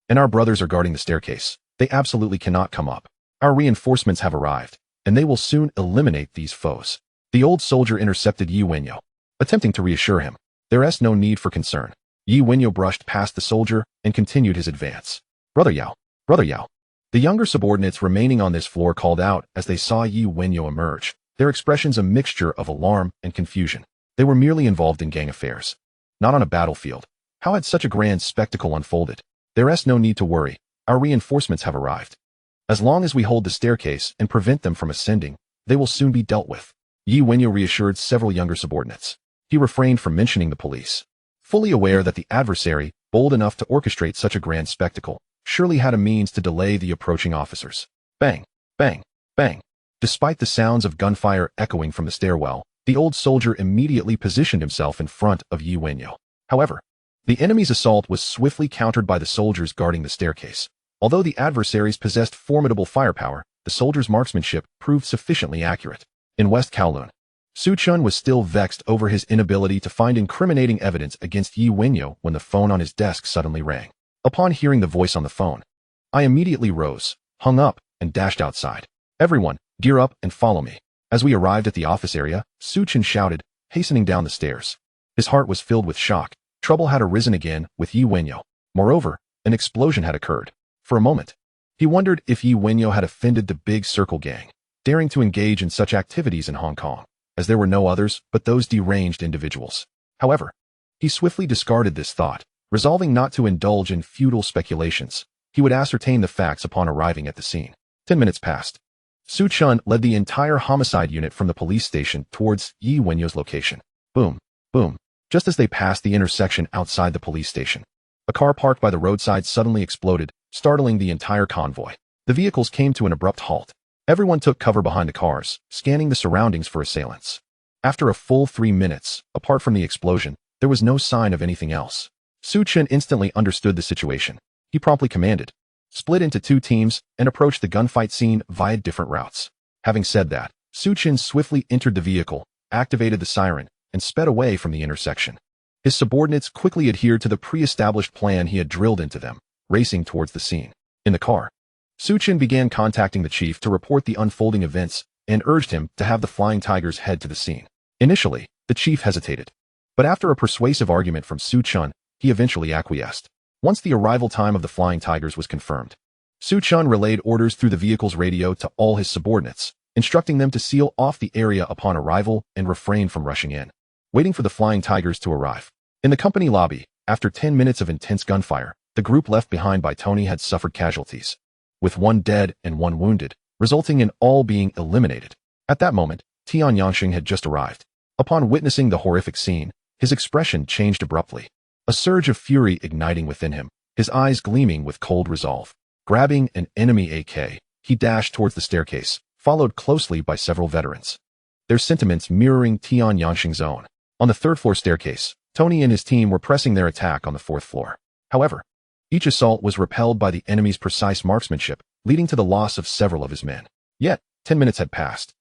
and our brothers are guarding the staircase. They absolutely cannot come up. Our reinforcements have arrived, and they will soon eliminate these foes." The old soldier intercepted Wenyao, attempting to reassure him. There is no need for concern. Wenyao brushed past the soldier and continued his advance. Brother Yao, Brother Yao." The younger subordinates remaining on this floor called out as they saw Wenyao emerge, their expressions a mixture of alarm and confusion. They were merely involved in gang affairs, not on a battlefield. How had such a grand spectacle unfolded? There is no need to worry. Our reinforcements have arrived. As long as we hold the staircase and prevent them from ascending, they will soon be dealt with. Wenyao reassured several younger subordinates. He refrained from mentioning the police, fully aware that the adversary, bold enough to orchestrate such a grand spectacle, surely had a means to delay the approaching officers. Bang, bang, bang. Despite the sounds of gunfire echoing from the stairwell, the old soldier immediately positioned himself in front of Wenyao. However, the enemy's assault was swiftly countered by the soldiers guarding the staircase. Although the adversaries possessed formidable firepower, the soldiers' marksmanship proved sufficiently accurate. In West Kowloon, Su Chun was still vexed over his inability to find incriminating evidence against Wenyao when the phone on his desk suddenly rang. Upon hearing the voice on the phone, I immediately rose, hung up, and dashed outside. "Everyone, gear up and follow me." As we arrived at the office area, Su Chun shouted, hastening down the stairs. His heart was filled with shock. Trouble had arisen again with Wenyao. Moreover, an explosion had occurred. For a moment, he wondered if Wenyao had offended the Big Circle gang, daring to engage in such activities in Hong Kong, as there were no others but those deranged individuals. However, he swiftly discarded this thought, resolving not to indulge in futile speculations. He would ascertain the facts upon arriving at the scene. 10 minutes passed. Su Chun led the entire homicide unit from the police station towards Wenyao's location. Boom, boom. Just as they passed the intersection outside the police station, a car parked by the roadside suddenly exploded, startling the entire convoy. The vehicles came to an abrupt halt. Everyone took cover behind the cars, scanning the surroundings for assailants. After a full 3 minutes, apart from the explosion, there was no sign of anything else. Su Chun instantly understood the situation. He promptly commanded, split into 2 teams, and approached the gunfight scene via different routes. Having said that, Su Chun swiftly entered the vehicle, activated the siren, and sped away from the intersection. His subordinates quickly adhered to the pre-established plan he had drilled into them, racing towards the scene. In the car, Su Chun began contacting the chief to report the unfolding events and urged him to have the Flying Tigers head to the scene. Initially, the chief hesitated, but after a persuasive argument from Su Chun, he eventually acquiesced. Once the arrival time of the Flying Tigers was confirmed, Su Chun relayed orders through the vehicle's radio to all his subordinates, instructing them to seal off the area upon arrival and refrain from rushing in, waiting for the flying tigers to arrive. In the company lobby, after 10 minutes of intense gunfire, the group left behind by Tony had suffered casualties, with one dead and one wounded, resulting in all being eliminated. At that moment, Tian Yangsheng had just arrived. Upon witnessing the horrific scene, his expression changed abruptly, a surge of fury igniting within him, his eyes gleaming with cold resolve. Grabbing an enemy AK, he dashed towards the staircase, followed closely by several veterans, their sentiments mirroring Tian Yangsheng's own. On the third-floor staircase, Tony and his team were pressing their attack on the fourth floor. However, each assault was repelled by the enemy's precise marksmanship, leading to the loss of several of his men. Yet, 10 minutes had passed,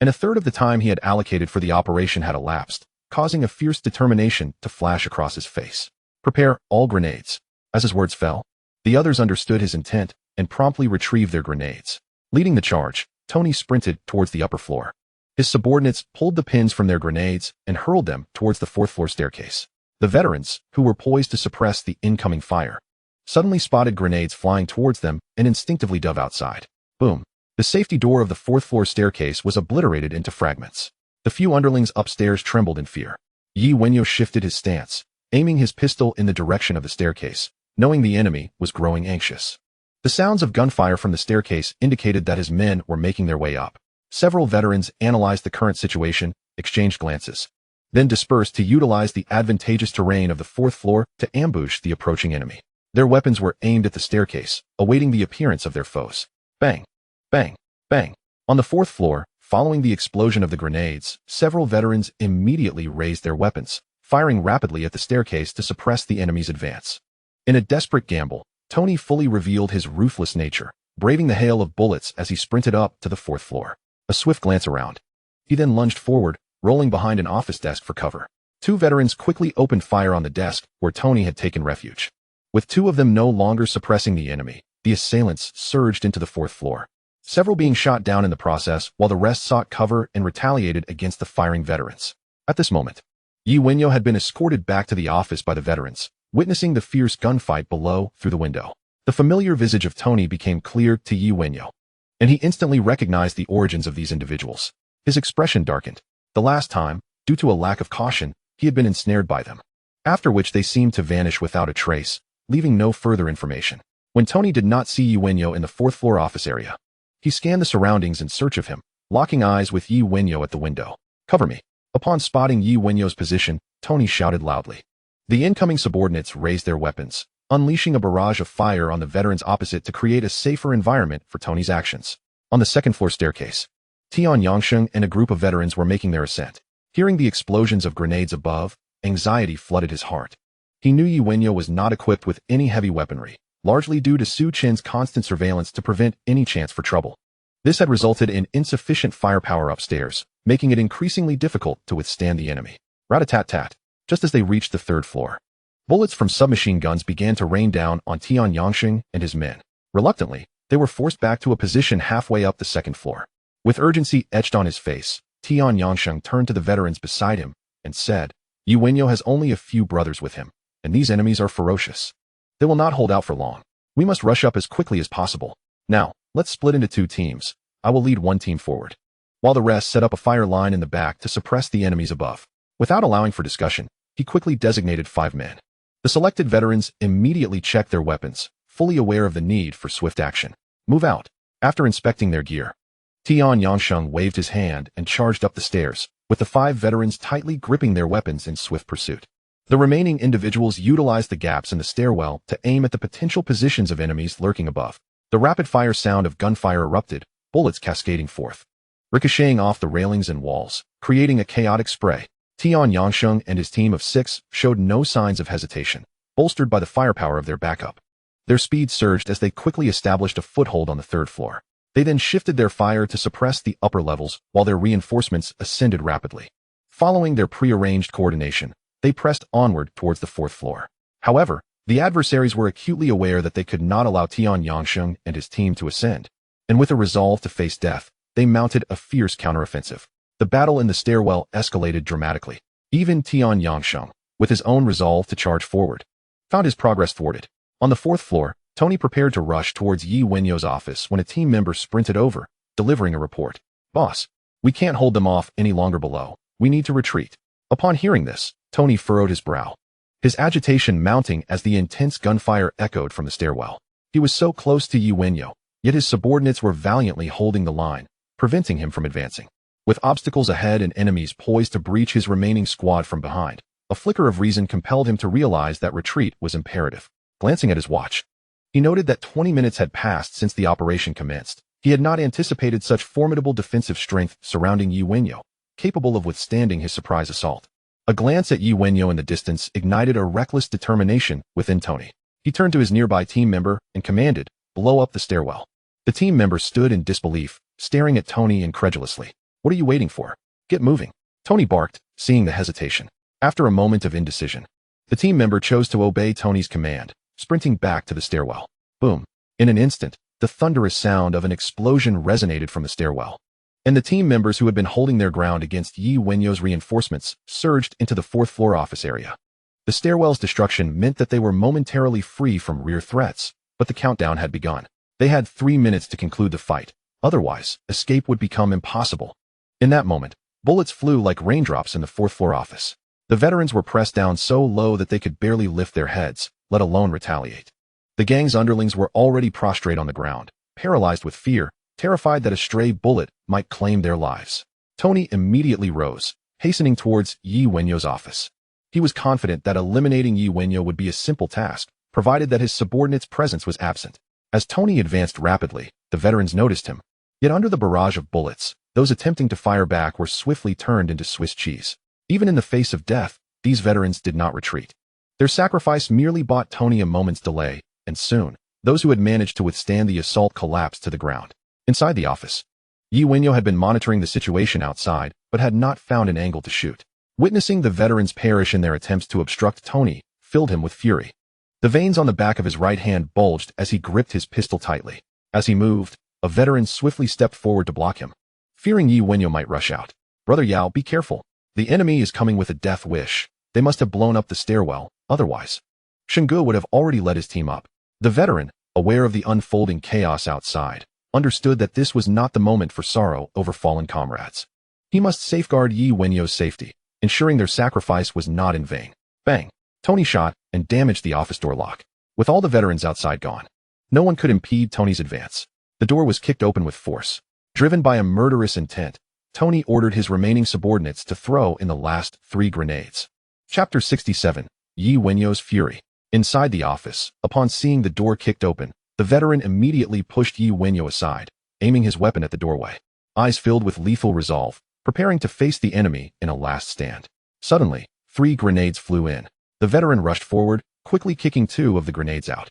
and a third of the time he had allocated for the operation had elapsed, causing a fierce determination to flash across his face. Prepare all grenades. As his words fell, the others understood his intent and promptly retrieved their grenades. Leading the charge, Tony sprinted towards the upper floor. His subordinates pulled the pins from their grenades and hurled them towards the fourth-floor staircase. The veterans, who were poised to suppress the incoming fire, suddenly spotted grenades flying towards them and instinctively dove outside. Boom! The safety door of the fourth-floor staircase was obliterated into fragments. The few underlings upstairs trembled in fear. Wenyao shifted his stance, aiming his pistol in the direction of the staircase, knowing the enemy was growing anxious. The sounds of gunfire from the staircase indicated that his men were making their way up. Several veterans analyzed the current situation, exchanged glances, then dispersed to utilize the advantageous terrain of the fourth floor to ambush the approaching enemy. Their weapons were aimed at the staircase, awaiting the appearance of their foes. Bang! Bang! Bang! On the fourth floor, following the explosion of the grenades, several veterans immediately raised their weapons, firing rapidly at the staircase to suppress the enemy's advance. In a desperate gamble, Tony fully revealed his ruthless nature, braving the hail of bullets as he sprinted up to the fourth floor. A swift glance around. He then lunged forward, rolling behind an office desk for cover. Two veterans quickly opened fire on the desk where Tony had taken refuge. With two of them no longer suppressing the enemy, the assailants surged into the fourth floor, several being shot down in the process while the rest sought cover and retaliated against the firing veterans. At this moment, Wenyao had been escorted back to the office by the veterans, witnessing the fierce gunfight below through the window. The familiar visage of Tony became clear to Wenyao, and he instantly recognized the origins of these individuals. His expression darkened. The last time, due to a lack of caution, he had been ensnared by them, after which they seemed to vanish without a trace, leaving no further information. When Tony did not see Wenyao in the fourth-floor office area, he scanned the surroundings in search of him, locking eyes with Wenyao at the window. "Cover me." Upon spotting Wenyao's position, Tony shouted loudly. The incoming subordinates raised their weapons, unleashing a barrage of fire on the veterans opposite to create a safer environment for Tony's actions. On the second-floor staircase, Tian Yangsheng and a group of veterans were making their ascent. Hearing the explosions of grenades above, anxiety flooded his heart. He knew Wenyao was not equipped with any heavy weaponry, largely due to Su Chen's constant surveillance to prevent any chance for trouble. This had resulted in insufficient firepower upstairs, making it increasingly difficult to withstand the enemy. Rat-a-tat-tat. Just as they reached the third floor, bullets from submachine guns began to rain down on Tian Yangsheng and his men. Reluctantly, they were forced back to a position halfway up the second floor. With urgency etched on his face, Tian Yangsheng turned to the veterans beside him and said, "Wenyao has only a few brothers with him, and these enemies are ferocious. They will not hold out for long. We must rush up as quickly as possible. Now, let's split into two teams. I will lead one team forward, while the rest set up a fire line in the back to suppress the enemies above." Without allowing for discussion, he quickly designated 5 men. The selected veterans immediately checked their weapons, fully aware of the need for swift action. "Move out." After inspecting their gear, Tian Yangsheng waved his hand and charged up the stairs, with the 5 veterans tightly gripping their weapons in swift pursuit. The remaining individuals utilized the gaps in the stairwell to aim at the potential positions of enemies lurking above. The rapid-fire sound of gunfire erupted, bullets cascading forth, ricocheting off the railings and walls, creating a chaotic spray. Tian Yangsheng and his team of 6 showed no signs of hesitation, bolstered by the firepower of their backup. Their speed surged as they quickly established a foothold on the third floor. They then shifted their fire to suppress the upper levels while their reinforcements ascended rapidly. Following their prearranged coordination, they pressed onward towards the fourth floor. However, the adversaries were acutely aware that they could not allow Tian Yangsheng and his team to ascend, and with a resolve to face death, they mounted a fierce counteroffensive. The battle in the stairwell escalated dramatically. Even Tian Yangsheng, with his own resolve to charge forward, found his progress thwarted. On the fourth floor, Tony prepared to rush towards Yi Wenyo's office when a team member sprinted over, delivering a report. "Boss, we can't hold them off any longer below. We need to retreat." Upon hearing this, Tony furrowed his brow, his agitation mounting as the intense gunfire echoed from the stairwell. He was so close to Yi Wenyo, yet his subordinates were valiantly holding the line, preventing him from advancing. With obstacles ahead and enemies poised to breach his remaining squad from behind, a flicker of reason compelled him to realize that retreat was imperative. Glancing at his watch, he noted that 20 minutes had passed since the operation commenced. He had not anticipated such formidable defensive strength surrounding Yi Wenyo, capable of withstanding his surprise assault. A glance at Yi Wenyo in the distance ignited a reckless determination within Tony. He turned to his nearby team member and commanded, "Blow up the stairwell." The team member stood in disbelief, staring at Tony incredulously. "What are you waiting for? Get moving," Tony barked, seeing the hesitation. After a moment of indecision, the team member chose to obey Tony's command, sprinting back to the stairwell. Boom. In an instant, the thunderous sound of an explosion resonated from the stairwell, and the team members who had been holding their ground against Yi Wenyo's reinforcements surged into the fourth-floor office area. The stairwell's destruction meant that they were momentarily free from rear threats, but the countdown had begun. They had 3 minutes to conclude the fight, otherwise, escape would become impossible. In that moment, bullets flew like raindrops in the fourth-floor office. The veterans were pressed down so low that they could barely lift their heads, let alone retaliate. The gang's underlings were already prostrate on the ground, paralyzed with fear, terrified that a stray bullet might claim their lives. Tony immediately rose, hastening towards Yi Wenyo's office. He was confident that eliminating Yi Wenyo would be a simple task, provided that his subordinate's presence was absent. As Tony advanced rapidly, the veterans noticed him. Yet under the barrage of bullets, those attempting to fire back were swiftly turned into Swiss cheese. Even in the face of death, these veterans did not retreat. Their sacrifice merely bought Tony a moment's delay, and soon, those who had managed to withstand the assault collapsed to the ground. Inside the office, Yi Wenyo had been monitoring the situation outside, but had not found an angle to shoot. Witnessing the veterans perish in their attempts to obstruct Tony filled him with fury. The veins on the back of his right hand bulged as he gripped his pistol tightly. As he moved, a veteran swiftly stepped forward to block him. Fearing Yi Wenyo might rush out, "Brother Yao, be careful. The enemy is coming with a death wish. They must have blown up the stairwell, otherwise." Shengge would have already led his team up. The veteran, aware of the unfolding chaos outside, understood that this was not the moment for sorrow over fallen comrades. He must safeguard Yi Wenyo's safety, ensuring their sacrifice was not in vain. Bang! Tony shot and damaged the office door lock. With all the veterans outside gone, no one could impede Tony's advance. The door was kicked open with force. Driven by a murderous intent, Tony ordered his remaining subordinates to throw in the last 3 grenades. Chapter 67. Yi Wenyo's Fury. Inside the office, upon seeing the door kicked open, the veteran immediately pushed Yi Wenyo aside, aiming his weapon at the doorway. Eyes filled with lethal resolve, preparing to face the enemy in a last stand. Suddenly, 3 grenades flew in. The veteran rushed forward, quickly kicking 2 of the grenades out.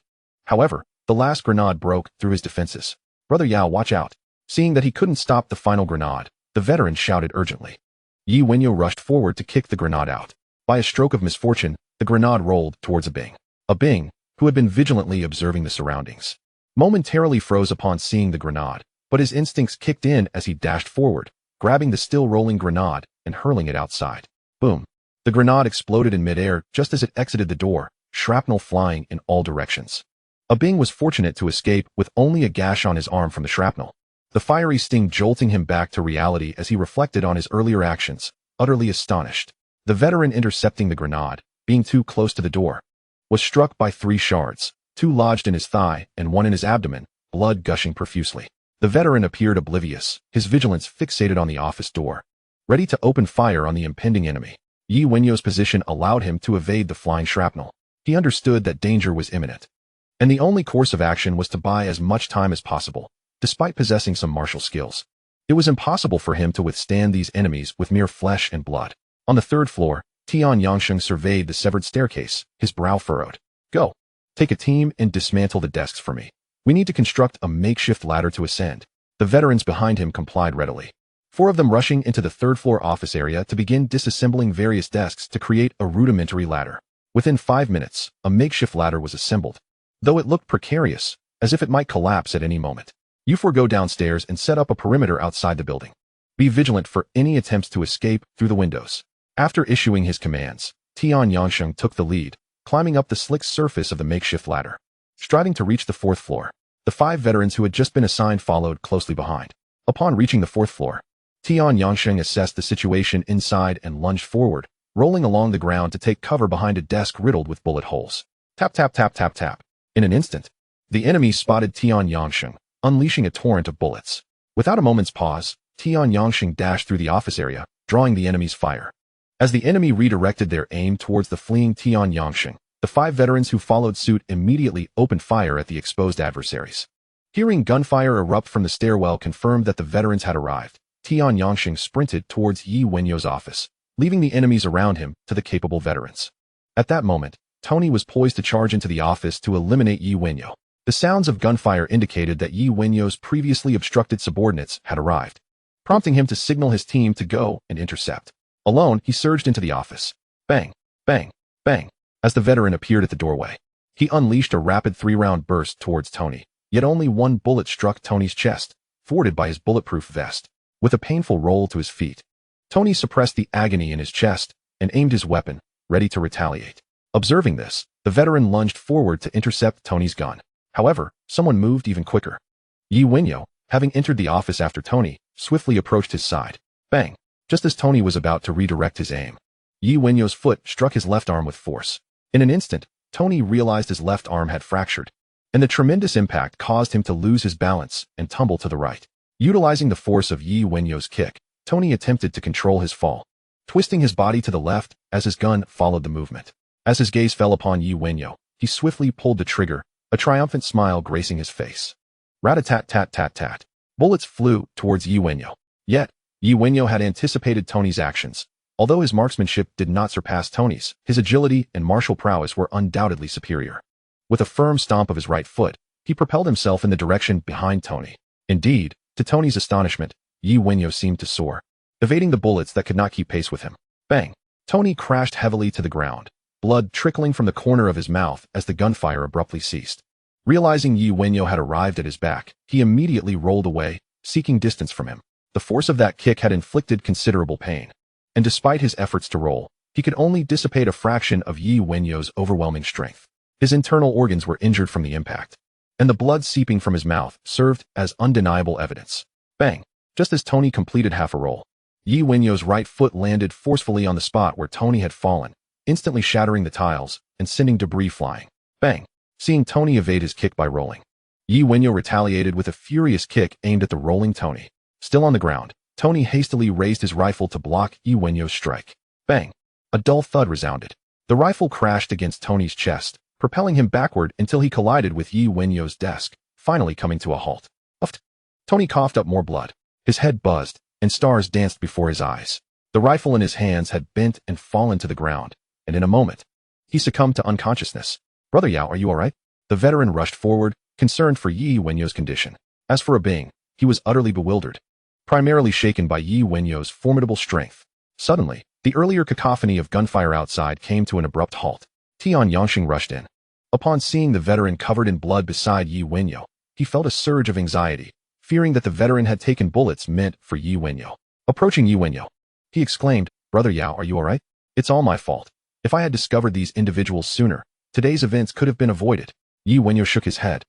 However, the last grenade broke through his defenses. "Brother Yao, watch out." Seeing that he couldn't stop the final grenade, the veteran shouted urgently. Yi Wenyo rushed forward to kick the grenade out. By a stroke of misfortune, the grenade rolled towards A Bing, who had been vigilantly observing the surroundings, momentarily froze upon seeing the grenade, but his instincts kicked in as he dashed forward, grabbing the still rolling grenade and hurling it outside. Boom! The grenade exploded in midair just as it exited the door, shrapnel flying in all directions. A Bing was fortunate to escape with only a gash on his arm from the shrapnel, the fiery sting jolting him back to reality as he reflected on his earlier actions, utterly astonished. The veteran intercepting the grenade, being too close to the door, was struck by 3 shards, 2 lodged in his thigh and 1 in his abdomen, blood gushing profusely. The veteran appeared oblivious, his vigilance fixated on the office door, ready to open fire on the impending enemy. Yi Wenyo's position allowed him to evade the flying shrapnel. He understood that danger was imminent, and the only course of action was to buy as much time as possible. Despite possessing some martial skills, it was impossible for him to withstand these enemies with mere flesh and blood. On the 3rd floor, Tian Yangsheng surveyed the severed staircase, his brow furrowed. "Go. Take a team and dismantle the desks for me. We need to construct a makeshift ladder to ascend." The veterans behind him complied readily, 4 of them rushing into the 3rd floor office area to begin disassembling various desks to create a rudimentary ladder. Within 5 minutes, a makeshift ladder was assembled, though it looked precarious, as if it might collapse at any moment. "You 4 go downstairs and set up a perimeter outside the building. Be vigilant for any attempts to escape through the windows." After issuing his commands, Tian Yangsheng took the lead, climbing up the slick surface of the makeshift ladder. Striving to reach the 4th floor, the 5 veterans who had just been assigned followed closely behind. Upon reaching the 4th floor, Tian Yangsheng assessed the situation inside and lunged forward, rolling along the ground to take cover behind a desk riddled with bullet holes. Tap tap tap tap tap. In an instant, the enemy spotted Tian Yangsheng, unleashing a torrent of bullets. Without a moment's pause, Tian Yangsheng dashed through the office area, drawing the enemy's fire. As the enemy redirected their aim towards the fleeing Tian Yangsheng, the 5 veterans who followed suit immediately opened fire at the exposed adversaries. Hearing gunfire erupt from the stairwell confirmed that the veterans had arrived, Tian Yangsheng sprinted towards Yi Wenyao's office, leaving the enemies around him to the capable veterans. At that moment, Tony was poised to charge into the office to eliminate Yi Wenyao. The sounds of gunfire indicated that Yi Wenyao's previously obstructed subordinates had arrived, prompting him to signal his team to go and intercept. Alone, he surged into the office. Bang, bang, bang. As the veteran appeared at the doorway, he unleashed a rapid 3-round burst towards Tony, yet only one bullet struck Tony's chest, thwarted by his bulletproof vest. With a painful roll to his feet, Tony suppressed the agony in his chest and aimed his weapon, ready to retaliate. Observing this, the veteran lunged forward to intercept Tony's gun. However, someone moved even quicker. Yi Wenyao, having entered the office after Tony, swiftly approached his side. Bang! Just as Tony was about to redirect his aim, Yi Wenyao's foot struck his left arm with force. In an instant, Tony realized his left arm had fractured, and the tremendous impact caused him to lose his balance and tumble to the right. Utilizing the force of Yi Wenyao's kick, Tony attempted to control his fall, twisting his body to the left as his gun followed the movement. As his gaze fell upon Yi Wenyao, he swiftly pulled the trigger, a triumphant smile gracing his face. Rat-a-tat-tat-tat-tat. Bullets flew towards Yi Wenyao. Yet, Yi Wenyao had anticipated Tony's actions. Although his marksmanship did not surpass Tony's, his agility and martial prowess were undoubtedly superior. With a firm stomp of his right foot, he propelled himself in the direction behind Tony. Indeed, to Tony's astonishment, Yi Wenyao seemed to soar, evading the bullets that could not keep pace with him. Bang! Tony crashed heavily to the ground, blood trickling from the corner of his mouth as the gunfire abruptly ceased. Realizing Yi Wenyao had arrived at his back, he immediately rolled away, seeking distance from him. The force of that kick had inflicted considerable pain, and despite his efforts to roll, he could only dissipate a fraction of Yi Wenyao's overwhelming strength. His internal organs were injured from the impact, and the blood seeping from his mouth served as undeniable evidence. Bang! Just as Tony completed half a roll, Yi Wenyao's right foot landed forcefully on the spot where Tony had fallen, instantly shattering the tiles and sending debris flying. Bang! Seeing Tony evade his kick by rolling, Yi Wenyao retaliated with a furious kick aimed at the rolling Tony. Still on the ground, Tony hastily raised his rifle to block Yi Wenyao's strike. Bang! A dull thud resounded. The rifle crashed against Tony's chest, propelling him backward until he collided with Yi Wenyao's desk, finally coming to a halt. Uffed. Tony coughed up more blood. His head buzzed, and stars danced before his eyes. The rifle in his hands had bent and fallen to the ground, and in a moment, he succumbed to unconsciousness. Brother Yao, are you all right? The veteran rushed forward, concerned for Yi Wenyao's condition. As for Bing, he was utterly bewildered, primarily shaken by Yi Wenyao's formidable strength. Suddenly, the earlier cacophony of gunfire outside came to an abrupt halt. Tian Yangsheng rushed in. Upon seeing the veteran covered in blood beside Yi Wenyao, he felt a surge of anxiety, fearing that the veteran had taken bullets meant for Yi Wenyao. Approaching Yi Wenyao, he exclaimed, "Brother Yao, are you all right? It's all my fault. If I had discovered these individuals sooner, today's events could have been avoided." Yi Wenyao shook his head,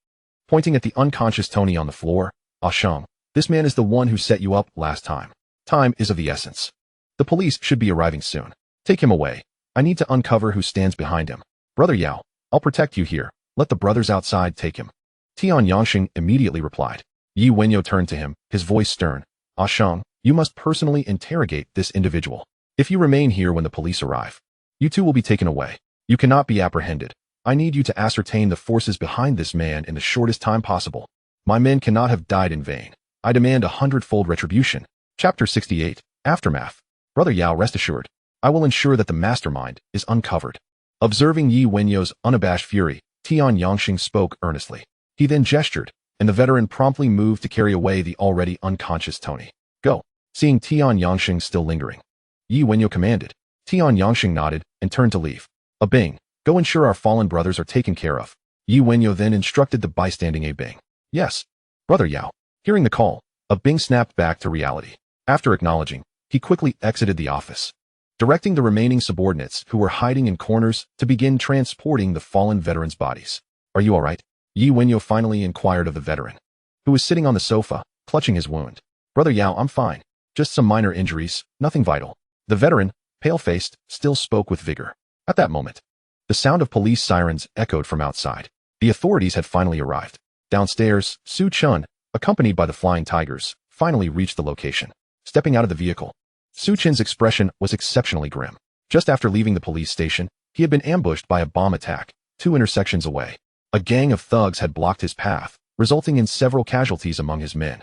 pointing at the unconscious Tony on the floor. "Ah Sheng, this man is the one who set you up last time. Time is of the essence. The police should be arriving soon. Take him away. I need to uncover who stands behind him. Brother Yao, I'll protect you here. Let the brothers outside take him." Tian Yangsheng immediately replied. Yi Wenyao turned to him, his voice stern. "Ah Sheng, you must personally interrogate this individual. If you remain here when the police arrive, you too will be taken away. You cannot be apprehended. I need you to ascertain the forces behind this man in the shortest time possible. My men cannot have died in vain. I demand 100-fold retribution." Chapter 68, Aftermath. Brother Yao, rest assured, I will ensure that the mastermind is uncovered. Observing Yi Wenyao's unabashed fury, Tian Yangsheng spoke earnestly. He then gestured, and the veteran promptly moved to carry away the already unconscious Tony. "Go." Seeing Tian Yangsheng still lingering, Yi Wenyao commanded. Tian Yangsheng nodded and turned to leave. Bing, go ensure our fallen brothers are taken care of." Yi Wenyao then instructed the bystanding Bing. "Yes, Brother Yao." Hearing the call, Bing snapped back to reality. After acknowledging, he quickly exited the office, directing the remaining subordinates who were hiding in corners to begin transporting the fallen veterans' bodies. "Are you all right?" Yi Wenyao finally inquired of the veteran, who was sitting on the sofa, clutching his wound. Brother Yao, I'm fine. Just some minor injuries, nothing vital. The veteran, pale-faced, still spoke with vigor. At that moment, the sound of police sirens echoed from outside. The authorities had finally arrived. Downstairs, Su Chun, accompanied by the Flying Tigers, finally reached the location. Stepping out of the vehicle, Su Chun's expression was exceptionally grim. Just after leaving the police station, he had been ambushed by a bomb attack, 2 intersections away. A gang of thugs had blocked his path, resulting in several casualties among his men.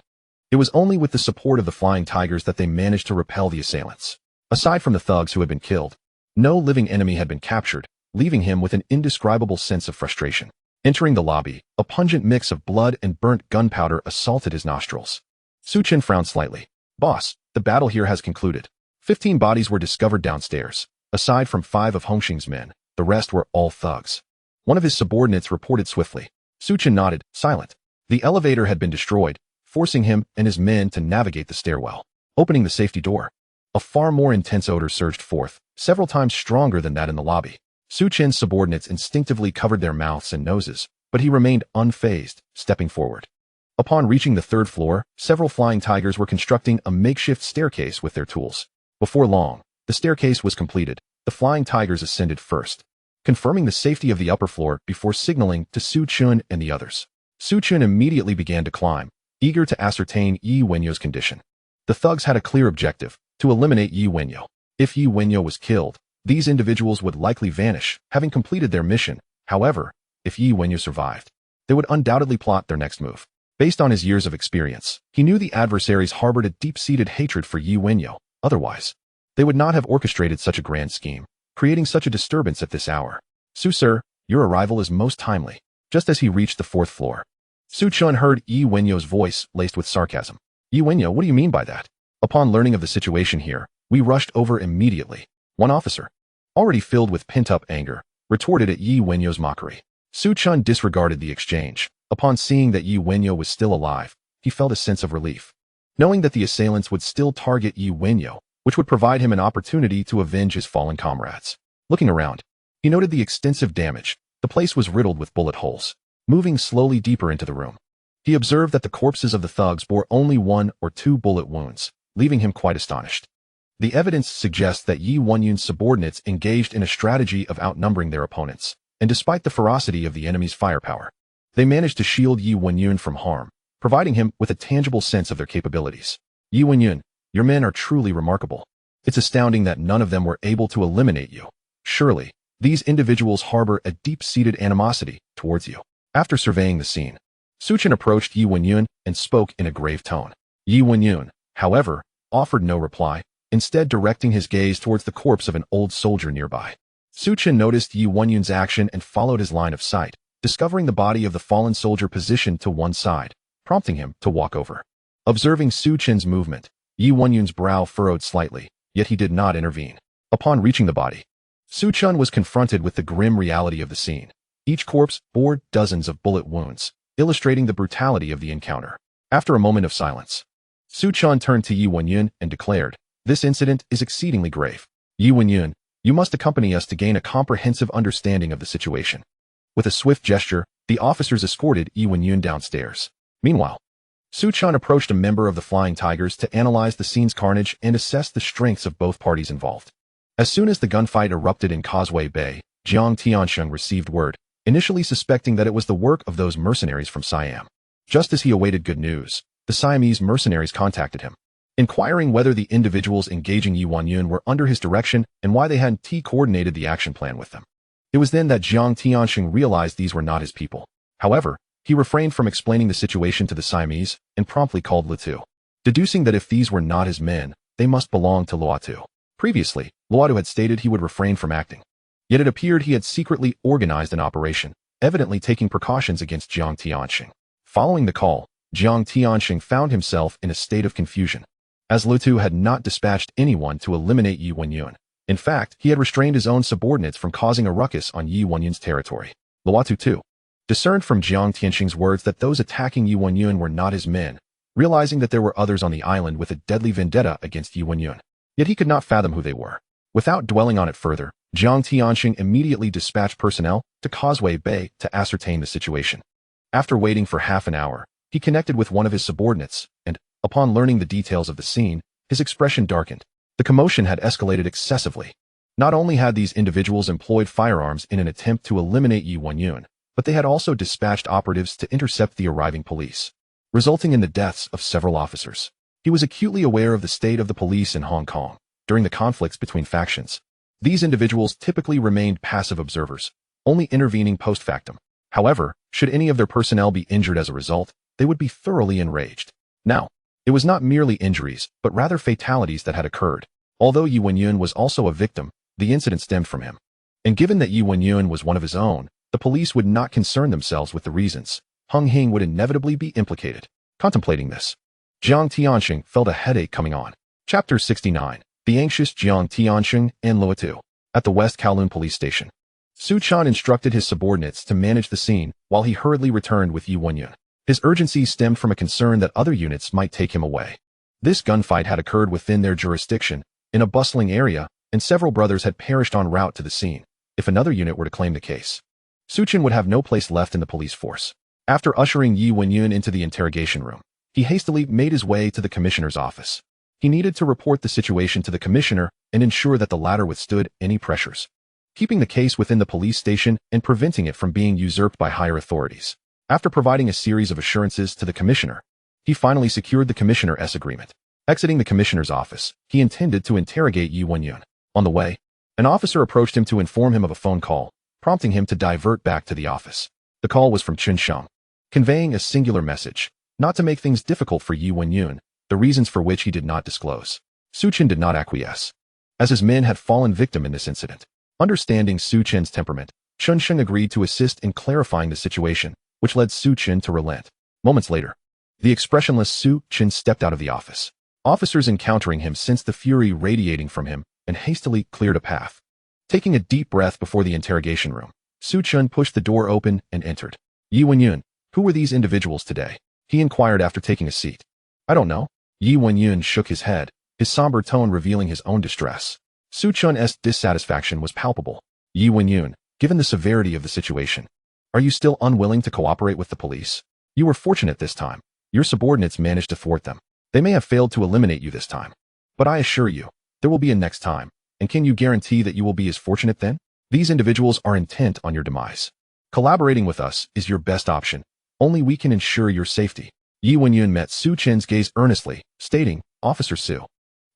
It was only with the support of the Flying Tigers that they managed to repel the assailants. Aside from the thugs who had been killed, no living enemy had been captured, leaving him with an indescribable sense of frustration. Entering the lobby, a pungent mix of blood and burnt gunpowder assaulted his nostrils. Su Chen frowned slightly. Boss, the battle here has concluded. 15 bodies were discovered downstairs. Aside from 5 of Hongxing's men, the rest were all thugs. One of his subordinates reported swiftly. Su Chen nodded, silent. The elevator had been destroyed, forcing him and his men to navigate the stairwell. Opening the safety door, a far more intense odor surged forth, several times stronger than that in the lobby. Su Chen's subordinates instinctively covered their mouths and noses, but he remained unfazed, stepping forward. Upon reaching the 3rd floor, several Flying Tigers were constructing a makeshift staircase with their tools. Before long, the staircase was completed. The Flying Tigers ascended first, confirming the safety of the upper floor before signaling to Su Chun and the others. Su Chun immediately began to climb, eager to ascertain Yi Wenyao's condition. The thugs had a clear objective, to eliminate Yi Wenyao. If Yi Wenyao was killed, these individuals would likely vanish, having completed their mission. However, if Yi Wenyao survived, they would undoubtedly plot their next move. Based on his years of experience, he knew the adversaries harbored a deep-seated hatred for Yi Wenyao. Otherwise, they would not have orchestrated such a grand scheme, creating such a disturbance at this hour. Su sir, your arrival is most timely. Just as he reached the 4th floor, Su Chun heard Yi Wenyao's voice laced with sarcasm. Yi Wenyao, what do you mean by that? Upon learning of the situation here, we rushed over immediately. One officer, already filled with pent-up anger, retorted at Yi Wenyao's mockery. Su Chun disregarded the exchange. Upon seeing that Yi Wenyao was still alive, he felt a sense of relief. Knowing that the assailants would still target Yi Wenyao, which would provide him an opportunity to avenge his fallen comrades. Looking around, he noted the extensive damage. The place was riddled with bullet holes. Moving slowly deeper into the room, he observed that the corpses of the thugs bore only 1 or 2 bullet wounds, leaving him quite astonished. The evidence suggests that Yi Wenyao's subordinates engaged in a strategy of outnumbering their opponents, and despite the ferocity of the enemy's firepower, they managed to shield Yi Wenyao from harm, providing him with a tangible sense of their capabilities. Yi Wenyao, your men are truly remarkable. It's astounding that none of them were able to eliminate you. Surely, these individuals harbor a deep-seated animosity towards you. After surveying the scene, Su Chen approached Yi Wenyao and spoke in a grave tone. Yi Wenyao, however, offered no reply, instead directing his gaze towards the corpse of an old soldier nearby. Su Chen noticed Yi Wenyao's action and followed his line of sight, discovering the body of the fallen soldier positioned to one side, prompting him to walk over. Observing Su Chen's movement, Yi Wenyao's brow furrowed slightly, yet he did not intervene. Upon reaching the body, Su Chun was confronted with the grim reality of the scene. Each corpse bore dozens of bullet wounds, illustrating the brutality of the encounter. After a moment of silence, Su Chun turned to Yi Wenyao and declared, "This incident is exceedingly grave. Yi Wenyao, you must accompany us to gain a comprehensive understanding of the situation." With a swift gesture, the officers escorted Yi Wenyao downstairs. Meanwhile, Su Chun approached a member of the Flying Tigers to analyze the scene's carnage and assess the strengths of both parties involved. As soon as the gunfight erupted in Causeway Bay, Jiang Tiansheng received word, initially suspecting that it was the work of those mercenaries from Siam. Just as he awaited good news, the Siamese mercenaries contacted him, inquiring whether the individuals engaging Yi Wenyao were under his direction and why they hadn't coordinated the action plan with them. It was then that Jiang Tiansheng realized these were not his people. However, he refrained from explaining the situation to the Siamese and promptly called Luotu, deducing that if these were not his men, they must belong to Luotu. Previously, Luotu had stated he would refrain from acting. Yet it appeared he had secretly organized an operation, evidently taking precautions against Jiang Tiansheng. Following the call, Jiang Tiansheng found himself in a state of confusion, as Luotu had not dispatched anyone to eliminate Yi Wenyao. In fact, he had restrained his own subordinates from causing a ruckus on Yi Wenyao's territory. Luotu, too, discerned from Jiang Tiansheng's words that those attacking Yi Wenyao were not his men, realizing that there were others on the island with a deadly vendetta against Yi Wenyao. Yet he could not fathom who they were. Without dwelling on it further, Jiang Tiansheng immediately dispatched personnel to Causeway Bay to ascertain the situation. After waiting for half an hour, he connected with one of his subordinates, and, upon learning the details of the scene, his expression darkened. The commotion had escalated excessively. Not only had these individuals employed firearms in an attempt to eliminate Yi Wenyao, but they had also dispatched operatives to intercept the arriving police, resulting in the deaths of several officers. He was acutely aware of the state of the police in Hong Kong during the conflicts between factions. These individuals typically remained passive observers, only intervening post factum. However, should any of their personnel be injured as a result, they would be thoroughly enraged. Now, it was not merely injuries, but rather fatalities that had occurred. Although Yi Wenyao was also a victim, the incident stemmed from him. And given that Yi Wenyao was one of his own, the police would not concern themselves with the reasons. Hung Hing would inevitably be implicated. Contemplating this, Jiang Tianxing felt a headache coming on. Chapter 69. The anxious Jiang Tianxing and Luotu. At the West Kowloon police station, Su Chan instructed his subordinates to manage the scene while he hurriedly returned with Yi Wenyao. His urgency stemmed from a concern that other units might take him away. This gunfight had occurred within their jurisdiction, in a bustling area, and several brothers had perished en route to the scene. If another unit were to claim the case, Su Chan would have no place left in the police force. After ushering Yi Wenyao into the interrogation room, he hastily made his way to the commissioner's office. He needed to report the situation to the commissioner and ensure that the latter withstood any pressures, keeping the case within the police station and preventing it from being usurped by higher authorities. After providing a series of assurances to the commissioner, he finally secured the commissioner's agreement. Exiting the commissioner's office, he intended to interrogate Yi Wenyao. On the way, an officer approached him to inform him of a phone call, prompting him to divert back to the office. The call was from Chun Sheng, conveying a singular message, not to make things difficult for Yi Wenyao, the reasons for which he did not disclose. Su Chan did not acquiesce, as his men had fallen victim in this incident. Understanding Su Chan's temperament, Chun Sheng agreed to assist in clarifying the situation, which led Su Chan to relent. Moments later, the expressionless Su Chan stepped out of the office. Officers encountering him sensed the fury radiating from him and hastily cleared a path. Taking a deep breath before the interrogation room, Su Chan pushed the door open and entered. Yi Wenyao, who were these individuals today? He inquired after taking a seat. I don't know. Yi Wenyao shook his head, his somber tone revealing his own distress. Su Chan's dissatisfaction was palpable. Yi Wenyao, given the severity of the situation, are you still unwilling to cooperate with the police? You were fortunate this time. Your subordinates managed to thwart them. They may have failed to eliminate you this time, but I assure you, there will be a next time, and can you guarantee that you will be as fortunate then? These individuals are intent on your demise. Collaborating with us is your best option. Only we can ensure your safety. Yi Wenyao met Su Chan's gaze earnestly, stating, Officer Su,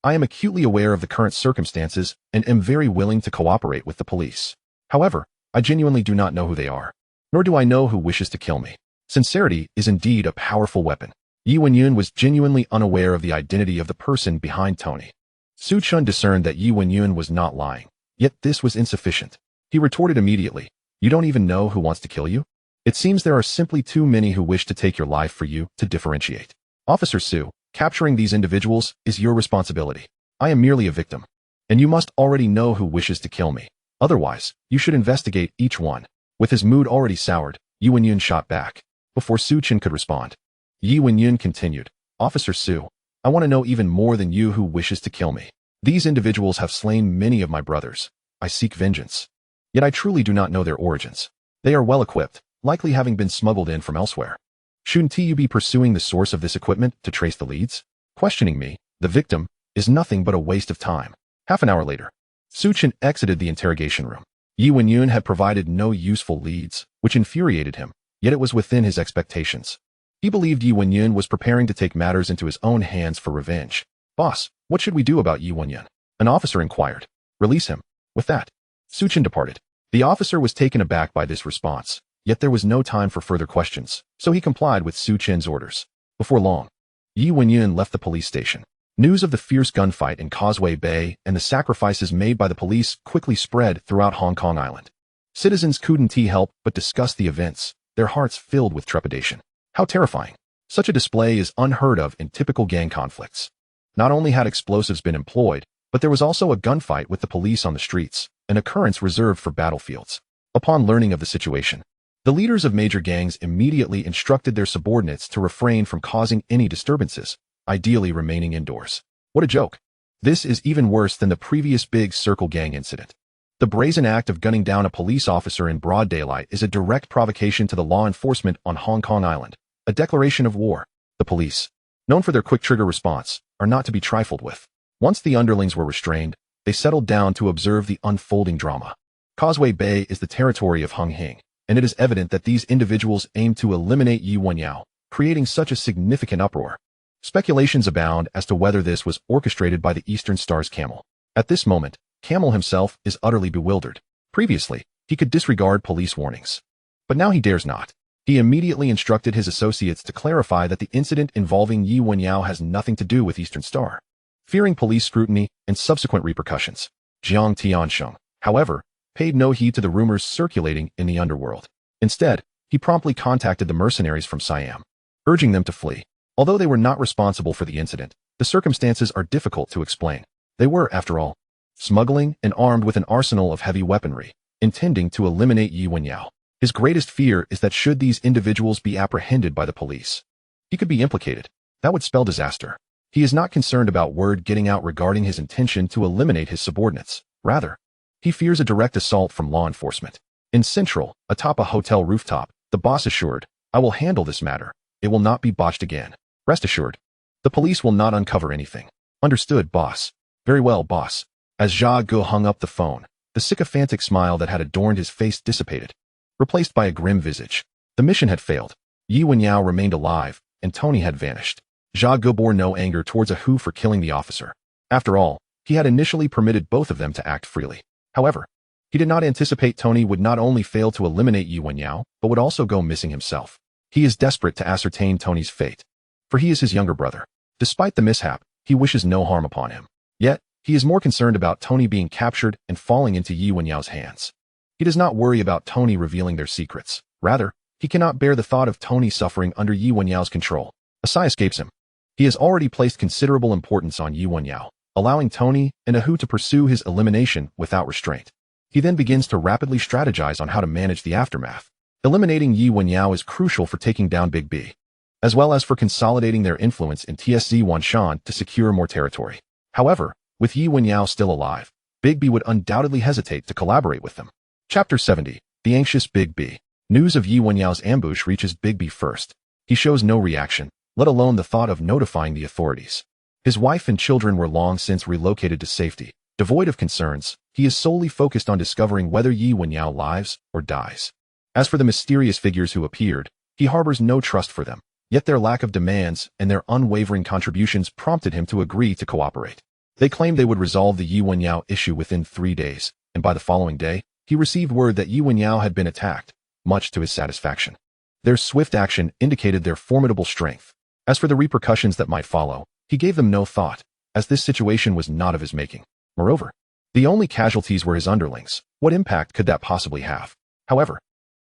I am acutely aware of the current circumstances and am very willing to cooperate with the police. However, I genuinely do not know who they are, nor do I know who wishes to kill me. Sincerity is indeed a powerful weapon. Yi Wenyao was genuinely unaware of the identity of the person behind Tony. Su Chan discerned that Yi Wenyao was not lying, yet this was insufficient. He retorted immediately, You don't even know who wants to kill you? It seems there are simply too many who wish to take your life for you to differentiate. Officer Su, capturing these individuals is your responsibility. I am merely a victim, and you must already know who wishes to kill me. Otherwise, you should investigate each one. With his mood already soured, Yi Wenyao shot back. Before Su Chan could respond, Yi Wenyao continued, Officer Su, I want to know even more than you who wishes to kill me. These individuals have slain many of my brothers. I seek vengeance. Yet I truly do not know their origins. They are well equipped, likely having been smuggled in from elsewhere. Shouldn't you be pursuing the source of this equipment to trace the leads? Questioning me, the victim, is nothing but a waste of time. Half an hour later, Su Chan exited the interrogation room. Yi Wenyao had provided no useful leads, which infuriated him, yet it was within his expectations. He believed Yi Wenyao was preparing to take matters into his own hands for revenge. Boss, what should we do about Yi Wenyao? An officer inquired. Release him. With that, Su Chan departed. The officer was taken aback by this response, yet there was no time for further questions, so he complied with Su Chan's orders. Before long, Yi Wenyao left the police station. News of the fierce gunfight in Causeway Bay and the sacrifices made by the police quickly spread throughout Hong Kong Island. Citizens couldn't help but discuss the events, their hearts filled with trepidation. How terrifying. Such a display is unheard of in typical gang conflicts. Not only had explosives been employed, but there was also a gunfight with the police on the streets, an occurrence reserved for battlefields. Upon learning of the situation, the leaders of major gangs immediately instructed their subordinates to refrain from causing any disturbances, ideally remaining indoors. What a joke. This is even worse than the previous Big Circle Gang incident. The brazen act of gunning down a police officer in broad daylight is a direct provocation to the law enforcement on Hong Kong Island, a declaration of war. The police, known for their quick trigger response, are not to be trifled with. Once the underlings were restrained, they settled down to observe the unfolding drama. Causeway Bay is the territory of Hung Hing, and it is evident that these individuals aim to eliminate Wenyao, creating such a significant uproar. Speculations abound as to whether this was orchestrated by the Eastern Star's Camel. At this moment, Camel himself is utterly bewildered. Previously, he could disregard police warnings. But now he dares not. He immediately instructed his associates to clarify that the incident involving Wenyao has nothing to do with Eastern Star. Fearing police scrutiny and subsequent repercussions, Jiang Tiansheng, however, paid no heed to the rumors circulating in the underworld. Instead, he promptly contacted the mercenaries from Siam, urging them to flee. Although they were not responsible for the incident, the circumstances are difficult to explain. They were, after all, smuggling and armed with an arsenal of heavy weaponry, intending to eliminate Wenyao. His greatest fear is that should these individuals be apprehended by the police, he could be implicated. That would spell disaster. He is not concerned about word getting out regarding his intention to eliminate his subordinates. Rather, he fears a direct assault from law enforcement. In Central, atop a hotel rooftop, the boss assured, "I will handle this matter. It will not be botched again. Rest assured. The police will not uncover anything." "Understood, boss." "Very well, boss." As Jia Ge hung up the phone, the sycophantic smile that had adorned his face dissipated, replaced by a grim visage. The mission had failed. Wenyao remained alive, and Tony had vanished. Jia Ge bore no anger towards Ahu for killing the officer. After all, he had initially permitted both of them to act freely. However, he did not anticipate Tony would not only fail to eliminate Wenyao, but would also go missing himself. He is desperate to ascertain Tony's fate, for he is his younger brother. Despite the mishap, he wishes no harm upon him. Yet, he is more concerned about Tony being captured and falling into Wenyao's hands. He does not worry about Tony revealing their secrets. Rather, he cannot bear the thought of Tony suffering under Wenyao's control. A sigh escapes him. He has already placed considerable importance on Wenyao, allowing Tony and Ahu to pursue his elimination without restraint. He then begins to rapidly strategize on how to manage the aftermath. Eliminating Wenyao is crucial for taking down Big B, as well as for consolidating their influence in TSZ Wanshan to secure more territory. However, with Wenyao still alive, Big B would undoubtedly hesitate to collaborate with them. Chapter 70. The Anxious Big B. News of Wenyao's ambush reaches Big B first. He shows no reaction, let alone the thought of notifying the authorities. His wife and children were long since relocated to safety. Devoid of concerns, he is solely focused on discovering whether Wenyao lives or dies. As for the mysterious figures who appeared, he harbors no trust for them, yet their lack of demands and their unwavering contributions prompted him to agree to cooperate. They claimed they would resolve the Wenyao issue within 3 days, and by the following day, he received word that Wenyao had been attacked, much to his satisfaction. Their swift action indicated their formidable strength. As for the repercussions that might follow, he gave them no thought, as this situation was not of his making. Moreover, the only casualties were his underlings. What impact could that possibly have? However,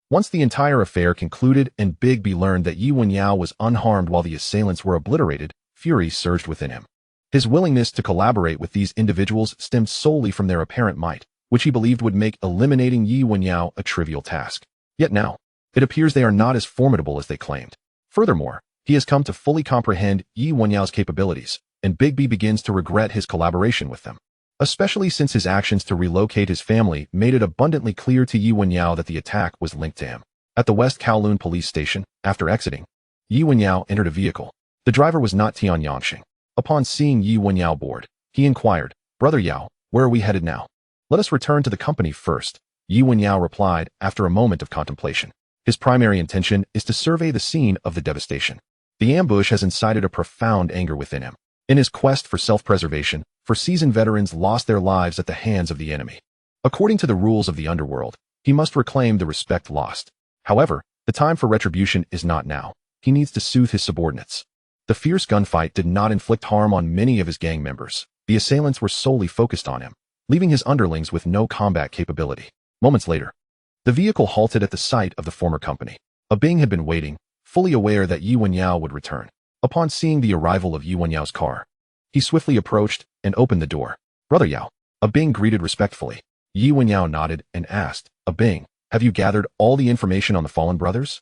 once the entire affair concluded and Big B learned that Wenyao was unharmed while the assailants were obliterated, fury surged within him. His willingness to collaborate with these individuals stemmed solely from their apparent might, which he believed would make eliminating Wenyao a trivial task. Yet now, it appears they are not as formidable as they claimed. Furthermore, he has come to fully comprehend Wenyao's capabilities, and Big B begins to regret his collaboration with them. Especially since his actions to relocate his family made it abundantly clear to Wenyao that the attack was linked to him. At the West Kowloon police station, after exiting, Wenyao entered a vehicle. The driver was not Tian Yangxing. Upon seeing Wenyao board, he inquired, "Brother Yao, where are we headed now?" "Let us return to the company first," Wenyao replied after a moment of contemplation. His primary intention is to survey the scene of the devastation. The ambush has incited a profound anger within him. In his quest for self-preservation, seasoned veterans lost their lives at the hands of the enemy. According to the rules of the Underworld, he must reclaim the respect lost. However, the time for retribution is not now. He needs to soothe his subordinates. The fierce gunfight did not inflict harm on many of his gang members. The assailants were solely focused on him, leaving his underlings with no combat capability. Moments later, the vehicle halted at the site of the former company. Bing had been waiting, fully aware that Wenyao would return. Upon seeing the arrival of Wenyao's car, he swiftly approached and opened the door. "Brother Yao," Bing greeted respectfully. Wenyao nodded and asked, "Bing, have you gathered all the information on the fallen brothers?"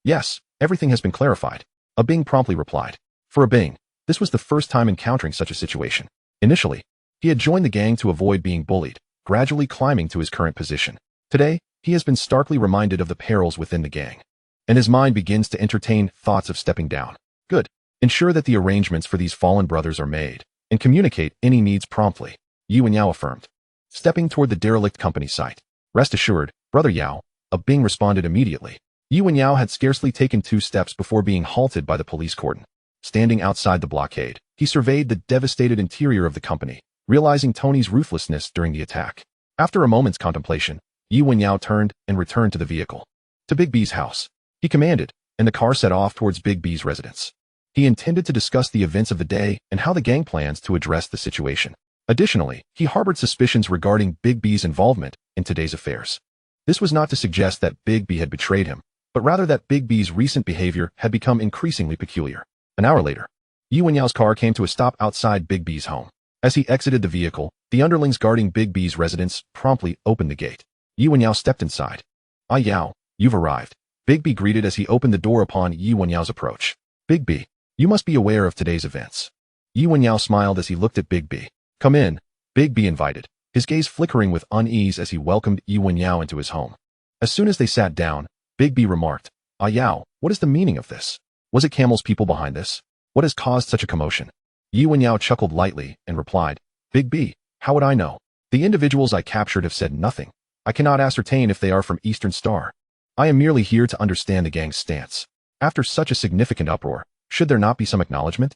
"Yes, everything has been clarified," Bing promptly replied. For Bing, this was the first time encountering such a situation. Initially, he had joined the gang to avoid being bullied, gradually climbing to his current position. Today, he has been starkly reminded of the perils within the gang, and his mind begins to entertain thoughts of stepping down. Good. Ensure that the arrangements for these fallen brothers are made, and communicate any needs promptly, Wenyao affirmed. Stepping toward the derelict company site. Rest assured, Brother Yao, Bing responded immediately. Wenyao had scarcely taken 2 steps before being halted by the police cordon. Standing outside the blockade, he surveyed the devastated interior of the company, realizing Tony's ruthlessness during the attack. After a moment's contemplation, Wenyao turned and returned to the vehicle. To Big B's house, he commanded, and the car set off towards Big B's residence. He intended to discuss the events of the day and how the gang plans to address the situation. Additionally, he harbored suspicions regarding Big B's involvement in today's affairs. This was not to suggest that Big B had betrayed him, but rather that Big B's recent behavior had become increasingly peculiar. An hour later, Wenyao's car came to a stop outside Big B's home. As he exited the vehicle, the underlings guarding Big B's residence promptly opened the gate. Wenyao stepped inside. "Ah Yao, you've arrived," Big B greeted as he opened the door upon Wenyao's approach. "Big B, you must be aware of today's events." Wenyao smiled as he looked at Big B. "Come in," Big B invited, his gaze flickering with unease as he welcomed Wenyao into his home. As soon as they sat down, Big B remarked, "Ah Yao, what is the meaning of this? Was it Camel's people behind this? What has caused such a commotion?" Wenyao chuckled lightly and replied, "Big B, how would I know? The individuals I captured have said nothing. I cannot ascertain if they are from Eastern Star. I am merely here to understand the gang's stance. After such a significant uproar, should there not be some acknowledgement?"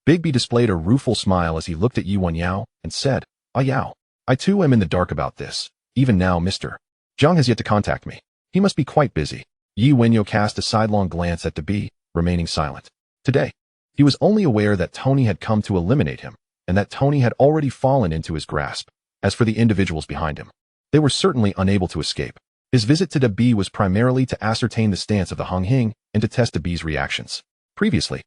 Big B displayed a rueful smile as he looked at Wenyao and said, "Ah Yao, I too am in the dark about this. Even now Mr. Zhang has yet to contact me. He must be quite busy." Wenyao cast a sidelong glance at B, remaining silent. Today, he was only aware that Tony had come to eliminate him, and that Tony had already fallen into his grasp. As for the individuals behind him, they were certainly unable to escape. His visit to B was primarily to ascertain the stance of the Hong Hing and to test B's reactions. Previously,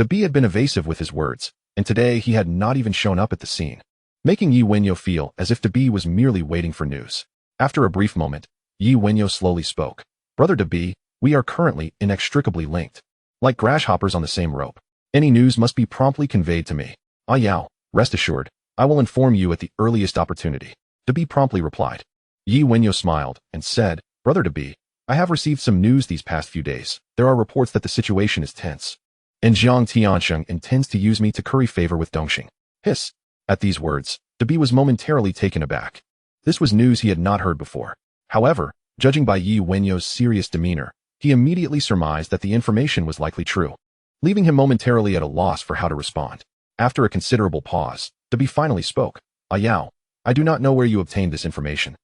B had been evasive with his words, and today he had not even shown up at the scene, making Wenyao feel as if B was merely waiting for news. After a brief moment, Wenyao slowly spoke. "Brother B, we are currently inextricably linked. Like grasshoppers on the same rope. Any news must be promptly conveyed to me. Ah Yao, rest assured, I will inform you at the earliest opportunity," B promptly replied. Wenyao smiled and said, "Brother B, I have received some news these past few days. There are reports that the situation is tense, and Jiang Tiansheng intends to use me to curry favor with Dongxing." Hiss. At these words, B was momentarily taken aback. This was news he had not heard before. However, judging by Wenyao's serious demeanor, he immediately surmised that the information was likely true, leaving him momentarily at a loss for how to respond. After a considerable pause, B finally spoke. "Ah Yao, I do not know where you obtained this information,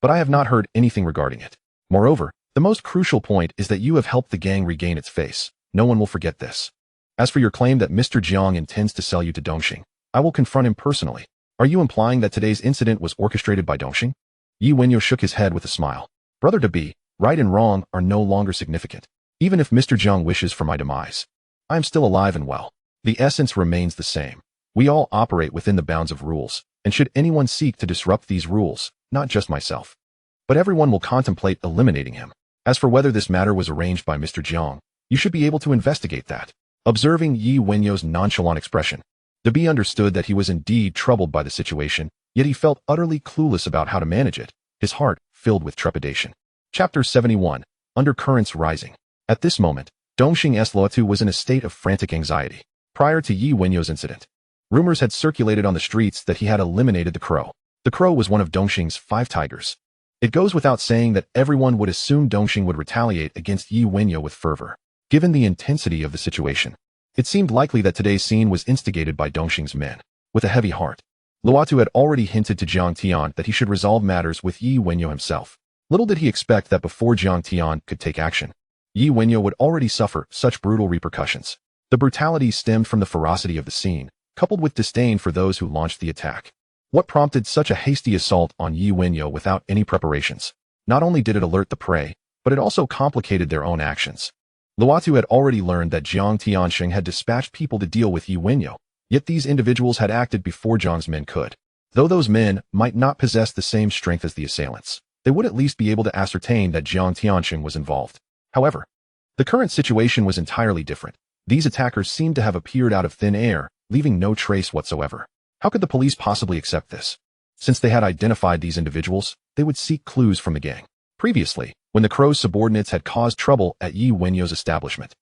but I have not heard anything regarding it. Moreover, the most crucial point is that you have helped the gang regain its face. No one will forget this. As for your claim that Mr. Jiang intends to sell you to Dongxing, I will confront him personally. Are you implying that today's incident was orchestrated by Dongxing?" Wenyao shook his head with a smile. "Brother B, right and wrong are no longer significant. Even if Mr. Jiang wishes for my demise, I am still alive and well. The essence remains the same. We all operate within the bounds of rules, and should anyone seek to disrupt these rules, not just myself, but everyone will contemplate eliminating him. As for whether this matter was arranged by Mr. Jiang, you should be able to investigate that." Observing Wenyao's nonchalant expression, B understood that he was indeed troubled by the situation, yet he felt utterly clueless about how to manage it, his heart filled with trepidation. Chapter 71, Undercurrents Rising. At this moment, Dongxing Sluotu was in a state of frantic anxiety. Prior to Wenyao's incident, rumors had circulated on the streets that he had eliminated the Crow. The Crow was one of Dongxing's 5 tigers. It goes without saying that everyone would assume Dongxing would retaliate against Wenyao with fervor. Given the intensity of the situation, it seemed likely that today's scene was instigated by Dongxing's men. With a heavy heart, Luotu had already hinted to Jiang Tian that he should resolve matters with Wenyao himself. Little did he expect that before Jiang Tian could take action, Wenyao would already suffer such brutal repercussions. The brutality stemmed from the ferocity of the scene, coupled with disdain for those who launched the attack. What prompted such a hasty assault on Wenyao without any preparations? Not only did it alert the prey, but it also complicated their own actions. Luotu had already learned that Jiang Tiansheng had dispatched people to deal with Wenyao, yet these individuals had acted before Jiang's men could. Though those men might not possess the same strength as the assailants, they would at least be able to ascertain that Jiang Tiansheng was involved. However, the current situation was entirely different. These attackers seemed to have appeared out of thin air, leaving no trace whatsoever. How could the police possibly accept this? Since they had identified these individuals, they would seek clues from the gang. Previously, when the Crow's subordinates had caused trouble at Yi Wenyao's establishment,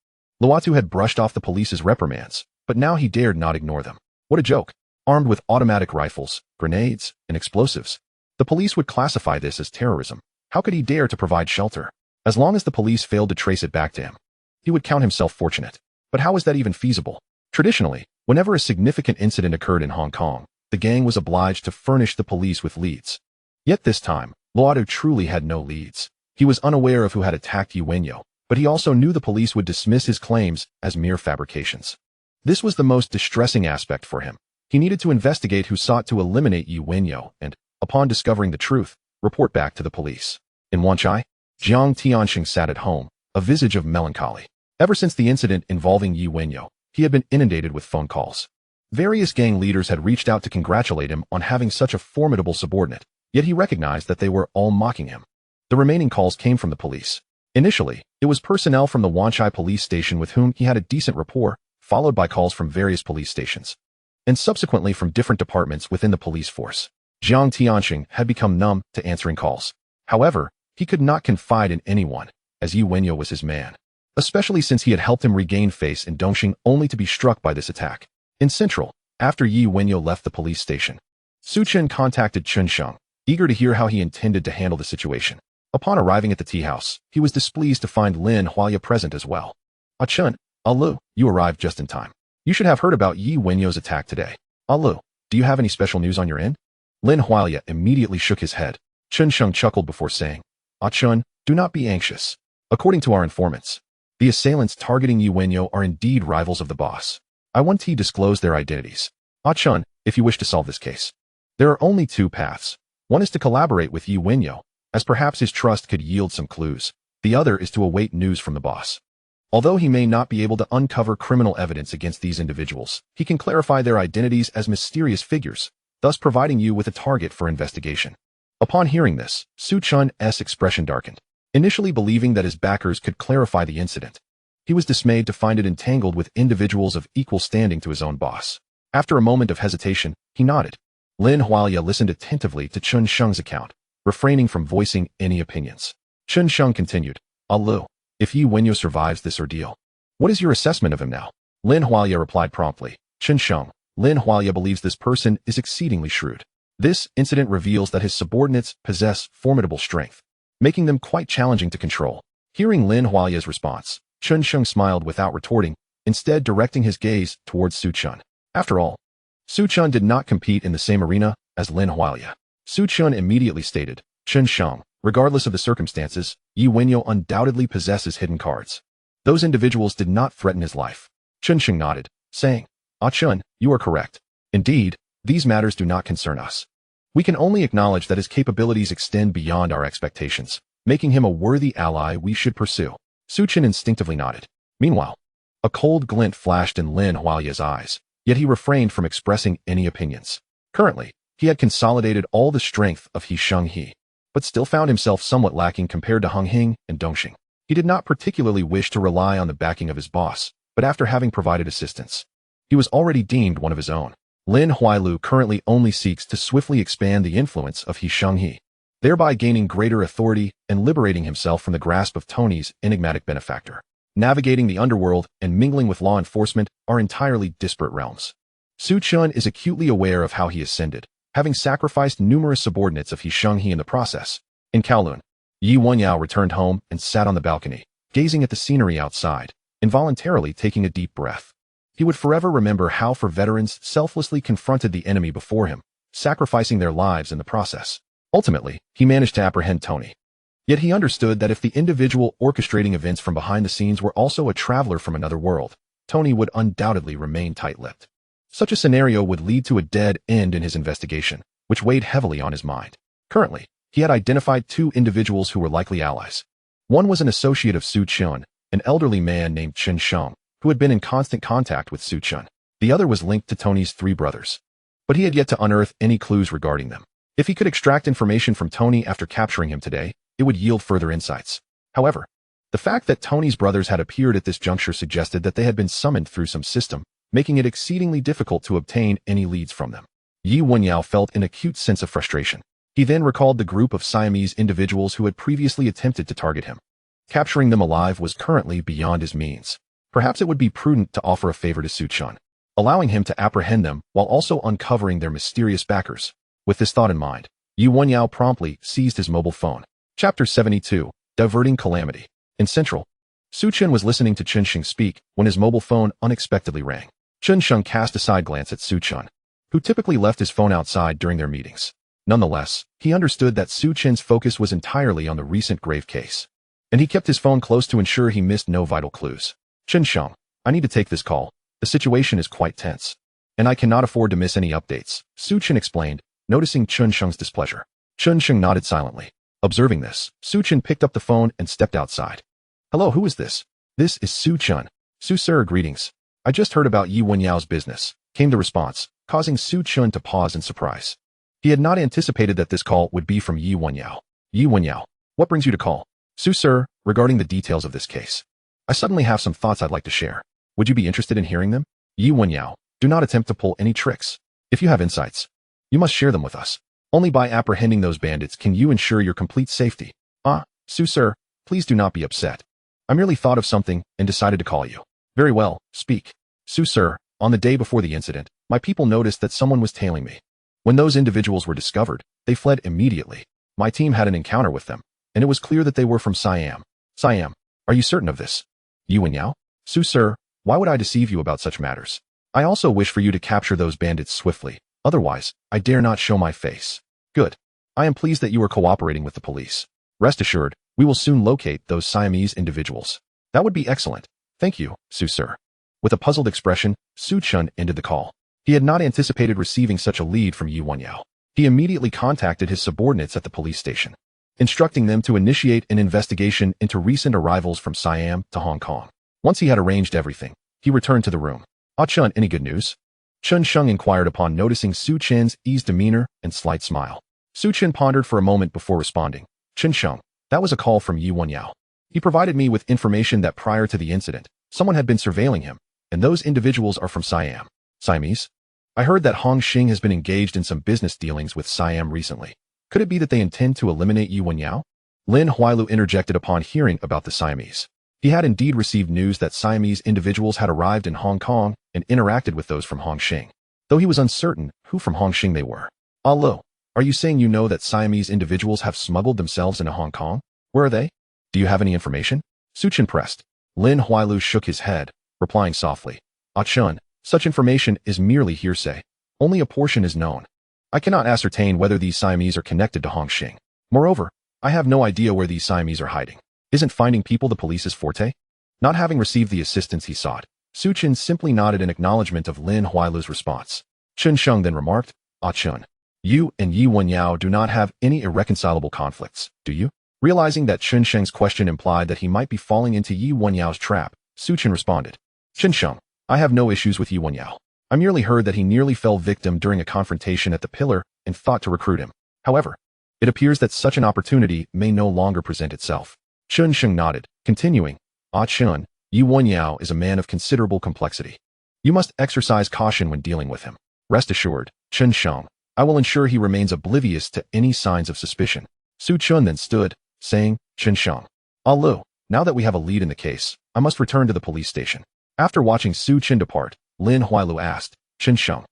Luatu had brushed off the police's reprimands, but now he dared not ignore them. What a joke! Armed with automatic rifles, grenades, and explosives, the police would classify this as terrorism. How could he dare to provide shelter? As long as the police failed to trace it back to him, he would count himself fortunate. But how was that even feasible? Traditionally, whenever a significant incident occurred in Hong Kong, the gang was obliged to furnish the police with leads. Yet this time, Luatu truly had no leads. He was unaware of who had attacked Yi Wenyao, but he also knew the police would dismiss his claims as mere fabrications. This was the most distressing aspect for him. He needed to investigate who sought to eliminate Yi Wenyao and, upon discovering the truth, report back to the police. In Wanchai, Jiang Tianxing sat at home, a visage of melancholy. Ever since the incident involving Yi Wenyao, he had been inundated with phone calls. Various gang leaders had reached out to congratulate him on having such a formidable subordinate, yet he recognized that they were all mocking him. The remaining calls came from the police. Initially, it was personnel from the Wanchai police station with whom he had a decent rapport, followed by calls from various police stations, and subsequently from different departments within the police force. Jiang Tianxing had become numb to answering calls. However, he could not confide in anyone, as Yi Wenyao was his man, especially since he had helped him regain face in Dongxing only to be struck by this attack. In Central, after Yi Wenyao left the police station, Su Chen contacted Chen Sheng, eager to hear how he intended to handle the situation. Upon arriving at the tea house, he was displeased to find Lin Hualia present as well. "Ah Chen, Ah Lu, you arrived just in time. You should have heard about Yi Wenyao's attack today. Ah Lu, do you have any special news on your end?" Lin Hualia immediately shook his head. Chen Sheng chuckled before saying, "Ah Chen, do not be anxious. According to our informants, the assailants targeting Yi Wenyao are indeed rivals of the boss. I want to disclose their identities. Ah Chen, if you wish to solve this case, there are only two paths. One is to collaborate with Yi Wenyao, as perhaps his trust could yield some clues. The other is to await news from the boss. Although he may not be able to uncover criminal evidence against these individuals, he can clarify their identities as mysterious figures, thus providing you with a target for investigation." Upon hearing this, Su Chen's expression darkened. Initially believing that his backers could clarify the incident, he was dismayed to find it entangled with individuals of equal standing to his own boss. After a moment of hesitation, he nodded. Lin Hualia listened attentively to Chen Sheng's account, refraining from voicing any opinions. Chen Sheng continued, "Ah Lu, if Yi Wenyao survives this ordeal, what is your assessment of him now?" Lin Hualia replied promptly, "Chen Sheng, Lin Hualia believes this person is exceedingly shrewd. This incident reveals that his subordinates possess formidable strength, making them quite challenging to control." Hearing Lin Hualia's response, Chen Sheng smiled without retorting, instead directing his gaze towards Su Chen. After all, Su Chen did not compete in the same arena as Lin Hualia. Su Chen immediately stated, "Chen Sheng, regardless of the circumstances, Yi Wenyao undoubtedly possesses hidden cards. Those individuals did not threaten his life." Chen Sheng nodded, saying, "Ah Chen, you are correct. Indeed, these matters do not concern us. We can only acknowledge that his capabilities extend beyond our expectations, making him a worthy ally we should pursue." Su Chen instinctively nodded. Meanwhile, a cold glint flashed in Lin Hualia's eyes, yet he refrained from expressing any opinions. Currently, he had consolidated all the strength of He Sheng He, but still found himself somewhat lacking compared to Hung Hing and Dongxing. He did not particularly wish to rely on the backing of his boss, but after having provided assistance, he was already deemed one of his own. Lin Huailu currently only seeks to swiftly expand the influence of He Sheng He, thereby gaining greater authority and liberating himself from the grasp of Tony's enigmatic benefactor. Navigating the underworld and mingling with law enforcement are entirely disparate realms. Su Chen is acutely aware of how he ascended, having sacrificed numerous subordinates of He Sheng He in the process. In Kowloon, Yi Wenyao returned home and sat on the balcony, gazing at the scenery outside, involuntarily taking a deep breath. He would forever remember how veterans selflessly confronted the enemy before him, sacrificing their lives in the process. Ultimately, he managed to apprehend Tony. Yet he understood that if the individual orchestrating events from behind the scenes were also a traveler from another world, Tony would undoubtedly remain tight-lipped. Such a scenario would lead to a dead end in his investigation, which weighed heavily on his mind. Currently, he had identified two individuals who were likely allies. One was an associate of Su Chen, an elderly man named Chen Sheng, who had been in constant contact with Su Chen. The other was linked to Tony's three brothers, but he had yet to unearth any clues regarding them. If he could extract information from Tony after capturing him today, it would yield further insights. However, the fact that Tony's brothers had appeared at this juncture suggested that they had been summoned through some system, making it exceedingly difficult to obtain any leads from them. Yi Wenyao felt an acute sense of frustration. He then recalled the group of Siamese individuals who had previously attempted to target him. Capturing them alive was currently beyond his means. Perhaps it would be prudent to offer a favor to Suchun, allowing him to apprehend them while also uncovering their mysterious backers. With this thought in mind, Yi Wenyao promptly seized his mobile phone. Chapter 72, Diverting Calamity. In Central, Suchun was listening to Chunsheng speak when his mobile phone unexpectedly rang. Chunsheng cast a side glance at Suchun, who typically left his phone outside during their meetings. Nonetheless, he understood that Suchun's focus was entirely on the recent grave case, and he kept his phone close to ensure he missed no vital clues. Chunsheng, I need to take this call. The situation is quite tense, and I cannot afford to miss any updates, Suchun explained, noticing Chunsheng's displeasure. Chunsheng nodded silently. Observing this, Suchun picked up the phone and stepped outside. Hello, who is this? This is Suchun. Su sir, greetings. I just heard about Yi Wenyao's business, came the response, causing Suchun to pause in surprise. He had not anticipated that this call would be from Yi Wenyao. Yi Wenyao, what brings you to call? Su sir, regarding the details of this case, I suddenly have some thoughts I'd like to share. Would you be interested in hearing them? Yi Wenyao, do not attempt to pull any tricks. If you have insights, you must share them with us. Only by apprehending those bandits can you ensure your complete safety. Su sir, please do not be upset. I merely thought of something and decided to call you. Very well, speak. Su sir, on the day before the incident, my people noticed that someone was tailing me. When those individuals were discovered, they fled immediately. My team had an encounter with them, and it was clear that they were from Siam. Siam, are you certain of this? Yi Wenyao? Su sir, why would I deceive you about such matters? I also wish for you to capture those bandits swiftly. Otherwise, I dare not show my face. Good. I am pleased that you are cooperating with the police. Rest assured, we will soon locate those Siamese individuals. That would be excellent. Thank you, Su sir. With a puzzled expression, Suchun ended the call. He had not anticipated receiving such a lead from Yi Wenyao. He immediately contacted his subordinates at the police station, instructing them to initiate an investigation into recent arrivals from Siam to Hong Kong. Once he had arranged everything, he returned to the room. Chun, any good news? Chunsheng inquired upon noticing Suchun's eased demeanor and slight smile. Suchun pondered for a moment before responding. Chunsheng, that was a call from Yi Wenyao. He provided me with information that prior to the incident, someone had been surveilling him, and those individuals are from Siam. Siamese? I heard that Hong Xing has been engaged in some business dealings with Siam recently. Could it be that they intend to eliminate Yi Wenyao? Lin Huailu interjected upon hearing about the Siamese. He had indeed received news that Siamese individuals had arrived in Hong Kong and interacted with those from Hong Xing, though he was uncertain who from Hong Xing they were. Allo, are you saying you know that Siamese individuals have smuggled themselves into Hong Kong? Where are they? Do you have any information? Suchun pressed. Lin Huailu shook his head, replying softly. Chun, such information is merely hearsay. Only a portion is known. I cannot ascertain whether these Siamese are connected to Hong Xing. Moreover, I have no idea where these Siamese are hiding. Isn't finding people the police's forte? Not having received the assistance he sought, Suchun simply nodded in acknowledgement of Lin Huailu's response. Chunsheng then remarked, Chun, you and Yi Wenyao do not have any irreconcilable conflicts, do you? Realizing that Chunsheng's question implied that he might be falling into Yi Wenyao's trap, Suchun responded. Chunsheng, I have no issues with Yi Wenyao. I merely heard that he nearly fell victim during a confrontation at the pillar and thought to recruit him. However, it appears that such an opportunity may no longer present itself. Chunsheng nodded, continuing, Chun, Yi Wenyao is a man of considerable complexity. You must exercise caution when dealing with him. Rest assured, Chunsheng, I will ensure he remains oblivious to any signs of suspicion. Suchun then stood, saying, Chunsheng, Allo, now that we have a lead in the case, I must return to the police station. After watching Suchun depart, Lin Huailu asked, Chunsheng,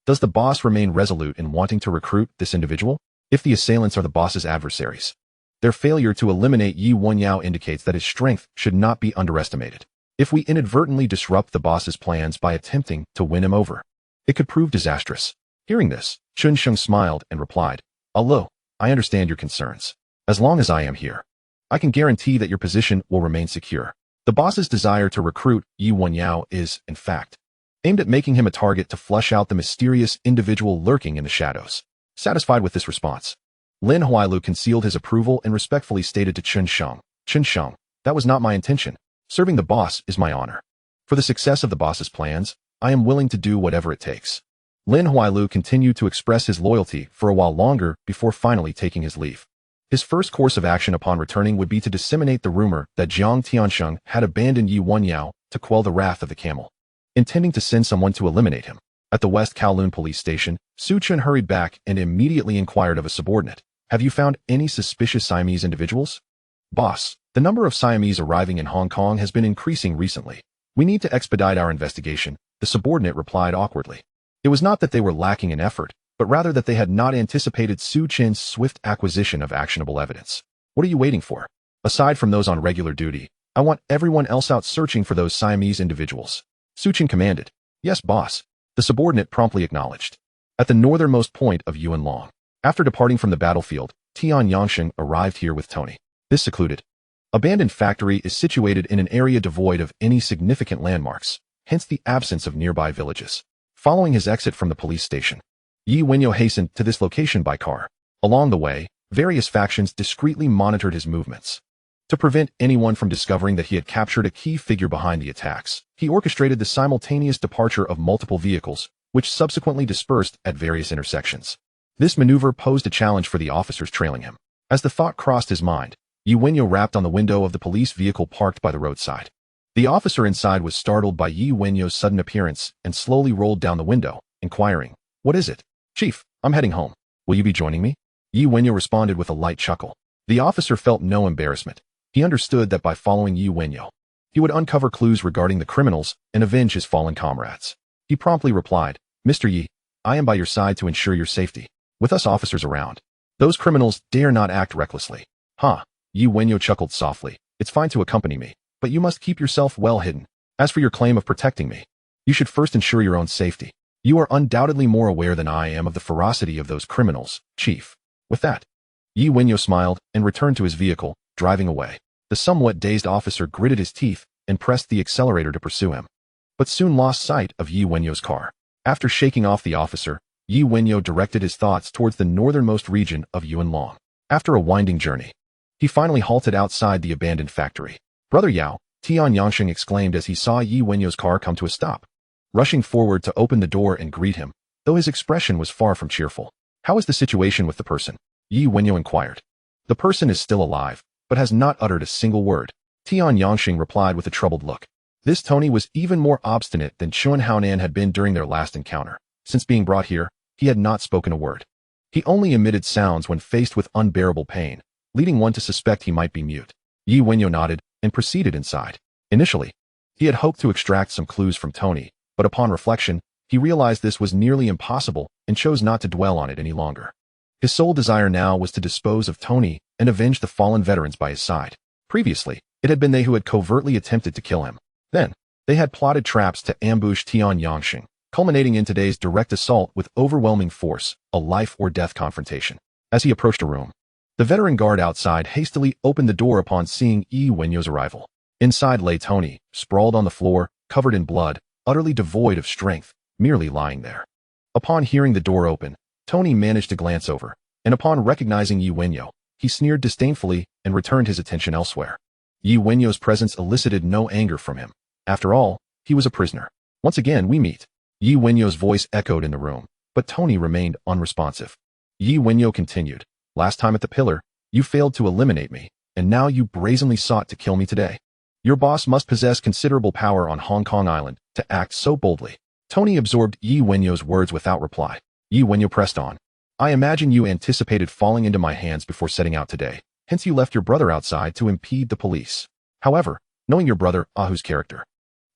does the boss remain resolute in wanting to recruit this individual? If the assailants are the boss's adversaries, their failure to eliminate Yi Wenyao indicates that his strength should not be underestimated. If we inadvertently disrupt the boss's plans by attempting to win him over, it could prove disastrous. Hearing this, Chunsheng smiled and replied, Allo, I understand your concerns. As long as I am here, I can guarantee that your position will remain secure. The boss's desire to recruit Yi Wenyao is, in fact, aimed at making him a target to flush out the mysterious individual lurking in the shadows. Satisfied with this response, Lin Huailu concealed his approval and respectfully stated to Chunsheng, Chunsheng, that was not my intention. Serving the boss is my honor. For the success of the boss's plans, I am willing to do whatever it takes. Lin Huailu continued to express his loyalty for a while longer before finally taking his leave. His first course of action upon returning would be to disseminate the rumor that Jiang Tiansheng had abandoned Yi Wenyao to quell the wrath of the camel, intending to send someone to eliminate him. At the West Kowloon police station, Su Chen hurried back and immediately inquired of a subordinate, "Have you found any suspicious Siamese individuals?" "Boss, the number of Siamese arriving in Hong Kong has been increasing recently. We need to expedite our investigation," the subordinate replied awkwardly. It was not that they were lacking in effort, but rather that they had not anticipated Su Chen's swift acquisition of actionable evidence. "What are you waiting for? Aside from those on regular duty, I want everyone else out searching for those Siamese individuals," Su Chen commanded. "Yes, boss," the subordinate promptly acknowledged. At the northernmost point of Yuan Long, after departing from the battlefield, Tian Yangsheng arrived here with Tony. This secluded, abandoned factory is situated in an area devoid of any significant landmarks, hence the absence of nearby villages. Following his exit from the police station, Wenyao hastened to this location by car. Along the way, various factions discreetly monitored his movements. To prevent anyone from discovering that he had captured a key figure behind the attacks, he orchestrated the simultaneous departure of multiple vehicles, which subsequently dispersed at various intersections. This maneuver posed a challenge for the officers trailing him. As the thought crossed his mind, Wenyao rapped on the window of the police vehicle parked by the roadside. The officer inside was startled by Wenyao's sudden appearance and slowly rolled down the window, inquiring, "What is it?" "Chief, I'm heading home. Will you be joining me?" Wenyao responded with a light chuckle. The officer felt no embarrassment. He understood that by following Wenyao, he would uncover clues regarding the criminals and avenge his fallen comrades. He promptly replied, "Mr. Yi, I am by your side to ensure your safety. With us officers around, those criminals dare not act recklessly." "Huh," Wenyao chuckled softly. "It's fine to accompany me, but you must keep yourself well hidden. As for your claim of protecting me, you should first ensure your own safety. You are undoubtedly more aware than I am of the ferocity of those criminals, Chief." With that, Wenyao smiled and returned to his vehicle, driving away. The somewhat dazed officer gritted his teeth and pressed the accelerator to pursue him, but soon lost sight of Wenyao's car. After shaking off the officer, Wenyao directed his thoughts towards the northernmost region of Yuan Long. After a winding journey, he finally halted outside the abandoned factory. "Brother Yao," Tian Yangsheng exclaimed as he saw Wenyao's car come to a stop. Rushing forward to open the door and greet him, though his expression was far from cheerful. "How is the situation with the person?" Wenyao inquired. "The person is still alive, but has not uttered a single word," Tian Yangsheng replied with a troubled look. This Tony was even more obstinate than Chun Haonan had been during their last encounter. Since being brought here, he had not spoken a word. He only emitted sounds when faced with unbearable pain, leading one to suspect he might be mute. Wenyao nodded and proceeded inside. Initially, he had hoped to extract some clues from Tony, but upon reflection, he realized this was nearly impossible and chose not to dwell on it any longer. His sole desire now was to dispose of Tony and avenge the fallen veterans by his side. Previously, it had been they who had covertly attempted to kill him. Then, they had plotted traps to ambush Tian Yangsheng, culminating in today's direct assault with overwhelming force, a life-or-death confrontation. As he approached a room, the veteran guard outside hastily opened the door upon seeing Wenyao's arrival. Inside lay Tony, sprawled on the floor, covered in blood, utterly devoid of strength, merely lying there. Upon hearing the door open, Tony managed to glance over, and upon recognizing Wenyao, he sneered disdainfully and returned his attention elsewhere. Wenyao's presence elicited no anger from him. After all, he was a prisoner. "Once again we meet." Wenyao's voice echoed in the room, but Tony remained unresponsive. Wenyao continued, "Last time at the pillar, you failed to eliminate me, and now you brazenly sought to kill me today. Your boss must possess considerable power on Hong Kong Island to act so boldly." Tony absorbed Wenyao's words without reply. Wenyao pressed on, "I imagine you anticipated falling into my hands before setting out today, hence you left your brother outside to impede the police. However, knowing your brother Ahu's character,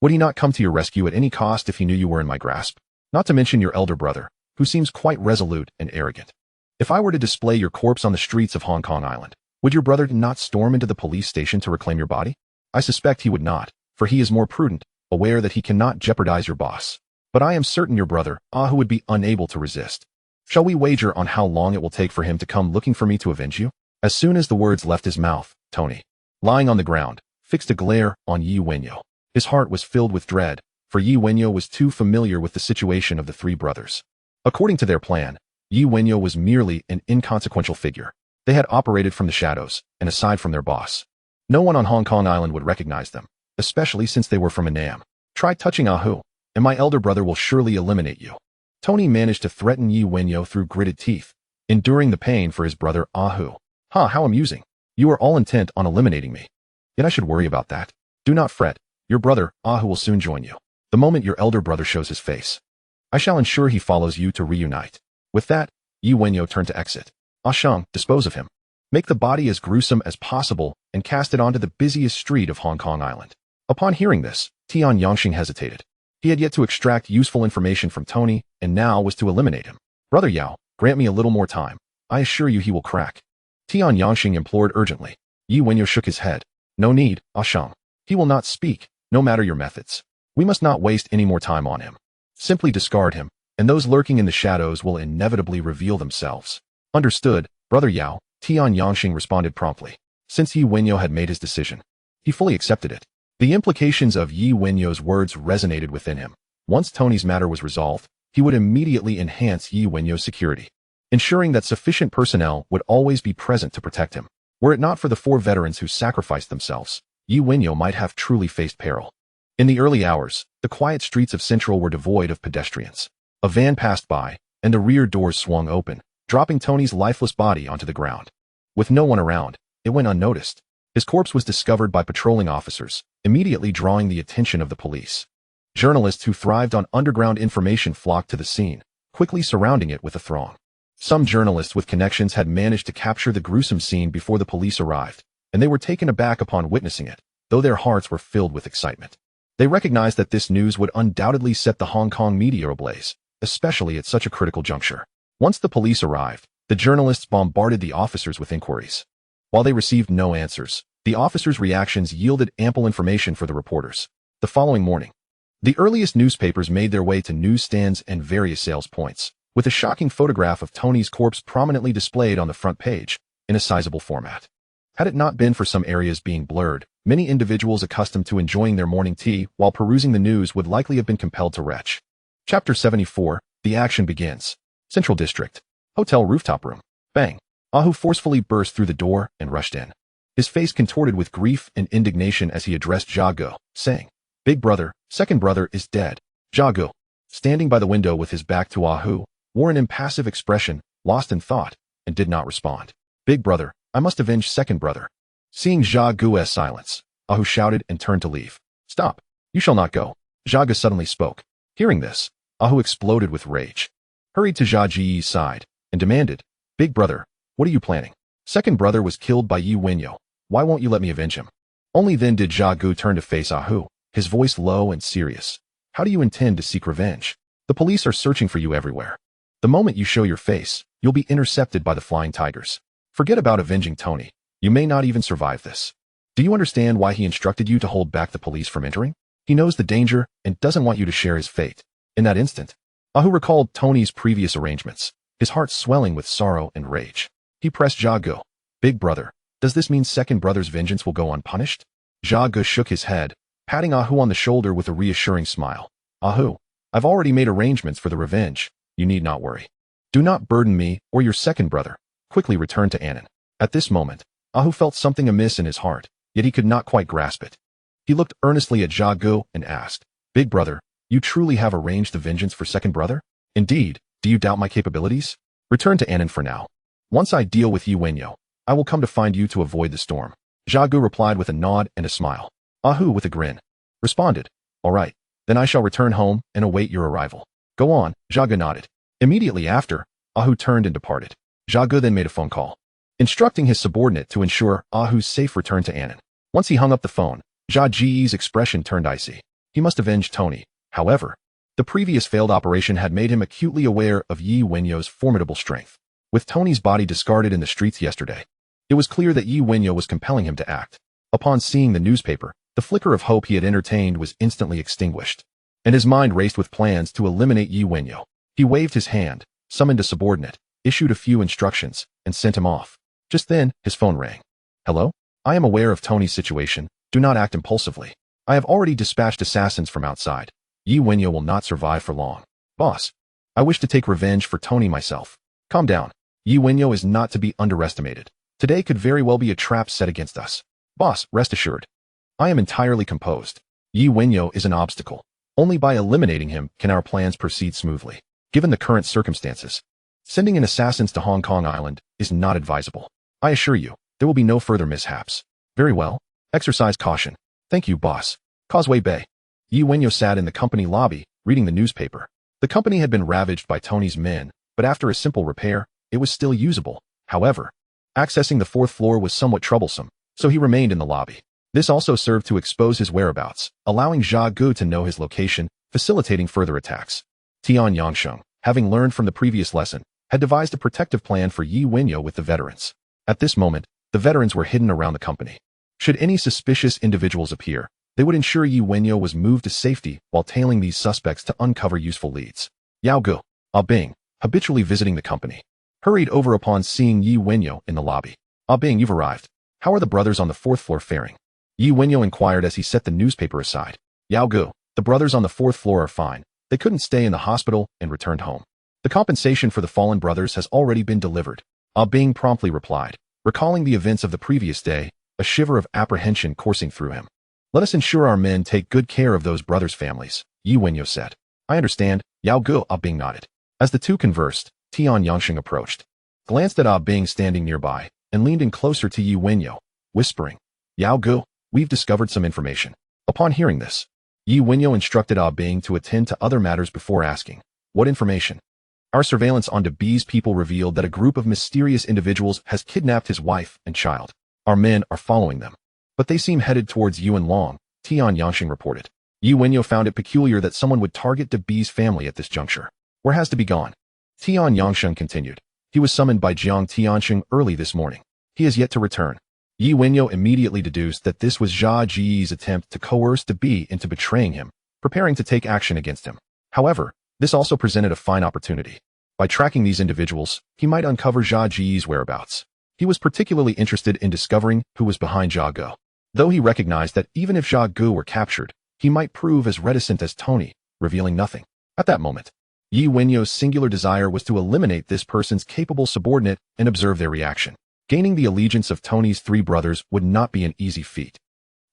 would he not come to your rescue at any cost if he knew you were in my grasp? Not to mention your elder brother, who seems quite resolute and arrogant. If I were to display your corpse on the streets of Hong Kong Island, would your brother not storm into the police station to reclaim your body? I suspect he would not, for he is more prudent, aware that he cannot jeopardize your boss. But I am certain your brother Ahu would be unable to resist. Shall we wager on how long it will take for him to come looking for me to avenge you?" As soon as the words left his mouth, Tony, lying on the ground, fixed a glare on Wenyao. His heart was filled with dread, for Wenyao was too familiar with the situation of the three brothers. According to their plan, Wenyao was merely an inconsequential figure. They had operated from the shadows, and aside from their boss, no one on Hong Kong Island would recognize them, especially since they were from Annam. "Try touching Ahu, and my elder brother will surely eliminate you." Tony managed to threaten Wenyao through gritted teeth, enduring the pain for his brother Ahu. "Ha, how amusing. You are all intent on eliminating me. Yet I should worry about that. Do not fret, your brother Ahu will soon join you, the moment your elder brother shows his face. I shall ensure he follows you to reunite. With that, Yi Wenyao turned to exit. Ah Shang, dispose of him. Make the body as gruesome as possible and cast it onto the busiest street of Hong Kong Island. Upon hearing this, Tian Yangxing hesitated. He had yet to extract useful information from Tony and now was to eliminate him. Brother Yao, grant me a little more time. I assure you he will crack. Tian Yangxing implored urgently. Yi Wenyao shook his head. No need, Ah Shang. He will not speak, no matter your methods. We must not waste any more time on him. Simply discard him, and those lurking in the shadows will inevitably reveal themselves. Understood, Brother Yao, Tian Yangxing responded promptly. Since Yi Wenyao had made his decision, he fully accepted it. The implications of Yi Wenyao's words resonated within him. Once Tony's matter was resolved, he would immediately enhance Yi Wenyao's security, ensuring that sufficient personnel would always be present to protect him. Were it not for the 4 veterans who sacrificed themselves, Yi Wenyao might have truly faced peril. In the early hours, the quiet streets of Central were devoid of pedestrians. A van passed by, and the rear doors swung open, dropping Tony's lifeless body onto the ground. With no one around, it went unnoticed. His corpse was discovered by patrolling officers, immediately drawing the attention of the police. Journalists who thrived on underground information flocked to the scene, quickly surrounding it with a throng. Some journalists with connections had managed to capture the gruesome scene before the police arrived, and they were taken aback upon witnessing it, though their hearts were filled with excitement. They recognized that this news would undoubtedly set the Hong Kong media ablaze, especially at such a critical juncture. Once the police arrived, the journalists bombarded the officers with inquiries. While they received no answers, the officers' reactions yielded ample information for the reporters. The following morning, the earliest newspapers made their way to newsstands and various sales points, with a shocking photograph of Tony's corpse prominently displayed on the front page, in a sizable format. Had it not been for some areas being blurred, many individuals accustomed to enjoying their morning tea while perusing the news would likely have been compelled to retch. Chapter 74, The Action Begins. Central District. Hotel rooftop room. Bang. Ahu forcefully burst through the door and rushed in. His face contorted with grief and indignation as he addressed Jia Ge, saying, Big brother, second brother is dead. Jia Ge, standing by the window with his back to Ahu, wore an impassive expression, lost in thought, and did not respond. Big brother, I must avenge second brother. Seeing Jia Ge's silence, Ahu shouted and turned to leave. Stop. You shall not go. Jia Ge suddenly spoke. Hearing this, Ahu exploded with rage, hurried to Jia Ji's side, and demanded, Big brother, what are you planning? Second brother was killed by Yi Wenyao. Why won't you let me avenge him? Only then did Jia Ge turn to face Ahu, his voice low and serious. How do you intend to seek revenge? The police are searching for you everywhere. The moment you show your face, you'll be intercepted by the flying tigers. Forget about avenging Tony. You may not even survive this. Do you understand why he instructed you to hold back the police from entering? He knows the danger and doesn't want you to share his fate. In that instant, Ahu recalled Tony's previous arrangements, his heart swelling with sorrow and rage. He pressed Jia Ge. Big brother, does this mean second brother's vengeance will go unpunished? Jia Ge shook his head, patting Ahu on the shoulder with a reassuring smile. Ahu, I've already made arrangements for the revenge. You need not worry. Do not burden me or your second brother. Quickly return to Annan. At this moment, Ahu felt something amiss in his heart, yet he could not quite grasp it. He looked earnestly at Jia Ge and asked, Big brother, you truly have arranged the vengeance for second brother? Indeed, do you doubt my capabilities? Return to Annan for now. Once I deal with Yi Wenyao, I will come to find you to avoid the storm. Jia Ge replied with a nod and a smile. Ahu, with a grin, responded, All right, then I shall return home and await your arrival. Go on, Jia Ge nodded. Immediately after, Ahu turned and departed. Jia Ge then made a phone call, instructing his subordinate to ensure Ahu's safe return to Annan. Once he hung up the phone, Jia Ji's expression turned icy. He must avenge Tony. However, the previous failed operation had made him acutely aware of Yi Wenyao's formidable strength. With Tony's body discarded in the streets yesterday, it was clear that Yi Wenyao was compelling him to act. Upon seeing the newspaper, the flicker of hope he had entertained was instantly extinguished, and his mind raced with plans to eliminate Yi Wenyao. He waved his hand, summoned a subordinate, issued a few instructions, and sent him off. Just then, his phone rang. Hello? I am aware of Tony's situation. Do not act impulsively. I have already dispatched assassins from outside. Yi Wenyao will not survive for long. Boss, I wish to take revenge for Tony myself. Calm down. Yi Wenyao is not to be underestimated. Today could very well be a trap set against us. Boss, rest assured. I am entirely composed. Yi Wenyao is an obstacle. Only by eliminating him can our plans proceed smoothly. Given the current circumstances, sending in assassins to Hong Kong Island is not advisable. I assure you, there will be no further mishaps. Very well. Exercise caution. Thank you, boss. Causeway Bay. Yi Wenyao sat in the company lobby, reading the newspaper. The The company had been ravaged by Tony's men, but after a simple repair, it was still usable. However, accessing the fourth floor was somewhat troublesome, so he remained in the lobby. This also served to expose his whereabouts, allowing Jia Gu to know his location, facilitating further attacks. Tian Yangsheng, having learned from the previous lesson, had devised a protective plan for Yi Wenyao with the veterans. At this moment, the veterans were hidden around the company. Should any suspicious individuals appear, they would ensure Yi Wenyao was moved to safety while tailing these suspects to uncover useful leads. Yao Gu, Bing, habitually visiting the company, hurried over upon seeing Yi Wenyao in the lobby. Bing, you've arrived. How are the brothers on the fourth floor faring? Yi Wenyao inquired as he set the newspaper aside. Yao Gu, the brothers on the fourth floor are fine. They couldn't stay in the hospital and returned home. The compensation for the fallen brothers has already been delivered. Bing promptly replied. Recalling the events of the previous day, a shiver of apprehension coursing through him. Let us ensure our men take good care of those brothers' families, Yi Wenyao said. I understand, Yao Gu, Bing nodded. As the two conversed, Tian Yangsheng approached, glanced at Bing standing nearby, and leaned in closer to Yi Wenyao, whispering, Yao Gu, we've discovered some information. Upon hearing this, Yi Wenyao instructed Bing to attend to other matters before asking, what information? Our surveillance on B's people revealed that a group of mysterious individuals has kidnapped his wife and child. Our men are following them. But they seem headed towards Yuan Long, Tian Yangsheng reported. Yi Wenyao found it peculiar that someone would target B's family at this juncture. Where has DB gone? Tian Yangsheng continued. He was summoned by Jiang Tiansheng early this morning. He has yet to return. Yi Wenyao immediately deduced that this was Jia Ji's attempt to coerce DB into betraying him, preparing to take action against him. However, this also presented a fine opportunity. By tracking these individuals, he might uncover Jia Ji's whereabouts. He was particularly interested in discovering who was behind Jia Gu. Though he recognized that even if Jia Gu were captured, he might prove as reticent as Tony, revealing nothing. At that moment, Yi Wenyao's singular desire was to eliminate this person's capable subordinate and observe their reaction. Gaining the allegiance of Tony's three brothers would not be an easy feat.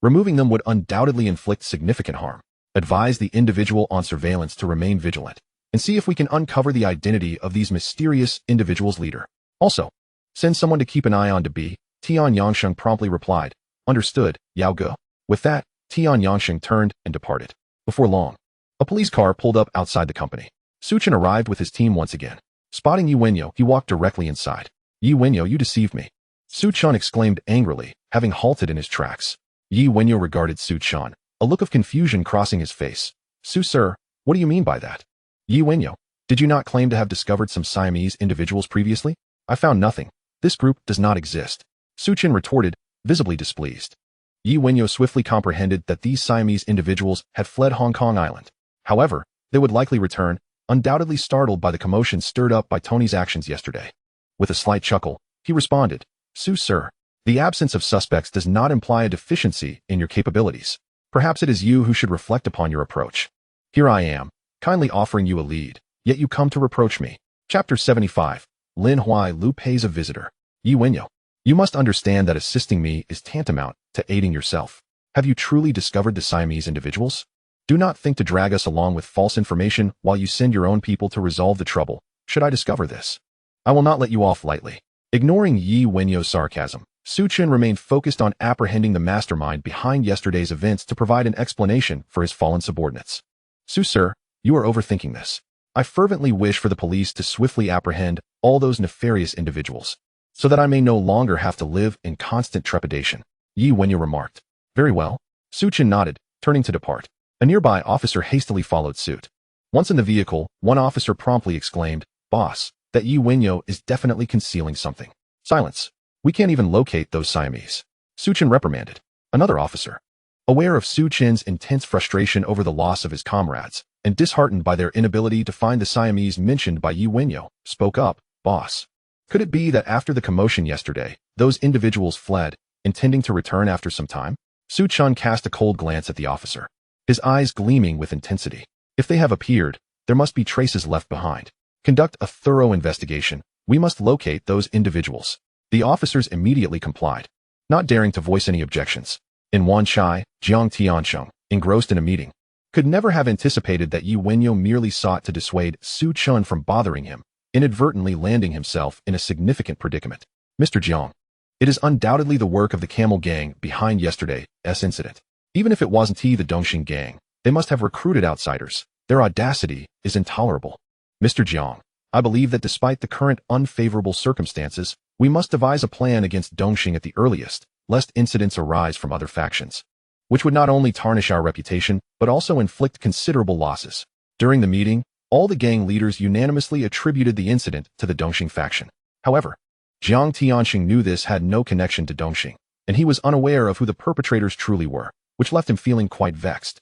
Removing them would undoubtedly inflict significant harm. Advise the individual on surveillance to remain vigilant, and see if we can uncover the identity of these mysterious individuals' leader. Also, send someone to keep an eye on DB, Tian Yangsheng promptly replied. Understood, Yao Gu. With that, Tian Yangsheng turned and departed. Before long, a police car pulled up outside the company. Su Chen arrived with his team once again. Spotting Yi Wenyao, he walked directly inside. Yi Wenyao, you deceived me. Su Chen exclaimed angrily, having halted in his tracks. Yi Wenyao regarded Su Chen, a look of confusion crossing his face. Su sir, what do you mean by that? Yi Wenyao, did you not claim to have discovered some Siamese individuals previously? I found nothing. This group does not exist. Su Chen retorted, visibly displeased. Yi Wenyao swiftly comprehended that these Siamese individuals had fled Hong Kong Island. However, they would likely return, undoubtedly startled by the commotion stirred up by Tony's actions yesterday. With a slight chuckle, he responded, Su sir, the absence of suspects does not imply a deficiency in your capabilities. Perhaps it is you who should reflect upon your approach. Here I am, kindly offering you a lead, yet you come to reproach me. Chapter 75. Lin Huai Lu pays a visitor. Yi Wenyao, you must understand that assisting me is tantamount to aiding yourself. Have you truly discovered the Siamese individuals? Do not think to drag us along with false information while you send your own people to resolve the trouble, should I discover this. I will not let you off lightly. Ignoring Yi Wenyao's sarcasm, Su Chen remained focused on apprehending the mastermind behind yesterday's events to provide an explanation for his fallen subordinates. Su sir, you are overthinking this. I fervently wish for the police to swiftly apprehend all those nefarious individuals, so that I may no longer have to live in constant trepidation. Yi Wenyao remarked. Very well. Su Chen nodded, turning to depart. A nearby officer hastily followed suit. Once in the vehicle, one officer promptly exclaimed, Boss, that Yi Wenyao is definitely concealing something. Silence. We can't even locate those Siamese. Su Chen reprimanded. Another officer, aware of Su Chen's intense frustration over the loss of his comrades, and disheartened by their inability to find the Siamese mentioned by Yi Wenyao, spoke up, Boss. Could it be that after the commotion yesterday, those individuals fled, intending to return after some time? Su Chen cast a cold glance at the officer, his eyes gleaming with intensity. If they have appeared, there must be traces left behind. Conduct a thorough investigation. We must locate those individuals. The officers immediately complied, not daring to voice any objections. In Wan Chai, Jiang Tiansheng, engrossed in a meeting, could never have anticipated that Yi Wenyao merely sought to dissuade Su Chen from bothering him, inadvertently landing himself in a significant predicament. Mr. Jiang, it is undoubtedly the work of the Camel Gang behind yesterday's incident. Even if it wasn't the Dongxing Gang, they must have recruited outsiders. Their audacity is intolerable. Mr. Jiang, I believe that despite the current unfavorable circumstances, we must devise a plan against Dongxing at the earliest, lest incidents arise from other factions, which would not only tarnish our reputation, but also inflict considerable losses. During the meeting, all the gang leaders unanimously attributed the incident to the Dongxing faction. However, Jiang Tianxing knew this had no connection to Dongxing, and he was unaware of who the perpetrators truly were, which left him feeling quite vexed.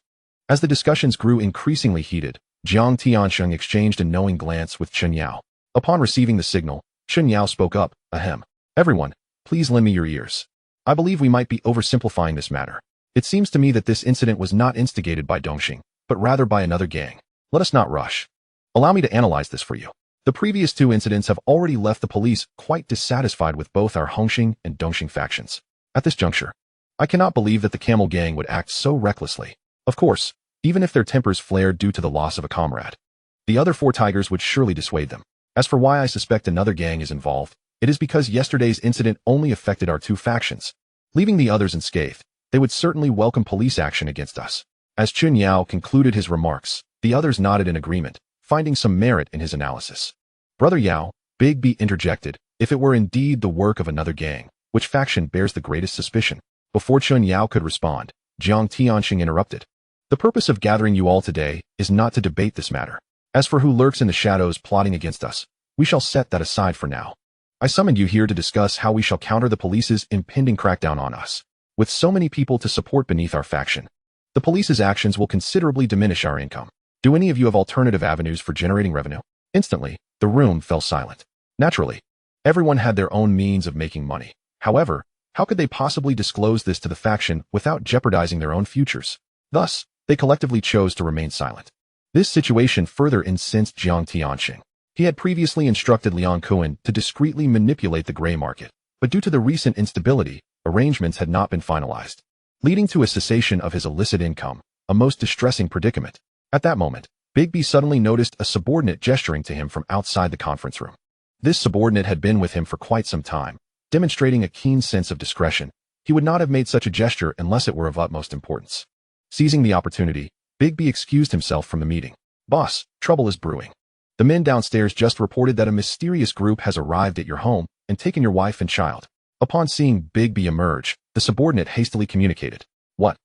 As the discussions grew increasingly heated, Jiang Tianxing exchanged a knowing glance with Wenyao. Upon receiving the signal, Wenyao spoke up, "Ahem. Everyone, please lend me your ears. I believe we might be oversimplifying this matter. It seems to me that this incident was not instigated by Dongxing, but rather by another gang. Let us not rush. Allow me to analyze this for you. The previous two incidents have already left the police quite dissatisfied with both our Hongxing and Dongxing factions. At this juncture, I cannot believe that the Camel Gang would act so recklessly. Of course, even if their tempers flared due to the loss of a comrade, the other four tigers would surely dissuade them. As for why I suspect another gang is involved, it is because yesterday's incident only affected our two factions. Leaving the others unscathed, they would certainly welcome police action against us." As Wenyao concluded his remarks, the others nodded in agreement, finding some merit in his analysis. "Brother Yao," Big B interjected, "if it were indeed the work of another gang, which faction bears the greatest suspicion?" Before Wenyao could respond, Jiang Tianxing interrupted. "The purpose of gathering you all today is not to debate this matter. As for who lurks in the shadows plotting against us, we shall set that aside for now. I summoned you here to discuss how we shall counter the police's impending crackdown on us. With so many people to support beneath our faction, the police's actions will considerably diminish our income. Do any of you have alternative avenues for generating revenue?" Instantly, the room fell silent. Naturally, everyone had their own means of making money. However, how could they possibly disclose this to the faction without jeopardizing their own futures? Thus, they collectively chose to remain silent. This situation further incensed Jiang Tianxing. He had previously instructed Liang Kuan to discreetly manipulate the gray market, but due to the recent instability, arrangements had not been finalized, leading to a cessation of his illicit income, a most distressing predicament. At that moment, Big B suddenly noticed a subordinate gesturing to him from outside the conference room. This subordinate had been with him for quite some time, demonstrating a keen sense of discretion. He would not have made such a gesture unless it were of utmost importance. Seizing the opportunity, Big B excused himself from the meeting. "Boss, trouble is brewing. The men downstairs just reported that a mysterious group has arrived at your home and taken your wife and child." Upon seeing Big B emerge, the subordinate hastily communicated. "What?"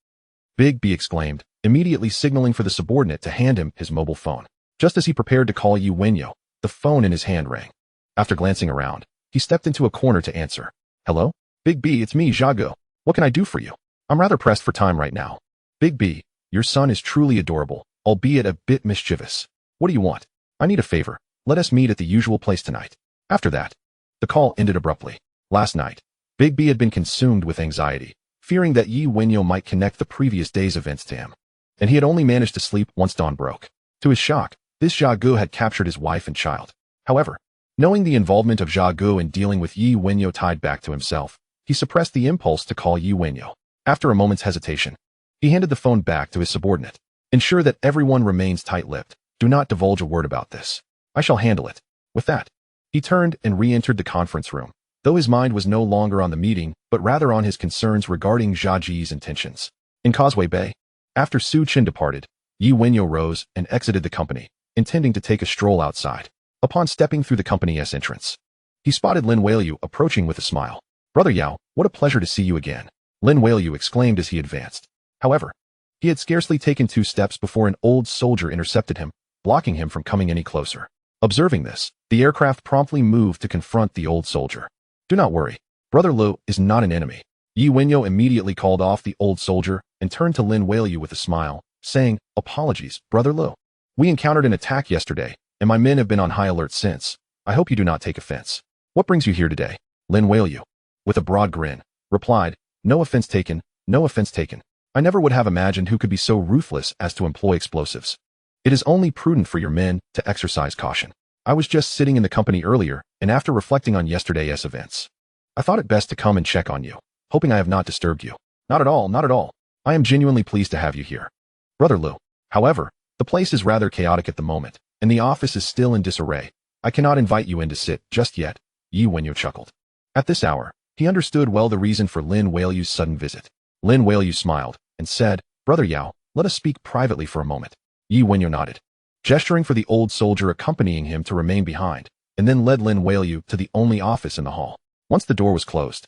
Big B exclaimed, immediately signaling for the subordinate to hand him his mobile phone. Just as he prepared to call Wenyao, the phone in his hand rang. After glancing around, he stepped into a corner to answer. "Hello? Big B, it's me, Zhago. What can I do for you? I'm rather pressed for time right now." "Big B, your son is truly adorable, albeit a bit mischievous. What do you want?" "I need a favor. Let us meet at the usual place tonight." After that, the call ended abruptly. Last night, Big B had been consumed with anxiety, fearing that Wenyao might connect the previous day's events to him, and he had only managed to sleep once dawn broke. To his shock, this Zhagu had captured his wife and child. However, knowing the involvement of Zhagu in dealing with Wenyao tied back to himself, he suppressed the impulse to call Wenyao. After a moment's hesitation, he handed the phone back to his subordinate. "Ensure that everyone remains tight-lipped. Do not divulge a word about this. I shall handle it." With that, he turned and re-entered the conference room, though his mind was no longer on the meeting, but rather on his concerns regarding Zhaji's intentions. In Causeway Bay, after Su Chen departed, Wenyao rose and exited the company, intending to take a stroll outside. Upon stepping through the company's entrance, he spotted Lin Weiyu approaching with a smile. "Brother Yao, what a pleasure to see you again," Lin Weiyu exclaimed as he advanced. However, he had scarcely taken 2 steps before an old soldier intercepted him, blocking him from coming any closer. Observing this, the aircraft promptly moved to confront the old soldier. "Do not worry. Brother Lu is not an enemy." Wenyao immediately called off the old soldier and turned to Lin Weiyu with a smile, saying, "Apologies, Brother Lu. We encountered an attack yesterday, and my men have been on high alert since. I hope you do not take offense." "What brings you here today?" Lin Weiyu, with a broad grin, replied, "No offense taken, no offense taken. I never would have imagined who could be so ruthless as to employ explosives. It is only prudent for your men to exercise caution. I was just sitting in the company earlier, and after reflecting on yesterday's events, I thought it best to come and check on you, hoping I have not disturbed you." "Not at all, not at all. I am genuinely pleased to have you here, Brother Lu. However, the place is rather chaotic at the moment, and the office is still in disarray. I cannot invite you in to sit just yet." Wenyao chuckled. At this hour, he understood well the reason for Lin Weiyu's sudden visit. Lin Weiyu smiled and said, "Brother Yao, let us speak privately for a moment." Wenyao nodded. gesturing for the old soldier accompanying him to remain behind, and then led Lin Weiliu to the only office in the hall. Once the door was closed,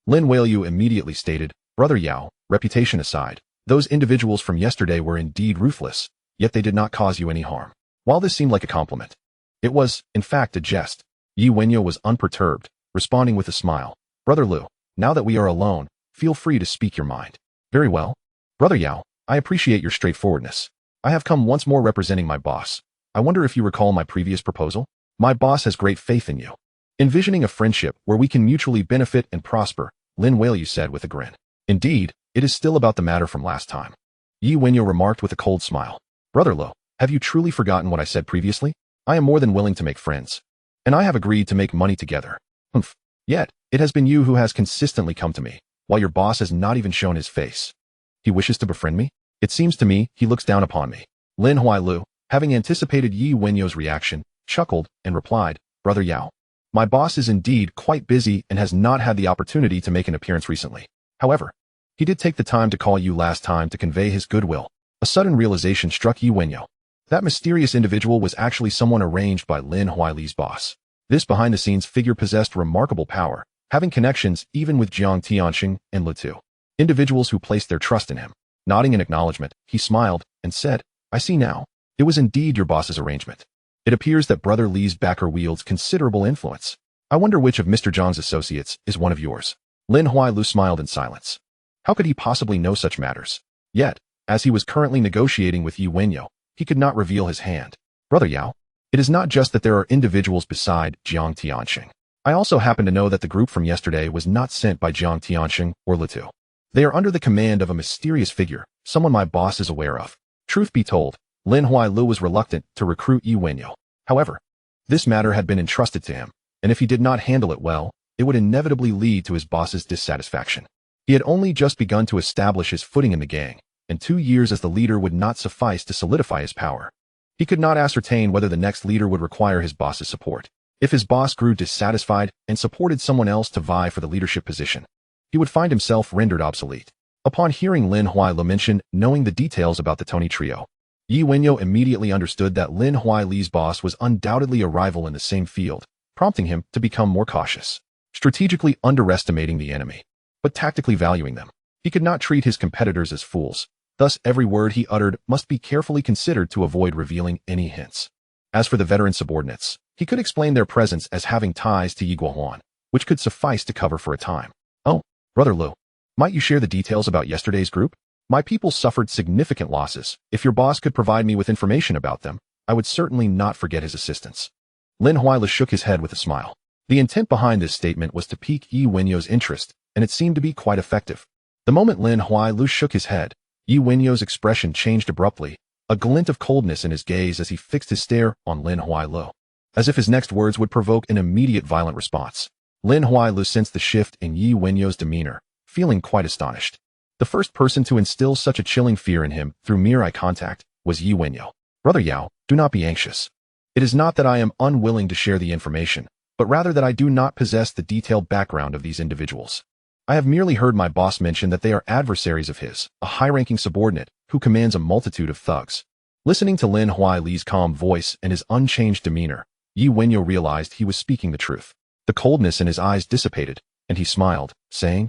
Lin Weiliu immediately stated, "Brother Yao, reputation aside, those individuals from yesterday were indeed ruthless, yet they did not cause you any harm." While this seemed like a compliment, it was, in fact, a jest. Yi Wenyao was unperturbed, responding with a smile. "Brother Lu, now that we are alone, feel free to speak your mind." "Very well. Brother Yao, I appreciate your straightforwardness. I have come once more representing my boss. I wonder if you recall my previous proposal? My boss has great faith in you. Envisioning a friendship where we can mutually benefit and prosper," Lin Weiliu said with a grin. "Indeed, it is still about the matter from last time." Yi Wenyao remarked with a cold smile. "Brother Lu, have you truly forgotten what I said previously? I am more than willing to make friends. And I have agreed to make money together. Humph. Yet, it has been you who has consistently come to me, while your boss has not even shown his face. He wishes to befriend me? It seems to me he looks down upon me." Lin Huailu, having anticipated Yi Wenyao's reaction, chuckled and replied, "Brother Yao, my boss is indeed quite busy and has not had the opportunity to make an appearance recently. However, he did take the time to call you last time to convey his goodwill." A sudden realization struck Yi Wenyao. That mysterious individual was actually someone arranged by Lin Huaili's boss. This behind-the-scenes figure possessed remarkable power, having connections even with Jiang Tianxing and Lu Tu, individuals who placed their trust in him. Nodding in acknowledgement, he smiled and said, "I see now. It was indeed your boss's arrangement. It appears that Brother Li's backer wields considerable influence. I wonder which of Mr. Zhang's associates is one of yours." Lin Huailu smiled in silence. How could he possibly know such matters? Yet, as he was currently negotiating with Yi Wenyao, he could not reveal his hand. "Brother Yao, it is not just that there are individuals beside Jiang Tianxing. I also happen to know that the group from yesterday was not sent by Jiang Tianxing or Lu Tu. They are under the command of a mysterious figure, someone my boss is aware of." Truth be told, Lin Huailu was reluctant to recruit Yi Wenyao. However, this matter had been entrusted to him, and if he did not handle it well, it would inevitably lead to his boss's dissatisfaction. He had only just begun to establish his footing in the gang, and 2 years as the leader would not suffice to solidify his power. He could not ascertain whether the next leader would require his boss's support. If his boss grew dissatisfied and supported someone else to vie for the leadership position, he would find himself rendered obsolete. Upon hearing Lin Huailu mention knowing the details about the Tony trio, Yi Wenyao immediately understood that Lin Huaili's boss was undoubtedly a rival in the same field, prompting him to become more cautious, strategically underestimating the enemy, but tactically valuing them. He could not treat his competitors as fools, thus every word he uttered must be carefully considered to avoid revealing any hints. As for the veteran subordinates, he could explain their presence as having ties to Yi Guohuan, which could suffice to cover for a time. "Oh, Brother Lu, might you share the details about yesterday's group? My people suffered significant losses. If your boss could provide me with information about them, I would certainly not forget his assistance." Lin Huailu shook his head with a smile. The intent behind this statement was to pique Yi Wenyao's interest, and it seemed to be quite effective. The moment Lin Huailu shook his head, Yi Wenyao's expression changed abruptly, a glint of coldness in his gaze as he fixed his stare on Lin Huailu, as if his next words would provoke an immediate violent response. Lin Huailu sensed the shift in Yi Wenyao's demeanor, feeling quite astonished. The first person to instill such a chilling fear in him through mere eye contact was Yi Wenyao. "Brother Yao, do not be anxious. It is not that I am unwilling to share the information, but rather that I do not possess the detailed background of these individuals. I have merely heard my boss mention that they are adversaries of his, a high-ranking subordinate who commands a multitude of thugs." Listening to Lin Huaili's calm voice and his unchanged demeanor, Yi Wenyao realized he was speaking the truth. The coldness in his eyes dissipated, and he smiled, saying,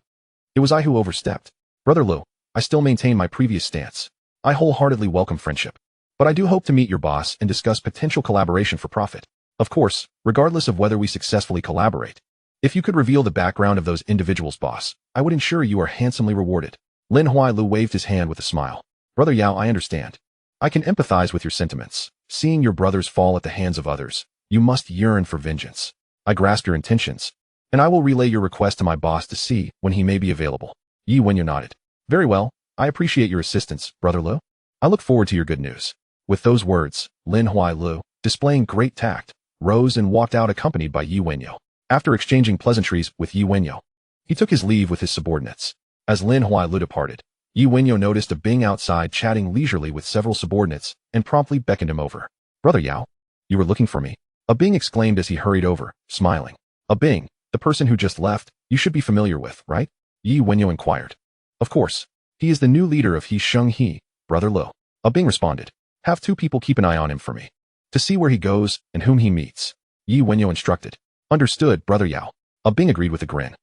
"It was I who overstepped. Brother Lu, I still maintain my previous stance. I wholeheartedly welcome friendship. But I do hope to meet your boss and discuss potential collaboration for profit. Of course, regardless of whether we successfully collaborate. If you could reveal the background of those individuals, boss, I would ensure you are handsomely rewarded." Lin Huailu waved his hand with a smile. "Brother Yao, I understand. I can empathize with your sentiments. Seeing your brothers fall at the hands of others, you must yearn for vengeance. I grasp your intentions, and I will relay your request to my boss to see when he may be available." Yi Wenyao nodded. "Very well, I appreciate your assistance, Brother Lu. I look forward to your good news." With those words, Lin Huailu, displaying great tact, rose and walked out accompanied by Yi Wenyao. After exchanging pleasantries with Yi Wenyao, he took his leave with his subordinates. As Lin Huailu departed, Yi Wenyao noticed a Bing outside chatting leisurely with several subordinates and promptly beckoned him over. "Brother Yao, you were looking for me?" A Bing exclaimed as he hurried over, smiling. "A Bing, the person who just left, you should be familiar with, right?" Yi Wenyao inquired. "Of course. He is the new leader of He Sheng He, Brother Lu." A Bing responded. Have 2 people keep an eye on him for me, to see where he goes and whom he meets. Yi Wenyao instructed. Understood, Brother Yao. Bing agreed with a grin.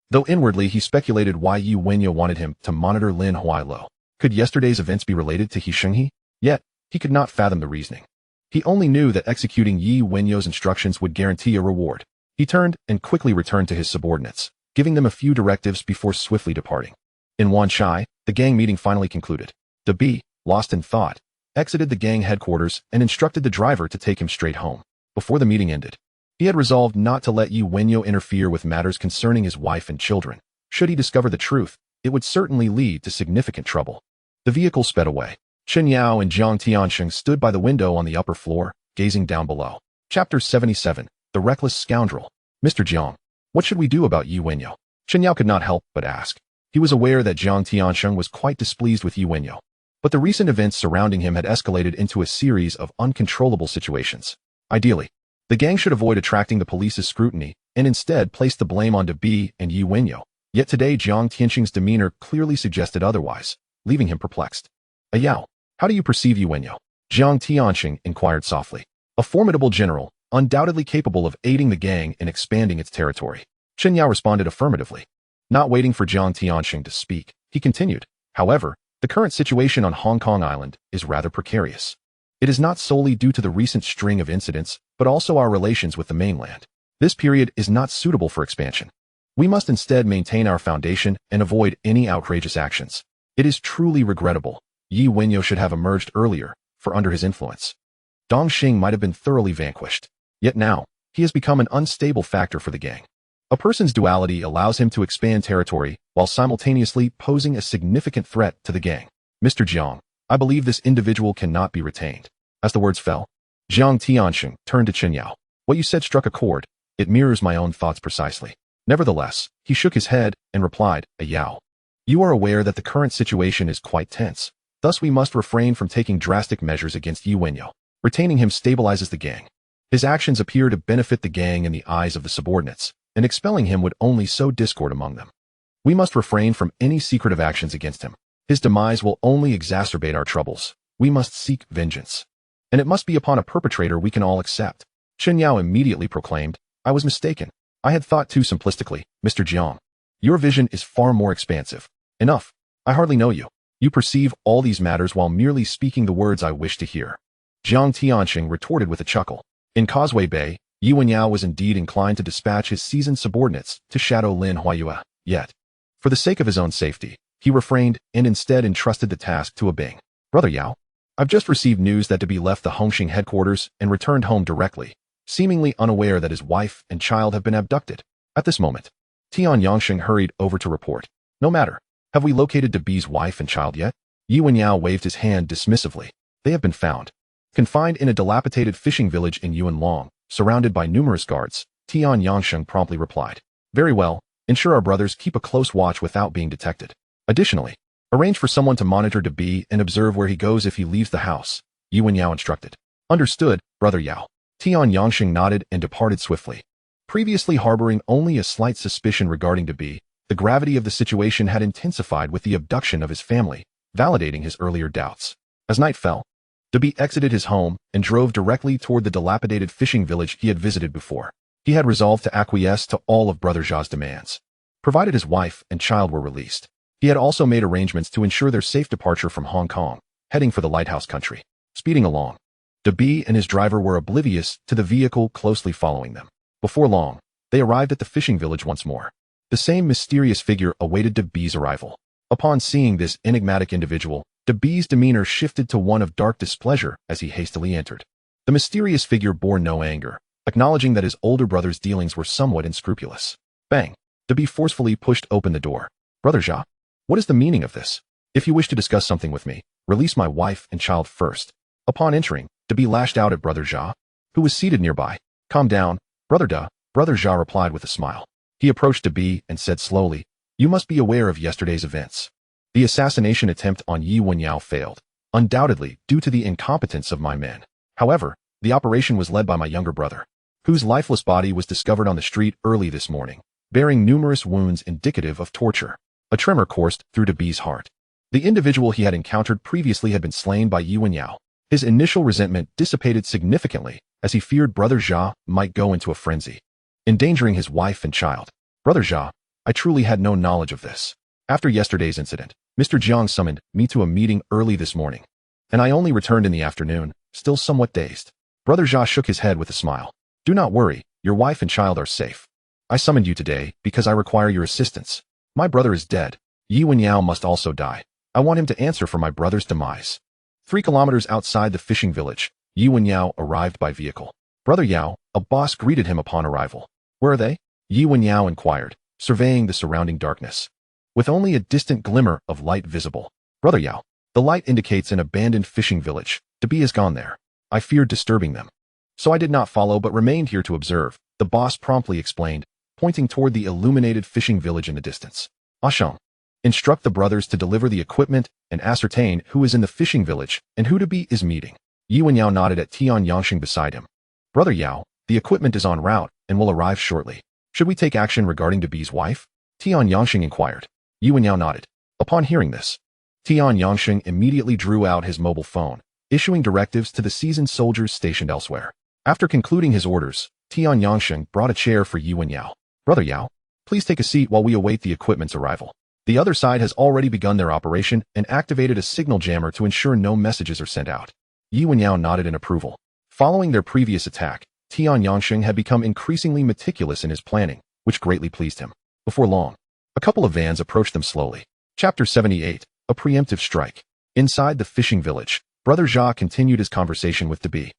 Though inwardly he speculated why Yi Wenyao wanted him to monitor Lin Huailo. Could yesterday's events be related to He Shenghe? Yet, he could not fathom the reasoning. He only knew that executing Yi Wenyao's instructions would guarantee a reward. He turned and quickly returned to his subordinates, giving them a few directives before swiftly departing. In Wanshai, the gang meeting finally concluded. De B, lost in thought, exited the gang headquarters and instructed the driver to take him straight home. Before the meeting ended, he had resolved not to let Yi Wenyao interfere with matters concerning his wife and children. Should he discover the truth, it would certainly lead to significant trouble. The vehicle sped away. Chen Yao and Jiang Tianxing stood by the window on the upper floor, gazing down below. Chapter 77, The Reckless Scoundrel. Mr. Jiang, what should we do about Yi Wenyao? Chen Yao could not help but ask. He was aware that Jiang Tianxing was quite displeased with Yi Wenyao, but the recent events surrounding him had escalated into a series of uncontrollable situations. Ideally, the gang should avoid attracting the police's scrutiny and instead place the blame on De B and Yi Wenyao. Yet today Jiang Tianxing's demeanor clearly suggested otherwise, leaving him perplexed. Yao, how do you perceive Yi Wenyao? Jiang Tianxing inquired softly. A formidable general, undoubtedly capable of aiding the gang in expanding its territory. Chen Yao responded affirmatively. Not waiting for Jiang Tianxing to speak, he continued. However, the current situation on Hong Kong Island is rather precarious. It is not solely due to the recent string of incidents, but also our relations with the mainland. This period is not suitable for expansion. We must instead maintain our foundation and avoid any outrageous actions. It is truly regrettable. Yi Wenyao should have emerged earlier, for under his influence, Dongxing might have been thoroughly vanquished. Yet now, he has become an unstable factor for the gang. A person's duality allows him to expand territory while simultaneously posing a significant threat to the gang. Mr. Jiang, I believe this individual cannot be retained. As the words fell, Jiang Tianxing turned to Chen Yao. What you said struck a chord. It mirrors my own thoughts precisely. Nevertheless, he shook his head and replied, Yao, you are aware that the current situation is quite tense. Thus we must refrain from taking drastic measures against Yi Wenyao. Retaining him stabilizes the gang. His actions appear to benefit the gang in the eyes of the subordinates, and expelling him would only sow discord among them. We must refrain from any secretive actions against him. His demise will only exacerbate our troubles. We must seek vengeance. And it must be upon a perpetrator we can all accept. Chen Yao immediately proclaimed, I was mistaken. I had thought too simplistically, Mr. Jiang. Your vision is far more expansive. Enough. I hardly know you. You perceive all these matters while merely speaking the words I wish to hear. Jiang Tianxing retorted with a chuckle. In Causeway Bay, Yi Wenyao was indeed inclined to dispatch his seasoned subordinates to shadow Lin Huailo. Yet, for the sake of his own safety, he refrained and instead entrusted the task to a Bing. Brother Yao, I've just received news that De B left the Hongxing headquarters and returned home directly, seemingly unaware that his wife and child have been abducted. At this moment, Tian Yangxing hurried over to report. No matter. Have we located De B's wife and child yet? Yi Wenyao waved his hand dismissively. They have been found. Confined in a dilapidated fishing village in Yuanlong, surrounded by numerous guards, Tian Yangxing promptly replied. Very well, ensure our brothers keep a close watch without being detected. Additionally, arrange for someone to monitor De B and observe where he goes if he leaves the house, Yi Wenyao instructed. Understood, Brother Yao. Tian Yangxing nodded and departed swiftly. Previously harboring only a slight suspicion regarding De B, the gravity of the situation had intensified with the abduction of his family, validating his earlier doubts. As night fell, De B exited his home and drove directly toward the dilapidated fishing village he had visited before. He had resolved to acquiesce to all of Brother Zha's demands, provided his wife and child were released. He had also made arrangements to ensure their safe departure from Hong Kong, heading for the lighthouse country. Speeding along, De B and his driver were oblivious to the vehicle closely following them. Before long, they arrived at the fishing village once more. The same mysterious figure awaited De B's arrival. Upon seeing this enigmatic individual, De B's demeanor shifted to one of dark displeasure as he hastily entered. The mysterious figure bore no anger, acknowledging that his older brother's dealings were somewhat unscrupulous. Bang! De B forcefully pushed open the door. Brother Zha, what is the meaning of this? If you wish to discuss something with me, release my wife and child first. Upon entering, De B lashed out at Brother Zha, who was seated nearby. Calm down, Brother Da, Brother Zha replied with a smile. He approached De B and said slowly, you must be aware of yesterday's events. The assassination attempt on Yi Wenyao failed, undoubtedly due to the incompetence of my men. However, the operation was led by my younger brother, whose lifeless body was discovered on the street early this morning, bearing numerous wounds indicative of torture. A tremor coursed through De B's heart. The individual he had encountered previously had been slain by Yi Wenyao, His initial resentment dissipated significantly as he feared Brother Jia might go into a frenzy, endangering his wife and child. Brother Jia, I truly had no knowledge of this. After yesterday's incident, Mr. Jiang summoned me to a meeting early this morning, and I only returned in the afternoon, still somewhat dazed. Brother Jia shook his head with a smile. Do not worry, your wife and child are safe. I summoned you today because I require your assistance. My brother is dead. Wenyao must also die. I want him to answer for my brother's demise. 3 kilometers outside the fishing village, Wenyao arrived by vehicle. Brother Yao, a boss, greeted him upon arrival. Where are they? Wenyao inquired, surveying the surrounding darkness. With only a distant glimmer of light visible. Brother Yao, the light indicates an abandoned fishing village. Dabi has gone there. I feared disturbing them, so I did not follow but remained here to observe, the boss promptly explained, pointing toward the illuminated fishing village in the distance. Ashong, instruct the brothers to deliver the equipment and ascertain who is in the fishing village and who Dabi is meeting. Wenyao nodded at Tian Yangsheng beside him. Brother Yao, the equipment is en route and will arrive shortly. Should we take action regarding Dabi's wife? Tian Yangsheng inquired. Wenyao nodded. Upon hearing this, Tian Yangsheng immediately drew out his mobile phone, issuing directives to the seasoned soldiers stationed elsewhere. After concluding his orders, Tian Yangsheng brought a chair for Wenyao. Brother Yao, please take a seat while we await the equipment's arrival. The other side has already begun their operation and activated a signal jammer to ensure no messages are sent out. Wenyao nodded in approval. Following their previous attack, Tian Yangsheng had become increasingly meticulous in his planning, which greatly pleased him. Before long, a couple of vans approached them slowly. Chapter 78, A Preemptive Strike. Inside the fishing village, Brother Jia continued his conversation with Dabi,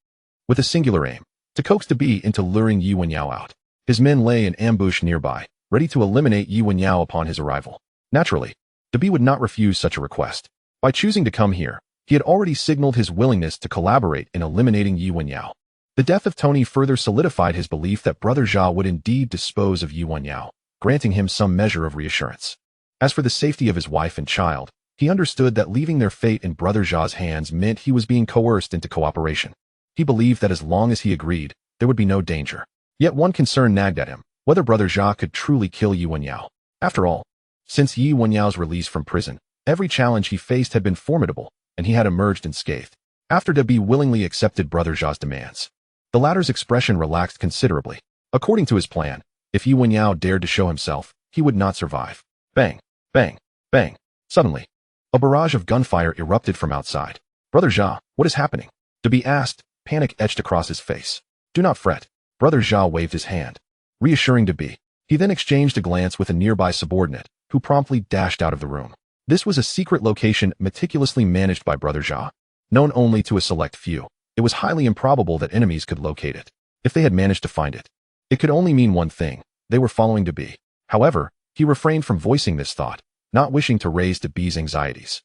with a singular aim, to coax Dabi into luring Wenyao out. His men lay in ambush nearby, ready to eliminate Wenyao upon his arrival. Naturally, Dabi would not refuse such a request. By choosing to come here, he had already signaled his willingness to collaborate in eliminating Wenyao. The death of Tony further solidified his belief that Brother Jia would indeed dispose of Wenyao, granting him some measure of reassurance. As for the safety of his wife and child, he understood that leaving their fate in Brother Jia's hands meant he was being coerced into cooperation. He believed that as long as he agreed, there would be no danger. Yet one concern nagged at him, whether Brother Jia could truly kill Wenyao. After all, since Wenyao's release from prison, every challenge he faced had been formidable, and he had emerged unscathed. After Dabi willingly accepted Brother Jia's demands, the latter's expression relaxed considerably. According to his plan, if Wenyao dared to show himself, he would not survive. Bang, bang, bang. Suddenly, a barrage of gunfire erupted from outside. Brother Jia, what is happening? Dabi asked, panic etched across his face. Do not fret. Brother Jia waved his hand, reassuring Dabi. He then exchanged a glance with a nearby subordinate, who promptly dashed out of the room. This was a secret location meticulously managed by Brother Jia, known only to a select few. It was highly improbable that enemies could locate it. If they had managed to find it, it could only mean one thing: they were following Dabi. However, he refrained from voicing this thought, not wishing to raise Dabi's anxieties.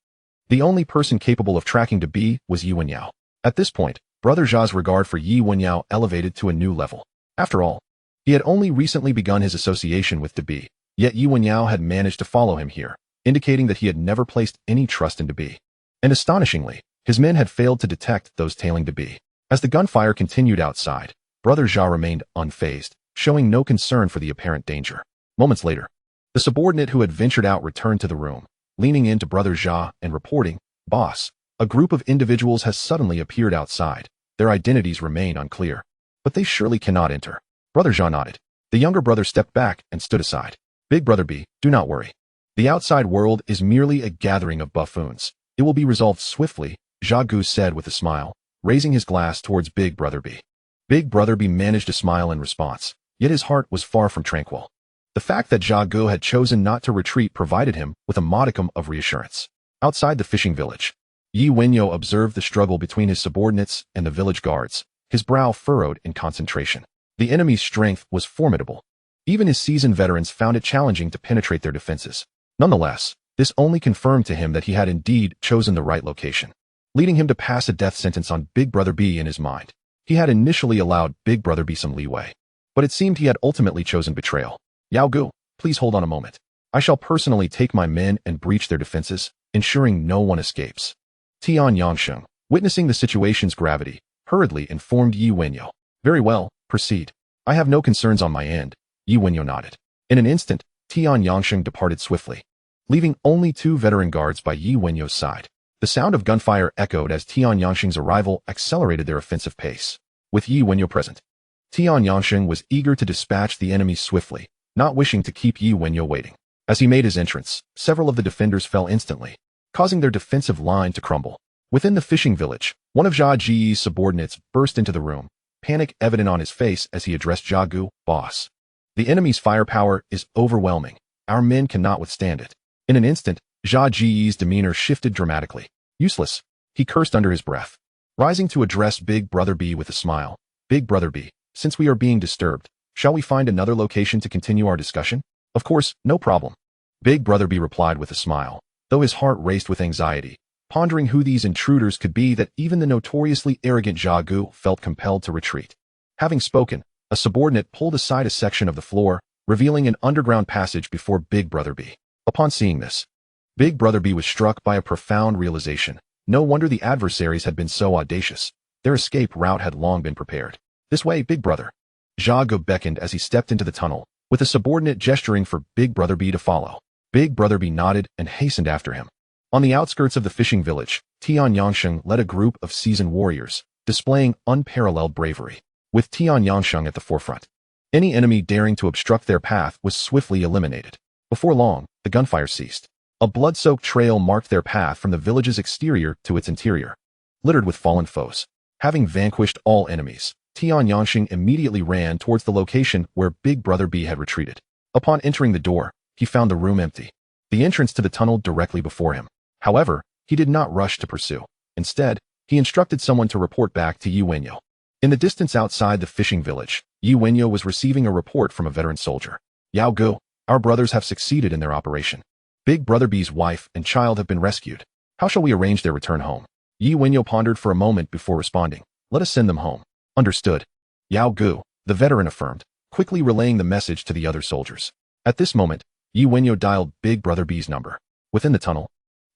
The only person capable of tracking Dabi was Wenyao. At this point, Brother Jia's regard for Wenyao elevated to a new level. After all, he had only recently begun his association with Dabi, yet Wenyao had managed to follow him here, indicating that he had never placed any trust in Dabi. And astonishingly, his men had failed to detect those tailing Dabi. As the gunfire continued outside, Brother Jia remained unfazed, showing no concern for the apparent danger. Moments later, the subordinate who had ventured out returned to the room, leaning into Brother Jia and reporting, Boss, a group of individuals has suddenly appeared outside. Their identities remain unclear, but they surely cannot enter. Brother Jia nodded. The younger brother stepped back and stood aside. Big Brother B, do not worry. The outside world is merely a gathering of buffoons. It will be resolved swiftly, Jia Gu said with a smile, raising his glass towards Big Brother B. Big Brother B managed to smile in response, yet his heart was far from tranquil. The fact that Jia Gu had chosen not to retreat provided him with a modicum of reassurance. Outside the fishing village, Wenyao observed the struggle between his subordinates and the village guards, his brow furrowed in concentration. The enemy's strength was formidable. Even his seasoned veterans found it challenging to penetrate their defenses. Nonetheless, this only confirmed to him that he had indeed chosen the right location, leading him to pass a death sentence on Big Brother B in his mind. He had initially allowed Big Brother B some leeway, but it seemed he had ultimately chosen betrayal. Yao Gu, please hold on a moment. I shall personally take my men and breach their defenses, ensuring no one escapes. Tian Yangsheng, witnessing the situation's gravity, hurriedly informed Wenyao. Very well, proceed. I have no concerns on my end. Wenyao nodded. In an instant, Tian Yangsheng departed swiftly, leaving only 2 veteran guards by Wenyau's side. The sound of gunfire echoed as Tian Yangsheng's arrival accelerated their offensive pace. With Yi Wenyao present, Tian Yangsheng was eager to dispatch the enemy swiftly, not wishing to keep Yi Wenyao waiting. As he made his entrance, several of the defenders fell instantly, causing their defensive line to crumble. Within the fishing village, one of Jia Ji's subordinates burst into the room, panic evident on his face as he addressed Jia Gu, boss. The enemy's firepower is overwhelming. Our men cannot withstand it. In an instant, Jia Ji's demeanor shifted dramatically. Useless, he cursed under his breath. Rising to address Big Brother B with a smile. Big Brother B, since we are being disturbed, shall we find another location to continue our discussion? Of course, no problem. Big Brother B replied with a smile, though his heart raced with anxiety, pondering who these intruders could be that even the notoriously arrogant Jia Gu felt compelled to retreat. Having spoken, a subordinate pulled aside a section of the floor, revealing an underground passage before Big Brother B. Upon seeing this, Big Brother B was struck by a profound realization. No wonder the adversaries had been so audacious. Their escape route had long been prepared. This way, Big Brother. Jia Gu beckoned as he stepped into the tunnel, with a subordinate gesturing for Big Brother B to follow. Big Brother B nodded and hastened after him. On the outskirts of the fishing village, Tian Yangsheng led a group of seasoned warriors, displaying unparalleled bravery, with Tian Yangsheng at the forefront. Any enemy daring to obstruct their path was swiftly eliminated. Before long, the gunfire ceased. A blood-soaked trail marked their path from the village's exterior to its interior, littered with fallen foes. Having vanquished all enemies, Tian Yangsheng immediately ran towards the location where Big Brother B had retreated. Upon entering the door, he found the room empty, the entrance to the tunnel directly before him. However, he did not rush to pursue. Instead, he instructed someone to report back to Yi Wenyao. In the distance outside the fishing village, Yi Wenyao was receiving a report from a veteran soldier. Yao Gu, our brothers have succeeded in their operation. Big Brother B's wife and child have been rescued. How shall we arrange their return home? Yi Wenyao pondered for a moment before responding. Let us send them home. Understood. Yao Gu, the veteran affirmed, quickly relaying the message to the other soldiers. At this moment, Yi Wenyao dialed Big Brother B's number. Within the tunnel,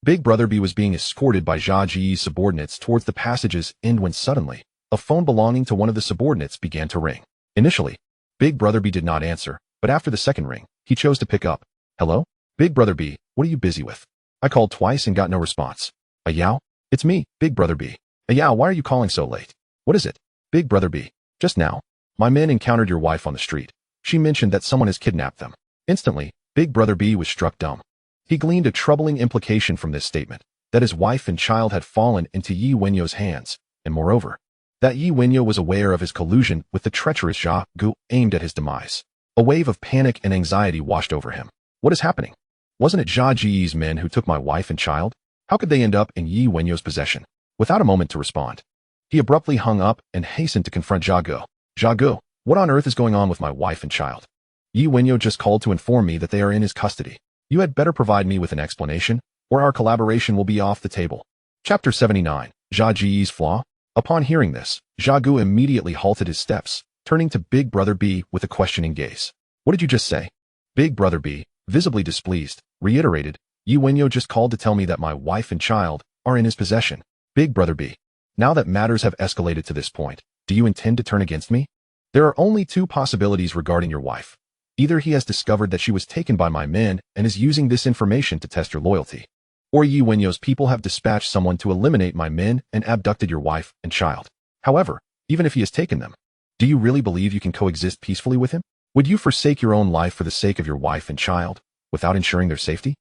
Big Brother B was being escorted by Jia Ji's subordinates towards the passage's end when suddenly, a phone belonging to one of the subordinates began to ring. Initially, Big Brother B did not answer, but after the second ring, he chose to pick up. Hello? Big Brother B, what are you busy with? I called twice and got no response. Yao? It's me, Big Brother B. Yao, why are you calling so late? What is it? Big Brother B. Just now, my men encountered your wife on the street. She mentioned that someone has kidnapped them. Instantly, Big Brother B was struck dumb. He gleaned a troubling implication from this statement, that his wife and child had fallen into Yi Wenyao's hands, and moreover, that Yi Wenyao was aware of his collusion with the treacherous Jia Gu aimed at his demise. A wave of panic and anxiety washed over him. What is happening? Wasn't it Jia Ji's men who took my wife and child? How could they end up in Yi Wenyao's possession? Without a moment to respond, he abruptly hung up and hastened to confront Jia Gu. Jia Gu, what on earth is going on with my wife and child? Yi Wenyao just called to inform me that they are in his custody. You had better provide me with an explanation, or our collaboration will be off the table. Chapter 79, Jia Ji's Flaw. Upon hearing this, Jia Gu immediately halted his steps, turning to Big Brother B with a questioning gaze. What did you just say? Big Brother B, visibly displeased, reiterated, Yi Wenyao just called to tell me that my wife and child are in his possession. Big Brother B, now that matters have escalated to this point, do you intend to turn against me? There are only two possibilities regarding your wife. Either he has discovered that she was taken by my men and is using this information to test your loyalty, or Yi Wenyao's people have dispatched someone to eliminate my men and abducted your wife and child. However, even if he has taken them, do you really believe you can coexist peacefully with him? Would you forsake your own life for the sake of your wife and child, without ensuring their safety?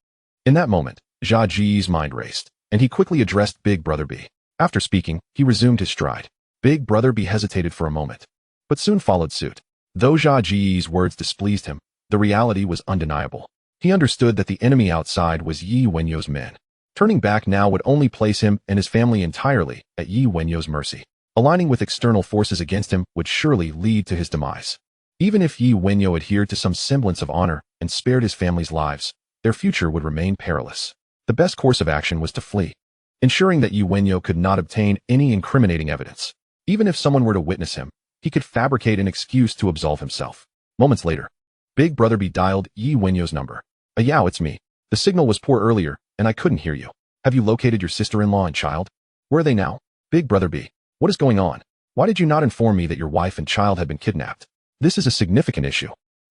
In that moment, Jia Ji's mind raced, and he quickly addressed Big Brother B. After speaking, he resumed his stride. Big Brother B hesitated for a moment, but soon followed suit. Though Jia Ji's words displeased him, the reality was undeniable. He understood that the enemy outside was Yi Wenyao's men. Turning back now would only place him and his family entirely at Yi Wenyao's mercy. Aligning with external forces against him would surely lead to his demise. Even if Yi Wenyao adhered to some semblance of honor and spared his family's lives, their future would remain perilous. The best course of action was to flee, ensuring that Yi Wenyao could not obtain any incriminating evidence. Even if someone were to witness him, he could fabricate an excuse to absolve himself. Moments later, Big Brother B dialed Yi Wenyao's number. Yao, it's me. The signal was poor earlier, and I couldn't hear you. Have you located your sister-in-law and child? Where are they now? Big Brother B, what is going on? Why did you not inform me that your wife and child had been kidnapped? This is a significant issue.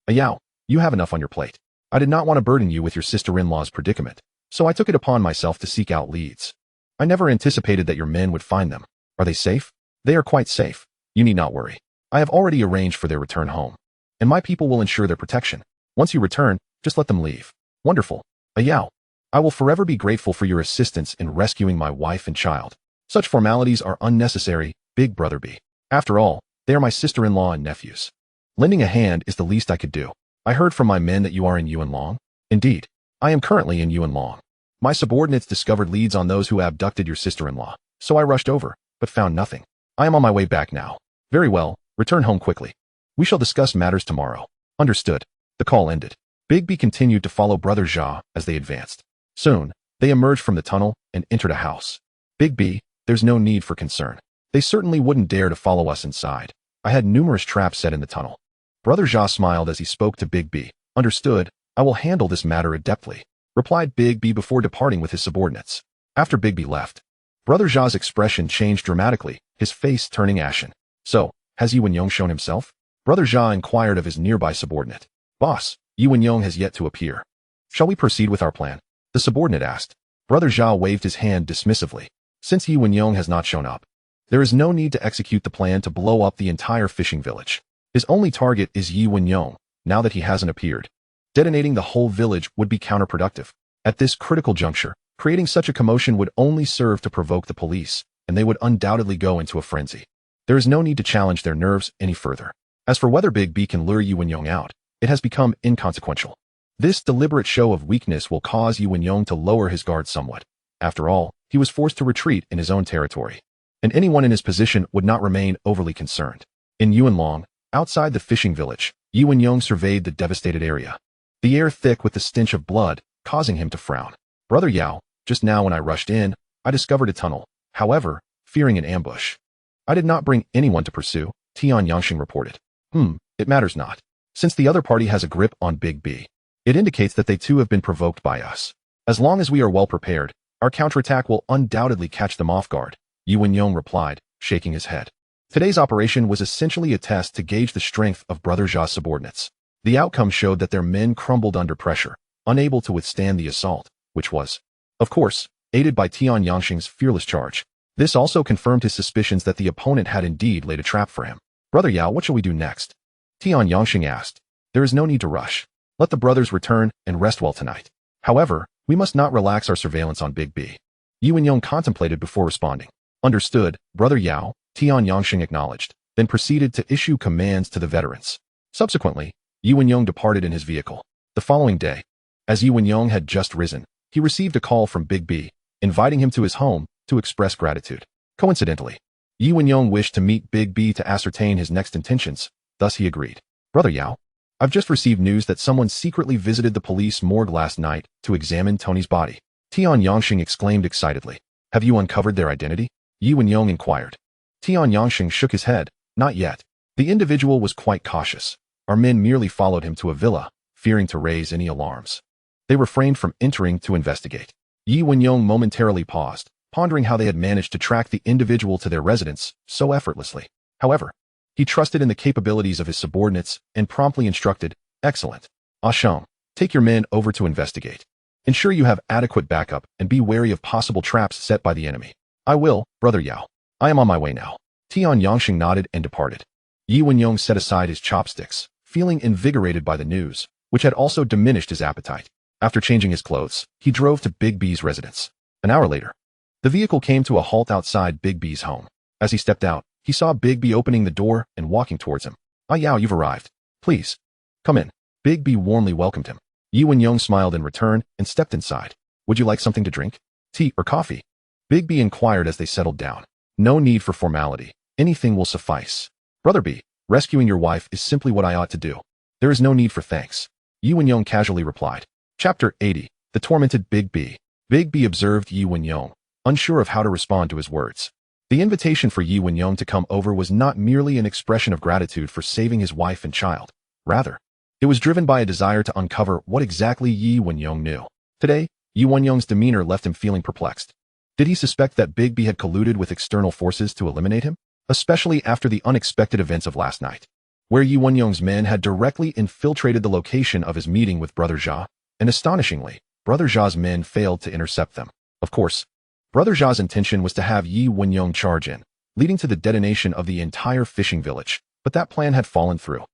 Yao, you have enough on your plate. I did not want to burden you with your sister-in-law's predicament, so I took it upon myself to seek out leads. I never anticipated that your men would find them. Are they safe? They are quite safe. You need not worry. I have already arranged for their return home, and my people will ensure their protection. Once you return, just let them leave. Wonderful. Wenyao. I will forever be grateful for your assistance in rescuing my wife and child. Such formalities are unnecessary, Big Brother B. After all, they are my sister-in-law and nephews. Lending a hand is the least I could do. I heard from my men that you are in Yuanlong. Indeed, I am currently in Yuanlong. My subordinates discovered leads on those who abducted your sister-in-law, so I rushed over, but found nothing. I am on my way back now. Very well, return home quickly. We shall discuss matters tomorrow. Understood. The call ended. Big B continued to follow Brother Jia as they advanced. Soon, they emerged from the tunnel and entered a house. Big B, there's no need for concern. They certainly wouldn't dare to follow us inside. I had numerous traps set in the tunnel. Brother Jia smiled as he spoke to Big B. Understood, I will handle this matter adeptly, replied Big B before departing with his subordinates. After Big B left, Brother Jia's expression changed dramatically, his face turning ashen. So, has Yi Wenyao shown himself? Brother Jia inquired of his nearby subordinate. Boss, Yi Wenyao has yet to appear. Shall we proceed with our plan? The subordinate asked. Brother Jia waved his hand dismissively. Since Yi Wenyao has not shown up, there is no need to execute the plan to blow up the entire fishing village. His only target is Yi Wenyao, now that he hasn't appeared. Detonating the whole village would be counterproductive. At this critical juncture, creating such a commotion would only serve to provoke the police, and they would undoubtedly go into a frenzy. There is no need to challenge their nerves any further. As for whether Big B can lure Yi Wenyao out, it has become inconsequential. This deliberate show of weakness will cause Yi Wenyao to lower his guard somewhat. After all, he was forced to retreat in his own territory, and anyone in his position would not remain overly concerned. In Yuanlong, outside the fishing village, Yi Wenyao surveyed the devastated area. The air thick with the stench of blood, causing him to frown. Brother Yao, just now when I rushed in, I discovered a tunnel. However, fearing an ambush, I did not bring anyone to pursue, Tian Yangxing reported. It matters not. Since the other party has a grip on Big B, it indicates that they too have been provoked by us. As long as we are well prepared, our counterattack will undoubtedly catch them off guard, Yi Wenyao replied, shaking his head. Today's operation was essentially a test to gauge the strength of Brother Jia's subordinates. The outcome showed that their men crumbled under pressure, unable to withstand the assault, which was, of course, aided by Tian Yangxing's fearless charge. This also confirmed his suspicions that the opponent had indeed laid a trap for him. Brother Yao, what shall we do next? Tian Yangxing asked. There is no need to rush. Let the brothers return and rest well tonight. However, we must not relax our surveillance on Big B. Yi Wenyao contemplated before responding. Understood, Brother Yao, Tian Yangxing acknowledged, then proceeded to issue commands to the veterans. Subsequently, Yi Wenyao departed in his vehicle. The following day, as Yi Wenyao had just risen, he received a call from Big B, inviting him to his home to express gratitude. Coincidentally, Yi Wenyao wished to meet Big B to ascertain his next intentions, thus he agreed. Brother Yao, I've just received news that someone secretly visited the police morgue last night to examine Tony's body. Tian Yangxing exclaimed excitedly. Have you uncovered their identity? Yi Wenyao inquired. Tian Yangxing shook his head. Not yet. The individual was quite cautious. Our men merely followed him to a villa, fearing to raise any alarms. They refrained from entering to investigate. Yi Wenyao momentarily paused, pondering how they had managed to track the individual to their residence so effortlessly. However, he trusted in the capabilities of his subordinates and promptly instructed, Excellent. Ashong, take your men over to investigate. Ensure you have adequate backup and be wary of possible traps set by the enemy. I will, Brother Yao. I am on my way now. Tian Yangxing nodded and departed. Yi Wenyao set aside his chopsticks, feeling invigorated by the news, which had also diminished his appetite. After changing his clothes, he drove to Big B's residence. An hour later, the vehicle came to a halt outside Big B's home. As he stepped out, he saw Big B opening the door and walking towards him. Ah Yao, you've arrived. Please, come in. Big B warmly welcomed him. Yi Wenyao smiled in return and stepped inside. Would you like something to drink? Tea or coffee? Big B inquired as they settled down. No need for formality. Anything will suffice. Brother B, rescuing your wife is simply what I ought to do. There is no need for thanks. Yi Wenyao casually replied. Chapter 80. The Tormented Big B. Big B observed Yi Wenyao, unsure of how to respond to his words. The invitation for Yi Wenyao to come over was not merely an expression of gratitude for saving his wife and child. Rather, it was driven by a desire to uncover what exactly Yi Wenyao knew. Today, Yi Wenyao's demeanor left him feeling perplexed. Did he suspect that Big B had colluded with external forces to eliminate him? Especially after the unexpected events of last night, where Yi Wenyao's men had directly infiltrated the location of his meeting with Brother Jia, and astonishingly, Brother Jia's men failed to intercept them. Of course, Brother Zha's intention was to have Yi Wenyao charge in, leading to the detonation of the entire fishing village, but that plan had fallen through.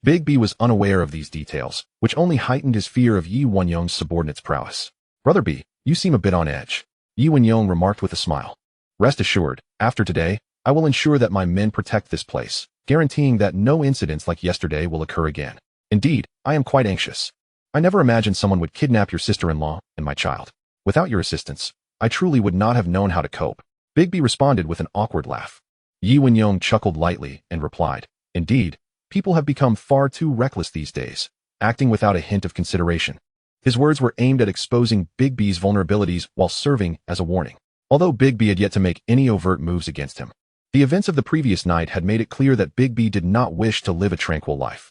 Big B was unaware of these details, which only heightened his fear of Yi Wenyao's subordinate's prowess. Brother B, you seem a bit on edge, Yi Wenyao remarked with a smile. Rest assured, after today, I will ensure that my men protect this place, guaranteeing that no incidents like yesterday will occur again. Indeed, I am quite anxious. I never imagined someone would kidnap your sister-in-law and my child. Without your assistance, I truly would not have known how to cope. Big B responded with an awkward laugh. Yi Wenyao chuckled lightly and replied, Indeed, people have become far too reckless these days, acting without a hint of consideration. His words were aimed at exposing Big B's vulnerabilities while serving as a warning. Although Big B had yet to make any overt moves against him, the events of the previous night had made it clear that Big B did not wish to live a tranquil life.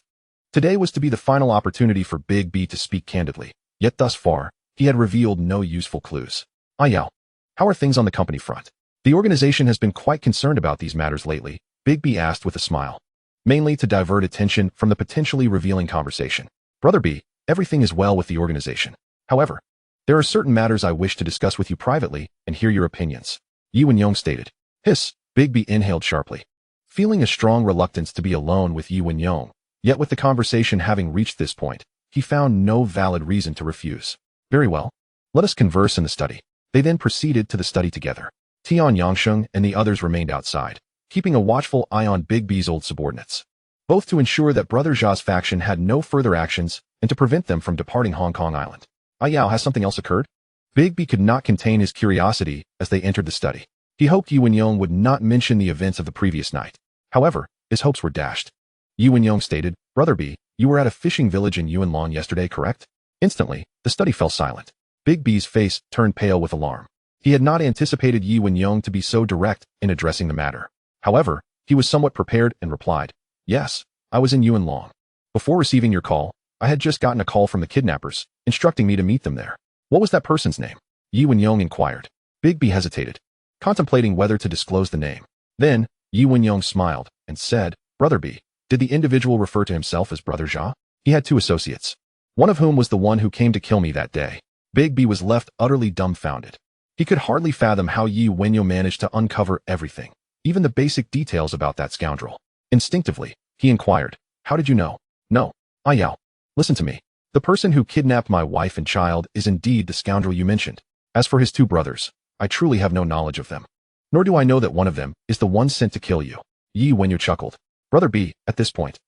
Today was to be the final opportunity for Big B to speak candidly, yet thus far, he had revealed no useful clues. Yao, how are things on the company front? The organization has been quite concerned about these matters lately, Big B asked with a smile, mainly to divert attention from the potentially revealing conversation. Brother B, everything is well with the organization. However, there are certain matters I wish to discuss with you privately and hear your opinions. Yi Wenyao stated. Hiss, Big B inhaled sharply, feeling a strong reluctance to be alone with Yi Wenyao, yet with the conversation having reached this point, he found no valid reason to refuse. Very well. Let us converse in the study. They then proceeded to the study together. Tian Yangsheng and the others remained outside, keeping a watchful eye on Big B's old subordinates, both to ensure that Brother Zha's faction had no further actions and to prevent them from departing Hong Kong Island. Yao, has something else occurred? Big B could not contain his curiosity as they entered the study. He hoped Yi Wenyao would not mention the events of the previous night. However, his hopes were dashed. Yi Wenyao stated, Brother B, you were at a fishing village in Yunlong yesterday, correct? Instantly, the study fell silent. Big B's face turned pale with alarm. He had not anticipated Yi Wenyao to be so direct in addressing the matter. However, he was somewhat prepared and replied, Yes, I was in Yunlong. Before receiving your call, I had just gotten a call from the kidnappers, instructing me to meet them there. What was that person's name? Yi Wenyao inquired. Big B hesitated, contemplating whether to disclose the name. Then, Yi Wenyao smiled and said, Brother B, did the individual refer to himself as Brother Zha? He had two associates, one of whom was the one who came to kill me that day. Big B was left utterly dumbfounded. He could hardly fathom how Yi Wenyao managed to uncover everything, even the basic details about that scoundrel. Instinctively, he inquired, How did you know? No. Yao, listen to me. The person who kidnapped my wife and child is indeed the scoundrel you mentioned. As for his two brothers, I truly have no knowledge of them. Nor do I know that one of them is the one sent to kill you. Yi Wenyao chuckled. Brother B, at this point,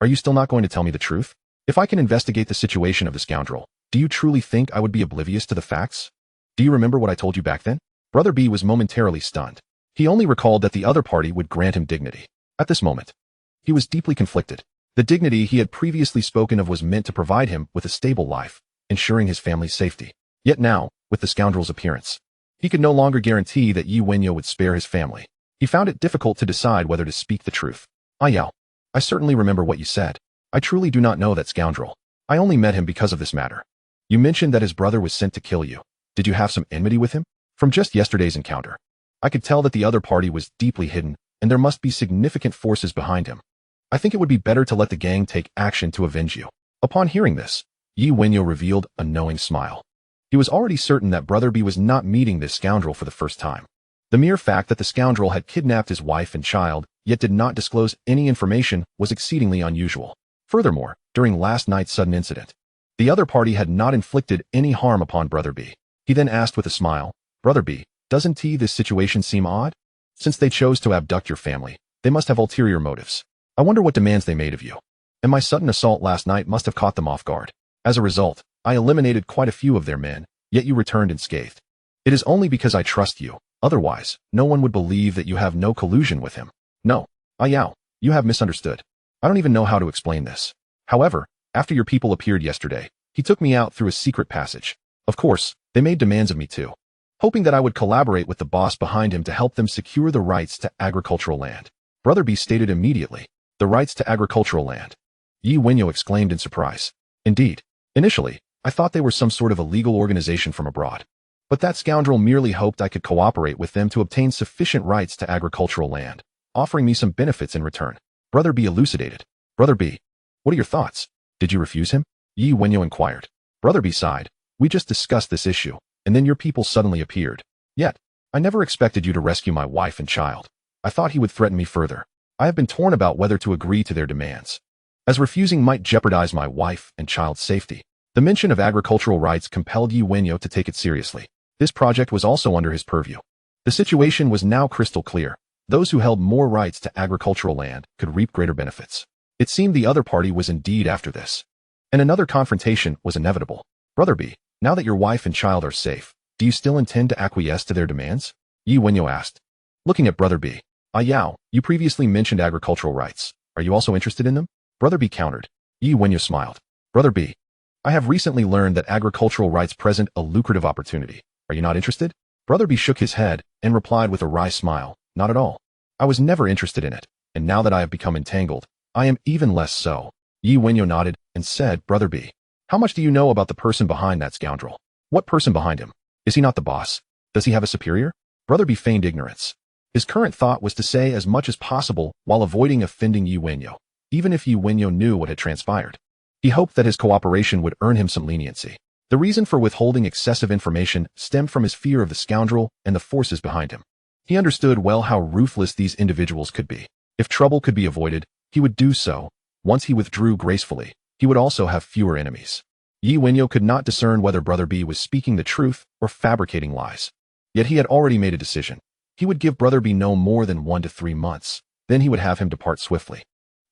are you still not going to tell me the truth? If I can investigate the situation of the scoundrel, do you truly think I would be oblivious to the facts? Do you remember what I told you back then? Brother B was momentarily stunned. He only recalled that the other party would grant him dignity. At this moment, he was deeply conflicted. The dignity he had previously spoken of was meant to provide him with a stable life, ensuring his family's safety. Yet now, with the scoundrel's appearance, he could no longer guarantee that Yi Wenyao would spare his family. He found it difficult to decide whether to speak the truth. Yao, I certainly remember what you said. I truly do not know that scoundrel. I only met him because of this matter. You mentioned that his brother was sent to kill you. Did you have some enmity with him? From just yesterday's encounter, I could tell that the other party was deeply hidden, and there must be significant forces behind him. I think it would be better to let the gang take action to avenge you. Upon hearing this, Yi Wenyao revealed a knowing smile. He was already certain that Brother B was not meeting this scoundrel for the first time. The mere fact that the scoundrel had kidnapped his wife and child, yet did not disclose any information, was exceedingly unusual. Furthermore, during last night's sudden incident, the other party had not inflicted any harm upon Brother B. He then asked with a smile, Brother B, doesn't this situation seem odd? Since they chose to abduct your family, they must have ulterior motives. I wonder what demands they made of you. And my sudden assault last night must have caught them off guard. As a result, I eliminated quite a few of their men, yet you returned unscathed. It is only because I trust you. Otherwise, no one would believe that you have no collusion with him. No, Yao, you have misunderstood. I don't even know how to explain this. However, after your people appeared yesterday, he took me out through a secret passage. Of course, they made demands of me too, hoping that I would collaborate with the boss behind him to help them secure the rights to agricultural land. Brother B stated immediately, the rights to agricultural land. Yi Wenyao exclaimed in surprise. Indeed, initially, I thought they were some sort of illegal organization from abroad. But that scoundrel merely hoped I could cooperate with them to obtain sufficient rights to agricultural land, offering me some benefits in return. Brother B elucidated. Brother B, what are your thoughts? Did you refuse him? Yi Wenyao inquired. Brother B sighed. We just discussed this issue, and then your people suddenly appeared. Yet, I never expected you to rescue my wife and child. I thought he would threaten me further. I have been torn about whether to agree to their demands, as refusing might jeopardize my wife and child's safety. The mention of agricultural rights compelled Wenyao to take it seriously. This project was also under his purview. The situation was now crystal clear. Those who held more rights to agricultural land could reap greater benefits. It seemed the other party was indeed after this, and another confrontation was inevitable. Brother B, now that your wife and child are safe, do you still intend to acquiesce to their demands? Wenyao asked. Looking at Brother B, Yao, you previously mentioned agricultural rights. Are you also interested in them? Brother B countered. Wenyao smiled. Brother B, I have recently learned that agricultural rights present a lucrative opportunity. Are you not interested? Brother B shook his head and replied with a wry smile. Not at all. I was never interested in it, and now that I have become entangled, I am even less so. Wenyao nodded and said, Brother B, how much do you know about the person behind that scoundrel? What person behind him? Is he not the boss? Does he have a superior? Brother B feigned ignorance. His current thought was to say as much as possible while avoiding offending Wenyao, even if Wenyao knew what had transpired. He hoped that his cooperation would earn him some leniency. The reason for withholding excessive information stemmed from his fear of the scoundrel and the forces behind him. He understood well how ruthless these individuals could be. If trouble could be avoided, he would do so. Once he withdrew gracefully, he would also have fewer enemies. Wenyao could not discern whether Brother B was speaking the truth or fabricating lies. Yet he had already made a decision. He would give Brother B no more than 1 to 3 months. Then he would have him depart swiftly.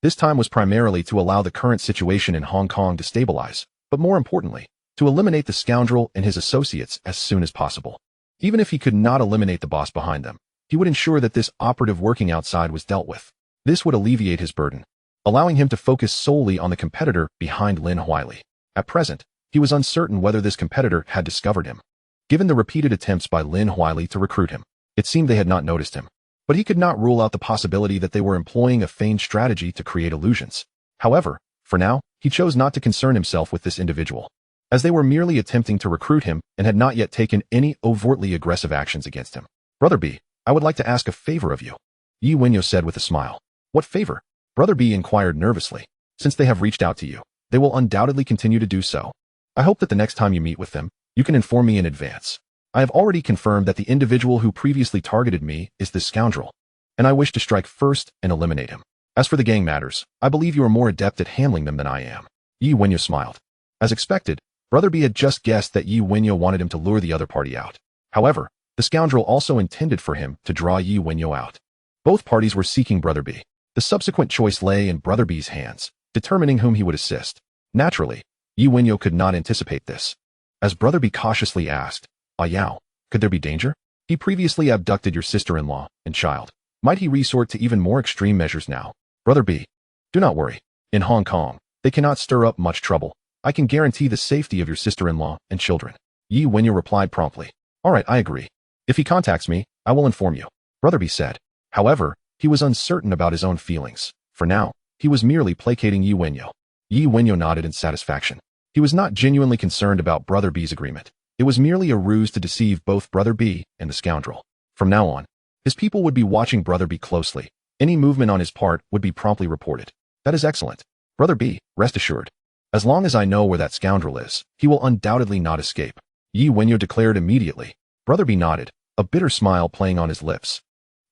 This time was primarily to allow the current situation in Hong Kong to stabilize, but more importantly, to eliminate the scoundrel and his associates as soon as possible. Even if he could not eliminate the boss behind them, he would ensure that this operative working outside was dealt with. This would alleviate his burden, allowing him to focus solely on the competitor behind Lin Huaili. At present, he was uncertain whether this competitor had discovered him. Given the repeated attempts by Lin Huaili to recruit him, it seemed they had not noticed him. But he could not rule out the possibility that they were employing a feigned strategy to create illusions. However, for now, he chose not to concern himself with this individual, as they were merely attempting to recruit him and had not yet taken any overtly aggressive actions against him. Brother B, I would like to ask a favor of you, Wenyao said with a smile. What favor? Brother B inquired nervously. Since they have reached out to you, they will undoubtedly continue to do so. I hope that the next time you meet with them, you can inform me in advance. I have already confirmed that the individual who previously targeted me is this scoundrel, and I wish to strike first and eliminate him. As for the gang matters, I believe you are more adept at handling them than I am. Wenyao smiled. As expected, Brother B had just guessed that Wenyao wanted him to lure the other party out. However, the scoundrel also intended for him to draw Wenyao out. Both parties were seeking Brother B. The subsequent choice lay in Brother B's hands, determining whom he would assist. Naturally, Wenyao could not anticipate this. As Brother B cautiously asked, Yao, could there be danger? He previously abducted your sister-in-law and child. Might he resort to even more extreme measures now? Brother B, do not worry. In Hong Kong, they cannot stir up much trouble. I can guarantee the safety of your sister-in-law and children. Wenyao replied promptly. All right, I agree. If he contacts me, I will inform you, Brother B said. However, he was uncertain about his own feelings. For now, he was merely placating Wenyao. Wenyao nodded in satisfaction. He was not genuinely concerned about Brother B's agreement. It was merely a ruse to deceive both Brother B and the scoundrel. From now on, his people would be watching Brother B closely. Any movement on his part would be promptly reported. That is excellent. Brother B, rest assured. As long as I know where that scoundrel is, he will undoubtedly not escape. Wenyao declared immediately. Brother B nodded, a bitter smile playing on his lips.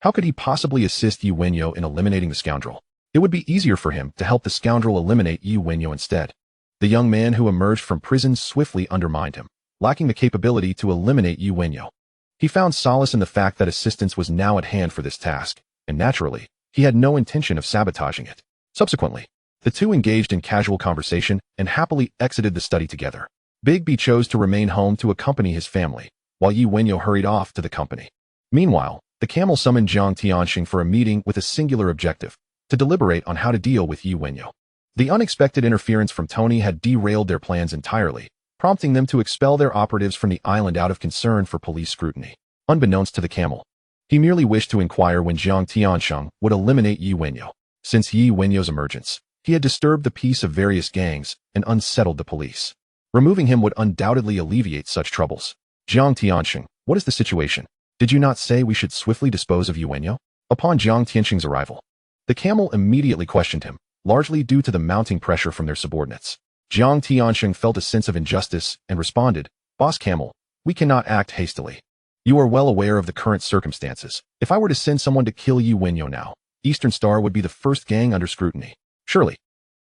How could he possibly assist Wenyao in eliminating the scoundrel? It would be easier for him to help the scoundrel eliminate Wenyao instead. The young man who emerged from prison swiftly undermined him, lacking the capability to eliminate Wenyao. He found solace in the fact that assistance was now at hand for this task, and naturally, he had no intention of sabotaging it. Subsequently, the two engaged in casual conversation and happily exited the study together. Big B chose to remain home to accompany his family, while Wenyao hurried off to the company. Meanwhile, the camel summoned Jiang Tianxing for a meeting with a singular objective, to deliberate on how to deal with Wenyao. The unexpected interference from Tony had derailed their plans entirely, prompting them to expel their operatives from the island out of concern for police scrutiny. Unbeknownst to the camel, he merely wished to inquire when Jiang Tianxing would eliminate Wenyao. Since Wenyao's emergence, he had disturbed the peace of various gangs and unsettled the police. Removing him would undoubtedly alleviate such troubles. Jiang Tianxing, what is the situation? Did you not say we should swiftly dispose of Wenyao? Upon Jiang Tianxing's arrival, the camel immediately questioned him, largely due to the mounting pressure from their subordinates. Jiang Tianxing felt a sense of injustice and responded, Boss Camel, we cannot act hastily. You are well aware of the current circumstances. If I were to send someone to kill Yi Wenyao now, Eastern Star would be the first gang under scrutiny. Surely,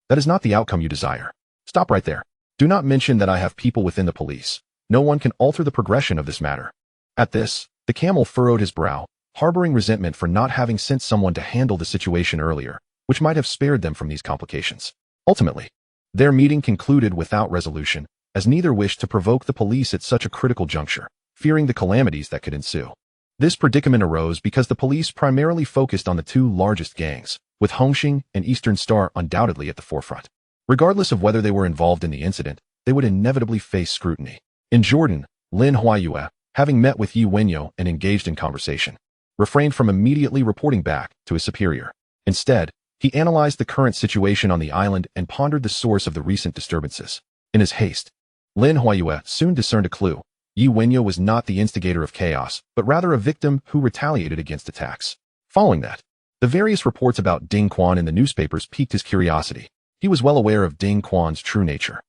that is not the outcome you desire. Stop right there. Do not mention that I have people within the police. No one can alter the progression of this matter. At this, the camel furrowed his brow, harboring resentment for not having sent someone to handle the situation earlier, which might have spared them from these complications. Ultimately, their meeting concluded without resolution, as neither wished to provoke the police at such a critical juncture, fearing the calamities that could ensue. This predicament arose because the police primarily focused on the two largest gangs, with Hongxing and Eastern Star undoubtedly at the forefront. Regardless of whether they were involved in the incident, they would inevitably face scrutiny. In Jordan, Lin Huayue, having met with Yi Wenyao and engaged in conversation, refrained from immediately reporting back to his superior. Instead, he analyzed the current situation on the island and pondered the source of the recent disturbances. In his haste, Lin Huayue soon discerned a clue. Yi Wenyao was not the instigator of chaos, but rather a victim who retaliated against attacks. Following that, the various reports about Ding Quan in the newspapers piqued his curiosity. He was well aware of Ding Quan's true nature.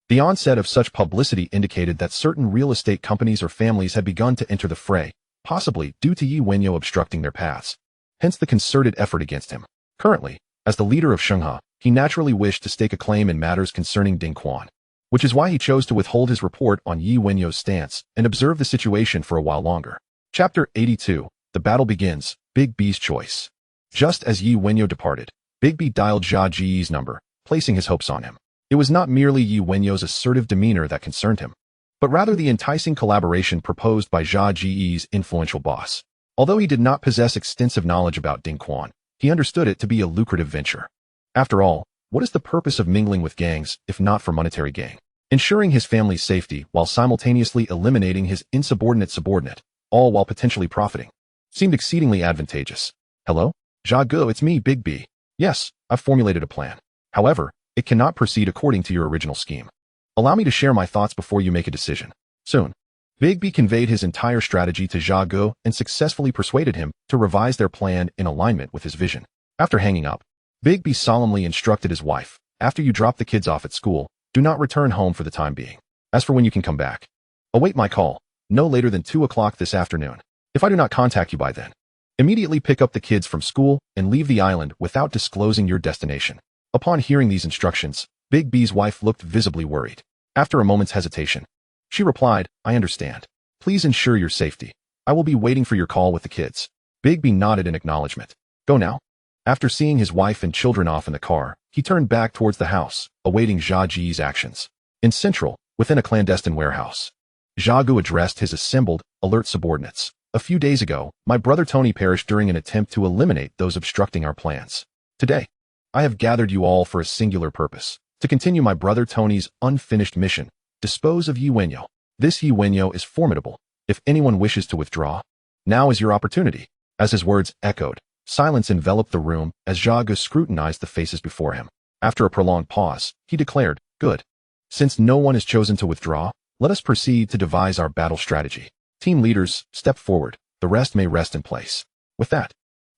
The onset of such publicity indicated that certain real estate companies or families had begun to enter the fray, possibly due to Yi Wenyao obstructing their paths. Hence the concerted effort against him. Currently, as the leader of Shenghe, he naturally wished to stake a claim in matters concerning Ding Quan, which is why he chose to withhold his report on Yi Wenyao's stance and observe the situation for a while longer. Chapter 82. The battle begins. Big B's choice. Just as Yi Wenyao departed, Big B dialed Jia Ji's number, placing his hopes on him. It was not merely Yi Wenyao's assertive demeanor that concerned him, but rather the enticing collaboration proposed by Jia Ji's influential boss. Although he did not possess extensive knowledge about Ding Quan, he understood it to be a lucrative venture. After all, what is the purpose of mingling with gangs if not for monetary gain? Ensuring his family's safety while simultaneously eliminating his insubordinate subordinate, all while potentially profiting, seemed exceedingly advantageous. Hello? Jia Gu, it's me, Big B. Yes, I've formulated a plan. However, it cannot proceed according to your original scheme. Allow me to share my thoughts before you make a decision. Soon, Big B conveyed his entire strategy to Jia Gu and successfully persuaded him to revise their plan in alignment with his vision. After hanging up, Big B solemnly instructed his wife, after you drop the kids off at school, do not return home for the time being. As for when you can come back, await my call, no later than 2 o'clock this afternoon. If I do not contact you by then, immediately pick up the kids from school and leave the island without disclosing your destination. Upon hearing these instructions, Big B's wife looked visibly worried. After a moment's hesitation, she replied, I understand. Please ensure your safety. I will be waiting for your call with the kids. Big B nodded in acknowledgement. Go now. After seeing his wife and children off in the car, he turned back towards the house, awaiting Jia Ji's actions. In Central, within a clandestine warehouse, Jia Gu addressed his assembled, alert subordinates. A few days ago, my brother Tony perished during an attempt to eliminate those obstructing our plans. Today, I have gathered you all for a singular purpose, to continue my brother Tony's unfinished mission, dispose of Yi Wenyao. This Yi Wenyao is formidable. If anyone wishes to withdraw, now is your opportunity. As his words echoed, silence enveloped the room as Jia Gu scrutinized the faces before him. After a prolonged pause, he declared, good. Since no one is chosen to withdraw, let us proceed to devise our battle strategy. Team leaders, step forward. The rest may rest in place. With that,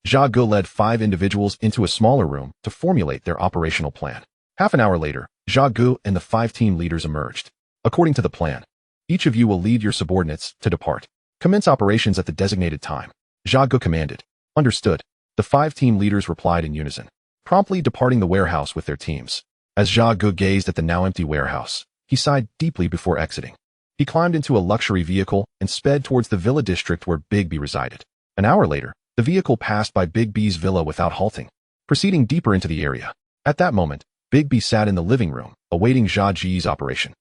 Jia Gu led 5 individuals into a smaller room to formulate their operational plan. Half an hour later, Jia Gu and the 5 team leaders emerged. According to the plan, each of you will lead your subordinates to depart. Commence operations at the designated time. Jia Gu commanded. Understood. The 5 team leaders replied in unison, promptly departing the warehouse with their teams. As Jia Gu gazed at the now empty warehouse, he sighed deeply before exiting. He climbed into a luxury vehicle and sped towards the villa district where Big B resided. An hour later, the vehicle passed by Big B's villa without halting, proceeding deeper into the area. At that moment, Big B sat in the living room, awaiting Jia Ji's operation,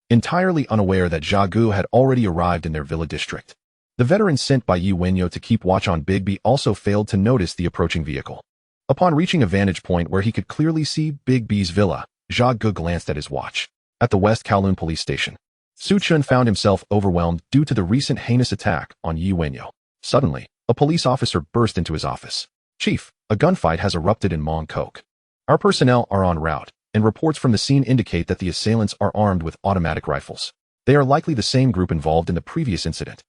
entirely unaware that Jia Gu had already arrived in their villa district. The veteran sent by Yi Wenyao to keep watch on Big B also failed to notice the approaching vehicle. Upon reaching a vantage point where he could clearly see Big B's villa, Jia Gu glanced at his watch. At the West Kowloon police station, Su Chun found himself overwhelmed due to the recent heinous attack on Yi Wenyao. Suddenly, a police officer burst into his office. Chief, a gunfight has erupted in Mong Kok. Our personnel are en route, and reports from the scene indicate that the assailants are armed with automatic rifles. They are likely the same group involved in the previous incident.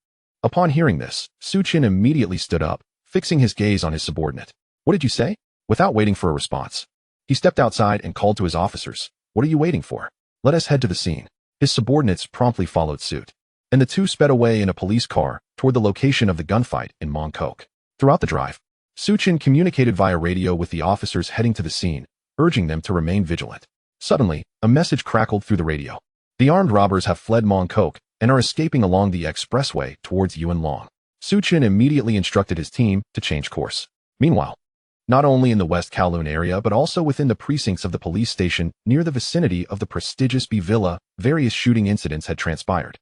Upon hearing this, Su Chin immediately stood up, fixing his gaze on his subordinate. What did you say? Without waiting for a response, he stepped outside and called to his officers. What are you waiting for? Let us head to the scene. His subordinates promptly followed suit. and the two sped away in a police car toward the location of the gunfight in Mongkok. Throughout the drive, Suchin communicated via radio with the officers heading to the scene, urging them to remain vigilant. Suddenly, a message crackled through the radio. The armed robbers have fled Mongkok and are escaping along the expressway towards Yuanlong. Suchin immediately instructed his team to change course. Meanwhile, not only in the West Kowloon area but also within the precincts of the police station near the vicinity of the prestigious B Villa, various shooting incidents had transpired,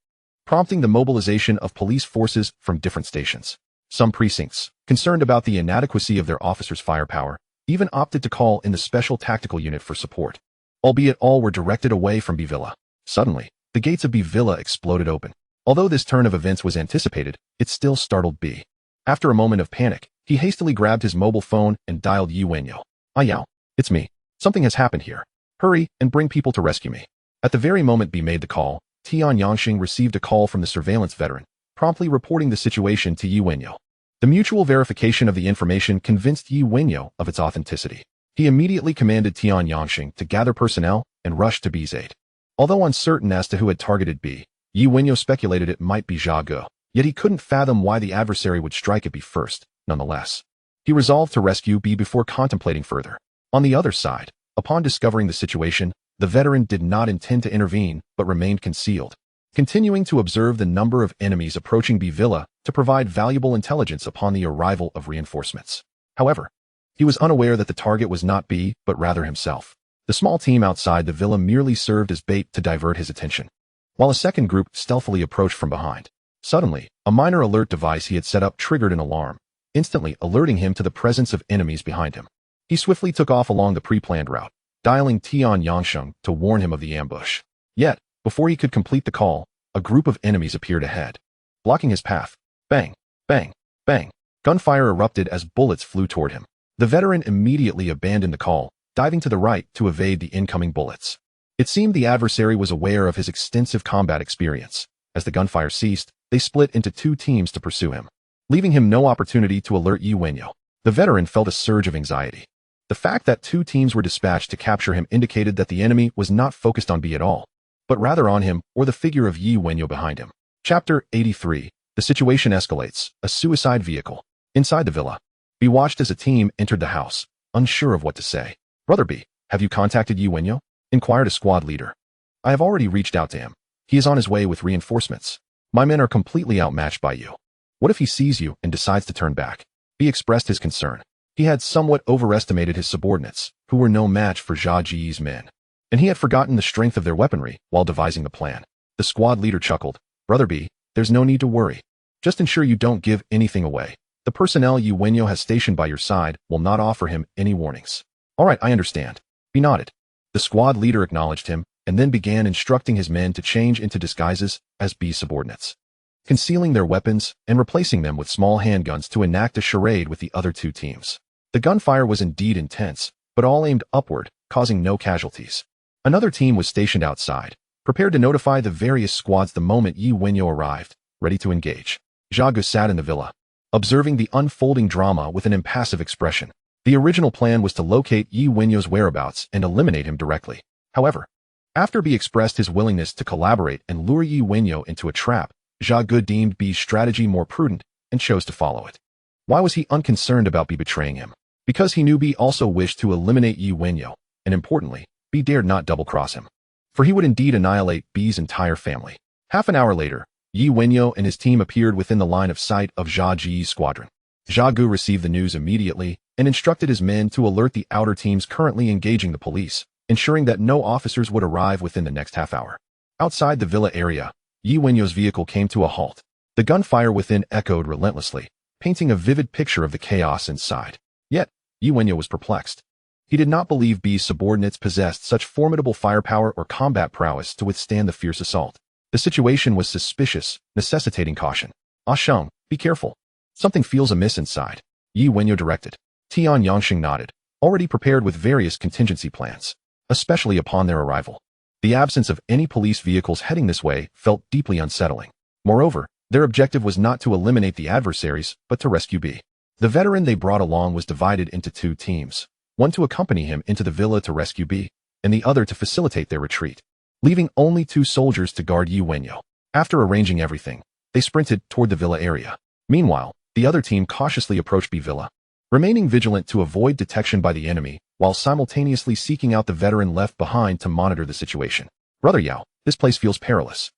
prompting the mobilization of police forces from different stations. Some precincts, concerned about the inadequacy of their officers' firepower, even opted to call in the Special Tactical Unit for support, albeit all were directed away from B Villa. Suddenly, the gates of B Villa exploded open. Although this turn of events was anticipated, it still startled B. After a moment of panic, he hastily grabbed his mobile phone and dialed Wenyao. "Yao, it's me. Something has happened here. Hurry and bring people to rescue me." At the very moment B made the call, Tian Yangxing received a call from the surveillance veteran, promptly reporting the situation to Wenyao. The mutual verification of the information convinced Wenyao of its authenticity. He immediately commanded Tian Yangxing to gather personnel and rush to B's aid. Although uncertain as to who had targeted B, Wenyao speculated it might be Zha Ge, yet he couldn't fathom why the adversary would strike at B first. Nonetheless, he resolved to rescue B before contemplating further. On the other side, upon discovering the situation, the veteran did not intend to intervene but remained concealed, continuing to observe the number of enemies approaching B Villa to provide valuable intelligence upon the arrival of reinforcements. However, he was unaware that the target was not B but rather himself. The small team outside the villa merely served as bait to divert his attention, while a second group stealthily approached from behind. Suddenly, a minor alert device he had set up triggered an alarm, instantly alerting him to the presence of enemies behind him. He swiftly took off along the pre-planned route, dialing Tian Yangxing to warn him of the ambush. Yet, before he could complete the call, a group of enemies appeared ahead, blocking his path. Bang, bang, bang. Gunfire erupted as bullets flew toward him. The veteran immediately abandoned the call, diving to the right to evade the incoming bullets. It seemed the adversary was aware of his extensive combat experience. As the gunfire ceased, they split into two teams to pursue him, leaving him no opportunity to alert Wenyao. The veteran felt a surge of anxiety. The fact that two teams were dispatched to capture him indicated that the enemy was not focused on B at all, but rather on him or the figure of Wenyao behind him. Chapter 83. The situation escalates. A suicide vehicle. Inside the villa, B watched as a team entered the house, unsure of what to say. "Brother B, have you contacted Wenyao?" inquired a squad leader. "I have already reached out to him. He is on his way with reinforcements. My men are completely outmatched by you. What if he sees you and decides to turn back?" B expressed his concern. He had somewhat overestimated his subordinates, who were no match for Zha Ji's men, and he had forgotten the strength of their weaponry while devising the plan. The squad leader chuckled. "Brother B, there's no need to worry. Just ensure you don't give anything away. The personnel Wenyao has stationed by your side will not offer him any warnings." "All right, I understand." B nodded. The squad leader acknowledged him and then began instructing his men to change into disguises as B's subordinates, concealing their weapons and replacing them with small handguns to enact a charade with the other two teams. The gunfire was indeed intense, but all aimed upward, causing no casualties. Another team was stationed outside, prepared to notify the various squads the moment Wenyao arrived, ready to engage. Zha Ge sat in the villa, observing the unfolding drama with an impassive expression. The original plan was to locate Wenyao's whereabouts and eliminate him directly. However, after B expressed his willingness to collaborate and lure Wenyao into a trap, Zha Ge deemed B's strategy more prudent and chose to follow it. Why was he unconcerned about B betraying him? Because he knew B also wished to eliminate Wenyao, and importantly, B dared not double-cross him, for he would indeed annihilate B's entire family. Half an hour later, Wenyao and his team appeared within the line of sight of Zha Ji's squadron. Zha Ge received the news immediately and instructed his men to alert the outer teams currently engaging the police, ensuring that no officers would arrive within the next half hour. Outside the villa area, Wenyao's vehicle came to a halt. The gunfire within echoed relentlessly, painting a vivid picture of the chaos inside. Yet, Wenyao was perplexed. He did not believe B's subordinates possessed such formidable firepower or combat prowess to withstand the fierce assault. The situation was suspicious, necessitating caution. "Ah Sheng, be careful. Something feels amiss inside," Wenyao directed. Tian Yangxing nodded, already prepared with various contingency plans, especially upon their arrival. The absence of any police vehicles heading this way felt deeply unsettling. Moreover, their objective was not to eliminate the adversaries, but to rescue B. The veteran they brought along was divided into two teams, one to accompany him into the villa to rescue B, and the other to facilitate their retreat, leaving only two soldiers to guard Wenyao. After arranging everything, they sprinted toward the villa area. Meanwhile, the other team cautiously approached B Villa, remaining vigilant to avoid detection by the enemy while simultaneously seeking out the veteran left behind to monitor the situation. Brother Yao, this place feels perilous.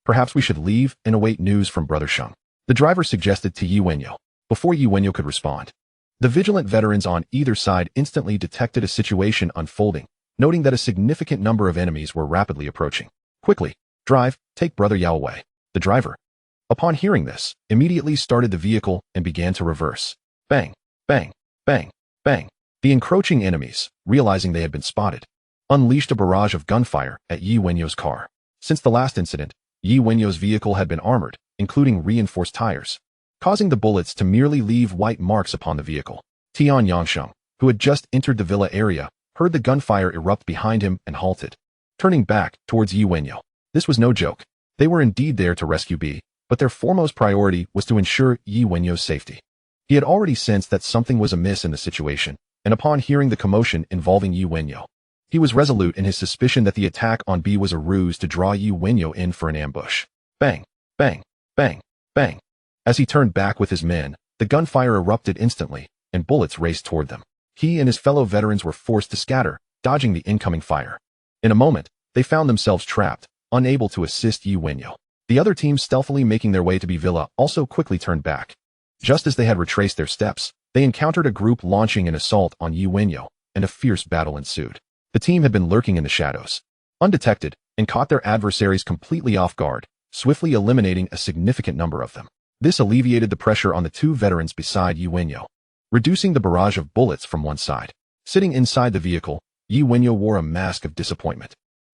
Perhaps we should leave and await news from Brother Sheng, the driver suggested to Yi Wenyao. Before Yi Wenyao could respond, the vigilant veterans on either side instantly detected a situation unfolding, noting that a significant number of enemies were rapidly approaching. Quickly, drive, take Brother Yao away. The driver, upon hearing this, immediately started the vehicle and began to reverse. Bang, bang, bang, bang. The encroaching enemies, realizing they had been spotted, unleashed a barrage of gunfire at Yi Wenyao's car. Since the last incident, Yi Wenyao's vehicle had been armored, including reinforced tires, causing the bullets to merely leave white marks upon the vehicle. Tian Yangsheng, who had just entered the villa area, heard the gunfire erupt behind him and halted, turning back towards Yi Wenyao. This was no joke. They were indeed there to rescue B, but their foremost priority was to ensure Yi Wenyao's safety. He had already sensed that something was amiss in the situation, and upon hearing the commotion involving Yi Wenyao, he was resolute in his suspicion that the attack on B was a ruse to draw Yi Wenyao in for an ambush. Bang, bang, bang, bang. As he turned back with his men, the gunfire erupted instantly, and bullets raced toward them. He and his fellow veterans were forced to scatter, dodging the incoming fire. In a moment, they found themselves trapped, unable to assist Yi Wenyao. The other team stealthily making their way to B Villa also quickly turned back. Just as they had retraced their steps, they encountered a group launching an assault on Yi Wenyao, and a fierce battle ensued. The team had been lurking in the shadows, undetected, and caught their adversaries completely off guard, swiftly eliminating a significant number of them. This alleviated the pressure on the two veterans beside Yi Wenyao, reducing the barrage of bullets from one side. Sitting inside the vehicle, Yi Wenyao wore a mask of disappointment.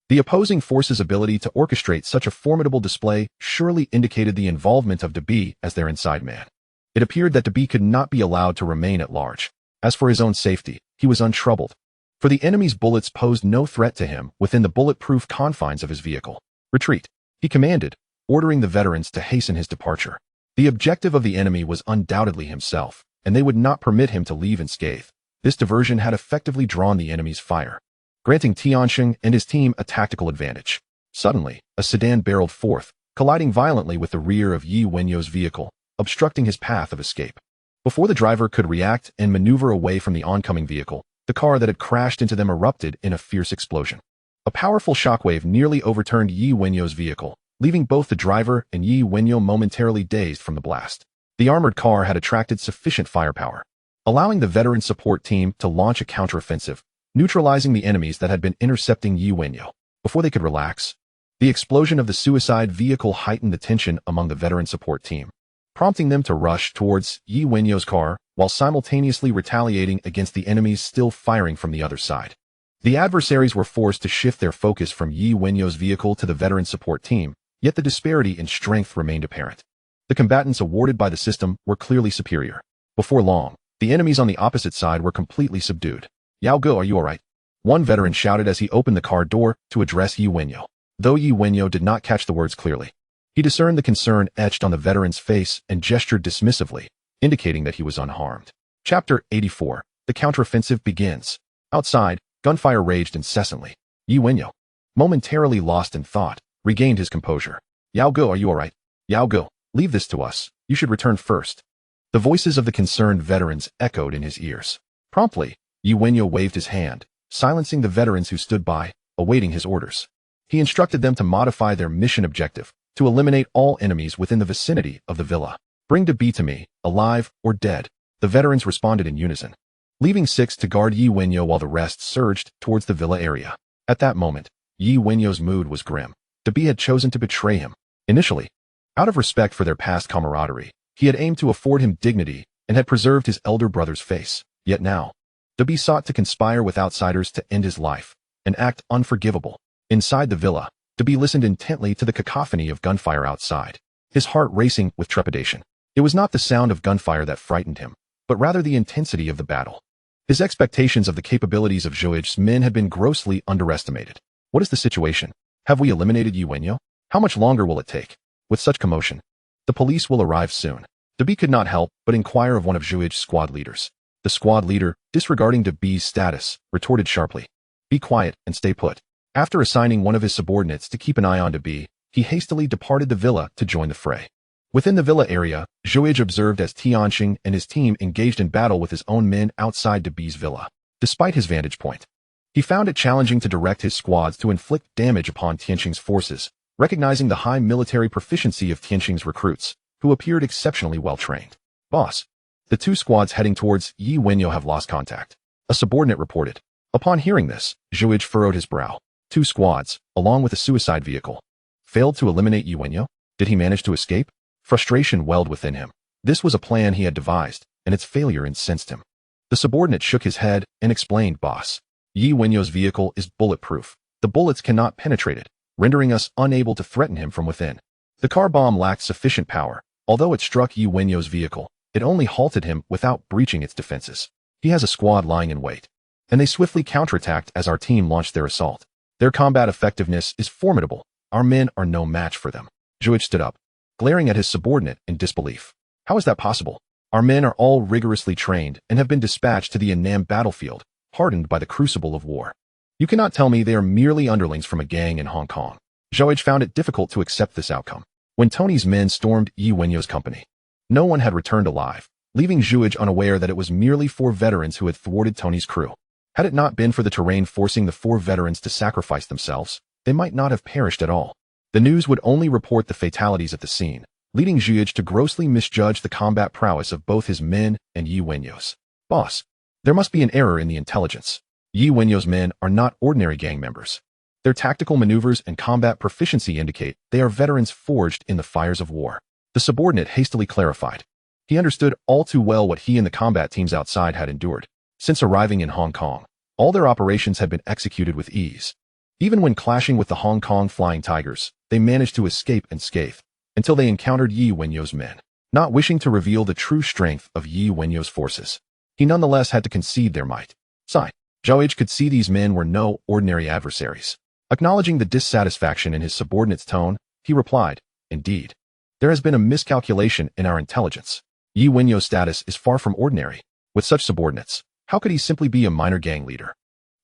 The opposing force's ability to orchestrate such a formidable display surely indicated the involvement of DeB as their inside man. It appeared that DeB could not be allowed to remain at large. As for his own safety, he was untroubled, for the enemy's bullets posed no threat to him within the bulletproof confines of his vehicle. Retreat, he commanded, ordering the veterans to hasten his departure. The objective of the enemy was undoubtedly himself, and they would not permit him to leave unscathed. This diversion had effectively drawn the enemy's fire, granting Tianxing and his team a tactical advantage. Suddenly, a sedan barreled forth, colliding violently with the rear of Yi Wenyao's vehicle, obstructing his path of escape. Before the driver could react and maneuver away from the oncoming vehicle, the car that had crashed into them erupted in a fierce explosion. A powerful shockwave nearly overturned Yi Wenyao's vehicle, leaving both the driver and Yi Wenyao momentarily dazed from the blast. The armored car had attracted sufficient firepower, allowing the veteran support team to launch a counteroffensive, neutralizing the enemies that had been intercepting Yi Wenyao. Before they could relax, the explosion of the suicide vehicle heightened the tension among the veteran support team, prompting them to rush towards Yi Wenyao's car while simultaneously retaliating against the enemies still firing from the other side. The adversaries were forced to shift their focus from Yi Wenyao's vehicle to the veteran support team, yet the disparity in strength remained apparent. The combatants awarded by the system were clearly superior. Before long, the enemies on the opposite side were completely subdued. Yao Go, are you alright? One veteran shouted as he opened the car door to address Yi Wenyao. Though Yi Wenyao did not catch the words clearly, he discerned the concern etched on the veteran's face and gestured dismissively, indicating that he was unharmed. Chapter 84. The counteroffensive begins. Outside, gunfire raged incessantly. Yi Wenyao, momentarily lost in thought, regained his composure. Yao Go, are you alright? Yao Go, leave this to us. You should return first. The voices of the concerned veterans echoed in his ears. Promptly, Yi Wenyao waved his hand, silencing the veterans who stood by, awaiting his orders. He instructed them to modify their mission objective, to eliminate all enemies within the vicinity of the villa. Bring DeB to me, alive or dead. The veterans responded in unison, leaving 6 to guard Yi Wenyao while the rest surged towards the villa area. At that moment, Yi Wenyao's mood was grim. DeB had chosen to betray him. Initially, out of respect for their past camaraderie, he had aimed to afford him dignity and had preserved his elder brother's face. Yet now, DeB sought to conspire with outsiders to end his life, an act unforgivable. Inside the villa, DeB listened intently to the cacophony of gunfire outside, his heart racing with trepidation. It was not the sound of gunfire that frightened him, but rather the intensity of the battle. His expectations of the capabilities of Zhuge's men had been grossly underestimated. What is the situation? Have we eliminated Yi Wenyao? How much longer will it take? With such commotion, the police will arrive soon. DeB could not help but inquire of one of Zhuge's squad leaders. The squad leader, disregarding DeB's status, retorted sharply, "Be quiet and stay put." After assigning one of his subordinates to keep an eye on DeB, he hastily departed the villa to join the fray. Within the villa area, Zhuge observed as Tianxing and his team engaged in battle with his own men outside de B's villa. Despite his vantage point, he found it challenging to direct his squads to inflict damage upon Tianxing's forces, recognizing the high military proficiency of Tianxing's recruits, who appeared exceptionally well-trained. Boss, the two squads heading towards Wenyao have lost contact, a subordinate reported. Upon hearing this, Zhuge furrowed his brow. Two squads, along with a suicide vehicle, failed to eliminate Wenyao? Did he manage to escape? Frustration welled within him. This was a plan he had devised, and its failure incensed him. The subordinate shook his head and explained, Boss, Wenyau's vehicle is bulletproof. The bullets cannot penetrate it, rendering us unable to threaten him from within. The car bomb lacked sufficient power. Although it struck Wenyau's vehicle, it only halted him without breaching its defenses. He has a squad lying in wait, and they swiftly counterattacked as our team launched their assault. Their combat effectiveness is formidable. Our men are no match for them. Zhuge stood up, glaring at his subordinate in disbelief. How is that possible? Our men are all rigorously trained and have been dispatched to the Annam battlefield, hardened by the crucible of war. You cannot tell me they are merely underlings from a gang in Hong Kong. Zhuge found it difficult to accept this outcome. When Tony's men stormed Wenyau's company, no one had returned alive, leaving Zhuge unaware that it was merely 4 veterans who had thwarted Tony's crew. Had it not been for the terrain forcing the 4 veterans to sacrifice themselves, they might not have perished at all. The news would only report the fatalities at the scene, leading Zhuge to grossly misjudge the combat prowess of both his men and Wenyau's. Boss, there must be an error in the intelligence. Wenyau's men are not ordinary gang members. Their tactical maneuvers and combat proficiency indicate they are veterans forged in the fires of war. The subordinate hastily clarified. He understood all too well what he and the combat teams outside had endured. Since arriving in Hong Kong, all their operations had been executed with ease. Even when clashing with the Hong Kong Flying Tigers, they managed to escape unscathed, until they encountered Wenyau's men. Not wishing to reveal the true strength of Wenyau's forces, he nonetheless had to concede their might. Sigh. Zhuge could see these men were no ordinary adversaries. Acknowledging the dissatisfaction in his subordinate's tone, he replied, Indeed, there has been a miscalculation in our intelligence. Wenyau's status is far from ordinary. With such subordinates, how could he simply be a minor gang leader?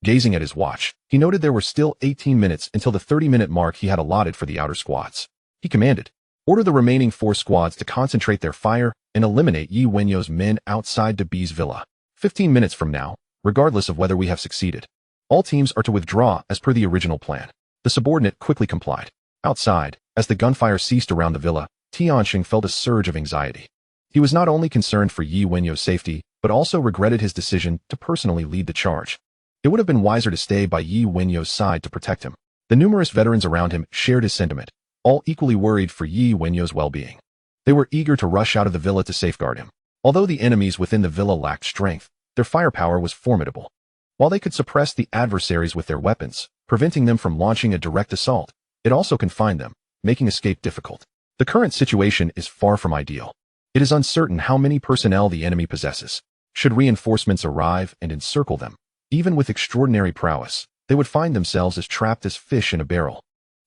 Gazing at his watch, he noted there were still 18 minutes until the 30-minute mark he had allotted for the outer squads. He commanded, Order the remaining 4 squads to concentrate their fire and eliminate Wenyau's men outside de B's villa. 15 minutes from now, regardless of whether we have succeeded, all teams are to withdraw as per the original plan. The subordinate quickly complied. Outside, as the gunfire ceased around the villa, Tianxing felt a surge of anxiety. He was not only concerned for Wenyau's safety, but also regretted his decision to personally lead the charge. It would have been wiser to stay by Wenyau's side to protect him. The numerous veterans around him shared his sentiment, all equally worried for Wenyau's well-being. They were eager to rush out of the villa to safeguard him. Although the enemies within the villa lacked strength, their firepower was formidable. While they could suppress the adversaries with their weapons, preventing them from launching a direct assault, it also confined them, making escape difficult. The current situation is far from ideal. It is uncertain how many personnel the enemy possesses. Should reinforcements arrive and encircle them, even with extraordinary prowess, they would find themselves as trapped as fish in a barrel.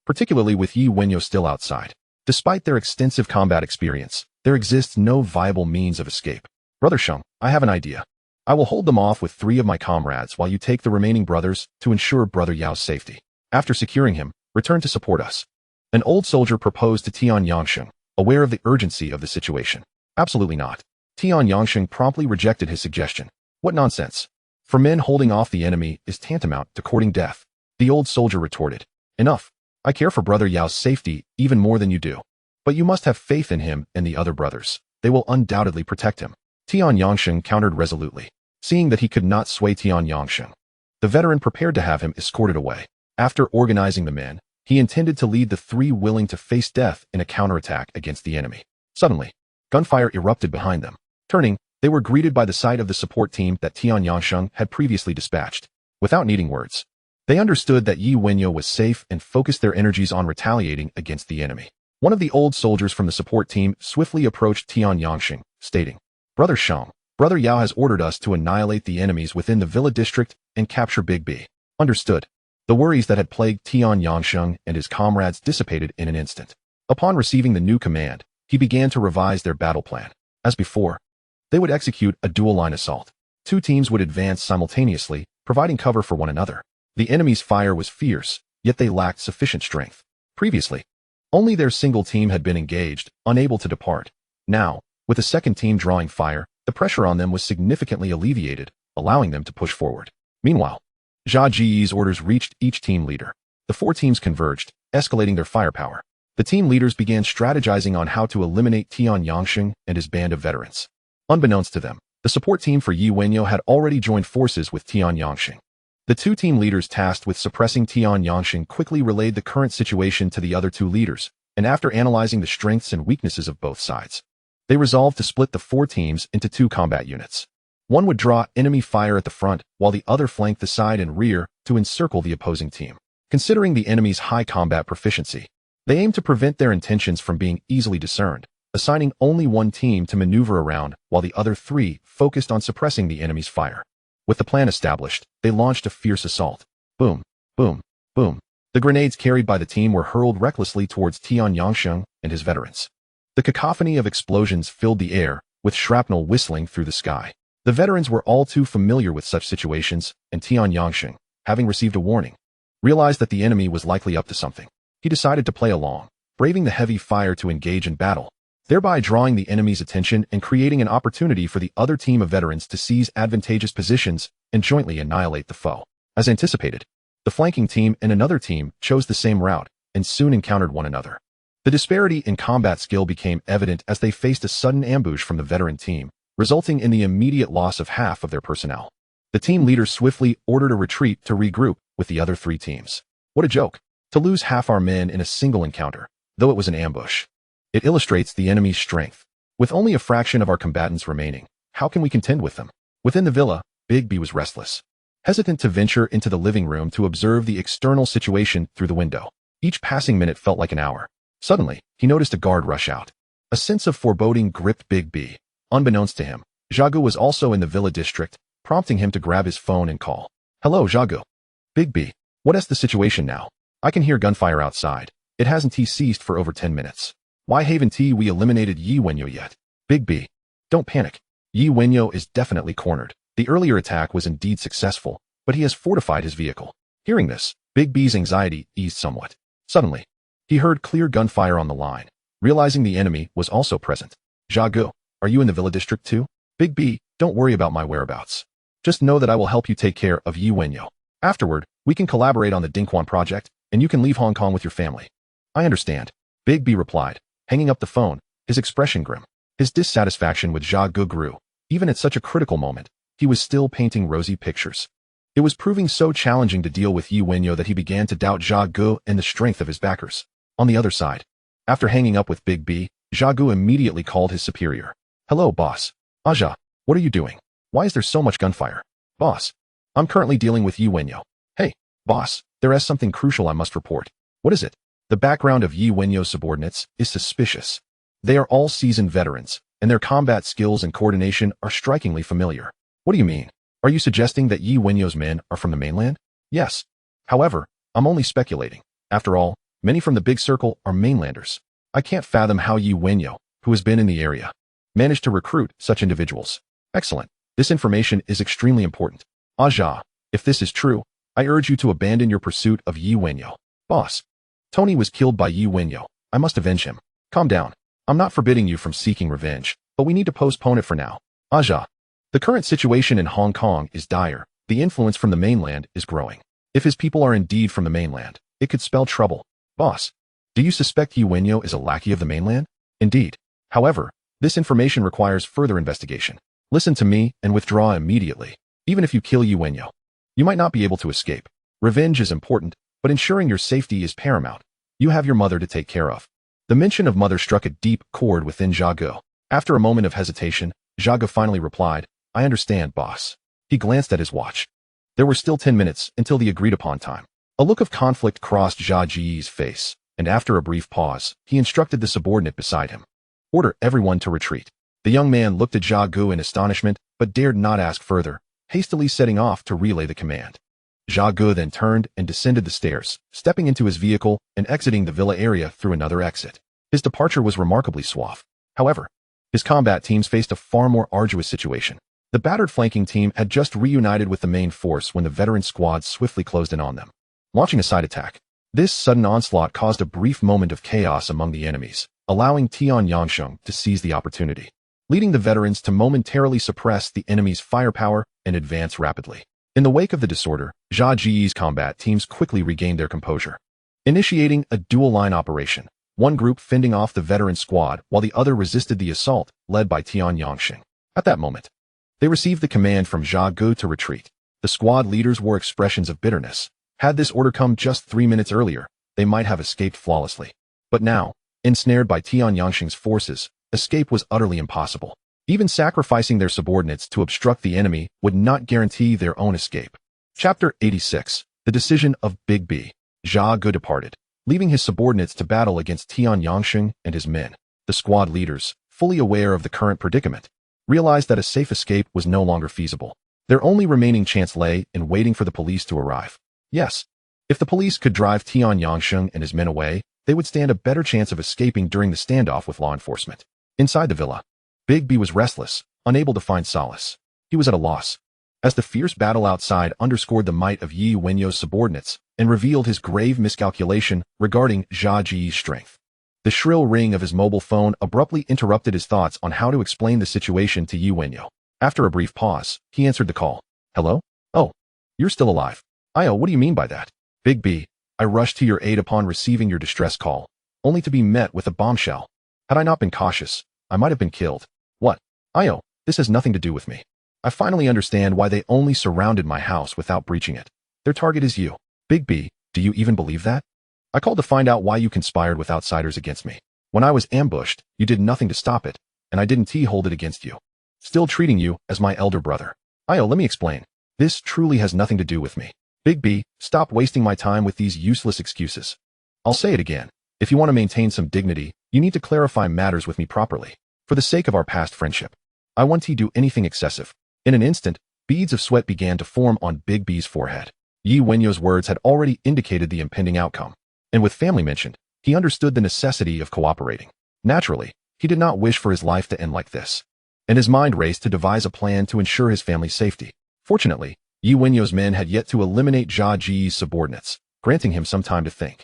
Particularly with Wenyao still outside. Despite their extensive combat experience, there exists no viable means of escape. Brother Sheng, I have an idea. I will hold them off with 3 of my comrades while you take the remaining brothers to ensure Brother Yao's safety. After securing him, return to support us. An old soldier proposed to Tian Yangsheng, aware of the urgency of the situation. Absolutely not. Tian Yangsheng promptly rejected his suggestion. What nonsense. For men holding off the enemy is tantamount to courting death. The old soldier retorted. Enough. I care for Brother Yao's safety even more than you do. But you must have faith in him and the other brothers. They will undoubtedly protect him. Tian Yangsheng countered resolutely. Seeing that he could not sway Tian Yangsheng, the veteran prepared to have him escorted away. After organizing the men, he intended to lead the 3 willing to face death in a counterattack against the enemy. Suddenly, gunfire erupted behind them. Turning, they were greeted by the sight of the support team that Tian Yangsheng had previously dispatched. Without needing words, they understood that Wenyao was safe and focused their energies on retaliating against the enemy. One of the old soldiers from the support team swiftly approached Tian Yangsheng, stating, Brother Sheng, Brother Yao has ordered us to annihilate the enemies within the Villa District and capture Big B. Understood. The worries that had plagued Tian Yangsheng and his comrades dissipated in an instant. Upon receiving the new command, he began to revise their battle plan. As before, they would execute a dual-line assault. 2 teams would advance simultaneously, providing cover for one another. The enemy's fire was fierce, yet they lacked sufficient strength. Previously, Only their single team had been engaged, unable to depart. Now, with the second team drawing fire, the pressure on them was significantly alleviated, allowing them to push forward. Meanwhile, Jia Ji's orders reached each team leader. The four teams converged, escalating their firepower. The team leaders began strategizing on how to eliminate Tian Yangsheng and his band of veterans. Unbeknownst to them, the support team for Wenyao had already joined forces with Tian Yangsheng. The two team leaders tasked with suppressing Tian Yangsheng quickly relayed the current situation to the other two leaders, and after analyzing the strengths and weaknesses of both sides, they resolved to split the four teams into two combat units. One would draw enemy fire at the front, while the other flanked the side and rear to encircle the opposing team. Considering the enemy's high combat proficiency, they aimed to prevent their intentions from being easily discerned, assigning only one team to maneuver around while the other three focused on suppressing the enemy's fire. With the plan established, they launched a fierce assault. Boom, boom, boom. The grenades carried by the team were hurled recklessly towards Tian Yangsheng and his veterans. The cacophony of explosions filled the air, with shrapnel whistling through the sky. The veterans were all too familiar with such situations, and Tian Yangsheng, having received a warning, realized that the enemy was likely up to something. He decided to play along, braving the heavy fire to engage in battle, thereby drawing the enemy's attention and creating an opportunity for the other team of veterans to seize advantageous positions and jointly annihilate the foe. As anticipated, the flanking team and another team chose the same route and soon encountered one another. The disparity in combat skill became evident as they faced a sudden ambush from the veteran team, resulting in the immediate loss of half of their personnel. The team leader swiftly ordered a retreat to regroup with the other three teams. What a joke! To lose half our men in a single encounter, though it was an ambush. It illustrates the enemy's strength. With only a fraction of our combatants remaining, how can we contend with them? Within the villa, Big B was restless, hesitant to venture into the living room to observe the external situation through the window. Each passing minute felt like an hour. Suddenly, he noticed a guard rush out. A sense of foreboding gripped Big B. Unbeknownst to him, Xiaogu was also in the villa district, prompting him to grab his phone and call. Hello, Xiaogu. Big B. What is the situation now? I can hear gunfire outside. It hasn't ceased for over 10 minutes. Why haven't we eliminated Wenyao yet? Big B. Don't panic. Wenyao is definitely cornered. The earlier attack was indeed successful, but he has fortified his vehicle. Hearing this, Big B's anxiety eased somewhat. Suddenly, he heard clear gunfire on the line. Realizing the enemy was also present. Xiaogu, are you in the villa district too? Big B, don't worry about my whereabouts. Just know that I will help you take care of Wenyao. Afterward, we can collaborate on the Dingquan project, and you can leave Hong Kong with your family. I understand. Big B replied, hanging up the phone, his expression grim. His dissatisfaction with Xiaogu grew. Even at such a critical moment, he was still painting rosy pictures. It was proving so challenging to deal with Wenyao that he began to doubt Xiaogu and the strength of his backers. On the other side, after hanging up with Big B, Xiaogu immediately called his superior. Hello, boss. Aja, what are you doing? Why is there so much gunfire? Boss, I'm currently dealing with Wenyao. Hey, boss, there is something crucial I must report. What is it? The background of Wenyao's subordinates is suspicious. They are all seasoned veterans, and their combat skills and coordination are strikingly familiar. What do you mean? Are you suggesting that Wenyao's men are from the mainland? Yes. However, I'm only speculating. After all, many from the big circle are mainlanders. I can't fathom how Wenyao, who has been in the area, managed to recruit such individuals. Excellent. This information is extremely important. Aja, if this is true, I urge you to abandon your pursuit of Wenyao. Boss, Tony was killed by Wenyao. I must avenge him. Calm down. I'm not forbidding you from seeking revenge, but we need to postpone it for now. Aja, the current situation in Hong Kong is dire. The influence from the mainland is growing. If his people are indeed from the mainland, it could spell trouble. Boss, do you suspect Wenyao is a lackey of the mainland? Indeed. However, this information requires further investigation. Listen to me and withdraw immediately. Even if you kill Wenyao, you might not be able to escape. Revenge is important, but ensuring your safety is paramount. You have your mother to take care of. The mention of mother struck a deep chord within Xiaogu. After a moment of hesitation, Xiaogu finally replied, I understand, boss. He glanced at his watch. There were still 10 minutes until the agreed-upon time. A look of conflict crossed Jia Ji's face, and after a brief pause, he instructed the subordinate beside him. Order everyone to retreat. The young man looked at Xiaogu in astonishment, but dared not ask further, hastily setting off to relay the command. Xiaogu then turned and descended the stairs, stepping into his vehicle and exiting the villa area through another exit. His departure was remarkably suave. However, his combat teams faced a far more arduous situation. The battered flanking team had just reunited with the main force when the veteran squad swiftly closed in on them. Launching a side attack, This sudden onslaught caused a brief moment of chaos among the enemies, allowing Tian Yangsheng to seize the opportunity, leading the veterans to momentarily suppress the enemy's firepower and advance rapidly. In the wake of the disorder, Jia Ji's combat teams quickly regained their composure, initiating a dual-line operation, one group fending off the veteran squad while the other resisted the assault led by Tian Yangsheng. At that moment, they received the command from Jia Gu to retreat. The squad leaders wore expressions of bitterness. Had this order come just 3 minutes earlier, they might have escaped flawlessly. But now, ensnared by Tian Yangsheng's forces, escape was utterly impossible. Even sacrificing their subordinates to obstruct the enemy would not guarantee their own escape. Chapter 86. The Decision of Big B. Jia Gu departed, leaving his subordinates to battle against Tian Yangsheng and his men. The squad leaders, fully aware of the current predicament, realized that a safe escape was no longer feasible. Their only remaining chance lay in waiting for the police to arrive. Yes, if the police could drive Tian Yangsheng and his men away, they would stand a better chance of escaping during the standoff with law enforcement. Inside the villa, Big B was restless, unable to find solace. He was at a loss, as the fierce battle outside underscored the might of Yi Wenyao's subordinates and revealed his grave miscalculation regarding Jia Ji's strength. The shrill ring of his mobile phone abruptly interrupted his thoughts on how to explain the situation to Yi Wenyao. After a brief pause, he answered the call. Hello? Oh, you're still alive. What do you mean by that? Big B, I rushed to your aid upon receiving your distress call, only to be met with a bombshell. Had I not been cautious, I might have been killed. What? This has nothing to do with me. I finally understand why they only surrounded my house without breaching it. Their target is you. Big B, do you even believe that? I called to find out why you conspired with outsiders against me. When I was ambushed, you did nothing to stop it, and I didn't hold it against you. Still treating you as my elder brother. Let me explain. This truly has nothing to do with me. Big B, stop wasting my time with these useless excuses. I'll say it again. If you want to maintain some dignity, you need to clarify matters with me properly. For the sake of our past friendship, I won't do anything excessive. In an instant, beads of sweat began to form on Big B's forehead. Yi Wenyao's words had already indicated the impending outcome, and with family mentioned, he understood the necessity of cooperating. Naturally, he did not wish for his life to end like this, and his mind raced to devise a plan to ensure his family's safety. Fortunately, Yi Wenyao's men had yet to eliminate Jia Ji's subordinates, granting him some time to think.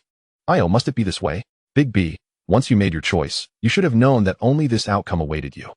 Must it be this way? Big B, once you made your choice, you should have known that only this outcome awaited you.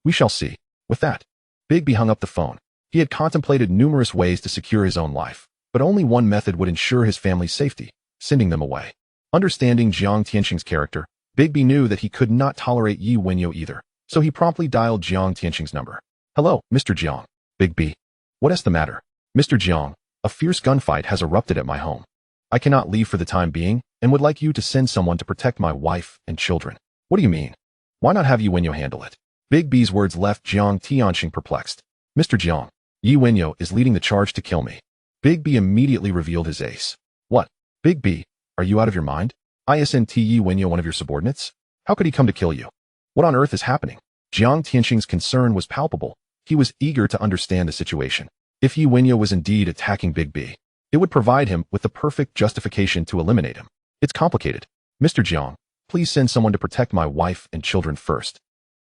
We shall see. With that, Big B hung up the phone. He had contemplated numerous ways to secure his own life, but only one method would ensure his family's safety, sending them away. Understanding Jiang Tianxing's character, Big B knew that he could not tolerate Yi Wenyao either, so he promptly dialed Jiang Tianxing's number. Hello, Mr. Jiang. Big B. What is the matter? Mr. Jiang, a fierce gunfight has erupted at my home. I cannot leave for the time being and would like you to send someone to protect my wife and children. What do you mean? Why not have Yi Wenyao handle it? Big B's words left Jiang Tianxing perplexed. Mr. Jiang, Yi Wenyao is leading the charge to kill me. Big B immediately revealed his ace. What? Big B, are you out of your mind? Isn't Yi Wenyao one of your subordinates? How could he come to kill you? What on earth is happening? Jiang Tianxing's concern was palpable. He was eager to understand the situation. If Yi Wenyao was indeed attacking Big B, it would provide him with the perfect justification to eliminate him. It's complicated. Mr. Jiang, please send someone to protect my wife and children first,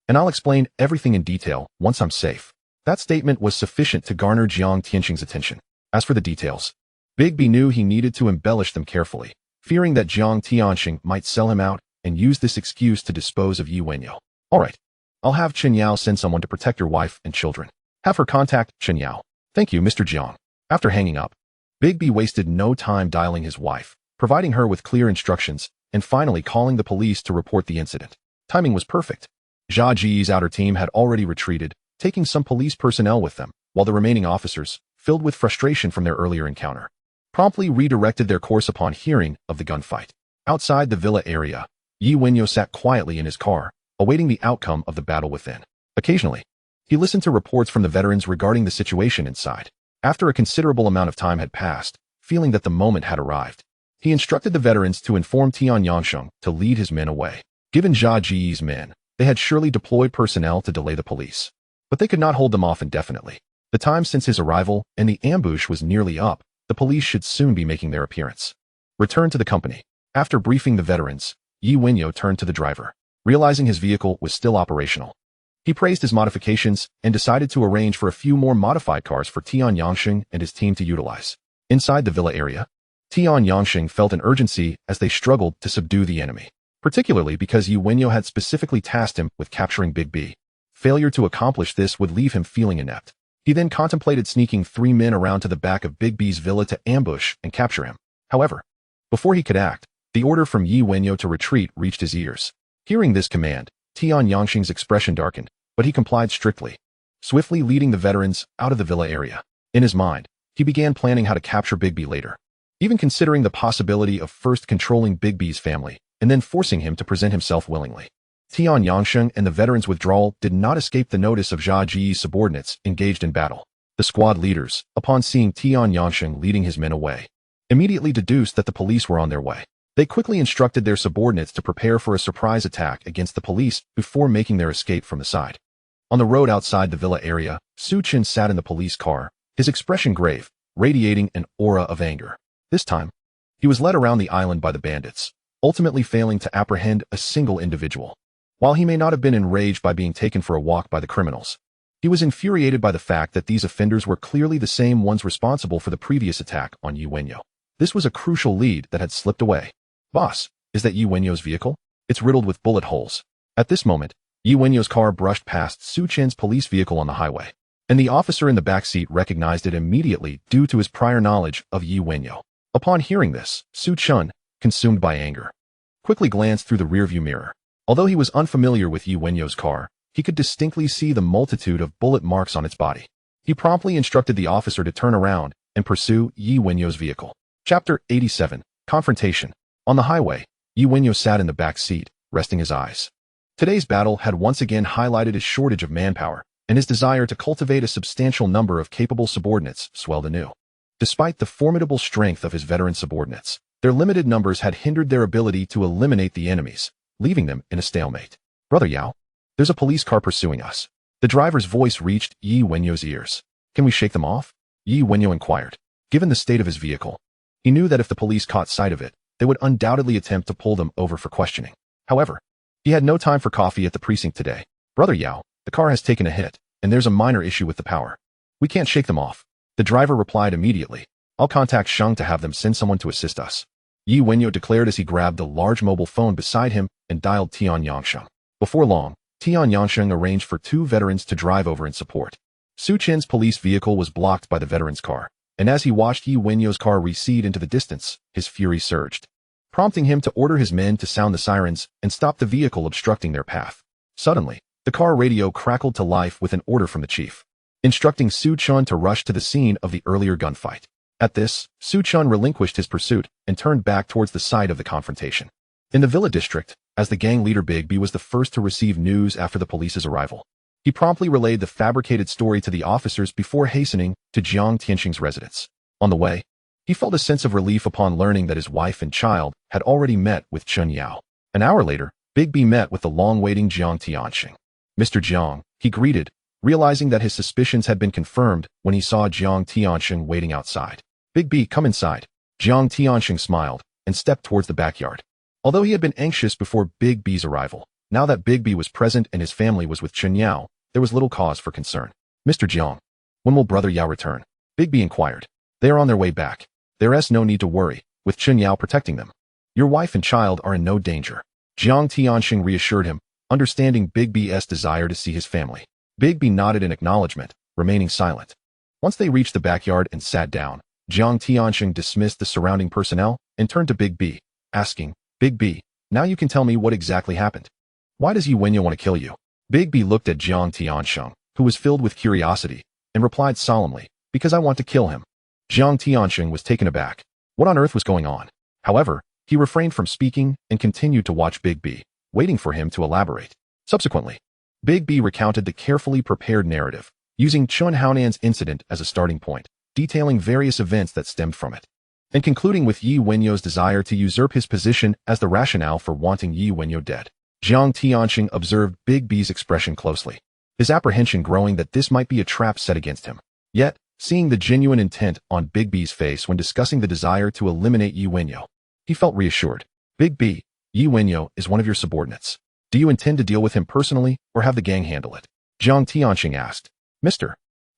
and I'll explain everything in detail once I'm safe. That statement was sufficient to garner Jiang Tianxing's attention. As for the details, Big B knew he needed to embellish them carefully, fearing that Jiang Tianxing might sell him out and use this excuse to dispose of Yi Wenyao. All right. I'll have Chen Yao send someone to protect your wife and children. Have her contact Chen Yao. Thank you, Mr. Jiang. After hanging up, Big B wasted no time dialing his wife, providing her with clear instructions, and finally calling the police to report the incident. Timing was perfect. Jia Ji's outer team had already retreated, taking some police personnel with them, while the remaining officers, filled with frustration from their earlier encounter, promptly redirected their course upon hearing of the gunfight. Outside the villa area, Yi Wenyao sat quietly in his car, awaiting the outcome of the battle within. Occasionally, he listened to reports from the veterans regarding the situation inside. After a considerable amount of time had passed, feeling that the moment had arrived, he instructed the veterans to inform Tian Yangsheng to lead his men away. Given Jia Ji's men, they had surely deployed personnel to delay the police, but they could not hold them off indefinitely. The time since his arrival and the ambush was nearly up. The police should soon be making their appearance. Return to the company. After briefing the veterans, Yi Wenyao turned to the driver, realizing his vehicle was still operational. He praised his modifications and decided to arrange for a few more modified cars for Tian Yangsheng and his team to utilize. Inside the villa area, Tian Yangsheng felt an urgency as they struggled to subdue the enemy, particularly because Wenyao had specifically tasked him with capturing Big B. Failure to accomplish this would leave him feeling inept. He then contemplated sneaking 3 men around to the back of Big B's villa to ambush and capture him. However, before he could act, the order from Wenyao to retreat reached his ears. Hearing this command, Tian Yangsheng's expression darkened, but he complied strictly, swiftly leading the veterans out of the villa area. In his mind, he began planning how to capture Big B later, even considering the possibility of first controlling Big B's family and then forcing him to present himself willingly. Tian Yangsheng and the veterans' withdrawal did not escape the notice of Jia Ji's subordinates engaged in battle. The squad leaders, upon seeing Tian Yangsheng leading his men away, immediately deduced that the police were on their way. They quickly instructed their subordinates to prepare for a surprise attack against the police before making their escape from the side. On the road outside the villa area, Su Chen sat in the police car, his expression grave, radiating an aura of anger. This time, he was led around the island by the bandits, ultimately failing to apprehend a single individual. While he may not have been enraged by being taken for a walk by the criminals, he was infuriated by the fact that these offenders were clearly the same ones responsible for the previous attack on Wenyao. This was a crucial lead that had slipped away. Boss, is that Wenyao's vehicle? It's riddled with bullet holes. At this moment, Wenyao's car brushed past Su Chen's police vehicle on the highway, and the officer in the back seat recognized it immediately due to his prior knowledge of Wenyao. Upon hearing this, Su Chen, consumed by anger, quickly glanced through the rearview mirror. Although he was unfamiliar with Wenyao's car, he could distinctly see the multitude of bullet marks on its body. He promptly instructed the officer to turn around and pursue Wenyao's vehicle. Chapter 87, Confrontation. On the highway, Wenyao sat in the back seat, resting his eyes. Today's battle had once again highlighted his shortage of manpower, and his desire to cultivate a substantial number of capable subordinates swelled anew. Despite the formidable strength of his veteran subordinates, their limited numbers had hindered their ability to eliminate the enemies, leaving them in a stalemate. Brother Yao, there's a police car pursuing us. The driver's voice reached Wenyao's ears. Can we shake them off? Wenyao inquired. Given the state of his vehicle, he knew that if the police caught sight of it, they would undoubtedly attempt to pull them over for questioning. However, he had no time for coffee at the precinct today. Brother Yao, the car has taken a hit, and there's a minor issue with the power. We can't shake them off. The driver replied immediately. I'll contact Sheng to have them send someone to assist us. Wenyao declared as he grabbed the large mobile phone beside him and dialed Tian Yangsheng. Before long, Tian Yangsheng arranged for 2 veterans to drive over in support. Su Chen's police vehicle was blocked by the veteran's car, and as he watched Wenyao's car recede into the distance, his fury surged, prompting him to order his men to sound the sirens and stop the vehicle obstructing their path. Suddenly, the car radio crackled to life with an order from the chief, instructing Su Chen to rush to the scene of the earlier gunfight. At this, Su Chen relinquished his pursuit and turned back towards the site of the confrontation. In the villa district, as the gang leader Big B was the first to receive news after the police's arrival, he promptly relayed the fabricated story to the officers before hastening to Jiang Tianxing's residence. On the way, he felt a sense of relief upon learning that his wife and child had already met with Chen Yao. An hour later, Big B met with the long-waiting Jiang Tianxing. Mr. Jiang, he greeted, realizing that his suspicions had been confirmed when he saw Jiang Tianxing waiting outside. Big B, come inside. Jiang Tianxing smiled and stepped towards the backyard. Although he had been anxious before Big B's arrival, now that Big B was present and his family was with Chen Yao, there was little cause for concern. Mr. Jiang, when will Brother Yao return? Big B inquired. They are on their way back. There's no need to worry, with Chen Yao protecting them. Your wife and child are in no danger. Jiang Tianxing reassured him, understanding Big B's desire to see his family. Big B nodded in acknowledgement, remaining silent. Once they reached the backyard and sat down, Jiang Tianxing dismissed the surrounding personnel and turned to Big B, asking, Big B, now you can tell me what exactly happened. Why does Wenyao want to kill you? Big B looked at Jiang Tianxing, who was filled with curiosity, and replied solemnly, because I want to kill him. Jiang Tianxing was taken aback. What on earth was going on? However, he refrained from speaking and continued to watch Big B, waiting for him to elaborate. Subsequently, Big B recounted the carefully prepared narrative, using Chun Haonan's incident as a starting point, detailing various events that stemmed from it, and concluding with Wenyao's desire to usurp his position as the rationale for wanting Wenyao dead. Jiang Tianxing observed Big B's expression closely, his apprehension growing that this might be a trap set against him. Yet, seeing the genuine intent on Big B's face when discussing the desire to eliminate Wenyao, he felt reassured. Big B, Wenyao is one of your subordinates. Do you intend to deal with him personally or have the gang handle it? Jiang Tianxing asked. Mr.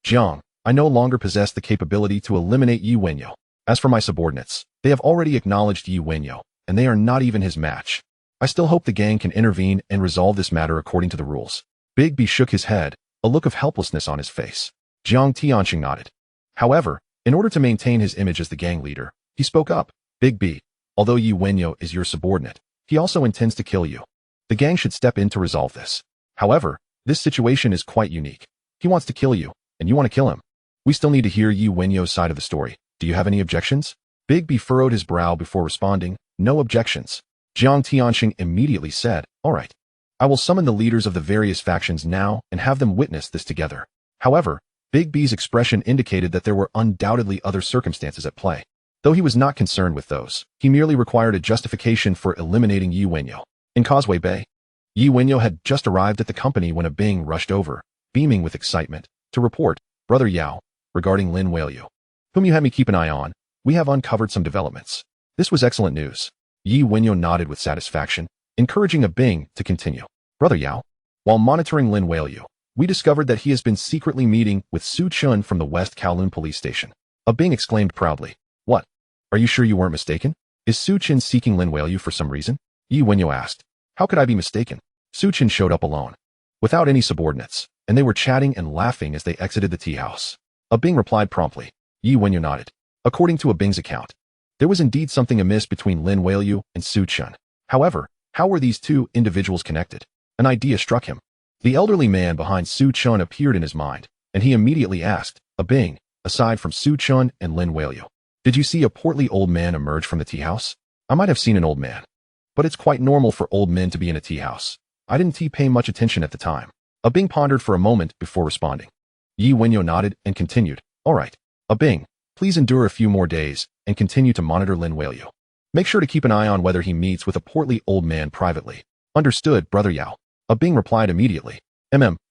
Jiang, I no longer possess the capability to eliminate Wenyao. As for my subordinates, they have already acknowledged Yi Wenyao, and they are not even his match. I still hope the gang can intervene and resolve this matter according to the rules. Big B shook his head, a look of helplessness on his face. Jiang Tianxing nodded. However, in order to maintain his image as the gang leader, he spoke up. Big B, although Yi Wenyao is your subordinate, he also intends to kill you. The gang should step in to resolve this. However, this situation is quite unique. He wants to kill you, and you want to kill him. We still need to hear Yi Wenyao's side of the story. Do you have any objections? Big B furrowed his brow before responding. No objections. Jiang Tianxing immediately said, all right. I will summon the leaders of the various factions now and have them witness this together. However, Big B's expression indicated that there were undoubtedly other circumstances at play. Though he was not concerned with those, he merely required a justification for eliminating Yi Wenyao. In Causeway Bay, Yi Wenyao had just arrived at the company when a Bing rushed over, beaming with excitement, to report, Brother Yao, regarding Lin Weiliu, whom you had me keep an eye on. We have uncovered some developments. This was excellent news. Yi Wenyao nodded with satisfaction, encouraging a Bing to continue. Brother Yao, while monitoring Lin Weiliu, we discovered that he has been secretly meeting with Su Chun from the West Kowloon police station. A Bing exclaimed proudly. What? Are you sure you weren't mistaken? Is Su Chun seeking Lin Weiliu for some reason? Yi Wenyao asked. How could I be mistaken? Su Chun showed up alone, without any subordinates, and they were chatting and laughing as they exited the tea house. A Bing replied promptly. Yi Wenyao nodded. According to a Bing's account, there was indeed something amiss between Lin Weiliu and Su Chun. However, how were these two individuals connected? An idea struck him. The elderly man behind Su Chun appeared in his mind, and he immediately asked, a Bing, aside from Su Chun and Lin Weiliu, did you see a portly old man emerge from the tea house? I might have seen an old man, but it's quite normal for old men to be in a tea house. I didn't pay much attention at the time. A Bing pondered for a moment before responding. Yi Wenyao nodded and continued, all right. A Bing, please endure a few more days and continue to monitor Lin Weiliu. Make sure to keep an eye on whether he meets with a portly old man privately. Understood, Brother Yao. A Bing replied immediately.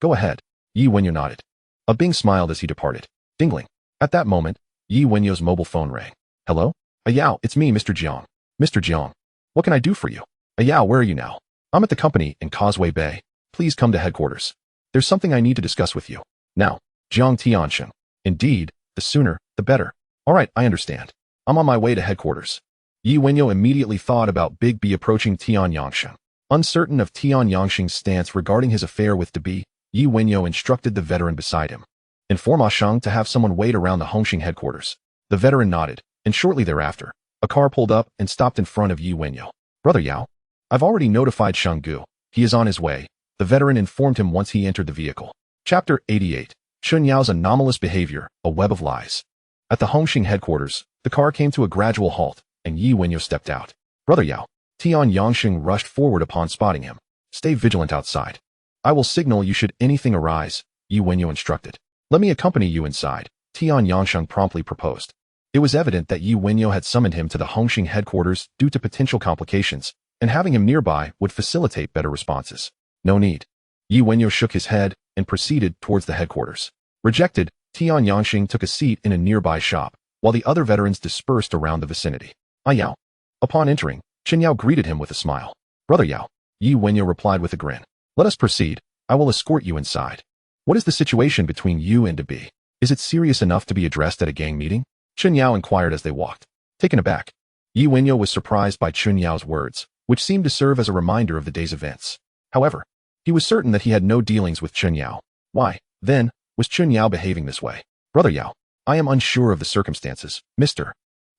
Go ahead. Yi Wenyao nodded. A Bing smiled as he departed. Dingling. At that moment, Yi Wenyao's mobile phone rang. Hello? Yao, it's me, Mr. Jiang. Mr. Jiang. What can I do for you? Yao, where are you now? I'm at the company in Causeway Bay. Please come to headquarters. There's something I need to discuss with you. Now, Jiang Tianxing. Indeed, the sooner, the better. All right, I understand. I'm on my way to headquarters. Yi Wenyao immediately thought about Big B approaching Tian Yangsheng. Uncertain of Tian Yangsheng's stance regarding his affair with Bi, Yi Wenyao instructed the veteran beside him. Inform Shang to have someone wait around the Hongxing headquarters. The veteran nodded, and shortly thereafter, a car pulled up and stopped in front of Yi Wenyao. Brother Yao, I've already notified Shanggu. He is on his way. The veteran informed him once he entered the vehicle. Chapter 88. Chun Yao's anomalous behavior, a web of lies. At the Hongxing headquarters, the car came to a gradual halt, and Yi Wenyao stepped out. Brother Yao. Tian Yangsheng rushed forward upon spotting him. Stay vigilant outside. I will signal you should anything arise, Yi Wenyao instructed. Let me accompany you inside, Tian Yangsheng promptly proposed. It was evident that Yi Wenyao had summoned him to the Hongxing headquarters due to potential complications, and having him nearby would facilitate better responses. No need. Yi Wenyao shook his head and proceeded towards the headquarters. Rejected, Tian Yangsheng took a seat in a nearby shop, while the other veterans dispersed around the vicinity. Yao. Upon entering, Chen Yao greeted him with a smile. Brother Yao. Yi Wenyao replied with a grin. Let us proceed. I will escort you inside. What is the situation between you and Bi? Is it serious enough to be addressed at a gang meeting? Chen Yao inquired as they walked. Taken aback, Yi Wenyao was surprised by Chen Yao's words, which seemed to serve as a reminder of the day's events. However, he was certain that he had no dealings with Chen Yao. Why, then, was Chen Yao behaving this way? Brother Yao, I am unsure of the circumstances. Mr.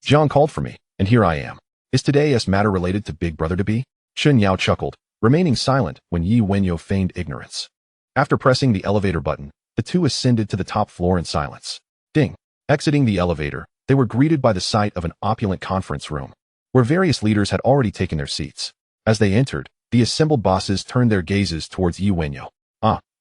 Jiang called for me, and here I am. Is today's matter related to Big Brother Bi? Chen Yao chuckled, remaining silent when Yi Wenyao feigned ignorance. After pressing the elevator button, the two ascended to the top floor in silence. Ding. Exiting the elevator, they were greeted by the sight of an opulent conference room, where various leaders had already taken their seats. As they entered, the assembled bosses turned their gazes towards Yi Wenyao.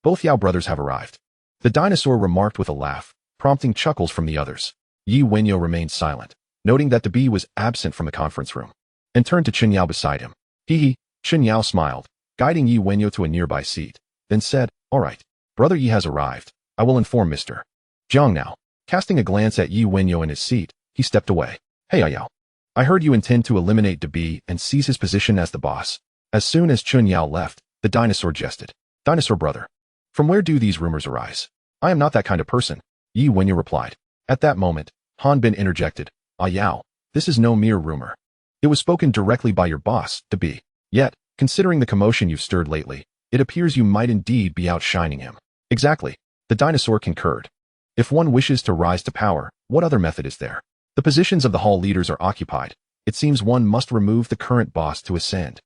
Both Yao brothers have arrived. The dinosaur remarked with a laugh, prompting chuckles from the others. Yi Wenyao remained silent, noting that Bi was absent from the conference room, and turned to Chen Yao beside him. Hee. Chen Yao smiled, guiding Yi Wenyao to a nearby seat, then said, all right, Brother Yi has arrived. I will inform Mr. Jiang now. Casting a glance at Yi Wenyao in his seat, he stepped away. Hey Yao. I heard you intend to eliminate Bi and seize his position as the boss. As soon as Chen Yao left, the dinosaur jested. Dinosaur brother. From where do these rumors arise? I am not that kind of person, Yi Wenyao replied. At that moment, Han Bin interjected, Ah Yao, this is no mere rumor. It was spoken directly by your boss, Debi. Yet, considering the commotion you've stirred lately, it appears you might indeed be outshining him. Exactly. The dinosaur concurred. If one wishes to rise to power, what other method is there? The positions of the hall leaders are occupied. It seems one must remove the current boss to ascend.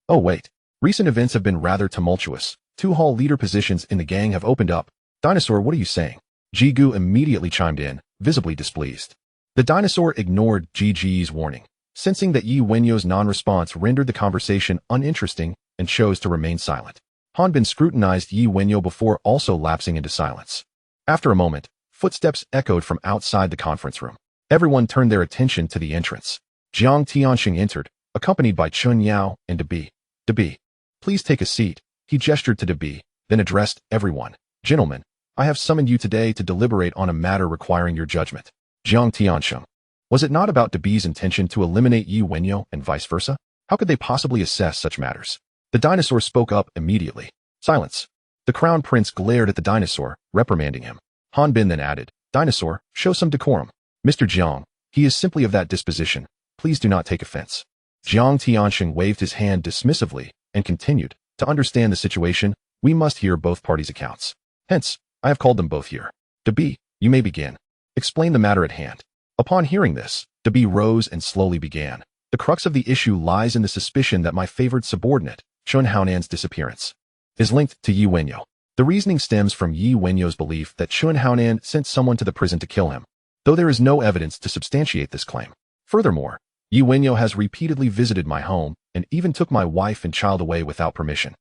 Oh wait. Recent events have been rather tumultuous. 2 hall leader positions in the gang have opened up. Dinosaur, what are you saying? Jigu immediately chimed in, visibly displeased. The dinosaur ignored Gi's warning, sensing that Yi Wenyo's non-response rendered the conversation uninteresting and chose to remain silent. Hanbin scrutinized Yi Wenyo before also lapsing into silence. After a moment, footsteps echoed from outside the conference room. Everyone turned their attention to the entrance. Jiang Tianxing entered, accompanied by Chun Yao and Debi. Debi, please take a seat. He gestured to Debi, then addressed everyone. Gentlemen, I have summoned you today to deliberate on a matter requiring your judgment. Jiang Tianxing. Was it not about Debi's intention to eliminate Yi Wenyo and vice versa? How could they possibly assess such matters? The dinosaur spoke up immediately. Silence. The crown prince glared at the dinosaur, reprimanding him. Hanbin then added, Dinosaur, show some decorum. Mr. Jiang, he is simply of that disposition. Please do not take offense. Jiang Tianxing waved his hand dismissively and continued, to understand the situation, we must hear both parties' accounts. Hence, I have called them both here. Debi, you may begin. Explain the matter at hand. Upon hearing this, Debi rose and slowly began. The crux of the issue lies in the suspicion that my favored subordinate, Chun Haonan's disappearance, is linked to Yi Wenyo. The reasoning stems from Yi Wenyo's belief that Chun Haonan sent someone to the prison to kill him, though there is no evidence to substantiate this claim. Furthermore, Yi Wenyo has repeatedly visited my home and even took my wife and child away without permission,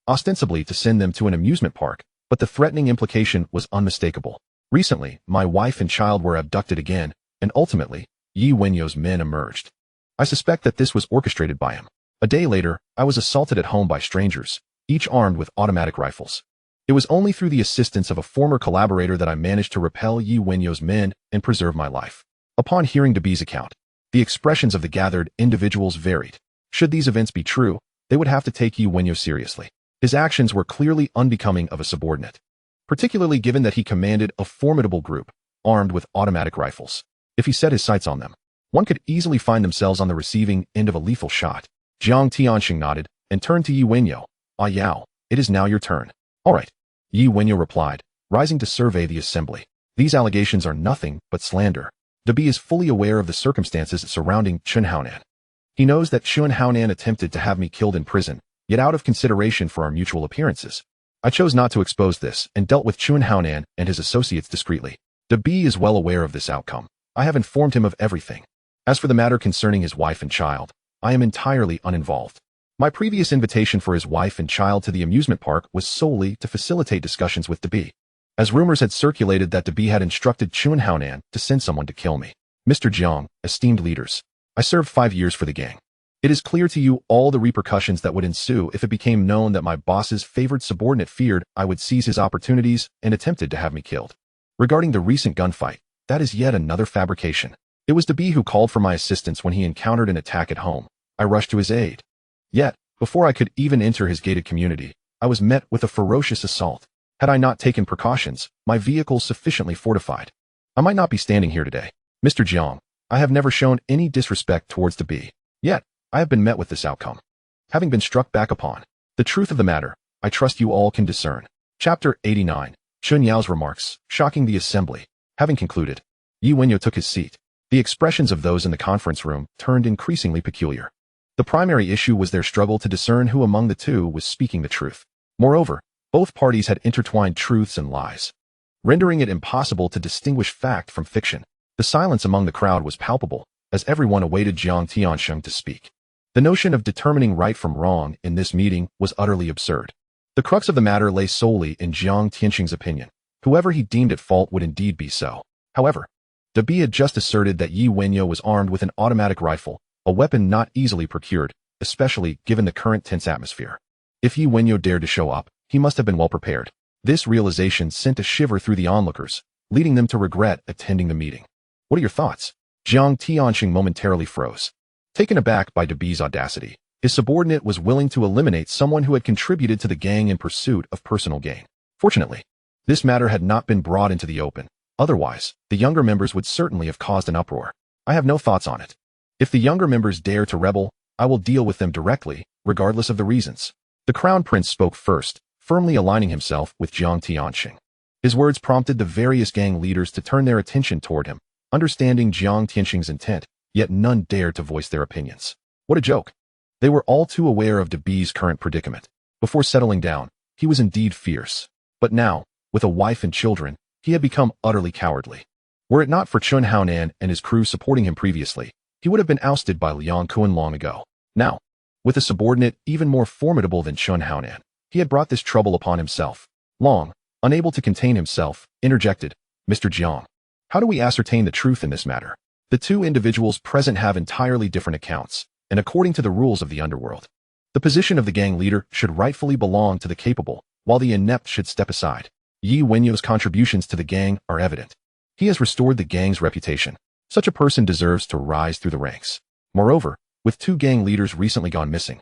ostensibly to send them to an amusement park, but the threatening implication was unmistakable. Recently, my wife and child were abducted again, and ultimately, Yi Wenyo's men emerged. I suspect that this was orchestrated by him. A day later, I was assaulted at home by strangers, each armed with automatic rifles. It was only through the assistance of a former collaborator that I managed to repel Yi Wenyo's men and preserve my life. Upon hearing Debi's account, the expressions of the gathered individuals varied. Should these events be true, they would have to take Yi Wenyo seriously. His actions were clearly unbecoming of a subordinate, particularly given that he commanded a formidable group, armed with automatic rifles. If he set his sights on them, one could easily find themselves on the receiving end of a lethal shot. Jiang Tianxing nodded and turned to Yi Wenyo. Ah Yao, it is now your turn. All right. Yi Wenyo replied, rising to survey the assembly. These allegations are nothing but slander. Debi is fully aware of the circumstances surrounding Chun Haonan. He knows that Chun Haonan attempted to have me killed in prison, yet out of consideration for our mutual appearances, I chose not to expose this and dealt with Chun Haonan and his associates discreetly. Debi is well aware of this outcome. I have informed him of everything. As for the matter concerning his wife and child, I am entirely uninvolved. My previous invitation for his wife and child to the amusement park was solely to facilitate discussions with Debi, as rumors had circulated that Debi had instructed Chun Haonan to send someone to kill me. Mr. Jiang, esteemed leaders, I served 5 years for the gang. It is clear to you all the repercussions that would ensue if it became known that my boss's favored subordinate feared I would seize his opportunities and attempted to have me killed. Regarding the recent gunfight, that is yet another fabrication. It was Debi who called for my assistance when he encountered an attack at home. I rushed to his aid. Yet, before I could even enter his gated community, I was met with a ferocious assault. Had I not taken precautions, my vehicle sufficiently fortified, I might not be standing here today. Mr. Jiang, I have never shown any disrespect towards Debi. Yet, I have been met with this outcome. Having been struck back upon, the truth of the matter, I trust you all can discern. Chapter 89. Chun Yao's remarks, shocking the assembly. Having concluded, Yi Wenyo took his seat. The expressions of those in the conference room turned increasingly peculiar. The primary issue was their struggle to discern who among the two was speaking the truth. Moreover, both parties had intertwined truths and lies, rendering it impossible to distinguish fact from fiction. The silence among the crowd was palpable, as everyone awaited Jiang Tianxing to speak. The notion of determining right from wrong in this meeting was utterly absurd. The crux of the matter lay solely in Jiang Tianxing's opinion. Whoever he deemed at fault would indeed be so. However, Debi had just asserted that Yi Wenyo was armed with an automatic rifle, a weapon not easily procured, especially given the current tense atmosphere. If Yi Wenyo dared to show up, he must have been well prepared. This realization sent a shiver through the onlookers, leading them to regret attending the meeting. What are your thoughts? Jiang Tianxing momentarily froze. Taken aback by Debi's audacity, his subordinate was willing to eliminate someone who had contributed to the gang in pursuit of personal gain. Fortunately, this matter had not been brought into the open. Otherwise, the younger members would certainly have caused an uproar. I have no thoughts on it. If the younger members dare to rebel, I will deal with them directly, regardless of the reasons. The Crown Prince spoke first, firmly aligning himself with Jiang Tianxing. His words prompted the various gang leaders to turn their attention toward him, understanding Jiang Tianxing's intent, yet none dared to voice their opinions. What a joke. They were all too aware of Debi's current predicament. Before settling down, he was indeed fierce. But now, with a wife and children, he had become utterly cowardly. Were it not for Chun Haonan and his crew supporting him previously, he would have been ousted by Liang Kuan long ago. Now, with a subordinate even more formidable than Chun Haonan, he had brought this trouble upon himself. Long, unable to contain himself, interjected, Mr. Jiang, how do we ascertain the truth in this matter? The two individuals present have entirely different accounts, and according to the rules of the Underworld, the position of the gang leader should rightfully belong to the capable, while the inept should step aside. Yi Wenyao's contributions to the gang are evident. He has restored the gang's reputation. Such a person deserves to rise through the ranks. Moreover, with two gang leaders recently gone missing,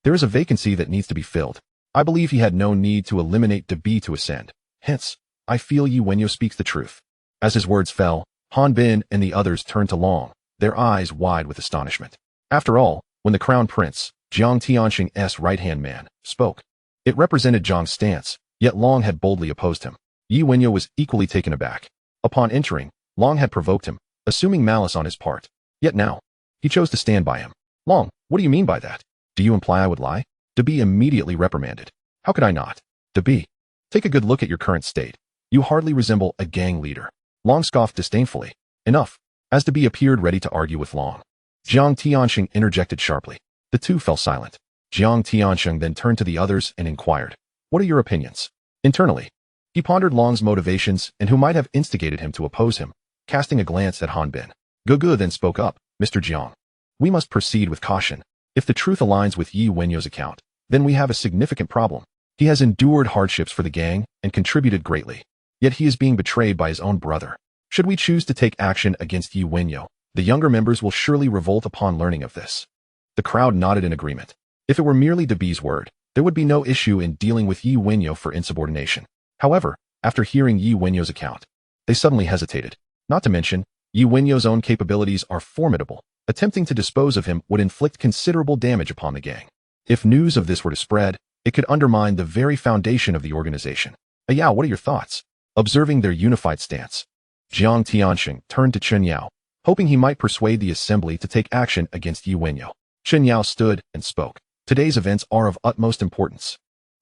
there is a vacancy that needs to be filled. I believe he had no need to eliminate Debi to ascend. Hence, I feel Yi Wenyao speaks the truth. As his words fell, Han Bin and the others turned to Long, their eyes wide with astonishment. After all, when the Crown Prince, Jiang Tianxing's right-hand man, spoke, it represented Jiang's stance, yet Long had boldly opposed him. Yi Wenyao was equally taken aback. Upon entering, Long had provoked him, assuming malice on his part. Yet now, he chose to stand by him. Long, what do you mean by that? Do you imply I would lie? Debi immediately reprimanded. How could I not? Debi, take a good look at your current state. You hardly resemble a gang leader. Long scoffed disdainfully. Enough. As Debi appeared ready to argue with Long, Jiang Tianxing interjected sharply. The two fell silent. Jiang Tianxing then turned to the others and inquired, what are your opinions? Internally, he pondered Long's motivations and who might have instigated him to oppose him, casting a glance at Han Bin. Gugu then spoke up, Mr. Jiang, we must proceed with caution. If the truth aligns with Yi Wenyao's account, then we have a significant problem. He has endured hardships for the gang and contributed greatly. Yet he is being betrayed by his own brother. Should we choose to take action against Yi Wenyao, the younger members will surely revolt upon learning of this. The crowd nodded in agreement. If it were merely Debi's word, there would be no issue in dealing with Yi Wenyao for insubordination. However, after hearing Yi Wenyao's account, they suddenly hesitated. Not to mention, Yi Wenyao's own capabilities are formidable. Attempting to dispose of him would inflict considerable damage upon the gang. If news of this were to spread, it could undermine the very foundation of the organization. Yao, what are your thoughts? Observing their unified stance, Jiang Tianxing turned to Chen Yao, hoping he might persuade the assembly to take action against Yi Wenyao. Chen Yao stood and spoke. Today's events are of utmost importance.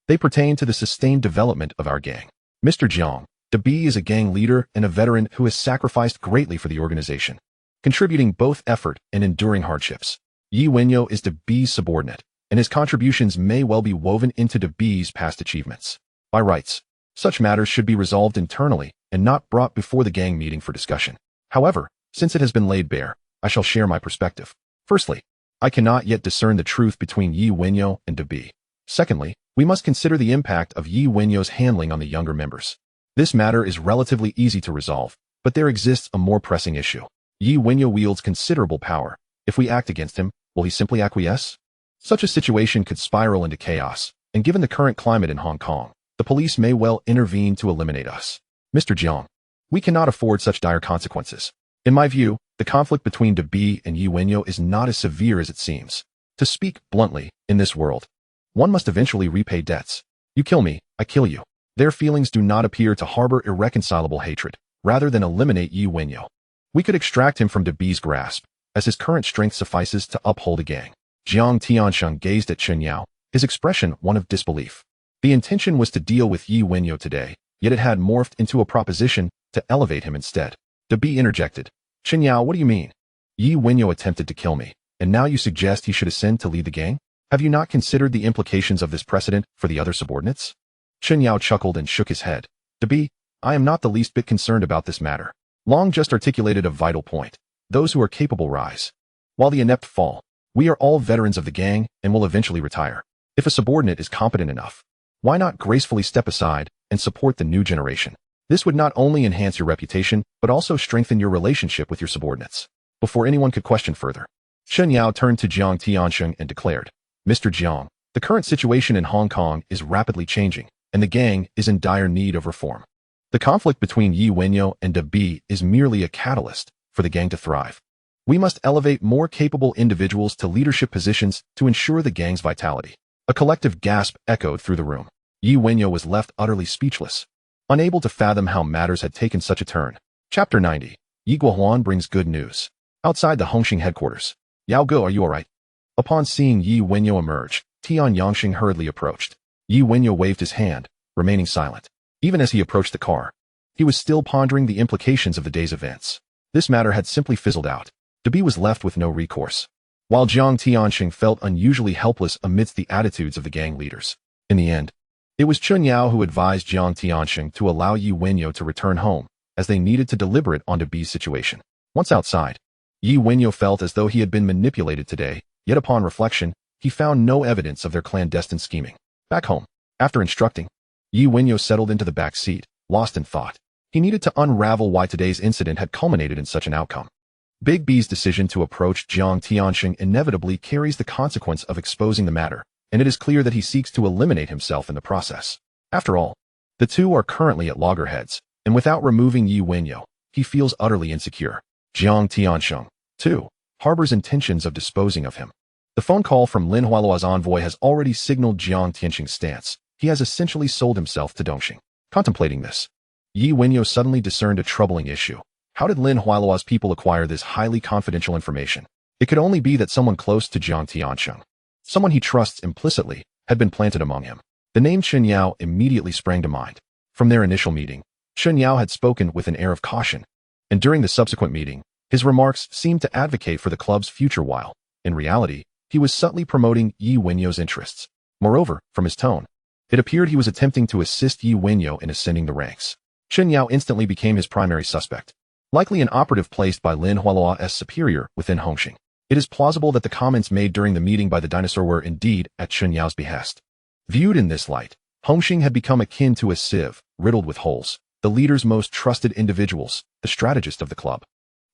They pertain to the sustained development of our gang. Mr. Jiang, Debi is a gang leader and a veteran who has sacrificed greatly for the organization, contributing both effort and enduring hardships. Yi Wenyao is Debi's subordinate, and his contributions may well be woven into Debi's past achievements. By rights, such matters should be resolved internally and not brought before the gang meeting for discussion. However, since it has been laid bare, I shall share my perspective. Firstly, I cannot yet discern the truth between Yi Wenyao and Debi. Secondly, we must consider the impact of Yi Wenyao's handling on the younger members. This matter is relatively easy to resolve, but there exists a more pressing issue. Yi Wenyao wields considerable power. If we act against him, will he simply acquiesce? Such a situation could spiral into chaos, and given the current climate in Hong Kong, the police may well intervene to eliminate us. Mr. Jiang, we cannot afford such dire consequences. In my view, the conflict between Debi and Yi Wenyao is not as severe as it seems. To speak bluntly, in this world, one must eventually repay debts. You kill me, I kill you. Their feelings do not appear to harbor irreconcilable hatred, rather than eliminate Yi Wenyao. We could extract him from Debi's grasp, as his current strength suffices to uphold a gang. Jiang Tianxing gazed at Chen Yao, his expression one of disbelief. The intention was to deal with Yi Wenyao today, yet it had morphed into a proposition to elevate him instead. Debi interjected. Chen Yao, what do you mean? Yi Wenyao attempted to kill me, and now you suggest he should ascend to lead the gang? Have you not considered the implications of this precedent for the other subordinates? Chen Yao chuckled and shook his head. Debi, I am not the least bit concerned about this matter. Long just articulated a vital point. Those who are capable rise, while the inept fall. We are all veterans of the gang and will eventually retire. If a subordinate is competent enough, why not gracefully step aside and support the new generation? This would not only enhance your reputation, but also strengthen your relationship with your subordinates. Before anyone could question further, Chen Yao turned to Jiang Tianxing and declared, Mr. Jiang, the current situation in Hong Kong is rapidly changing, and the gang is in dire need of reform. The conflict between Yi Wenyao and Debi is merely a catalyst for the gang to thrive. We must elevate more capable individuals to leadership positions to ensure the gang's vitality. A collective gasp echoed through the room. Yi Wenyao was left utterly speechless, unable to fathom how matters had taken such a turn. Chapter 90. Yi Guohuan brings good news. Outside the Hongxing headquarters. Yao Ge, are you alright? Upon seeing Yi Wenyao emerge, Tian Yangxing hurriedly approached. Yi Wenyao waved his hand, remaining silent. Even as he approached the car, he was still pondering the implications of the day's events. This matter had simply fizzled out. Debi was left with no recourse, while Jiang Tianxing felt unusually helpless amidst the attitudes of the gang leaders. In the end, it was Wenyao who advised Jiang Tianxing to allow Yi Wenyao to return home, as they needed to deliberate on Debi's situation. Once outside, Yi Wenyao felt as though he had been manipulated today, yet upon reflection, he found no evidence of their clandestine scheming. Back home, after instructing, Yi Wenyao settled into the back seat, lost in thought. He needed to unravel why today's incident had culminated in such an outcome. Big B's decision to approach Jiang Tianxing inevitably carries the consequence of exposing the matter, and it is clear that he seeks to eliminate himself in the process. After all, the two are currently at loggerheads, and without removing Yi Wenyao, he feels utterly insecure. Jiang Tianxing, too, harbors intentions of disposing of him. The phone call from Lin Hualua's envoy has already signaled Jiang Tianxing's stance. He has essentially sold himself to Dongxing. Contemplating this, Yi Wenyao suddenly discerned a troubling issue. How did Lin Hualua's people acquire this highly confidential information? It could only be that someone close to Jiang Tianxing, someone he trusts implicitly, had been planted among him. The name Wenyao immediately sprang to mind. From their initial meeting, Wenyao had spoken with an air of caution, and during the subsequent meeting, his remarks seemed to advocate for the club's future while, in reality, he was subtly promoting Yi Wenyao's interests. Moreover, from his tone, it appeared he was attempting to assist Yi Wenyao in ascending the ranks. Wenyao instantly became his primary suspect, likely an operative placed by Lin Hualua's superior within Hongxing. It is plausible that the comments made during the meeting by the dinosaur were indeed at Wenyao's behest. Viewed in this light, Hongxing had become akin to a sieve, riddled with holes. The leader's most trusted individuals, the strategist of the club,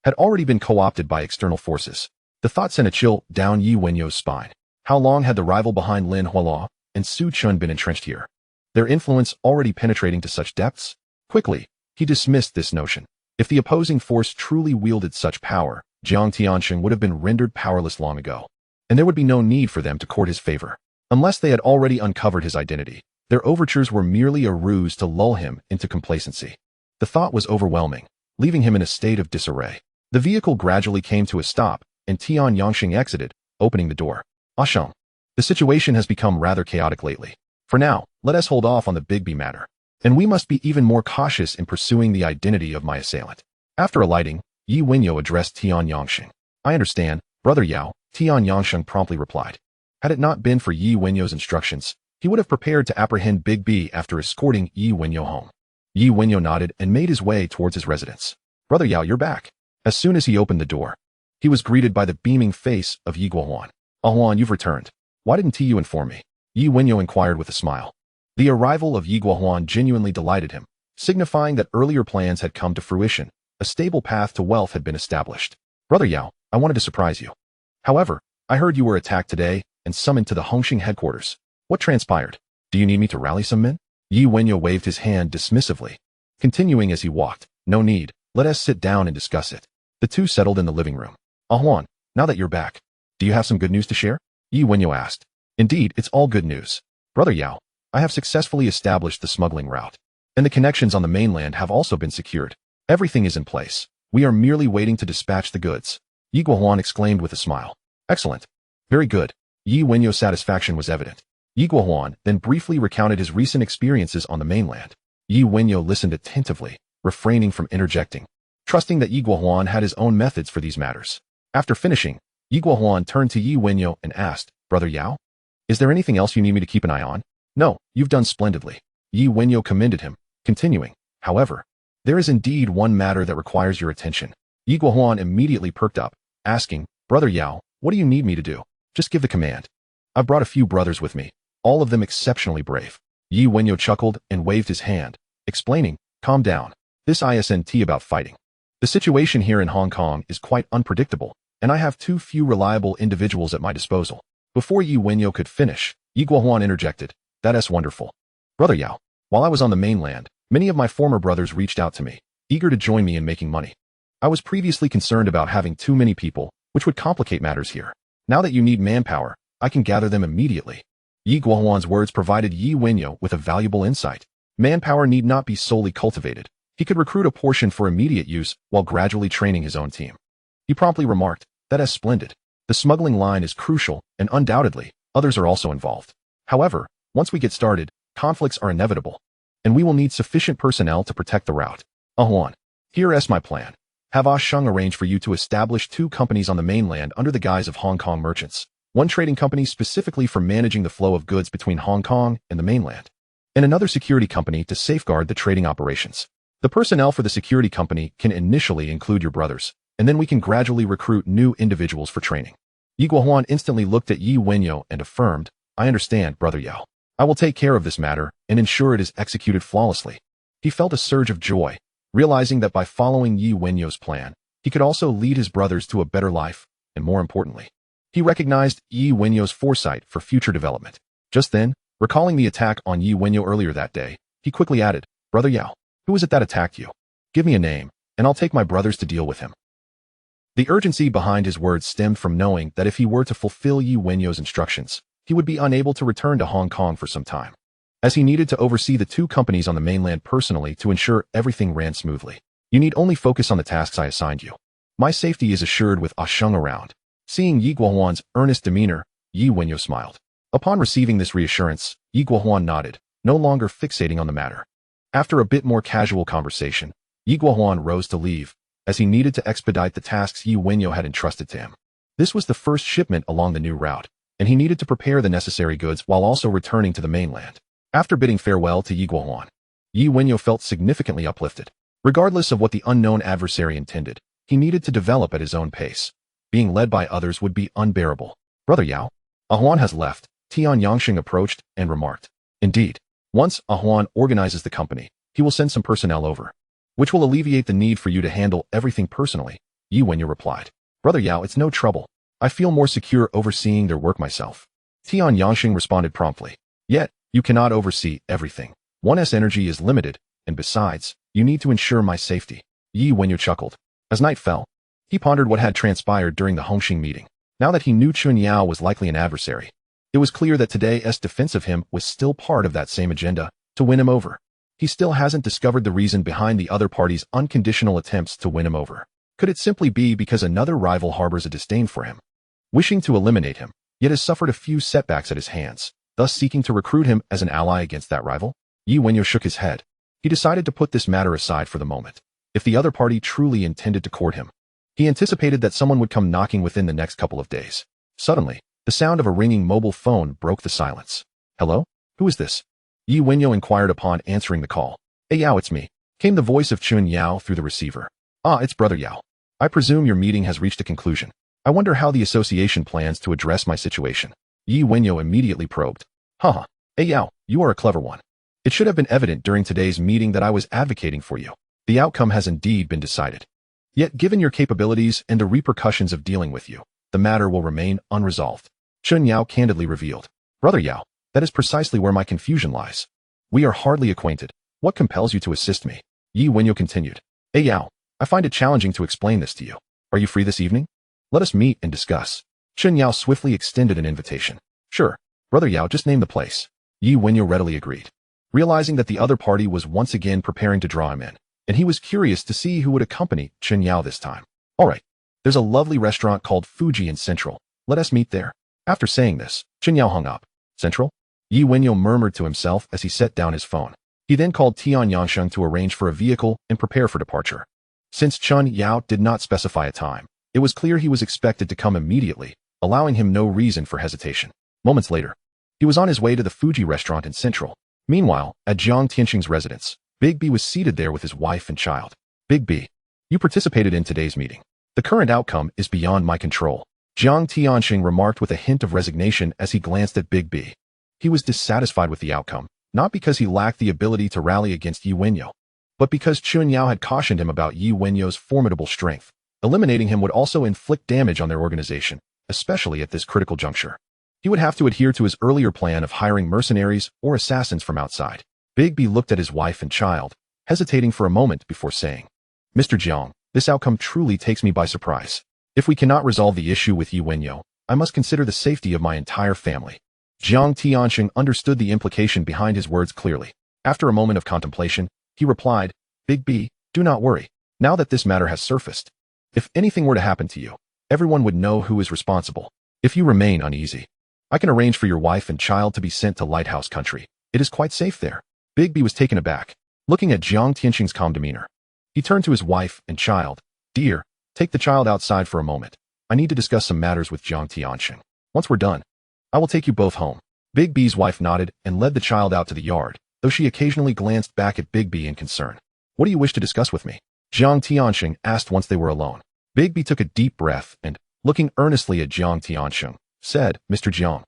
had already been co-opted by external forces. The thought sent a chill down Yi Wenyao's spine. How long had the rival behind Lin Hualua and Su Chun been entrenched here? Their influence already penetrating to such depths? Quickly, he dismissed this notion. If the opposing force truly wielded such power, Jiang Tianxing would have been rendered powerless long ago, and there would be no need for them to court his favor. Unless they had already uncovered his identity, their overtures were merely a ruse to lull him into complacency. The thought was overwhelming, leaving him in a state of disarray. The vehicle gradually came to a stop, and Tian Yangxing exited, opening the door. Ashong. The situation has become rather chaotic lately. For now, let us hold off on the Big B matter, and we must be even more cautious in pursuing the identity of my assailant. After alighting, Yi Wenyao addressed Tian Yangxing. I understand, Brother Yao, Tian Yangxing promptly replied. Had it not been for Yi Wenyao's instructions, he would have prepared to apprehend Big B after escorting Yi Wenyao home. Yi Wenyao nodded and made his way towards his residence. Brother Yao, you're back. As soon as he opened the door, he was greeted by the beaming face of Yi Guohuan. Huan, you've returned. Why didn't you inform me? Yi Wenyao inquired with a smile. The arrival of Yi Guohuan genuinely delighted him, signifying that earlier plans had come to fruition. A stable path to wealth had been established. Brother Yao, I wanted to surprise you. However, I heard you were attacked today and summoned to the Hongxing headquarters. What transpired? Do you need me to rally some men? Yi Wenyao waved his hand dismissively, continuing as he walked. No need, let us sit down and discuss it. The two settled in the living room. Huan, now that you're back, do you have some good news to share? Yi Wenyao asked. Indeed, it's all good news. Brother Yao, I have successfully established the smuggling route, and the connections on the mainland have also been secured. Everything is in place. We are merely waiting to dispatch the goods. Yi Guohuan exclaimed with a smile. Excellent. Very good. Yi Wenyao's satisfaction was evident. Yi Guohuan then briefly recounted his recent experiences on the mainland. Yi Wenyao listened attentively, refraining from interjecting, trusting that Yi Guohuan had his own methods for these matters. After finishing, Yi Guohuan turned to Yi Wenyao and asked, Brother Yao, is there anything else you need me to keep an eye on? No, you've done splendidly. Yi Wenyao commended him, continuing, however, there is indeed one matter that requires your attention. Yi Guohuan immediately perked up, asking, Brother Yao, what do you need me to do? Just give the command. I've brought a few brothers with me, all of them exceptionally brave. Yi Wenyao chuckled and waved his hand, explaining, calm down. This isn't about fighting. The situation here in Hong Kong is quite unpredictable, and I have too few reliable individuals at my disposal. Before Yi Wenyao could finish, Yi Guohuan interjected, That's wonderful. Brother Yao, while I was on the mainland, many of my former brothers reached out to me, eager to join me in making money. I was previously concerned about having too many people, which would complicate matters here. Now that you need manpower, I can gather them immediately. Yi Guohuan's words provided Yi Wenyao with a valuable insight. Manpower need not be solely cultivated. He could recruit a portion for immediate use while gradually training his own team. He promptly remarked, "That is splendid. The smuggling line is crucial, and undoubtedly, others are also involved. However, once we get started, conflicts are inevitable, and we will need sufficient personnel to protect the route. Huan, here is my plan. Have Sheng arrange for you to establish 2 companies on the mainland under the guise of Hong Kong merchants. One trading company specifically for managing the flow of goods between Hong Kong and the mainland, and another security company to safeguard the trading operations. The personnel for the security company can initially include your brothers, and then we can gradually recruit new individuals for training." Yi Guohuan instantly looked at Yi Wenyao and affirmed, "I understand, Brother Yao. I will take care of this matter and ensure it is executed flawlessly." He felt a surge of joy, realizing that by following Yi Wenyao's plan, he could also lead his brothers to a better life, and more importantly, he recognized Yi Wenyao's foresight for future development. Just then, recalling the attack on Yi Wenyao earlier that day, he quickly added, "Brother Yao, who was it that attacked you? Give me a name, and I'll take my brothers to deal with him." The urgency behind his words stemmed from knowing that if he were to fulfill Yi Wenyao's instructions, he would be unable to return to Hong Kong for some time, as he needed to oversee the 2 companies on the mainland personally to ensure everything ran smoothly. "You need only focus on the tasks I assigned you. My safety is assured with Sheng around." Seeing Yi Guohuan's earnest demeanor, Yi Wenyao smiled. Upon receiving this reassurance, Yi Guohuan nodded, no longer fixating on the matter. After a bit more casual conversation, Yi Guohuan rose to leave, as he needed to expedite the tasks Yi Wenyao had entrusted to him. This was the first shipment along the new route, and he needed to prepare the necessary goods while also returning to the mainland. After bidding farewell to Yi Guohuan, Yi Wenyao felt significantly uplifted. Regardless of what the unknown adversary intended, he needed to develop at his own pace. Being led by others would be unbearable. "Brother Yao, Huan has left," Tian Yangsheng approached and remarked. "Indeed. Once Huan organizes the company, he will send some personnel over, which will alleviate the need for you to handle everything personally," Yi Wenyao replied. "Brother Yao, it's no trouble. I feel more secure overseeing their work myself." Tian Yangsheng responded promptly. "Yet, you cannot oversee everything. One's energy is limited, and besides, you need to ensure my safety." Yi Wenyao chuckled. As night fell, he pondered what had transpired during the Hongxing meeting. Now that he knew Wenyao was likely an adversary, it was clear that today's defense of him was still part of that same agenda, to win him over. He still hasn't discovered the reason behind the other party's unconditional attempts to win him over. Could it simply be because another rival harbors a disdain for him, wishing to eliminate him, yet has suffered a few setbacks at his hands, thus seeking to recruit him as an ally against that rival? Yi Wenyao shook his head. He decided to put this matter aside for the moment. If the other party truly intended to court him, he anticipated that someone would come knocking within the next couple of days. Suddenly, the sound of a ringing mobile phone broke the silence. "Hello? Who is this?" Yi Wenyao inquired upon answering the call. "Hey Yao, it's me," came the voice of Wenyao through the receiver. "Ah, it's Brother Yao. I presume your meeting has reached a conclusion. I wonder how the association plans to address my situation." Yi Wenyao immediately probed. "Haha. Hey Yao, you are a clever one. It should have been evident during today's meeting that I was advocating for you. The outcome has indeed been decided. Yet given your capabilities and the repercussions of dealing with you, the matter will remain unresolved." Wenyao candidly revealed. "Brother Yao, that is precisely where my confusion lies. We are hardly acquainted. What compels you to assist me?" Yi Wenyao continued. "Hey Yao, I find it challenging to explain this to you. Are you free this evening? Let us meet and discuss." Wenyao swiftly extended an invitation. "Sure, Brother Yao, just name the place." Yi Wenyao readily agreed, realizing that the other party was once again preparing to draw him in, and he was curious to see who would accompany Wenyao this time. "All right, there's a lovely restaurant called Fuji in Central. Let us meet there." After saying this, Wenyao hung up. "Central?" Yi Wenyao murmured to himself as he set down his phone. He then called Tian Yangsheng to arrange for a vehicle and prepare for departure. Since Wenyao did not specify a time, it was clear he was expected to come immediately, allowing him no reason for hesitation. Moments later, he was on his way to the Fuji restaurant in Central. Meanwhile, at Jiang Tianxing's residence, Big B was seated there with his wife and child. "Big B, you participated in today's meeting. The current outcome is beyond my control," Jiang Tianxing remarked with a hint of resignation as he glanced at Big B. He was dissatisfied with the outcome, not because he lacked the ability to rally against Yi Wenyao, but because Wenyao had cautioned him about Yi Wenyao's formidable strength. Eliminating him would also inflict damage on their organization, especially at this critical juncture. He would have to adhere to his earlier plan of hiring mercenaries or assassins from outside. Big B looked at his wife and child, hesitating for a moment before saying, "Mr. Jiang, This outcome truly takes me by surprise. If we cannot resolve the issue with Wenyao, I must consider the safety of my entire family. Jiang Tianxing understood the implication behind his words clearly. After a moment of contemplation, he replied, Big B, do not worry. Now that this matter has surfaced, if anything were to happen to you, everyone would know who is responsible. If you remain uneasy, I can arrange for your wife and child to be sent to Lighthouse Country. It is quite safe there. Big B was taken aback, looking at Jiang Tianxing's calm demeanor. He turned to his wife and child. Dear, take the child outside for a moment. I need to discuss some matters with Jiang Tianxing. Once we're done, I will take you both home. Big B's wife nodded and led the child out to the yard, though she occasionally glanced back at Big B in concern. What do you wish to discuss with me? Jiang Tianxing asked once they were alone. Big B took a deep breath and, looking earnestly at Jiang Tianxing, said, Mr. Jiang,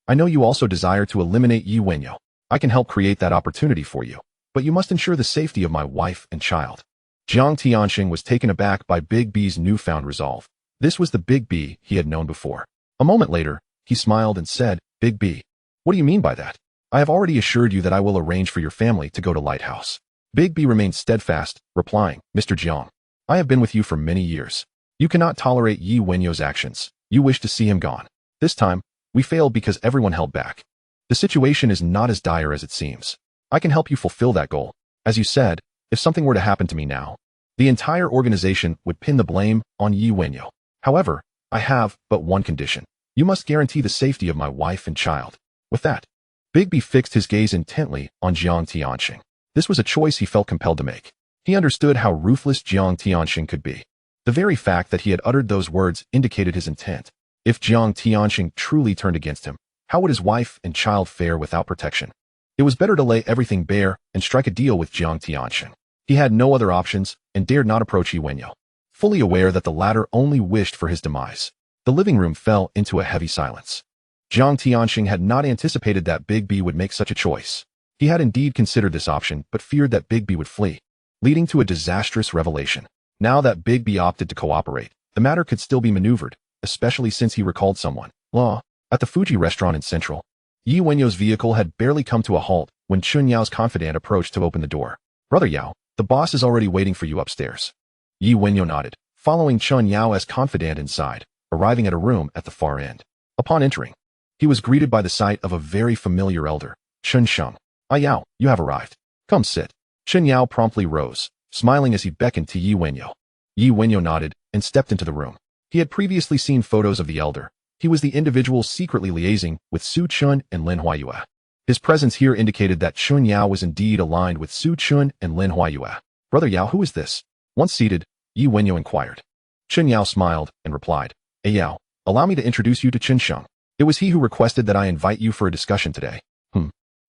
I know you also desire to eliminate Wenyao. I can help create that opportunity for you, but you must ensure the safety of my wife and child. Jiang Tianxing was taken aback by Big B's newfound resolve. This was the Big B he had known before. A moment later, he smiled and said, Big B, what do you mean by that? I have already assured you that I will arrange for your family to go to Lighthouse. Big B remained steadfast, replying, Mr. Jiang, I have been with you for many years. You cannot tolerate Wenyao's actions. You wish to see him gone. This time, we failed because everyone held back. The situation is not as dire as it seems. I can help you fulfill that goal. As you said, if something were to happen to me now, the entire organization would pin the blame on Wenyao. However, I have but one condition. You must guarantee the safety of my wife and child. With that, Big B fixed his gaze intently on Jiang Tianxing. This was a choice he felt compelled to make. He understood how ruthless Jiang Tianxing could be. The very fact that he had uttered those words indicated his intent. If Jiang Tianxing truly turned against him, how would his wife and child fare without protection? It was better to lay everything bare and strike a deal with Jiang Tianxing. He had no other options and dared not approach Wenyao, fully aware that the latter only wished for his demise. The living room fell into a heavy silence. Jiang Tianxing had not anticipated that Big B would make such a choice. He had indeed considered this option, but feared that Big B would flee, leading to a disastrous revelation. Now that Big B opted to cooperate, the matter could still be maneuvered, especially since he recalled someone, Law, at the Fuji restaurant in Central. Wenyao's vehicle had barely come to a halt when Chun Yao's confidant approached to open the door. Brother Yao, the boss is already waiting for you upstairs. Wenyao nodded, following Chun Yao as confidant inside, arriving at a room at the far end. Upon entering, he was greeted by the sight of a very familiar elder, Chun Sheng. Yao, you have arrived. Come sit. Chun Yao promptly rose, smiling as he beckoned to Wenyao. Wenyao nodded and stepped into the room. He had previously seen photos of the elder. He was the individual secretly liaising with Su Chun and Lin Huayue. His presence here indicated that Chun Yao was indeed aligned with Su Chun and Lin Huayue. Brother Yao, who is this? Once seated, Wenyao inquired. Chun Yao smiled and replied, Yao, allow me to introduce you to Chun Sheng. It was he who requested that I invite you for a discussion today.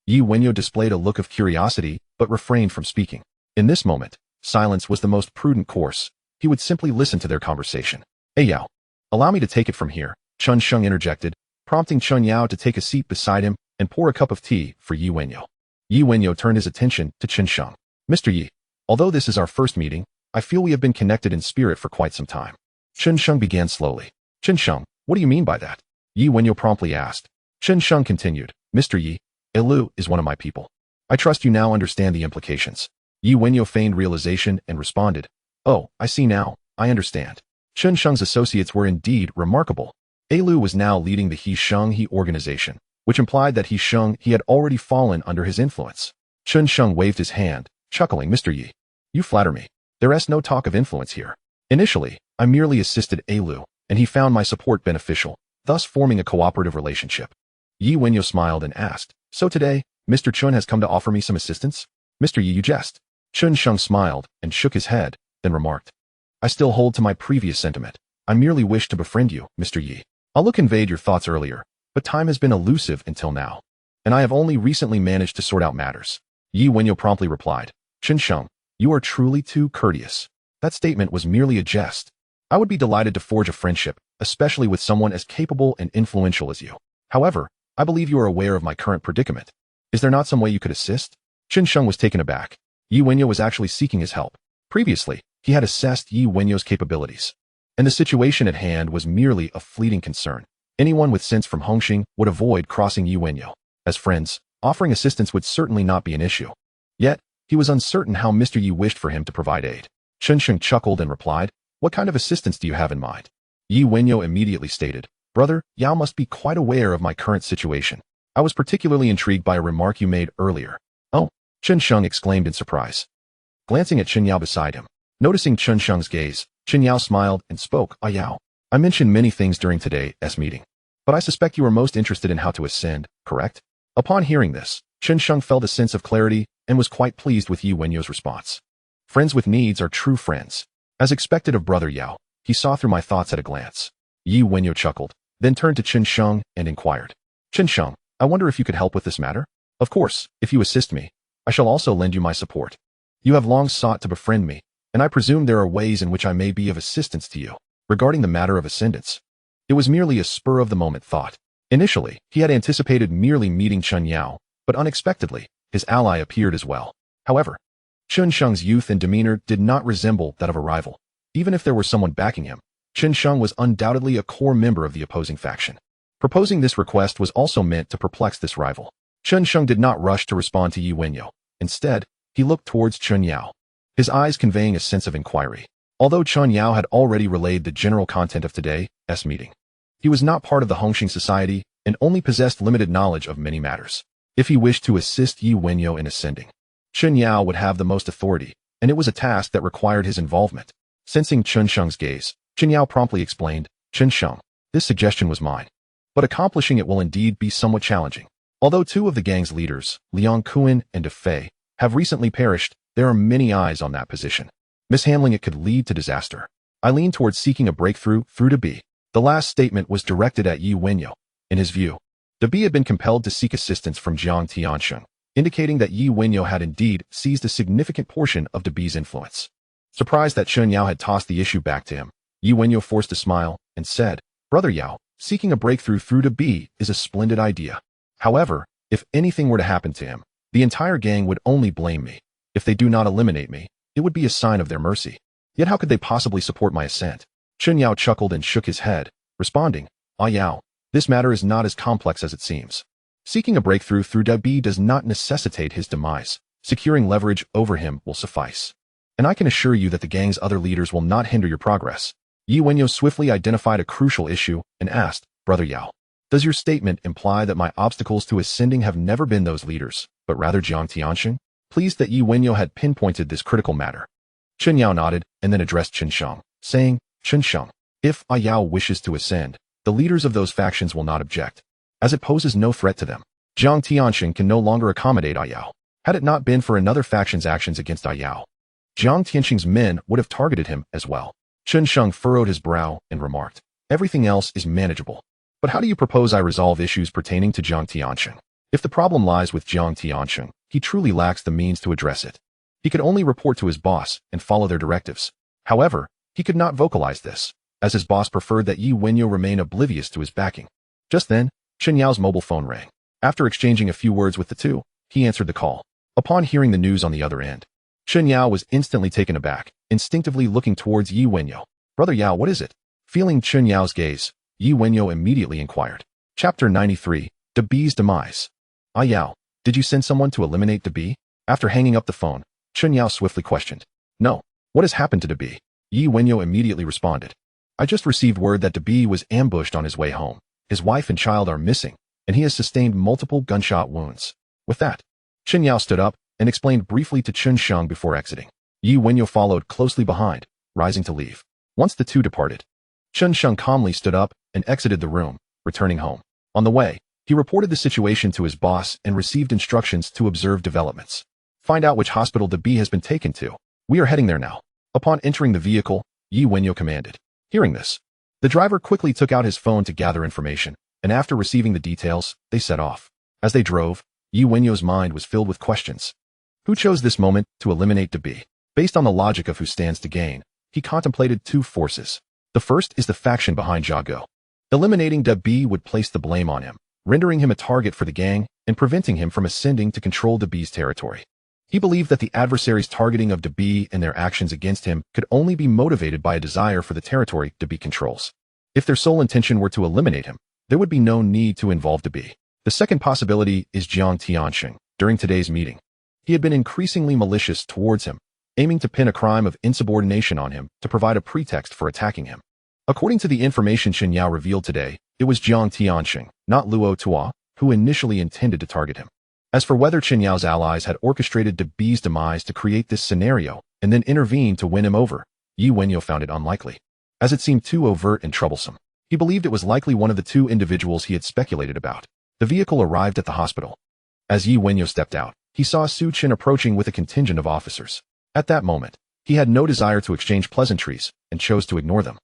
Wenyao displayed a look of curiosity, but refrained from speaking. In this moment, silence was the most prudent course. He would simply listen to their conversation. Yao, allow me to take it from here, Chun Sheng interjected, prompting Chun Yao to take a seat beside him and pour a cup of tea for Wenyao. Wenyao turned his attention to Chun Sheng. Mr. Yi, although this is our first meeting, I feel we have been connected in spirit for quite some time. Chun Sheng began slowly. Chun Sheng, what do you mean by that? Wenyao promptly asked. Chun Sheng continued, Mr. Yi, Lu is one of my people. I trust you now understand the implications. Wenyao feigned realization and responded, Oh, I see now, I understand. Chun Sheng's associates were indeed remarkable. Lu was now leading the He Sheng He organization, which implied that He Sheng He had already fallen under his influence. Chun Sheng waved his hand, chuckling, Mr. Yi, you flatter me. There is no talk of influence here. Initially, I merely assisted Lu, and he found my support beneficial, thus forming a cooperative relationship. Wenyao smiled and asked, So today, Mr. Chun has come to offer me some assistance? Mr. Yi, you jest. Chun Sheng smiled and shook his head, then remarked, I still hold to my previous sentiment. I merely wish to befriend you, Mr. Yi. I'll conveyed your thoughts earlier, but time has been elusive until now, and I have only recently managed to sort out matters. Wenyao promptly replied, Chun Sheng, you are truly too courteous. That statement was merely a jest. I would be delighted to forge a friendship, especially with someone as capable and influential as you. However, I believe you are aware of my current predicament. Is there not some way you could assist? Chun Sheng was taken aback. Wenyao was actually seeking his help. Previously, he had assessed Wenyao's capabilities, and the situation at hand was merely a fleeting concern. Anyone with sense from Hongxing would avoid crossing Wenyao. As friends, offering assistance would certainly not be an issue. Yet, he was uncertain how Mr. Yi wished for him to provide aid. Chen Sheng chuckled and replied, "What kind of assistance do you have in mind?" Yi Wenyao immediately stated, "Brother, Yao must be quite aware of my current situation. I was particularly intrigued by a remark you made earlier." "Oh," Chen Sheng exclaimed in surprise, glancing at Chen Yao beside him. Noticing Chen Sheng's gaze, Chen Yao smiled and spoke, Yao, I mentioned many things during today's meeting, but I suspect you are most interested in how to ascend, correct?" Upon hearing this, Chen Sheng felt a sense of clarity and was quite pleased with Yi Wenyao's response. Friends with needs are true friends. As expected of Brother Yao, he saw through my thoughts at a glance. Yi Wenyao chuckled, then turned to Chen Sheng and inquired, "Chen Sheng, I wonder if you could help with this matter?" "Of course, if you assist me, I shall also lend you my support. You have long sought to befriend me, and I presume there are ways in which I may be of assistance to you. Regarding the matter of ascendance, it was merely a spur-of-the-moment thought. Initially, he had anticipated merely meeting Chen Yao, but unexpectedly, his ally appeared as well. However, Chen Sheng's youth and demeanor did not resemble that of a rival. Even if there were someone backing him, Chen Sheng was undoubtedly a core member of the opposing faction. Proposing this request was also meant to perplex this rival. Chen Sheng did not rush to respond to Yi Wenyao. Instead, he looked towards Chen Yao, his eyes conveying a sense of inquiry. Although Chen Yao had already relayed the general content of today's meeting, he was not part of the Hongxing society and only possessed limited knowledge of many matters. If he wished to assist Yi Wenyao in ascending, Chen Yao would have the most authority, and it was a task that required his involvement. Sensing Chen Sheng's gaze, Chen Yao promptly explained, "Chen Sheng, this suggestion was mine, but accomplishing it will indeed be somewhat challenging. Although two of the gang's leaders, Liang Kuan and De Fei, have recently perished, there are many eyes on that position. Mishandling it could lead to disaster. I lean towards seeking a breakthrough through De Bi." The last statement was directed at Yi Wenyao. In his view, De Bi had been compelled to seek assistance from Jiang Tiansheng, indicating that Yi Wenyao had indeed seized a significant portion of De Bi's influence. Surprised that Chen Yao had tossed the issue back to him, Yi Wenyao forced a smile and said, "Brother Yao, seeking a breakthrough through De Bi is a splendid idea. However, if anything were to happen to him, the entire gang would only blame me. If they do not eliminate me, it would be a sign of their mercy. Yet how could they possibly support my ascent?" Chen Yao chuckled and shook his head, responding, Yao, this matter is not as complex as it seems. Seeking a breakthrough through De Bi does not necessitate his demise. Securing leverage over him will suffice. And I can assure you that the gang's other leaders will not hinder your progress. Yi Wenyao swiftly identified a crucial issue and asked, "Brother Yao, does your statement imply that my obstacles to ascending have never been those leaders, but rather Jiang Tiansheng?" Pleased that Yi Wenyao had pinpointed this critical matter, Chen Yao nodded and then addressed Chen Sheng, saying, "Chen Sheng, if Yao wishes to ascend, the leaders of those factions will not object, as it poses no threat to them. Jiang Tiansheng can no longer accommodate Yao. Had it not been for another faction's actions against Yao, Jiang Tiansheng's men would have targeted him as well." Chen Sheng furrowed his brow and remarked, "Everything else is manageable. But how do you propose I resolve issues pertaining to Jiang Tiansheng? If the problem lies with Jiang Tiansheng, he truly lacks the means to address it. He could only report to his boss and follow their directives. However, he could not vocalize this, as his boss preferred that Yi Wenyao remain oblivious to his backing." Just then, Chen Yao's mobile phone rang. After exchanging a few words with the two, he answered the call. Upon hearing the news on the other end, Chen Yao was instantly taken aback, instinctively looking towards Yi Wenyao. "Brother Yao, what is it?" Feeling Chen Yao's gaze, Yi Wenyao immediately inquired. Chapter 93, De Bi's Demise. Yao, did you send someone to eliminate De Bi?" After hanging up the phone, Chen Yao swiftly questioned. "No. What has happened to De Bi?" Yi Wenyao immediately responded. "I just received word that De Bi was ambushed on his way home. His wife and child are missing, and he has sustained multiple gunshot wounds." With that, Chen Yao stood up and explained briefly to Chen Sheng before exiting. Yi Wenyao followed closely behind, rising to leave. Once the two departed, Chen Sheng calmly stood up and exited the room, returning home. On the way, he reported the situation to his boss and received instructions to observe developments. "Find out which hospital De Bi has been taken to. We are heading there now." Upon entering the vehicle, Yi Wenyao commanded. Hearing this, the driver quickly took out his phone to gather information, and after receiving the details, they set off. As they drove, Yi Wenyao's mind was filled with questions. Who chose this moment to eliminate De Bi? Based on the logic of who stands to gain, he contemplated two forces. The first is the faction behind Jago. Eliminating De Bi would place the blame on him, rendering him a target for the gang and preventing him from ascending to control De Bi's territory. He believed that the adversaries' targeting of De Bi and their actions against him could only be motivated by a desire for the territory De Bi controls. If their sole intention were to eliminate him, there would be no need to involve De Bi. The second possibility is Jiang Tiansheng. During today's meeting, he had been increasingly malicious towards him, aiming to pin a crime of insubordination on him to provide a pretext for attacking him. According to the information Wenyao revealed today, it was Jiang Tianxing, not Luo Tua, who initially intended to target him. As for whether Wenyao's allies had orchestrated Debi's demise to create this scenario and then intervened to win him over, Wenyao found it unlikely, as it seemed too overt and troublesome. He believed it was likely one of the two individuals he had speculated about. The vehicle arrived at the hospital. As Wenyao stepped out, he saw Su Chen approaching with a contingent of officers. At that moment, he had no desire to exchange pleasantries and chose to ignore them.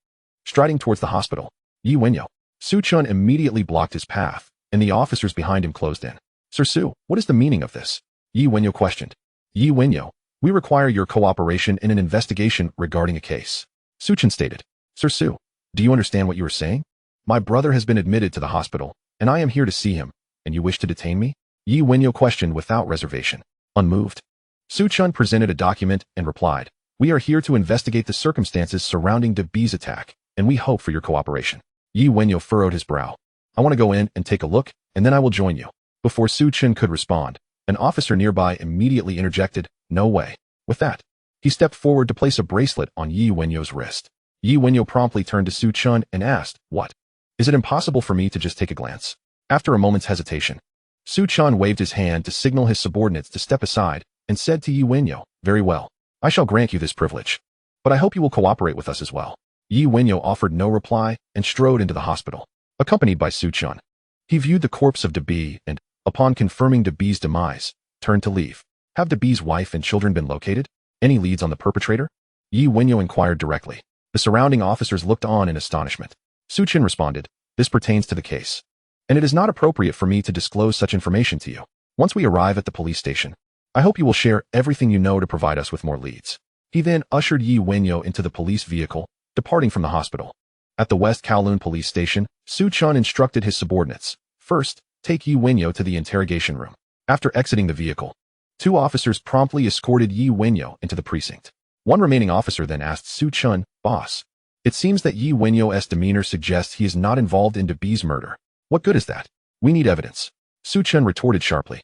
Striding towards the hospital, Wenyao, Su Chen immediately blocked his path, and the officers behind him closed in. Sir Su, what is the meaning of this? Wenyao questioned. Wenyao, we require your cooperation in an investigation regarding a case. Su Chen stated. Sir Su, do you understand what you are saying? My brother has been admitted to the hospital, and I am here to see him, and you wish to detain me? Wenyao questioned without reservation. Unmoved, Su Chen presented a document and replied, we are here to investigate the circumstances surrounding Debi's attack, and we hope for your cooperation. Wenyao furrowed his brow. I want to go in and take a look, and then I will join you. Before Su Chen could respond, an officer nearby immediately interjected, no way. With that, he stepped forward to place a bracelet on Wenyau's wrist. Wenyao promptly turned to Su Chen and asked, what? Is it impossible for me to just take a glance? After a moment's hesitation, Su Chen waved his hand to signal his subordinates to step aside and said to Wenyao, very well, I shall grant you this privilege. But I hope you will cooperate with us as well. Wenyao offered no reply and strode into the hospital, accompanied by Su Chen. He viewed the corpse of Debi and, upon confirming Debi's demise, turned to leave. Have Debi's wife and children been located? Any leads on the perpetrator? Wenyao inquired directly. The surrounding officers looked on in astonishment. Su Chen responded, this pertains to the case, and it is not appropriate for me to disclose such information to you. Once we arrive at the police station, I hope you will share everything you know to provide us with more leads. He then ushered Wenyao into the police vehicle, departing from the hospital. At the West Kowloon police station, Su Chen instructed his subordinates, first, take Wenyao to the interrogation room. After exiting the vehicle, two officers promptly escorted Wenyao into the precinct. One remaining officer then asked Su Chen, boss, it seems that Wenyao's demeanor suggests he is not involved in Debi's murder. What good is that? We need evidence. Su Chen retorted sharply.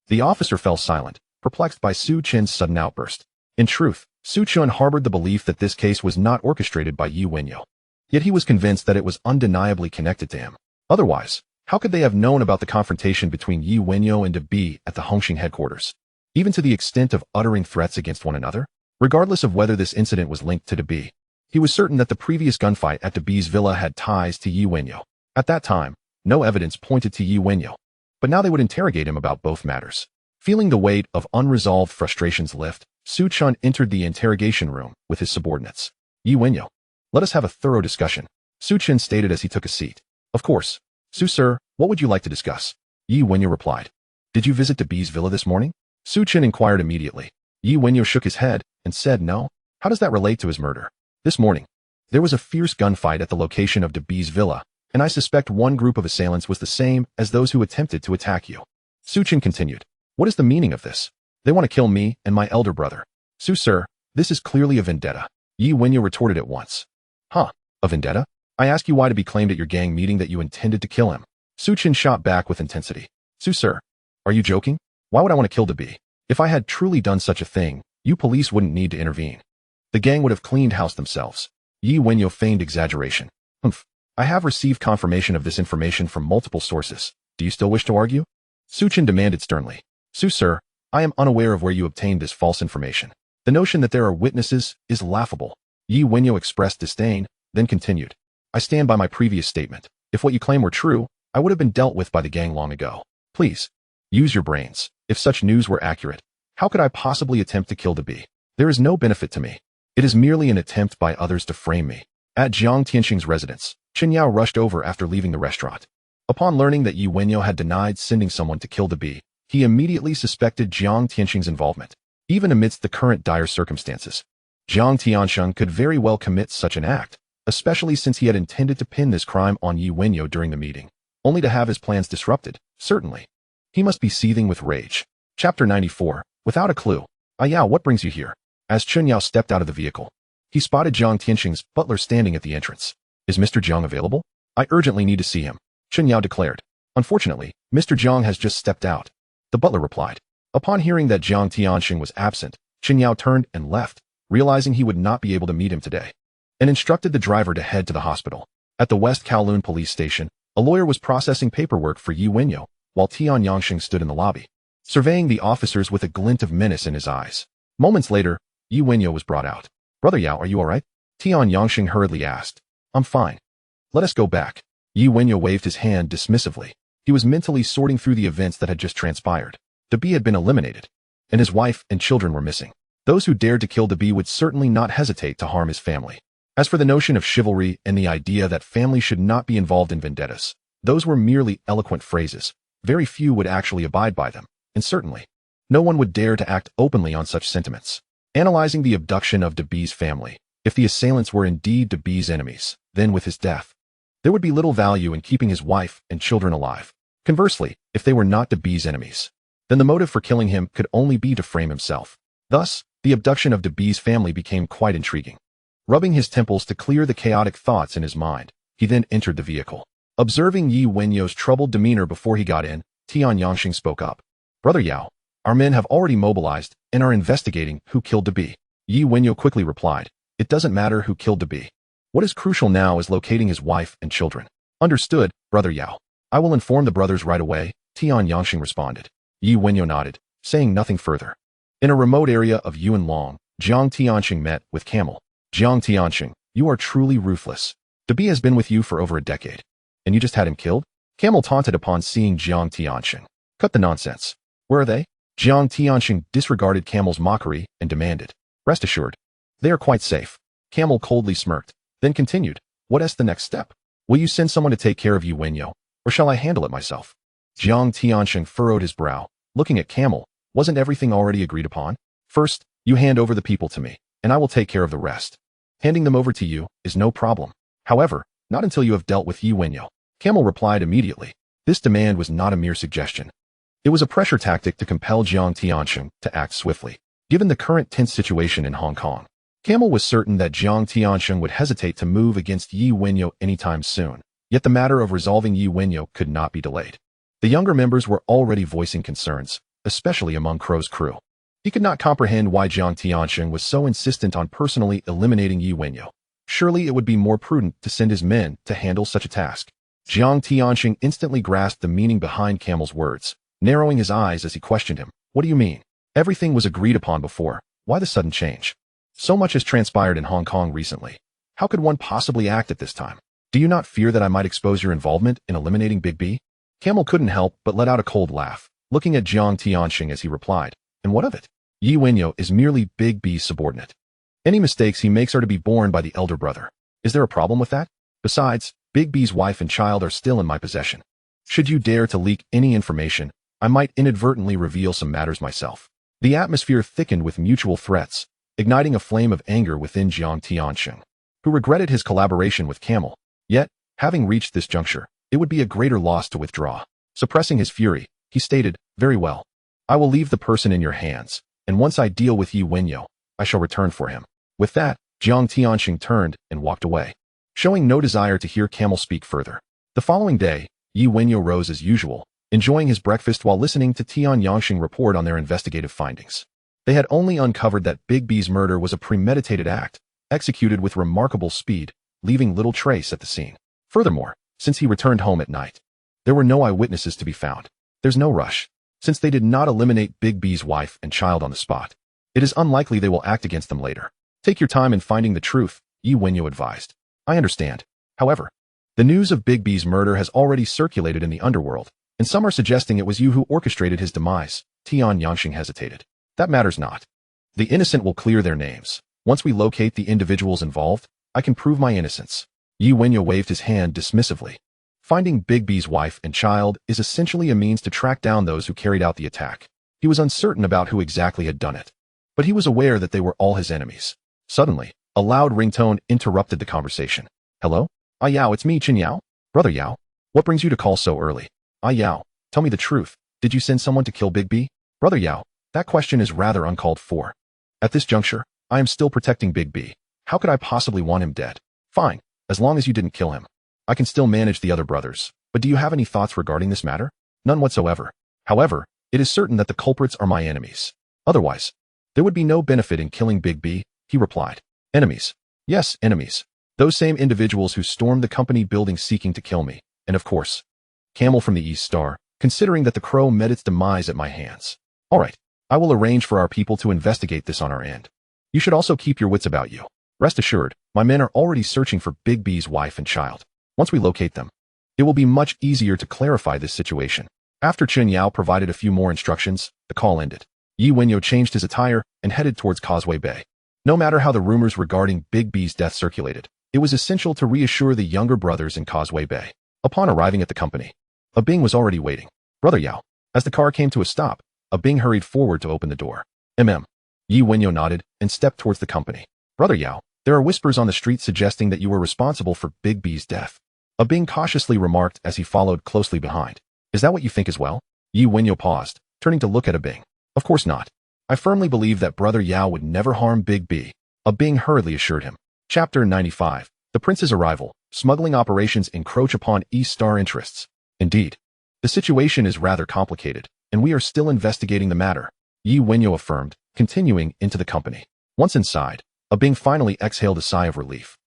The officer fell silent, perplexed by Su Chen's sudden outburst. In truth, Su Chen harbored the belief that this case was not orchestrated by Wenyao. Yet he was convinced that it was undeniably connected to him. Otherwise, how could they have known about the confrontation between Wenyao and Debi at the Hongxing headquarters, even to the extent of uttering threats against one another? Regardless of whether this incident was linked to Debi, he was certain that the previous gunfight at Debi's villa had ties to Wenyao. At that time, no evidence pointed to Wenyao, but now they would interrogate him about both matters. Feeling the weight of unresolved frustrations lift, Su Chen entered the interrogation room with his subordinates. Wenyao, let us have a thorough discussion, Su Chen stated as he took a seat. Of course. Su sir, what would you like to discuss? Wenyao replied. Did you visit Debi's villa this morning? Su Chen inquired immediately. Wenyao shook his head and said no. How does that relate to his murder? This morning, there was a fierce gunfight at the location of Debi's villa, and I suspect one group of assailants was the same as those who attempted to attack you. Su Chen continued. What is the meaning of this? They want to kill me and my elder brother. Su sir, this is clearly a vendetta. Wenyao retorted at once. Huh, a vendetta? I ask you why to be claimed at your gang meeting that you intended to kill him. Su Chen shot back with intensity. Su sir, are you joking? Why would I want to kill Debi? If I had truly done such a thing, you police wouldn't need to intervene. The gang would have cleaned house themselves. Wenyao feigned exaggeration. I have received confirmation of this information from multiple sources. Do you still wish to argue? Su Chen demanded sternly. Su sir, I am unaware of where you obtained this false information. The notion that there are witnesses is laughable. Wenyao expressed disdain, then continued. I stand by my previous statement. If what you claim were true, I would have been dealt with by the gang long ago. Please, use your brains. If such news were accurate, how could I possibly attempt to kill Debi? There is no benefit to me. It is merely an attempt by others to frame me. At Jiang Tianxing's residence, Wenyao rushed over after leaving the restaurant. Upon learning that Wenyao had denied sending someone to kill Debi, he immediately suspected Jiang Tianxing's involvement. Even amidst the current dire circumstances, Jiang Tianxing could very well commit such an act, especially since he had intended to pin this crime on Wenyao during the meeting, only to have his plans disrupted. Certainly, he must be seething with rage. Chapter 94. Without a clue. Yao, what brings you here? As Wenyao stepped out of the vehicle, he spotted Jiang Tianxing's butler standing at the entrance. Is Mr. Jiang available? I urgently need to see him, Wenyao declared. Unfortunately, Mr. Jiang has just stepped out, the butler replied. Upon hearing that Jiang Tianxing was absent, Wenyao turned and left, realizing he would not be able to meet him today, and instructed the driver to head to the hospital. At the West Kowloon police station, a lawyer was processing paperwork for Wenyao, while Tian Yangxing stood in the lobby, surveying the officers with a glint of menace in his eyes. Moments later, Wenyao was brought out. "Brother Yao, are you all right?" Tian Yangxing hurriedly asked. "I'm fine. Let us go back." Wenyao waved his hand dismissively. He was mentally sorting through the events that had just transpired. Dabi had been eliminated, and his wife and children were missing. Those who dared to kill Dabi would certainly not hesitate to harm his family. As for the notion of chivalry and the idea that family should not be involved in vendettas, those were merely eloquent phrases. Very few would actually abide by them, and certainly, no one would dare to act openly on such sentiments. Analyzing the abduction of Dabi's family, if the assailants were indeed Dabi's enemies, then with his death, there would be little value in keeping his wife and children alive. Conversely, if they were not Dabi's enemies, then the motive for killing him could only be to frame himself. Thus, the abduction of Dabi's family became quite intriguing. Rubbing his temples to clear the chaotic thoughts in his mind, he then entered the vehicle. Observing Wenyao's troubled demeanor before he got in, Tian Yangxing spoke up. "Brother Yao, our men have already mobilized and are investigating who killed Dabi." Wenyao quickly replied, "It doesn't matter who killed Dabi. What is crucial now is locating his wife and children." "Understood, Brother Yao. I will inform the brothers right away," Tian Yangxing responded. Wenyao nodded, saying nothing further. In a remote area of Yunlong, Jiang Tianxing met with Camel. "Jiang Tianxing, you are truly ruthless. Dabi has been with you for over a decade, and you just had him killed?" Camel taunted upon seeing Jiang Tianxing. "Cut the nonsense. Where are they?" Jiang Tianxing disregarded Camel's mockery and demanded. "Rest assured, they are quite safe." Camel coldly smirked, then continued, "What is the next step? Will you send someone to take care of Wenyao, or shall I handle it myself?" Jiang Tianxing furrowed his brow, looking at Camel. "Wasn't everything already agreed upon? First, you hand over the people to me, and I will take care of the rest. Handing them over to you is no problem. However, not until you have dealt with Wenyao." Camel replied immediately. This demand was not a mere suggestion. It was a pressure tactic to compel Jiang Tianxing to act swiftly. Given the current tense situation in Hong Kong, Camel was certain that Jiang Tianxing would hesitate to move against Wenyao anytime soon. Yet the matter of resolving Wenyao could not be delayed. The younger members were already voicing concerns, especially among Crow's crew. He could not comprehend why Jiang Tianxing was so insistent on personally eliminating Wenyao. Surely it would be more prudent to send his men to handle such a task. Jiang Tianxing instantly grasped the meaning behind Camel's words, narrowing his eyes as he questioned him. "What do you mean? Everything was agreed upon before. Why the sudden change? So much has transpired in Hong Kong recently. How could one possibly act at this time? Do you not fear that I might expose your involvement in eliminating Big B?" Camel couldn't help but let out a cold laugh, looking at Jiang Tianxing as he replied, "And what of it? Wenyao is merely Big B's subordinate. Any mistakes he makes are to be borne by the elder brother. Is there a problem with that? Besides, Big B's wife and child are still in my possession. Should you dare to leak any information, I might inadvertently reveal some matters myself." The atmosphere thickened with mutual threats, igniting a flame of anger within Jiang Tianxing, who regretted his collaboration with Camel. Yet, having reached this juncture, it would be a greater loss to withdraw. Suppressing his fury, he stated, "Very well. I will leave the person in your hands, and once I deal with Wenyao, I shall return for him." With that, Jiang Tianxing turned and walked away, showing no desire to hear Camel speak further. The following day, Wenyao rose as usual, enjoying his breakfast while listening to Tian Yangxing report on their investigative findings. They had only uncovered that Big B's murder was a premeditated act, executed with remarkable speed, leaving little trace at the scene. Furthermore, since he returned home at night, there were no eyewitnesses to be found. There's no rush. Since they did not eliminate Big B's wife and child on the spot, it is unlikely they will act against them later. "Take your time in finding the truth," Wenyao advised. "I understand. However, the news of Big B's murder has already circulated in the Underworld, and some are suggesting it was you who orchestrated his demise." Tian Yangxing hesitated. "That matters not. The innocent will clear their names. Once we locate the individuals involved, I can prove my innocence." Wenyao waved his hand dismissively. Finding Big B's wife and child is essentially a means to track down those who carried out the attack. He was uncertain about who exactly had done it, but he was aware that they were all his enemies. Suddenly, a loud ringtone interrupted the conversation. "Hello? Ah Yao, it's me, Wenyao. Brother Yao, what brings you to call so early? Ah Yao, tell me the truth. Did you send someone to kill Big B?" "Brother Yao, that question is rather uncalled for. At this juncture, I am still protecting Big B. How could I possibly want him dead?" "Fine, as long as you didn't kill him. I can still manage the other brothers. But do you have any thoughts regarding this matter?" "None whatsoever. However, it is certain that the culprits are my enemies. Otherwise, There would be no benefit in killing Big B, he replied. Enemies. Yes, enemies. Those same individuals who stormed the company building seeking to kill me. And of course, Camel from the East Star, considering that the crow met its demise at my hands. All right, I will arrange for our people to investigate this on our end. You should also keep your wits about you. Rest assured, my men are already searching for Big B's wife and child. Once we locate them, it will be much easier to clarify this situation. After Wenyao provided a few more instructions, the call ended. Wenyao changed his attire and headed towards Causeway Bay. No matter how the rumors regarding Big B's death circulated, it was essential to reassure the younger brothers in Causeway Bay. Upon arriving at the company, Bing was already waiting. Brother Yao. As the car came to a stop, Bing hurried forward to open the door. Wenyao nodded and stepped towards the company. Brother Yao, there are whispers on the street suggesting that you were responsible for Big B's death. Bing cautiously remarked as he followed closely behind. Is that what you think as well? Wenyao paused, turning to look at Bing. Of course not. I firmly believe that Brother Yao would never harm Big B. Bing hurriedly assured him. Chapter 95. The Prince's Arrival. Smuggling operations encroach upon East Star interests. Indeed, the situation is rather complicated, and we are still investigating the matter, Wenyao affirmed, continuing into the company. Once inside, Bing finally exhaled a sigh of relief.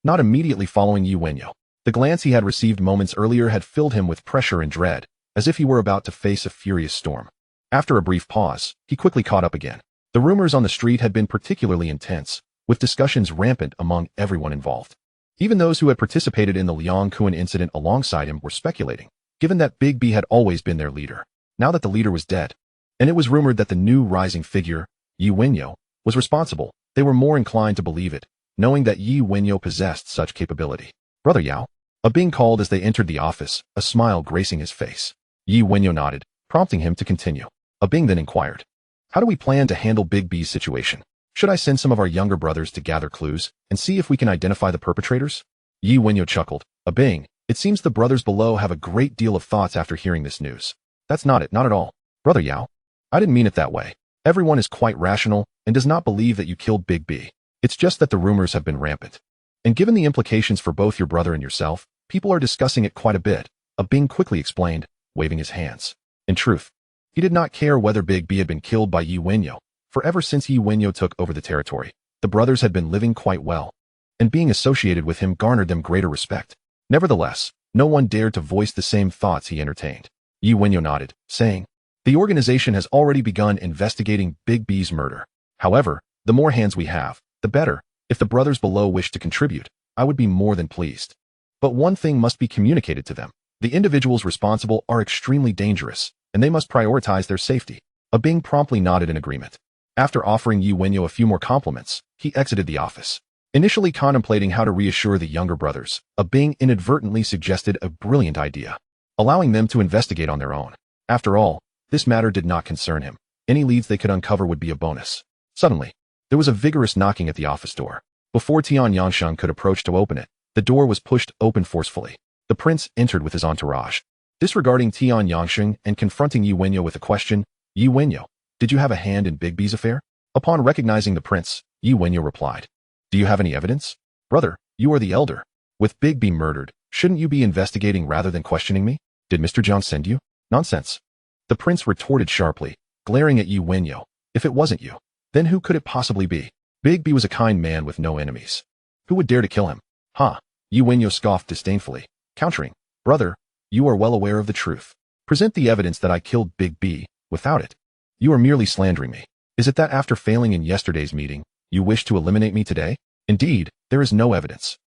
Not immediately following Wenyao. The glance he had received moments earlier had filled him with pressure and dread, as if he were about to face a furious storm. After a brief pause, he quickly caught up again. The rumors on the street had been particularly intense, with discussions rampant among everyone involved. Even those who had participated in the Liang Kuan incident alongside him were speculating, given that Big B had always been their leader. Now that the leader was dead, and it was rumored that the new rising figure, Wenyao, was responsible, they were more inclined to believe it, knowing that Wenyao possessed such capability. Brother Yao? Bing called as they entered the office, a smile gracing his face. Wenyao nodded, prompting him to continue. Bing then inquired. How do we plan to handle Big B's situation? Should I send some of our younger brothers to gather clues and see if we can identify the perpetrators? Wenyao chuckled. Bing, it seems the brothers below have a great deal of thoughts after hearing this news. That's not it, not at all. Brother Yao, I didn't mean it that way. Everyone is quite rational and does not believe that you killed Big B. It's just that the rumors have been rampant. And given the implications for both your brother and yourself, people are discussing it quite a bit, Bing quickly explained, waving his hands. In truth, he did not care whether Big B had been killed by Wenyao, for ever since Wenyao took over the territory, the brothers had been living quite well, and being associated with him garnered them greater respect. Nevertheless, no one dared to voice the same thoughts he entertained. Wenyao nodded, saying, the organization has already begun investigating Big B's murder. However, the more hands we have, the better. If the brothers below wish to contribute, I would be more than pleased. But one thing must be communicated to them. The individuals responsible are extremely dangerous, and they must prioritize their safety. Bing promptly nodded in agreement. After offering Wenyao a few more compliments, he exited the office. Initially contemplating how to reassure the younger brothers, Bing inadvertently suggested a brilliant idea, allowing them to investigate on their own. After all, this matter did not concern him. Any leads they could uncover would be a bonus. Suddenly, there was a vigorous knocking at the office door. Before Tian Yangsheng could approach to open it, the door was pushed open forcefully. The prince entered with his entourage. Disregarding Tian Yangsheng and confronting Wenyao with a question, Wenyao, did you have a hand in Big B's affair? Upon recognizing the prince, Wenyao replied, do you have any evidence? Brother, you are the elder. With Big B murdered, shouldn't you be investigating rather than questioning me? Did Mr. Jiang send you? Nonsense. The prince retorted sharply, glaring at Wenyao. If it wasn't you, then who could it possibly be? Big B was a kind man with no enemies. Who would dare to kill him? Ha! Wenyao scoffed disdainfully, countering, brother, you are well aware of the truth. Present the evidence that I killed Big B. Without it, you are merely slandering me. Is it that after failing in yesterday's meeting, you wish to eliminate me today? Indeed, there is no evidence.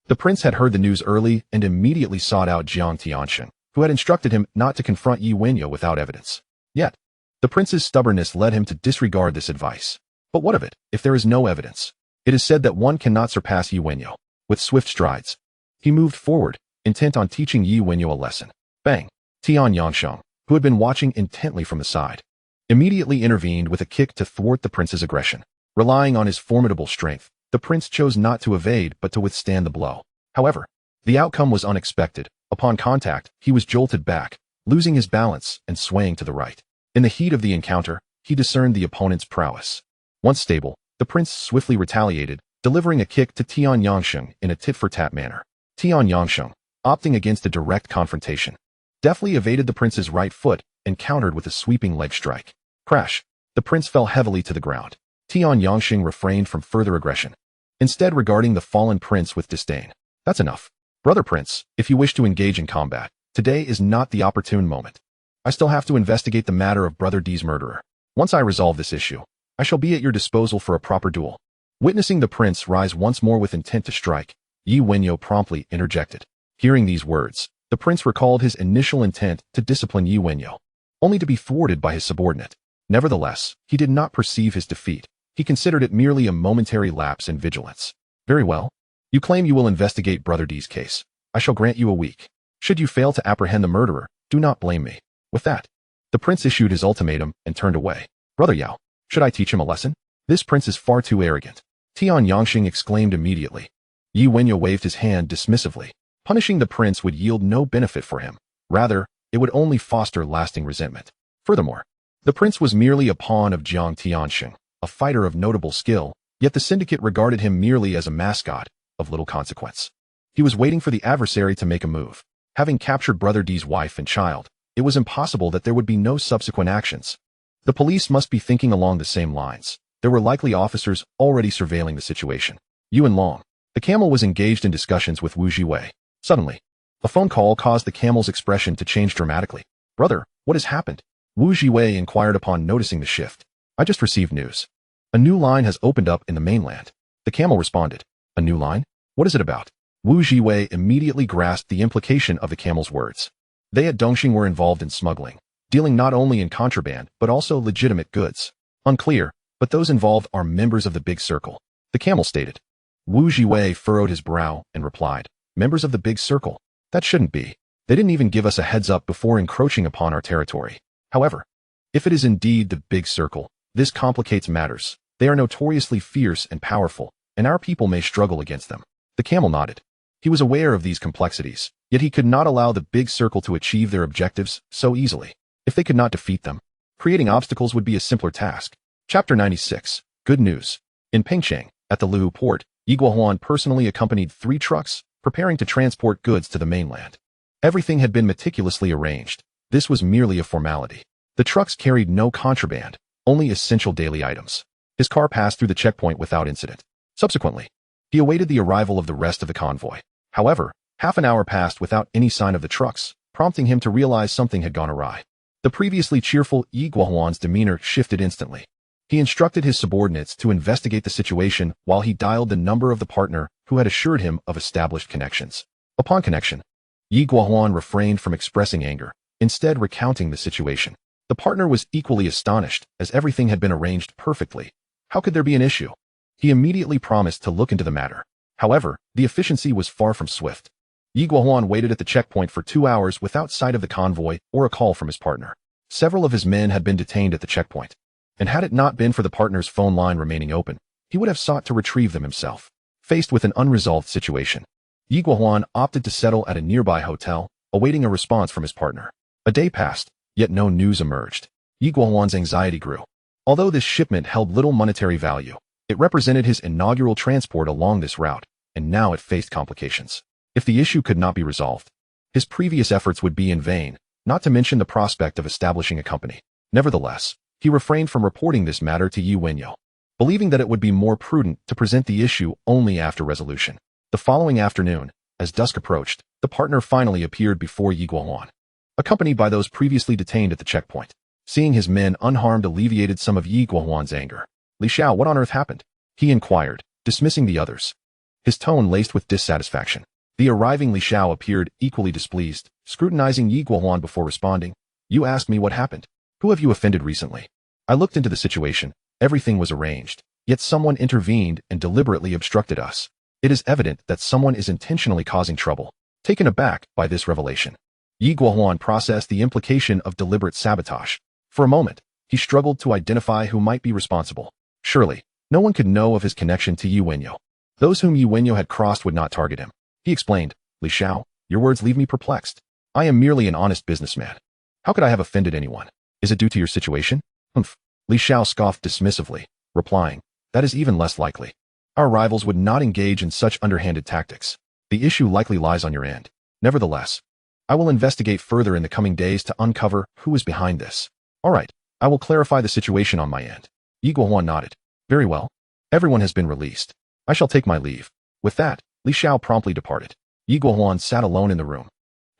The prince had heard the news early and immediately sought out Jiang Tianxing, who had instructed him not to confront Wenyao without evidence. Yet, the prince's stubbornness led him to disregard this advice. But what of it, if there is no evidence? It is said that one cannot surpass Wenyao. With swift strides, he moved forward, intent on teaching Wenyao a lesson. Bang! Tian Yangsheng, who had been watching intently from the side, immediately intervened with a kick to thwart the prince's aggression. Relying on his formidable strength, the prince chose not to evade but to withstand the blow. However, the outcome was unexpected. Upon contact, he was jolted back, losing his balance and swaying to the right. In the heat of the encounter, he discerned the opponent's prowess. Once stable, the prince swiftly retaliated, delivering a kick to Tian Yangsheng in a tit-for-tat manner. Tian Yangsheng, opting against a direct confrontation, deftly evaded the prince's right foot and countered with a sweeping leg strike. Crash! The prince fell heavily to the ground. Tian Yangxing refrained from further aggression, instead regarding the fallen prince with disdain. That's enough. Brother Prince, if you wish to engage in combat, today is not the opportune moment. I still have to investigate the matter of Brother D's murderer. Once I resolve this issue, I shall be at your disposal for a proper duel. Witnessing the prince rise once more with intent to strike, Wenyao promptly interjected. Hearing these words, the prince recalled his initial intent to discipline Wenyao, only to be thwarted by his subordinate. Nevertheless, he did not perceive his defeat. He considered it merely a momentary lapse in vigilance. Very well. You claim you will investigate Brother D's case. I shall grant you a week. Should you fail to apprehend the murderer, do not blame me. With that, the prince issued his ultimatum and turned away. Brother Yao, should I teach him a lesson? This prince is far too arrogant. Tian Yangxing exclaimed immediately. Wenyao waved his hand dismissively. Punishing the prince would yield no benefit for him. Rather, it would only foster lasting resentment. Furthermore, the prince was merely a pawn of Jiang Tianxing, a fighter of notable skill, yet the syndicate regarded him merely as a mascot of little consequence. He was waiting for the adversary to make a move. Having captured Brother D's wife and child, it was impossible that there would be no subsequent actions. The police must be thinking along the same lines. There were likely officers already surveilling the situation. Yuan Long, the camel, was engaged in discussions with Wu Jiwei. Suddenly, a phone call caused the camel's expression to change dramatically. Brother, what has happened? Wu Jiwei inquired upon noticing the shift. I just received news. A new line has opened up in the mainland. The camel responded. A new line? What is it about? Wu Jiwei immediately grasped the implication of the camel's words. They at Dongxing were involved in smuggling, dealing not only in contraband but also legitimate goods. Unclear, but those involved are members of the Big Circle, the camel stated. Wu Jiwei furrowed his brow and replied, members of the Big Circle? That shouldn't be. They didn't even give us a heads up before encroaching upon our territory. However, if it is indeed the Big Circle, this complicates matters. They are notoriously fierce and powerful, and our people may struggle against them. The camel nodded. He was aware of these complexities, yet he could not allow the Big Circle to achieve their objectives so easily. If they could not defeat them, creating obstacles would be a simpler task. Chapter 96. Good news. In Pingcheng, at the Liu port, Yi Guohuan personally accompanied 3 trucks, preparing to transport goods to the mainland. Everything had been meticulously arranged. This was merely a formality. The trucks carried no contraband, only essential daily items. His car passed through the checkpoint without incident. Subsequently, he awaited the arrival of the rest of the convoy. However, half an hour passed without any sign of the trucks, prompting him to realize something had gone awry. The previously cheerful Yi Guohuan's demeanor shifted instantly. He instructed his subordinates to investigate the situation while he dialed the number of the partner who had assured him of established connections. Upon connection, Yi Guohuan refrained from expressing anger, instead recounting the situation. The partner was equally astonished, as everything had been arranged perfectly. How could there be an issue? He immediately promised to look into the matter. However, the efficiency was far from swift. Yi Guohuan waited at the checkpoint for 2 hours without sight of the convoy or a call from his partner. Several of his men had been detained at the checkpoint, and had it not been for the partner's phone line remaining open, he would have sought to retrieve them himself. Faced with an unresolved situation, Yi Guohuan opted to settle at a nearby hotel, awaiting a response from his partner. A day passed, yet no news emerged. Yi Guohuan's anxiety grew. Although this shipment held little monetary value, it represented his inaugural transport along this route, and now it faced complications. If the issue could not be resolved, his previous efforts would be in vain, not to mention the prospect of establishing a company. Nevertheless, he refrained from reporting this matter to Wenyao, believing that it would be more prudent to present the issue only after resolution. The following afternoon, as dusk approached, the partner finally appeared before Yi Guohuan, accompanied by those previously detained at the checkpoint. Seeing his men unharmed alleviated some of Yi Guohuan's anger. Li Xiao, what on earth happened? He inquired, dismissing the others, his tone laced with dissatisfaction. The arriving Li Xiao appeared equally displeased, scrutinizing Yi Guohuan before responding. You asked me what happened. Who have you offended recently? I looked into the situation. Everything was arranged, yet someone intervened and deliberately obstructed us. It is evident that someone is intentionally causing trouble. Taken aback by this revelation, Yi Guohuan processed the implication of deliberate sabotage. For a moment, he struggled to identify who might be responsible. Surely, no one could know of his connection to Wenyao. Those whom Wenyao had crossed would not target him. He explained, Li Xiao, your words leave me perplexed. I am merely an honest businessman. How could I have offended anyone? Is it due to your situation? Humph. Li Xiao scoffed dismissively, replying, that is even less likely. Our rivals would not engage in such underhanded tactics. The issue likely lies on your end. Nevertheless, I will investigate further in the coming days to uncover who is behind this. All right, I will clarify the situation on my end. Yi Guohuan nodded. Very well. Everyone has been released. I shall take my leave. With that, Li Xiao promptly departed. Yi Guohuan sat alone in the room,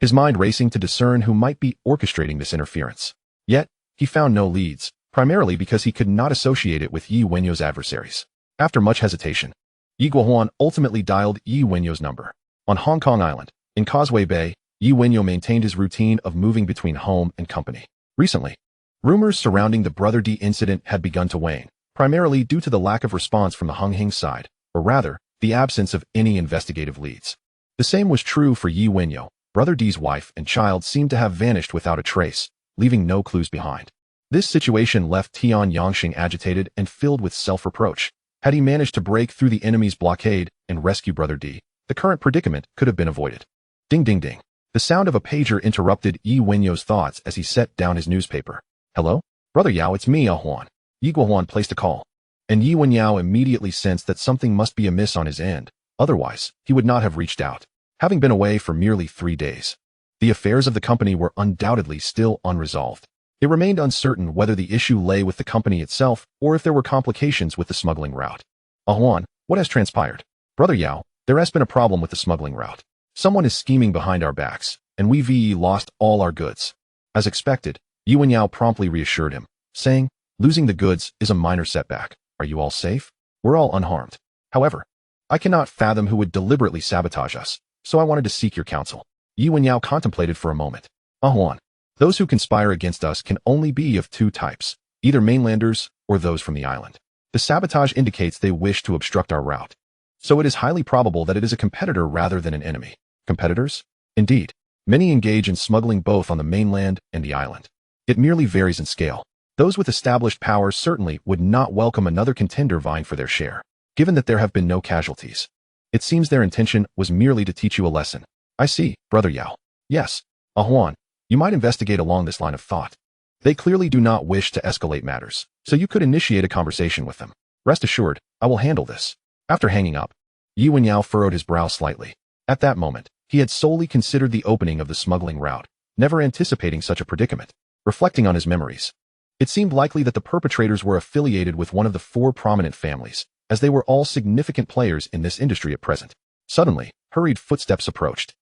his mind racing to discern who might be orchestrating this interference. Yet, he found no leads, primarily because he could not associate it with Yi Wenyao's adversaries. After much hesitation, Yi Guohuan ultimately dialed Yi Wenyao's number. On Hong Kong Island, in Causeway Bay, Yi Wenyao maintained his routine of moving between home and company. Recently, rumors surrounding the Brother D incident had begun to wane, primarily due to the lack of response from the Hung Hing side, or rather, the absence of any investigative leads. The same was true for Yi Wenyao. Brother D's wife and child seemed to have vanished without a trace, leaving no clues behind. This situation left Tian Yangxing agitated and filled with self-reproach. Had he managed to break through the enemy's blockade and rescue Brother D, the current predicament could have been avoided. Ding ding ding. The sound of a pager interrupted Yi Wenyao's thoughts as he set down his newspaper. Hello? Brother Yao, it's me, Huan. Yi Guohuan placed a call, and Yi Wenyao immediately sensed that something must be amiss on his end, otherwise, he would not have reached out. Having been away for merely 3 days, the affairs of the company were undoubtedly still unresolved. It remained uncertain whether the issue lay with the company itself or if there were complications with the smuggling route. Huan, what has transpired? Brother Yao, there has been a problem with the smuggling route. Someone is scheming behind our backs, and we've lost all our goods. As expected, Yi Wenyao promptly reassured him, saying, losing the goods is a minor setback. Are you all safe? We're all unharmed. However, I cannot fathom who would deliberately sabotage us, so I wanted to seek your counsel. Yi Wenyao contemplated for a moment. Huan, those who conspire against us can only be of 2 types, either mainlanders or those from the island. The sabotage indicates they wish to obstruct our route, so it is highly probable that it is a competitor rather than an enemy. Competitors? Indeed. Many engage in smuggling both on the mainland and the island. It merely varies in scale. Those with established power certainly would not welcome another contender vying for their share, given that there have been no casualties. It seems their intention was merely to teach you a lesson. I see, Brother Yao. Yes. Huan, you might investigate along this line of thought. They clearly do not wish to escalate matters, so you could initiate a conversation with them. Rest assured, I will handle this. After hanging up, Yi Wenyao furrowed his brow slightly. At that moment, he had solely considered the opening of the smuggling route, never anticipating such a predicament. Reflecting on his memories, it seemed likely that the perpetrators were affiliated with one of the 4 prominent families, as they were all significant players in this industry at present. Suddenly, hurried footsteps approached.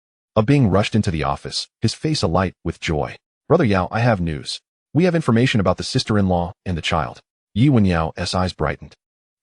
Bing rushed into the office, his face alight with joy. Brother Yao, I have news. We have information about the sister-in-law and the child. Yi Wenyao's eyes brightened.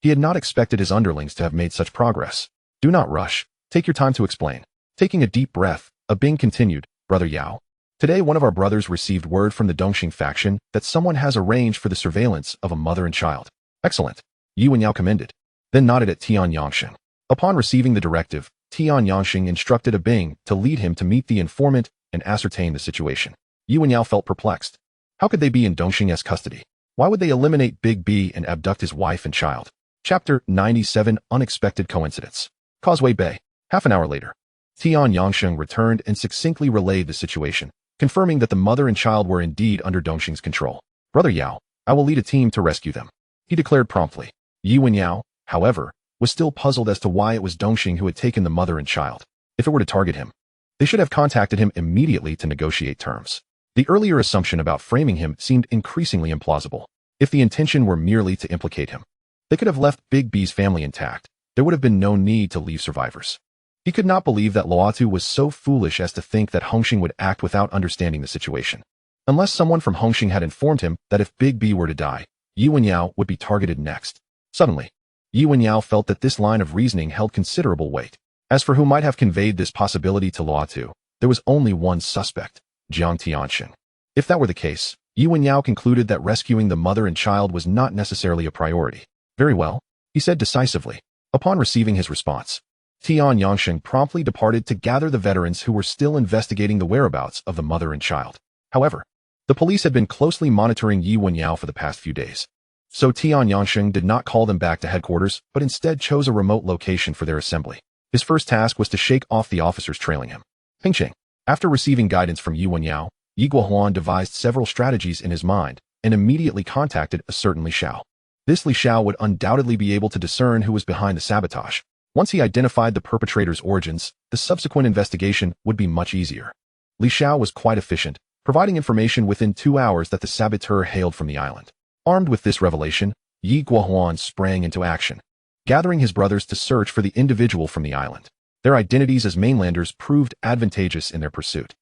He had not expected his underlings to have made such progress. Do not rush. Take your time to explain. Taking a deep breath, Bing continued, Brother Yao. Today one of our brothers received word from the Dongxing faction that someone has arranged for the surveillance of a mother and child. Excellent. Yi Wenyao commended, then nodded at Tian Yangxing. Upon receiving the directive, Tian Yangxing instructed Bing to lead him to meet the informant and ascertain the situation. Yi Wenyao felt perplexed. How could they be in Dongxing's custody? Why would they eliminate Big B and abduct his wife and child? Chapter 97 Unexpected Coincidence. Causeway Bay. Half an hour later, Tian Yangxing returned and succinctly relayed the situation, confirming that the mother and child were indeed under Dongxing's control. Brother Yao, I will lead a team to rescue them, he declared promptly. Yi Wenyao, however, was still puzzled as to why it was Dongxing who had taken the mother and child. If it were to target him, they should have contacted him immediately to negotiate terms. The earlier assumption about framing him seemed increasingly implausible. If the intention were merely to implicate him, they could have left Big B's family intact. There would have been no need to leave survivors. He could not believe that Luotu was so foolish as to think that Hongxing would act without understanding the situation. Unless someone from Hongxing had informed him that if Big B were to die, Yi Wenyao would be targeted next. Suddenly, Yi Wenyao felt that this line of reasoning held considerable weight. As for who might have conveyed this possibility to Luotu, there was only one suspect, Jiang Tianxing. If that were the case, Yi Wenyao concluded that rescuing the mother and child was not necessarily a priority. Very well, he said decisively. Upon receiving his response, Tian Yangxing promptly departed to gather the veterans who were still investigating the whereabouts of the mother and child. However, the police had been closely monitoring Yi Wenyao for the past few days, so Tian Yangxing did not call them back to headquarters but instead chose a remote location for their assembly. His first task was to shake off the officers trailing him. Pingqing. After receiving guidance from Yi Wenyao, Yi Guohuan devised several strategies in his mind and immediately contacted a certain Li Xiao. This Li Xiao would undoubtedly be able to discern who was behind the sabotage. Once he identified the perpetrator's origins, the subsequent investigation would be much easier. Li Xiao was quite efficient, providing information within 2 hours that the saboteur hailed from the island. Armed with this revelation, Yi Guohuan sprang into action, gathering his brothers to search for the individual from the island. Their identities as mainlanders proved advantageous in their pursuit.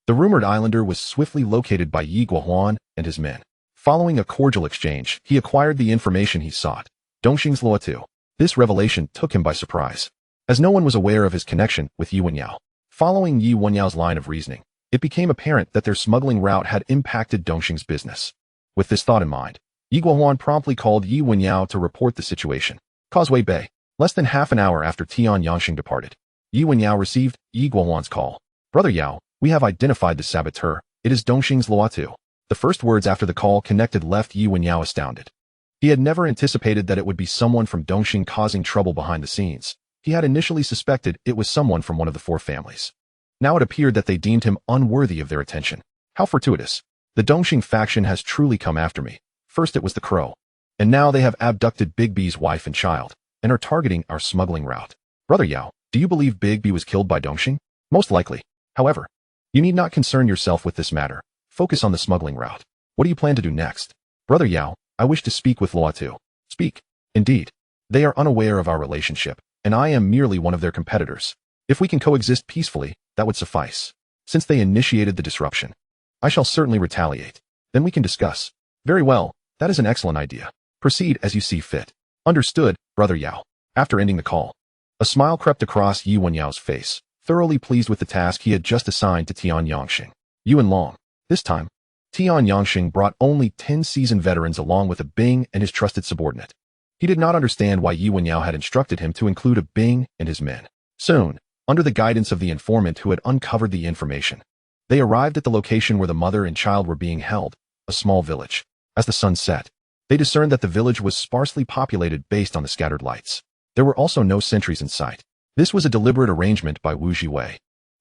The rumored islander was swiftly located by Yi Guohuan and his men. Following a cordial exchange, he acquired the information he sought. Dongxing's Luotu. This revelation took him by surprise, as no one was aware of his connection with Yi Wenyao. Following Yi Wenyao's line of reasoning, it became apparent that their smuggling route had impacted Dongxing's business. With this thought in mind, Yi Guohuan promptly called Yi Wenyao to report the situation. Causeway Bay. Less than half an hour after Tian Yangxing departed, Yi Wenyao received Yi Guohuan's call. Brother Yao, we have identified the saboteur. It is Dongxing's Luotu. The first words after the call connected left Yi Wenyao astounded. He had never anticipated that it would be someone from Dongxing causing trouble behind the scenes. He had initially suspected it was someone from one of the four families. Now it appeared that they deemed him unworthy of their attention. How fortuitous. The Dongxing faction has truly come after me. First it was the Crow, and now they have abducted Big B's wife and child, and are targeting our smuggling route. Brother Yao, do you believe Big B was killed by Dongxing? Most likely. However, you need not concern yourself with this matter. Focus on the smuggling route. What do you plan to do next? Brother Yao, I wish to speak with Luotu. Speak. Indeed. They are unaware of our relationship, and I am merely one of their competitors. If we can coexist peacefully, that would suffice. Since they initiated the disruption, I shall certainly retaliate. Then we can discuss. Very well, that is an excellent idea. Proceed as you see fit. Understood, Brother Yao. After ending the call, a smile crept across Yi Wenyao's face, thoroughly pleased with the task he had just assigned to Tian Yangxing. Yuan Long. This time, Tian Yangxing brought only 10 seasoned veterans along with a Bing and his trusted subordinate. He did not understand why Yi Wenyao had instructed him to include a Bing and his men. Soon, under the guidance of the informant who had uncovered the information, they arrived at the location where the mother and child were being held, a small village. As the sun set, they discerned that the village was sparsely populated based on the scattered lights. There were also no sentries in sight. This was a deliberate arrangement by Wu Jiwei,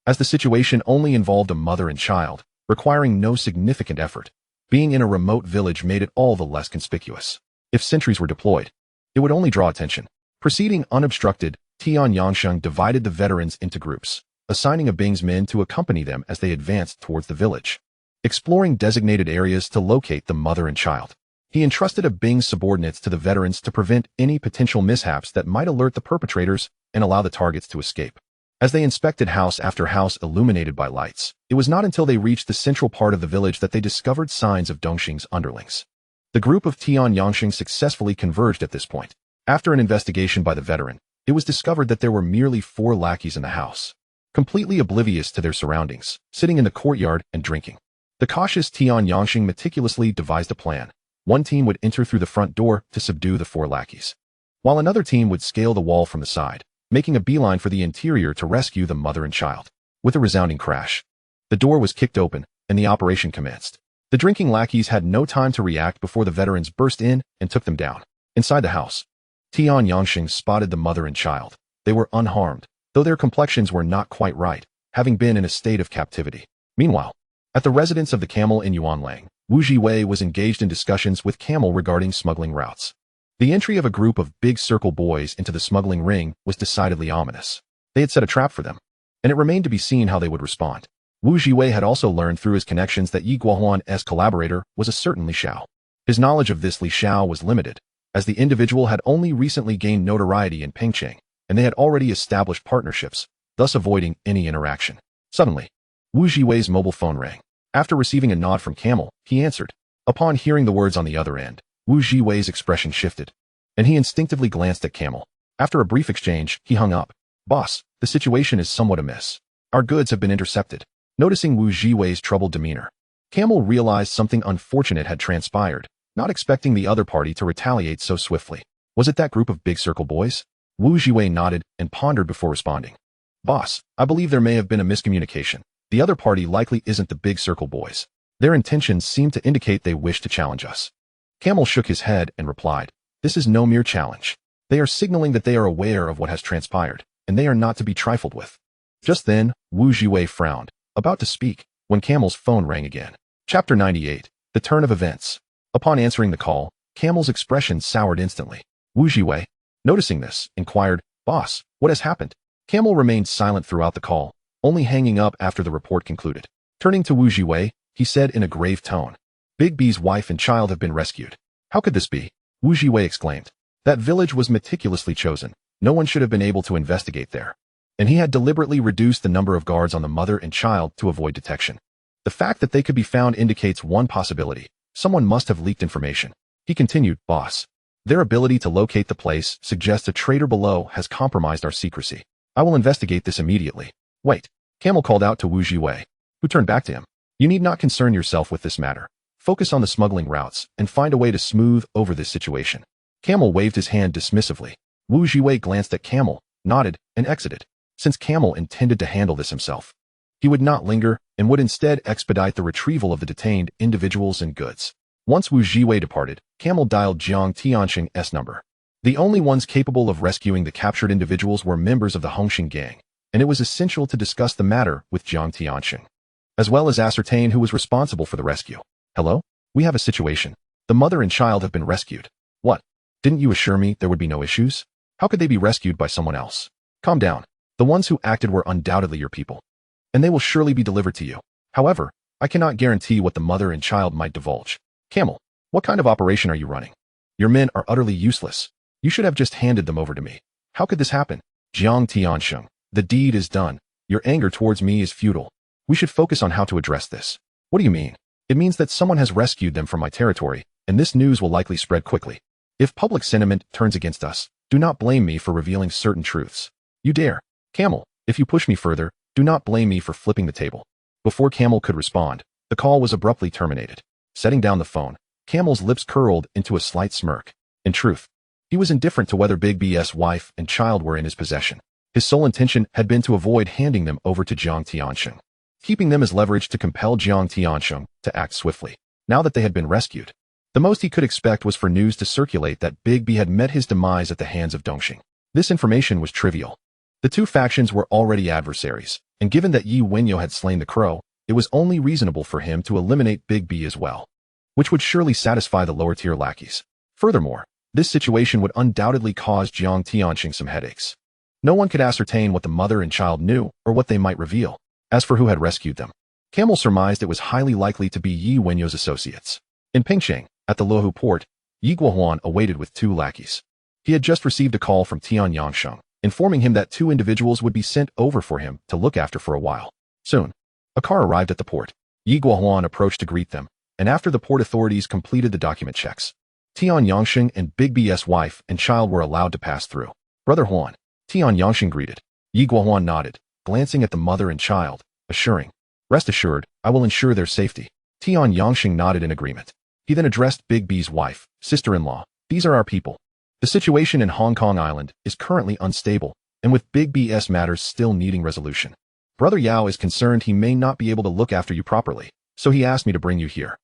as the situation only involved a mother and child, requiring no significant effort. Being in a remote village made it all the less conspicuous. If sentries were deployed, it would only draw attention. Proceeding unobstructed, Tian Yangxing divided the veterans into groups, assigning a Bing's men to accompany them as they advanced towards the village, exploring designated areas to locate the mother and child. He entrusted a Bing's subordinates to the veterans to prevent any potential mishaps that might alert the perpetrators and allow the targets to escape. As they inspected house after house illuminated by lights, it was not until they reached the central part of the village that they discovered signs of Dongxing's underlings. The group of Tian Yangxing successfully converged at this point. After an investigation by the veteran, it was discovered that there were merely 4 lackeys in the house, completely oblivious to their surroundings, sitting in the courtyard and drinking. The cautious Tian Yangxing meticulously devised a plan. One team would enter through the front door to subdue the 4 lackeys, while another team would scale the wall from the side, making a beeline for the interior to rescue the mother and child. With a resounding crash, the door was kicked open, and the operation commenced. The drinking lackeys had no time to react before the veterans burst in and took them down. Inside the house, Tian Yangxing spotted the mother and child. They were unharmed, though their complexions were not quite right, having been in a state of captivity. Meanwhile, at the residence of the camel in Yuanlang, Wu Jiwei was engaged in discussions with Camel regarding smuggling routes. The entry of a group of big circle boys into the smuggling ring was decidedly ominous. They had set a trap for them, and it remained to be seen how they would respond. Wu Jiwei had also learned through his connections that Yi Guohuan's collaborator was a certain Li Xiao. His knowledge of this Li Xiao was limited, as the individual had only recently gained notoriety in Pengcheng, and they had already established partnerships, thus avoiding any interaction. Suddenly, Wu Jiwei's mobile phone rang. After receiving a nod from Camel, he answered. Upon hearing the words on the other end, Wu Jiwei's expression shifted, and he instinctively glanced at Camel. After a brief exchange, he hung up. Boss, the situation is somewhat amiss. Our goods have been intercepted. Noticing Wu Jiwei's troubled demeanor, Camel realized something unfortunate had transpired, not expecting the other party to retaliate so swiftly. Was it that group of big circle boys? Wu Jiwei nodded and pondered before responding. Boss, I believe there may have been a miscommunication. The other party likely isn't the big circle boys. Their intentions seem to indicate they wish to challenge us. Camel shook his head and replied, this is no mere challenge. They are signaling that they are aware of what has transpired, and they are not to be trifled with. Just then, Wu Jiwei frowned, about to speak, when Camel's phone rang again. Chapter 98. The Turn of Events. Upon answering the call, Camel's expression soured instantly. Wu Jiwei, noticing this, inquired, Boss, what has happened? Camel remained silent throughout the call, only hanging up after the report concluded. Turning to Wu Jiwei, he said in a grave tone, Big B's wife and child have been rescued. How could this be? Wu Jiwei exclaimed. That village was meticulously chosen. No one should have been able to investigate there. And he had deliberately reduced the number of guards on the mother and child to avoid detection. The fact that they could be found indicates one possibility. Someone must have leaked information. He continued, boss. Their ability to locate the place suggests a traitor below has compromised our secrecy. I will investigate this immediately. Wait. Camel called out to Wu Jiwei, who turned back to him. You need not concern yourself with this matter. Focus on the smuggling routes and find a way to smooth over this situation. Camel waved his hand dismissively. Wu Jiwei glanced at Camel, nodded, and exited. Since Camel intended to handle this himself, he would not linger and would instead expedite the retrieval of the detained individuals and goods. Once Wu Jiwei departed, Camel dialed Jiang Tianxing's number. The only ones capable of rescuing the captured individuals were members of the Hongxing gang, and it was essential to discuss the matter with Jiang Tianxing, as well as ascertain who was responsible for the rescue. Hello? We have a situation. The mother and child have been rescued. What? Didn't you assure me there would be no issues? How could they be rescued by someone else? Calm down. The ones who acted were undoubtedly your people, and they will surely be delivered to you. However, I cannot guarantee what the mother and child might divulge. Camel, what kind of operation are you running? Your men are utterly useless. You should have just handed them over to me. How could this happen? Jiang Tianxing, the deed is done. Your anger towards me is futile. We should focus on how to address this. What do you mean? It means that someone has rescued them from my territory, and this news will likely spread quickly. If public sentiment turns against us, do not blame me for revealing certain truths. You dare. Camel, if you push me further, do not blame me for flipping the table. Before Camel could respond, the call was abruptly terminated. Setting down the phone, Camel's lips curled into a slight smirk. In truth, he was indifferent to whether Big B's wife and child were in his possession. His sole intention had been to avoid handing them over to Jiang Tianxing, keeping them as leverage to compel Jiang Tianxing to act swiftly. Now that they had been rescued, the most he could expect was for news to circulate that Big B had met his demise at the hands of Dongxing. This information was trivial. The two factions were already adversaries, and given that Yi Wenyao had slain the crow, it was only reasonable for him to eliminate Big B as well, which would surely satisfy the lower-tier lackeys. Furthermore, this situation would undoubtedly cause Jiang Tianxing some headaches. No one could ascertain what the mother and child knew or what they might reveal. As for who had rescued them, Camel surmised it was highly likely to be Yi Wenyao's associates. In Pingcheng, at the Luohu port, Yi Guohuan awaited with two lackeys. He had just received a call from Tian Yangsheng, informing him that two individuals would be sent over for him to look after for a while. Soon, a car arrived at the port. Yi Guohuan approached to greet them, and after the port authorities completed the document checks, Tian Yangsheng and Big B's wife and child were allowed to pass through. Brother Huan, Tian Yangsheng greeted. Yi Guohuan nodded, glancing at the mother and child, assuring, rest assured, I will ensure their safety. Tian Yangsheng nodded in agreement. He then addressed Big B's wife, sister-in-law. These are our people. The situation in Hong Kong Island is currently unstable, and with Big B's matters still needing resolution. Brother Yao is concerned he may not be able to look after you properly, so he asked me to bring you here.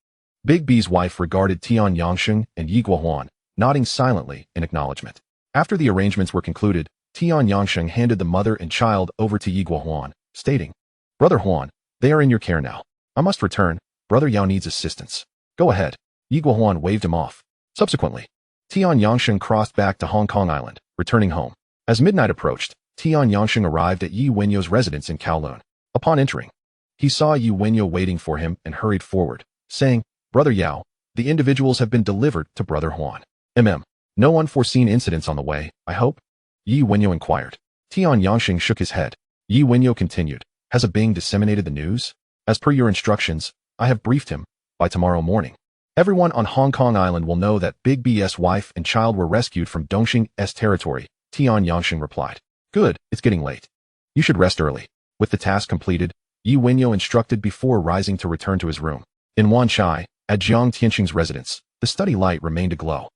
Big B's wife regarded Tian Yangsheng and Yi Guohuan, nodding silently in acknowledgement. After the arrangements were concluded, Tian Yangsheng handed the mother and child over to Yi Guohuan, stating, Brother Huan, they are in your care now. I must return. Brother Yao needs assistance. Go ahead. Yi Guohuan waved him off. Subsequently, Tian Yangsheng crossed back to Hong Kong Island, returning home. As midnight approached, Tian Yangsheng arrived at Yi Wenyao's residence in Kowloon. Upon entering, he saw Yi Wenyao waiting for him and hurried forward, saying, Brother Yao, the individuals have been delivered to Brother Huan. No unforeseen incidents on the way, I hope? Yi Wenyao inquired. Tian Yangsheng shook his head. Yi Wenyao continued, has Bing disseminated the news? As per your instructions, I have briefed him. By tomorrow morning, everyone on Hong Kong Island will know that Big B's wife and child were rescued from Dongxing's territory, Tian Yangsheng replied. Good, it's getting late. You should rest early. With the task completed, Yi Wenyao instructed before rising to return to his room. In Wanchai, at Jiang Tianxing's residence, the study light remained aglow.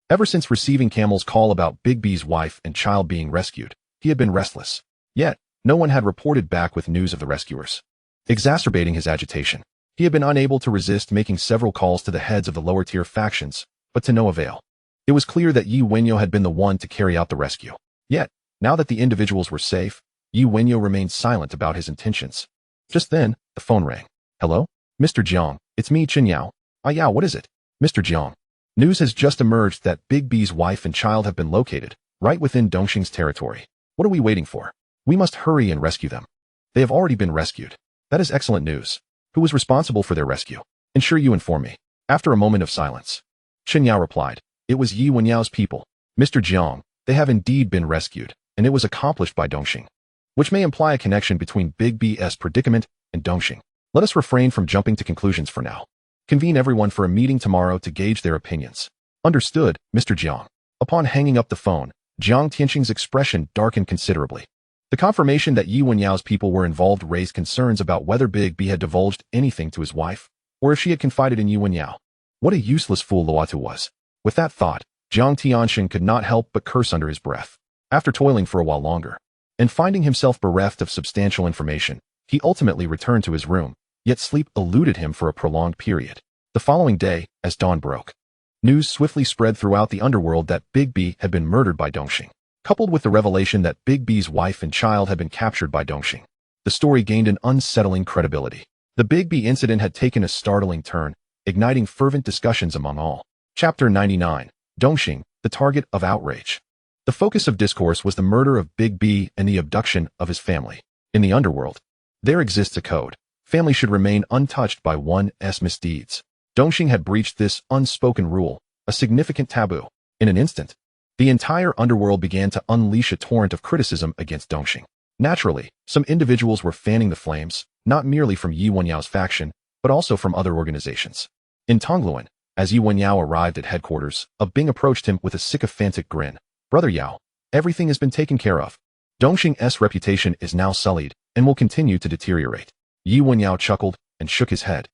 Ever since receiving Camel's call about Big B's wife and child being rescued, he had been restless. Yet, no one had reported back with news of the rescuers. Exacerbating his agitation, he had been unable to resist making several calls to the heads of the lower-tier factions, but to no avail. It was clear that Yi Wenyao had been the one to carry out the rescue. Yet, now that the individuals were safe, Yi Wenyao remained silent about his intentions. Just then, the phone rang. Hello? Mr. Jiang, it's me, Chen Yao. Yao, what is it? Mr. Jiang. News has just emerged that Big B's wife and child have been located, right within Dongxing's territory. What are we waiting for? We must hurry and rescue them. They have already been rescued. That is excellent news. Who was responsible for their rescue? Ensure you inform me. After a moment of silence, Chen Yao replied, It was Yi Wenyao's people. Mr. Jiang, they have indeed been rescued, and it was accomplished by Dongxing, which may imply a connection between Big B's predicament and Dongxing. Let us refrain from jumping to conclusions for now. Convene everyone for a meeting tomorrow to gauge their opinions. Understood, Mr. Jiang. Upon hanging up the phone, Jiang Tianqing's expression darkened considerably. The confirmation that Yi Wenyao's people were involved raised concerns about whether Big B had divulged anything to his wife, or if she had confided in Yi Wenyao. What a useless fool Luotu was. With that thought, Jiang Tianqing could not help but curse under his breath. After toiling for a while longer, and finding himself bereft of substantial information, he ultimately returned to his room, yet sleep eluded him for a prolonged period. The following day, as dawn broke, news swiftly spread throughout the underworld that Big B had been murdered by Dongxing. Coupled with the revelation that Big B's wife and child had been captured by Dongxing, the story gained an unsettling credibility. The Big B incident had taken a startling turn, igniting fervent discussions among all. Chapter 99. Dongxing, the target of outrage. The focus of discourse was the murder of Big B and the abduction of his family. In the underworld, there exists a code. Family should remain untouched by one's misdeeds. Dongxing had breached this unspoken rule, a significant taboo. In an instant, the entire underworld began to unleash a torrent of criticism against Dongxing. Naturally, some individuals were fanning the flames, not merely from Yi Wenyao's faction, but also from other organizations. In Kowloon, as Yi Wenyao arrived at headquarters, a Bing approached him with a sycophantic grin. Brother Yao, everything has been taken care of. Dongxing's reputation is now sullied and will continue to deteriorate. Yi Wenyao chuckled and shook his head.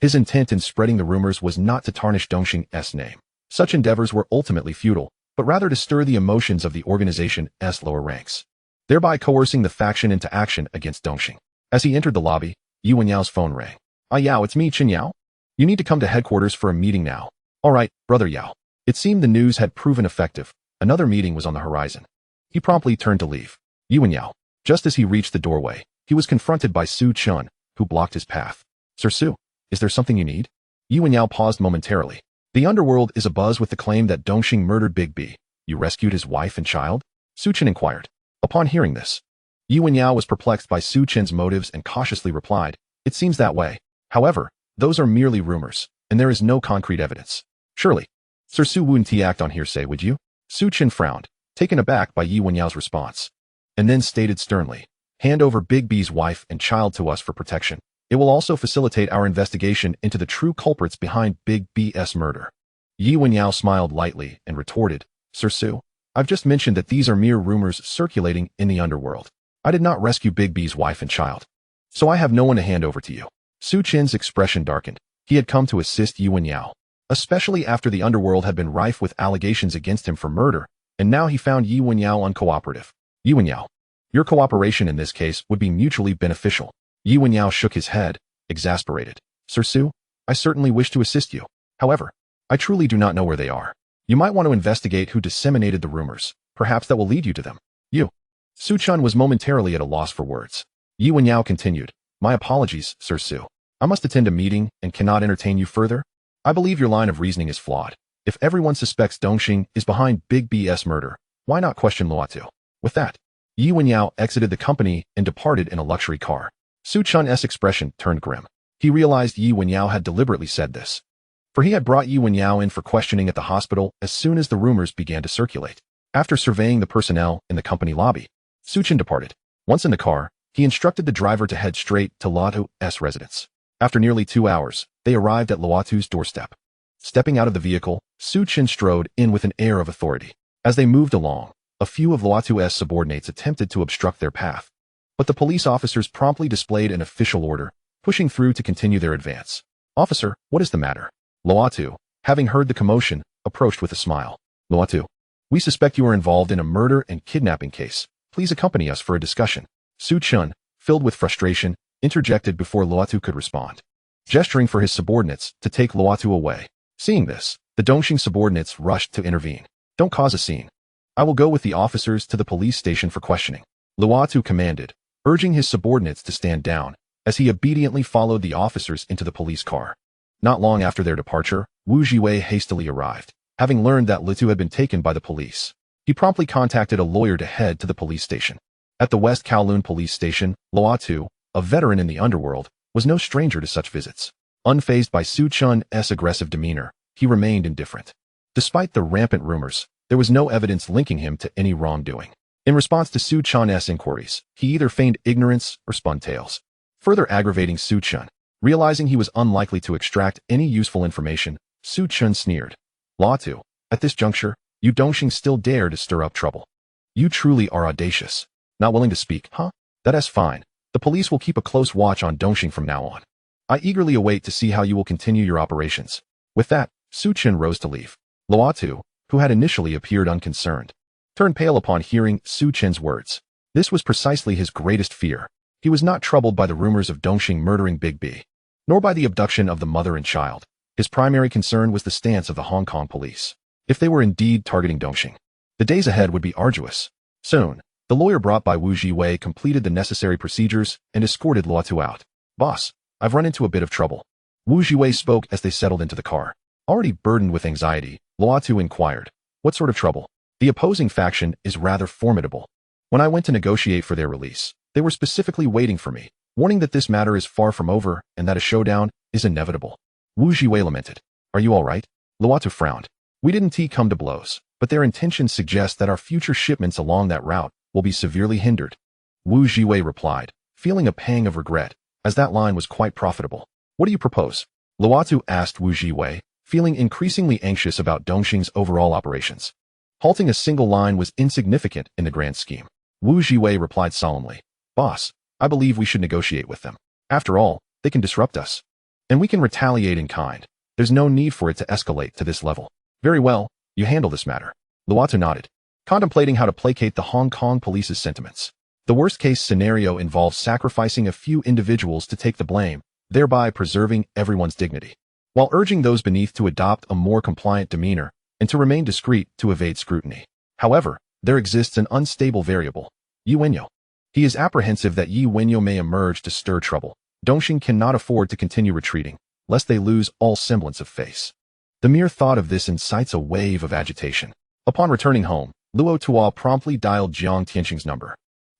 His intent in spreading the rumors was not to tarnish Dongxing's name. Such endeavors were ultimately futile, but rather to stir the emotions of the organization's lower ranks, thereby coercing the faction into action against Dongxing. As he entered the lobby, Yi Wenyao's phone rang. "Ah Yao, it's me, Qin Yao. You need to come to headquarters for a meeting now." "All right, Brother Yao." It seemed the news had proven effective. Another meeting was on the horizon. He promptly turned to leave. Yi Wenyao. Just as he reached the doorway, he was confronted by Su Chun, who blocked his path. "Sir Su, is there something you need?" Yi Wenyao paused momentarily. The underworld is abuzz with the claim that Dongxing murdered Big B. "You rescued his wife and child?" Su Chen inquired. Upon hearing this, Yi Wenyao was perplexed by Su Chen's motives and cautiously replied, "It seems that way. However, those are merely rumors, and there is no concrete evidence." "Surely, Sir Su wouldn't act on hearsay, would you?" Su Chen frowned, taken aback by Yi Wenyao's response, and then stated sternly, "Hand over Big B's wife and child to us for protection. It will also facilitate our investigation into the true culprits behind Big B's murder." Yi Wenyao smiled lightly and retorted, "Sir Su, I've just mentioned that these are mere rumors circulating in the underworld. I did not rescue Big B's wife and child, so I have no one to hand over to you." Su Chen's expression darkened. He had come to assist Yi Wenyao, especially after the underworld had been rife with allegations against him for murder, and now he found Yi Wenyao uncooperative. "Yi Wenyao, your cooperation in this case would be mutually beneficial." Yi Wenyao shook his head, exasperated. "Sir Su, I certainly wish to assist you. However, I truly do not know where they are. You might want to investigate who disseminated the rumors. Perhaps that will lead you to them." "You." Su Chun was momentarily at a loss for words. Yi Wenyao continued, "My apologies, Sir Su. I must attend a meeting and cannot entertain you further. I believe your line of reasoning is flawed. If everyone suspects Dongxing is behind Big B's murder, why not question Luotu?" With that, Yi Wenyao exited the company and departed in a luxury car. Su Chun's expression turned grim. He realized Yi Wenyao had deliberately said this, for he had brought Yi Wenyao in for questioning at the hospital as soon as the rumors began to circulate. After surveying the personnel in the company lobby, Su Chen departed. Once in the car, he instructed the driver to head straight to Luotu's residence. After nearly 2 hours, they arrived at Luotu's doorstep. Stepping out of the vehicle, Su Chen strode in with an air of authority. As they moved along, a few of Luotu's subordinates attempted to obstruct their path, but the police officers promptly displayed an official order, pushing through to continue their advance. "Officer, what is the matter?" Luotu, having heard the commotion, approached with a smile. "Luotu, we suspect you are involved in a murder and kidnapping case. Please accompany us for a discussion." Su Chun, filled with frustration, interjected before Luotu could respond, gesturing for his subordinates to take Luotu away. Seeing this, the Dongxing subordinates rushed to intervene. "Don't cause a scene. I will go with the officers to the police station for questioning," Luotu commanded, urging his subordinates to stand down, as he obediently followed the officers into the police car. Not long after their departure, Wu Jiwei hastily arrived, having learned that Luotu had been taken by the police. He promptly contacted a lawyer to head to the police station. At the West Kowloon police station, Luotu, a veteran in the underworld, was no stranger to such visits. Unfazed by Su Chun's aggressive demeanor, he remained indifferent. Despite the rampant rumors, there was no evidence linking him to any wrongdoing. In response to Su Chun's inquiries, he either feigned ignorance or spun tales. Further aggravating Su Chun, realizing he was unlikely to extract any useful information, Su Chun sneered. Luotu, at this juncture, you Dongxing still dare to stir up trouble. You truly are audacious. Not willing to speak, huh? That's fine. The police will keep a close watch on Dongxing from now on. I eagerly await to see how you will continue your operations. With that, Su Chun rose to leave. Luotu, who had initially appeared unconcerned, turned pale upon hearing Su Chun's words. This was precisely his greatest fear. He was not troubled by the rumors of Dongxing murdering Big B, nor by the abduction of the mother and child. His primary concern was the stance of the Hong Kong police. If they were indeed targeting Dongxing, the days ahead would be arduous. Soon, the lawyer brought by Wu Jiwei completed the necessary procedures and escorted Luotu out. Boss, I've run into a bit of trouble. Wu Jiwei spoke as they settled into the car. Already burdened with anxiety, Luotu inquired, what sort of trouble? The opposing faction is rather formidable. When I went to negotiate for their release, they were specifically waiting for me, warning that this matter is far from over and that a showdown is inevitable. Wu Jiwei lamented. Are you all right? Luotu frowned. We didn't come to blows, but their intentions suggest that our future shipments along that route will be severely hindered. Wu Jiwei replied, feeling a pang of regret, as that line was quite profitable. What do you propose? Luotu asked Wu Jiwei, feeling increasingly anxious about Dongxing's overall operations. Halting a single line was insignificant in the grand scheme. Wu Jiwei replied solemnly, Boss, I believe we should negotiate with them. After all, they can disrupt us. And we can retaliate in kind. There's no need for it to escalate to this level. Very well, you handle this matter. Luotu nodded, contemplating how to placate the Hong Kong police's sentiments. The worst-case scenario involves sacrificing a few individuals to take the blame, thereby preserving everyone's dignity, while urging those beneath to adopt a more compliant demeanor and to remain discreet to evade scrutiny. However, there exists an unstable variable, Yi Wenyao. He is apprehensive that Yi Wenyao may emerge to stir trouble. Dongxing cannot afford to continue retreating, lest they lose all semblance of face. The mere thought of this incites a wave of agitation. Upon returning home, Luo Tuo promptly dialed Jiang Tianxing's number.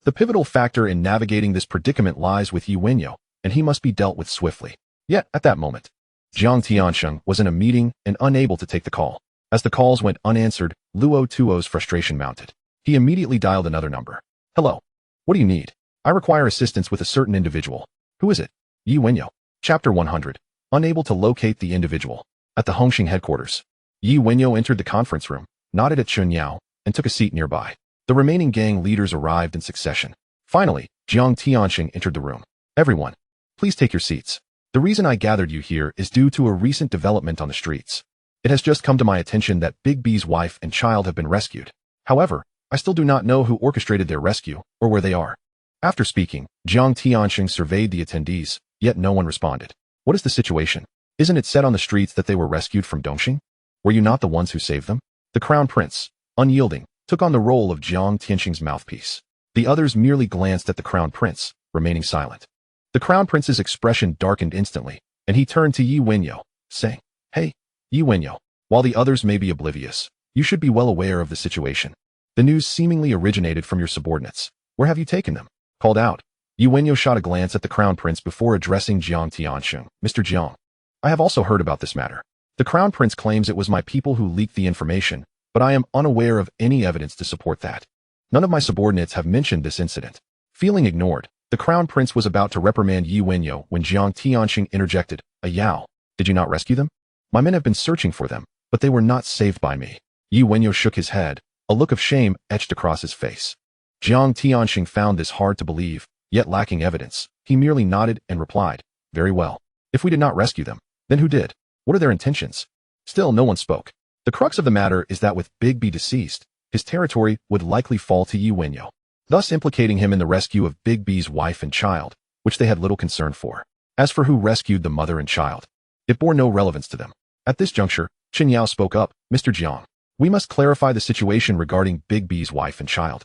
The pivotal factor in navigating this predicament lies with Yi Wenyao, and he must be dealt with swiftly. Yet, at that moment, Jiang Tianxing was in a meeting and unable to take the call. As the calls went unanswered, Luo Tuo's frustration mounted. He immediately dialed another number. Hello. What do you need? I require assistance with a certain individual. Who is it? Yi Wenyao. Chapter 100. Unable to locate the individual. At the Hongxing headquarters, Yi Wenyao entered the conference room, nodded at Wenyao, and took a seat nearby. The remaining gang leaders arrived in succession. Finally, Jiang Tianxing entered the room. Everyone, please take your seats. The reason I gathered you here is due to a recent development on the streets. It has just come to my attention that Big B's wife and child have been rescued. However, I still do not know who orchestrated their rescue or where they are. After speaking, Jiang Tianxing surveyed the attendees, yet no one responded. What is the situation? Isn't it said on the streets that they were rescued from Dongxing? Were you not the ones who saved them? The Crown Prince, unyielding, took on the role of Jiang Tianxing's mouthpiece. The others merely glanced at the Crown Prince, remaining silent. The Crown Prince's expression darkened instantly, and he turned to Yi Wenyao, saying, Hey, Yi Wenyao, while the others may be oblivious, you should be well aware of the situation. The news seemingly originated from your subordinates. Where have you taken them? Called out. Yi Wenyao shot a glance at the Crown Prince before addressing Jiang Tianxing. Mr. Jiang, I have also heard about this matter. The Crown Prince claims it was my people who leaked the information, but I am unaware of any evidence to support that. None of my subordinates have mentioned this incident. Feeling ignored, the Crown Prince was about to reprimand Yi Wenyao when Jiang Tianxing interjected, Yao, did you not rescue them? My men have been searching for them, but they were not saved by me. Yi Wenyao shook his head, a look of shame etched across his face. Jiang Tianxing found this hard to believe, yet lacking evidence. He merely nodded and replied, Very well. If we did not rescue them, then who did? What are their intentions? Still no one spoke. The crux of the matter is that with Big B deceased, his territory would likely fall to Yi Wenyao, thus implicating him in the rescue of Big B's wife and child, which they had little concern for. As for who rescued the mother and child, it bore no relevance to them. At this juncture, Wenyao spoke up, Mr. Jiang, we must clarify the situation regarding Big B's wife and child,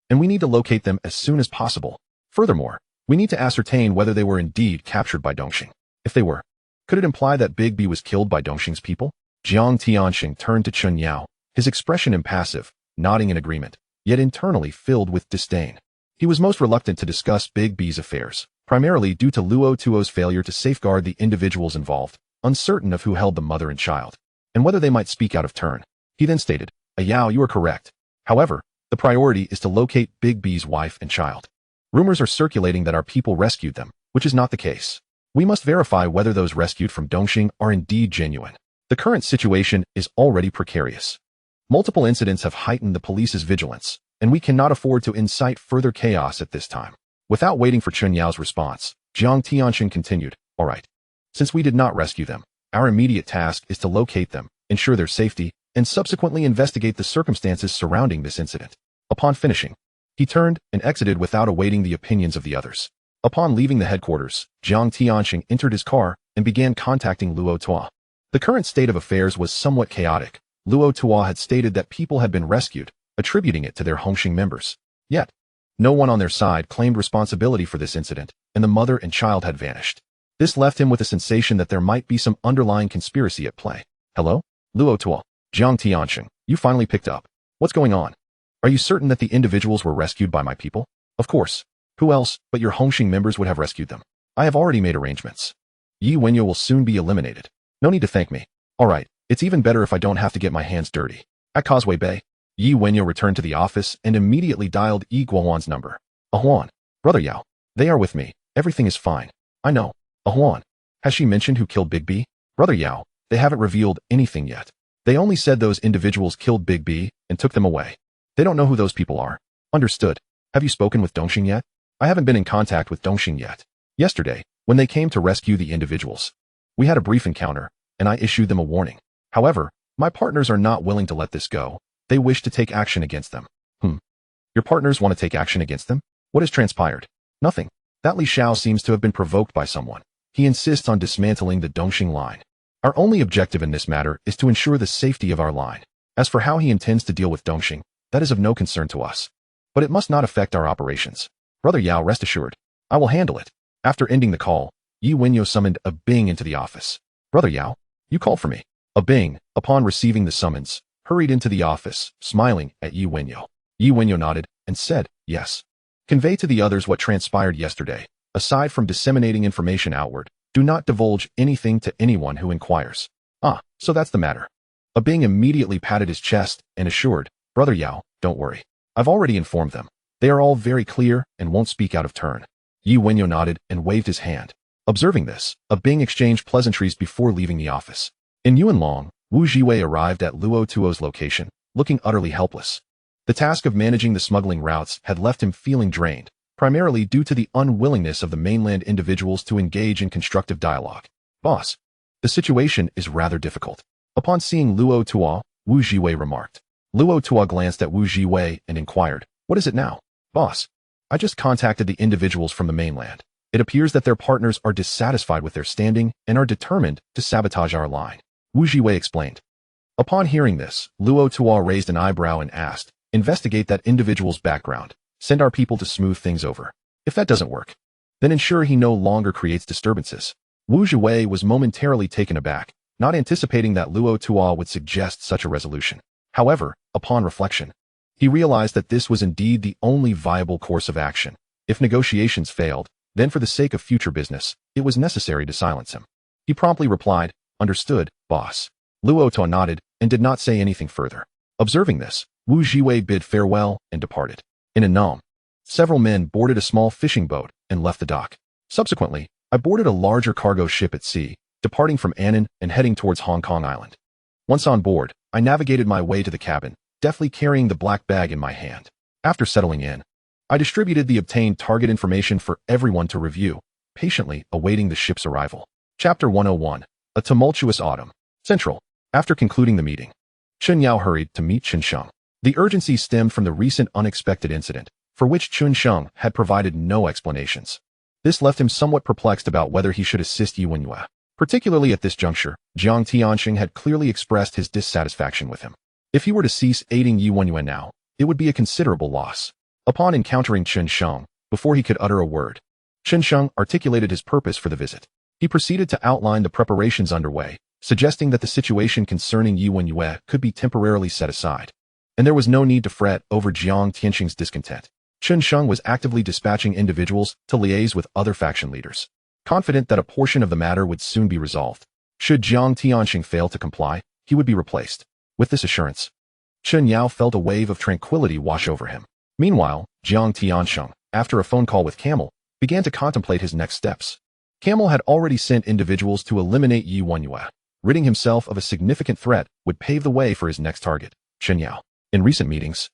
and we need to locate them as soon as possible. Furthermore, we need to ascertain whether they were indeed captured by Dongxing. If they were, could it imply that Big B was killed by Dongxing's people? Jiang Tianxing turned to Wenyao, his expression impassive, nodding in agreement, yet internally filled with disdain. He was most reluctant to discuss Big B's affairs, primarily due to Luo Tuo's failure to safeguard the individuals involved, uncertain of who held the mother and child, and whether they might speak out of turn. He then stated, Yao, you are correct. However, the priority is to locate Big B's wife and child. Rumors are circulating that our people rescued them, which is not the case. We must verify whether those rescued from Dongxing are indeed genuine. The current situation is already precarious. Multiple incidents have heightened the police's vigilance, and we cannot afford to incite further chaos at this time. Without waiting for Chun Yao's response, Jiang Tianxing continued, all right. Since we did not rescue them, our immediate task is to locate them, ensure their safety, and subsequently investigate the circumstances surrounding this incident. Upon finishing, he turned and exited without awaiting the opinions of the others. Upon leaving the headquarters, Jiang Tianxing entered his car and began contacting Luo Tua. The current state of affairs was somewhat chaotic. Luo Tua had stated that people had been rescued, attributing it to their Hongxing members. Yet, no one on their side claimed responsibility for this incident, and the mother and child had vanished. This left him with a sensation that there might be some underlying conspiracy at play. Hello? Luo Tua. Jiang Tianxing, you finally picked up. What's going on? Are you certain that the individuals were rescued by my people? Of course. Who else but your Hongxing members would have rescued them? I have already made arrangements. Yi Wenyao will soon be eliminated. No need to thank me. All right, it's even better if I don't have to get my hands dirty. At Causeway Bay, Yi Wenyao returned to the office and immediately dialed Yi Guohuan's number. Ahuan, Brother Yao, they are with me. Everything is fine. I know. Ahuan, has she mentioned who killed Big B? Brother Yao, they haven't revealed anything yet. They only said those individuals killed Big B and took them away. They don't know who those people are. Understood. Have you spoken with Dongxing yet? I haven't been in contact with Dongxing yet. Yesterday, when they came to rescue the individuals, we had a brief encounter, and I issued them a warning. However, my partners are not willing to let this go. They wish to take action against them. Your partners want to take action against them? What has transpired? Nothing. That Li Xiao seems to have been provoked by someone. He insists on dismantling the Dongxing line. Our only objective in this matter is to ensure the safety of our line. As for how he intends to deal with Dongxing, that is of no concern to us. But it must not affect our operations. Brother Yao, rest assured, I will handle it. After ending the call, Yi Wenyao summoned a Bing into the office. Brother Yao, you called for me. A Bing, upon receiving the summons, hurried into the office, smiling at Yi Wenyao. Yi Wenyao nodded and said, yes. Convey to the others what transpired yesterday. Aside from disseminating information outward, do not divulge anything to anyone who inquires. Ah, so that's the matter. A Bing immediately patted his chest and assured, Brother Yao, don't worry. I've already informed them. They are all very clear and won't speak out of turn. Yi Wenyao nodded and waved his hand. Observing this, a Bing exchanged pleasantries before leaving the office. In Yuanlong, Wu Jiwei arrived at Luo Tuo's location, looking utterly helpless. The task of managing the smuggling routes had left him feeling drained, primarily due to the unwillingness of the mainland individuals to engage in constructive dialogue. Boss, the situation is rather difficult. Upon seeing Luo Tuo, Wu Jiwei remarked. Luo Tuo glanced at Wu Jiwei and inquired, what is it now? Boss, I just contacted the individuals from the mainland. It appears that their partners are dissatisfied with their standing and are determined to sabotage our line. Wu Jiwei explained. Upon hearing this, Luo Tuo raised an eyebrow and asked, investigate that individual's background. Send our people to smooth things over. If that doesn't work, then ensure he no longer creates disturbances. Wu Jiwei was momentarily taken aback, not anticipating that Luo Tuo would suggest such a resolution. However, upon reflection, he realized that this was indeed the only viable course of action. If negotiations failed, then for the sake of future business, it was necessary to silence him. He promptly replied, understood, boss. Luo Tuo nodded and did not say anything further. Observing this, Wu Jiwei bid farewell and departed. In Annam, several men boarded a small fishing boat and left the dock. Subsequently, I boarded a larger cargo ship at sea, departing from Annan and heading towards Hong Kong Island. Once on board, I navigated my way to the cabin, deftly carrying the black bag in my hand. After settling in, I distributed the obtained target information for everyone to review, patiently awaiting the ship's arrival. Chapter 101, A Tumultuous Autumn. Central. After concluding the meeting, Chun Yao hurried to meet Chun Sheng. The urgency stemmed from the recent unexpected incident, for which Chun Sheng had provided no explanations. This left him somewhat perplexed about whether he should assist Yi Wenyao. Particularly at this juncture, Jiang Tianxing had clearly expressed his dissatisfaction with him. If he were to cease aiding Yi Wenyao now, it would be a considerable loss. Upon encountering Chun Sheng, before he could utter a word, Chun Sheng articulated his purpose for the visit. He proceeded to outline the preparations underway, suggesting that the situation concerning Yi Wenyao could be temporarily set aside. And there was no need to fret over Jiang Tianxing's discontent. Chun Sheng was actively dispatching individuals to liaise with other faction leaders, confident that a portion of the matter would soon be resolved. Should Jiang Tianxing fail to comply, he would be replaced. With this assurance, Wenyao felt a wave of tranquility wash over him. Meanwhile, Jiang Tiansheng, after a phone call with Camel, began to contemplate his next steps. Camel had already sent individuals to eliminate Yi Wenyao. Ridding himself of a significant threat would pave the way for his next target, Wenyao. In recent meetings,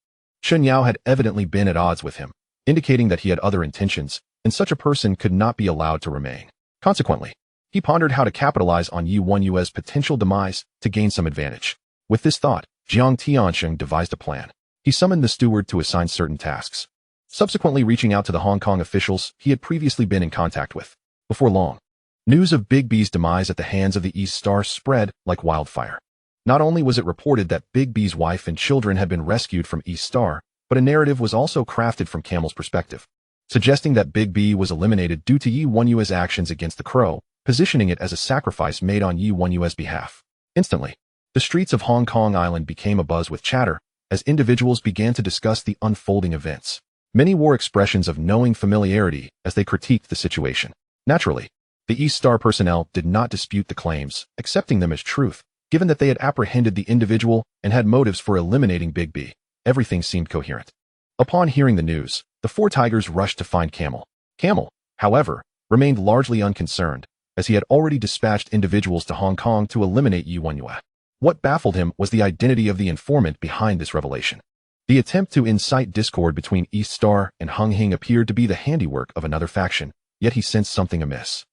Wenyao had evidently been at odds with him, indicating that he had other intentions, and such a person could not be allowed to remain. Consequently, he pondered how to capitalize on Yi Wenyao's potential demise to gain some advantage. With this thought, Jiang Tiansheng devised a plan. He summoned the steward to assign certain tasks, subsequently reaching out to the Hong Kong officials he had previously been in contact with. Before long, news of Big B's demise at the hands of the East Star spread like wildfire. Not only was it reported that Big B's wife and children had been rescued from East Star, but a narrative was also crafted from Camel's perspective, suggesting that Big B was eliminated due to Yi Wenyao's actions against the Crow, positioning it as a sacrifice made on Yi Wenyao's behalf. Instantly, the streets of Hong Kong Island became abuzz with chatter as individuals began to discuss the unfolding events. Many wore expressions of knowing familiarity as they critiqued the situation. Naturally, the East Star personnel did not dispute the claims, accepting them as truth, given that they had apprehended the individual and had motives for eliminating Big B. Everything seemed coherent. Upon hearing the news, the four tigers rushed to find Camel. Camel, however, remained largely unconcerned, as he had already dispatched individuals to Hong Kong to eliminate Yi Wenyao. What baffled him was the identity of the informant behind this revelation. The attempt to incite discord between East Star and Hung Hing appeared to be the handiwork of another faction, yet he sensed something amiss.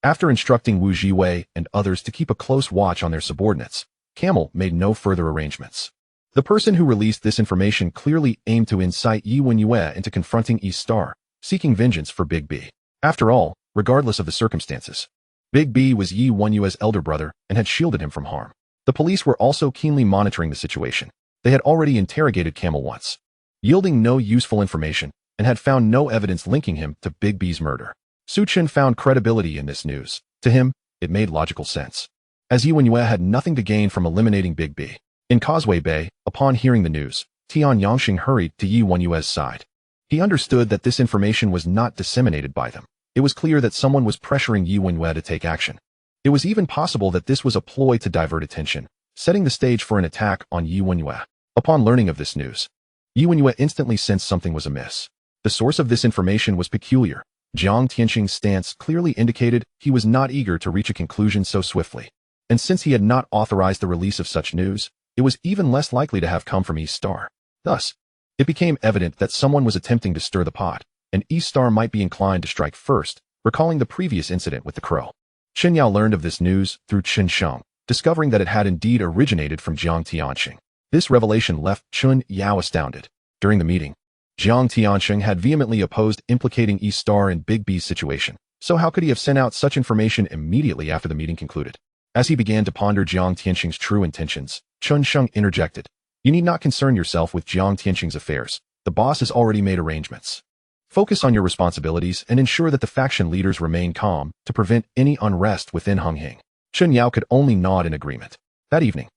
After instructing Wu Jiwei and others to keep a close watch on their subordinates, Camel made no further arrangements. The person who released this information clearly aimed to incite Yi Wenyao into confronting East Star, seeking vengeance for Big B. After all, regardless of the circumstances, Big B was Yi Wenyao's elder brother and had shielded him from harm. The police were also keenly monitoring the situation. They had already interrogated Camel once, yielding no useful information, and had found no evidence linking him to Big B's murder. Su Chen found credibility in this news. To him, it made logical sense, as Yi Wenyao had nothing to gain from eliminating Big B. In Causeway Bay, upon hearing the news, Tian Yangxing hurried to Yi Wenyao's side. He understood that this information was not disseminated by them. It was clear that someone was pressuring Yi Wenyao to take action. It was even possible that this was a ploy to divert attention, setting the stage for an attack on Yi Wenyao. Upon learning of this news, Yi Wenyao instantly sensed something was amiss. The source of this information was peculiar. Jiang Tianxing's stance clearly indicated he was not eager to reach a conclusion so swiftly. And since he had not authorized the release of such news, it was even less likely to have come from East Star. Thus, it became evident that someone was attempting to stir the pot, and East Star might be inclined to strike first, recalling the previous incident with the Crow. Wenyao learned of this news through Chen Sheng, discovering that it had indeed originated from Jiang Tianxing. This revelation left Wenyao astounded. During the meeting, Jiang Tianxing had vehemently opposed implicating East Star in Big B's situation, so how could he have sent out such information immediately after the meeting concluded? As he began to ponder Jiang Tianxing's true intentions, Chen Sheng interjected, "You need not concern yourself with Jiang Tianxing's affairs. The boss has already made arrangements. Focus on your responsibilities and ensure that the faction leaders remain calm to prevent any unrest within Hung Hing." Wenyao could only nod in agreement. That evening,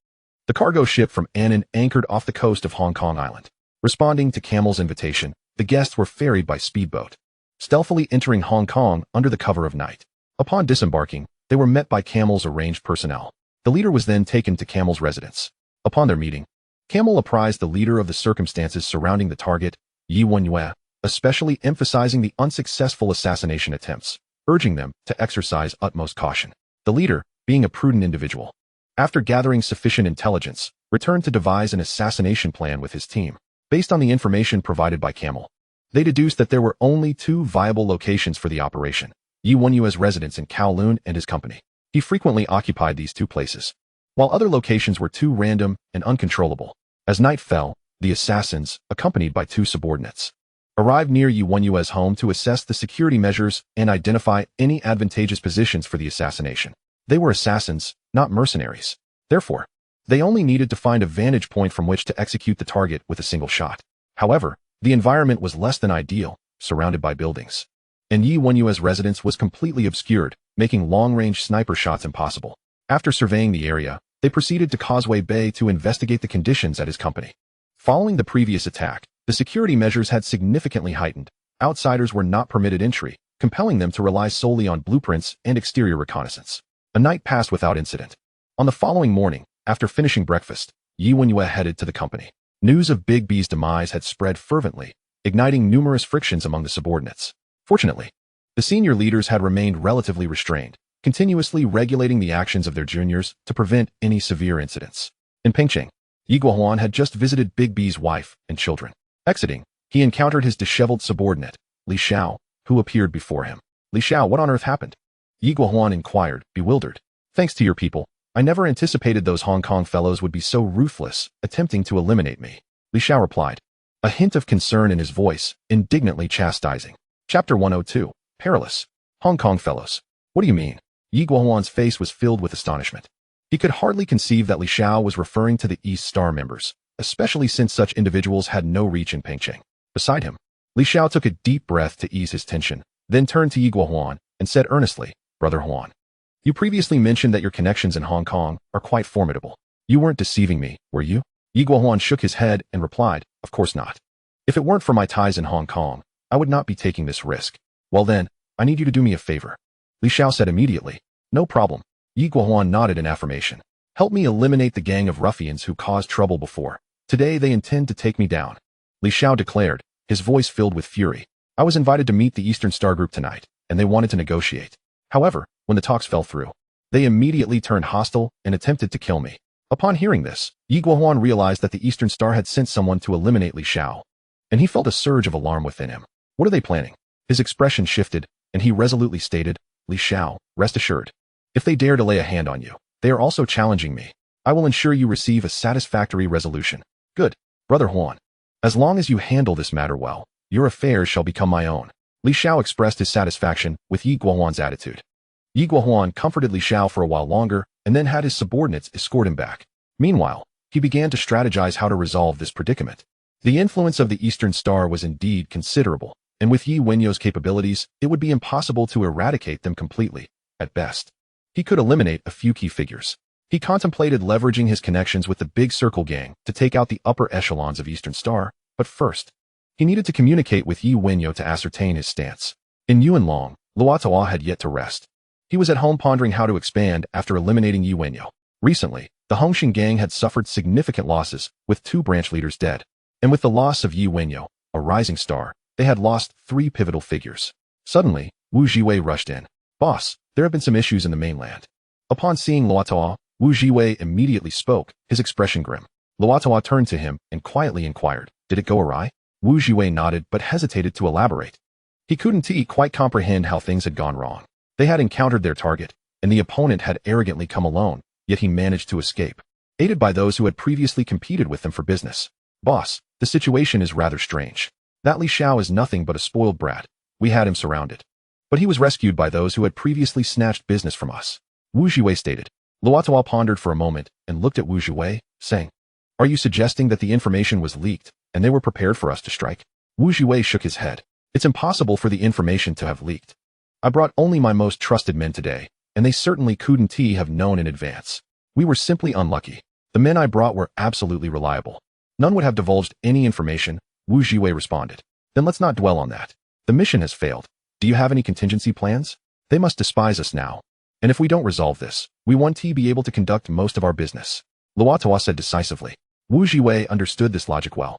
the cargo ship from Annan anchored off the coast of Hong Kong Island. Responding to Camel's invitation, the guests were ferried by speedboat, stealthily entering Hong Kong under the cover of night. Upon disembarking, they were met by Camel's arranged personnel. The leader was then taken to Camel's residence. Upon their meeting, Camel apprised the leader of the circumstances surrounding the target, Yi Wenyao, especially emphasizing the unsuccessful assassination attempts, urging them to exercise utmost caution. The leader, being a prudent individual, after gathering sufficient intelligence, returned to devise an assassination plan with his team. Based on the information provided by Camel, they deduced that there were only two viable locations for the operation: Yi Wenyao's residence in Kowloon and his company. He frequently occupied these two places, while other locations were too random and uncontrollable. As night fell, the assassins, accompanied by two subordinates, arrived near Yi Wenyao's home to assess the security measures and identify any advantageous positions for the assassination. They were assassins, not mercenaries. Therefore, they only needed to find a vantage point from which to execute the target with a single shot. However, the environment was less than ideal, surrounded by buildings, and Yi Wenyao's residence was completely obscured, making long-range sniper shots impossible. After surveying the area, they proceeded to Causeway Bay to investigate the conditions at his company. Following the previous attack, the security measures had significantly heightened. Outsiders were not permitted entry, compelling them to rely solely on blueprints and exterior reconnaissance. A night passed without incident. On the following morning, after finishing breakfast, Yi Wenyao headed to the company. News of Big B's demise had spread fervently, igniting numerous frictions among the subordinates. Fortunately, the senior leaders had remained relatively restrained, continuously regulating the actions of their juniors to prevent any severe incidents. In Pengcheng, Yi Guohuan had just visited Big B's wife and children. Exiting, he encountered his disheveled subordinate, Li Xiao, who appeared before him. Li Xiao, what on earth happened? Yi Guohuan inquired, bewildered. Thanks to your people, I never anticipated those Hong Kong fellows would be so ruthless, attempting to eliminate me. Li Xiao replied, a hint of concern in his voice, indignantly chastising. Chapter 102, Perilous. Hong Kong fellows. What do you mean? Yi Guohuan's face was filled with astonishment. He could hardly conceive that Li Xiao was referring to the East Star members, especially since such individuals had no reach in Pengcheng. Beside him, Li Xiao took a deep breath to ease his tension, then turned to Yi Guohuan and said earnestly, Brother Huan, you previously mentioned that your connections in Hong Kong are quite formidable. You weren't deceiving me, were you? Yi Guohuan shook his head and replied, of course not. If it weren't for my ties in Hong Kong, I would not be taking this risk. Well then, I need you to do me a favor. Li Xiao said immediately, no problem. Yi Guohuan nodded in affirmation. Help me eliminate the gang of ruffians who caused trouble before. Today they intend to take me down. Li Xiao declared, his voice filled with fury. I was invited to meet the Eastern Star Group tonight, and they wanted to negotiate. However, when the talks fell through, they immediately turned hostile and attempted to kill me. Upon hearing this, Yi Guohuan realized that the Eastern Star had sent someone to eliminate Li Xiao, and he felt a surge of alarm within him. What are they planning? His expression shifted, and he resolutely stated, Li Xiao, rest assured. If they dare to lay a hand on you, they are also challenging me. I will ensure you receive a satisfactory resolution. Good, Brother Huan. As long as you handle this matter well, your affairs shall become my own. Li Xiao expressed his satisfaction with Yi Guohuan's attitude. Yi Guohuan comforted Li Xiao for a while longer and then had his subordinates escort him back. Meanwhile, he began to strategize how to resolve this predicament. The influence of the Eastern Star was indeed considerable, and with Yi Wenyao's capabilities, it would be impossible to eradicate them completely, at best. He could eliminate a few key figures. He contemplated leveraging his connections with the Big Circle gang to take out the upper echelons of Eastern Star, but first, he needed to communicate with Yi Wenyao to ascertain his stance. In Yuanlong, Luotawa had yet to rest. He was at home pondering how to expand after eliminating Yi Wenyao. Recently, the Hongxing gang had suffered significant losses, with 2 branch leaders dead. And with the loss of Yi Wenyao, a rising star, they had lost 3 pivotal figures. Suddenly, Wu Jiwei rushed in. Boss, there have been some issues in the mainland. Upon seeing Luotawa, Wu Jiwei immediately spoke, his expression grim. Luotawa turned to him and quietly inquired, did it go awry? Wu Jiwei nodded but hesitated to elaborate. He couldn't quite comprehend how things had gone wrong. They had encountered their target, and the opponent had arrogantly come alone, yet he managed to escape, aided by those who had previously competed with them for business. Boss, the situation is rather strange. That Li Xiao is nothing but a spoiled brat. We had him surrounded. But he was rescued by those who had previously snatched business from us. Wu Jiwei stated. Luotawa pondered for a moment and looked at Wu Jiwei, saying, are you suggesting that the information was leaked, and they were prepared for us to strike? Wu Jiwei shook his head. It's impossible for the information to have leaked. I brought only my most trusted men today, and they certainly couldn't have known in advance. We were simply unlucky. The men I brought were absolutely reliable. None would have divulged any information, Wu Jiwei responded. Then let's not dwell on that. The mission has failed. Do you have any contingency plans? They must despise us now. And if we don't resolve this, we won't be able to conduct most of our business. Luotawa said decisively. Wu Jiwei understood this logic well.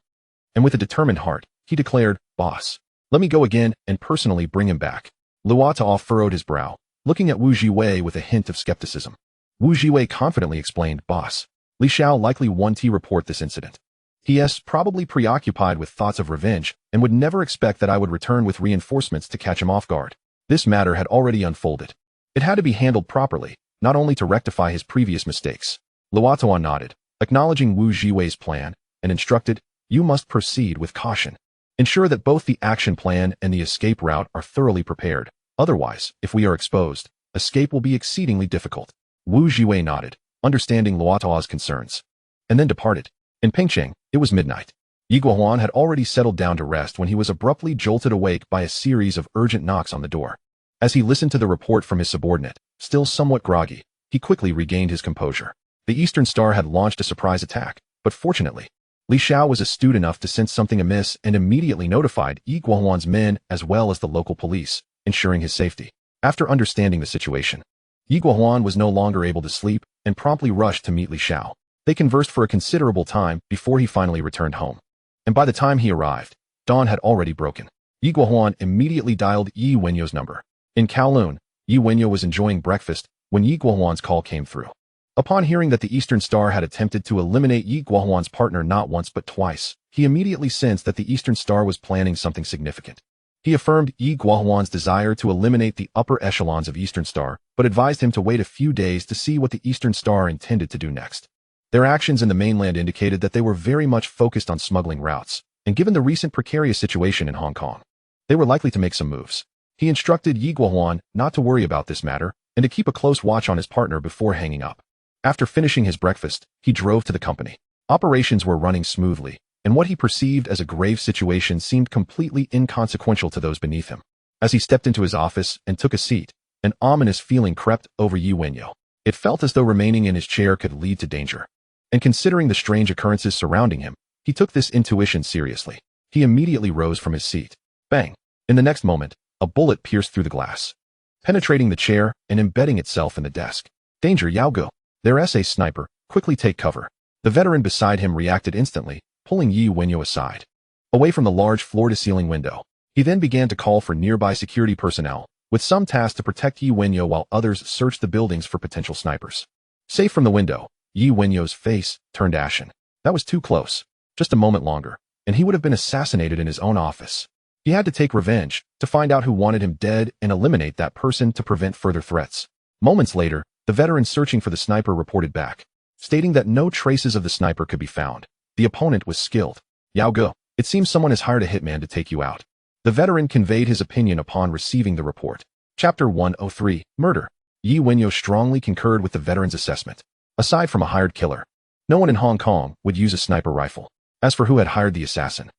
And with a determined heart, he declared, boss, let me go again and personally bring him back. Luotawa furrowed his brow, looking at Wu Jiwei with a hint of skepticism. Wu Jiwei confidently explained, boss, Li Xiao likely won't report this incident. He is probably preoccupied with thoughts of revenge and would never expect that I would return with reinforcements to catch him off guard. This matter had already unfolded. It had to be handled properly, not only to rectify his previous mistakes. Luotawa nodded, acknowledging Wu Jiwei's plan, and instructed, you must proceed with caution. Ensure that both the action plan and the escape route are thoroughly prepared. Otherwise, if we are exposed, escape will be exceedingly difficult. Wu Jiwei nodded, understanding Luotawa's concerns, and then departed. In Pengcheng, it was midnight. Yi Guohuan had already settled down to rest when he was abruptly jolted awake by a series of urgent knocks on the door. As he listened to the report from his subordinate, still somewhat groggy, he quickly regained his composure. The Eastern Star had launched a surprise attack, but fortunately, Li Xiao was astute enough to sense something amiss and immediately notified Yi Guohuan's men as well as the local police, ensuring his safety. After understanding the situation, Yi Guohuan was no longer able to sleep and promptly rushed to meet Li Xiao. They conversed for a considerable time before he finally returned home. And by the time he arrived, dawn had already broken. Yi Guohuan immediately dialed Yi Wenyao's number. In Kowloon, Yi Wenyao was enjoying breakfast when Yi Guohuan's call came through. Upon hearing that the Eastern Star had attempted to eliminate Yi Guohuan's partner not once but twice, he immediately sensed that the Eastern Star was planning something significant. He affirmed Yi Guohuan's desire to eliminate the upper echelons of Eastern Star, but advised him to wait a few days to see what the Eastern Star intended to do next. Their actions in the mainland indicated that they were very much focused on smuggling routes, and given the recent precarious situation in Hong Kong, they were likely to make some moves. He instructed Yi Guohuan not to worry about this matter and to keep a close watch on his partner before hanging up. After finishing his breakfast, he drove to the company. Operations were running smoothly, and what he perceived as a grave situation seemed completely inconsequential to those beneath him. As he stepped into his office and took a seat, an ominous feeling crept over Yi Wenyao. It felt as though remaining in his chair could lead to danger. And considering the strange occurrences surrounding him, he took this intuition seriously. He immediately rose from his seat. Bang! In the next moment, a bullet pierced through the glass, penetrating the chair and embedding itself in the desk. Danger, Yao Go! Their SA sniper, quickly take cover. The veteran beside him reacted instantly, pulling Yi Wenyao aside, away from the large floor-to-ceiling window. He then began to call for nearby security personnel, with some tasked to protect Yi Wenyao while others searched the buildings for potential snipers. Safe from the window, Yi Wenyao's face turned ashen. That was too close. Just a moment longer, and he would have been assassinated in his own office. He had to take revenge, to find out who wanted him dead and eliminate that person to prevent further threats. Moments later, the veteran searching for the sniper reported back, stating that no traces of the sniper could be found. The opponent was skilled. Yao Go, it seems someone has hired a hitman to take you out. The veteran conveyed his opinion upon receiving the report. Chapter 103, Murder. Yi Wenyao strongly concurred with the veteran's assessment. Aside from a hired killer, no one in Hong Kong would use a sniper rifle. As for who had hired the assassin,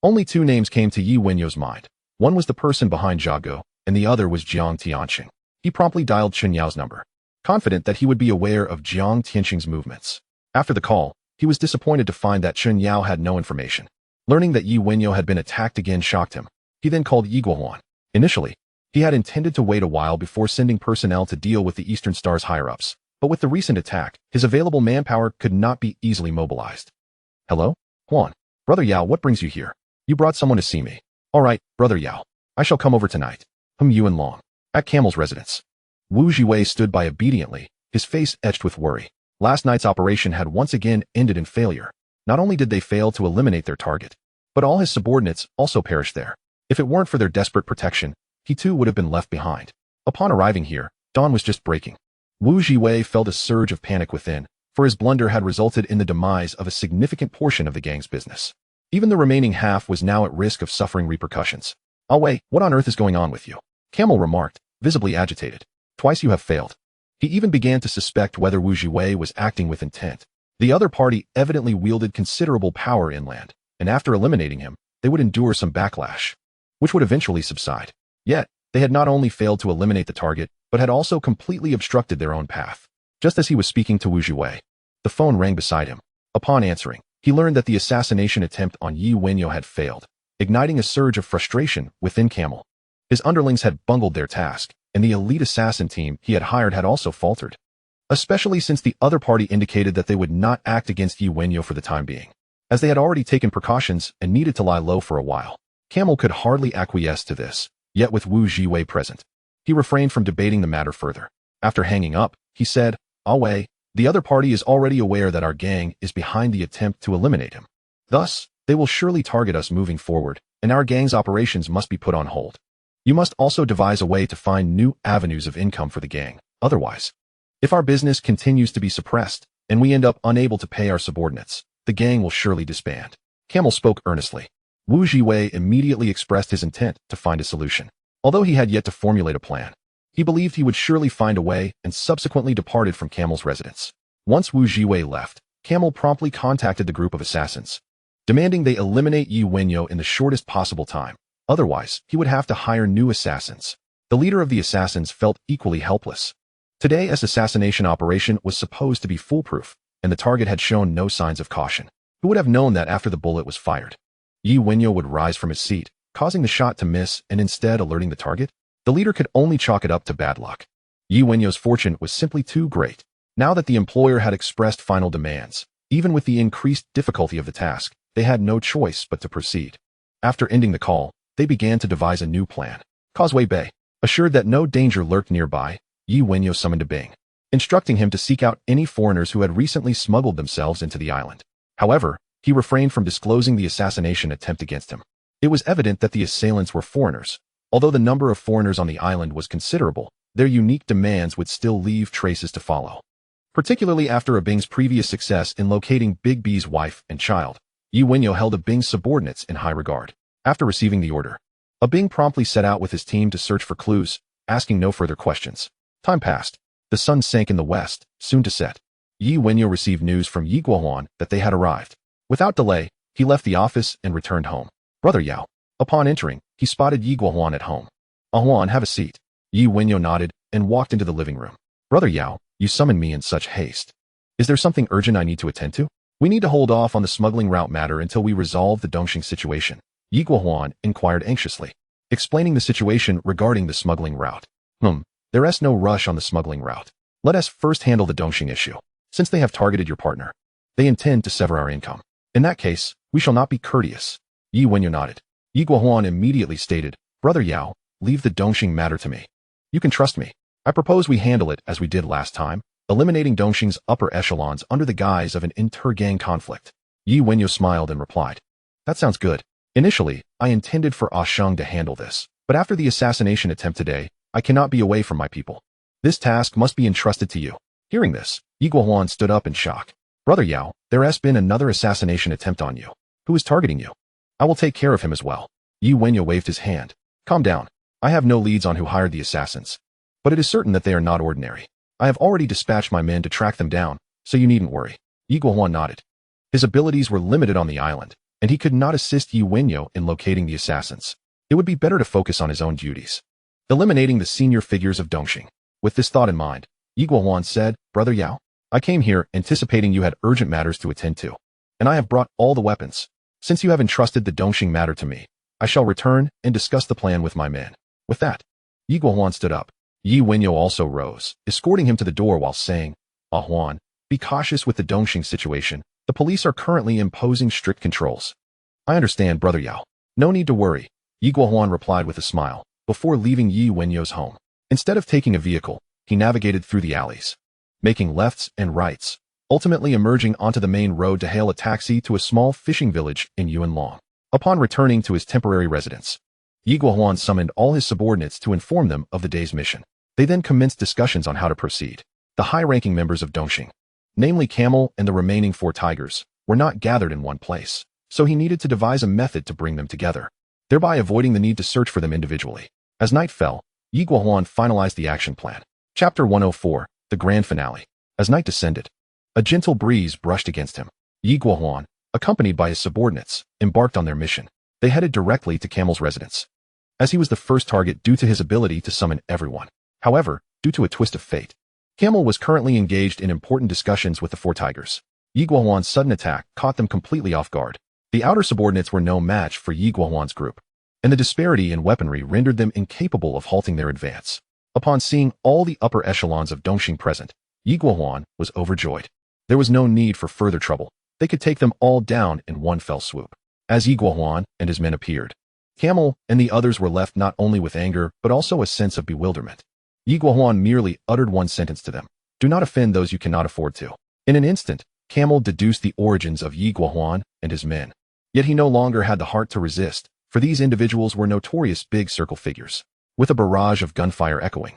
only two names came to Yi Wenyao's mind. One was the person behind Jiago, and the other was Jiang Tianqing. He promptly dialed Chen Yao's number, confident that he would be aware of Jiang Tianqing's movements. After the call, he was disappointed to find that Chen Yao had no information. Learning that Yi Wenyao had been attacked again shocked him. He then called Yi Guohuan. Initially, he had intended to wait a while before sending personnel to deal with the Eastern Star's higher-ups, but with the recent attack, his available manpower could not be easily mobilized. Hello? Huan. Brother Yao, what brings you here? You brought someone to see me. All right, Brother Yao. I shall come over tonight. Yuan Long. At Camel's residence. Wu Jiwei stood by obediently, his face etched with worry. Last night's operation had once again ended in failure. Not only did they fail to eliminate their target, but all his subordinates also perished there. If it weren't for their desperate protection, he too would have been left behind. Upon arriving here, dawn was just breaking. Wu Jiwei felt a surge of panic within, for his blunder had resulted in the demise of a significant portion of the gang's business. Even the remaining half was now at risk of suffering repercussions. "Oh wait, what on earth is going on with you?" Camel remarked, visibly agitated. "Twice you have failed." He even began to suspect whether Wu Jiwei was acting with intent. The other party evidently wielded considerable power inland, and after eliminating him, they would endure some backlash, which would eventually subside. Yet, they had not only failed to eliminate the target, but had also completely obstructed their own path. Just as he was speaking to Wu Jiwei, the phone rang beside him. Upon answering, he learned that the assassination attempt on Yi Wenyao had failed, igniting a surge of frustration within Camel. His underlings had bungled their task, and the elite assassin team he had hired had also faltered, especially since the other party indicated that they would not act against Yi Wenyao for the time being, as they had already taken precautions and needed to lie low for a while. Camel could hardly acquiesce to this, yet with Wu Jiwei present, he refrained from debating the matter further. After hanging up, he said, "Ah Wei, the other party is already aware that our gang is behind the attempt to eliminate him. Thus, they will surely target us moving forward, and our gang's operations must be put on hold. You must also devise a way to find new avenues of income for the gang. Otherwise, if our business continues to be suppressed, and we end up unable to pay our subordinates, the gang will surely disband." Camel spoke earnestly. Wu Jiwei immediately expressed his intent to find a solution. Although he had yet to formulate a plan, he believed he would surely find a way and subsequently departed from Camel's residence. Once Wu Jiwei left, Camel promptly contacted the group of assassins, demanding they eliminate Yi Wenyao in the shortest possible time. Otherwise, he would have to hire new assassins. The leader of the assassins felt equally helpless. Today's assassination operation was supposed to be foolproof, and the target had shown no signs of caution. Who would have known that after the bullet was fired, Yi Wenyao would rise from his seat, causing the shot to miss and instead alerting the target? The leader could only chalk it up to bad luck. Yi Wenyao's fortune was simply too great. Now that the employer had expressed final demands, Even with the increased difficulty of the task, they had no choice but to proceed. After ending the call, they began to devise a new plan. Causeway Bay. Assured that no danger lurked nearby, Wenyao summoned a Bing, instructing him to seek out any foreigners who had recently smuggled themselves into the island. However, he refrained from disclosing the assassination attempt against him. It was evident that the assailants were foreigners. Although the number of foreigners on the island was considerable, their unique demands would still leave traces to follow. Particularly after Bing's previous success in locating Big B's wife and child, Wenyao held Bing's subordinates in high regard. After receiving the order, Bing promptly set out with his team to search for clues, asking no further questions. Time passed. The sun sank in the west, soon to set. Wenyao received news from Guohuan that they had arrived. Without delay, he left the office and returned home. Brother Yao. Upon entering, he spotted Guohuan at home. Huan, have a seat. Wenyao nodded and walked into the living room. Brother Yao, you summoned me in such haste. Is there something urgent I need to attend to? We need to hold off on the smuggling route matter until we resolve the Dongxing situation. Guohuan inquired anxiously, explaining the situation regarding the smuggling route. There is no rush on the smuggling route. Let us first handle the Dongxing issue. Since they have targeted your partner, they intend to sever our income. In that case, we shall not be courteous. Wenyao nodded. Guohuan immediately stated, Brother Yao, leave the Dongxing matter to me. You can trust me. I propose we handle it as we did last time, eliminating Dongxing's upper echelons under the guise of an inter-gang conflict. Wenyao smiled and replied, that sounds good. Initially, I intended for Shang to handle this, but after the assassination attempt today, I cannot be away from my people. This task must be entrusted to you. Hearing this, Guohuan stood up in shock. Brother Yao, there has been another assassination attempt on you. Who is targeting you? I will take care of him as well. Wenyao waved his hand. Calm down. I have no leads on who hired the assassins. But it is certain that they are not ordinary. I have already dispatched my men to track them down, so you needn't worry. Guohuan nodded. His abilities were limited on the island, and he could not assist Wenyao in locating the assassins. It would be better to focus on his own duties, eliminating the senior figures of Dongxing. With this thought in mind, Guohuan said, Brother Yao, I came here anticipating you had urgent matters to attend to, and I have brought all the weapons. Since you have entrusted the Dongxing matter to me, I shall return and discuss the plan with my men. With that, Guohuan stood up. Wenyao also rose, escorting him to the door while saying, Huan, be cautious with the Dongxing situation. The police are currently imposing strict controls. I understand, Brother Yao. No need to worry, Guohuan replied with a smile, before leaving Wenyao's home. Instead of taking a vehicle, he navigated through the alleys, making lefts and rights, ultimately emerging onto the main road to hail a taxi to a small fishing village in Yunlong. Upon returning to his temporary residence, Guohuan summoned all his subordinates to inform them of the day's mission. They then commenced discussions on how to proceed. The high-ranking members of Dongxing, namely Camel and the remaining 4 tigers, were not gathered in one place, so he needed to devise a method to bring them together, thereby avoiding the need to search for them individually. As night fell, Guohuan finalized the action plan. Chapter 104, the grand finale. As night descended, a gentle breeze brushed against him. Guohuan, accompanied by his subordinates, embarked on their mission. They headed directly to Camel's residence, as he was the first target due to his ability to summon everyone. However, due to a twist of fate, Camel was currently engaged in important discussions with the 4 tigers. Guohuan's sudden attack caught them completely off guard. The outer subordinates were no match for Guohuan's group, and the disparity in weaponry rendered them incapable of halting their advance. Upon seeing all the upper echelons of Dongxing present, Guohuan was overjoyed. There was no need for further trouble. They could take them all down in one fell swoop. As Guohuan and his men appeared, Camel and the others were left not only with anger but also a sense of bewilderment. Guohuan merely uttered one sentence to them. Do not offend those you cannot afford to. In an instant, Camel deduced the origins of Guohuan and his men. Yet he no longer had the heart to resist, for these individuals were notorious big circle figures, with a barrage of gunfire echoing.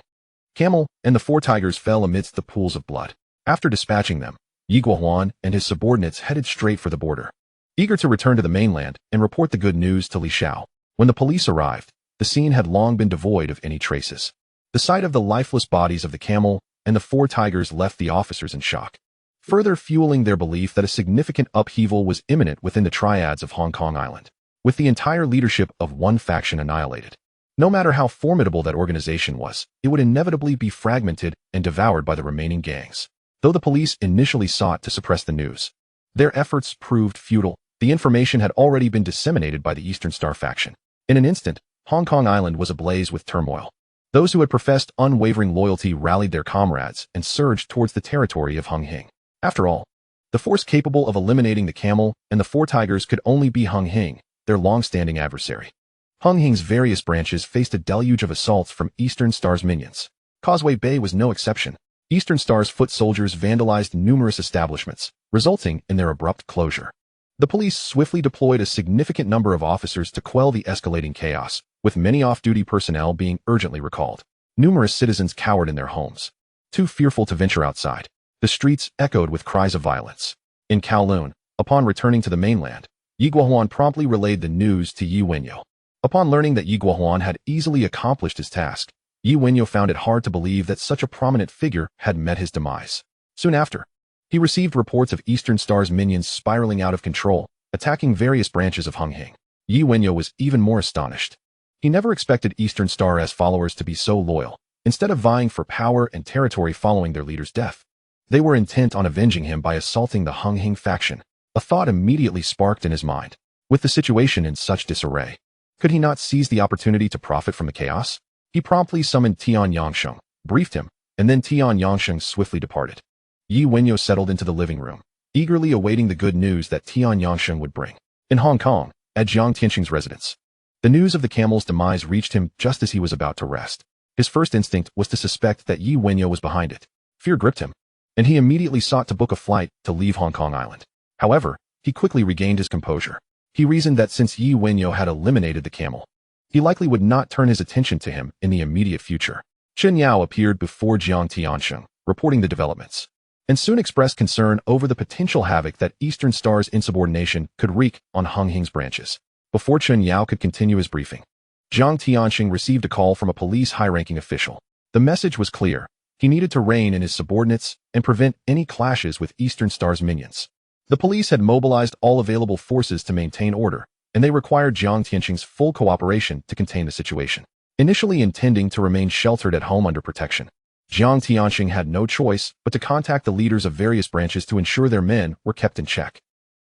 Camel and the 4 tigers fell amidst the pools of blood. After dispatching them, Guohuan and his subordinates headed straight for the border, eager to return to the mainland and report the good news to Li Shao. When the police arrived, the scene had long been devoid of any traces. The sight of the lifeless bodies of the Camel and the 4 tigers left the officers in shock, further fueling their belief that a significant upheaval was imminent within the Triads of Hong Kong Island, with the entire leadership of one faction annihilated. No matter how formidable that organization was, it would inevitably be fragmented and devoured by the remaining gangs. Though the police initially sought to suppress the news, their efforts proved futile. The information had already been disseminated by the Eastern Star faction. In an instant, Hong Kong Island was ablaze with turmoil. Those who had professed unwavering loyalty rallied their comrades and surged towards the territory of Hung Hing. After all, The force capable of eliminating the camel and the four tigers could only be Hung Hing, their long-standing adversary. Hung Hing's various branches faced a deluge of assaults from Eastern Star's minions. Causeway Bay was no exception. Eastern Star's foot soldiers vandalized numerous establishments, resulting in their abrupt closure. The police swiftly deployed a significant number of officers to quell the escalating chaos, with many off-duty personnel being urgently recalled. Numerous citizens cowered in their homes, too fearful to venture outside. The streets echoed with cries of violence. In Kowloon, upon returning to the mainland, Yi Guohuan promptly relayed the news to Yi Wenyao. Upon learning that Yi Guohuan had easily accomplished his task, Yi Wenyao found it hard to believe that such a prominent figure had met his demise. Soon after, he received reports of Eastern Star's minions spiraling out of control, attacking various branches of Hung Hing. Yi Wenyao was even more astonished. He never expected Eastern Star's followers to be so loyal. Instead of vying for power and territory following their leader's death, they were intent on avenging him by assaulting the Hung Hing faction. A thought immediately sparked in his mind. With the situation in such disarray, could he not seize the opportunity to profit from the chaos? He promptly summoned Tian Yangsheng, briefed him, and then Tian Yangsheng swiftly departed. Yi Wenyao settled into the living room, eagerly awaiting the good news that Tian Yangsheng would bring. In Hong Kong, at Jiang Tianxing's residence, the news of the camel's demise reached him just as he was about to rest. His first instinct was to suspect that Yi Wenyao was behind it. Fear gripped him, and he immediately sought to book a flight to leave Hong Kong Island. However, he quickly regained his composure. He reasoned that since Yi Wenyao had eliminated the camel, he likely would not turn his attention to him in the immediate future. Wenyao appeared before Jiang Tianxing, reporting the developments, and soon expressed concern over the potential havoc that Eastern Star's insubordination could wreak on Hung Hing's branches. Before Wenyao could continue his briefing, Jiang Tianxing received a call from a police high-ranking official. The message was clear. He needed to rein in his subordinates and prevent any clashes with Eastern Star's minions. The police had mobilized all available forces to maintain order, and they required Jiang Tianxing's full cooperation to contain the situation. Initially intending to remain sheltered at home under protection, Jiang Tianxing had no choice but to contact the leaders of various branches to ensure their men were kept in check.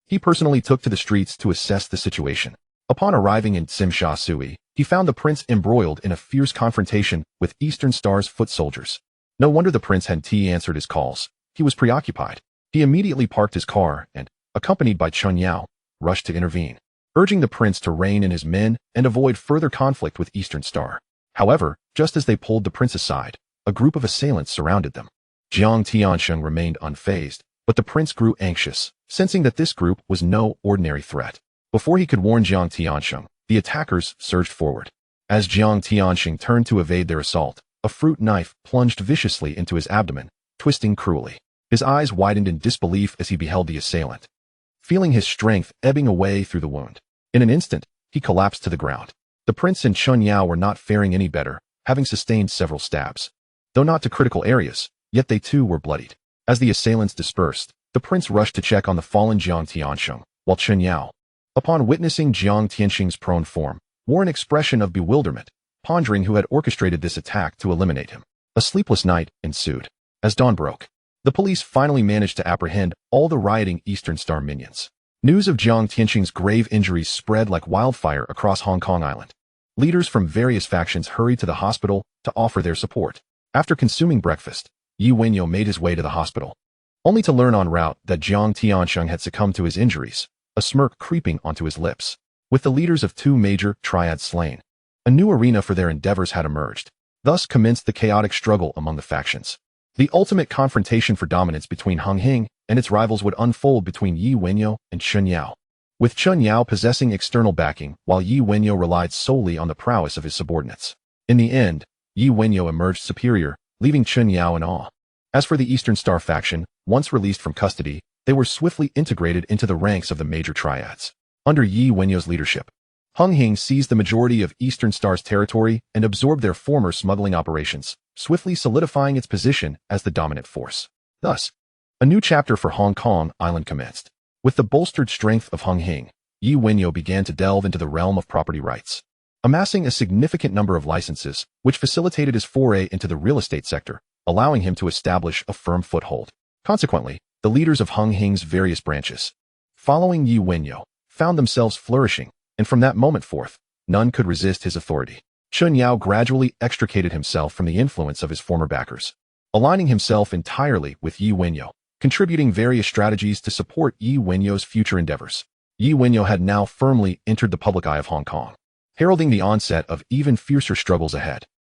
He personally took to the streets to assess the situation. Upon arriving in Tsimsha Sui, he found the prince embroiled in a fierce confrontation with Eastern Star's foot soldiers. No wonder the prince hadn't answered his calls. He was preoccupied. He immediately parked his car and, accompanied by Wenyao, rushed to intervene, urging the prince to rein in his men and avoid further conflict with Eastern Star. However, just as they pulled the prince aside, a group of assailants surrounded them. Jiang Tianxing remained unfazed, but the prince grew anxious, sensing that this group was no ordinary threat. Before he could warn Jiang Tianxing, the attackers surged forward. As Jiang Tianxing turned to evade their assault, a fruit knife plunged viciously into his abdomen, twisting cruelly. His eyes widened in disbelief as he beheld the assailant, feeling his strength ebbing away through the wound. In an instant, he collapsed to the ground. The prince and Wenyao were not faring any better, having sustained several stabs. Though not to critical areas, yet they too were bloodied. As the assailants dispersed, the prince rushed to check on the fallen Jiang Tianxing, while Wenyao, upon witnessing Jiang Tianxing's prone form, wore an expression of bewilderment, pondering who had orchestrated this attack to eliminate him. A sleepless night ensued. As dawn broke, the police finally managed to apprehend all the rioting Eastern Star minions. News of Jiang Tianxing's grave injuries spread like wildfire across Hong Kong Island. Leaders from various factions hurried to the hospital to offer their support. After consuming breakfast, Yi Wenyao made his way to the hospital, only to learn en route that Jiang Tianxing had succumbed to his injuries, a smirk creeping onto his lips. With the leaders of two major triads slain, a new arena for their endeavors had emerged. Thus commenced the chaotic struggle among the factions. The ultimate confrontation for dominance between Hung Hing and its rivals would unfold between Yi Wenyao and Wenyao, with Wenyao possessing external backing while Yi Wenyao relied solely on the prowess of his subordinates. In the end, Yi Wenyao emerged superior, leaving Wenyao in awe. As for the Eastern Star faction, once released from custody, they were swiftly integrated into the ranks of the major triads. Under Yi Wenyao's leadership, Hung Hing seized the majority of Eastern Star's territory and absorbed their former smuggling operations, swiftly solidifying its position as the dominant force. Thus, a new chapter for Hong Kong Island commenced. With the bolstered strength of Hung Hing, Yi Wenyao began to delve into the realm of property rights, amassing a significant number of licenses, which facilitated his foray into the real estate sector, allowing him to establish a firm foothold. Consequently, the leaders of Hung Hing's various branches, following Yi Wenyao, found themselves flourishing, and from that moment forth, none could resist his authority. Wenyao gradually extricated himself from the influence of his former backers, aligning himself entirely with Yi Wenyao, contributing various strategies to support Yi Wenyao's future endeavors. Yi Wenyao had now firmly entered the public eye of Hong Kong, heralding the onset of even fiercer struggles ahead.